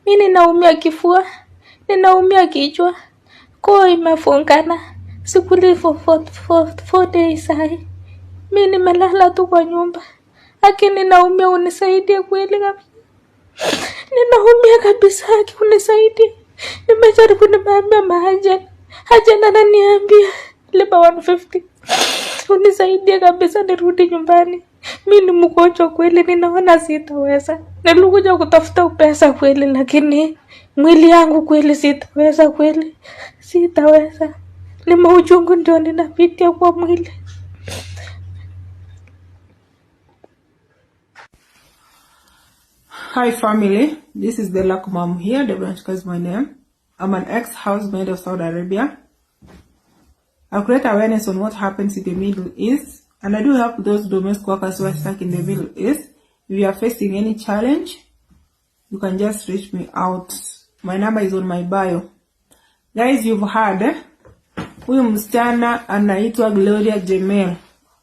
Mi ninaumia kifua. Ninaumia kichwa. Koo imefungana. Sikuli for 4 days sahi. Mi nimelala tu kwa nyumba. Lakini ninaumia unisaidie kweli kabisa. Ninaumia kabisa unisaidie. Nimejaribu nimeambia maagent. Agent ananiambia lipa 150. Unisaidie kabisa nirudi nyumbani. Mi ni mgonjwa kweli, ninaona sitaweza. Nilikuja kutafuta pesa kweli, lakini mwili yangu kweli sitaweza kweli. Sitaweza. Ni mauchungu ndio ninapitia kwa mwili. Hi family, this is the Luck Mom here. Deborah is my name. I'm an ex-housemaid of Saudi Arabia. I create awareness on what happens in the Middle East, and I do help those domestic workers who are stuck in the Middle East. If you are facing any challenge, you can just reach me out. My number is on my bio. Guys, you've heard, huyu msichana anaitwa Gloria Jamel.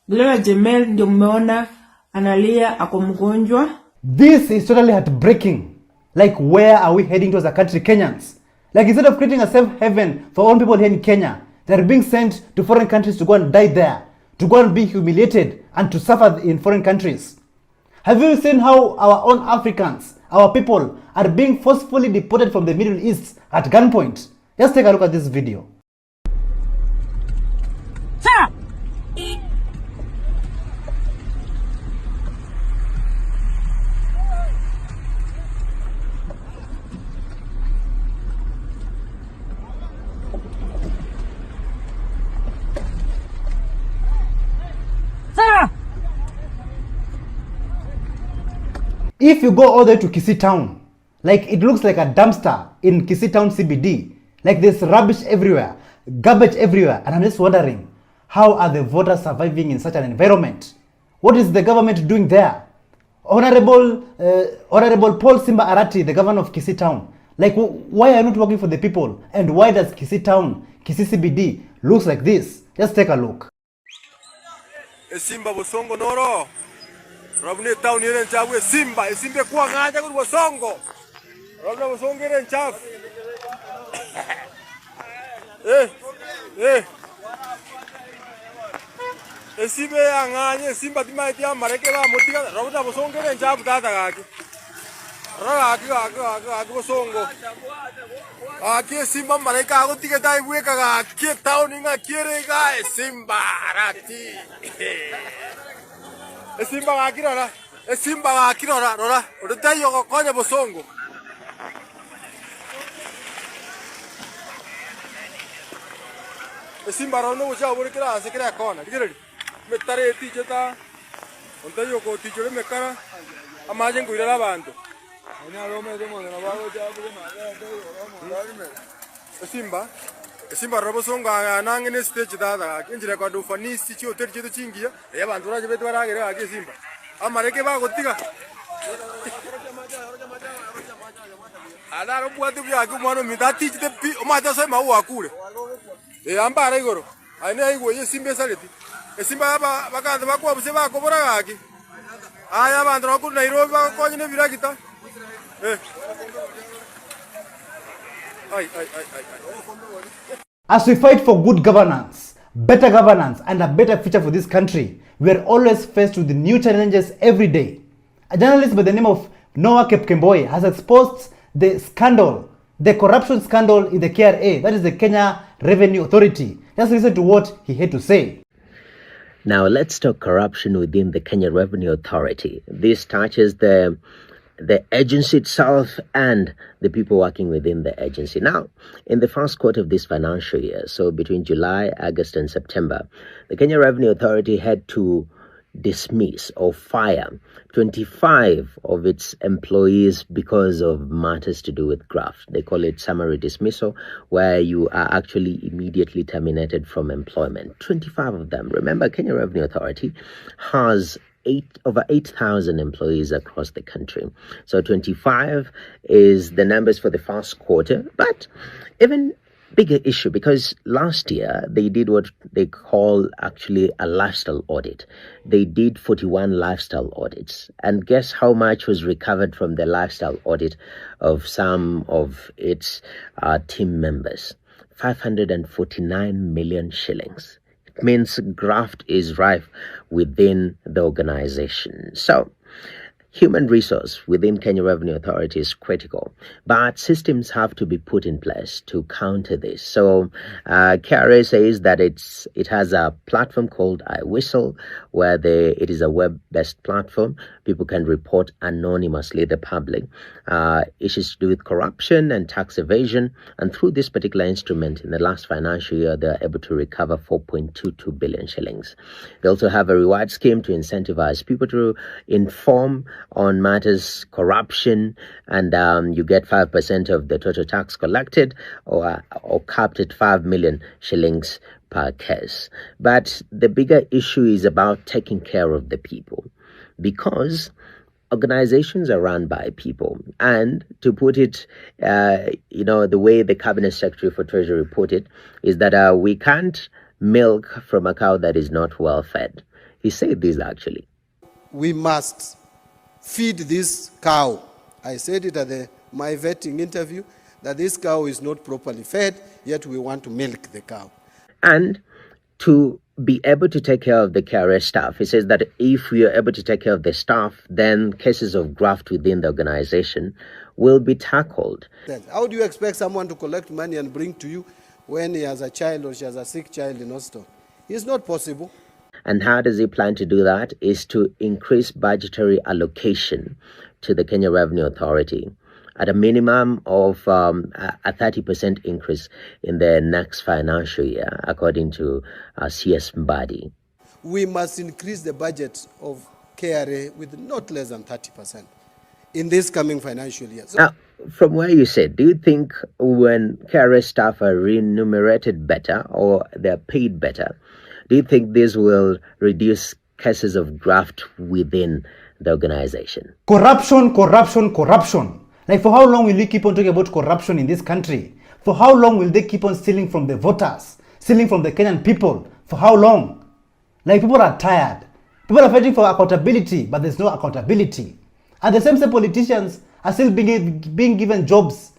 Gloria Jamel ndio mmeona analia ako mgonjwa. This is totally heartbreaking. Like, where are we heading to as a country, Kenyans? Like, instead of creating a safe haven for all people here in Kenya, they're being sent to foreign countries to go and die there, to go and be humiliated and to suffer in foreign countries. Have you seen how our own Africans, our people, are being forcefully deported from the Middle East at gunpoint? Just take a look at this video. If you go all the way to Kisii town, like it looks like a dumpster in Kisii town CBD, like there's rubbish everywhere, garbage everywhere, and I'm just wondering, how are the voters surviving in such an environment? What is the government doing there? Honorable Paul Simba Arati, the governor of Kisii town, like why are you not working for the people? And why does Kisii town, Kisii CBD looks like this? Just take a look. Simba Bosongo Noro. Robne town here chafu Simba kwa ngaja kwa Bosongo. Robne Bosongo here chafu. Simba nganya Simba timatia mareke ba motika Robne Bosongo here chafu tata gaki. Aki Bosongo. Aki Simba mareka ako tiketa iweka gaki town inga kirega Simba Arati. Simba gakirora, Simba gakirora, rora, urutayo gokonya Bosongo. Simba rono ucha burikira sekira kona, digireri. metare tijeta onta yoko tijole mekara amaje nguira abantu ina rome de mo na bago jabu na Simba robo songa nangene stage dada kinjira kwa dofanisi chi hotel chetu chingia ya bantu raje betu baragere ake Simba amareke ba gotiga ala ro buatu bya ku mwana mitati chite pi o mata sai mau akure ambara igoro aine aigo ye Simba saleti Simba ba bakanda bakwa buse ba kobora gaki aya bantu ro ku Nairobi ba ko nyine birakita As we fight for good governance, better governance, and a better future for this country, we are always faced with new challenges every day. A journalist by the name of Noah Kepkemboi has exposed the scandal, the corruption scandal in the KRA, that is the Kenya Revenue Authority. Just listen to what he had to say. Now let's talk corruption within the Kenya Revenue Authority. This touches the agency itself and the people working within the agency. Now, in the first quarter of this financial year, so between July, August, and September, the Kenya Revenue Authority had to dismiss or fire 25 of its employees because of matters to do with graft. They call it summary dismissal, where you are actually immediately terminated from employment. 25 of them. Remember, Kenya Revenue Authority has over 8,000 employees across the country. So 25 is the numbers for the first quarter, but even bigger issue because last year they did what they call actually a lifestyle audit. They did 41 lifestyle audits, and guess how much was recovered from the lifestyle audit of some of its team members? 549 million shillings. It means graft is rife within the organization. So, human resource within Kenya Revenue Authority is critical, but systems have to be put in place to counter this. So KRA says that it has a platform called iWhistle, where it is a web-based platform. People can report anonymously, the public, issues to do with corruption and tax evasion. And through this particular instrument, in the last financial year, they're able to recover 4.22 billion shillings. They also have a reward scheme to incentivize people to inform on matters corruption, and you get 5% of the total tax collected, or capped at 5 million shillings per case. But the bigger issue is about taking care of the people, because organizations are run by people. And to put it, the way the Cabinet Secretary for Treasury put it, is that we can't milk from a cow that is not well fed. He said this actually. We must feed this cow. I said it at my vetting interview that this cow is not properly fed, yet we want to milk the cow. And to be able to take care of the KRA staff, he says that if we are able to take care of the staff, then cases of graft within the organization will be tackled. How do you expect someone to collect money and bring to you when he has a child or she has a sick child in hospital? It's not possible. And how does he plan to do that? Is to increase budgetary allocation to the Kenya Revenue Authority at a minimum of a 30% increase in the next financial year, according to CS Mbadi. We must increase the budget of KRA with not less than 30% in this coming financial year. So now, from where you said, do you think when KRA staff are remunerated better or they're paid better, do you think this will reduce cases of graft within the organization? Corruption, corruption, corruption. Like, for how long will we keep on talking about corruption in this country? For how long will they keep on stealing from the voters, stealing from the Kenyan people? For how long? Like, people are tired. People are fighting for accountability, but there's no accountability. And the same politicians are still being given jobs,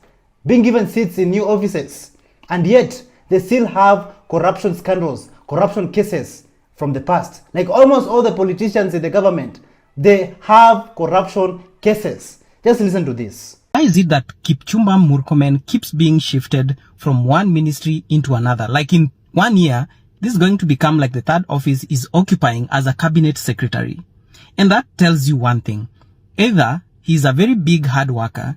being given seats in new offices. And yet, they still have corruption scandals, corruption cases from the past. Like, almost all the politicians in the government, they have corruption cases. Just listen to this. Why is it that Kipchumba Murkomen keeps being shifted from one ministry into another? Like, in 1 year, this is going to become like the third office is occupying as a cabinet secretary. And that tells you one thing. Either he's a very big hard worker,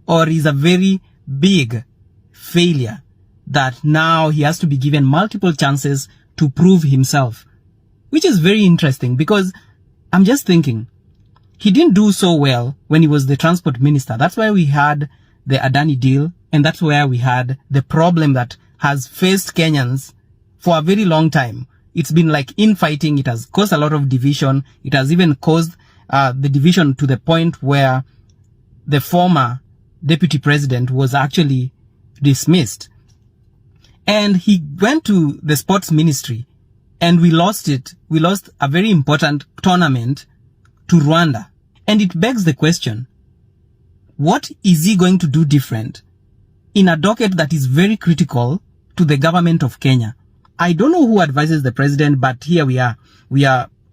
or he's a very big failure that now he has to be given multiple chances to prove himself. which is very interesting because I'm just thinking, he didn't do so well when he was the transport minister. That's why we had the Adani deal, and that's where we had the problem that has faced Kenyans for a very long time. It's been like infighting. It has caused a lot of division. It has even caused the division to the point where the former deputy president was actually dismissed. And he went to the sports ministry and we lost it. We lost a very important tournament to Rwanda. And it begs the question, what is he going to do different in a docket that is very critical to the government of Kenya? I don't know who advises the president, but here we are.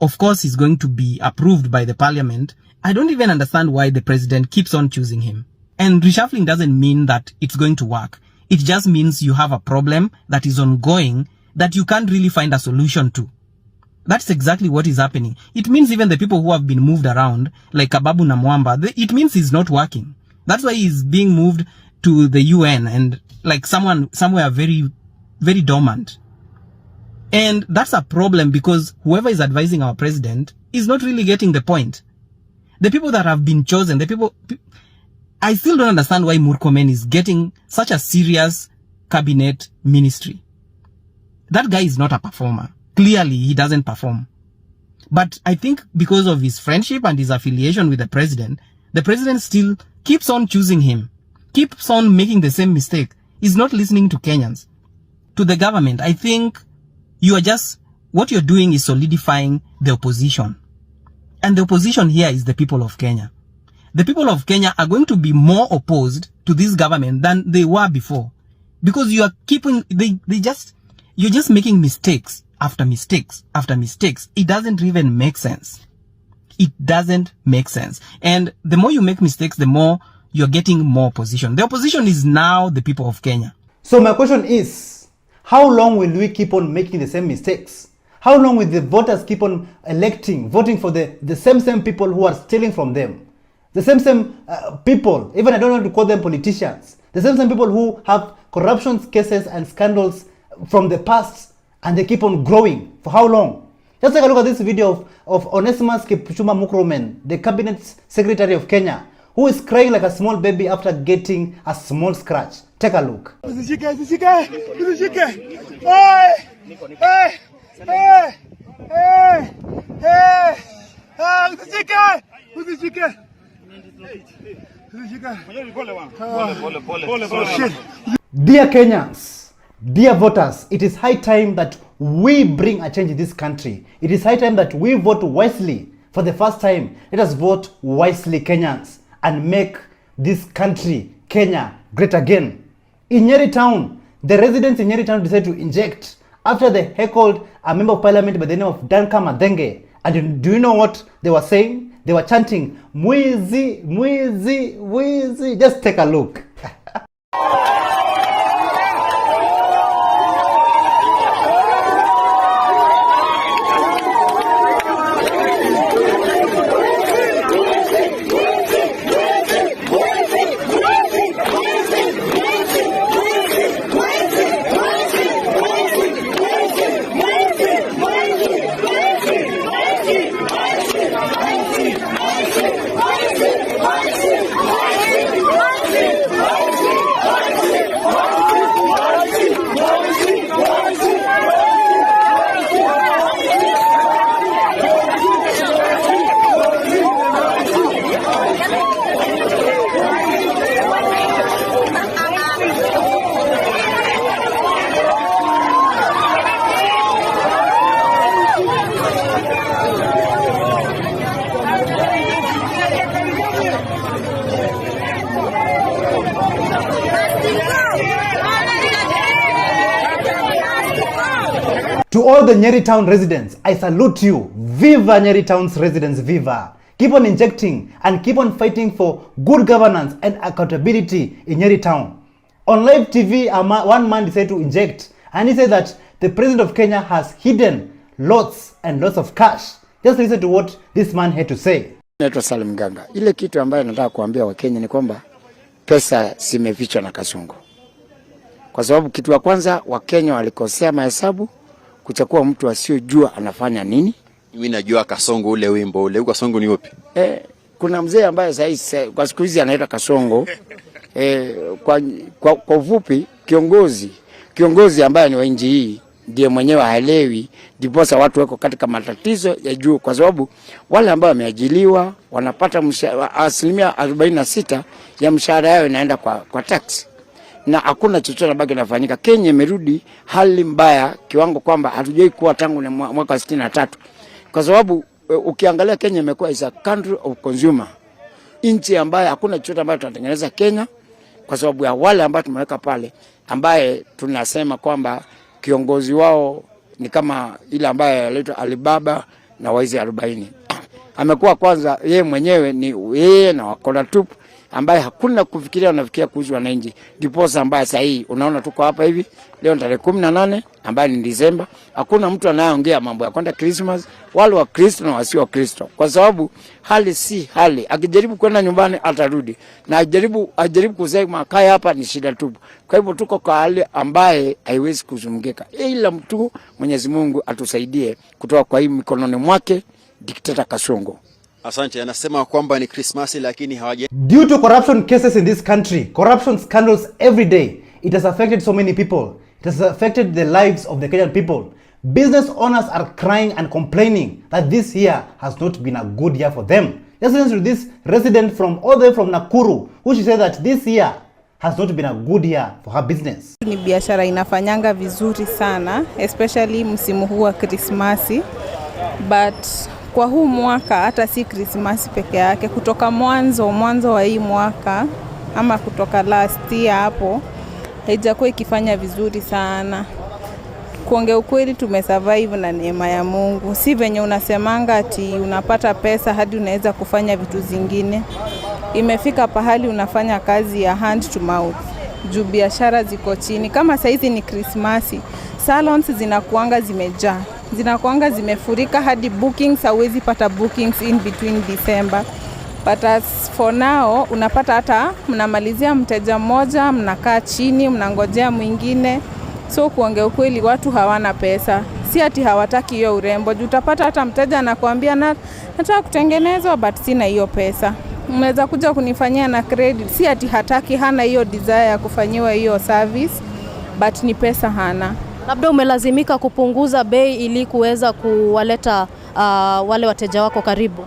Of course, he's going to be approved by the parliament. I don't even understand why the president keeps on choosing him. And reshuffling doesn't mean that it's going to work. It just means you have a problem that is ongoing that you can't really find a solution to. That's exactly what is happening. It means even the people who have been moved around, like Kababu na Mwamba, it means he's not working. That's why he's being moved to the UN and like somewhere very, very dormant. And that's a problem because whoever is advising our president is not really getting the point. The people that have been chosen, I still don't understand why Murkomen is getting such a serious cabinet ministry. That guy is not a performer. Clearly, he doesn't perform. But I think because of his friendship and his affiliation with the president still keeps on choosing him, keeps on making the same mistake. He's not listening to Kenyans. To the government, I think what you're doing is solidifying the opposition. And the opposition here is the people of Kenya. The people of Kenya are going to be more opposed to this government than they were before. Because you are you're just making mistakes after mistakes after mistakes. It doesn't even make sense. It doesn't make sense. And the more you make mistakes, the more you're getting more opposition. The opposition is now the people of Kenya. So my question is, how long will we keep on making the same mistakes? How long will the voters keep on voting for the same people who are stealing from them? The same people, even I don't want to call them politicians, the same people who have corruption cases and scandals from the past, and they keep on growing. For how long? Just take a look at this video of Onesimus Kipchumba Murkomen, the cabinet secretary of Kenya, who is crying like a small baby after getting a small scratch. Take a look. Dear Kenyans, dear voters, it is high time that we bring a change in this country. It is high time that we vote wisely. For the first time, let us vote wisely, Kenyans, and make this country, Kenya, great again. In Nyeri Town, the residents in Nyeri Town decided to inject after they heckled a member of parliament by the name of Danka Madenge. And do you know what they were saying? They were chanting, Mwizi, Mwizi, Mwizi. Just take a look. To all the Nyeri Town residents, I salute you. Viva Nyeri Town's residents, viva. Keep on injecting and keep on fighting for good governance and accountability in Nyeri Town. On live TV, one man decided to inject, and he said that the president of Kenya has hidden lots and lots of cash. Just listen to what this man had to say. Naitwa Salim Ganga. Ile kitu ambayo nataka kuambia Wakenya ni kwamba pesa zimefichwa na kasongo. Kwa sababu kitu ya kwanza Wakenya walikosea mahesabu kuchukua mtu asiyojua anafanya nini. Mimi najua Kasongo, ule wimbo ule. Kasongo ni upi? Kuna mzee ambaye sasa kwa siku hizi anaitwa Kasongo. Kwa ufupi kiongozi ambaye ni wa nchi hii ndiye mwenyewe haelewi, ndiposa watu wako katika matatizo ya juu, kwa sababu wale ambao wameajiliwa wanapata asilimia 46 ya mshahara yao inaenda kwa tax, na hakuna chochote ambacho kinafanyika. Kenya imerudi hali mbaya kiwango kwamba hatujai kuwa tangu mwaka 63, kwa sababu ukiangalia Kenya imekuwa is a country of consumer, nchi ambayo hakuna chochote ambacho tunatengeneza Kenya, kwa sababu ya wale ambao tumeweka pale, ambaye tunasema kwamba kiongozi wao ni kama ile ambaye anaitwa Alibaba na waizi 40. Amekuwa kwanza yeye mwenyewe ni yeye na wakona tupu, ambaye hakuna kufikiria, unafikiria kuhusu wananchi. Diposa ambaye sasa hii unaona tuko hapa hivi leo tarehe 18 ambaye ni Disemba, hakuna mtu anayeongea mambo ya kwenda Christmas, wale wa Kristo na wasio wa Kristo, kwa sababu hali si hali. Akijaribu kwenda nyumbani atarudi, na ajaribu kusema kaya hapa ni shida tupu. Kwa hivyo tuko kwa hali ambaye haiwezi kuzungumzika, ila mtu Mwenyezi Mungu atusaidie kutoka kwa hii mikononi mwake dikteta Kasongo. Asante. Anasema kwamba ni Christmas lakini hawaje. Due to corruption cases in this country, corruption scandals every day, it has affected so many people. It has affected the lives of the Kenyan people. Business owners are crying and complaining that this year has not been a good year for them. Just listen to this resident from all the way from Nakuru, who she said that this year has not been a good year for her business. Ni biashara inafanyanga vizuri sana, especially msimu huu wa Krismasi, but kwa huu mwaka hata si Krismasi peke yake, kutoka mwanzo wa hii mwaka ama kutoka last year hapo haijakuwa ikifanya vizuri sana. Kuongea ukweli, tumesurvive na neema ya Mungu. Si venye unasemanga ati unapata pesa hadi unaweza kufanya vitu zingine. Imefika pahali unafanya kazi ya hand to mouth, juu biashara ziko chini. Kama saizi ni Krismasi, salons zinakuanga zimejaa, zinakuanga zimefurika, hadi bookings hauwezi pata bookings in between December. But as for now, unapata hata mnamalizia mteja mmoja, mnakaa chini, mnangojea mwingine. So kuongea ukweli, watu hawana pesa. Si ati hawataki hiyo urembo. Utapata hata mteja anakuambia nataka kutengenezwa but sina hiyo pesa. Unaweza kuja kunifanyia na credit. Si ati hataki, hana hiyo desire ya kufanyiwa hiyo service, but ni pesa hana. Labda umelazimika kupunguza bei ili kuweza kuwaleta wale wateja wako karibu.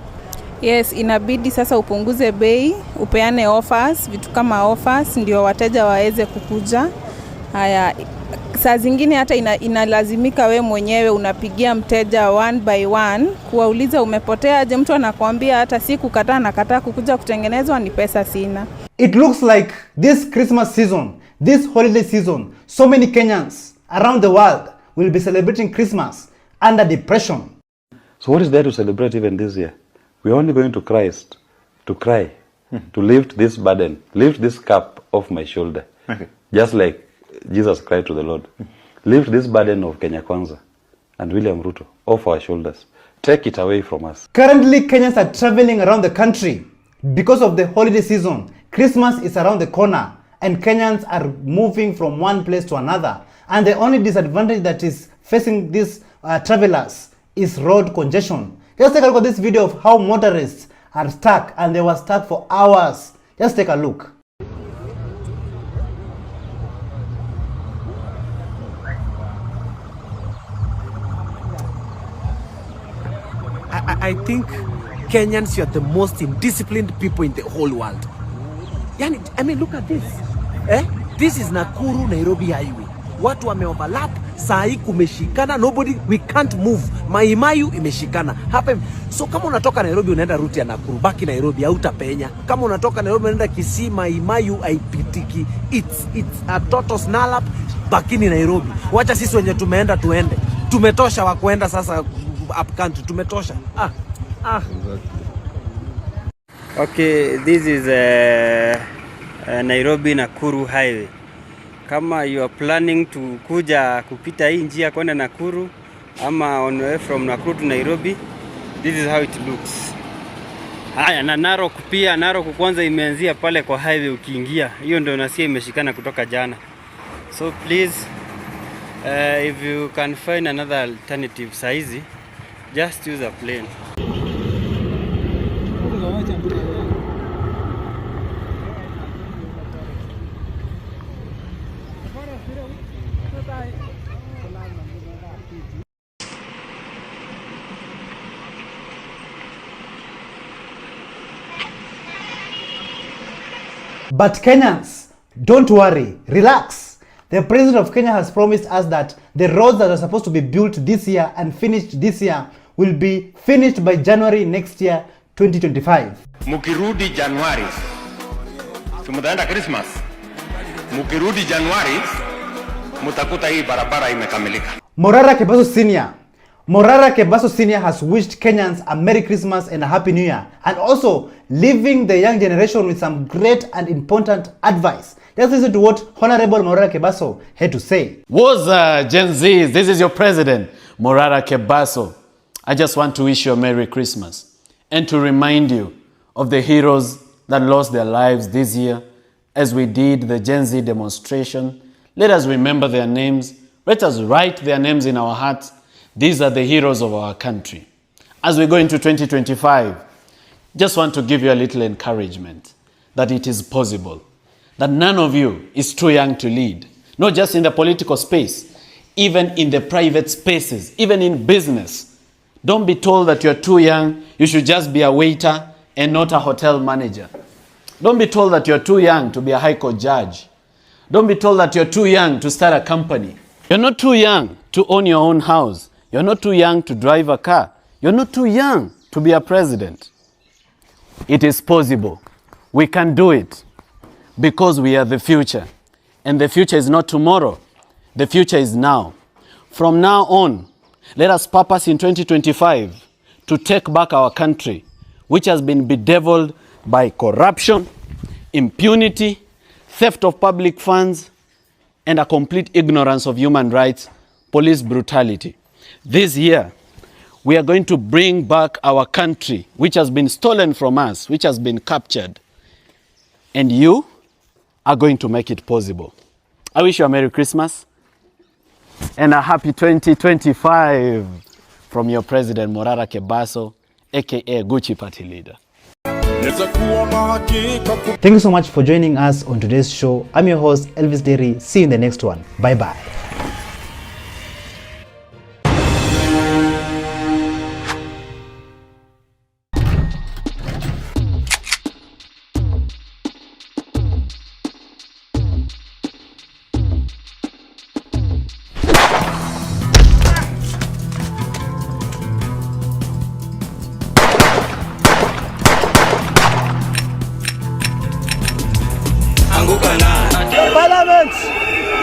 Yes, inabidi sasa upunguze bei, upeane offers, vitu kama offers ndio wateja waweze kukuja. Haya, saa zingine hata inalazimika we mwenyewe unapigia mteja one by one kuwauliza umepotea aje. Mtu anakuambia hata siku kataa nakataa kukuja kutengenezwa, ni pesa sina. It looks like this Christmas season, this holiday season, so many Kenyans around the world will be celebrating Christmas under depression. So what is there to celebrate even this year? We are only going to Christ to cry, to lift this burden, lift this cup off my shoulder, just like Jesus cried to the Lord. Lift this burden of Kenya Kwanza and William Ruto off our shoulders. Take it away from us. Currently, Kenyans are traveling around the country because of the holiday season. Christmas is around the corner and Kenyans are moving from one place to another. And the only disadvantage that is facing these travelers is road congestion. Just take a look at this video of how motorists are stuck, and they were stuck for hours. Just take a look. I think Kenyans, you are the most indisciplined people in the whole world. I mean, look at this. This is Nakuru Nairobi highway. Watu wame overlap, saa hii kumeshikana, we can't move. Maimayu imeshikana. Hapa, so kama unatoka Nairobi unaenda route ya Nakuru, baki Nairobi hautapenya. Kama unatoka Nairobi unaenda Kisii, Maimayu haipitiki. It's a total snarl, bakini Nairobi. Wacha sisi wenye tumeenda tuende. Tumetosha wa kuenda sasa up country, tumetosha. Okay, this is Nairobi Nakuru highway. Kama you are planning to kuja kupita hii njia kwenda Nakuru ama on the way from Nakuru to Nairobi, this is how it looks. Haya, na Narok pia, Narok kwanza imeanzia pale kwa highway ukiingia. Hiyo ndio unasikia imeshikana kutoka jana. So please If you can find another alternative size, just use a plane. But Kenyans, don't worry, relax. The president of Kenya has promised us that the roads that are supposed to be built this year and finished this year will be finished by January next year, 2025. Mukirudi Januari, tumutaenda Christmas. Mukirudi Januari, mutakuta hii barabara imekamilika. Morara Kebaso Senior. Morara Kebaso Senior has wished Kenyans a Merry Christmas and a Happy New Year, and also leaving the young generation with some great and important advice. Let's listen to what Honorable Morara Kebaso had to say. What's Gen Zs? This is your president, Morara Kebaso. I just want to wish you a Merry Christmas and to remind you of the heroes that lost their lives this year as we did the Gen Z demonstration. Let us remember their names. Let us write their names in our hearts. These are the heroes of our country. As we go into 2025, just want to give you a little encouragement that it is possible, that none of you is too young to lead, not just in the political space, even in the private spaces, even in business. Don't be told that you're too young, you should just be a waiter and not a hotel manager. Don't be told that you're too young to be a high court judge. Don't be told that you're too young to start a company. You're not too young to own your own house. You're not too young to drive a car. You're not too young to be a president. It is possible. We can do it because we are the future. And the future is not tomorrow. The future is now. From now on, let us purpose in 2025 to take back our country, which has been bedeviled by corruption, impunity, theft of public funds, and a complete ignorance of human rights, police brutality. This year, we are going to bring back our country, which has been stolen from us, which has been captured. And you are going to make it possible. I wish you a Merry Christmas and a happy 2025 from your President Morara Kebaso, aka Gucci Party Leader. Thank you so much for joining us on today's show. I'm your host, Elvis Derry. See you in the next one. Bye-bye. Parliament,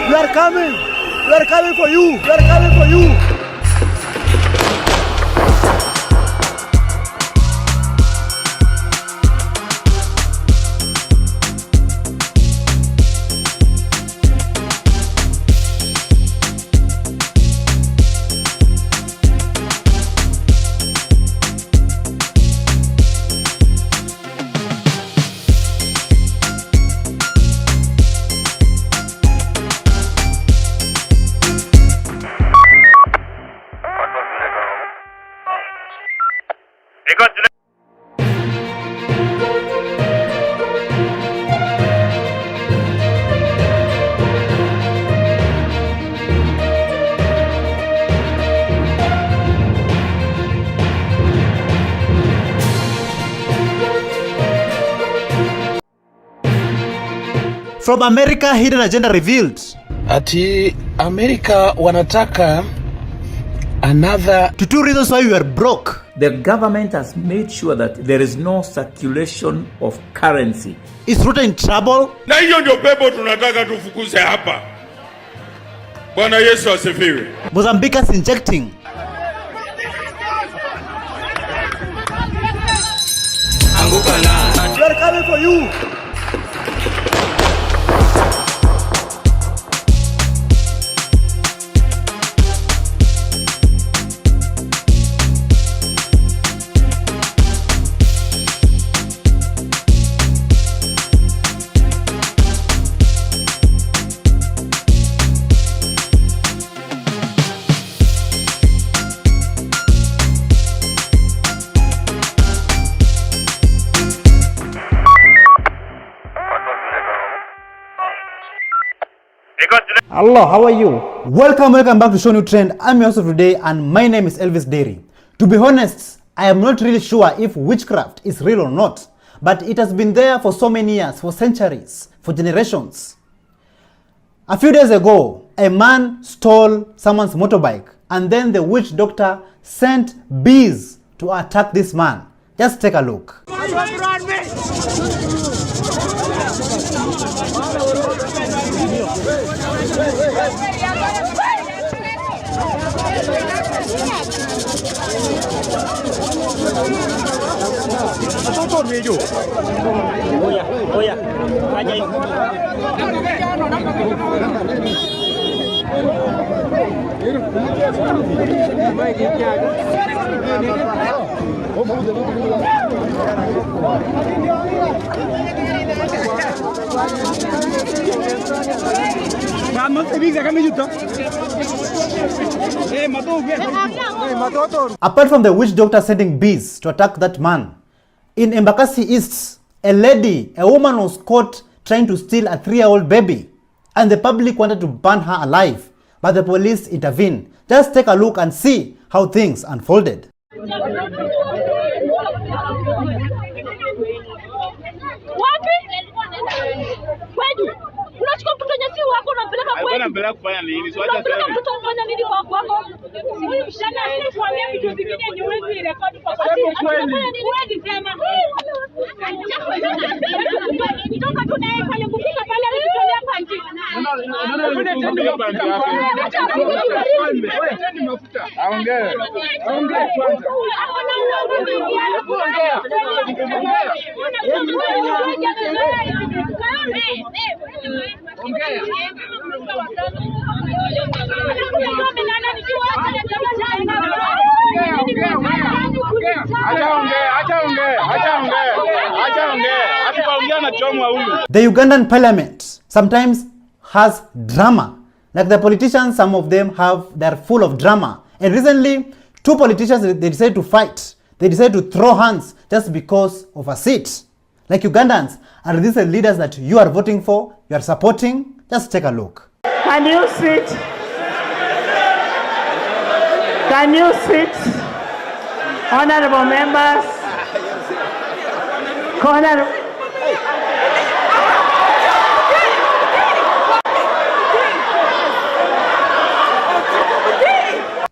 we are coming. We are coming for you. We are coming for you. From America, hidden agenda revealed. Ati America wanataka another. To 2 reasons why we are broke. The government has made sure that there is no circulation of currency. Is Ruto in trouble? Na hiyo ndio pepo tunataka tufukuze hapa. Bwana Yesu asifiwe. Mozambique is injecting. Anguka na. We are coming for you. Hello, how are you? Welcome back to ShowNewTrend. I'm your host today and my name is Elvis Dairy. To be honest, I am not really sure if witchcraft is real or not, but it has been there for so many years, for centuries, for generations. A few days ago, a man stole someone's motorbike and then the witch doctor sent bees to attack this man. Just take a look. Apart from the witch doctor sending bees to attack that man, in Embakasi East, a woman was caught trying to steal a 3-year-old baby, and the public wanted to burn her alive, but the police intervened. Just take a look and see how things unfolded. The Ugandan parliament sometimes has drama. Like the politicians, some of them they're full of drama. And recently, 2 politicians, they decided to fight. They decided to throw hands just because of a seat. Like Ugandans, are these the leaders that you are voting for, you are supporting? Just take a look. Can you sit? Can you sit? Honorable members.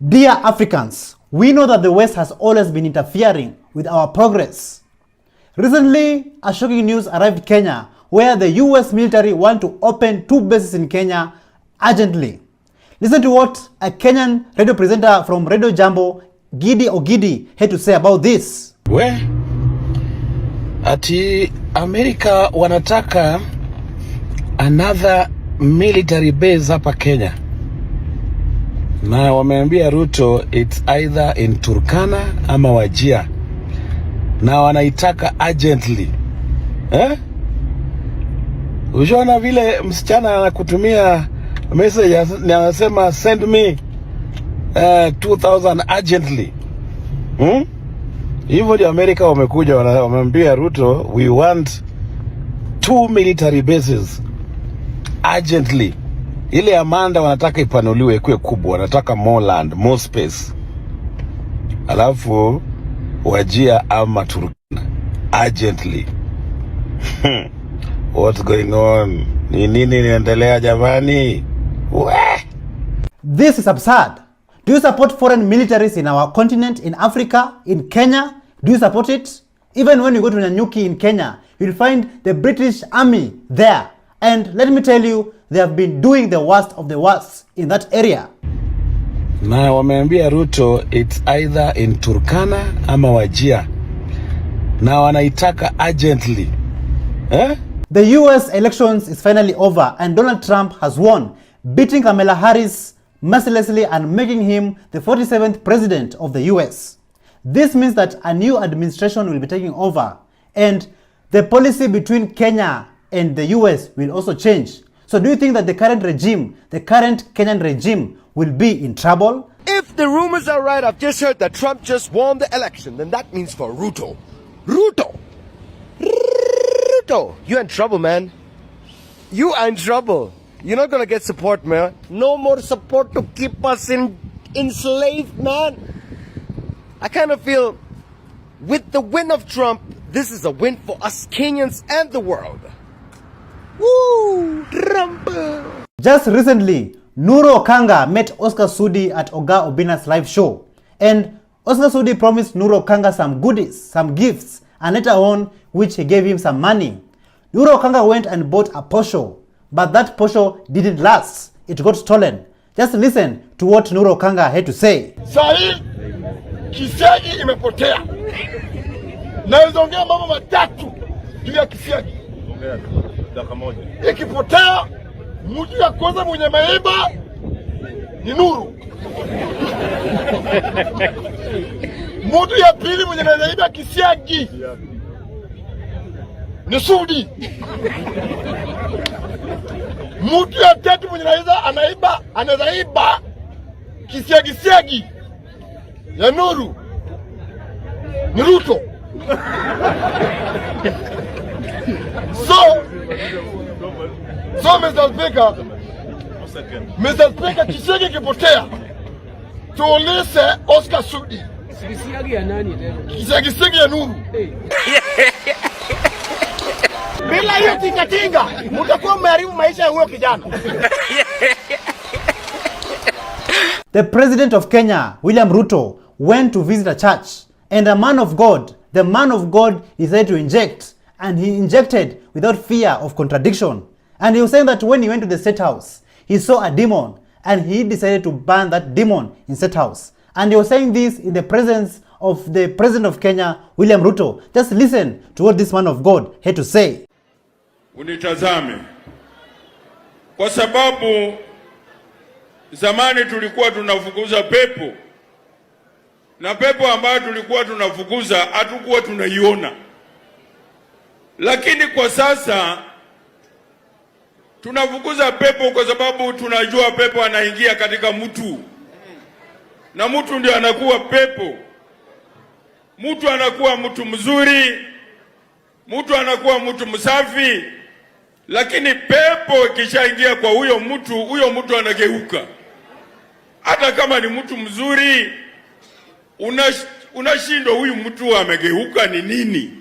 Dear Africans, we know that the West has always been interfering with our progress. Recently, a shocking news arrived in Kenya where the US military want to open 2 bases in Kenya urgently. Listen to what a Kenyan radio presenter from Radio Jambo, Gidi Ogidi, had to say about this. Ati Amerika wanataka another military base hapa Kenya. Na wameambia Ruto it's either in Turkana ama Wajir. Na wanaitaka urgently. Ushona vile msichana anakutumia message anasema send me 2000 urgently. Hivyo ndio Amerika wamekuja wameambia Ruto we want 2 military bases urgently. Ile Amanda wanataka ipanuliwe ikuwe kubwa, wanataka more land, more space. Alafu Wajir ama Turkana urgently. What's going on? Ni nini inaendelea jamani? This is absurd. Do you support foreign militaries in our continent, in Africa, in Kenya? Do you support it? Even when you go to Nanyuki in Kenya, you'll find the British Army there. And let me tell you, they have been doing the worst of the worst in that area. Na wameambia Ruto it's either in Turkana ama Wajir. Na wanaitaka urgently. The US elections is finally over and Donald Trump has won, beating Kamala Harris mercilessly and making him the 47th president of the US. This means that a new administration will be taking over and the policy between Kenya and the US will also change. So do you think that the current Kenyan regime will be in trouble? If the rumors are right, I've just heard that Trump just won the election, then that means for Ruto, you're in trouble, man. You are in trouble. You're not gonna get support, man. No more support to keep us enslaved, man. I kind of feel with the win of Trump, this is a win for us Kenyans and the world. Woo! Trump! Just recently, Nuru Okanga met Oscar Sudi at Oga Obina's live show. And Oscar Sudi promised Nuru Okanga some goodies, some gifts, and later on, which he gave him some money. Nuru Okanga went and bought a Porsche, but that Porsche didn't last. It got stolen. Just listen to what Nuru Okanga had to say. Sahi, kisiagi imepotea. Naweza ongea mambo matatu juu ya kisiagi. Ongea dakika moja. Ikipotea, mtu ya kwanza mwenye maiba ni Nuru. Mtu ya pili mwenye anaiba kisiagi ni Sudi. Mtu ya tatu mwenye anaiba kisiagi ya Nuru ni Ruto. So Mr. Speaker, kisiagi kipotea, tuulize Oscar Sudi. Kisiagi ya nani tena? Kisiagi ya Nuru. Bila hiyo tingatinga, mtakuwa mmeharibu maisha ya huyo kijana. The president of Kenya, William Ruto, went to visit a church, and a man of God, the man of God, decided to inject, and he injected without fear of contradiction. And he was saying that when he went to the State House, he saw a demon, and he decided to ban that demon in State House. And he was saying this in the presence of the president of Kenya, William Ruto. Just listen to what this man of God had to say. Unitazame, kwa sababu zamani tulikuwa tunafukuza pepo, na pepo ambayo tulikuwa tunafukuza hatukuwa tunaiona, lakini kwa sasa tunafukuza pepo kwa sababu tunajua pepo anaingia katika mtu, na mtu ndio anakuwa pepo. Mtu anakuwa mtu mzuri, mtu anakuwa mtu msafi, lakini pepo ikishaingia kwa huyo mtu anageuka. Hata kama ni mtu mzuri, unashindwa huyu mtu amegeuka ni nini?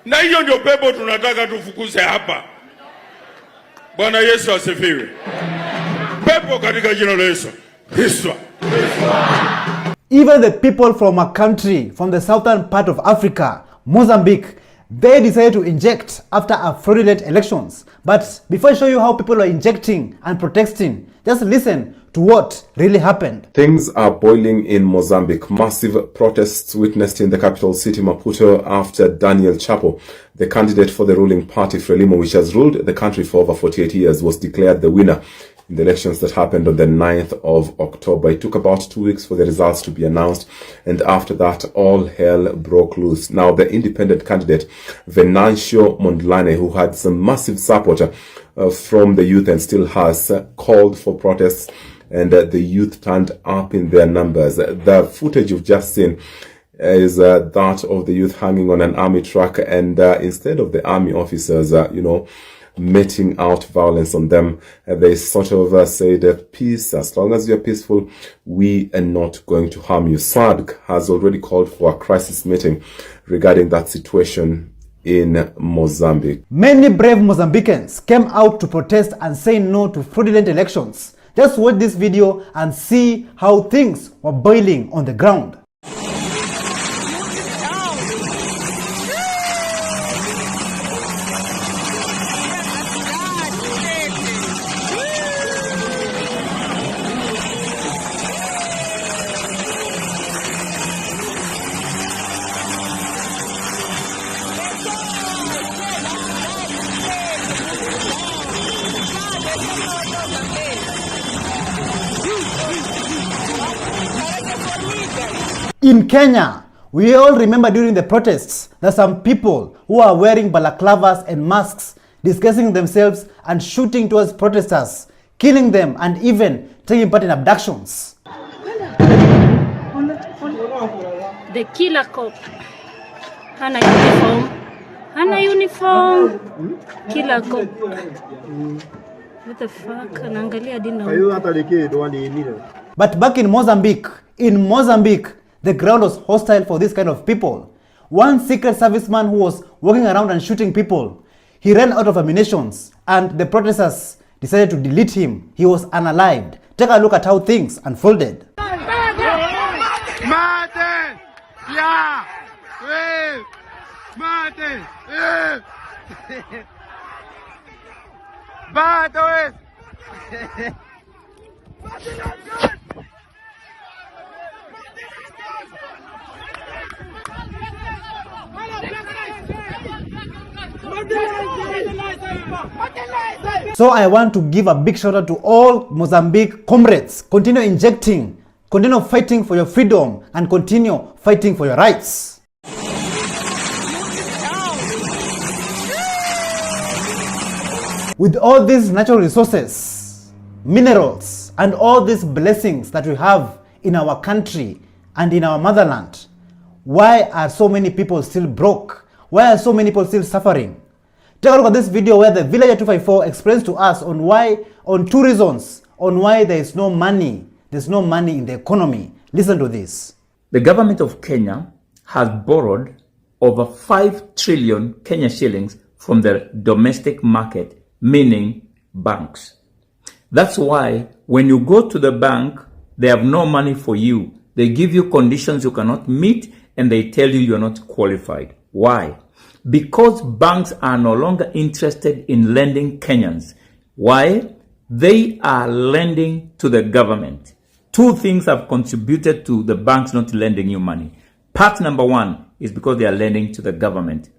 Na hiyo ndio pepo tunataka tufukuze hapa. Bwana Yesu asifiwe. Pepo katika jina la Yesu Kristo. Even the people from a country from the southern part of Africa, Mozambique, they decided to inject after a fraudulent elections. But before I show you how people are injecting and protesting, just listen to what really happened. Things are boiling in Mozambique. Massive protests witnessed in the capital city Maputo after Daniel Chapo, the candidate for the ruling party Frelimo, which has ruled the country for over 48 years, was declared the winner in the elections that happened on the 9th of October. It took about 2 weeks for the results to be announced, and after that, all hell broke loose. Now, the independent candidate, Venancio Mondlane, who had some massive support from the youth and still has, called for protests, and the youth turned up in their numbers. The footage you've just seen is that of the youth hanging on an army truck, and instead of the army officers, meting out violence on them, they sort of said, peace, as long as you're peaceful, we are not going to harm you. SADC has already called for a crisis meeting regarding that situation in Mozambique. Many brave Mozambicans came out to protest and say no to fraudulent elections. Just watch this video and see how things were boiling on the ground. In Kenya, we all remember during the protests that some people who are wearing balaclavas and masks disguising themselves and shooting towards protesters, killing them and even taking part in abductions. The killer cop. Hana uniform. Hana uniform. Killer cop. What the fuck? Anaangalia dina. But back in Mozambique, the ground was hostile for this kind of people. One Secret Serviceman who was walking around and shooting people, he ran out of ammunitions and the protesters decided to delete him. He was unalived. Take a look at how things unfolded. So I want to give a big shout out to all Mozambique comrades. Continue injecting, continue fighting for your freedom, and continue fighting for your rights. With all these natural resources, minerals, and all these blessings that we have in our country and in our motherland, why are so many people still broke? Why are so many people still suffering? Take a look at this video where the Villager 254 explains to us on two reasons on why there is no money. There's no money in the economy. Listen to this. The government of Kenya has borrowed over 5 trillion Kenya shillings from the domestic market, meaning banks. That's why when you go to the bank, they have no money for you. They give you conditions you cannot meet and they tell you you're not qualified. Why? Because banks are no longer interested in lending Kenyans. Why? They are lending to the government. Two things have contributed to the banks not lending you money. Part number one is because they are lending to the government,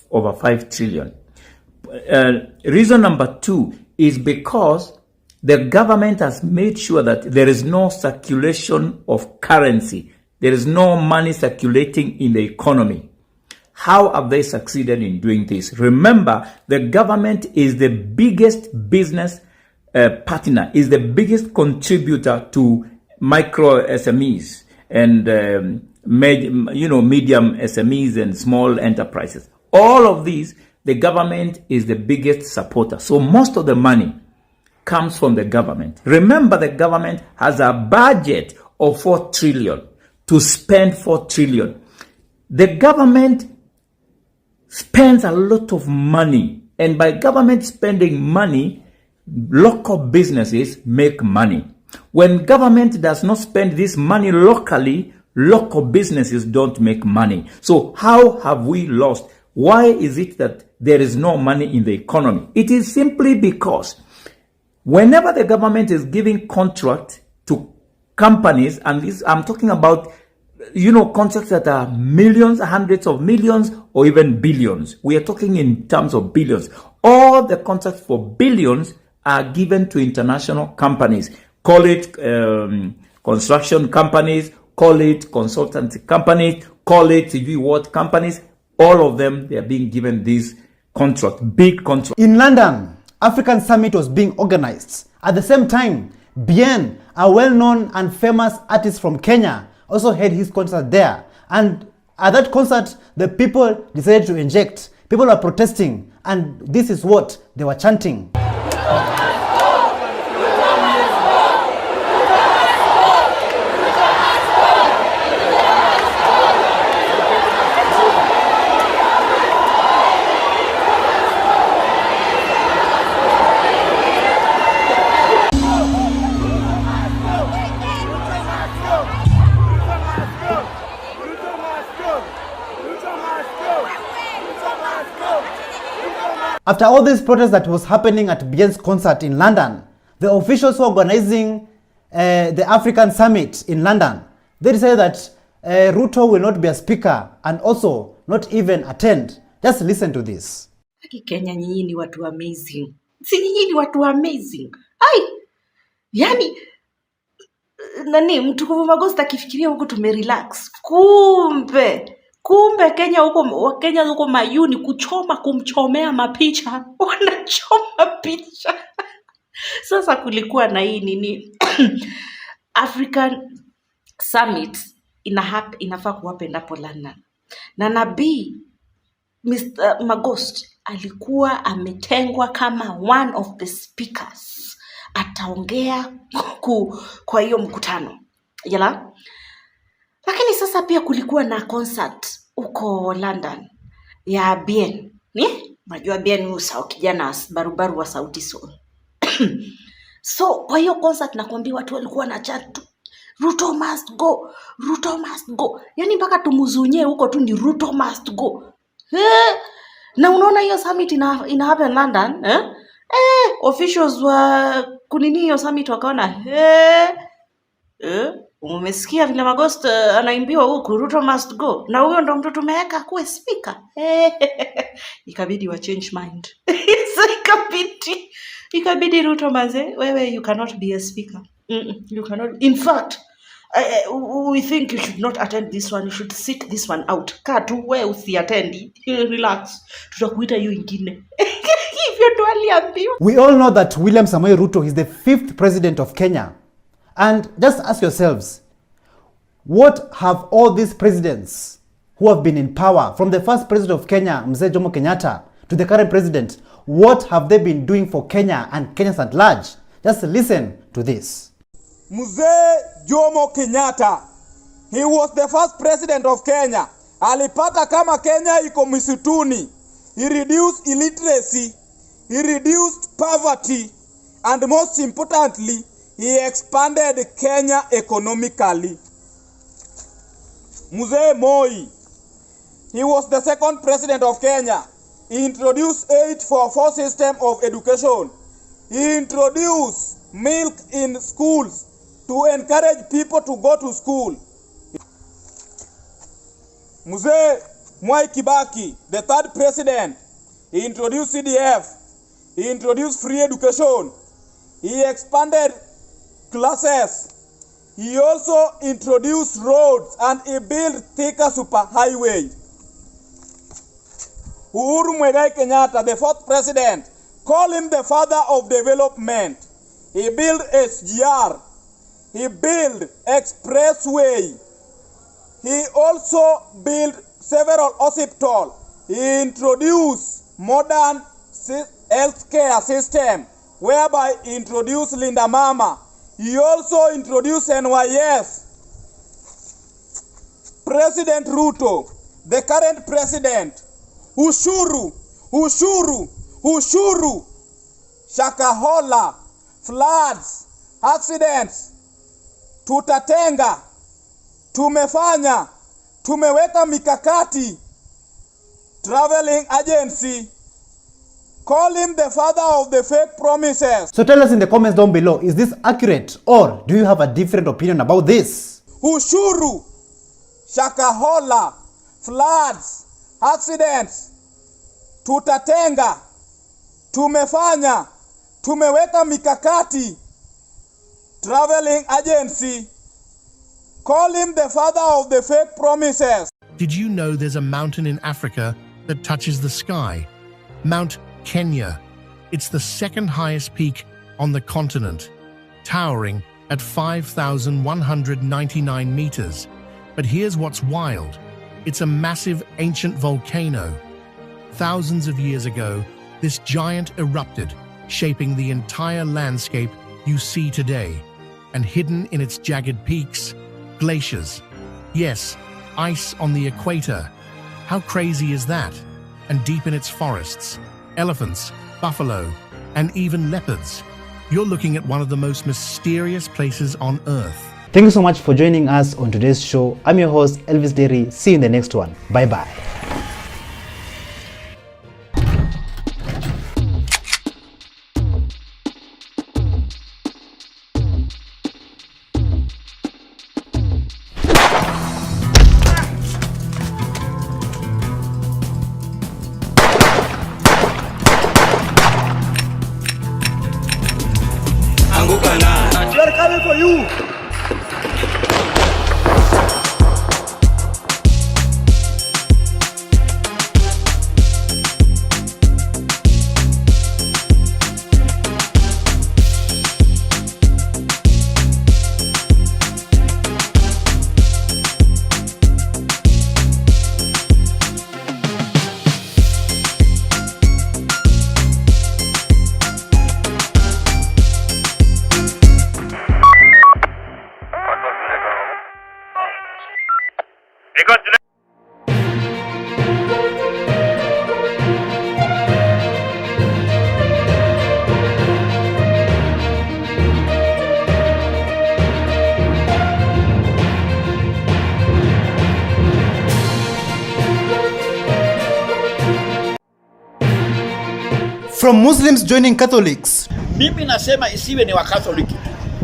over 5 trillion. Reason number two is because the government has made sure that there is no circulation of currency. There is no money circulating in the economy. How have they succeeded in doing this? Remember, the government is the biggest business partner, is the biggest contributor to micro SMEs and medium SMEs and small enterprises. All of these, the government is the biggest supporter. So most of the money comes from the government. Remember, the government has a budget of 4 trillion to spend 4 trillion. The government spends a lot of money, and by government spending money, local businesses make money. When government does not spend this money locally, local businesses don't make money. So how have we lost? Why is it that there is no money in the economy? It is simply because whenever the government is giving contract to companies, and this, I'm talking about contracts that are millions, hundreds of millions, or even billions. We are talking in terms of billions. All the contracts for billions are given to international companies. Call it construction companies, call it consultancy companies, call it what companies. All of them, they are being given these contracts, big contracts. In London, African Summit was being organized. At the same time, Bien, a well-known and famous artist from Kenya, also had his concert there. And at that concert, the people decided to inject. People were protesting, and this is what they were chanting. After all this protest that was happening at Bien's concert in London, the officials who are organizing the African Summit in London, they decided that Ruto will not be a speaker and also not even attend. Just listen to this. Kenya, nyinyi ni watu amazing. Si nyinyi ni watu amazing. Ai! Yani nani mtukufu Magosta akifikiria huko tumerelax. Kumbe Kenya huko mayuni kumchomea mapicha. Wanachoma picha. Sasa kulikuwa na hii nini African Summit inafaa kuwapo endapo London. Na nabii Mr. Magost alikuwa ametengwa kama one of the speakers, ataongea kwa hiyo mkutano yala. Lakini sasa pia kulikuwa na concert huko London ya Bien, unajua Bien Musa, kijana barubaru wa Sauti Sol. So kwa hiyo concert nakwambia watu walikuwa na chat, Ruto must go, Ruto must go. Yani mpaka tumuzunye huko tu ni Ruto must go. Na unaona hiyo summit ina happen London, officials wa kunini hiyo summit wakaona, umesikia vile Magost anaimbiwa huku Ruto must go, na huyo ndo mtu tumeweka kuwe speaker. Ikabidi wa change mind. So ikabidi Ruto maze, wewe you cannot be a speaker. You cannot. In fact, we think you should not attend this one. You should sit this one out. Kaa tu wewe usiattend. Relax. Tutakuita hiyo ingine. Hivyo ndo aliambiwa. We all know that William Samoei Ruto is the 5th president of Kenya. And just ask yourselves, what have all these presidents who have been in power, from the first president of Kenya, Mzee Jomo Kenyatta, to the current president, what have they been doing for Kenya and Kenyans at large? Just listen to this. Mzee Jomo Kenyatta, he was the first president of Kenya. Alipata kama Kenya iko misutuni. He reduced illiteracy, he reduced poverty, and most importantly, he expanded Kenya economically. Mzee Moi, he was the second president of Kenya. He introduced 844 system of education. He introduced milk in schools to encourage people to go to school. Mzee Mwai Kibaki, the third president, he introduced CDF. He introduced free education. He expanded classes. He also introduced roads and he built thicker superhighway. Uhuru Muigai Kenyatta, the fourth president, call him the father of development. He built SGR. He built expressway. He also built several hospitals. He introduced modern healthcare system, whereby he introduced Linda Mama. He also introduced NYS. President Ruto, the current president, ushuru, Shakahola, floods, accidents, tutatenga, tumefanya, tumeweka mikakati, traveling agency. Call him the father of the fake promises. So tell us in the comments down below, is this accurate or do you have a different opinion about this? Ushuru, Shakahola, floods, accidents, tutatenga, tumefanya, tumeweka mikakati, traveling agency. Call him the father of the fake promises. Did you know there's a mountain in Africa that touches the sky? Mount Kenya. It's the second highest peak on the continent, towering at 5,199 meters. But here's what's wild. It's a massive ancient volcano. Thousands of years ago, this giant erupted, shaping the entire landscape you see today. And hidden in its jagged peaks, glaciers. Yes, ice on the equator. How crazy is that? And deep in its forests, elephants, buffalo, and even leopards. You're looking at one of the most mysterious places on Earth. Thank you so much for joining us on today's show. I'm your host, Elvis Derry. See you in the next one. Bye-bye. We are coming for you. From Muslims joining Catholics. Mimi nasema isiwe ni wa Catholic,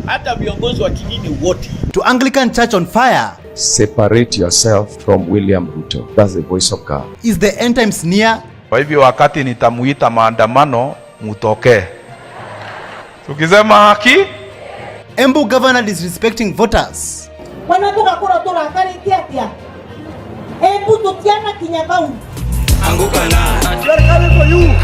hata viongozi wa kidini wote. To Anglican Church on fire. Separate yourself from William Ruto. That's the voice of God. Is the end times near? Kwa hivyo wakati nitamuita maandamano, mutoke. Tukisema haki. Embu governor disrespecting voters. Wanatoka kura tola kari tiatia. Embu tutiana kinyakau. Anguka na. We are coming for you.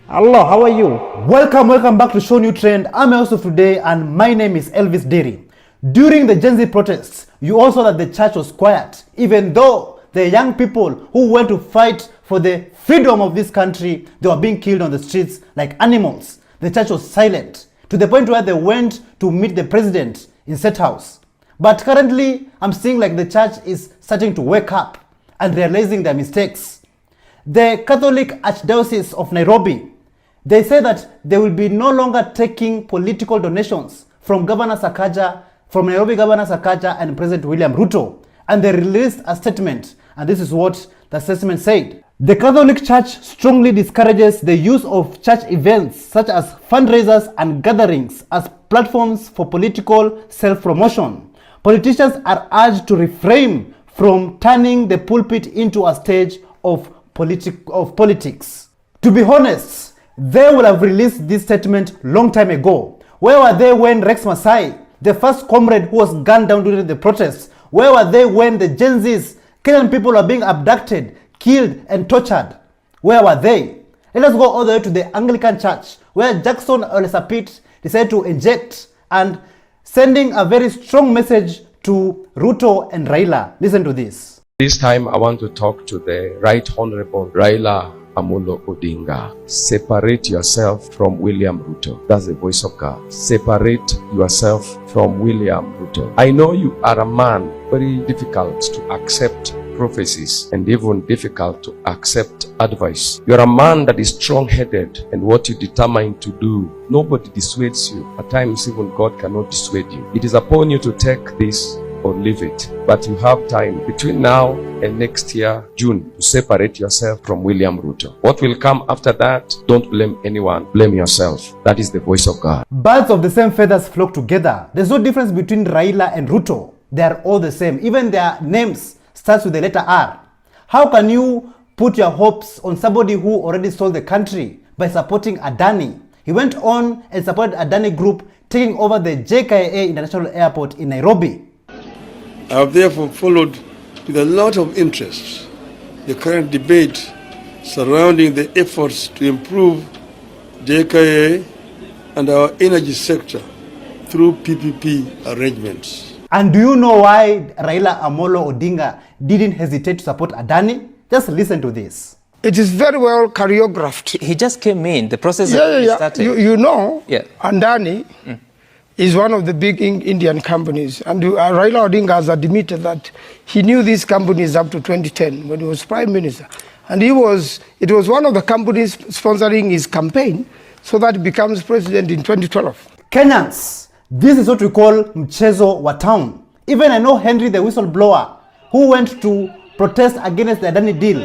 Hello, how are you? Welcome back to ShowNewTrend. I'm also today and my name is Elvis Diri. During the Gen Z protests, you all saw that the church was quiet, even though the young people who went to fight for the freedom of this country, they were being killed on the streets like animals. The church was silent, to the point where they went to meet the president in State House. But currently, I'm seeing like the church is starting to wake up and realizing their mistakes. The Catholic Archdiocese of Nairobi, they say that they will be no longer taking political donations from Governor Sakaja, from Nairobi Governor Sakaja and President William Ruto. And they released a statement, and this is what the statement said. The Catholic Church strongly discourages the use of church events such as fundraisers and gatherings as platforms for political self-promotion. Politicians are urged to refrain from turning the pulpit into a stage of politics. To be honest, they would have released this statement long time ago. Where were they when Rex Masai, the first comrade who was gunned down during the protests, where were they when the Gen Zs, Kenyan people were being abducted, killed and tortured? Where were they? Let us go all the way to the Anglican Church, where Jackson Olesapit decided to inject and sending a very strong message to Ruto and Raila. Listen to this. This time I want to talk to the Right Honorable Raila Amolo Odinga. Separate yourself from William Ruto. That's the voice of God. Separate yourself from William Ruto. I know you are a man very difficult to accept prophecies and even difficult to accept advice. You are a man that is strong-headed, and what you determine to do, nobody dissuades you. At times even God cannot dissuade you. It is upon you to take this or leave it. But you have time between now and next year, June, to separate yourself from William Ruto. What will come after that, don't blame anyone, blame yourself. That is the voice of God. Birds of the same feathers flock together. There's no difference between Raila and Ruto. They are all the same. Even their names starts with the letter R. How can you put your hopes on somebody who already sold the country by supporting Adani? He went on and supported Adani Group taking over the JKIA International Airport in Nairobi. I have therefore followed with a lot of interest the current debate surrounding the efforts to improve JKIA and our energy sector through PPP arrangements. And do you know why Raila Amolo Odinga didn't hesitate to support Adani? Just listen to this. It is very well choreographed. He just came in. The process started. You know, Adani is one of the big Indian companies. And Raila Odinga has admitted that he knew these companies up to 2010 when he was Prime Minister. And it was one of the companies sponsoring his campaign so that he becomes president in 2012. Kenyans, this is what we call mchezo wa town. Even I know Henry the whistleblower who went to protest against the Adani deal.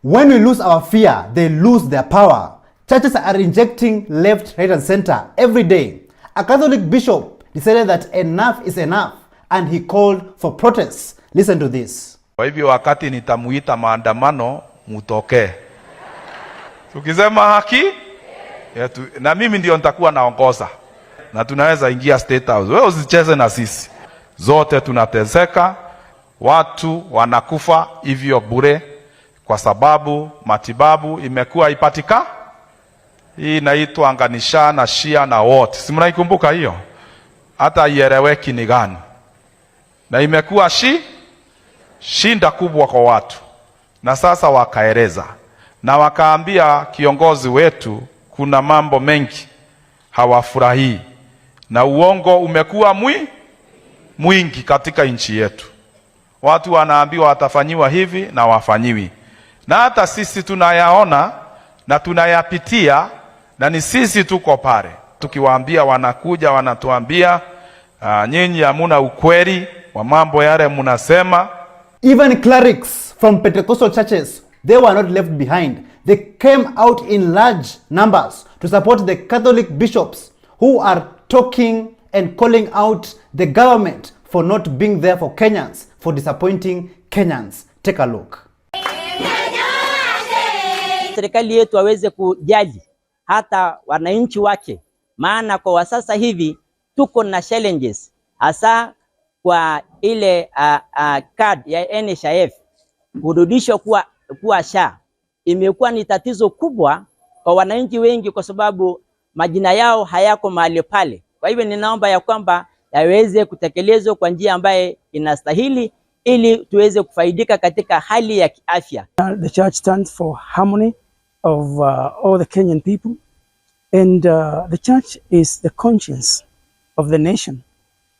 When we lose our fear, they lose their power. Churches are injecting left, right and center every day. A Catholic bishop decided that enough is enough and he called for protests. Listen to this. Kwa hivyo wakati nitamuita maandamano, mutoke. Tukisema haki, na mimi ndio nitakuwa naongoza. Na tunaweza ingia State House. Wewe usicheze na sisi. Zote tunateseka, watu wanakufa hivyo bure kwa sababu matibabu imekuwa Hii inaitwa Anganisha na Shia na wote. Si mnaikumbuka hiyo? Hata ieleweki ni gani. Na imekuwa shinda kubwa kwa watu. Na sasa wakaeleza. Na wakaambia kiongozi wetu kuna mambo mengi hawafurahii. Na uongo umekuwa mwingi katika nchi yetu. Watu wanaambiwa watafanyiwa hivi na wafanyiwi. Na hata sisi tunayaona na tunayapitia, na ni sisi tuko pale. Tukiwaambia wanakuja wanatuambia nyinyi hamuna ukweli wa mambo yale mnasema. Even clerics from Pentecostal churches, they were not left behind. They came out in large numbers to support the Catholic bishops who are talking and calling out the government for not being there for Kenyans, for disappointing Kenyans. Take a look. Serikali yetu waweze kujali hata wananchi wake, maana kwa sasa hivi tuko na challenges, hasa kwa ile card ya NHIF kurudishwa kuwa SHA. Imekuwa ni tatizo kubwa kwa wananchi wengi kwa sababu majina yao hayako mahali pale. Kwa hivyo ninaomba ya kwamba yaweze kutekelezwa kwa njia ambaye inastahili ili tuweze kufaidika katika hali ya kiafya. The church stands for harmony of all the Kenyan people, and the church is the conscience of the nation.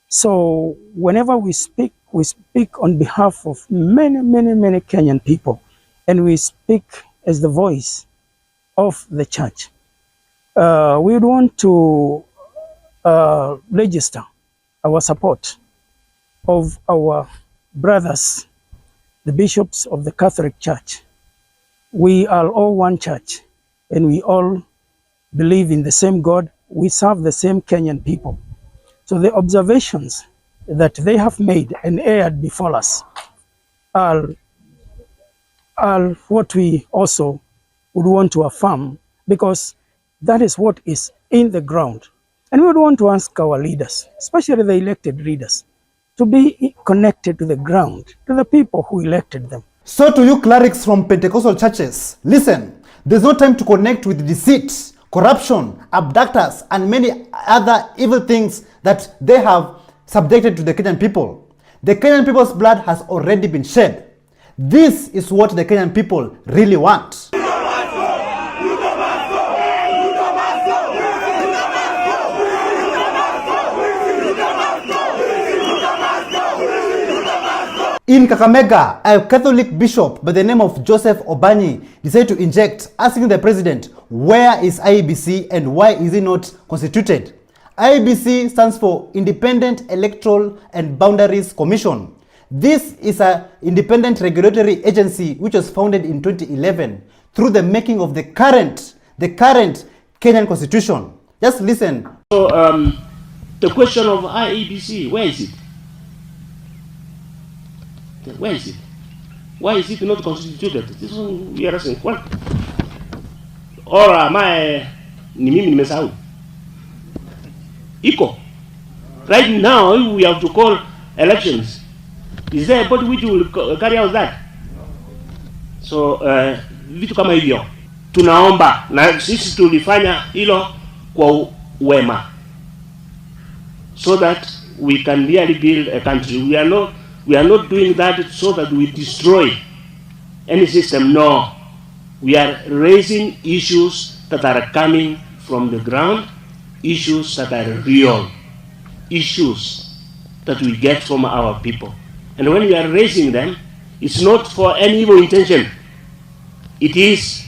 So whenever we speak on behalf of many Kenyan people, and we speak as the voice of the church. We would want to register our support of our brothers, the bishops of the Catholic Church. We are all one church, and we all believe in the same God. We serve the same Kenyan people. So the observations that they have made and aired before us are what we also would want to affirm, because that is what is in the ground. And we would want to ask our leaders, especially the elected leaders, to be connected to the ground, to the people who elected them. So to you clerics from Pentecostal churches, listen, there's no time to connect with deceit, corruption, abductors, and many other evil things that they have subjected to the Kenyan people. The Kenyan people's blood has already been shed. This is what the Kenyan people really want. In Kakamega, a Catholic bishop by the name of Joseph Obanyi decided to inject, asking the president, where is IEBC and why is it not constituted? IEBC stands for Independent Electoral and Boundaries Commission. This is an independent regulatory agency which was founded in 2011 through the making of the current Kenyan constitution. Just listen. So the question of IEBC, where is it? Where is it? Why is it not constituted? This one we are asking. What? Or am I ni mimi nimesahau? Iko. Right now we have to call elections. Is there a body which will carry out that? So vitu kama hivyo tunaomba, na sisi tulifanya hilo kwa wema, so that we can really build a country. We are not doing that so that we destroy any system. No, we are raising issues that are coming from the ground, issues that are real, issues that we get from our people. And when we are raising them, it's not for any evil intention. It is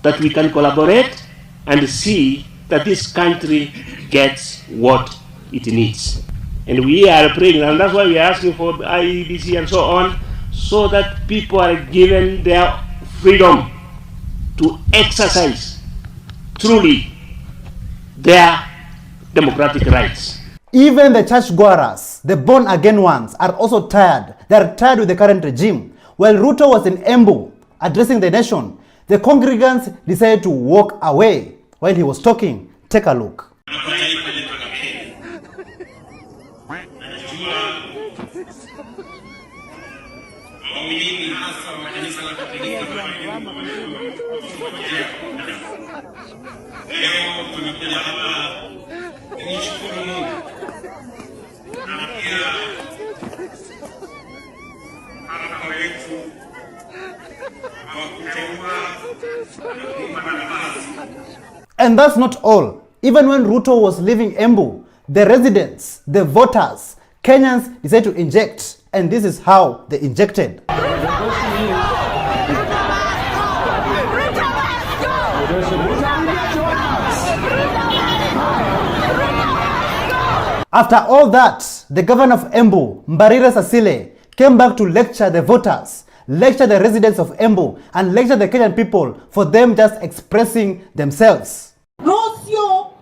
that we can collaborate and see that this country gets what it needs. And we are praying, and that's why we are asking for IEBC and so on, so that people are given their freedom to exercise truly their democratic rights. Even the churchgoers, the born-again ones, are also tired. They are tired with the current regime. While Ruto was in Embu addressing the nation, the congregants decided to walk away while he was talking. Take a look. waumini hasa wa kanisa la And that's not all. Even when Ruto was leaving Embu, the residents, the voters, Kenyans decided to inject, and this is how they injected. After all that, the governor of Embu, Mbarire Sasile, came back to lecture the voters, lecture the residents of Embu, and lecture the Kenyan people for them just expressing themselves. Rosio,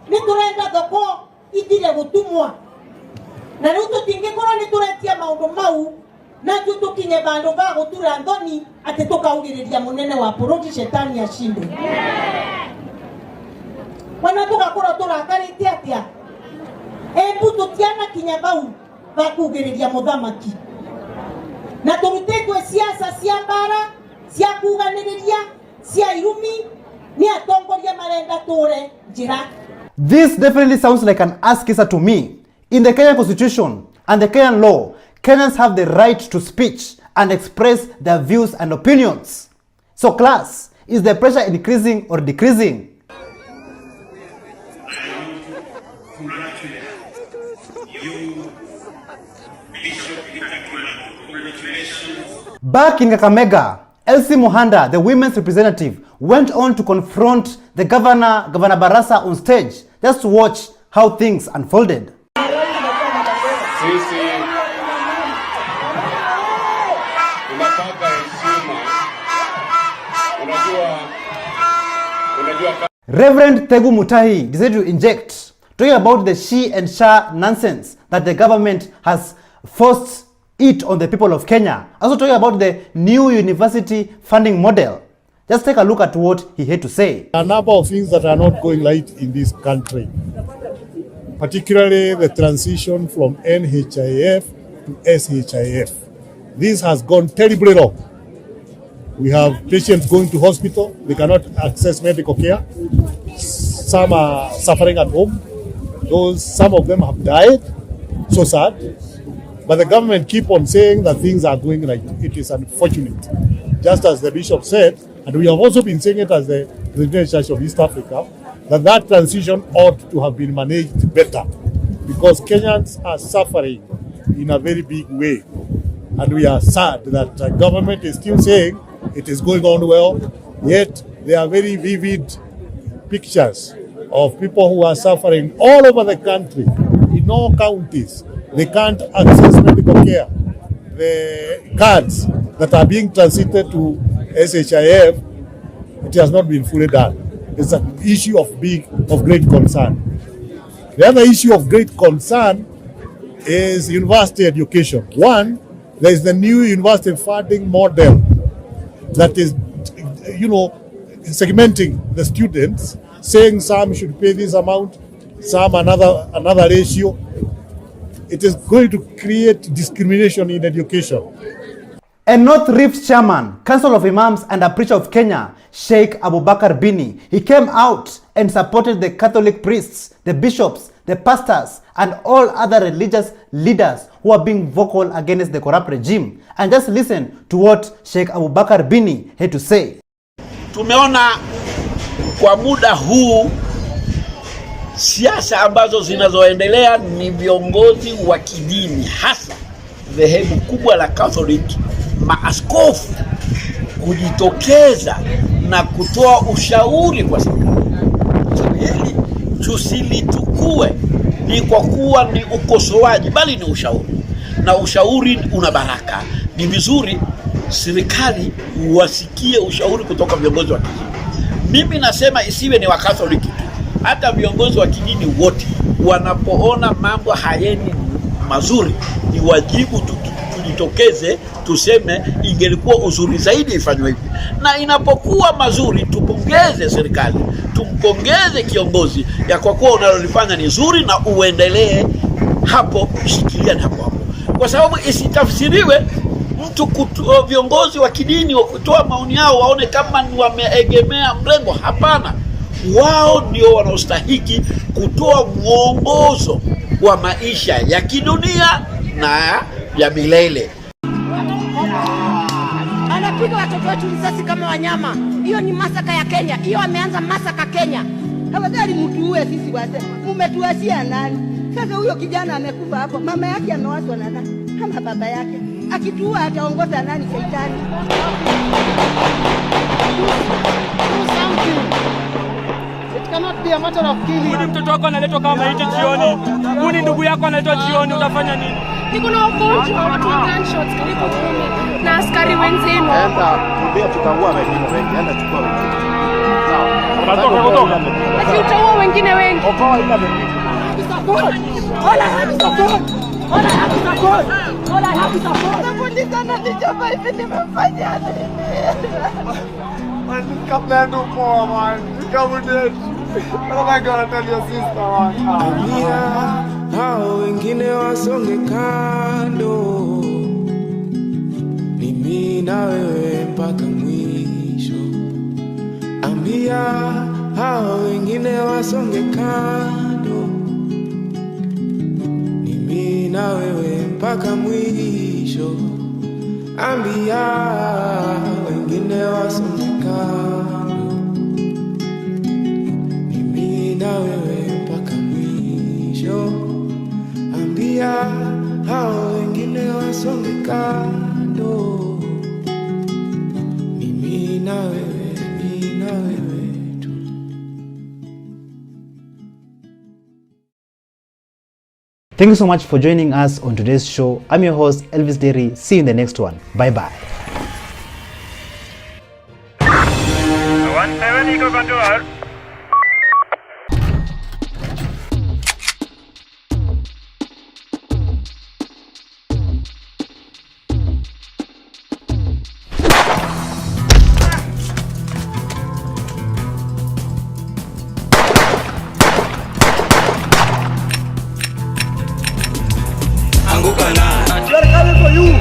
niturenda thoko itire gutumwa. Na riu tutingikora nituretia maundu mau na tutukinye bandu ba gutura ndoni ati tukaugiriria munene wa bururi shetani ashinde. Wana tugakora turakarite atia. Embu tutiana kinya bau bakugiriria muthamaki. Na turutetwe siasa cia mbara, cia kuganiriria, cia irumi, ni atongoria marenda tore njira. This definitely sounds like an ass kisser to me. In the Kenyan Constitution and the Kenyan law, Kenyans have the right to speech and express their views and opinions. So class, is the pressure increasing or decreasing? Back in Kakamega, Elsie Muhanda, the women's representative, went on to confront the Governor Barasa on stage just to watch how things unfolded. Reverend Tegu Mutahi decided to inject, talking about the she and sha nonsense that the government has forced it on the people of Kenya. Also talking about the new university funding model. Just take a look at what he had to say. A number of things that are not going right in this country, particularly the transition from NHIF to SHIF. This has gone terribly wrong. We have patients going to hospital, they cannot access medical care. Some are suffering at home. Some of them have died. So sad. But the government keep on saying that things are going right. It is unfortunate. Just as the bishop said, and we have also been saying it as the President Church of East Africa, that transition ought to have been managed better, because Kenyans are suffering in a very big way. And we are sad that the government is still saying it is going on well, yet there are very vivid pictures of people who are suffering all over the country, in all counties. They can't access medical care. The cards that are being transited to SHIF, it has not been fully done. It's an issue of great concern. The other issue of great concern is university education. One, there is the new university funding model that is, segmenting the students, saying some should pay this amount, some another ratio. It is going to create discrimination in education. And North Rift chairman, Council of Imams and a preacher of Kenya, Sheikh Abubakar Bini, he came out and supported the Catholic priests, the bishops, the pastors, and all other religious leaders who are being vocal against the corrupt regime. And just listen to what Sheikh Abubakar Bini had to say. Tumeona kwa muda huu siasa ambazo zinazoendelea ni viongozi wa kidini, hasa dhehebu kubwa la Catholic, maaskofu kujitokeza na kutoa ushauri kwa serikali. Hili tusilitukue ni kwa kuwa ni ukosoaji, bali ni ushauri. Na ushauri una baraka. Ni vizuri serikali wasikie ushauri kutoka viongozi wa kidini. Mimi nasema isiwe ni wa Catholic tu. Hata viongozi wa kidini wote wanapoona mambo hayendi mazuri, ni wajibu tujitokeze tuseme ingelikuwa uzuri zaidi ifanywe hivi. Na inapokuwa mazuri tupongeze serikali, tumpongeze kiongozi ya kwa kuwa unalolifanya ni zuri na uendelee hapo, shikilia hapo. Kwa sababu isitafsiriwe viongozi wa kidini wa kutoa maoni yao waone kama ni wameegemea mrengo. Hapana, wao ndio wanaostahiki kutoa mwongozo wa maisha ya kidunia na ya milele. Anapiga watoto wetu risasi kama wanyama. Hiyo ni masaka ya Kenya. Hiyo ameanza masaka Kenya. Tafadhali mtuue sisi wazee. Mmetuasia nani? Sasa huyo kijana amekufa hapo. Mama yake amewaswa na nani? Kama baba yake. Akituua ataongoza nani shetani? It cannot be a matter of killing. Huni mtoto wako analetwa kama maiti jioni. Huni ndugu yako analetwa jioni, utafanya nini? Niko na ugonjwa, watu wa gunshots karibu 10 na askari wenzenu. Kimbia tutaua wengine wengi. Enda chukua wengine. Kutoka. Ati utaua wengine wengi. Okoa ila wengine. Hola, happy support. Hola, happy support. Hola, happy support. Polisi ananichapa hivi nimefanya nini? Kaplan do poor man. Come dead. What am I gonna tell your sister, man? Hao wengine wasonge kando, mimi na wewe mpaka mwisho. Ambia hao wengine wasonge kando, mimi na wewe mpaka mwisho. Ambia wengine wasonge kando, mimi na wewe mpaka mwisho. Ambia hao wengine wasonge kando, mimi na wewe tu. Thank you so much for joining us on today's show. I'm your host, Elvis Derry. See you in the next one. Bye-bye. We are coming for you.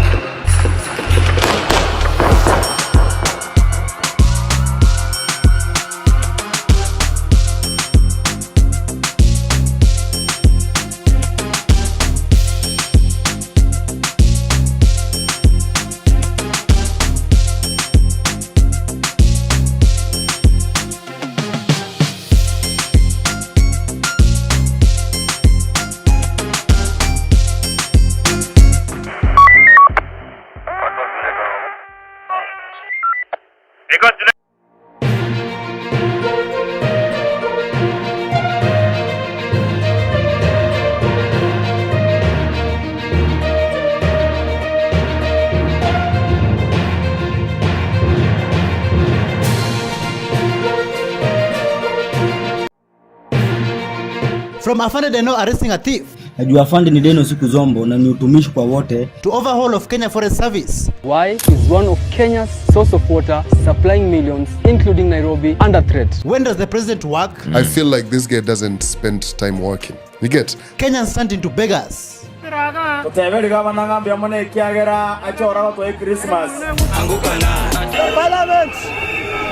From Afande Deno arresting a thief, najua afande ni Deno siku zombo na ni utumishi kwa wote, to overhaul of Kenya Forest Service. Why is one of Kenya's source of water supplying millions, including Nairobi, under threat? When does the president work? I feel like this guy doesn't spend time working. You get? Kenyans turned into beggars. Parliament, we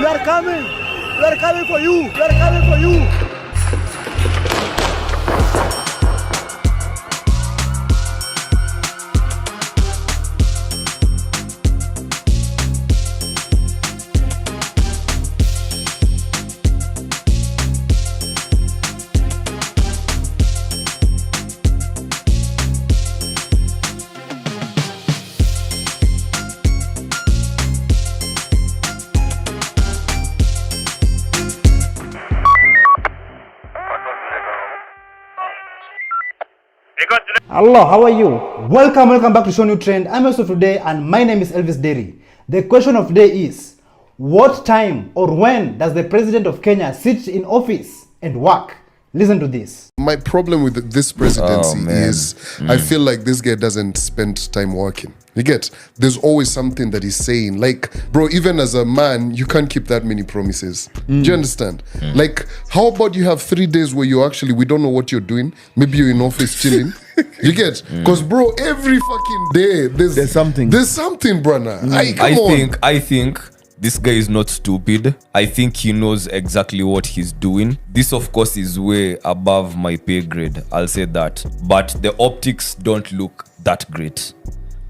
are coming. We are coming for you. We are coming for you. Hello, how are you? Welcome back to ShowNewTrend. I'm also today and my name is Elvis Derry. The question of today is, what time or when does the president of Kenya sit in office and work? Listen to this. My problem with this presidency is I feel like this guy doesn't spend time working. You get? There's always something that he's saying. Like, bro, even as a man, you can't keep that many promises. Do you understand? Like, how about you have 3 days where we don't know what you're doing? Maybe you're in office chilling. You get? Because bro, every fucking day there's something. There's something, brother. I think this guy is not stupid. I think he knows exactly what he's doing. This, of course, is way above my pay grade. I'll say that. But the optics don't look that great.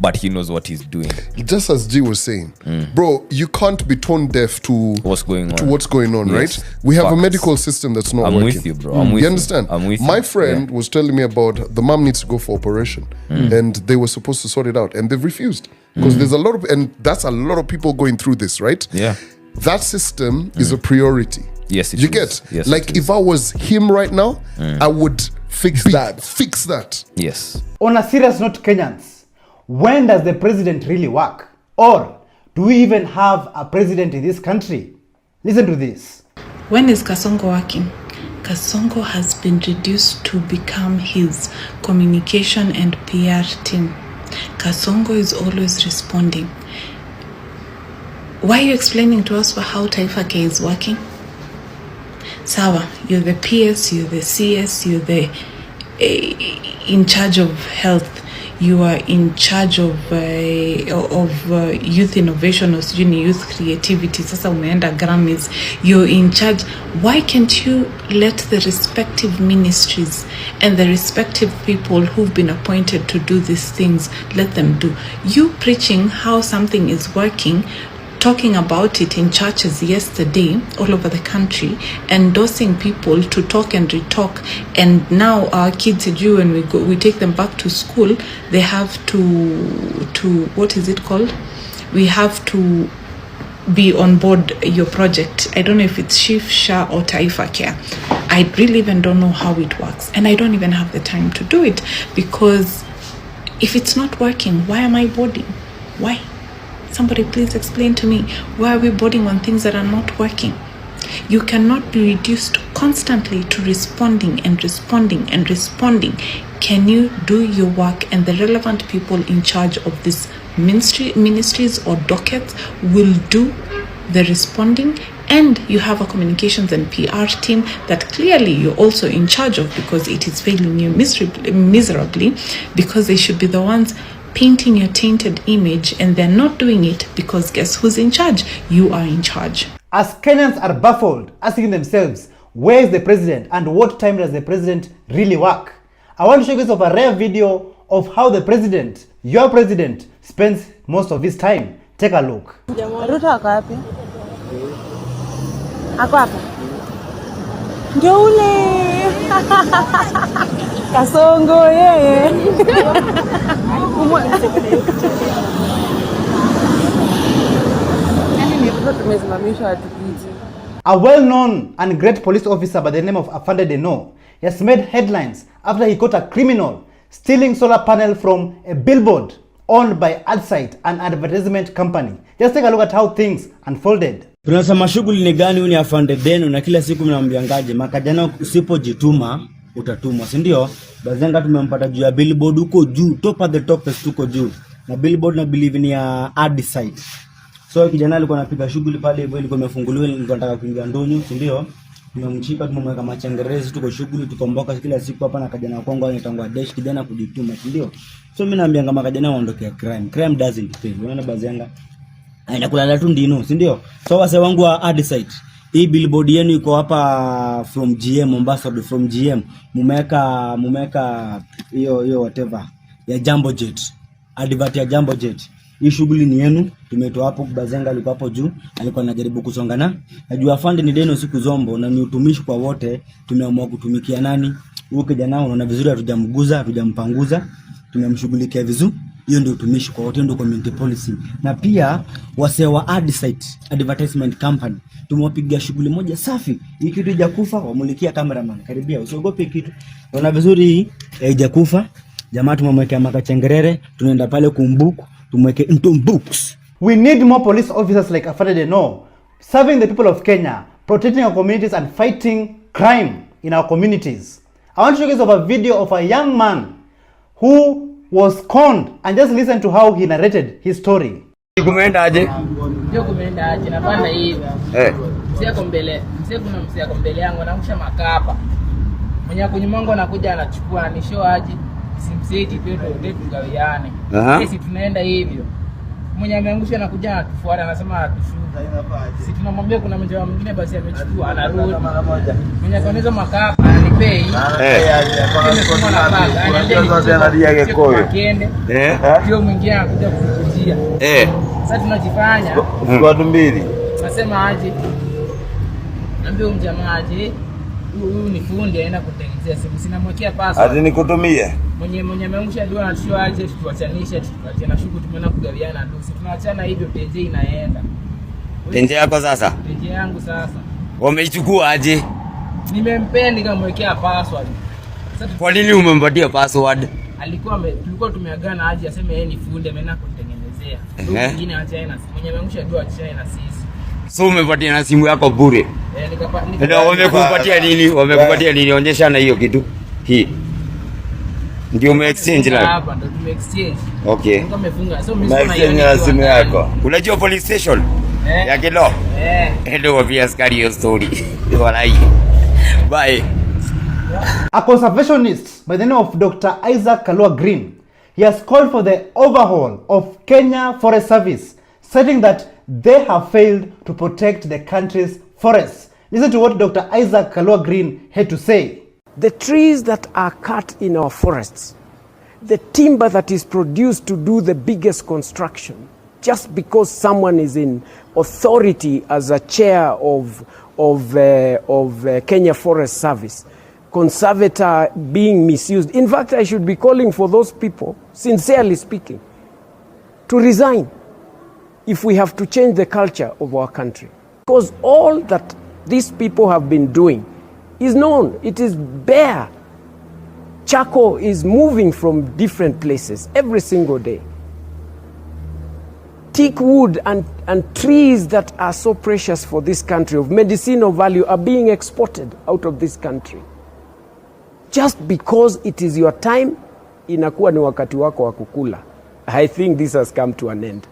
But he knows what he's doing. Just as G was saying, bro, you can't be tone deaf to what's going on, Yes. right? We have a medical system that's not working. I'm with you, bro. I'm with you you. understand? I'm with you. My friend was telling me about the mom needs to go for operation, and they were supposed to sort it out, and they've refused because there's a lot of, and that's a lot of people going through this, right? Yeah. That system is a priority. Yes, you get? Yes, like if I was him right now, I would fix that. Yes. On a serious note, Kenyans, when does the president really work? Or do we even have a president in this country? Listen to this. When is Kasongo working? Kasongo has been reduced to become his communication and PR team. Kasongo is always responding. Why are you explaining to us how Taifa K is working? Sawa, you're the PS, you're the CS, you're the in charge of health. You are in charge of youth innovation or youth creativity. Sasa umeenda Grammys. You're in charge. Why can't you let the respective ministries and the respective people who've been appointed to do these things, let them do? You preaching how something is working, talking about it in churches yesterday all over the country, endorsing people to talk and retalk, and now our kids, when we take them back to school, they have to what is it called? We have to be on board your project. I don't know if it's Shift, SHA or Taifa Care. I really even don't know how it works, and I don't even have the time to do it, because if it's not working, why am I boarding? Why? Somebody please explain to me, why are we boarding on things that are not working? You cannot be reduced constantly to responding and responding and responding. Can you do your work, and the relevant people in charge of this ministries or dockets will do the responding, and you have a communications and PR team that clearly you're also in charge of, because it is failing you miserably, because they should be the ones painting your tainted image, and they're not doing it because guess who's in charge? You are in charge. As Kenyans are baffled, asking themselves, where is the president and what time does the president really work? I want to show you guys a rare video of how the president, your president, spends most of his time. Take a look. Ruto ako wapi? Ako hapa. Ndio ule. Kasongo yeye. A well-known and great police officer by the name of Afande Deno has made headlines after he caught a criminal stealing solar panel from a billboard owned by AdSite, an advertisement company. Just take a look at how things unfolded. Tunasema shughuli ni gani? Uni Afande Deno, na kila siku mnaambiangaje makajana usipojituma utatumwa, si ndio? Bazenga tumempata juu ya billboard huko juu, top at the top tuko juu. Na billboard na believe ni ya AdSite. So kijana alikuwa anapiga shughuli pale hivyo, ilikuwa imefunguliwa, nilikuwa nataka kuingia ndonyo, si ndio? Tumemchika, tumemweka machengerezi, tuko shughuli, tukomboka kila siku hapa, na kijana kwangu anatangwa dash, kijana kujituma, si ndio? So mimi naambia kama kijana waondokea crime doesn't pay. Unaona Bazenga aina kulala tu ndino, si ndio? So wase wangu wa AdSite, hii billboard yenu iko hapa from GM, ambassador from GM, mumeka hiyo whatever ya Jambo Jet, advert ya Jambo Jet. Hii shughuli ni yenu, tumetoa hapo. Bazenga alikuwa hapo juu, alikuwa anajaribu kusongana. Najua Afande ni Deno siku zombo, na ni utumishi kwa wote. Tumeamua kutumikia nani? Huyo kijana unaona vizuri, hatujamguza, hatujampanguza, tumemshughulikia vizuri. Hiyo ndio utumishi kwa wote, ndio community policy. Na pia wase wa AdSite, advertisement company, tumewapigia shughuli moja safi. Hii kitu haijakufa, wamulikia cameraman, karibia, usiogope kitu. Unaona vizuri hii haijakufa. Jamaa tumemwekea makachengerere, tunaenda pale kumbuku, tumweke into books. We need more police officers like Afande Deno, serving the people of Kenya, protecting our communities and fighting crime in our communities. I want to show you guys a video of a young man who was conned, and just listen to how he narrated his story. Kumeenda aje? Ndio kumeenda aje, nafanya hivi. Mseko mbele, mseko mbele yangu anaamsha makapa. Mwenye kunyumango anakuja anachukua anishow aje. simseti peto tugawiane. Sisi tunaenda hivyo. Mwenye ameangusha na kuja atufuata anasema atushuka. Sisi tunamwambia kuna mjamaa mwingine basi amechukua anarudi. Mwenye kanisa makapa ananipei. Nimesoma na baba. Ndio mwingine anakuja kukujia. Sasa tunajifanya. Watu mbili. Nasema aje? Ambie mjamaa aje. Huyu ni fundi aenda kutengenezea simu. Sinamwekea password. Ati nikutumie. Mwenye ameangusha ndio anashua aje tuwatanisha tupatie na shughuli tumeona kugawiana ndio. Sisi tunaachana hivyo tenje inaenda. Tenje yako sasa? Tenje yangu sasa. Umeichukua aje? Nimempenda nikamwekea password. Sasa kwa nini umempatia password? Tulikuwa tumeagana aje aseme yeye ni fundi ameenda kutengenezea. Ndio mwingine achae na mwenye ameangusha ndio achae na sisi. So umepatia na simu yako bure? Ndio wamekupatia nini? Wamekupatia nini? Onyesha na hiyo kitu. Hii. Ndio ume-exchange live. Hapa ndio tume-exchange. Okay. Kama umefunga. So mimi na simu yako. Unajua police station? Ya Kilo. Ndio wapia askari hiyo story. Walai. Bye. A conservationist by the name of Dr. Isaac Kalua Green, he has called for the overhaul of Kenya Forest Service, citing that they have failed to protect the country's forests. Listen to what Dr. Isaac Kalua Green had to say. The trees that are cut in our forests, the timber that is produced to do the biggest construction, just because someone is in authority as a chair of Kenya Forest Service, conservator being misused. In fact, I should be calling for those people, sincerely speaking, to resign if we have to change the culture of our country. Because all that these people have been doing is known. It is bare. Charcoal is moving from different places every single day. Teak wood and trees that are so precious for this country, of medicinal value, are being exported out of this country. Just because it is your time, inakuwa ni wakati wako wa kukula. I think this has come to an end.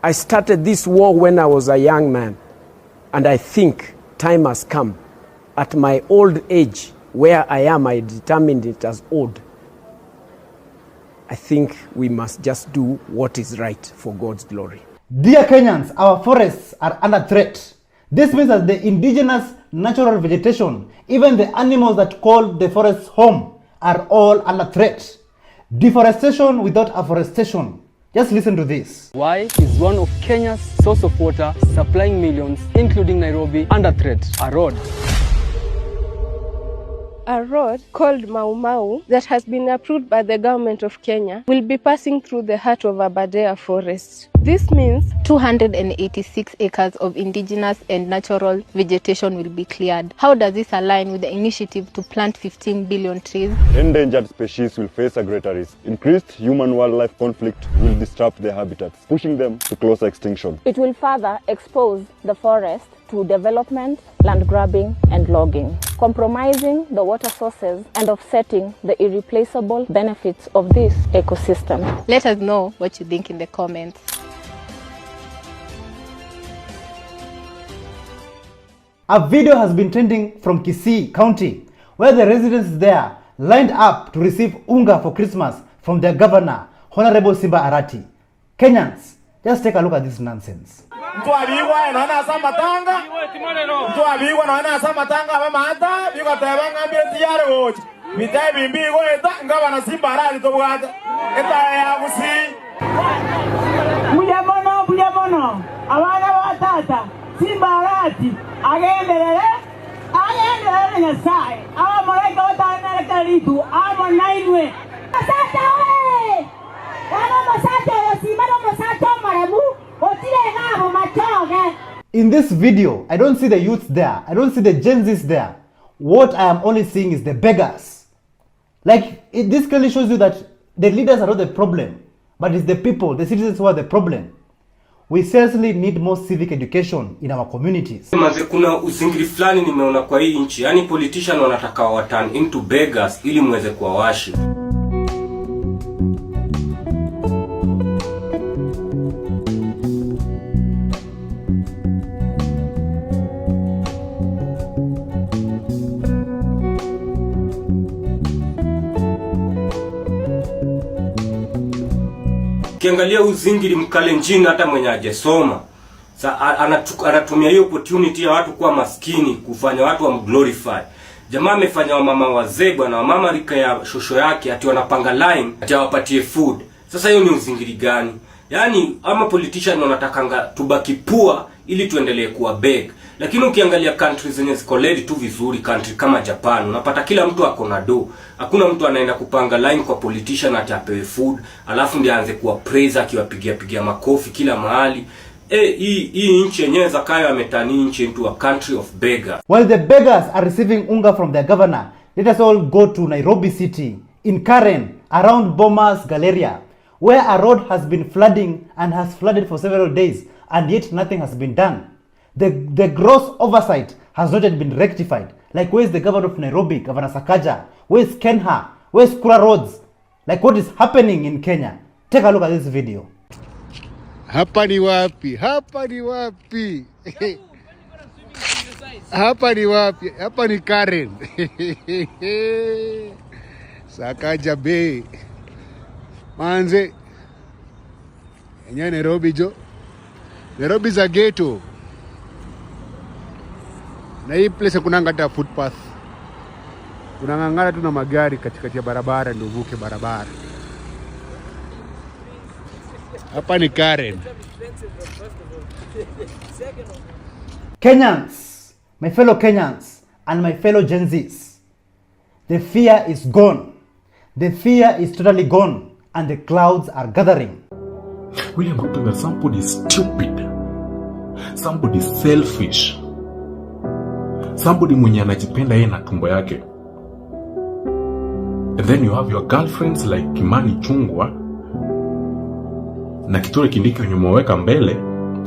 I started this war when I was a young man, and I think time has come. At my old age, where I am, I determined it as old. I think we must just do what is right for God's glory. Dear Kenyans, our forests are under threat. This means that the indigenous natural vegetation, even the animals that call the forests home, are all under threat. Deforestation without afforestation. Just listen to this. Why is one of Kenya's source of water, supplying millions, including Nairobi, under threat? A road. A road called Mau Mau that has been approved by the government of Kenya will be passing through the heart of Aberdare Forest. This means 286 acres of indigenous and natural vegetation will be cleared. How does this align with the initiative to plant 15 billion trees? Endangered species will face a greater risk. Increased human-wildlife conflict will disrupt their habitats, pushing them to closer extinction. It will further expose the forest to development, land grabbing and logging, compromising the water sources and offsetting the irreplaceable benefits of this ecosystem. Let us know what you think in the comments. A video has been trending from Kisii County, where the residents there lined up to receive unga for Christmas from their governor, Honorable Simba Arati. Kenyans, just take a look at this nonsense. Mtu abigwa anaona sama tanga. Mtu abigwa anaona sama tanga mama hata biko tabanga mbele tiyare wote. Mitai bimbi go eta ngaba na Simba Arati to bwata. Eta ya musi. Bujamono. Abana batata. Simba Arati agendelele Nyasaye. Awa malaika watana kalitu ama nainwe. Sasa we. Wana masata yosimano masato maremu. In this video, I don't see the youths there. I don't see the Gen Zs there. What I am only seeing is the beggars. This clearly shows you that the leaders are not the problem, but it's the people, the citizens who are the problem. We seriously need more civic education in our communities. Kuna usingili fulani nimeona kwa hii nchi. Yani politician wanataka wa turn into beggars ili mweze kuwawashi. Ukiangalia uzingiri Mkalenjin hata mwenye hajasoma anatumia hiyo opportunity ya watu kuwa maskini kufanya watu wa glorify. Jamaa amefanya wamama wazee bwana, wamama rika ya shosho yake ati wanapanga line ati awapatie food. Sasa hiyo ni uzingiri gani? Yaani ama politician wanatakanga tubaki pua ili tuendelee kuwa beg. Lakini ukiangalia countries zenye ziko led tu vizuri, country kama Japan, unapata kila mtu ako na do. Hakuna mtu anaenda kupanga line kwa politician ati apewe food, alafu ndiye aanze kuwa praise akiwapigia makofi kila mahali. Hii nchi yenyewe Zakayo ametani nchi into a country of beggars. While the beggars are receiving unga from their governor, let us all go to Nairobi City, in Karen, around Bomas Galleria, where a road has been flooding and has flooded for several days, and yet nothing has been done. The gross oversight has not yet been rectified. Like, where is the governor of Nairobi, Governor Sakaja? Where is Kenha? Where is Kura Roads? Like, what is happening in Kenya? Take a look at this video. Hapa ni wapi? Hapa ni wapi? Hapa ni wapi? Hapa ni Karen. Sakaja Bay. Manze. Enye Nairobi jo. Nairobi za ghetto. Na hii place kuna ngata footpath. Unangangana tu na magari katikati ya barabara ndio uvuke barabara. Hapa ni Karen. Kenyans, my fellow Kenyans and my fellow Gen Zs, the fear is gone. The fear is totally gone and the clouds are gathering. William Ruto, that somebody is stupid, somebody is selfish, somebody mwenye anajipenda yeye na tumbo yake. And then you have your girlfriends like Kimani Chungwa na Kithure Kindiki wenye mweka mbele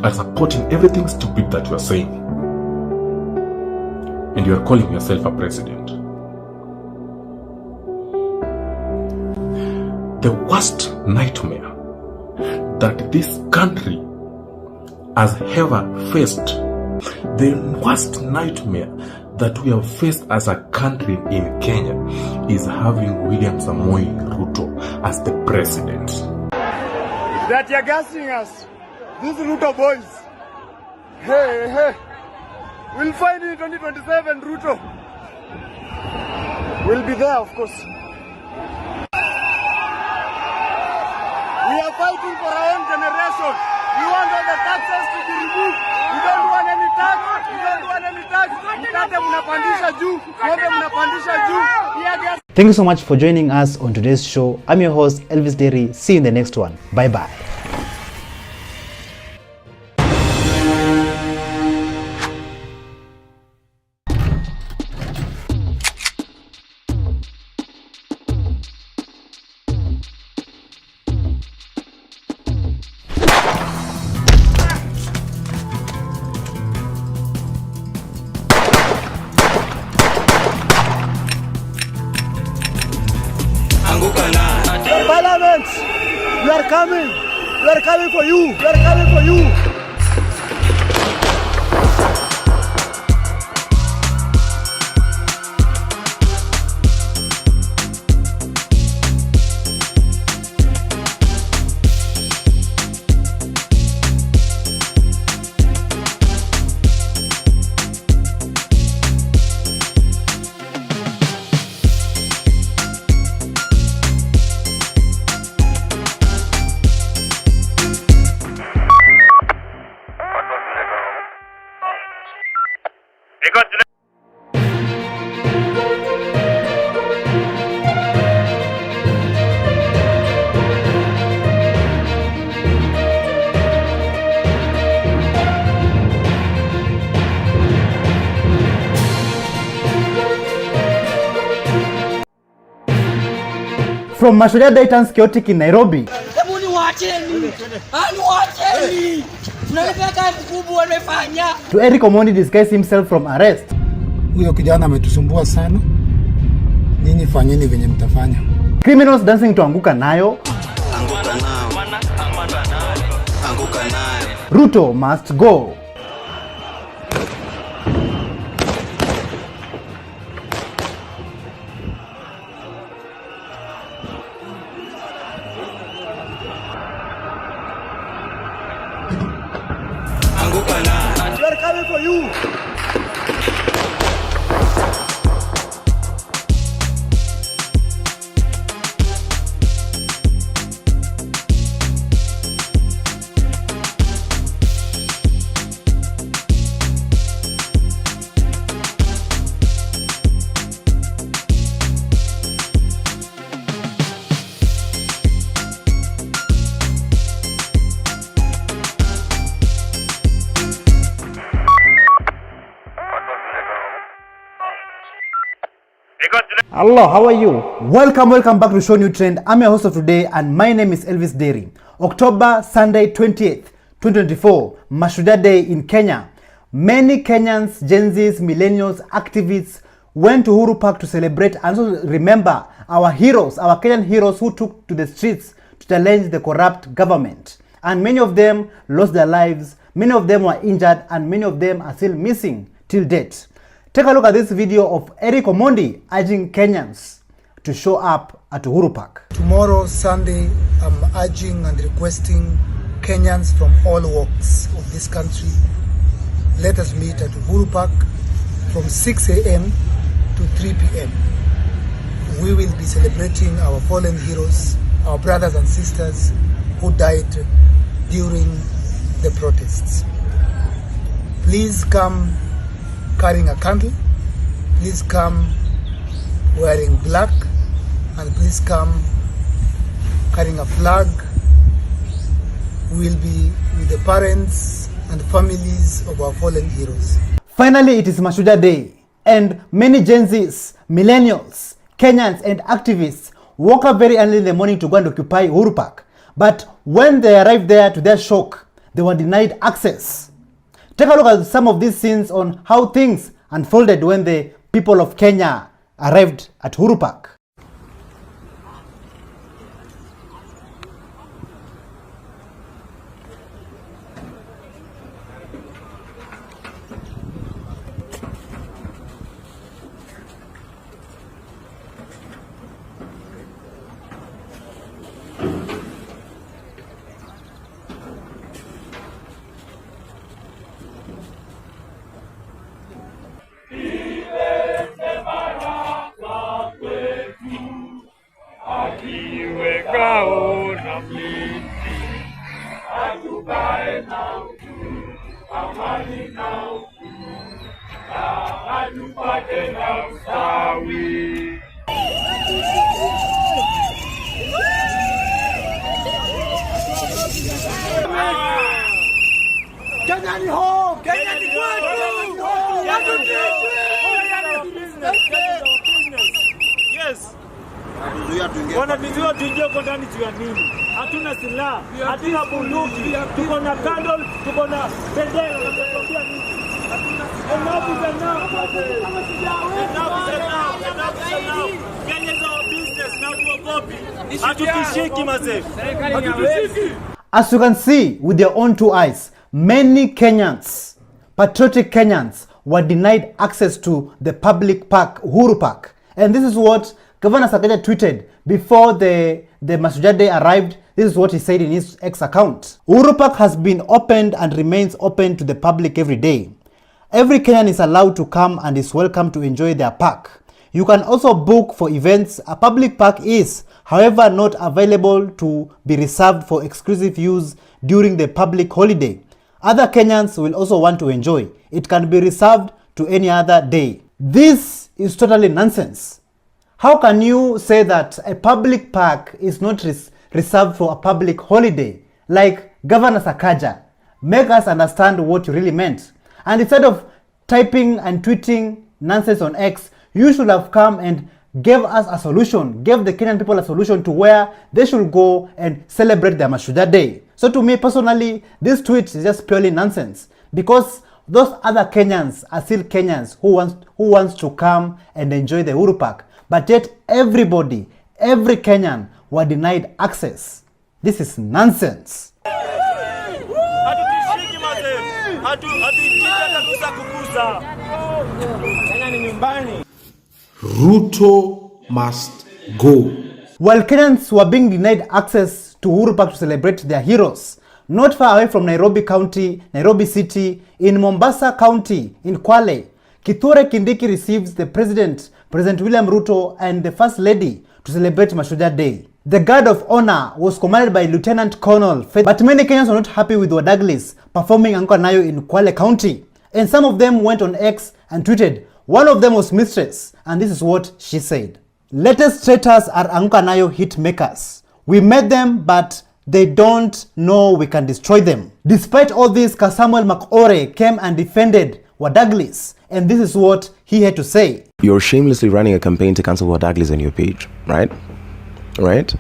are supporting everything stupid that you are saying. And you are calling yourself a president. The worst nightmare that this country has ever faced, the worst nightmare that we have faced as a country in Kenya is having William Samoei Ruto as the president. That you're gassing us. These Ruto boys. Hey. We'll find in 2027, Ruto. We'll be there, of course. We are fighting for our own generation. We want all the taxes to be removed. We don't want any tax. We don't want any tax. Thank you so much for joining us on today's show. I'm your host, Elvis Derry. See you in the next one. Bye-bye. Parliament, we are coming. We are coming for you. We are coming for you. From Mashujaa Dayton's chaotic in Nairobi. Hebu niwacheni. Niwacheni. Tunalipea kazi kubwa wamefanya. To Eric Omondi disguised himself from arrest. Huyo kijana ametusumbua sana. Nyinyi fanyeni venye mtafanya. Criminals dancing to Anguka Nayo. Anguka nao. Anguka nayo. Ruto must go. you. Hello, how are you? Welcome back to ShowNewTrend. I'm your host of today and my name is Elvis Derry. October Sunday 20th, 2024, Mashujaa Day in Kenya. Many Kenyans, Gen Zs, millennials, activists went to Uhuru Park to celebrate and also remember our heroes, our Kenyan heroes who took to the streets to challenge the corrupt government. And many of them lost their lives, many of them were injured, and many of them are still missing till date. Take a look at this video of Eric Omondi urging Kenyans to show up at Uhuru Park. Tomorrow, Sunday, I'm urging and requesting Kenyans from all walks of this country, let us meet at Uhuru Park from 6 a.m. to 3 p.m. We will be celebrating our fallen heroes, our brothers and sisters who died during the protests. Please come carrying a candle, please come wearing black, and please come carrying a flag. We will be with the parents and families of our fallen heroes. Finally, it is Mashujaa Day, and many Gen Zs, millennials, Kenyans and activists woke up very early in the morning to go and occupy Uhuru Park. But when they arrived there, to their shock, they were denied access. Take a look at some of these scenes on how things unfolded when the people of Kenya arrived at Uhuru Park. Kenya ni home! Kenya ni kwetu! Yes. Wanatuzuia tuingie huko ndani juu ya nini? Hatuna silaha, hatuna bunduki, tuko na candle, tuko na bendera, na mnakwambia nini? Enough is enough. Kenya is our business, na tuogopi. Hatutishiki mazee. Hatutishiki. As you can see with your own two eyes, many Kenyans, patriotic Kenyans, were denied access to the public park, Uhuru Park. And this is what Governor Sakaja tweeted before the Mashujaa Day arrived. This is what he said in his X account. Uhuru Park has been opened and remains open to the public every day. Every Kenyan is allowed to come and is welcome to enjoy their park. You can also book for events. A public park is, however, not available to be reserved for exclusive use during the public holiday. Other Kenyans will also want to enjoy. It can be reserved to any other day. This is totally nonsense. How can you say that a public park is not reserved for a public holiday? Like Governor Sakaja, make us understand what you really meant. And instead of typing and tweeting nonsense on X, you should have come and gave us a solution, gave the Kenyan people a solution to where they should go and celebrate their Mashujaa Day. So to me personally, this tweet is just purely nonsense, because those other Kenyans are still Kenyans who wants to come and enjoy the Uhuru Park. But yet everybody, every Kenyan were denied access. This is nonsense. Ruto must go. While Kenyans were being denied access to Uhuru Park to celebrate their heroes, Not far away from Nairobi County, Nairobi City, in Mombasa County, in Kwale, Kithure Kindiki receives the President William Ruto, and the First Lady to celebrate Mashujaa Day. The guard of honor was commanded by Lieutenant Colonel Faith, but many Kenyans were not happy with Douglas performing Anguka Nayo in Kwale County, and some of them went on X and tweeted. One of them was Mistress, and this is what she said. Latest traitors are Anguka Nayo hit makers. We met them, but they don't know we can destroy them. Despite all this, Samuel Makore came and defended Douglas, and this is what he had to say. You're shamelessly running a campaign to cancel Douglas on your page, right? Right?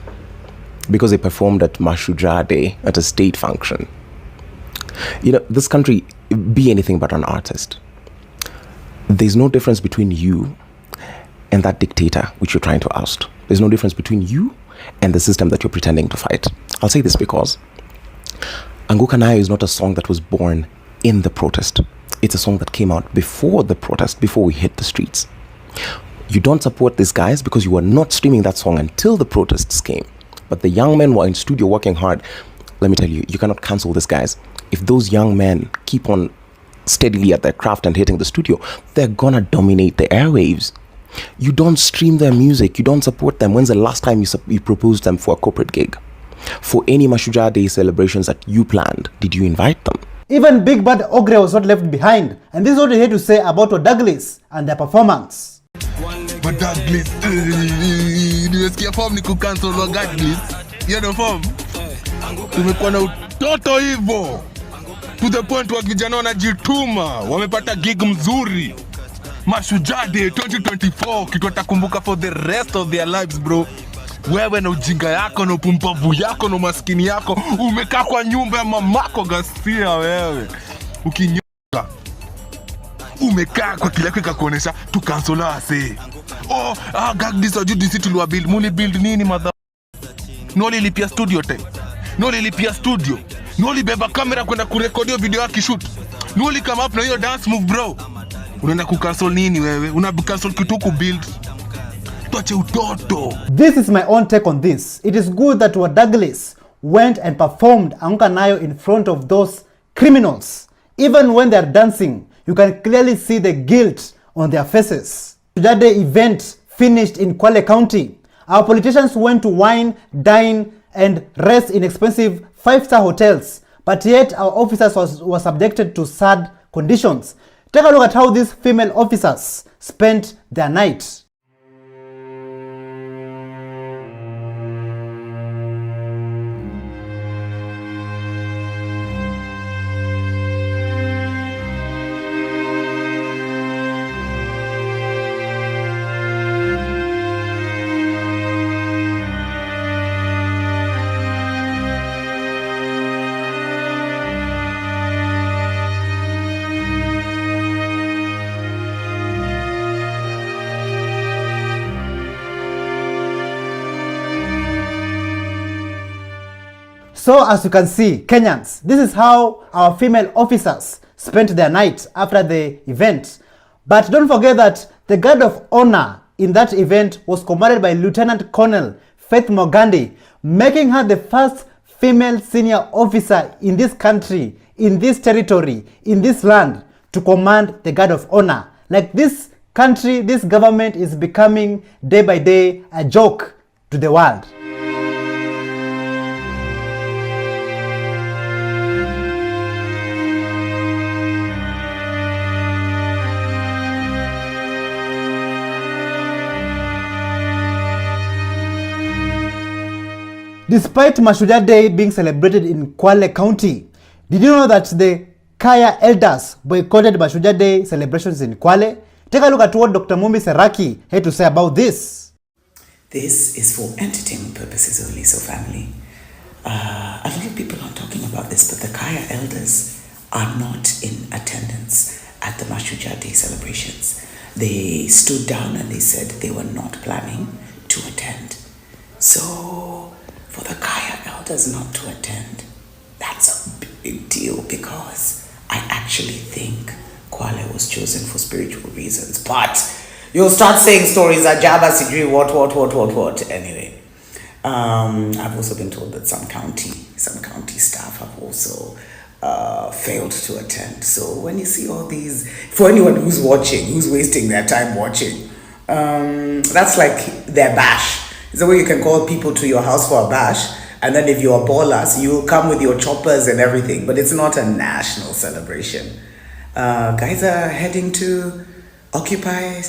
Because they performed at Mashujaa Day at a state function. You know, this country, be anything but an artist. There's no difference between you and that dictator which you're trying to oust. There's no difference between you and the system that you're pretending to fight. I'll say this because Anguka Nayo is not a song that was born in the protest. It's a song that came out before the protest, before we hit the streets. You don't support these guys because you were not streaming that song until the protests came. But the young men were in studio working hard. Let me tell you, you cannot cancel these guys. If those young men keep on steadily at their craft and hitting the studio, they're gonna dominate the airwaves. You don't stream their music, you don't support them. When's the last time you proposed them for a corporate gig? For any Mashujaa Day celebrations that you planned, did you invite them? Even Big Bad Ogre was not left behind, and this is what he had to say about Douglas and their performance. But Douglas, nimesikia form ni kucancel wa Douglas. Hiyo ndio form. Tumekuwa na utoto hivyo. To the point wa vijana wanajituma, wamepata gig mzuri. Mashujaa Day 2024 kitu watakumbuka for the rest of their lives, bro. Wewe na ujinga yako na upumbavu yako na maskini yako umekaa kwa nyumba ya mamako Gasia wewe. Ukinyoka. Umekaa kwa kile yako kuonesha tu cancel ase. Oh, Gagdis or Judy City will build. Muli build nini mother? Noli lipia studio time. Noli lipia studio. Noli beba kamera kwenda kurekodio video yake shoot. Noli come up na hiyo dance move bro. Unaenda kucancel nini wewe? Unacancel kitu ku build. This is my own take on this. It is good that Douglas went and performed Anguka Nayo in front of those criminals. Even when they are dancing, you can clearly see the guilt on their faces. That day event finished in Kwale County. Our politicians went to wine, dine, and rest in expensive 5-star hotels. But yet our officers were subjected to sad conditions. Take a look at how these female officers spent their night. So as you can see, Kenyans, this is how our female officers spent their night after the event. But don't forget that the guard of honor in that event was commanded by Lieutenant Colonel Faith Mogandi, making her the first female senior officer in this country, in this territory, in this land, to command the guard of honor. Like this country, this government is becoming day by day a joke to the world. Despite Mashujaa Day being celebrated in Kwale County, did you know that the Kaya elders boycotted Mashujaa Day celebrations in Kwale? Take a look at what Dr. Mumbi Seraki had to say about this. This is for entertainment purposes only, so family. A lot of people are talking about this, but the Kaya elders are not in attendance at the Mashujaa Day celebrations. They stood down and they said they were not planning to attend. So for the Kaya elders not to attend, that's a big deal, because I actually think Kwale was chosen for spiritual reasons. But you'll start saying stories that Jabba Sidri, what. Anyway, I've also been told that some county staff have also failed to attend. So when you see all these, for anyone who's watching, who's wasting their time watching, that's like their bash. It's the way you can call people to your house for a bash, and then if you're ballers, you'll come with your choppers and everything, but it's not a national celebration. Guys are heading to occupy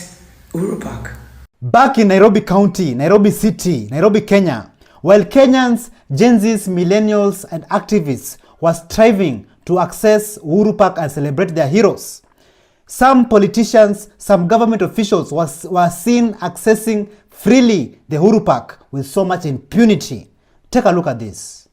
Uhuru Park. Back in Nairobi County, Nairobi City, Nairobi, Kenya, while Kenyans, Gen Zs, millennials, and activists were striving to access Uhuru Park and celebrate their heroes, some politicians, some government officials were seen accessing freely the Uhuru Park with so much impunity. Take a look at this.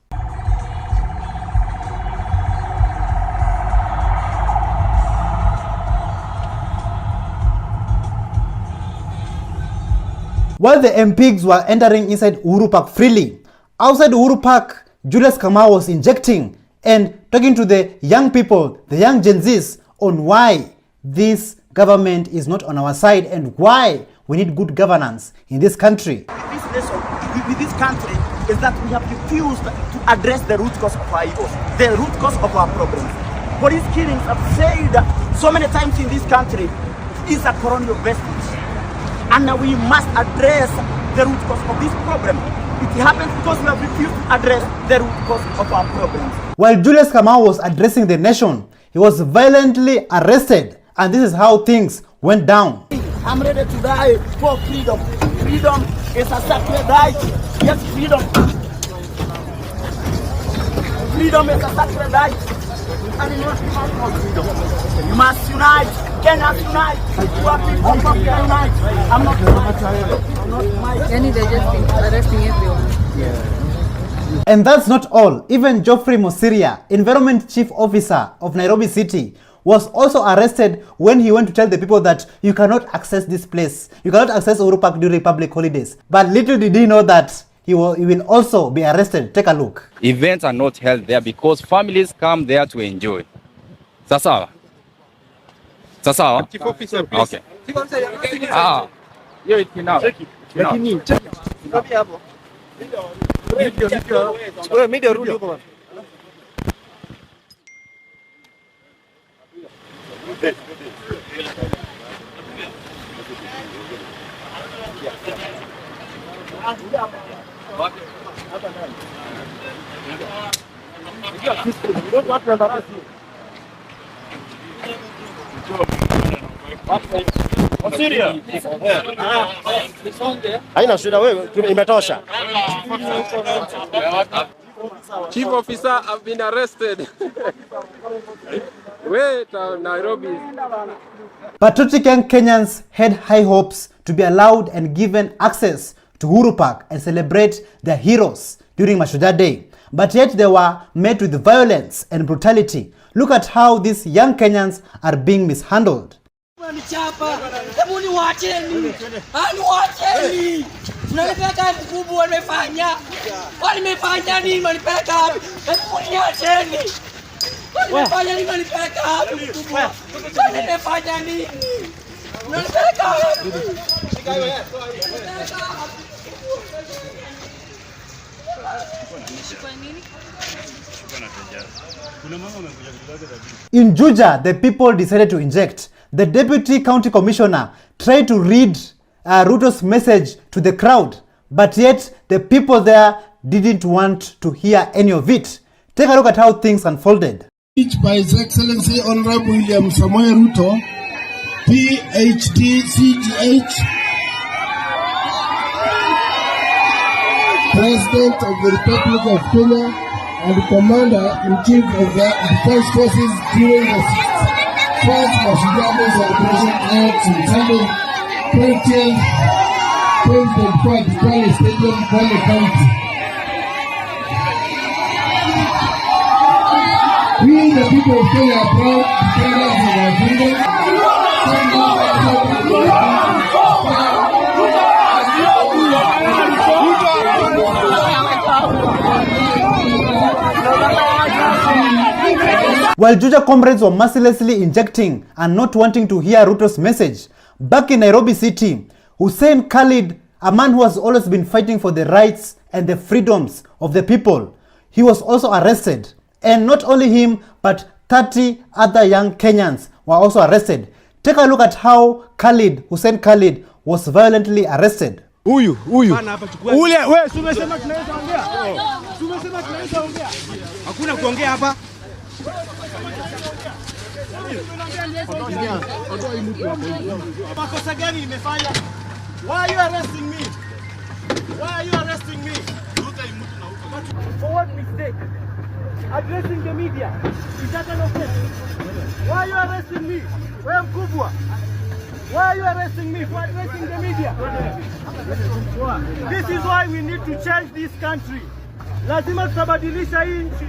While the MPs were entering inside Uhuru Park freely, outside Uhuru Park, Julius Kamau was injecting and talking to the young people, the young Gen Zs, on why this government is not on our side and why we need good governance in this country. With this country is that we have refused to address the root cause of our evils, the root cause of our problems. Police killings, I've said so many times in this country, is a colonial vestige. And now we must address the root cause of this problem. It happens because we have refused to address the root cause of our problems. While Julius Kamau was addressing the nation, he was violently arrested, and this is how things went down. I'm ready to die for freedom. Freedom is a sacred right. Yes, freedom. Freedom is a sacred right. And you must freedom. You must unite. Kenyans unite. Poor people must unite. I'm not Kenny, they're just arresting everyone. And that's not all. Even Geoffrey Mosiria, Environment Chief Officer of Nairobi City, was also arrested when he went to tell the people that you cannot access this place. You cannot access Uhuru Park during public holidays. But little did he know that he will also be arrested. Take a look. Events are not held there because families come there to enjoy. Sasa. Chief Officer, please. Okay. Here it now. Haina shida wewe, imetosha. Chief Officer, I've been arrested. Wait, Nairobi. Patriotic young Kenyans had high hopes to be allowed and given access to Uhuru Park and celebrate their heroes during Mashujaa Day. But yet they were met with violence and brutality. Look at how these young Kenyans are being mishandled. In Juja, the people decided to inject. The deputy county commissioner tried to read Ruto's message to the crowd, but yet the people there didn't want to hear any of it. Take a look at how things unfolded. Speech by His Excellency Honorable William Samoei Ruto, PhD, CGH, President of the Republic of Kenya and Commander-in-Chief of the Defense Forces during the first Mashujaa Day celebration held on Sunday, 20th, 2024 at Kwale Stadium, Kwale County. We, the people of Kenya, are proud defenders of our freedom. While Juja comrades were mercilessly injecting and not wanting to hear Ruto's message, back in Nairobi City, Hussein Khalid, a man who has always been fighting for the rights and the freedoms of the people, he was also arrested. And not only him, but 30 other young Kenyans were also arrested. Take a look at how Hussein Khalid was violently arrested. Ule, wewe umesema tunaweza ongea? Umesema tunaweza ongea? Hakuna kuongea hapa. Makosa gani nimefanya? Why are you arresting me? Why are you arresting me? For what mistake? Addressing the media. Is that an offense? Why are you arresting me? Wewe mkubwa. Why are you arresting me for addressing the media? This is why we need to change this country. Lazima tutabadilisha hii nchi.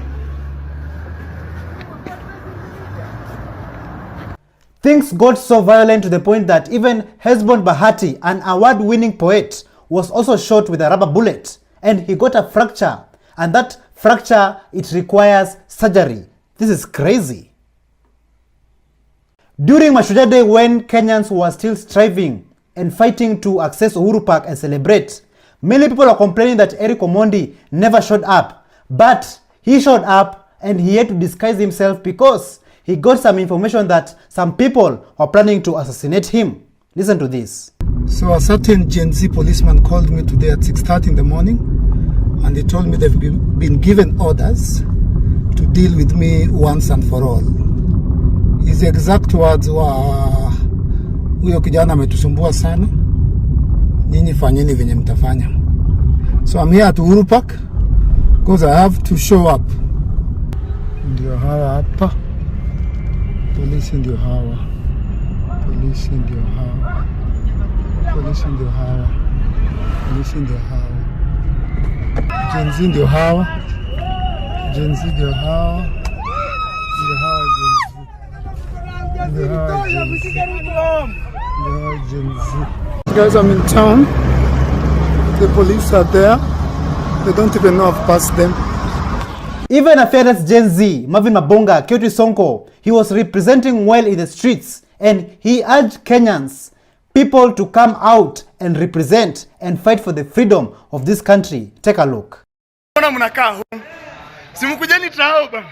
Things got so violent to the point that even Hezbon Bahati, an award-winning poet, was also shot with a rubber bullet, and he got a fracture, and that fracture, it requires surgery. This is crazy. During Mashujaa Day, when Kenyans were still striving and fighting to access Uhuru Park and celebrate, many people are complaining that Eric Omondi never showed up, but he showed up and he had to disguise himself because he got some information that some people were planning to assassinate him. Listen to this. So a certain Gen Z policeman called me today at 6:30 in the morning, and he told me they've been given orders to deal with me once and for all. His exact words were, huyo kijana ametusumbua sana, nyinyi fanyeni venye mtafanya. So I'm here at Uhuru Park because I have to show up. Ndio hawa hapa. Polisi ndio hawa. Polisi ndio hawa. Polisi ndio hawa. Polisi ndio hawa. Gen Z ndio hawa. Gen Z ndio hawa. Ndio hawa Gen Z. Ndio hawa Gen Z. Ndio hawa Gen Z. Guys, I'm in town. The police are there. They don't even know I've passed them. Even a fearless Gen Z, Marvin Mabonga, Kyoto Sonko, he was representing well in the streets, and he urged Kenyans, people to come out and represent and fight for the freedom of this country. Take a look. Mbona mnakaa huko? Simkujeni trao bana.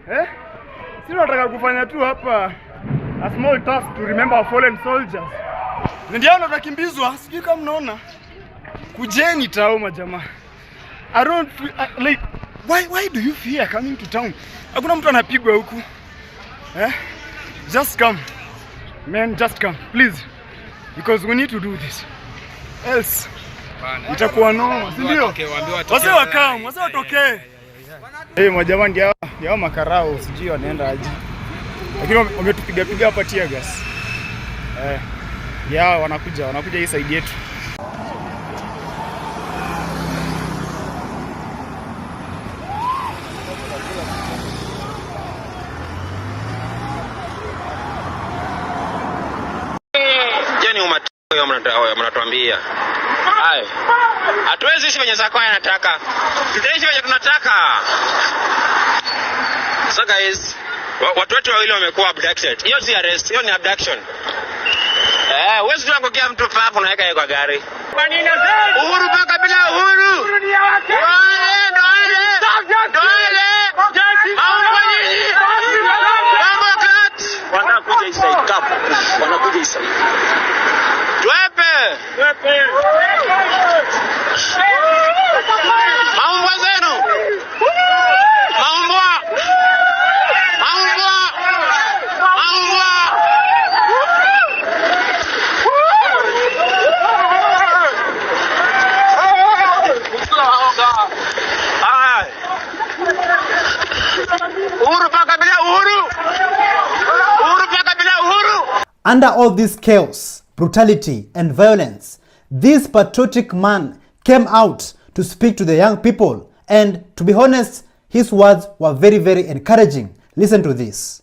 Sisi tunataka kufanya tu hapa a small task to remember our fallen soldiers. Ndio tunakimbizwa, sijui kama mnaona. Kujeni trao jamaa. I don't feel, like why do you fear coming to town? Hakuna mtu anapigwa huku. Just come. Man, just come, please. Because we need to do this. Else itakuwa noma, si ndio? Wase wakam, wase watokee. Majamaa ndio makarao, sijui wanaenda aje. Lakini wametupiga hapa tear gas. Wanakuja hii side yetu. Mnatuambia hai hatuwezi ishi venye zako anataka, tutaishi venye tunataka. So guys, watu wetu wawili wamekuwa abducted. Hiyo si arrest, hiyo ni abduction. Wewe unangokea mtu hapo unaweka yeye kwa gari. Uhuru paka bila uhuru. Uhuru ni ya wake. Wanakuja inside cup. Wanakuja inside. Tuepe. Maumbo zenu. Maumbo. Under all this chaos, brutality and violence, this patriotic man came out to speak to the young people, and to be honest, his words were very, very encouraging. Listen to this.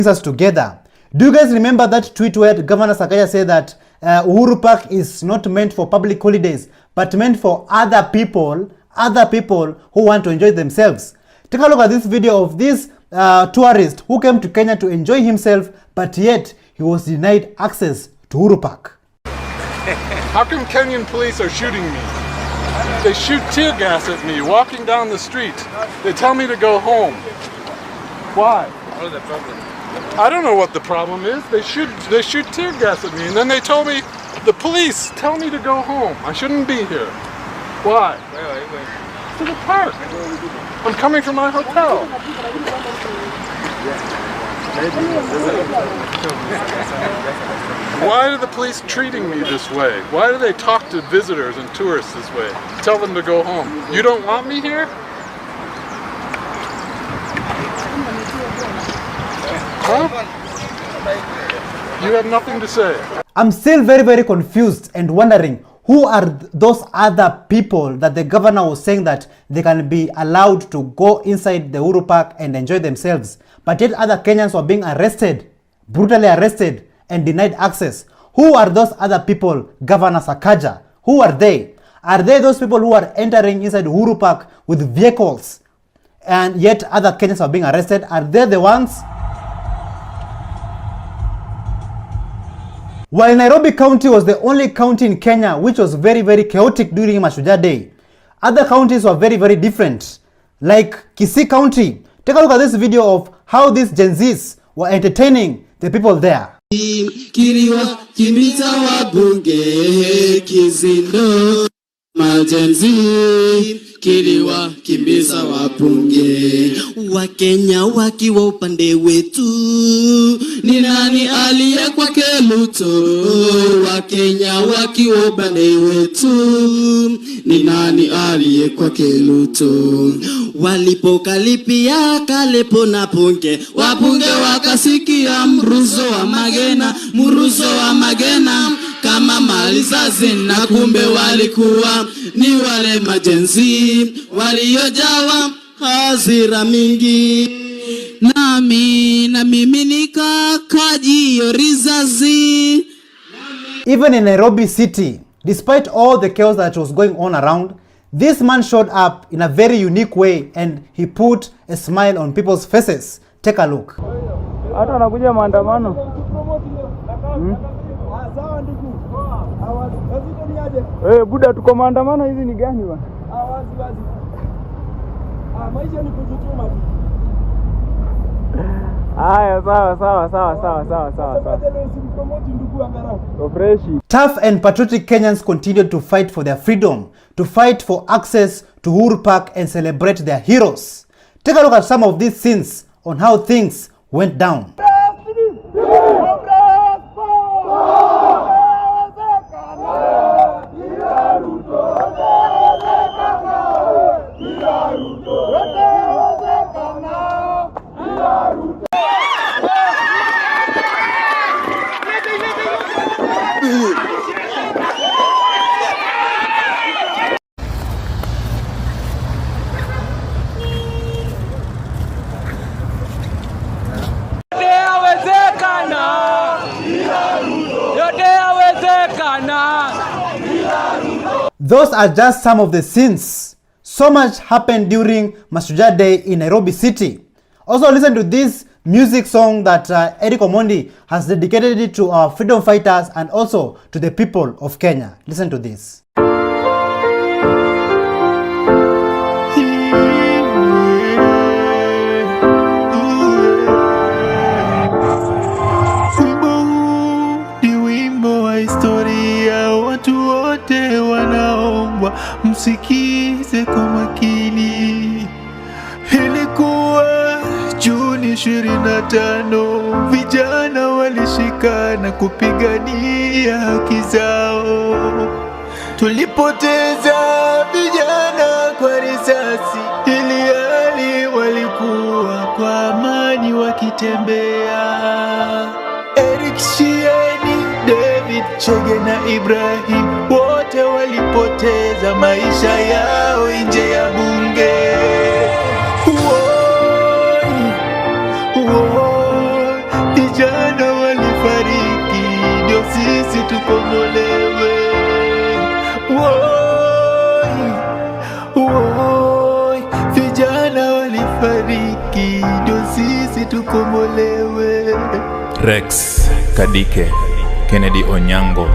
us together. Do you guys remember that tweet where Governor Sakaja said that Uhuru Park is not meant for public holidays, but meant for other people who want to enjoy themselves? Take a look at this video of this tourist who came to Kenya to enjoy himself, but yet he was denied access to Uhuru Park. How come Kenyan police are shooting me? They shoot tear gas at me walking down the street. They tell me to go home. Why? What is the problem? I don't know what the problem is. They shoot tear gas at me, and then they told me, the police tell me to go home. I shouldn't be here. Why? Where are you going? To the park. I'm coming from my hotel. Why are the police treating me this way? Why do they talk to visitors and tourists this way? Tell them to go home. You don't want me here? Huh? You have nothing to say. I'm still very confused and wondering who are those other people that the governor was saying that they can be allowed to go inside the Uhuru Park and enjoy themselves, but yet other Kenyans were being arrested, brutally arrested, and denied access. Who are those other people, Governor Sakaja? Who are they? Are they those people who are entering inside Uhuru Park with vehicles and yet other Kenyans are being arrested? Are they the ones? While Nairobi County was the only county in Kenya which was very chaotic during Mashujaa Day, other counties were very different. Like Kisii County. Take a look at this video of how these Gen Zs were entertaining the people there. Kiriwa kimita wabunge kizindo majenzi kiriwa kimbisa wabunge Wakenya wakiwa upande wetu ni nani aliye kwake Luto Wakenya wakiwa upande wetu ni nani aliye kwake Luto walipokalipia kalepo na punge wapunge wakasikia mruzo wa magena kama mali za zina kumbe walikuwa ni wale majenzi waliojawa hasira mingi na mimi nikakaji rizazi. Even in Nairobi City, despite all the chaos that was going on around, this man showed up in a very unique way and he put a smile on people's faces. Take a look. Hata wanakuja maandamano. Buda tuko maandamano hizi ni gani bwana? Maisha ni kujituma tu. Haya sawa. Tough and patriotic Kenyans continued to fight for their freedom, to fight for access to Uhuru Park and celebrate their heroes. Take a look at some of these scenes on how things went down. Those are just some of the scenes. So much happened during Mashujaa Day in Nairobi City. Also listen to this music song that Eric Omondi has dedicated it to our freedom fighters and also to the people of Kenya. Listen to this. Msikize kwa makini. Ilikuwa Juni 25, vijana walishikana kupigania haki zao. Tulipoteza vijana kwa risasi, ili hali walikuwa kwa amani wakitembea. Eric Shieni, David Chege na Ibrahim wote walipoteza maisha yao nje ya bunge. walifariki ndio sisi tukombolewe. Rex Kadike, Kennedy Onyango,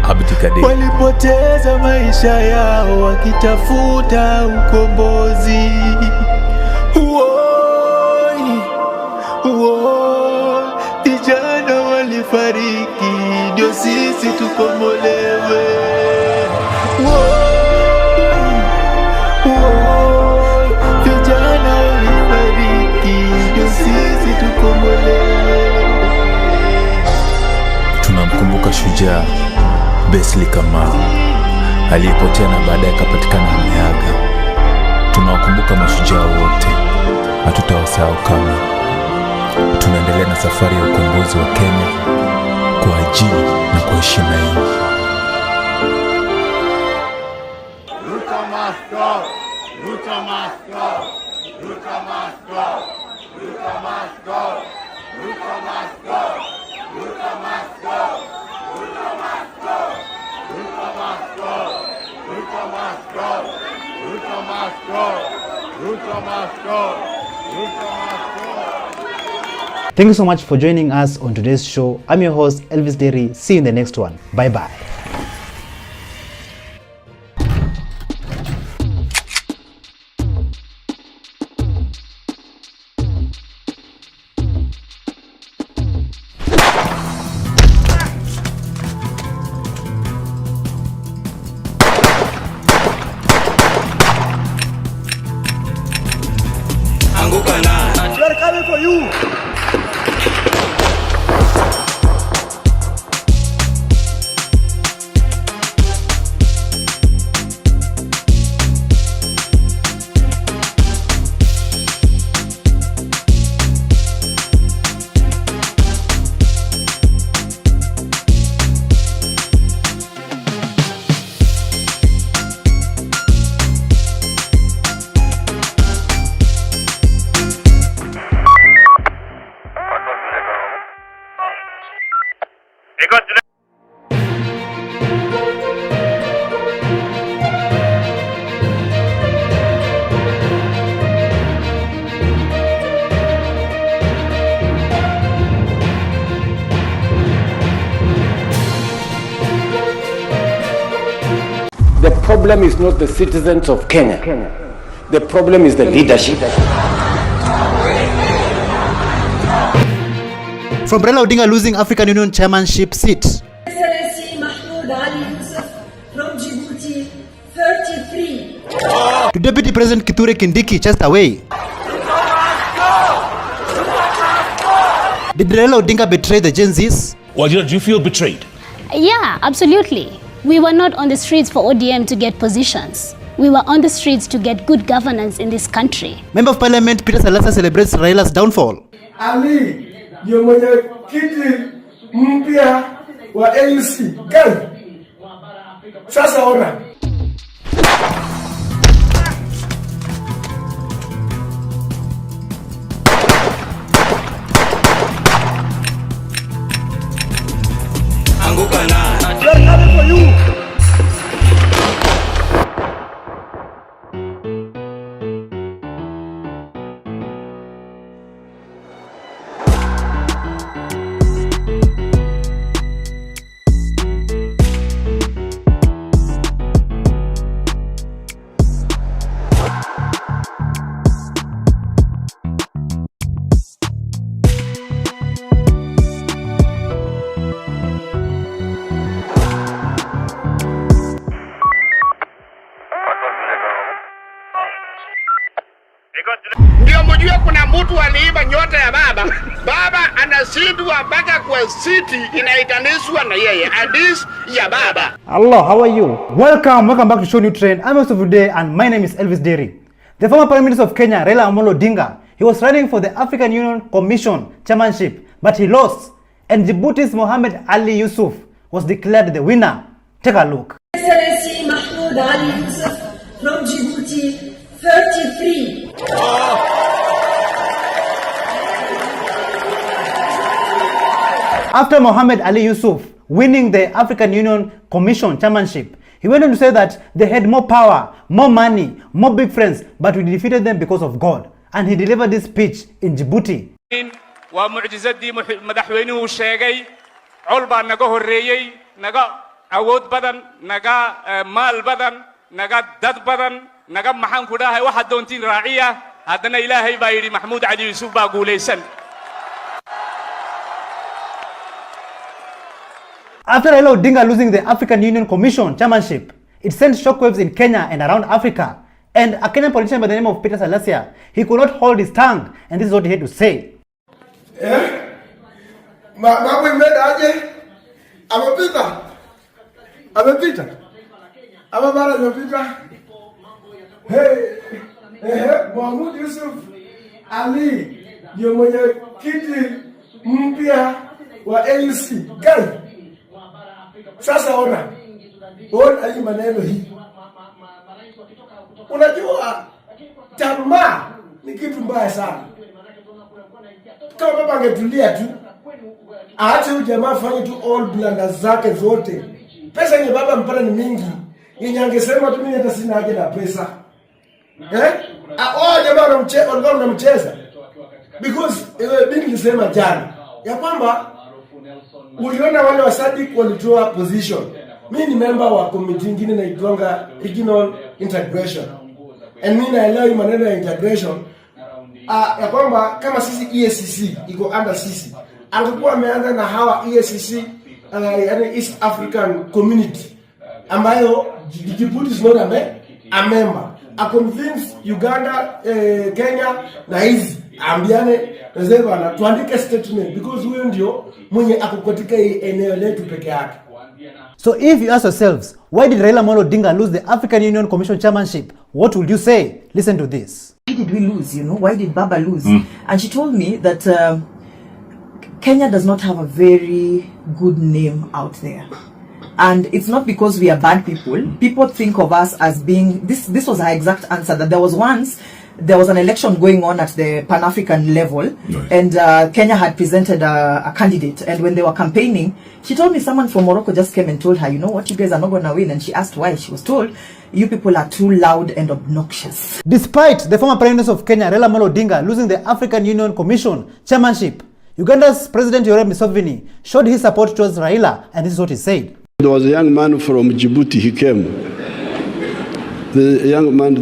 Abdi Kadike walipoteza maisha yao wakitafuta ukombozi. Uoi, uoi, vijana walifariki ndio sisi tukombolewe. Uoi, uoi, vijana walifariki ndio sisi tukombolewe. Tunamkumbuka shujaa Besli Kamau aliyepotea na baadaye akapatikana ameaga. Tunawakumbuka mashujaa wote, hatutawasahau kamwe. Tunaendelea na safari ya ukombozi wa Kenya kwa ajili na kwa heshima yenu. Ruto must go. Ruto must go. Ruto must go. Ruto must go. Ruto must go. Ruto must go. Ruto must go. Ruto must go. Ruto must go. Ruto must go. Ruto must go. Ruto must go. Thank you so much for joining us on today's show. I'm your host, Elvis Derry. See you in the next one. Bye-bye. They're coming for you. The problem is not the citizens of Kenya. The problem is the leadership. From Raila Odinga losing African Union chairmanship seat, Excellency Mahmoud Ali Yusuf from Djibouti, 33. to Deputy President Kithure Kindiki chased away. Did Raila Odinga betray the Gen Zs? Well, do you feel betrayed? Yeah, absolutely. We were not on the streets for ODM to get positions. We were on the streets to get good governance in this country. Member of Parliament Peter Salasa celebrates Raila's downfall. Ali ndio mwenyekiti mpya wa AUC. Gani? Sasa ona. Anguka na. They're coming for you. Ndio mjue kuna mtu aliiba nyota ya baba. Baba anashindwa mpaka kwa city inaitanishwa na yeye. Hadith ya baba. Allah, how are you? Welcome back to ShowNewTrend. I'm host of today and my name is Elvis Derry. The former Prime Minister of Kenya, Raila Amolo Odinga, he was running for the African Union Commission chairmanship, but he lost. And Djibouti's Mohamed Ali Yusuf was declared the winner. Take a look. Excellency Mahmoud Ali Yusuf from Djibouti, 33. After Mohamed Ali Yusuf winning the African Union Commission chairmanship, he went on to say that they had more power, more money, more big friends, but we defeated them because of God. And he delivered this speech in Djibouti. waa mucjizadii madaxweynuhu sheegay col baa naga horeeyay naga awood badan naga maal badan naga dad badan naga maxaan ku dhahay waxa doontiin raaciya haddana ilaahay baa yidhi maxamuud cali yuusuf baa guulaysan. After Raila Odinga losing the African Union Commission chairmanship, it sent shockwaves in Kenya and around Africa. And a Kenyan politician by the name of Peter Salasia, he could not hold his tongue, and this is what he had to say. Mambo imeenda aje? Amepita. Ama bara amepita. Mahmoud Yusuf Ali ndio mwenyekiti mpya wa AUC. Gai. Sasa ona hii maneno hii. Unajua tamaa ni kitu mbaya sana. Kama baba angetulia tu, aache huyu jamaa afanye tu all blunders zake zote. Pesa yenye baba mpana ni mingi. Yenye angesema tu mimi hata sina haja na pesa. Jamaa wanamcheza. Because mimi nilisema jana ya kwamba uliona wale wa SADC walitoa position. Mimi ni member wa committee nyingine inaitwa Regional Integration. And mimi naelewa maneno ya integration. Ya kwamba kama sisi EACC iko under sisi, angekuwa ameanza na hawa EACC yani East African Community ambayo Djibouti is not a member. I convince Uganda, Kenya na hizi ambiane reserve na tuandike statement because huyo ndio mwenye akukotika eneo letu peke yake. So if you ask yourselves, why did Raila Amolo Odinga lose the African Union Commission chairmanship? What would you say? Listen to this. Why did we lose? Why did Baba lose? And she told me that Kenya does not have a very good name out there. And it's not because we are bad people. People think of us as being, this was her exact answer, that there was an election going on at the Pan-African level, right. And Kenya had presented a candidate, and when they were campaigning, she told me someone from Morocco just came and told her, you know what, you guys are not going to win. And she asked why. She was told, you people are too loud and obnoxious. Despite the former Prime Minister of Kenya, Raila Amolo Odinga, losing the African Union Commission chairmanship, Uganda's President Yoweri Museveni showed his support towards Raila, and this is what he said. There was a young man from Djibouti, he came. The young man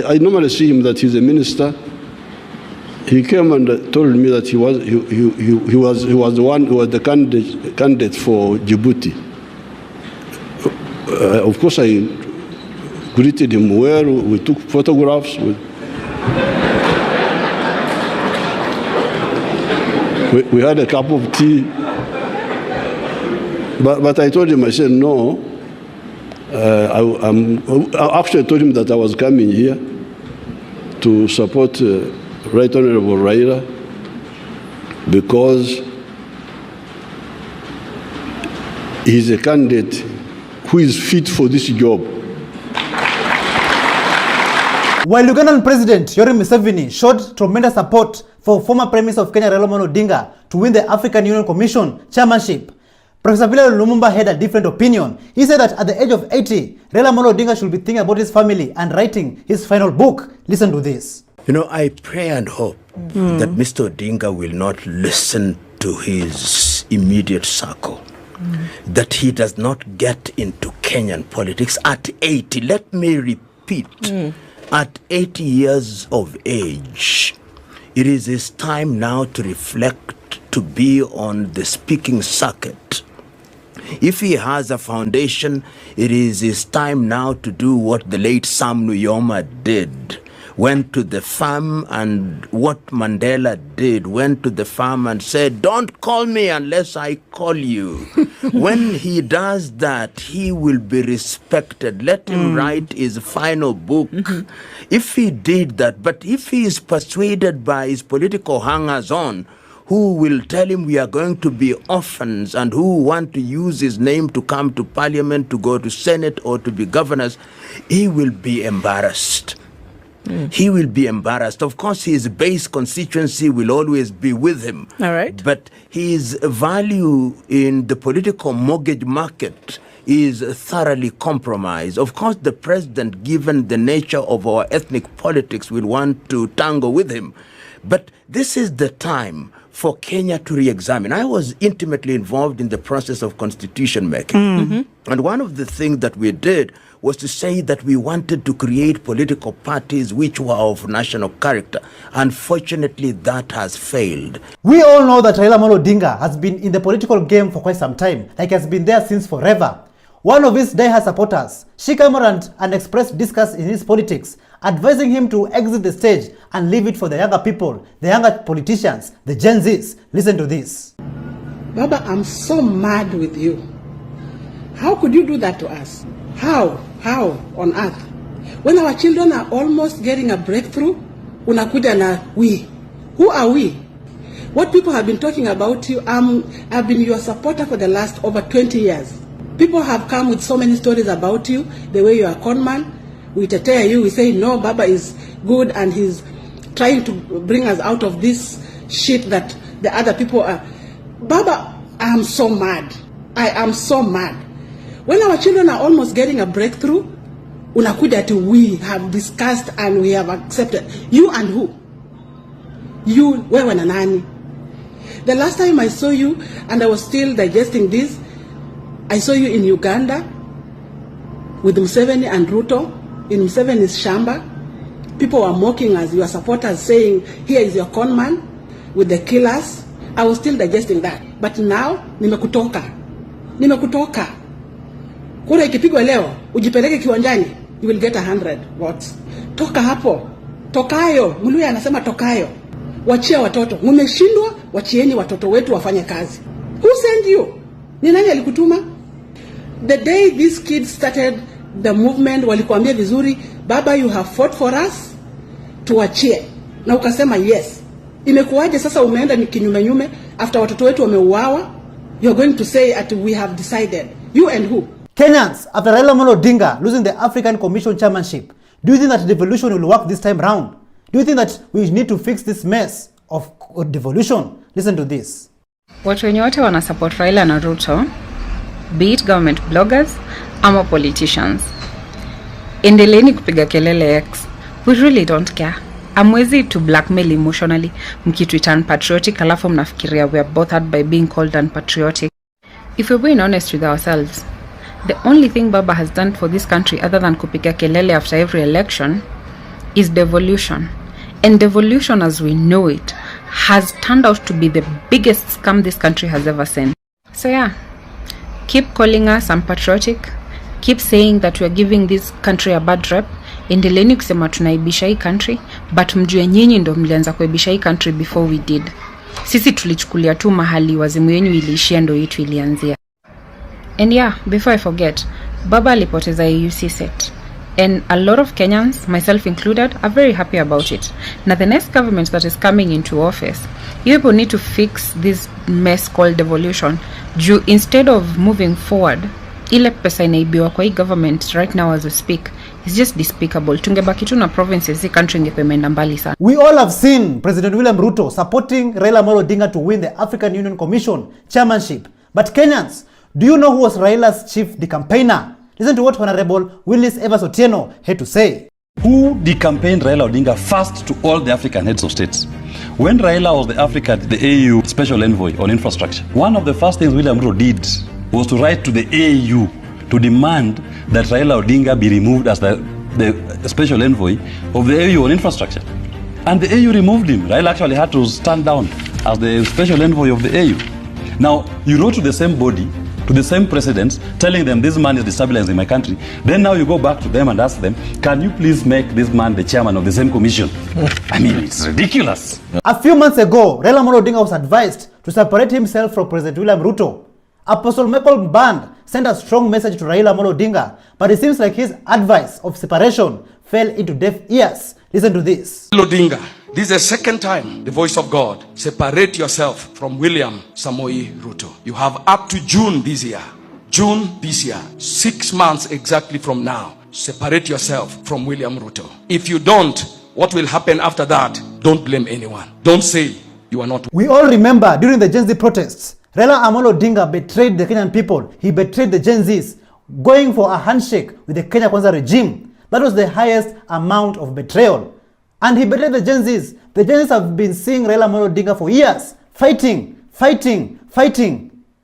I normally see him that he's a minister. He came and told me that he was the one who was the candidate for Djibouti. Of course, I greeted him well. We took photographs. We had a cup of tea. But I told him, I said, no. I actually told him that I was coming here to support Right Honorable Raila because he's a candidate who is fit for this job. While Ugandan President Yoweri Museveni showed tremendous support for former Prime Minister of Kenya Raila Amolo Odinga to win the African Union Commission chairmanship, Professor Philip Lumumba had a different opinion. He said that at the age of 80, Raila Amolo Odinga should be thinking about his family and writing his final book. Listen to this. I pray and hope that Mr. Odinga will not listen to his immediate circle, that he does not get into Kenyan politics at 80. Let me repeat, at 80 years of age, it is his time now to reflect, to be on the speaking circuit. If he has a foundation, it is his time now to do what the late Sam Nujoma did. Went to the farm, and what Mandela did, went to the farm and said, don't call me unless I call you. When he does that, he will be respected. Let him write his final book. If he did that, but if he is persuaded by his political hangers-on, who will tell him we are going to be orphans and who want to use his name to come to parliament, to go to Senate or to be governors, he will be embarrassed. he will be embarrassed. Of course, his base constituency will always be with him. All right. But his value in the political mortgage market is thoroughly compromised. Of course, the president, given the nature of our ethnic politics, will want to tangle with him. But this is the time for Kenya to re-examine. I was intimately involved in the process of constitution making. And one of the things that we did was to say that we wanted to create political parties which were of national character. Unfortunately, that has failed. We all know that Raila Amolo Odinga has been in the political game for quite some time, like has been there since forever. One of his diehard supporters, she came around and expressed disgust in his politics, advising him to exit the stage and leave it for the younger people, the younger politicians, the Gen Zs. Listen to this. Baba, I'm so mad with you. How could you do that to us? How on earth? When our children are almost getting a breakthrough, unakuja na we. Who are we? What people have been talking about you, I've been your supporter for the last over 20 years. People have come with so many stories about you, the way you are a con man. We tetea you, we say no, Baba is good and he's trying to bring us out of this shit that the other people are. Baba, I am so mad. I am so mad. When our children are almost getting a breakthrough, unakuja to we have discussed and we have accepted. You and who? You, wewe na nani? The last time I saw you, and I was still digesting this, I saw you in Uganda with Museveni and Ruto in Museveni's shamba. People were mocking us, your supporters, saying, here is your con man with the killers. I was still digesting that. But now, nimekutoka. Kura ikipigwa leo, ujipeleke kiwanjani, you will get 100 votes. Toka hapo. Tokayo. Muluya anasema tokayo. Wachia watoto. Mumeshindwa, wachieni watoto wetu wafanye kazi. Who sent you? Ni nani alikutuma? The day these kids started the movement, walikuambia vizuri, Baba, you have fought for us, tuachie. Na ukasema yes. Imekuwaje sasa umeenda ni kinyume after watoto wetu wameuawa? You're going to say that we have decided. You and who? Kenyans, after Raila Amolo Odinga losing the African Commission chairmanship, do you think that devolution will work this time round? Do you think that we need to fix this mess of devolution? Listen to this. Watu wenye wote wana support Raila na Ruto, be it government bloggers ama politicians, endeleeni kupiga kelele X. We really don't care. Amwezi to blackmail emotionally, mkituitan patriotic alafu mnafikiria we are bothered by being called unpatriotic. If we're being honest with ourselves, the only thing Baba has done for this country other than kupiga kelele after every election is devolution. And devolution as we know it has turned out to be the biggest scam this country has ever seen. So yeah, keep calling us unpatriotic, keep saying that we are giving this country a bad rep. Endeleeni kusema tunaibisha hii country, but mjue nyinyi ndo mlianza kuibisha hii country before we did. Sisi tulichukulia tu mahali wazimu yenu iliishia ndo yetu ilianzia. And yeah, before I forget, Baba alipoteza AUC set. And a lot of Kenyans, myself included, are very happy about it. Now the next government that is coming into office, you people need to fix this mess called devolution. Instead of moving forward, ile pesa inaibiwa kwa hii government right now as we speak is just despicable. Tungebaki tu na provinces, hii country ingepemenda mbali sana. We all have seen President William Ruto supporting Raila Amolo Odinga to win the African Union Commission chairmanship. But Kenyans, do you know who was Raila's chief campaigner? Listen to what Honorable Willis Evans Otieno had to say. Who decampaigned Raila Odinga first to all the African heads of states? When Raila was the AU Special Envoy on Infrastructure, one of the first things William Ruto did was to write to the AU to demand that Raila Odinga be removed as the Special Envoy of the AU on Infrastructure. And the AU removed him. Raila actually had to stand down as the Special Envoy of the AU. Now, you wrote to the same body, to the same presidents, telling them this man is destabilizing my country. Then now you go back to them and ask them, can you please make this man the chairman of the same commission? I mean, it's ridiculous. A few months ago, Raila Amolo Odinga was advised to separate himself from President William Ruto. Apostle Michael Band sent a strong message to Raila Amolo Odinga, but it seems like his advice of separation fell into deaf ears. Listen to this. Odinga, this is the second time the voice of God. Separate yourself from William Samoei Ruto. You have up to June this year. 6 months exactly from now. separate yourself from William Ruto. If you don't, what will happen after that? Don't blame anyone. Don't say you are not. We all remember during the Gen Z protests, Raila Amolo Odinga betrayed the Kenyan people. He betrayed the Gen Zs, going for a handshake with the Kenya Kwanza regime. That was the highest amount of betrayal. And he betrayed the Gen Zs. The Gen Zs have been seeing Raila Amolo Odinga for years, fighting.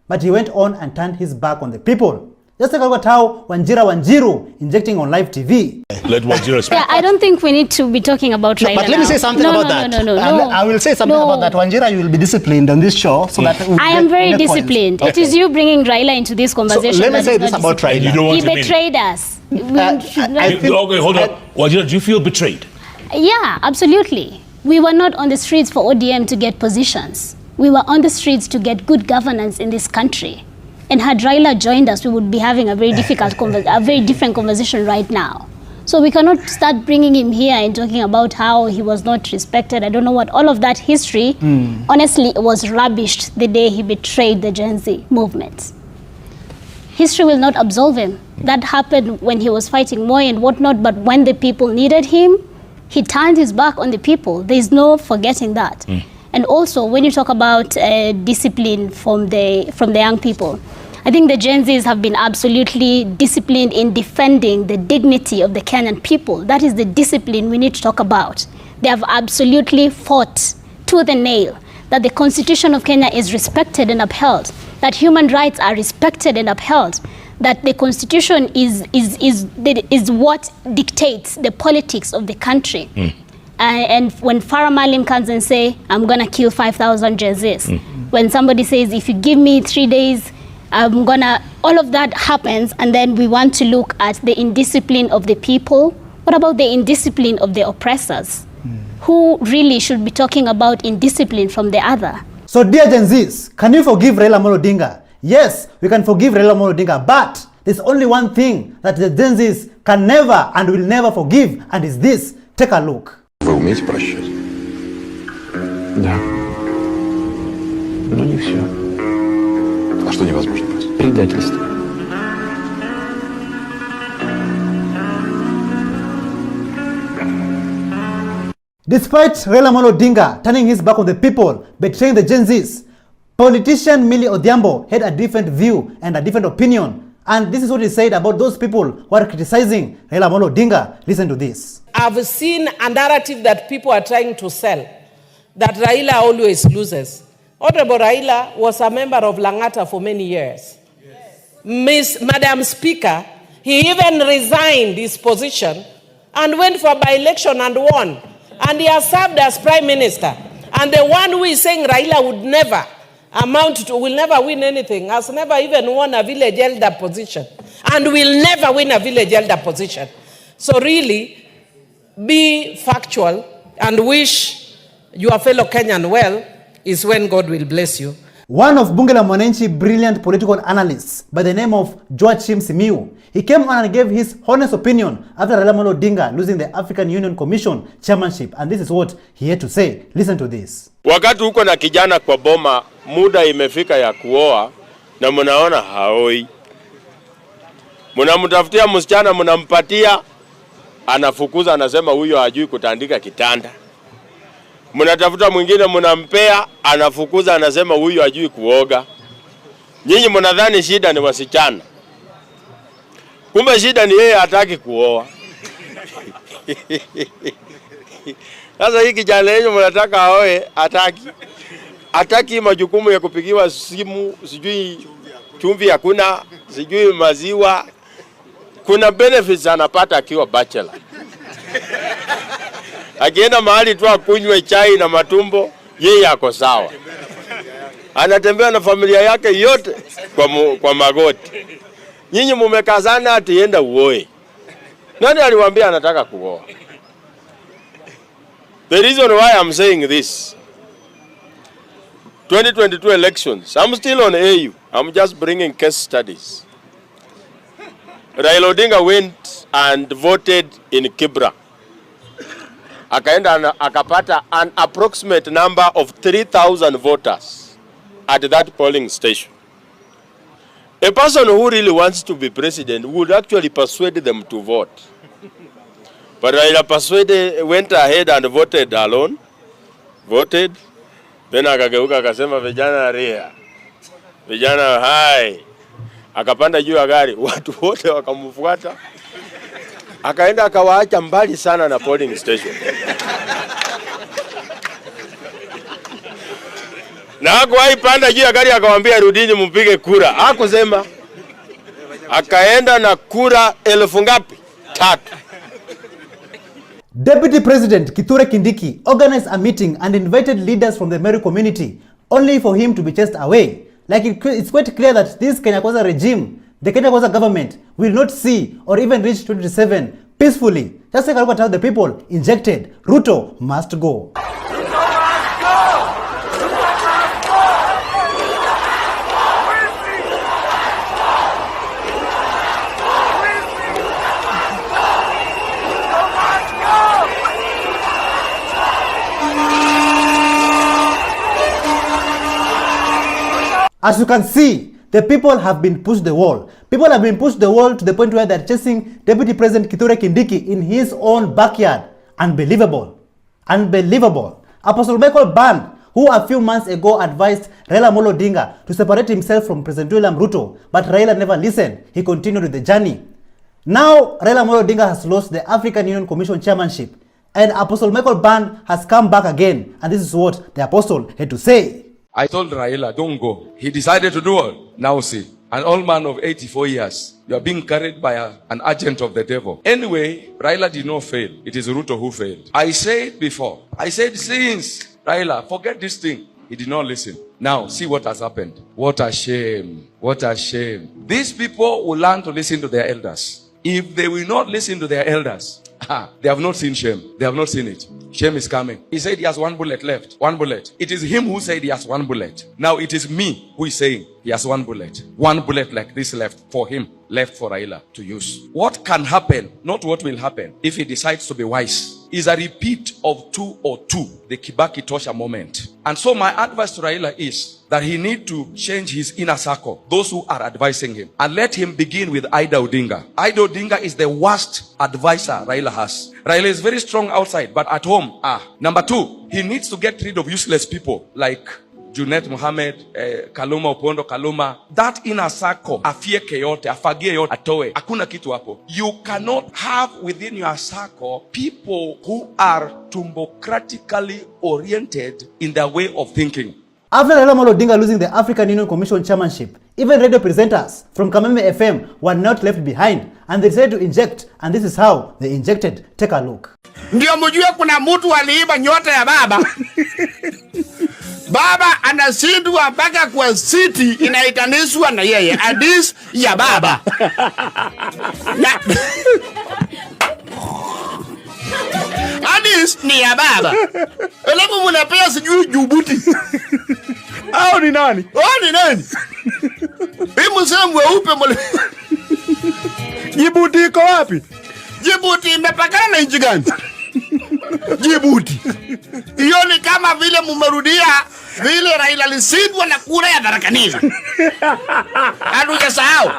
But he went on and turned his back on the people. Just take a look at how Wanjiru injecting on live TV. Let Wanjiru speak. Yeah, I don't think we need to be talking about Raila. But let me say something about that. No. I will say something about that. Wanjiru, you will be disciplined on this show. So that I am very disciplined. Okay. It is you bringing Raila into this conversation. So let me say this about Raila. He betrayed us. Okay, hold on. Wanjiru, do you feel betrayed? Yeah, absolutely. We were not on the streets for ODM to get positions. We were on the streets to get good governance in this country. And had Raila joined us, we would be having a very difficult, a very different conversation right now. So we cannot start bringing him here and talking about how he was not respected. I don't know what, all of that history, honestly, it was rubbished the day he betrayed the Gen Z movement. History will not absolve him. That happened when he was fighting Moi and whatnot, but when the people needed him, he turned his back on the people. There is no forgetting that. And also, when you talk about discipline from the young people, I think the Gen Zs have been absolutely disciplined in defending the dignity of the Kenyan people. That is the discipline we need to talk about. They have absolutely fought tooth and nail that the Constitution of Kenya is respected and upheld, that human rights are respected and upheld, that the Constitution is what dictates the politics of the country. And when Farah Malim comes and say, I'm going to kill 5,000 Gen Zs, when somebody says, if you give me 3 days, I'm gonna, all of that happens, and then we want to look at the indiscipline of the people. What about the indiscipline of the oppressors? Who really should be talking about indiscipline from the other? So dear Gen Zs, can you forgive Raila Amolo Odinga? Yes, we can forgive Raila Amolo Odinga, but there's only one thing that the Gen Zs can never and will never forgive, and is this. Take a look. Вы умеете прощать? Да. Но не все. А что невозможно простить? Предательство. Despite Raila Amolo Odinga turning his back on the people, betraying the Gen Zs, politician Millie Odhiambo had a different view and a different opinion. And this is what he said about those people who are criticizing Raila Amolo Odinga. Listen to this. I've seen a narrative that people are trying to sell, that Raila always loses. Honorable Raila was a member of Langata for many years. Madam Speaker, he even resigned his position and went for by-election and won. And he has served as Prime Minister. And the one who is saying Raila would never will never win anything, has never even won a village elder position, and will never win a village elder position. So really, be factual and wish your fellow Kenyan well is when God will bless you. One of Bunge la Mwananchi brilliant political analysts by the name of Joachim Simiu, he came on and gave his honest opinion after Raila Amolo Odinga losing the African Union Commission chairmanship, and this is what he had to say. Listen to this. Wakati uko na kijana kwa boma, muda imefika ya kuoa na mnaona haoi. Mnamtafutia msichana, mnampatia, anafukuza, anasema huyo hajui kutandika kitanda. Mnatafuta mwingine, mnampea, anafukuza, anasema huyo hajui kuoga. Nyinyi mnadhani shida ni wasichana. Kumbe shida ni yeye hataki kuoa. Sasa hii kijana yenu mnataka aoe, hataki majukumu ya kupigiwa simu, sijui chumvi hakuna, sijui maziwa. Kuna benefits anapata akiwa bachelor. Akienda mahali tu akunywe chai na matumbo, yeye ako sawa. Anatembea na familia yake yote kwa magoti. Nyinyi mumekazana ati enda uoe. Nani aliwaambia anataka kuoa? The reason why I'm saying this, 2022 elections, I'm still on AU. I'm just bringing case studies. Raila Odinga went and voted in Kibra. Akaenda akapata an approximate number of 3,000 voters at that polling station. A person who really wants to be president would actually persuade them to vote. But Raila went ahead and voted alone. Voted. Then akageuka akasema vijana ria. Vijana hai. Akapanda juu ya gari, watu wote wakamfuata. Akaenda akawaacha mbali sana na polling station. Na hakuwahi panda juu ya gari akamwambia rudini mpige kura. Hakusema. Akaenda na kura 1000 ngapi? 3. Deputy President Kithure Kindiki organized a meeting and invited leaders from the Meru community only for him to be chased away. Like it's quite clear that this Kenya Kwanza regime, the Kenya Kwanza government, will not see or even reach 2027 peacefully. Just take a look at how the people injected. Ruto must go. As you can see, the people have been pushed the wall. People have been pushed the wall to the point where they're chasing Deputy President Kithure Kindiki in his own backyard. Unbelievable. Unbelievable. Apostle Michael Band, who a few months ago advised Raila Amolo Odinga to separate himself from President William Ruto, but Raila never listened. He continued with the journey. Now, Raila Amolo Odinga has lost the African Union Commission chairmanship, and Apostle Michael Band has come back again, and this is what the apostle had to say. I told Raila, don't go. He decided to do what? Now see, an old man of 84 years. You are being carried by an agent of the devil. Anyway, Raila did not fail. It is Ruto who failed. I said before. I said since, Raila, forget this thing. He did not listen. Now, see what has happened. What a shame. What a shame. These people will learn to listen to their elders. If they will not listen to their elders, they have not seen shame. They have not seen it. Shame is coming. He said he has 1 bullet left. 1 bullet. It is him who said he has 1 bullet. Now it is me who is saying he has 1 bullet. 1 bullet like this left for him, left for Raila to use. What can happen, not what will happen, if he decides to be wise, is a repeat of 202, the Kibaki Tosha moment. And so my advice to Raila is that he need to change his inner circle, those who are advising him, and let him begin with Ida Odinga. Ida Odinga is the worst advisor Raila has. Raila is very strong outside, but at home, Number 2, he needs to get rid of useless people like Junet Mohammed, Kaluma Opondo Kaluma. That inner circle, afieke yote, afagie yote, atoe. Hakuna kitu hapo. You cannot have within your circle people who are tumbocratically oriented in their way of thinking. After Raila Amolo Odinga losing the African Union Commission chairmanship, even radio presenters from Kameme FM were not left behind, and they decided to inject, and this is how they injected. Take a look. Ndio mjue kuna mtu aliiba nyota ya baba. Baba anashindwa mpaka kwa city inaitanishwa na yeye. Hadis ya baba. Hadis ni ya baba. Alafu mnapea sijui Djibouti. Hao ni nani? Hao ni nani? Hebu sema weupe mole. Djibouti iko wapi? Djibouti imepakana na nchi gani? Djibouti. Hiyo ni kama vile mumerudia vile Raila alishindwa na kura ya Tharaka-Nithi. Hatujasahau.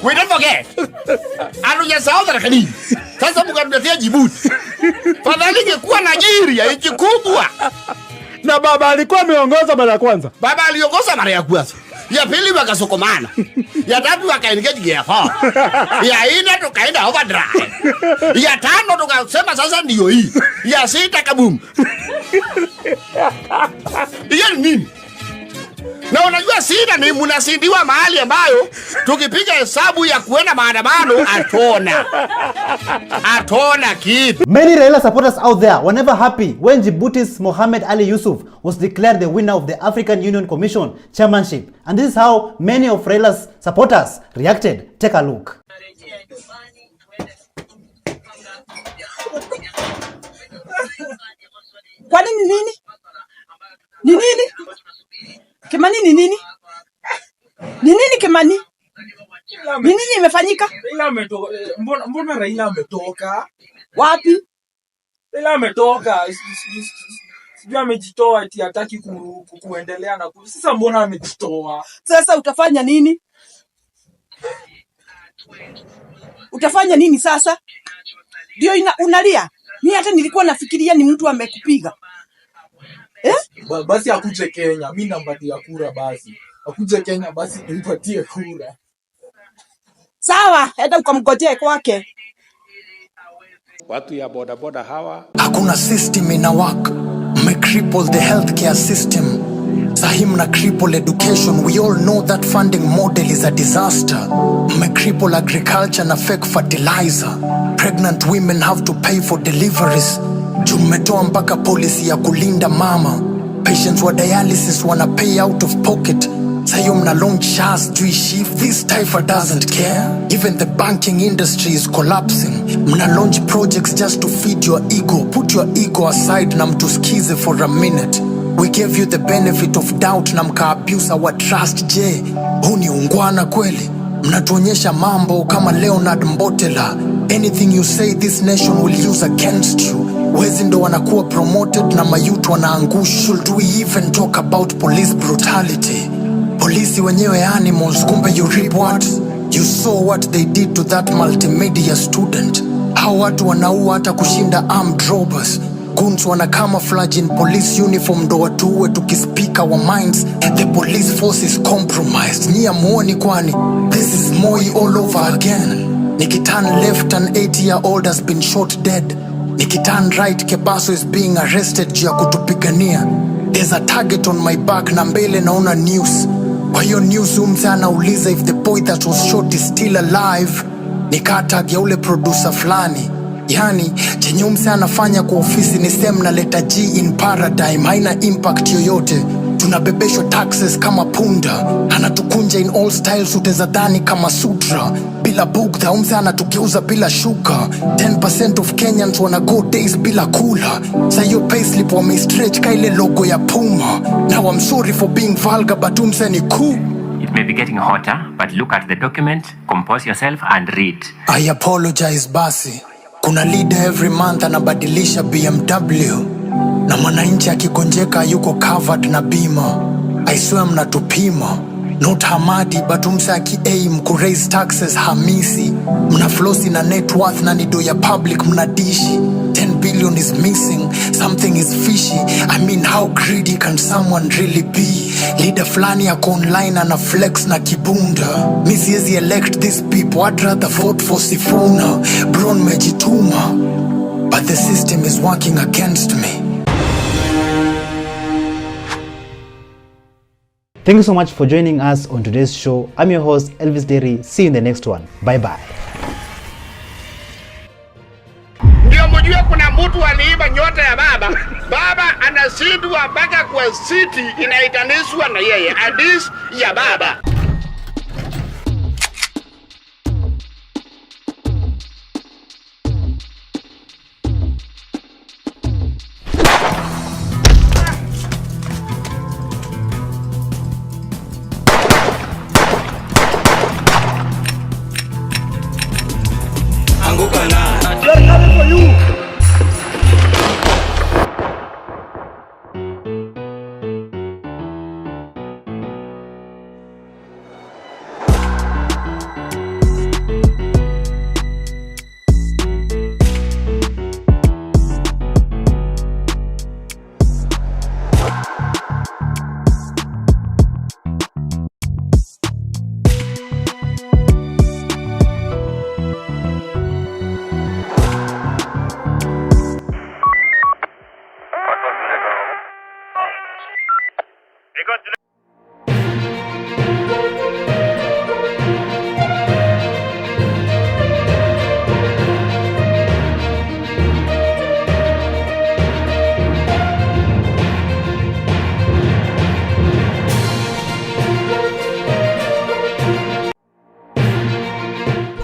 We don't forget. Hatujasahau Tharaka-Nithi. Sasa mkatuletea Djibouti. Fadhali ingekuwa Nigeria, nchi kubwa. Na baba alikuwa ameongoza mara ya kwanza. Baba aliongoza mara ya kwanza. Ya pili wakasokomana. Ya tatu wakaengage gear 4. Ya nne tukaenda overdrive. Ya tano tukasema sasa ndio hii. Ya sita kabum. Hiyo ni nini? Na unajua sida ni mnasindiwa mahali ambayo tukipiga hesabu ya kuenda maandamano atona kitu. Many Raila supporters out there were never happy when Djibouti's Mohamed Ali Yusuf was declared the winner of the African Union Commission chairmanship. And this is how many of Raila's supporters reacted. Take a look. Kwani ni nini? Ni nini? Kimani ni nini? Ni nini Kimani? Ni nini imefanyika? Raila ametoka. Mbona Raila ametoka? Wapi? Raila ametoka. Sijui amejitoa eti hataki kuendelea na sasa mbona amejitoa? Sasa utafanya nini? Utafanya nini sasa? Ndio unalia? Mimi hata nilikuwa nafikiria ni mtu amekupiga. Basi akuje Kenya, mimi nampatia kura basi. Akuje Kenya basi nimpatie kura. Sawa, hata ukamgojea kwake. Watu ya boda boda hawa. Hakuna system ina work. Cripple the healthcare system. Sahim na cripple education. We all know that funding model is a disaster. Cripple agriculture na fake fertilizer. Pregnant women have to pay for deliveries. Tumetoa mpaka policy ya kulinda mama. Patients wa dialysis wanna pay out of pocket. Sayo mna launch shares juu shift. This Taifa doesn't care. Even the banking industry is collapsing. Mna launch projects just to feed your ego. Put your ego aside na mtuskize for a minute. We gave you the benefit of doubt na mka abuse our trust. Je, huu ni ungwana kweli? Mnatuonyesha mambo kama Leonard Mbotela. Anything you say this nation will use against you. Wezi ndo wanakuwa promoted na mayutu wanaangush. Should we even talk about police brutality? Polisi wenyewe animals, kumbe you reap what? You saw what they did to that multimedia student. Hao watu wanaua hata kushinda armed robbers. Goons wana camouflage in police uniform ndo watuwe tukispika wa minds. The police force is compromised. Nia muoni kwani? This is Moi all over again. Nikiturn left, an 8-year-old has been shot dead. Nikiturn right, Kebaso is being arrested juu ya kutupigania. There's a target on my back na mbele naona news. Kwa hiyo news umse anauliza if the boy that was shot is still alive. Nikatag ya ule producer flani. Yani, chenye umse anafanya kwa ofisi ni same na letter G in paradigm. Haina impact yoyote. Tunabebeshwa taxes kama punda. Anatukunja in all styles utezadhani kama sutra. Bila bugdha umse anatugeuza bila shuka. 10% of Kenyans wanna go days bila kula. Sayo payslip wame-stretch ka ile logo ya Puma. Now I'm sorry for being vulgar but umse ni cool. It may be getting hotter, but look at the document, compose yourself and read. I apologize basi. Kuna leader every month anabadilisha BMW. Na mwananchi akigonjeka yuko covered na bima. I swear mnatupima. Not Hamadi but umse aki-aim ku-raise taxes Hamisi. Mna flossy na net worth na nido ya public mnadishi. 10 billion is missing, something is fishy. I mean, how greedy can someone really be? Leader flani yako online ana flex na kibunda. Mi siezi elect these people, I'd rather vote for Sifuna. Bron mejituma, but the system is working against me. Thank you so much for joining us on today's show. I'm your host, Elvis Derry. See you in the next one. Bye-bye. Ndio mjue kuna mtu aliiba nyota ya baba. Baba anashindwa mpaka kwa city inaitanishwa na yeye. Hadisi ya baba. They're coming for you.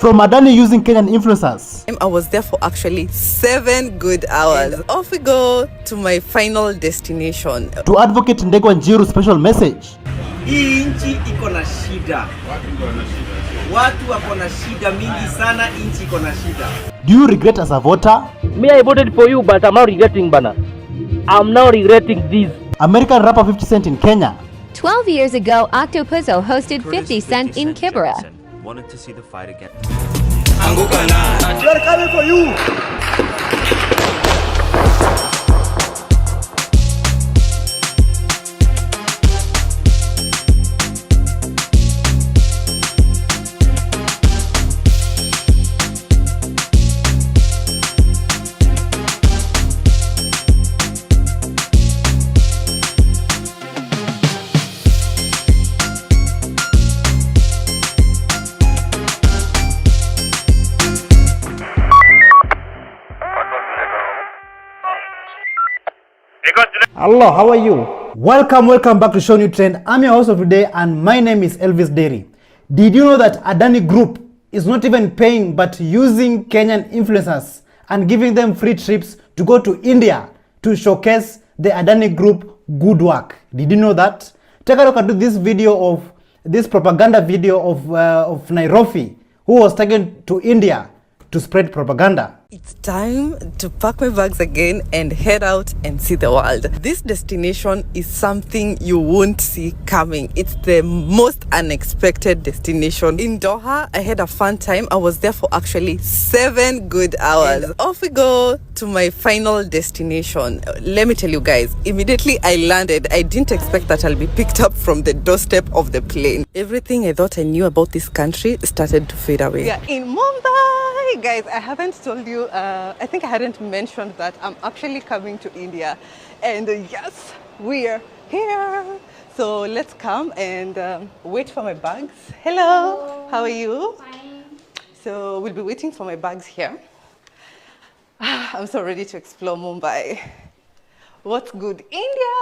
From Adani using Kenyan influencers. I was there for actually 7 good hours. And off we go to my final destination. To advocate Ndegwa Njiru's special message. Hii nchi iko na shida. Watu wako na shida mingi sana, nchi iko na shida. Do you regret as a voter? Me, I voted for you, but I'm not regretting, bana. I'm now regretting this. American rapper 50 Cent in Kenya. 12 years ago, Octopuzzo hosted 50 Cent in Kibera. Wanted to see the fight again. They're coming for you. Hello, how are you? Welcome back to ShowNewTrend. I'm your host of today and my name is Elvis Dairy. Did you know that Adani Group is not even paying but using Kenyan influencers and giving them free trips to go to India to showcase the Adani Group good work? Did you know that? Take a look at this video of this propaganda video of Nairobi, who was taken to India to spread propaganda. It's time to pack my bags again and head out and see the world. This destination is something you won't see coming. It's the most unexpected destination. In Doha, I had a fun time. I was there for actually 7 good hours. And off we go to my final destination. Let me tell you guys, immediately I landed, I didn't expect that I'll be picked up from the doorstep of the plane. Everything I thought I knew about this country started to fade away. We are in Mumbai. Guys, I haven't told you, I think I hadn't mentioned that I'm actually coming to India, and yes, we're here. So let's come and wait for my bags. Hello, how are you? Fine. So we'll be waiting for my bags here. I'm so ready to explore Mumbai. What's good, India?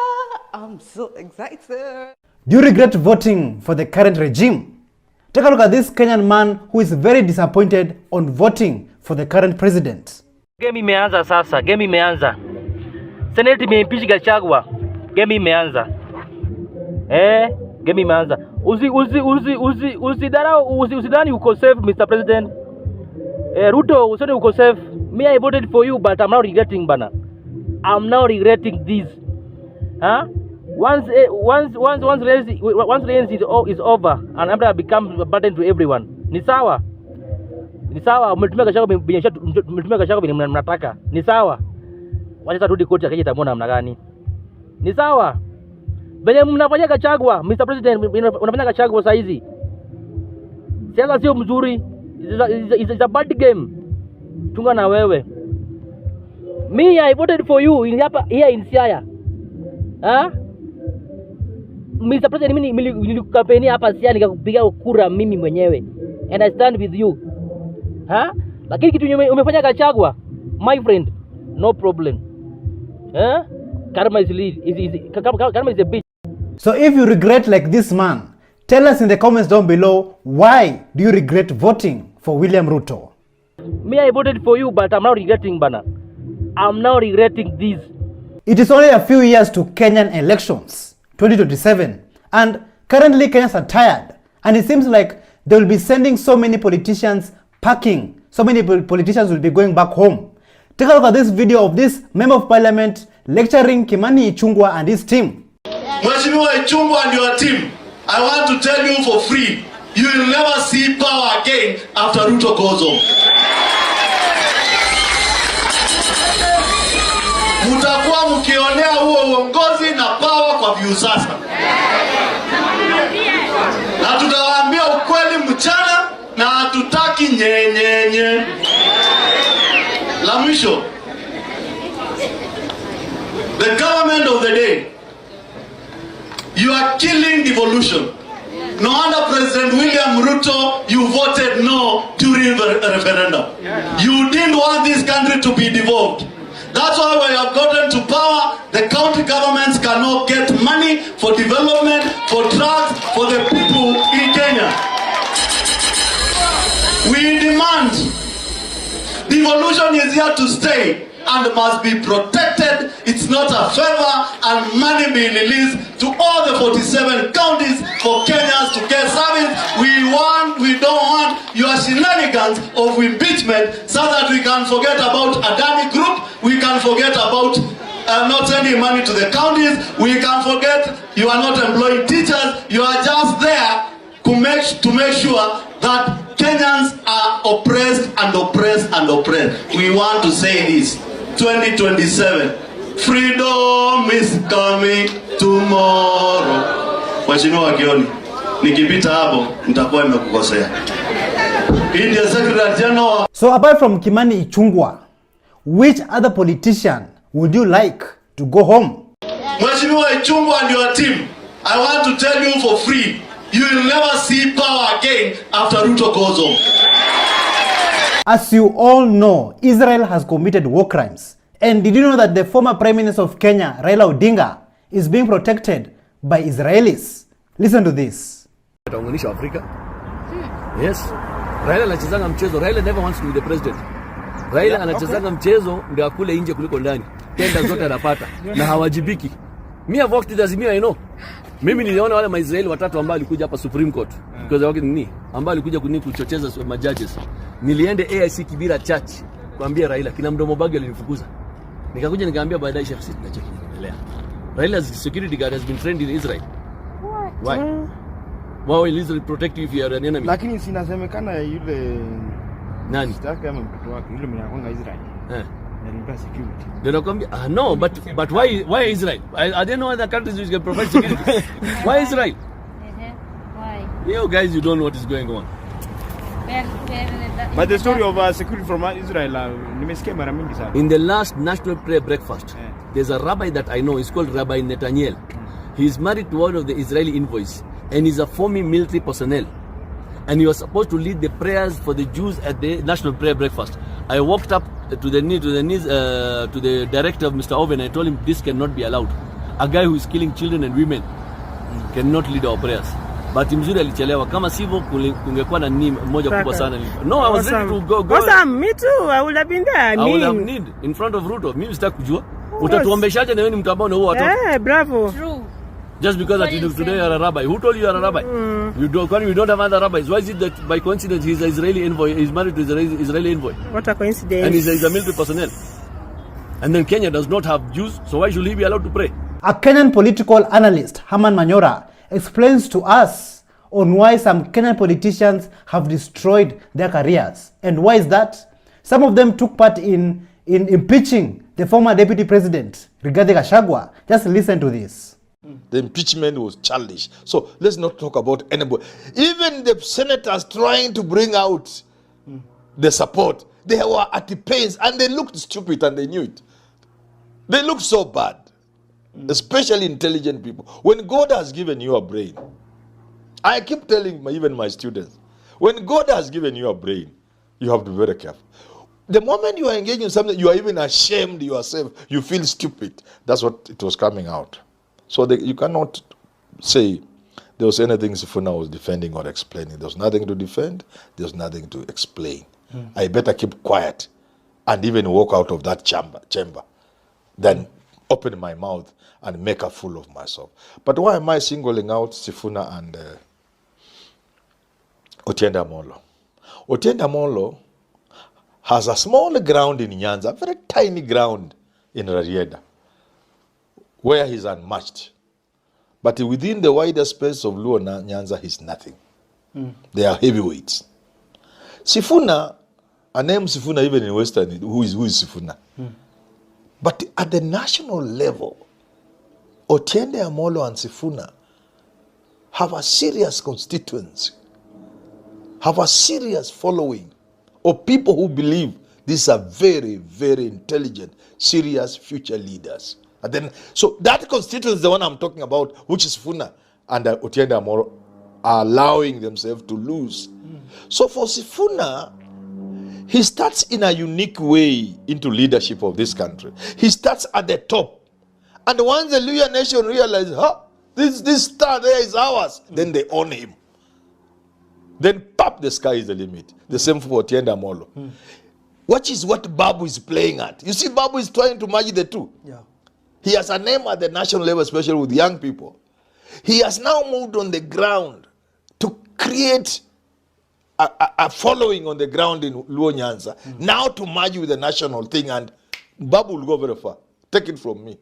I'm so excited. Do you regret voting for the current regime? Take a look at this Kenyan man who is very disappointed on voting for the current president. Game imeanza sasa, game imeanza. Senate imeimpeach Gachagua. Game imeanza. Game imeanza. Usidhani uko safe, Mr. President. Ruto, usidhani uko safe. Me, I voted for you, but I'm now regretting, bana. I'm now regretting this. Huh? Once rains is over and Abra becomes a burden to everyone. Ni sawa. Ni sawa, umetumia Gachagua vile mnataka. Ni sawa. Wacha turudi koti akaje tamona namna gani. Ni sawa. Venye mnafanya Gachagua, Mr. President, unafanya Gachagua saa hizi. Siasa sio mzuri. It's a bad game. Tunga na wewe. Me, I voted for you here in Siaya. Huh? Mr. President, mimi nilikukampeni hapa Siaya nikakupiga kura mimi mwenyewe. And I stand with you. Huh? Lakini kitu umefanya Gachagua, my friend, no problem. Huh? Karma is a bitch. So if you regret like this man, tell us in the comments down below, why do you regret voting for William Ruto? Me, I voted for you, but I'm now regretting, bana. I'm now regretting this. It is only a few years to Kenyan elections, 2027, and currently Kenyans are tired, and it seems like they will be sending so many politicians packing. So many politicians will be going back home. Take a look at this video of this member of parliament lecturing Kimani Ichung'wah and his team. Mheshimiwa Ichung'wah and your team, I want to tell you for free, you will never see power again after Ruto goes home. Mutakuwa mkionea huo uongozi na power kwa view sasa. Na tutawaambia ukweli mchana na hatutaki nyenyenye. La mwisho, the government of the day, you are killing devolution. No wonder President William Ruto, you voted no during the referendum. You didn't want this country to be devolved. That's why when you have gotten to power, the county governments cannot get money for development, for drugs, for the people in Kenya. We demand devolution is here to stay and must be protected. It's not a favor, and money being released to all the 47 counties for Kenyans to get service. We don't want your shenanigans of impeachment so that we can forget about Adani Group, we can forget about not sending stealing money to the counties. We can forget you are not employing teachers. You are just there to make sure that Kenyans are oppressed and oppressed and oppressed. We want to say this. 2027. Freedom is coming tomorrow. Mheshimiwa Kioni, nikipita hapo nitakuwa nimekukosea. India Secretary General. So apart from Kimani Ichung'wah, which other politician would you like to go home? Mheshimiwa Ichung'wah and your team, I want to tell you for free, you will never see power again after Ruto goes home. As you all know, Israel has committed war crimes. And did you know that the former Prime Minister of Kenya, Raila Odinga, is being protected by Israelis? Listen to this. Ataunganisha Afrika. Yes. Raila anachezanga mchezo. Raila never wants to be the president. Raila anachezanga mchezo ndio akule nje kuliko ndani. Tenda zote anapata na hawajibiki. Mimi have worked with Azimio, I know. Mimi niliona wale Maisraeli watatu ambao walikuja hapa Supreme Court because wake nini? Ambao walikuja kuchocheza majudges. Niliende AIC Kibira Church kuambia Raila kina mdomo bagi alinifukuza. Nikakuja nikaambia baadaye Sheikh Sisi na cheki endelea. Raila's security guard has been trained in Israel. Why? Why will Israel protect you if you are an enemy? Lakini sinasemekana yule nani? Sitaki kama mtoto wake yule mwenye anakuanga Israel. Ndio security. Ndio kwambia no, but why Israel? I don't know other countries which can provide security. Why Israel? Why? You guys, you don't know what is going on. But the story of security from Israel, nimesikia mara mingi sana. In the last national prayer breakfast, there's a rabbi that I know. He's called Rabbi Netanyahu. He's married to one of the Israeli envoys, and he's a former military personnel. And he was supposed to lead the prayers for the Jews at the national prayer breakfast. I walked up to the director of Mr. Oven. I told him this cannot be allowed. A guy who is killing children and women cannot lead our prayers. But mzuri alichelewa. Kama sivyo kungekuwa na nini moja kubwa sana. No, I was ready to go. Me too. I would have been there. I would have need in front of Ruto. Mimi sitaki kujua. Utatuombeshaje na wewe ni mtu ambao unaua watoto? Bravo. True. Just because that today you are a rabbi. Who told you are a rabbi? You don't have other rabbis. Why is it that by coincidence he's an Israeli envoy? He's married to an Israeli envoy. What a coincidence. And he's a military personnel. And then Kenya does not have Jews, so why should he be allowed to pray? A Kenyan political analyst, Herman Manyora, explains to us on why some Kenyan politicians have destroyed their careers. And why is that? Some of them took part in impeaching the former deputy president, Rigathi Gachagua. Just listen to this. The impeachment was childish. So let's not talk about anybody. Even the senators trying to bring out the support, they were at the pains and they looked stupid and they knew it. They looked so bad, especially intelligent people. When God has given you a brain, I keep telling even my students, when God has given you a brain, you have to be very careful. The moment you are engaging in something, you are even ashamed yourself, you feel stupid. That's what it was coming out. So you cannot say there was anything Sifuna was defending or explaining. There was nothing to defend. There was nothing to explain. I better keep quiet and even walk out of that chamber than open my mouth and make a fool of myself. But why am I singling out Sifuna and Otiende Amolo? Otiende Amolo has a small ground in Nyanza, a very tiny ground in Rarieda, where he's unmatched. But within the wider space of Luo Nyanza, he's nothing. They are heavyweights. Sifuna, a name Sifuna even in Western, who is Sifuna? But at the national level, Otiende Amolo and Sifuna have a serious constituency, have a serious following of people who believe these are very, very intelligent, serious future leaders. And then, so that constituency is the one I'm talking about, which is Sifuna and Otiende Amolo are allowing themselves to lose. So for Sifuna, he starts in a unique way into leadership of this country. He starts at the top. And once the Luya nation realizes, this star there is ours, then they own him. Then pop, the sky is the limit. The same for Otiende Amolo. Which is what Babu is playing at. You see, Babu is trying to merge the two. Yeah. He has a name at the national level, especially with young people. He has now moved on the ground to create a following on the ground in Luo Nyanza, now to merge with the national thing, and Babu will go very far. Take it from me.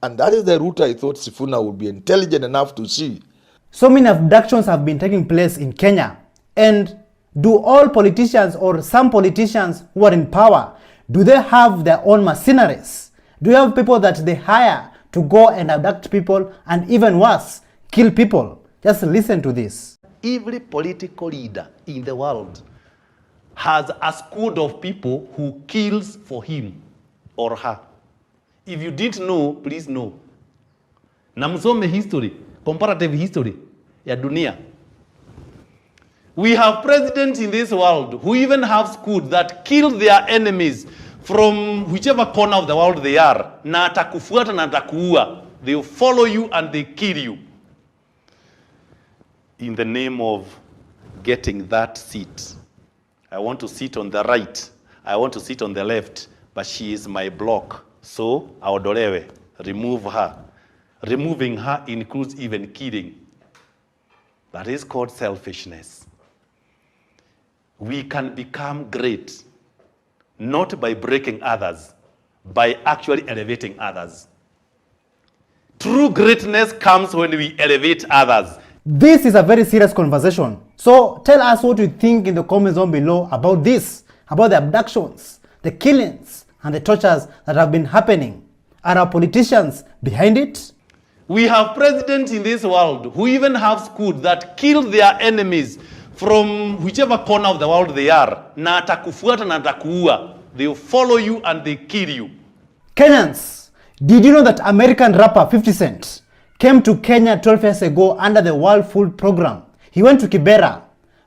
And that is the route I thought Sifuna would be intelligent enough to see. So many abductions have been taking place in Kenya. And do all politicians or some politicians who are in power, do they have their own mercenaries? Do you have people that they hire to go and abduct people and even worse, kill people? Just listen to this. Every political leader in the world has a squad of people who kills for him or her. If you didn't know, please know. Na msome history, comparative history ya dunia. We have presidents in this world who even have squad that kill their enemies from whichever corner of the world they are. Na atakufuata na atakuua. They will follow you and they kill you. In the name of getting that seat. I want to sit on the right. I want to sit on the left. But she is my block. So, aodolewe, remove her. Removing her includes even killing. That is called selfishness. We can become great, not by breaking others, by actually elevating others. True greatness comes when we elevate others. This is a very serious conversation. So tell us what you think in the comments down below about this, about the abductions, the killings, and the tortures that have been happening. Are our politicians behind it? We have presidents in this world who even have squad that kill their enemies from whichever corner of the world they are. Na atakufuata na atakuua. They will follow you and they kill you. Kenyans, did you know that American rapper 50 Cent came to Kenya 12 years ago under the World Food Program? He went to Kibera.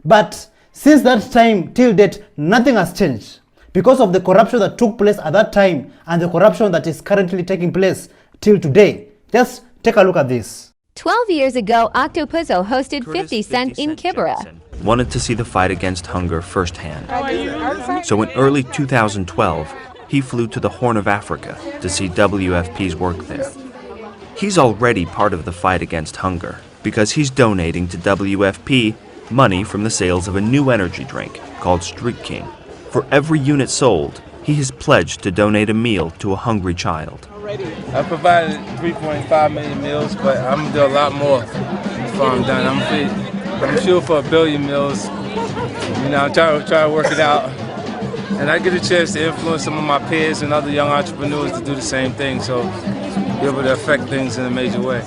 But since that time till date, nothing has changed. Because of the corruption that took place at that time and the corruption that is currently taking place till today. Just take a look at this. 12 years ago, Octopuzzo hosted 50 Cent in Kibera. Wanted to see the fight against hunger firsthand. So in early 2012, he flew to the Horn of Africa to see WFP's work there. He's already part of the fight against hunger because he's donating to WFP money from the sales of a new energy drink called Street King. For every unit sold, he has pledged to donate a meal to a hungry child. I provided 3.5 million meals, but I'm gonna do a lot more before I'm done. I'm shooting for 1 billion meals. You know, I'm trying to work it out. And I get a chance to influence some of my peers and other young entrepreneurs to do the same thing, so be able to affect things in a major way.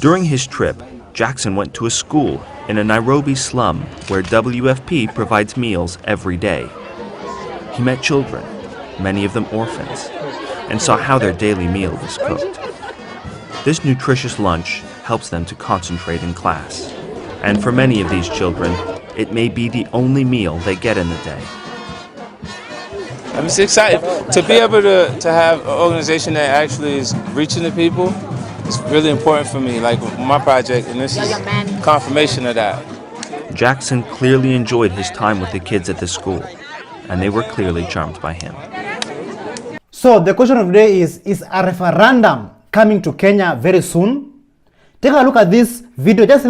During his trip, Jackson went to a school in a Nairobi slum where WFP provides meals every day. He met children, many of them orphans, and saw how their daily meal was cooked. This nutritious lunch helps them to concentrate in class. And for many of these children, it may be the only meal they get in the day. I'm just excited to be able to have an organization that actually is reaching the people. It's really important for me, like my project, and this is confirmation of that. Jackson clearly enjoyed his time with the kids at the school, and they were clearly charmed by him. So the question of the day is a referendum coming to Kenya very soon? Take a look at this video. Just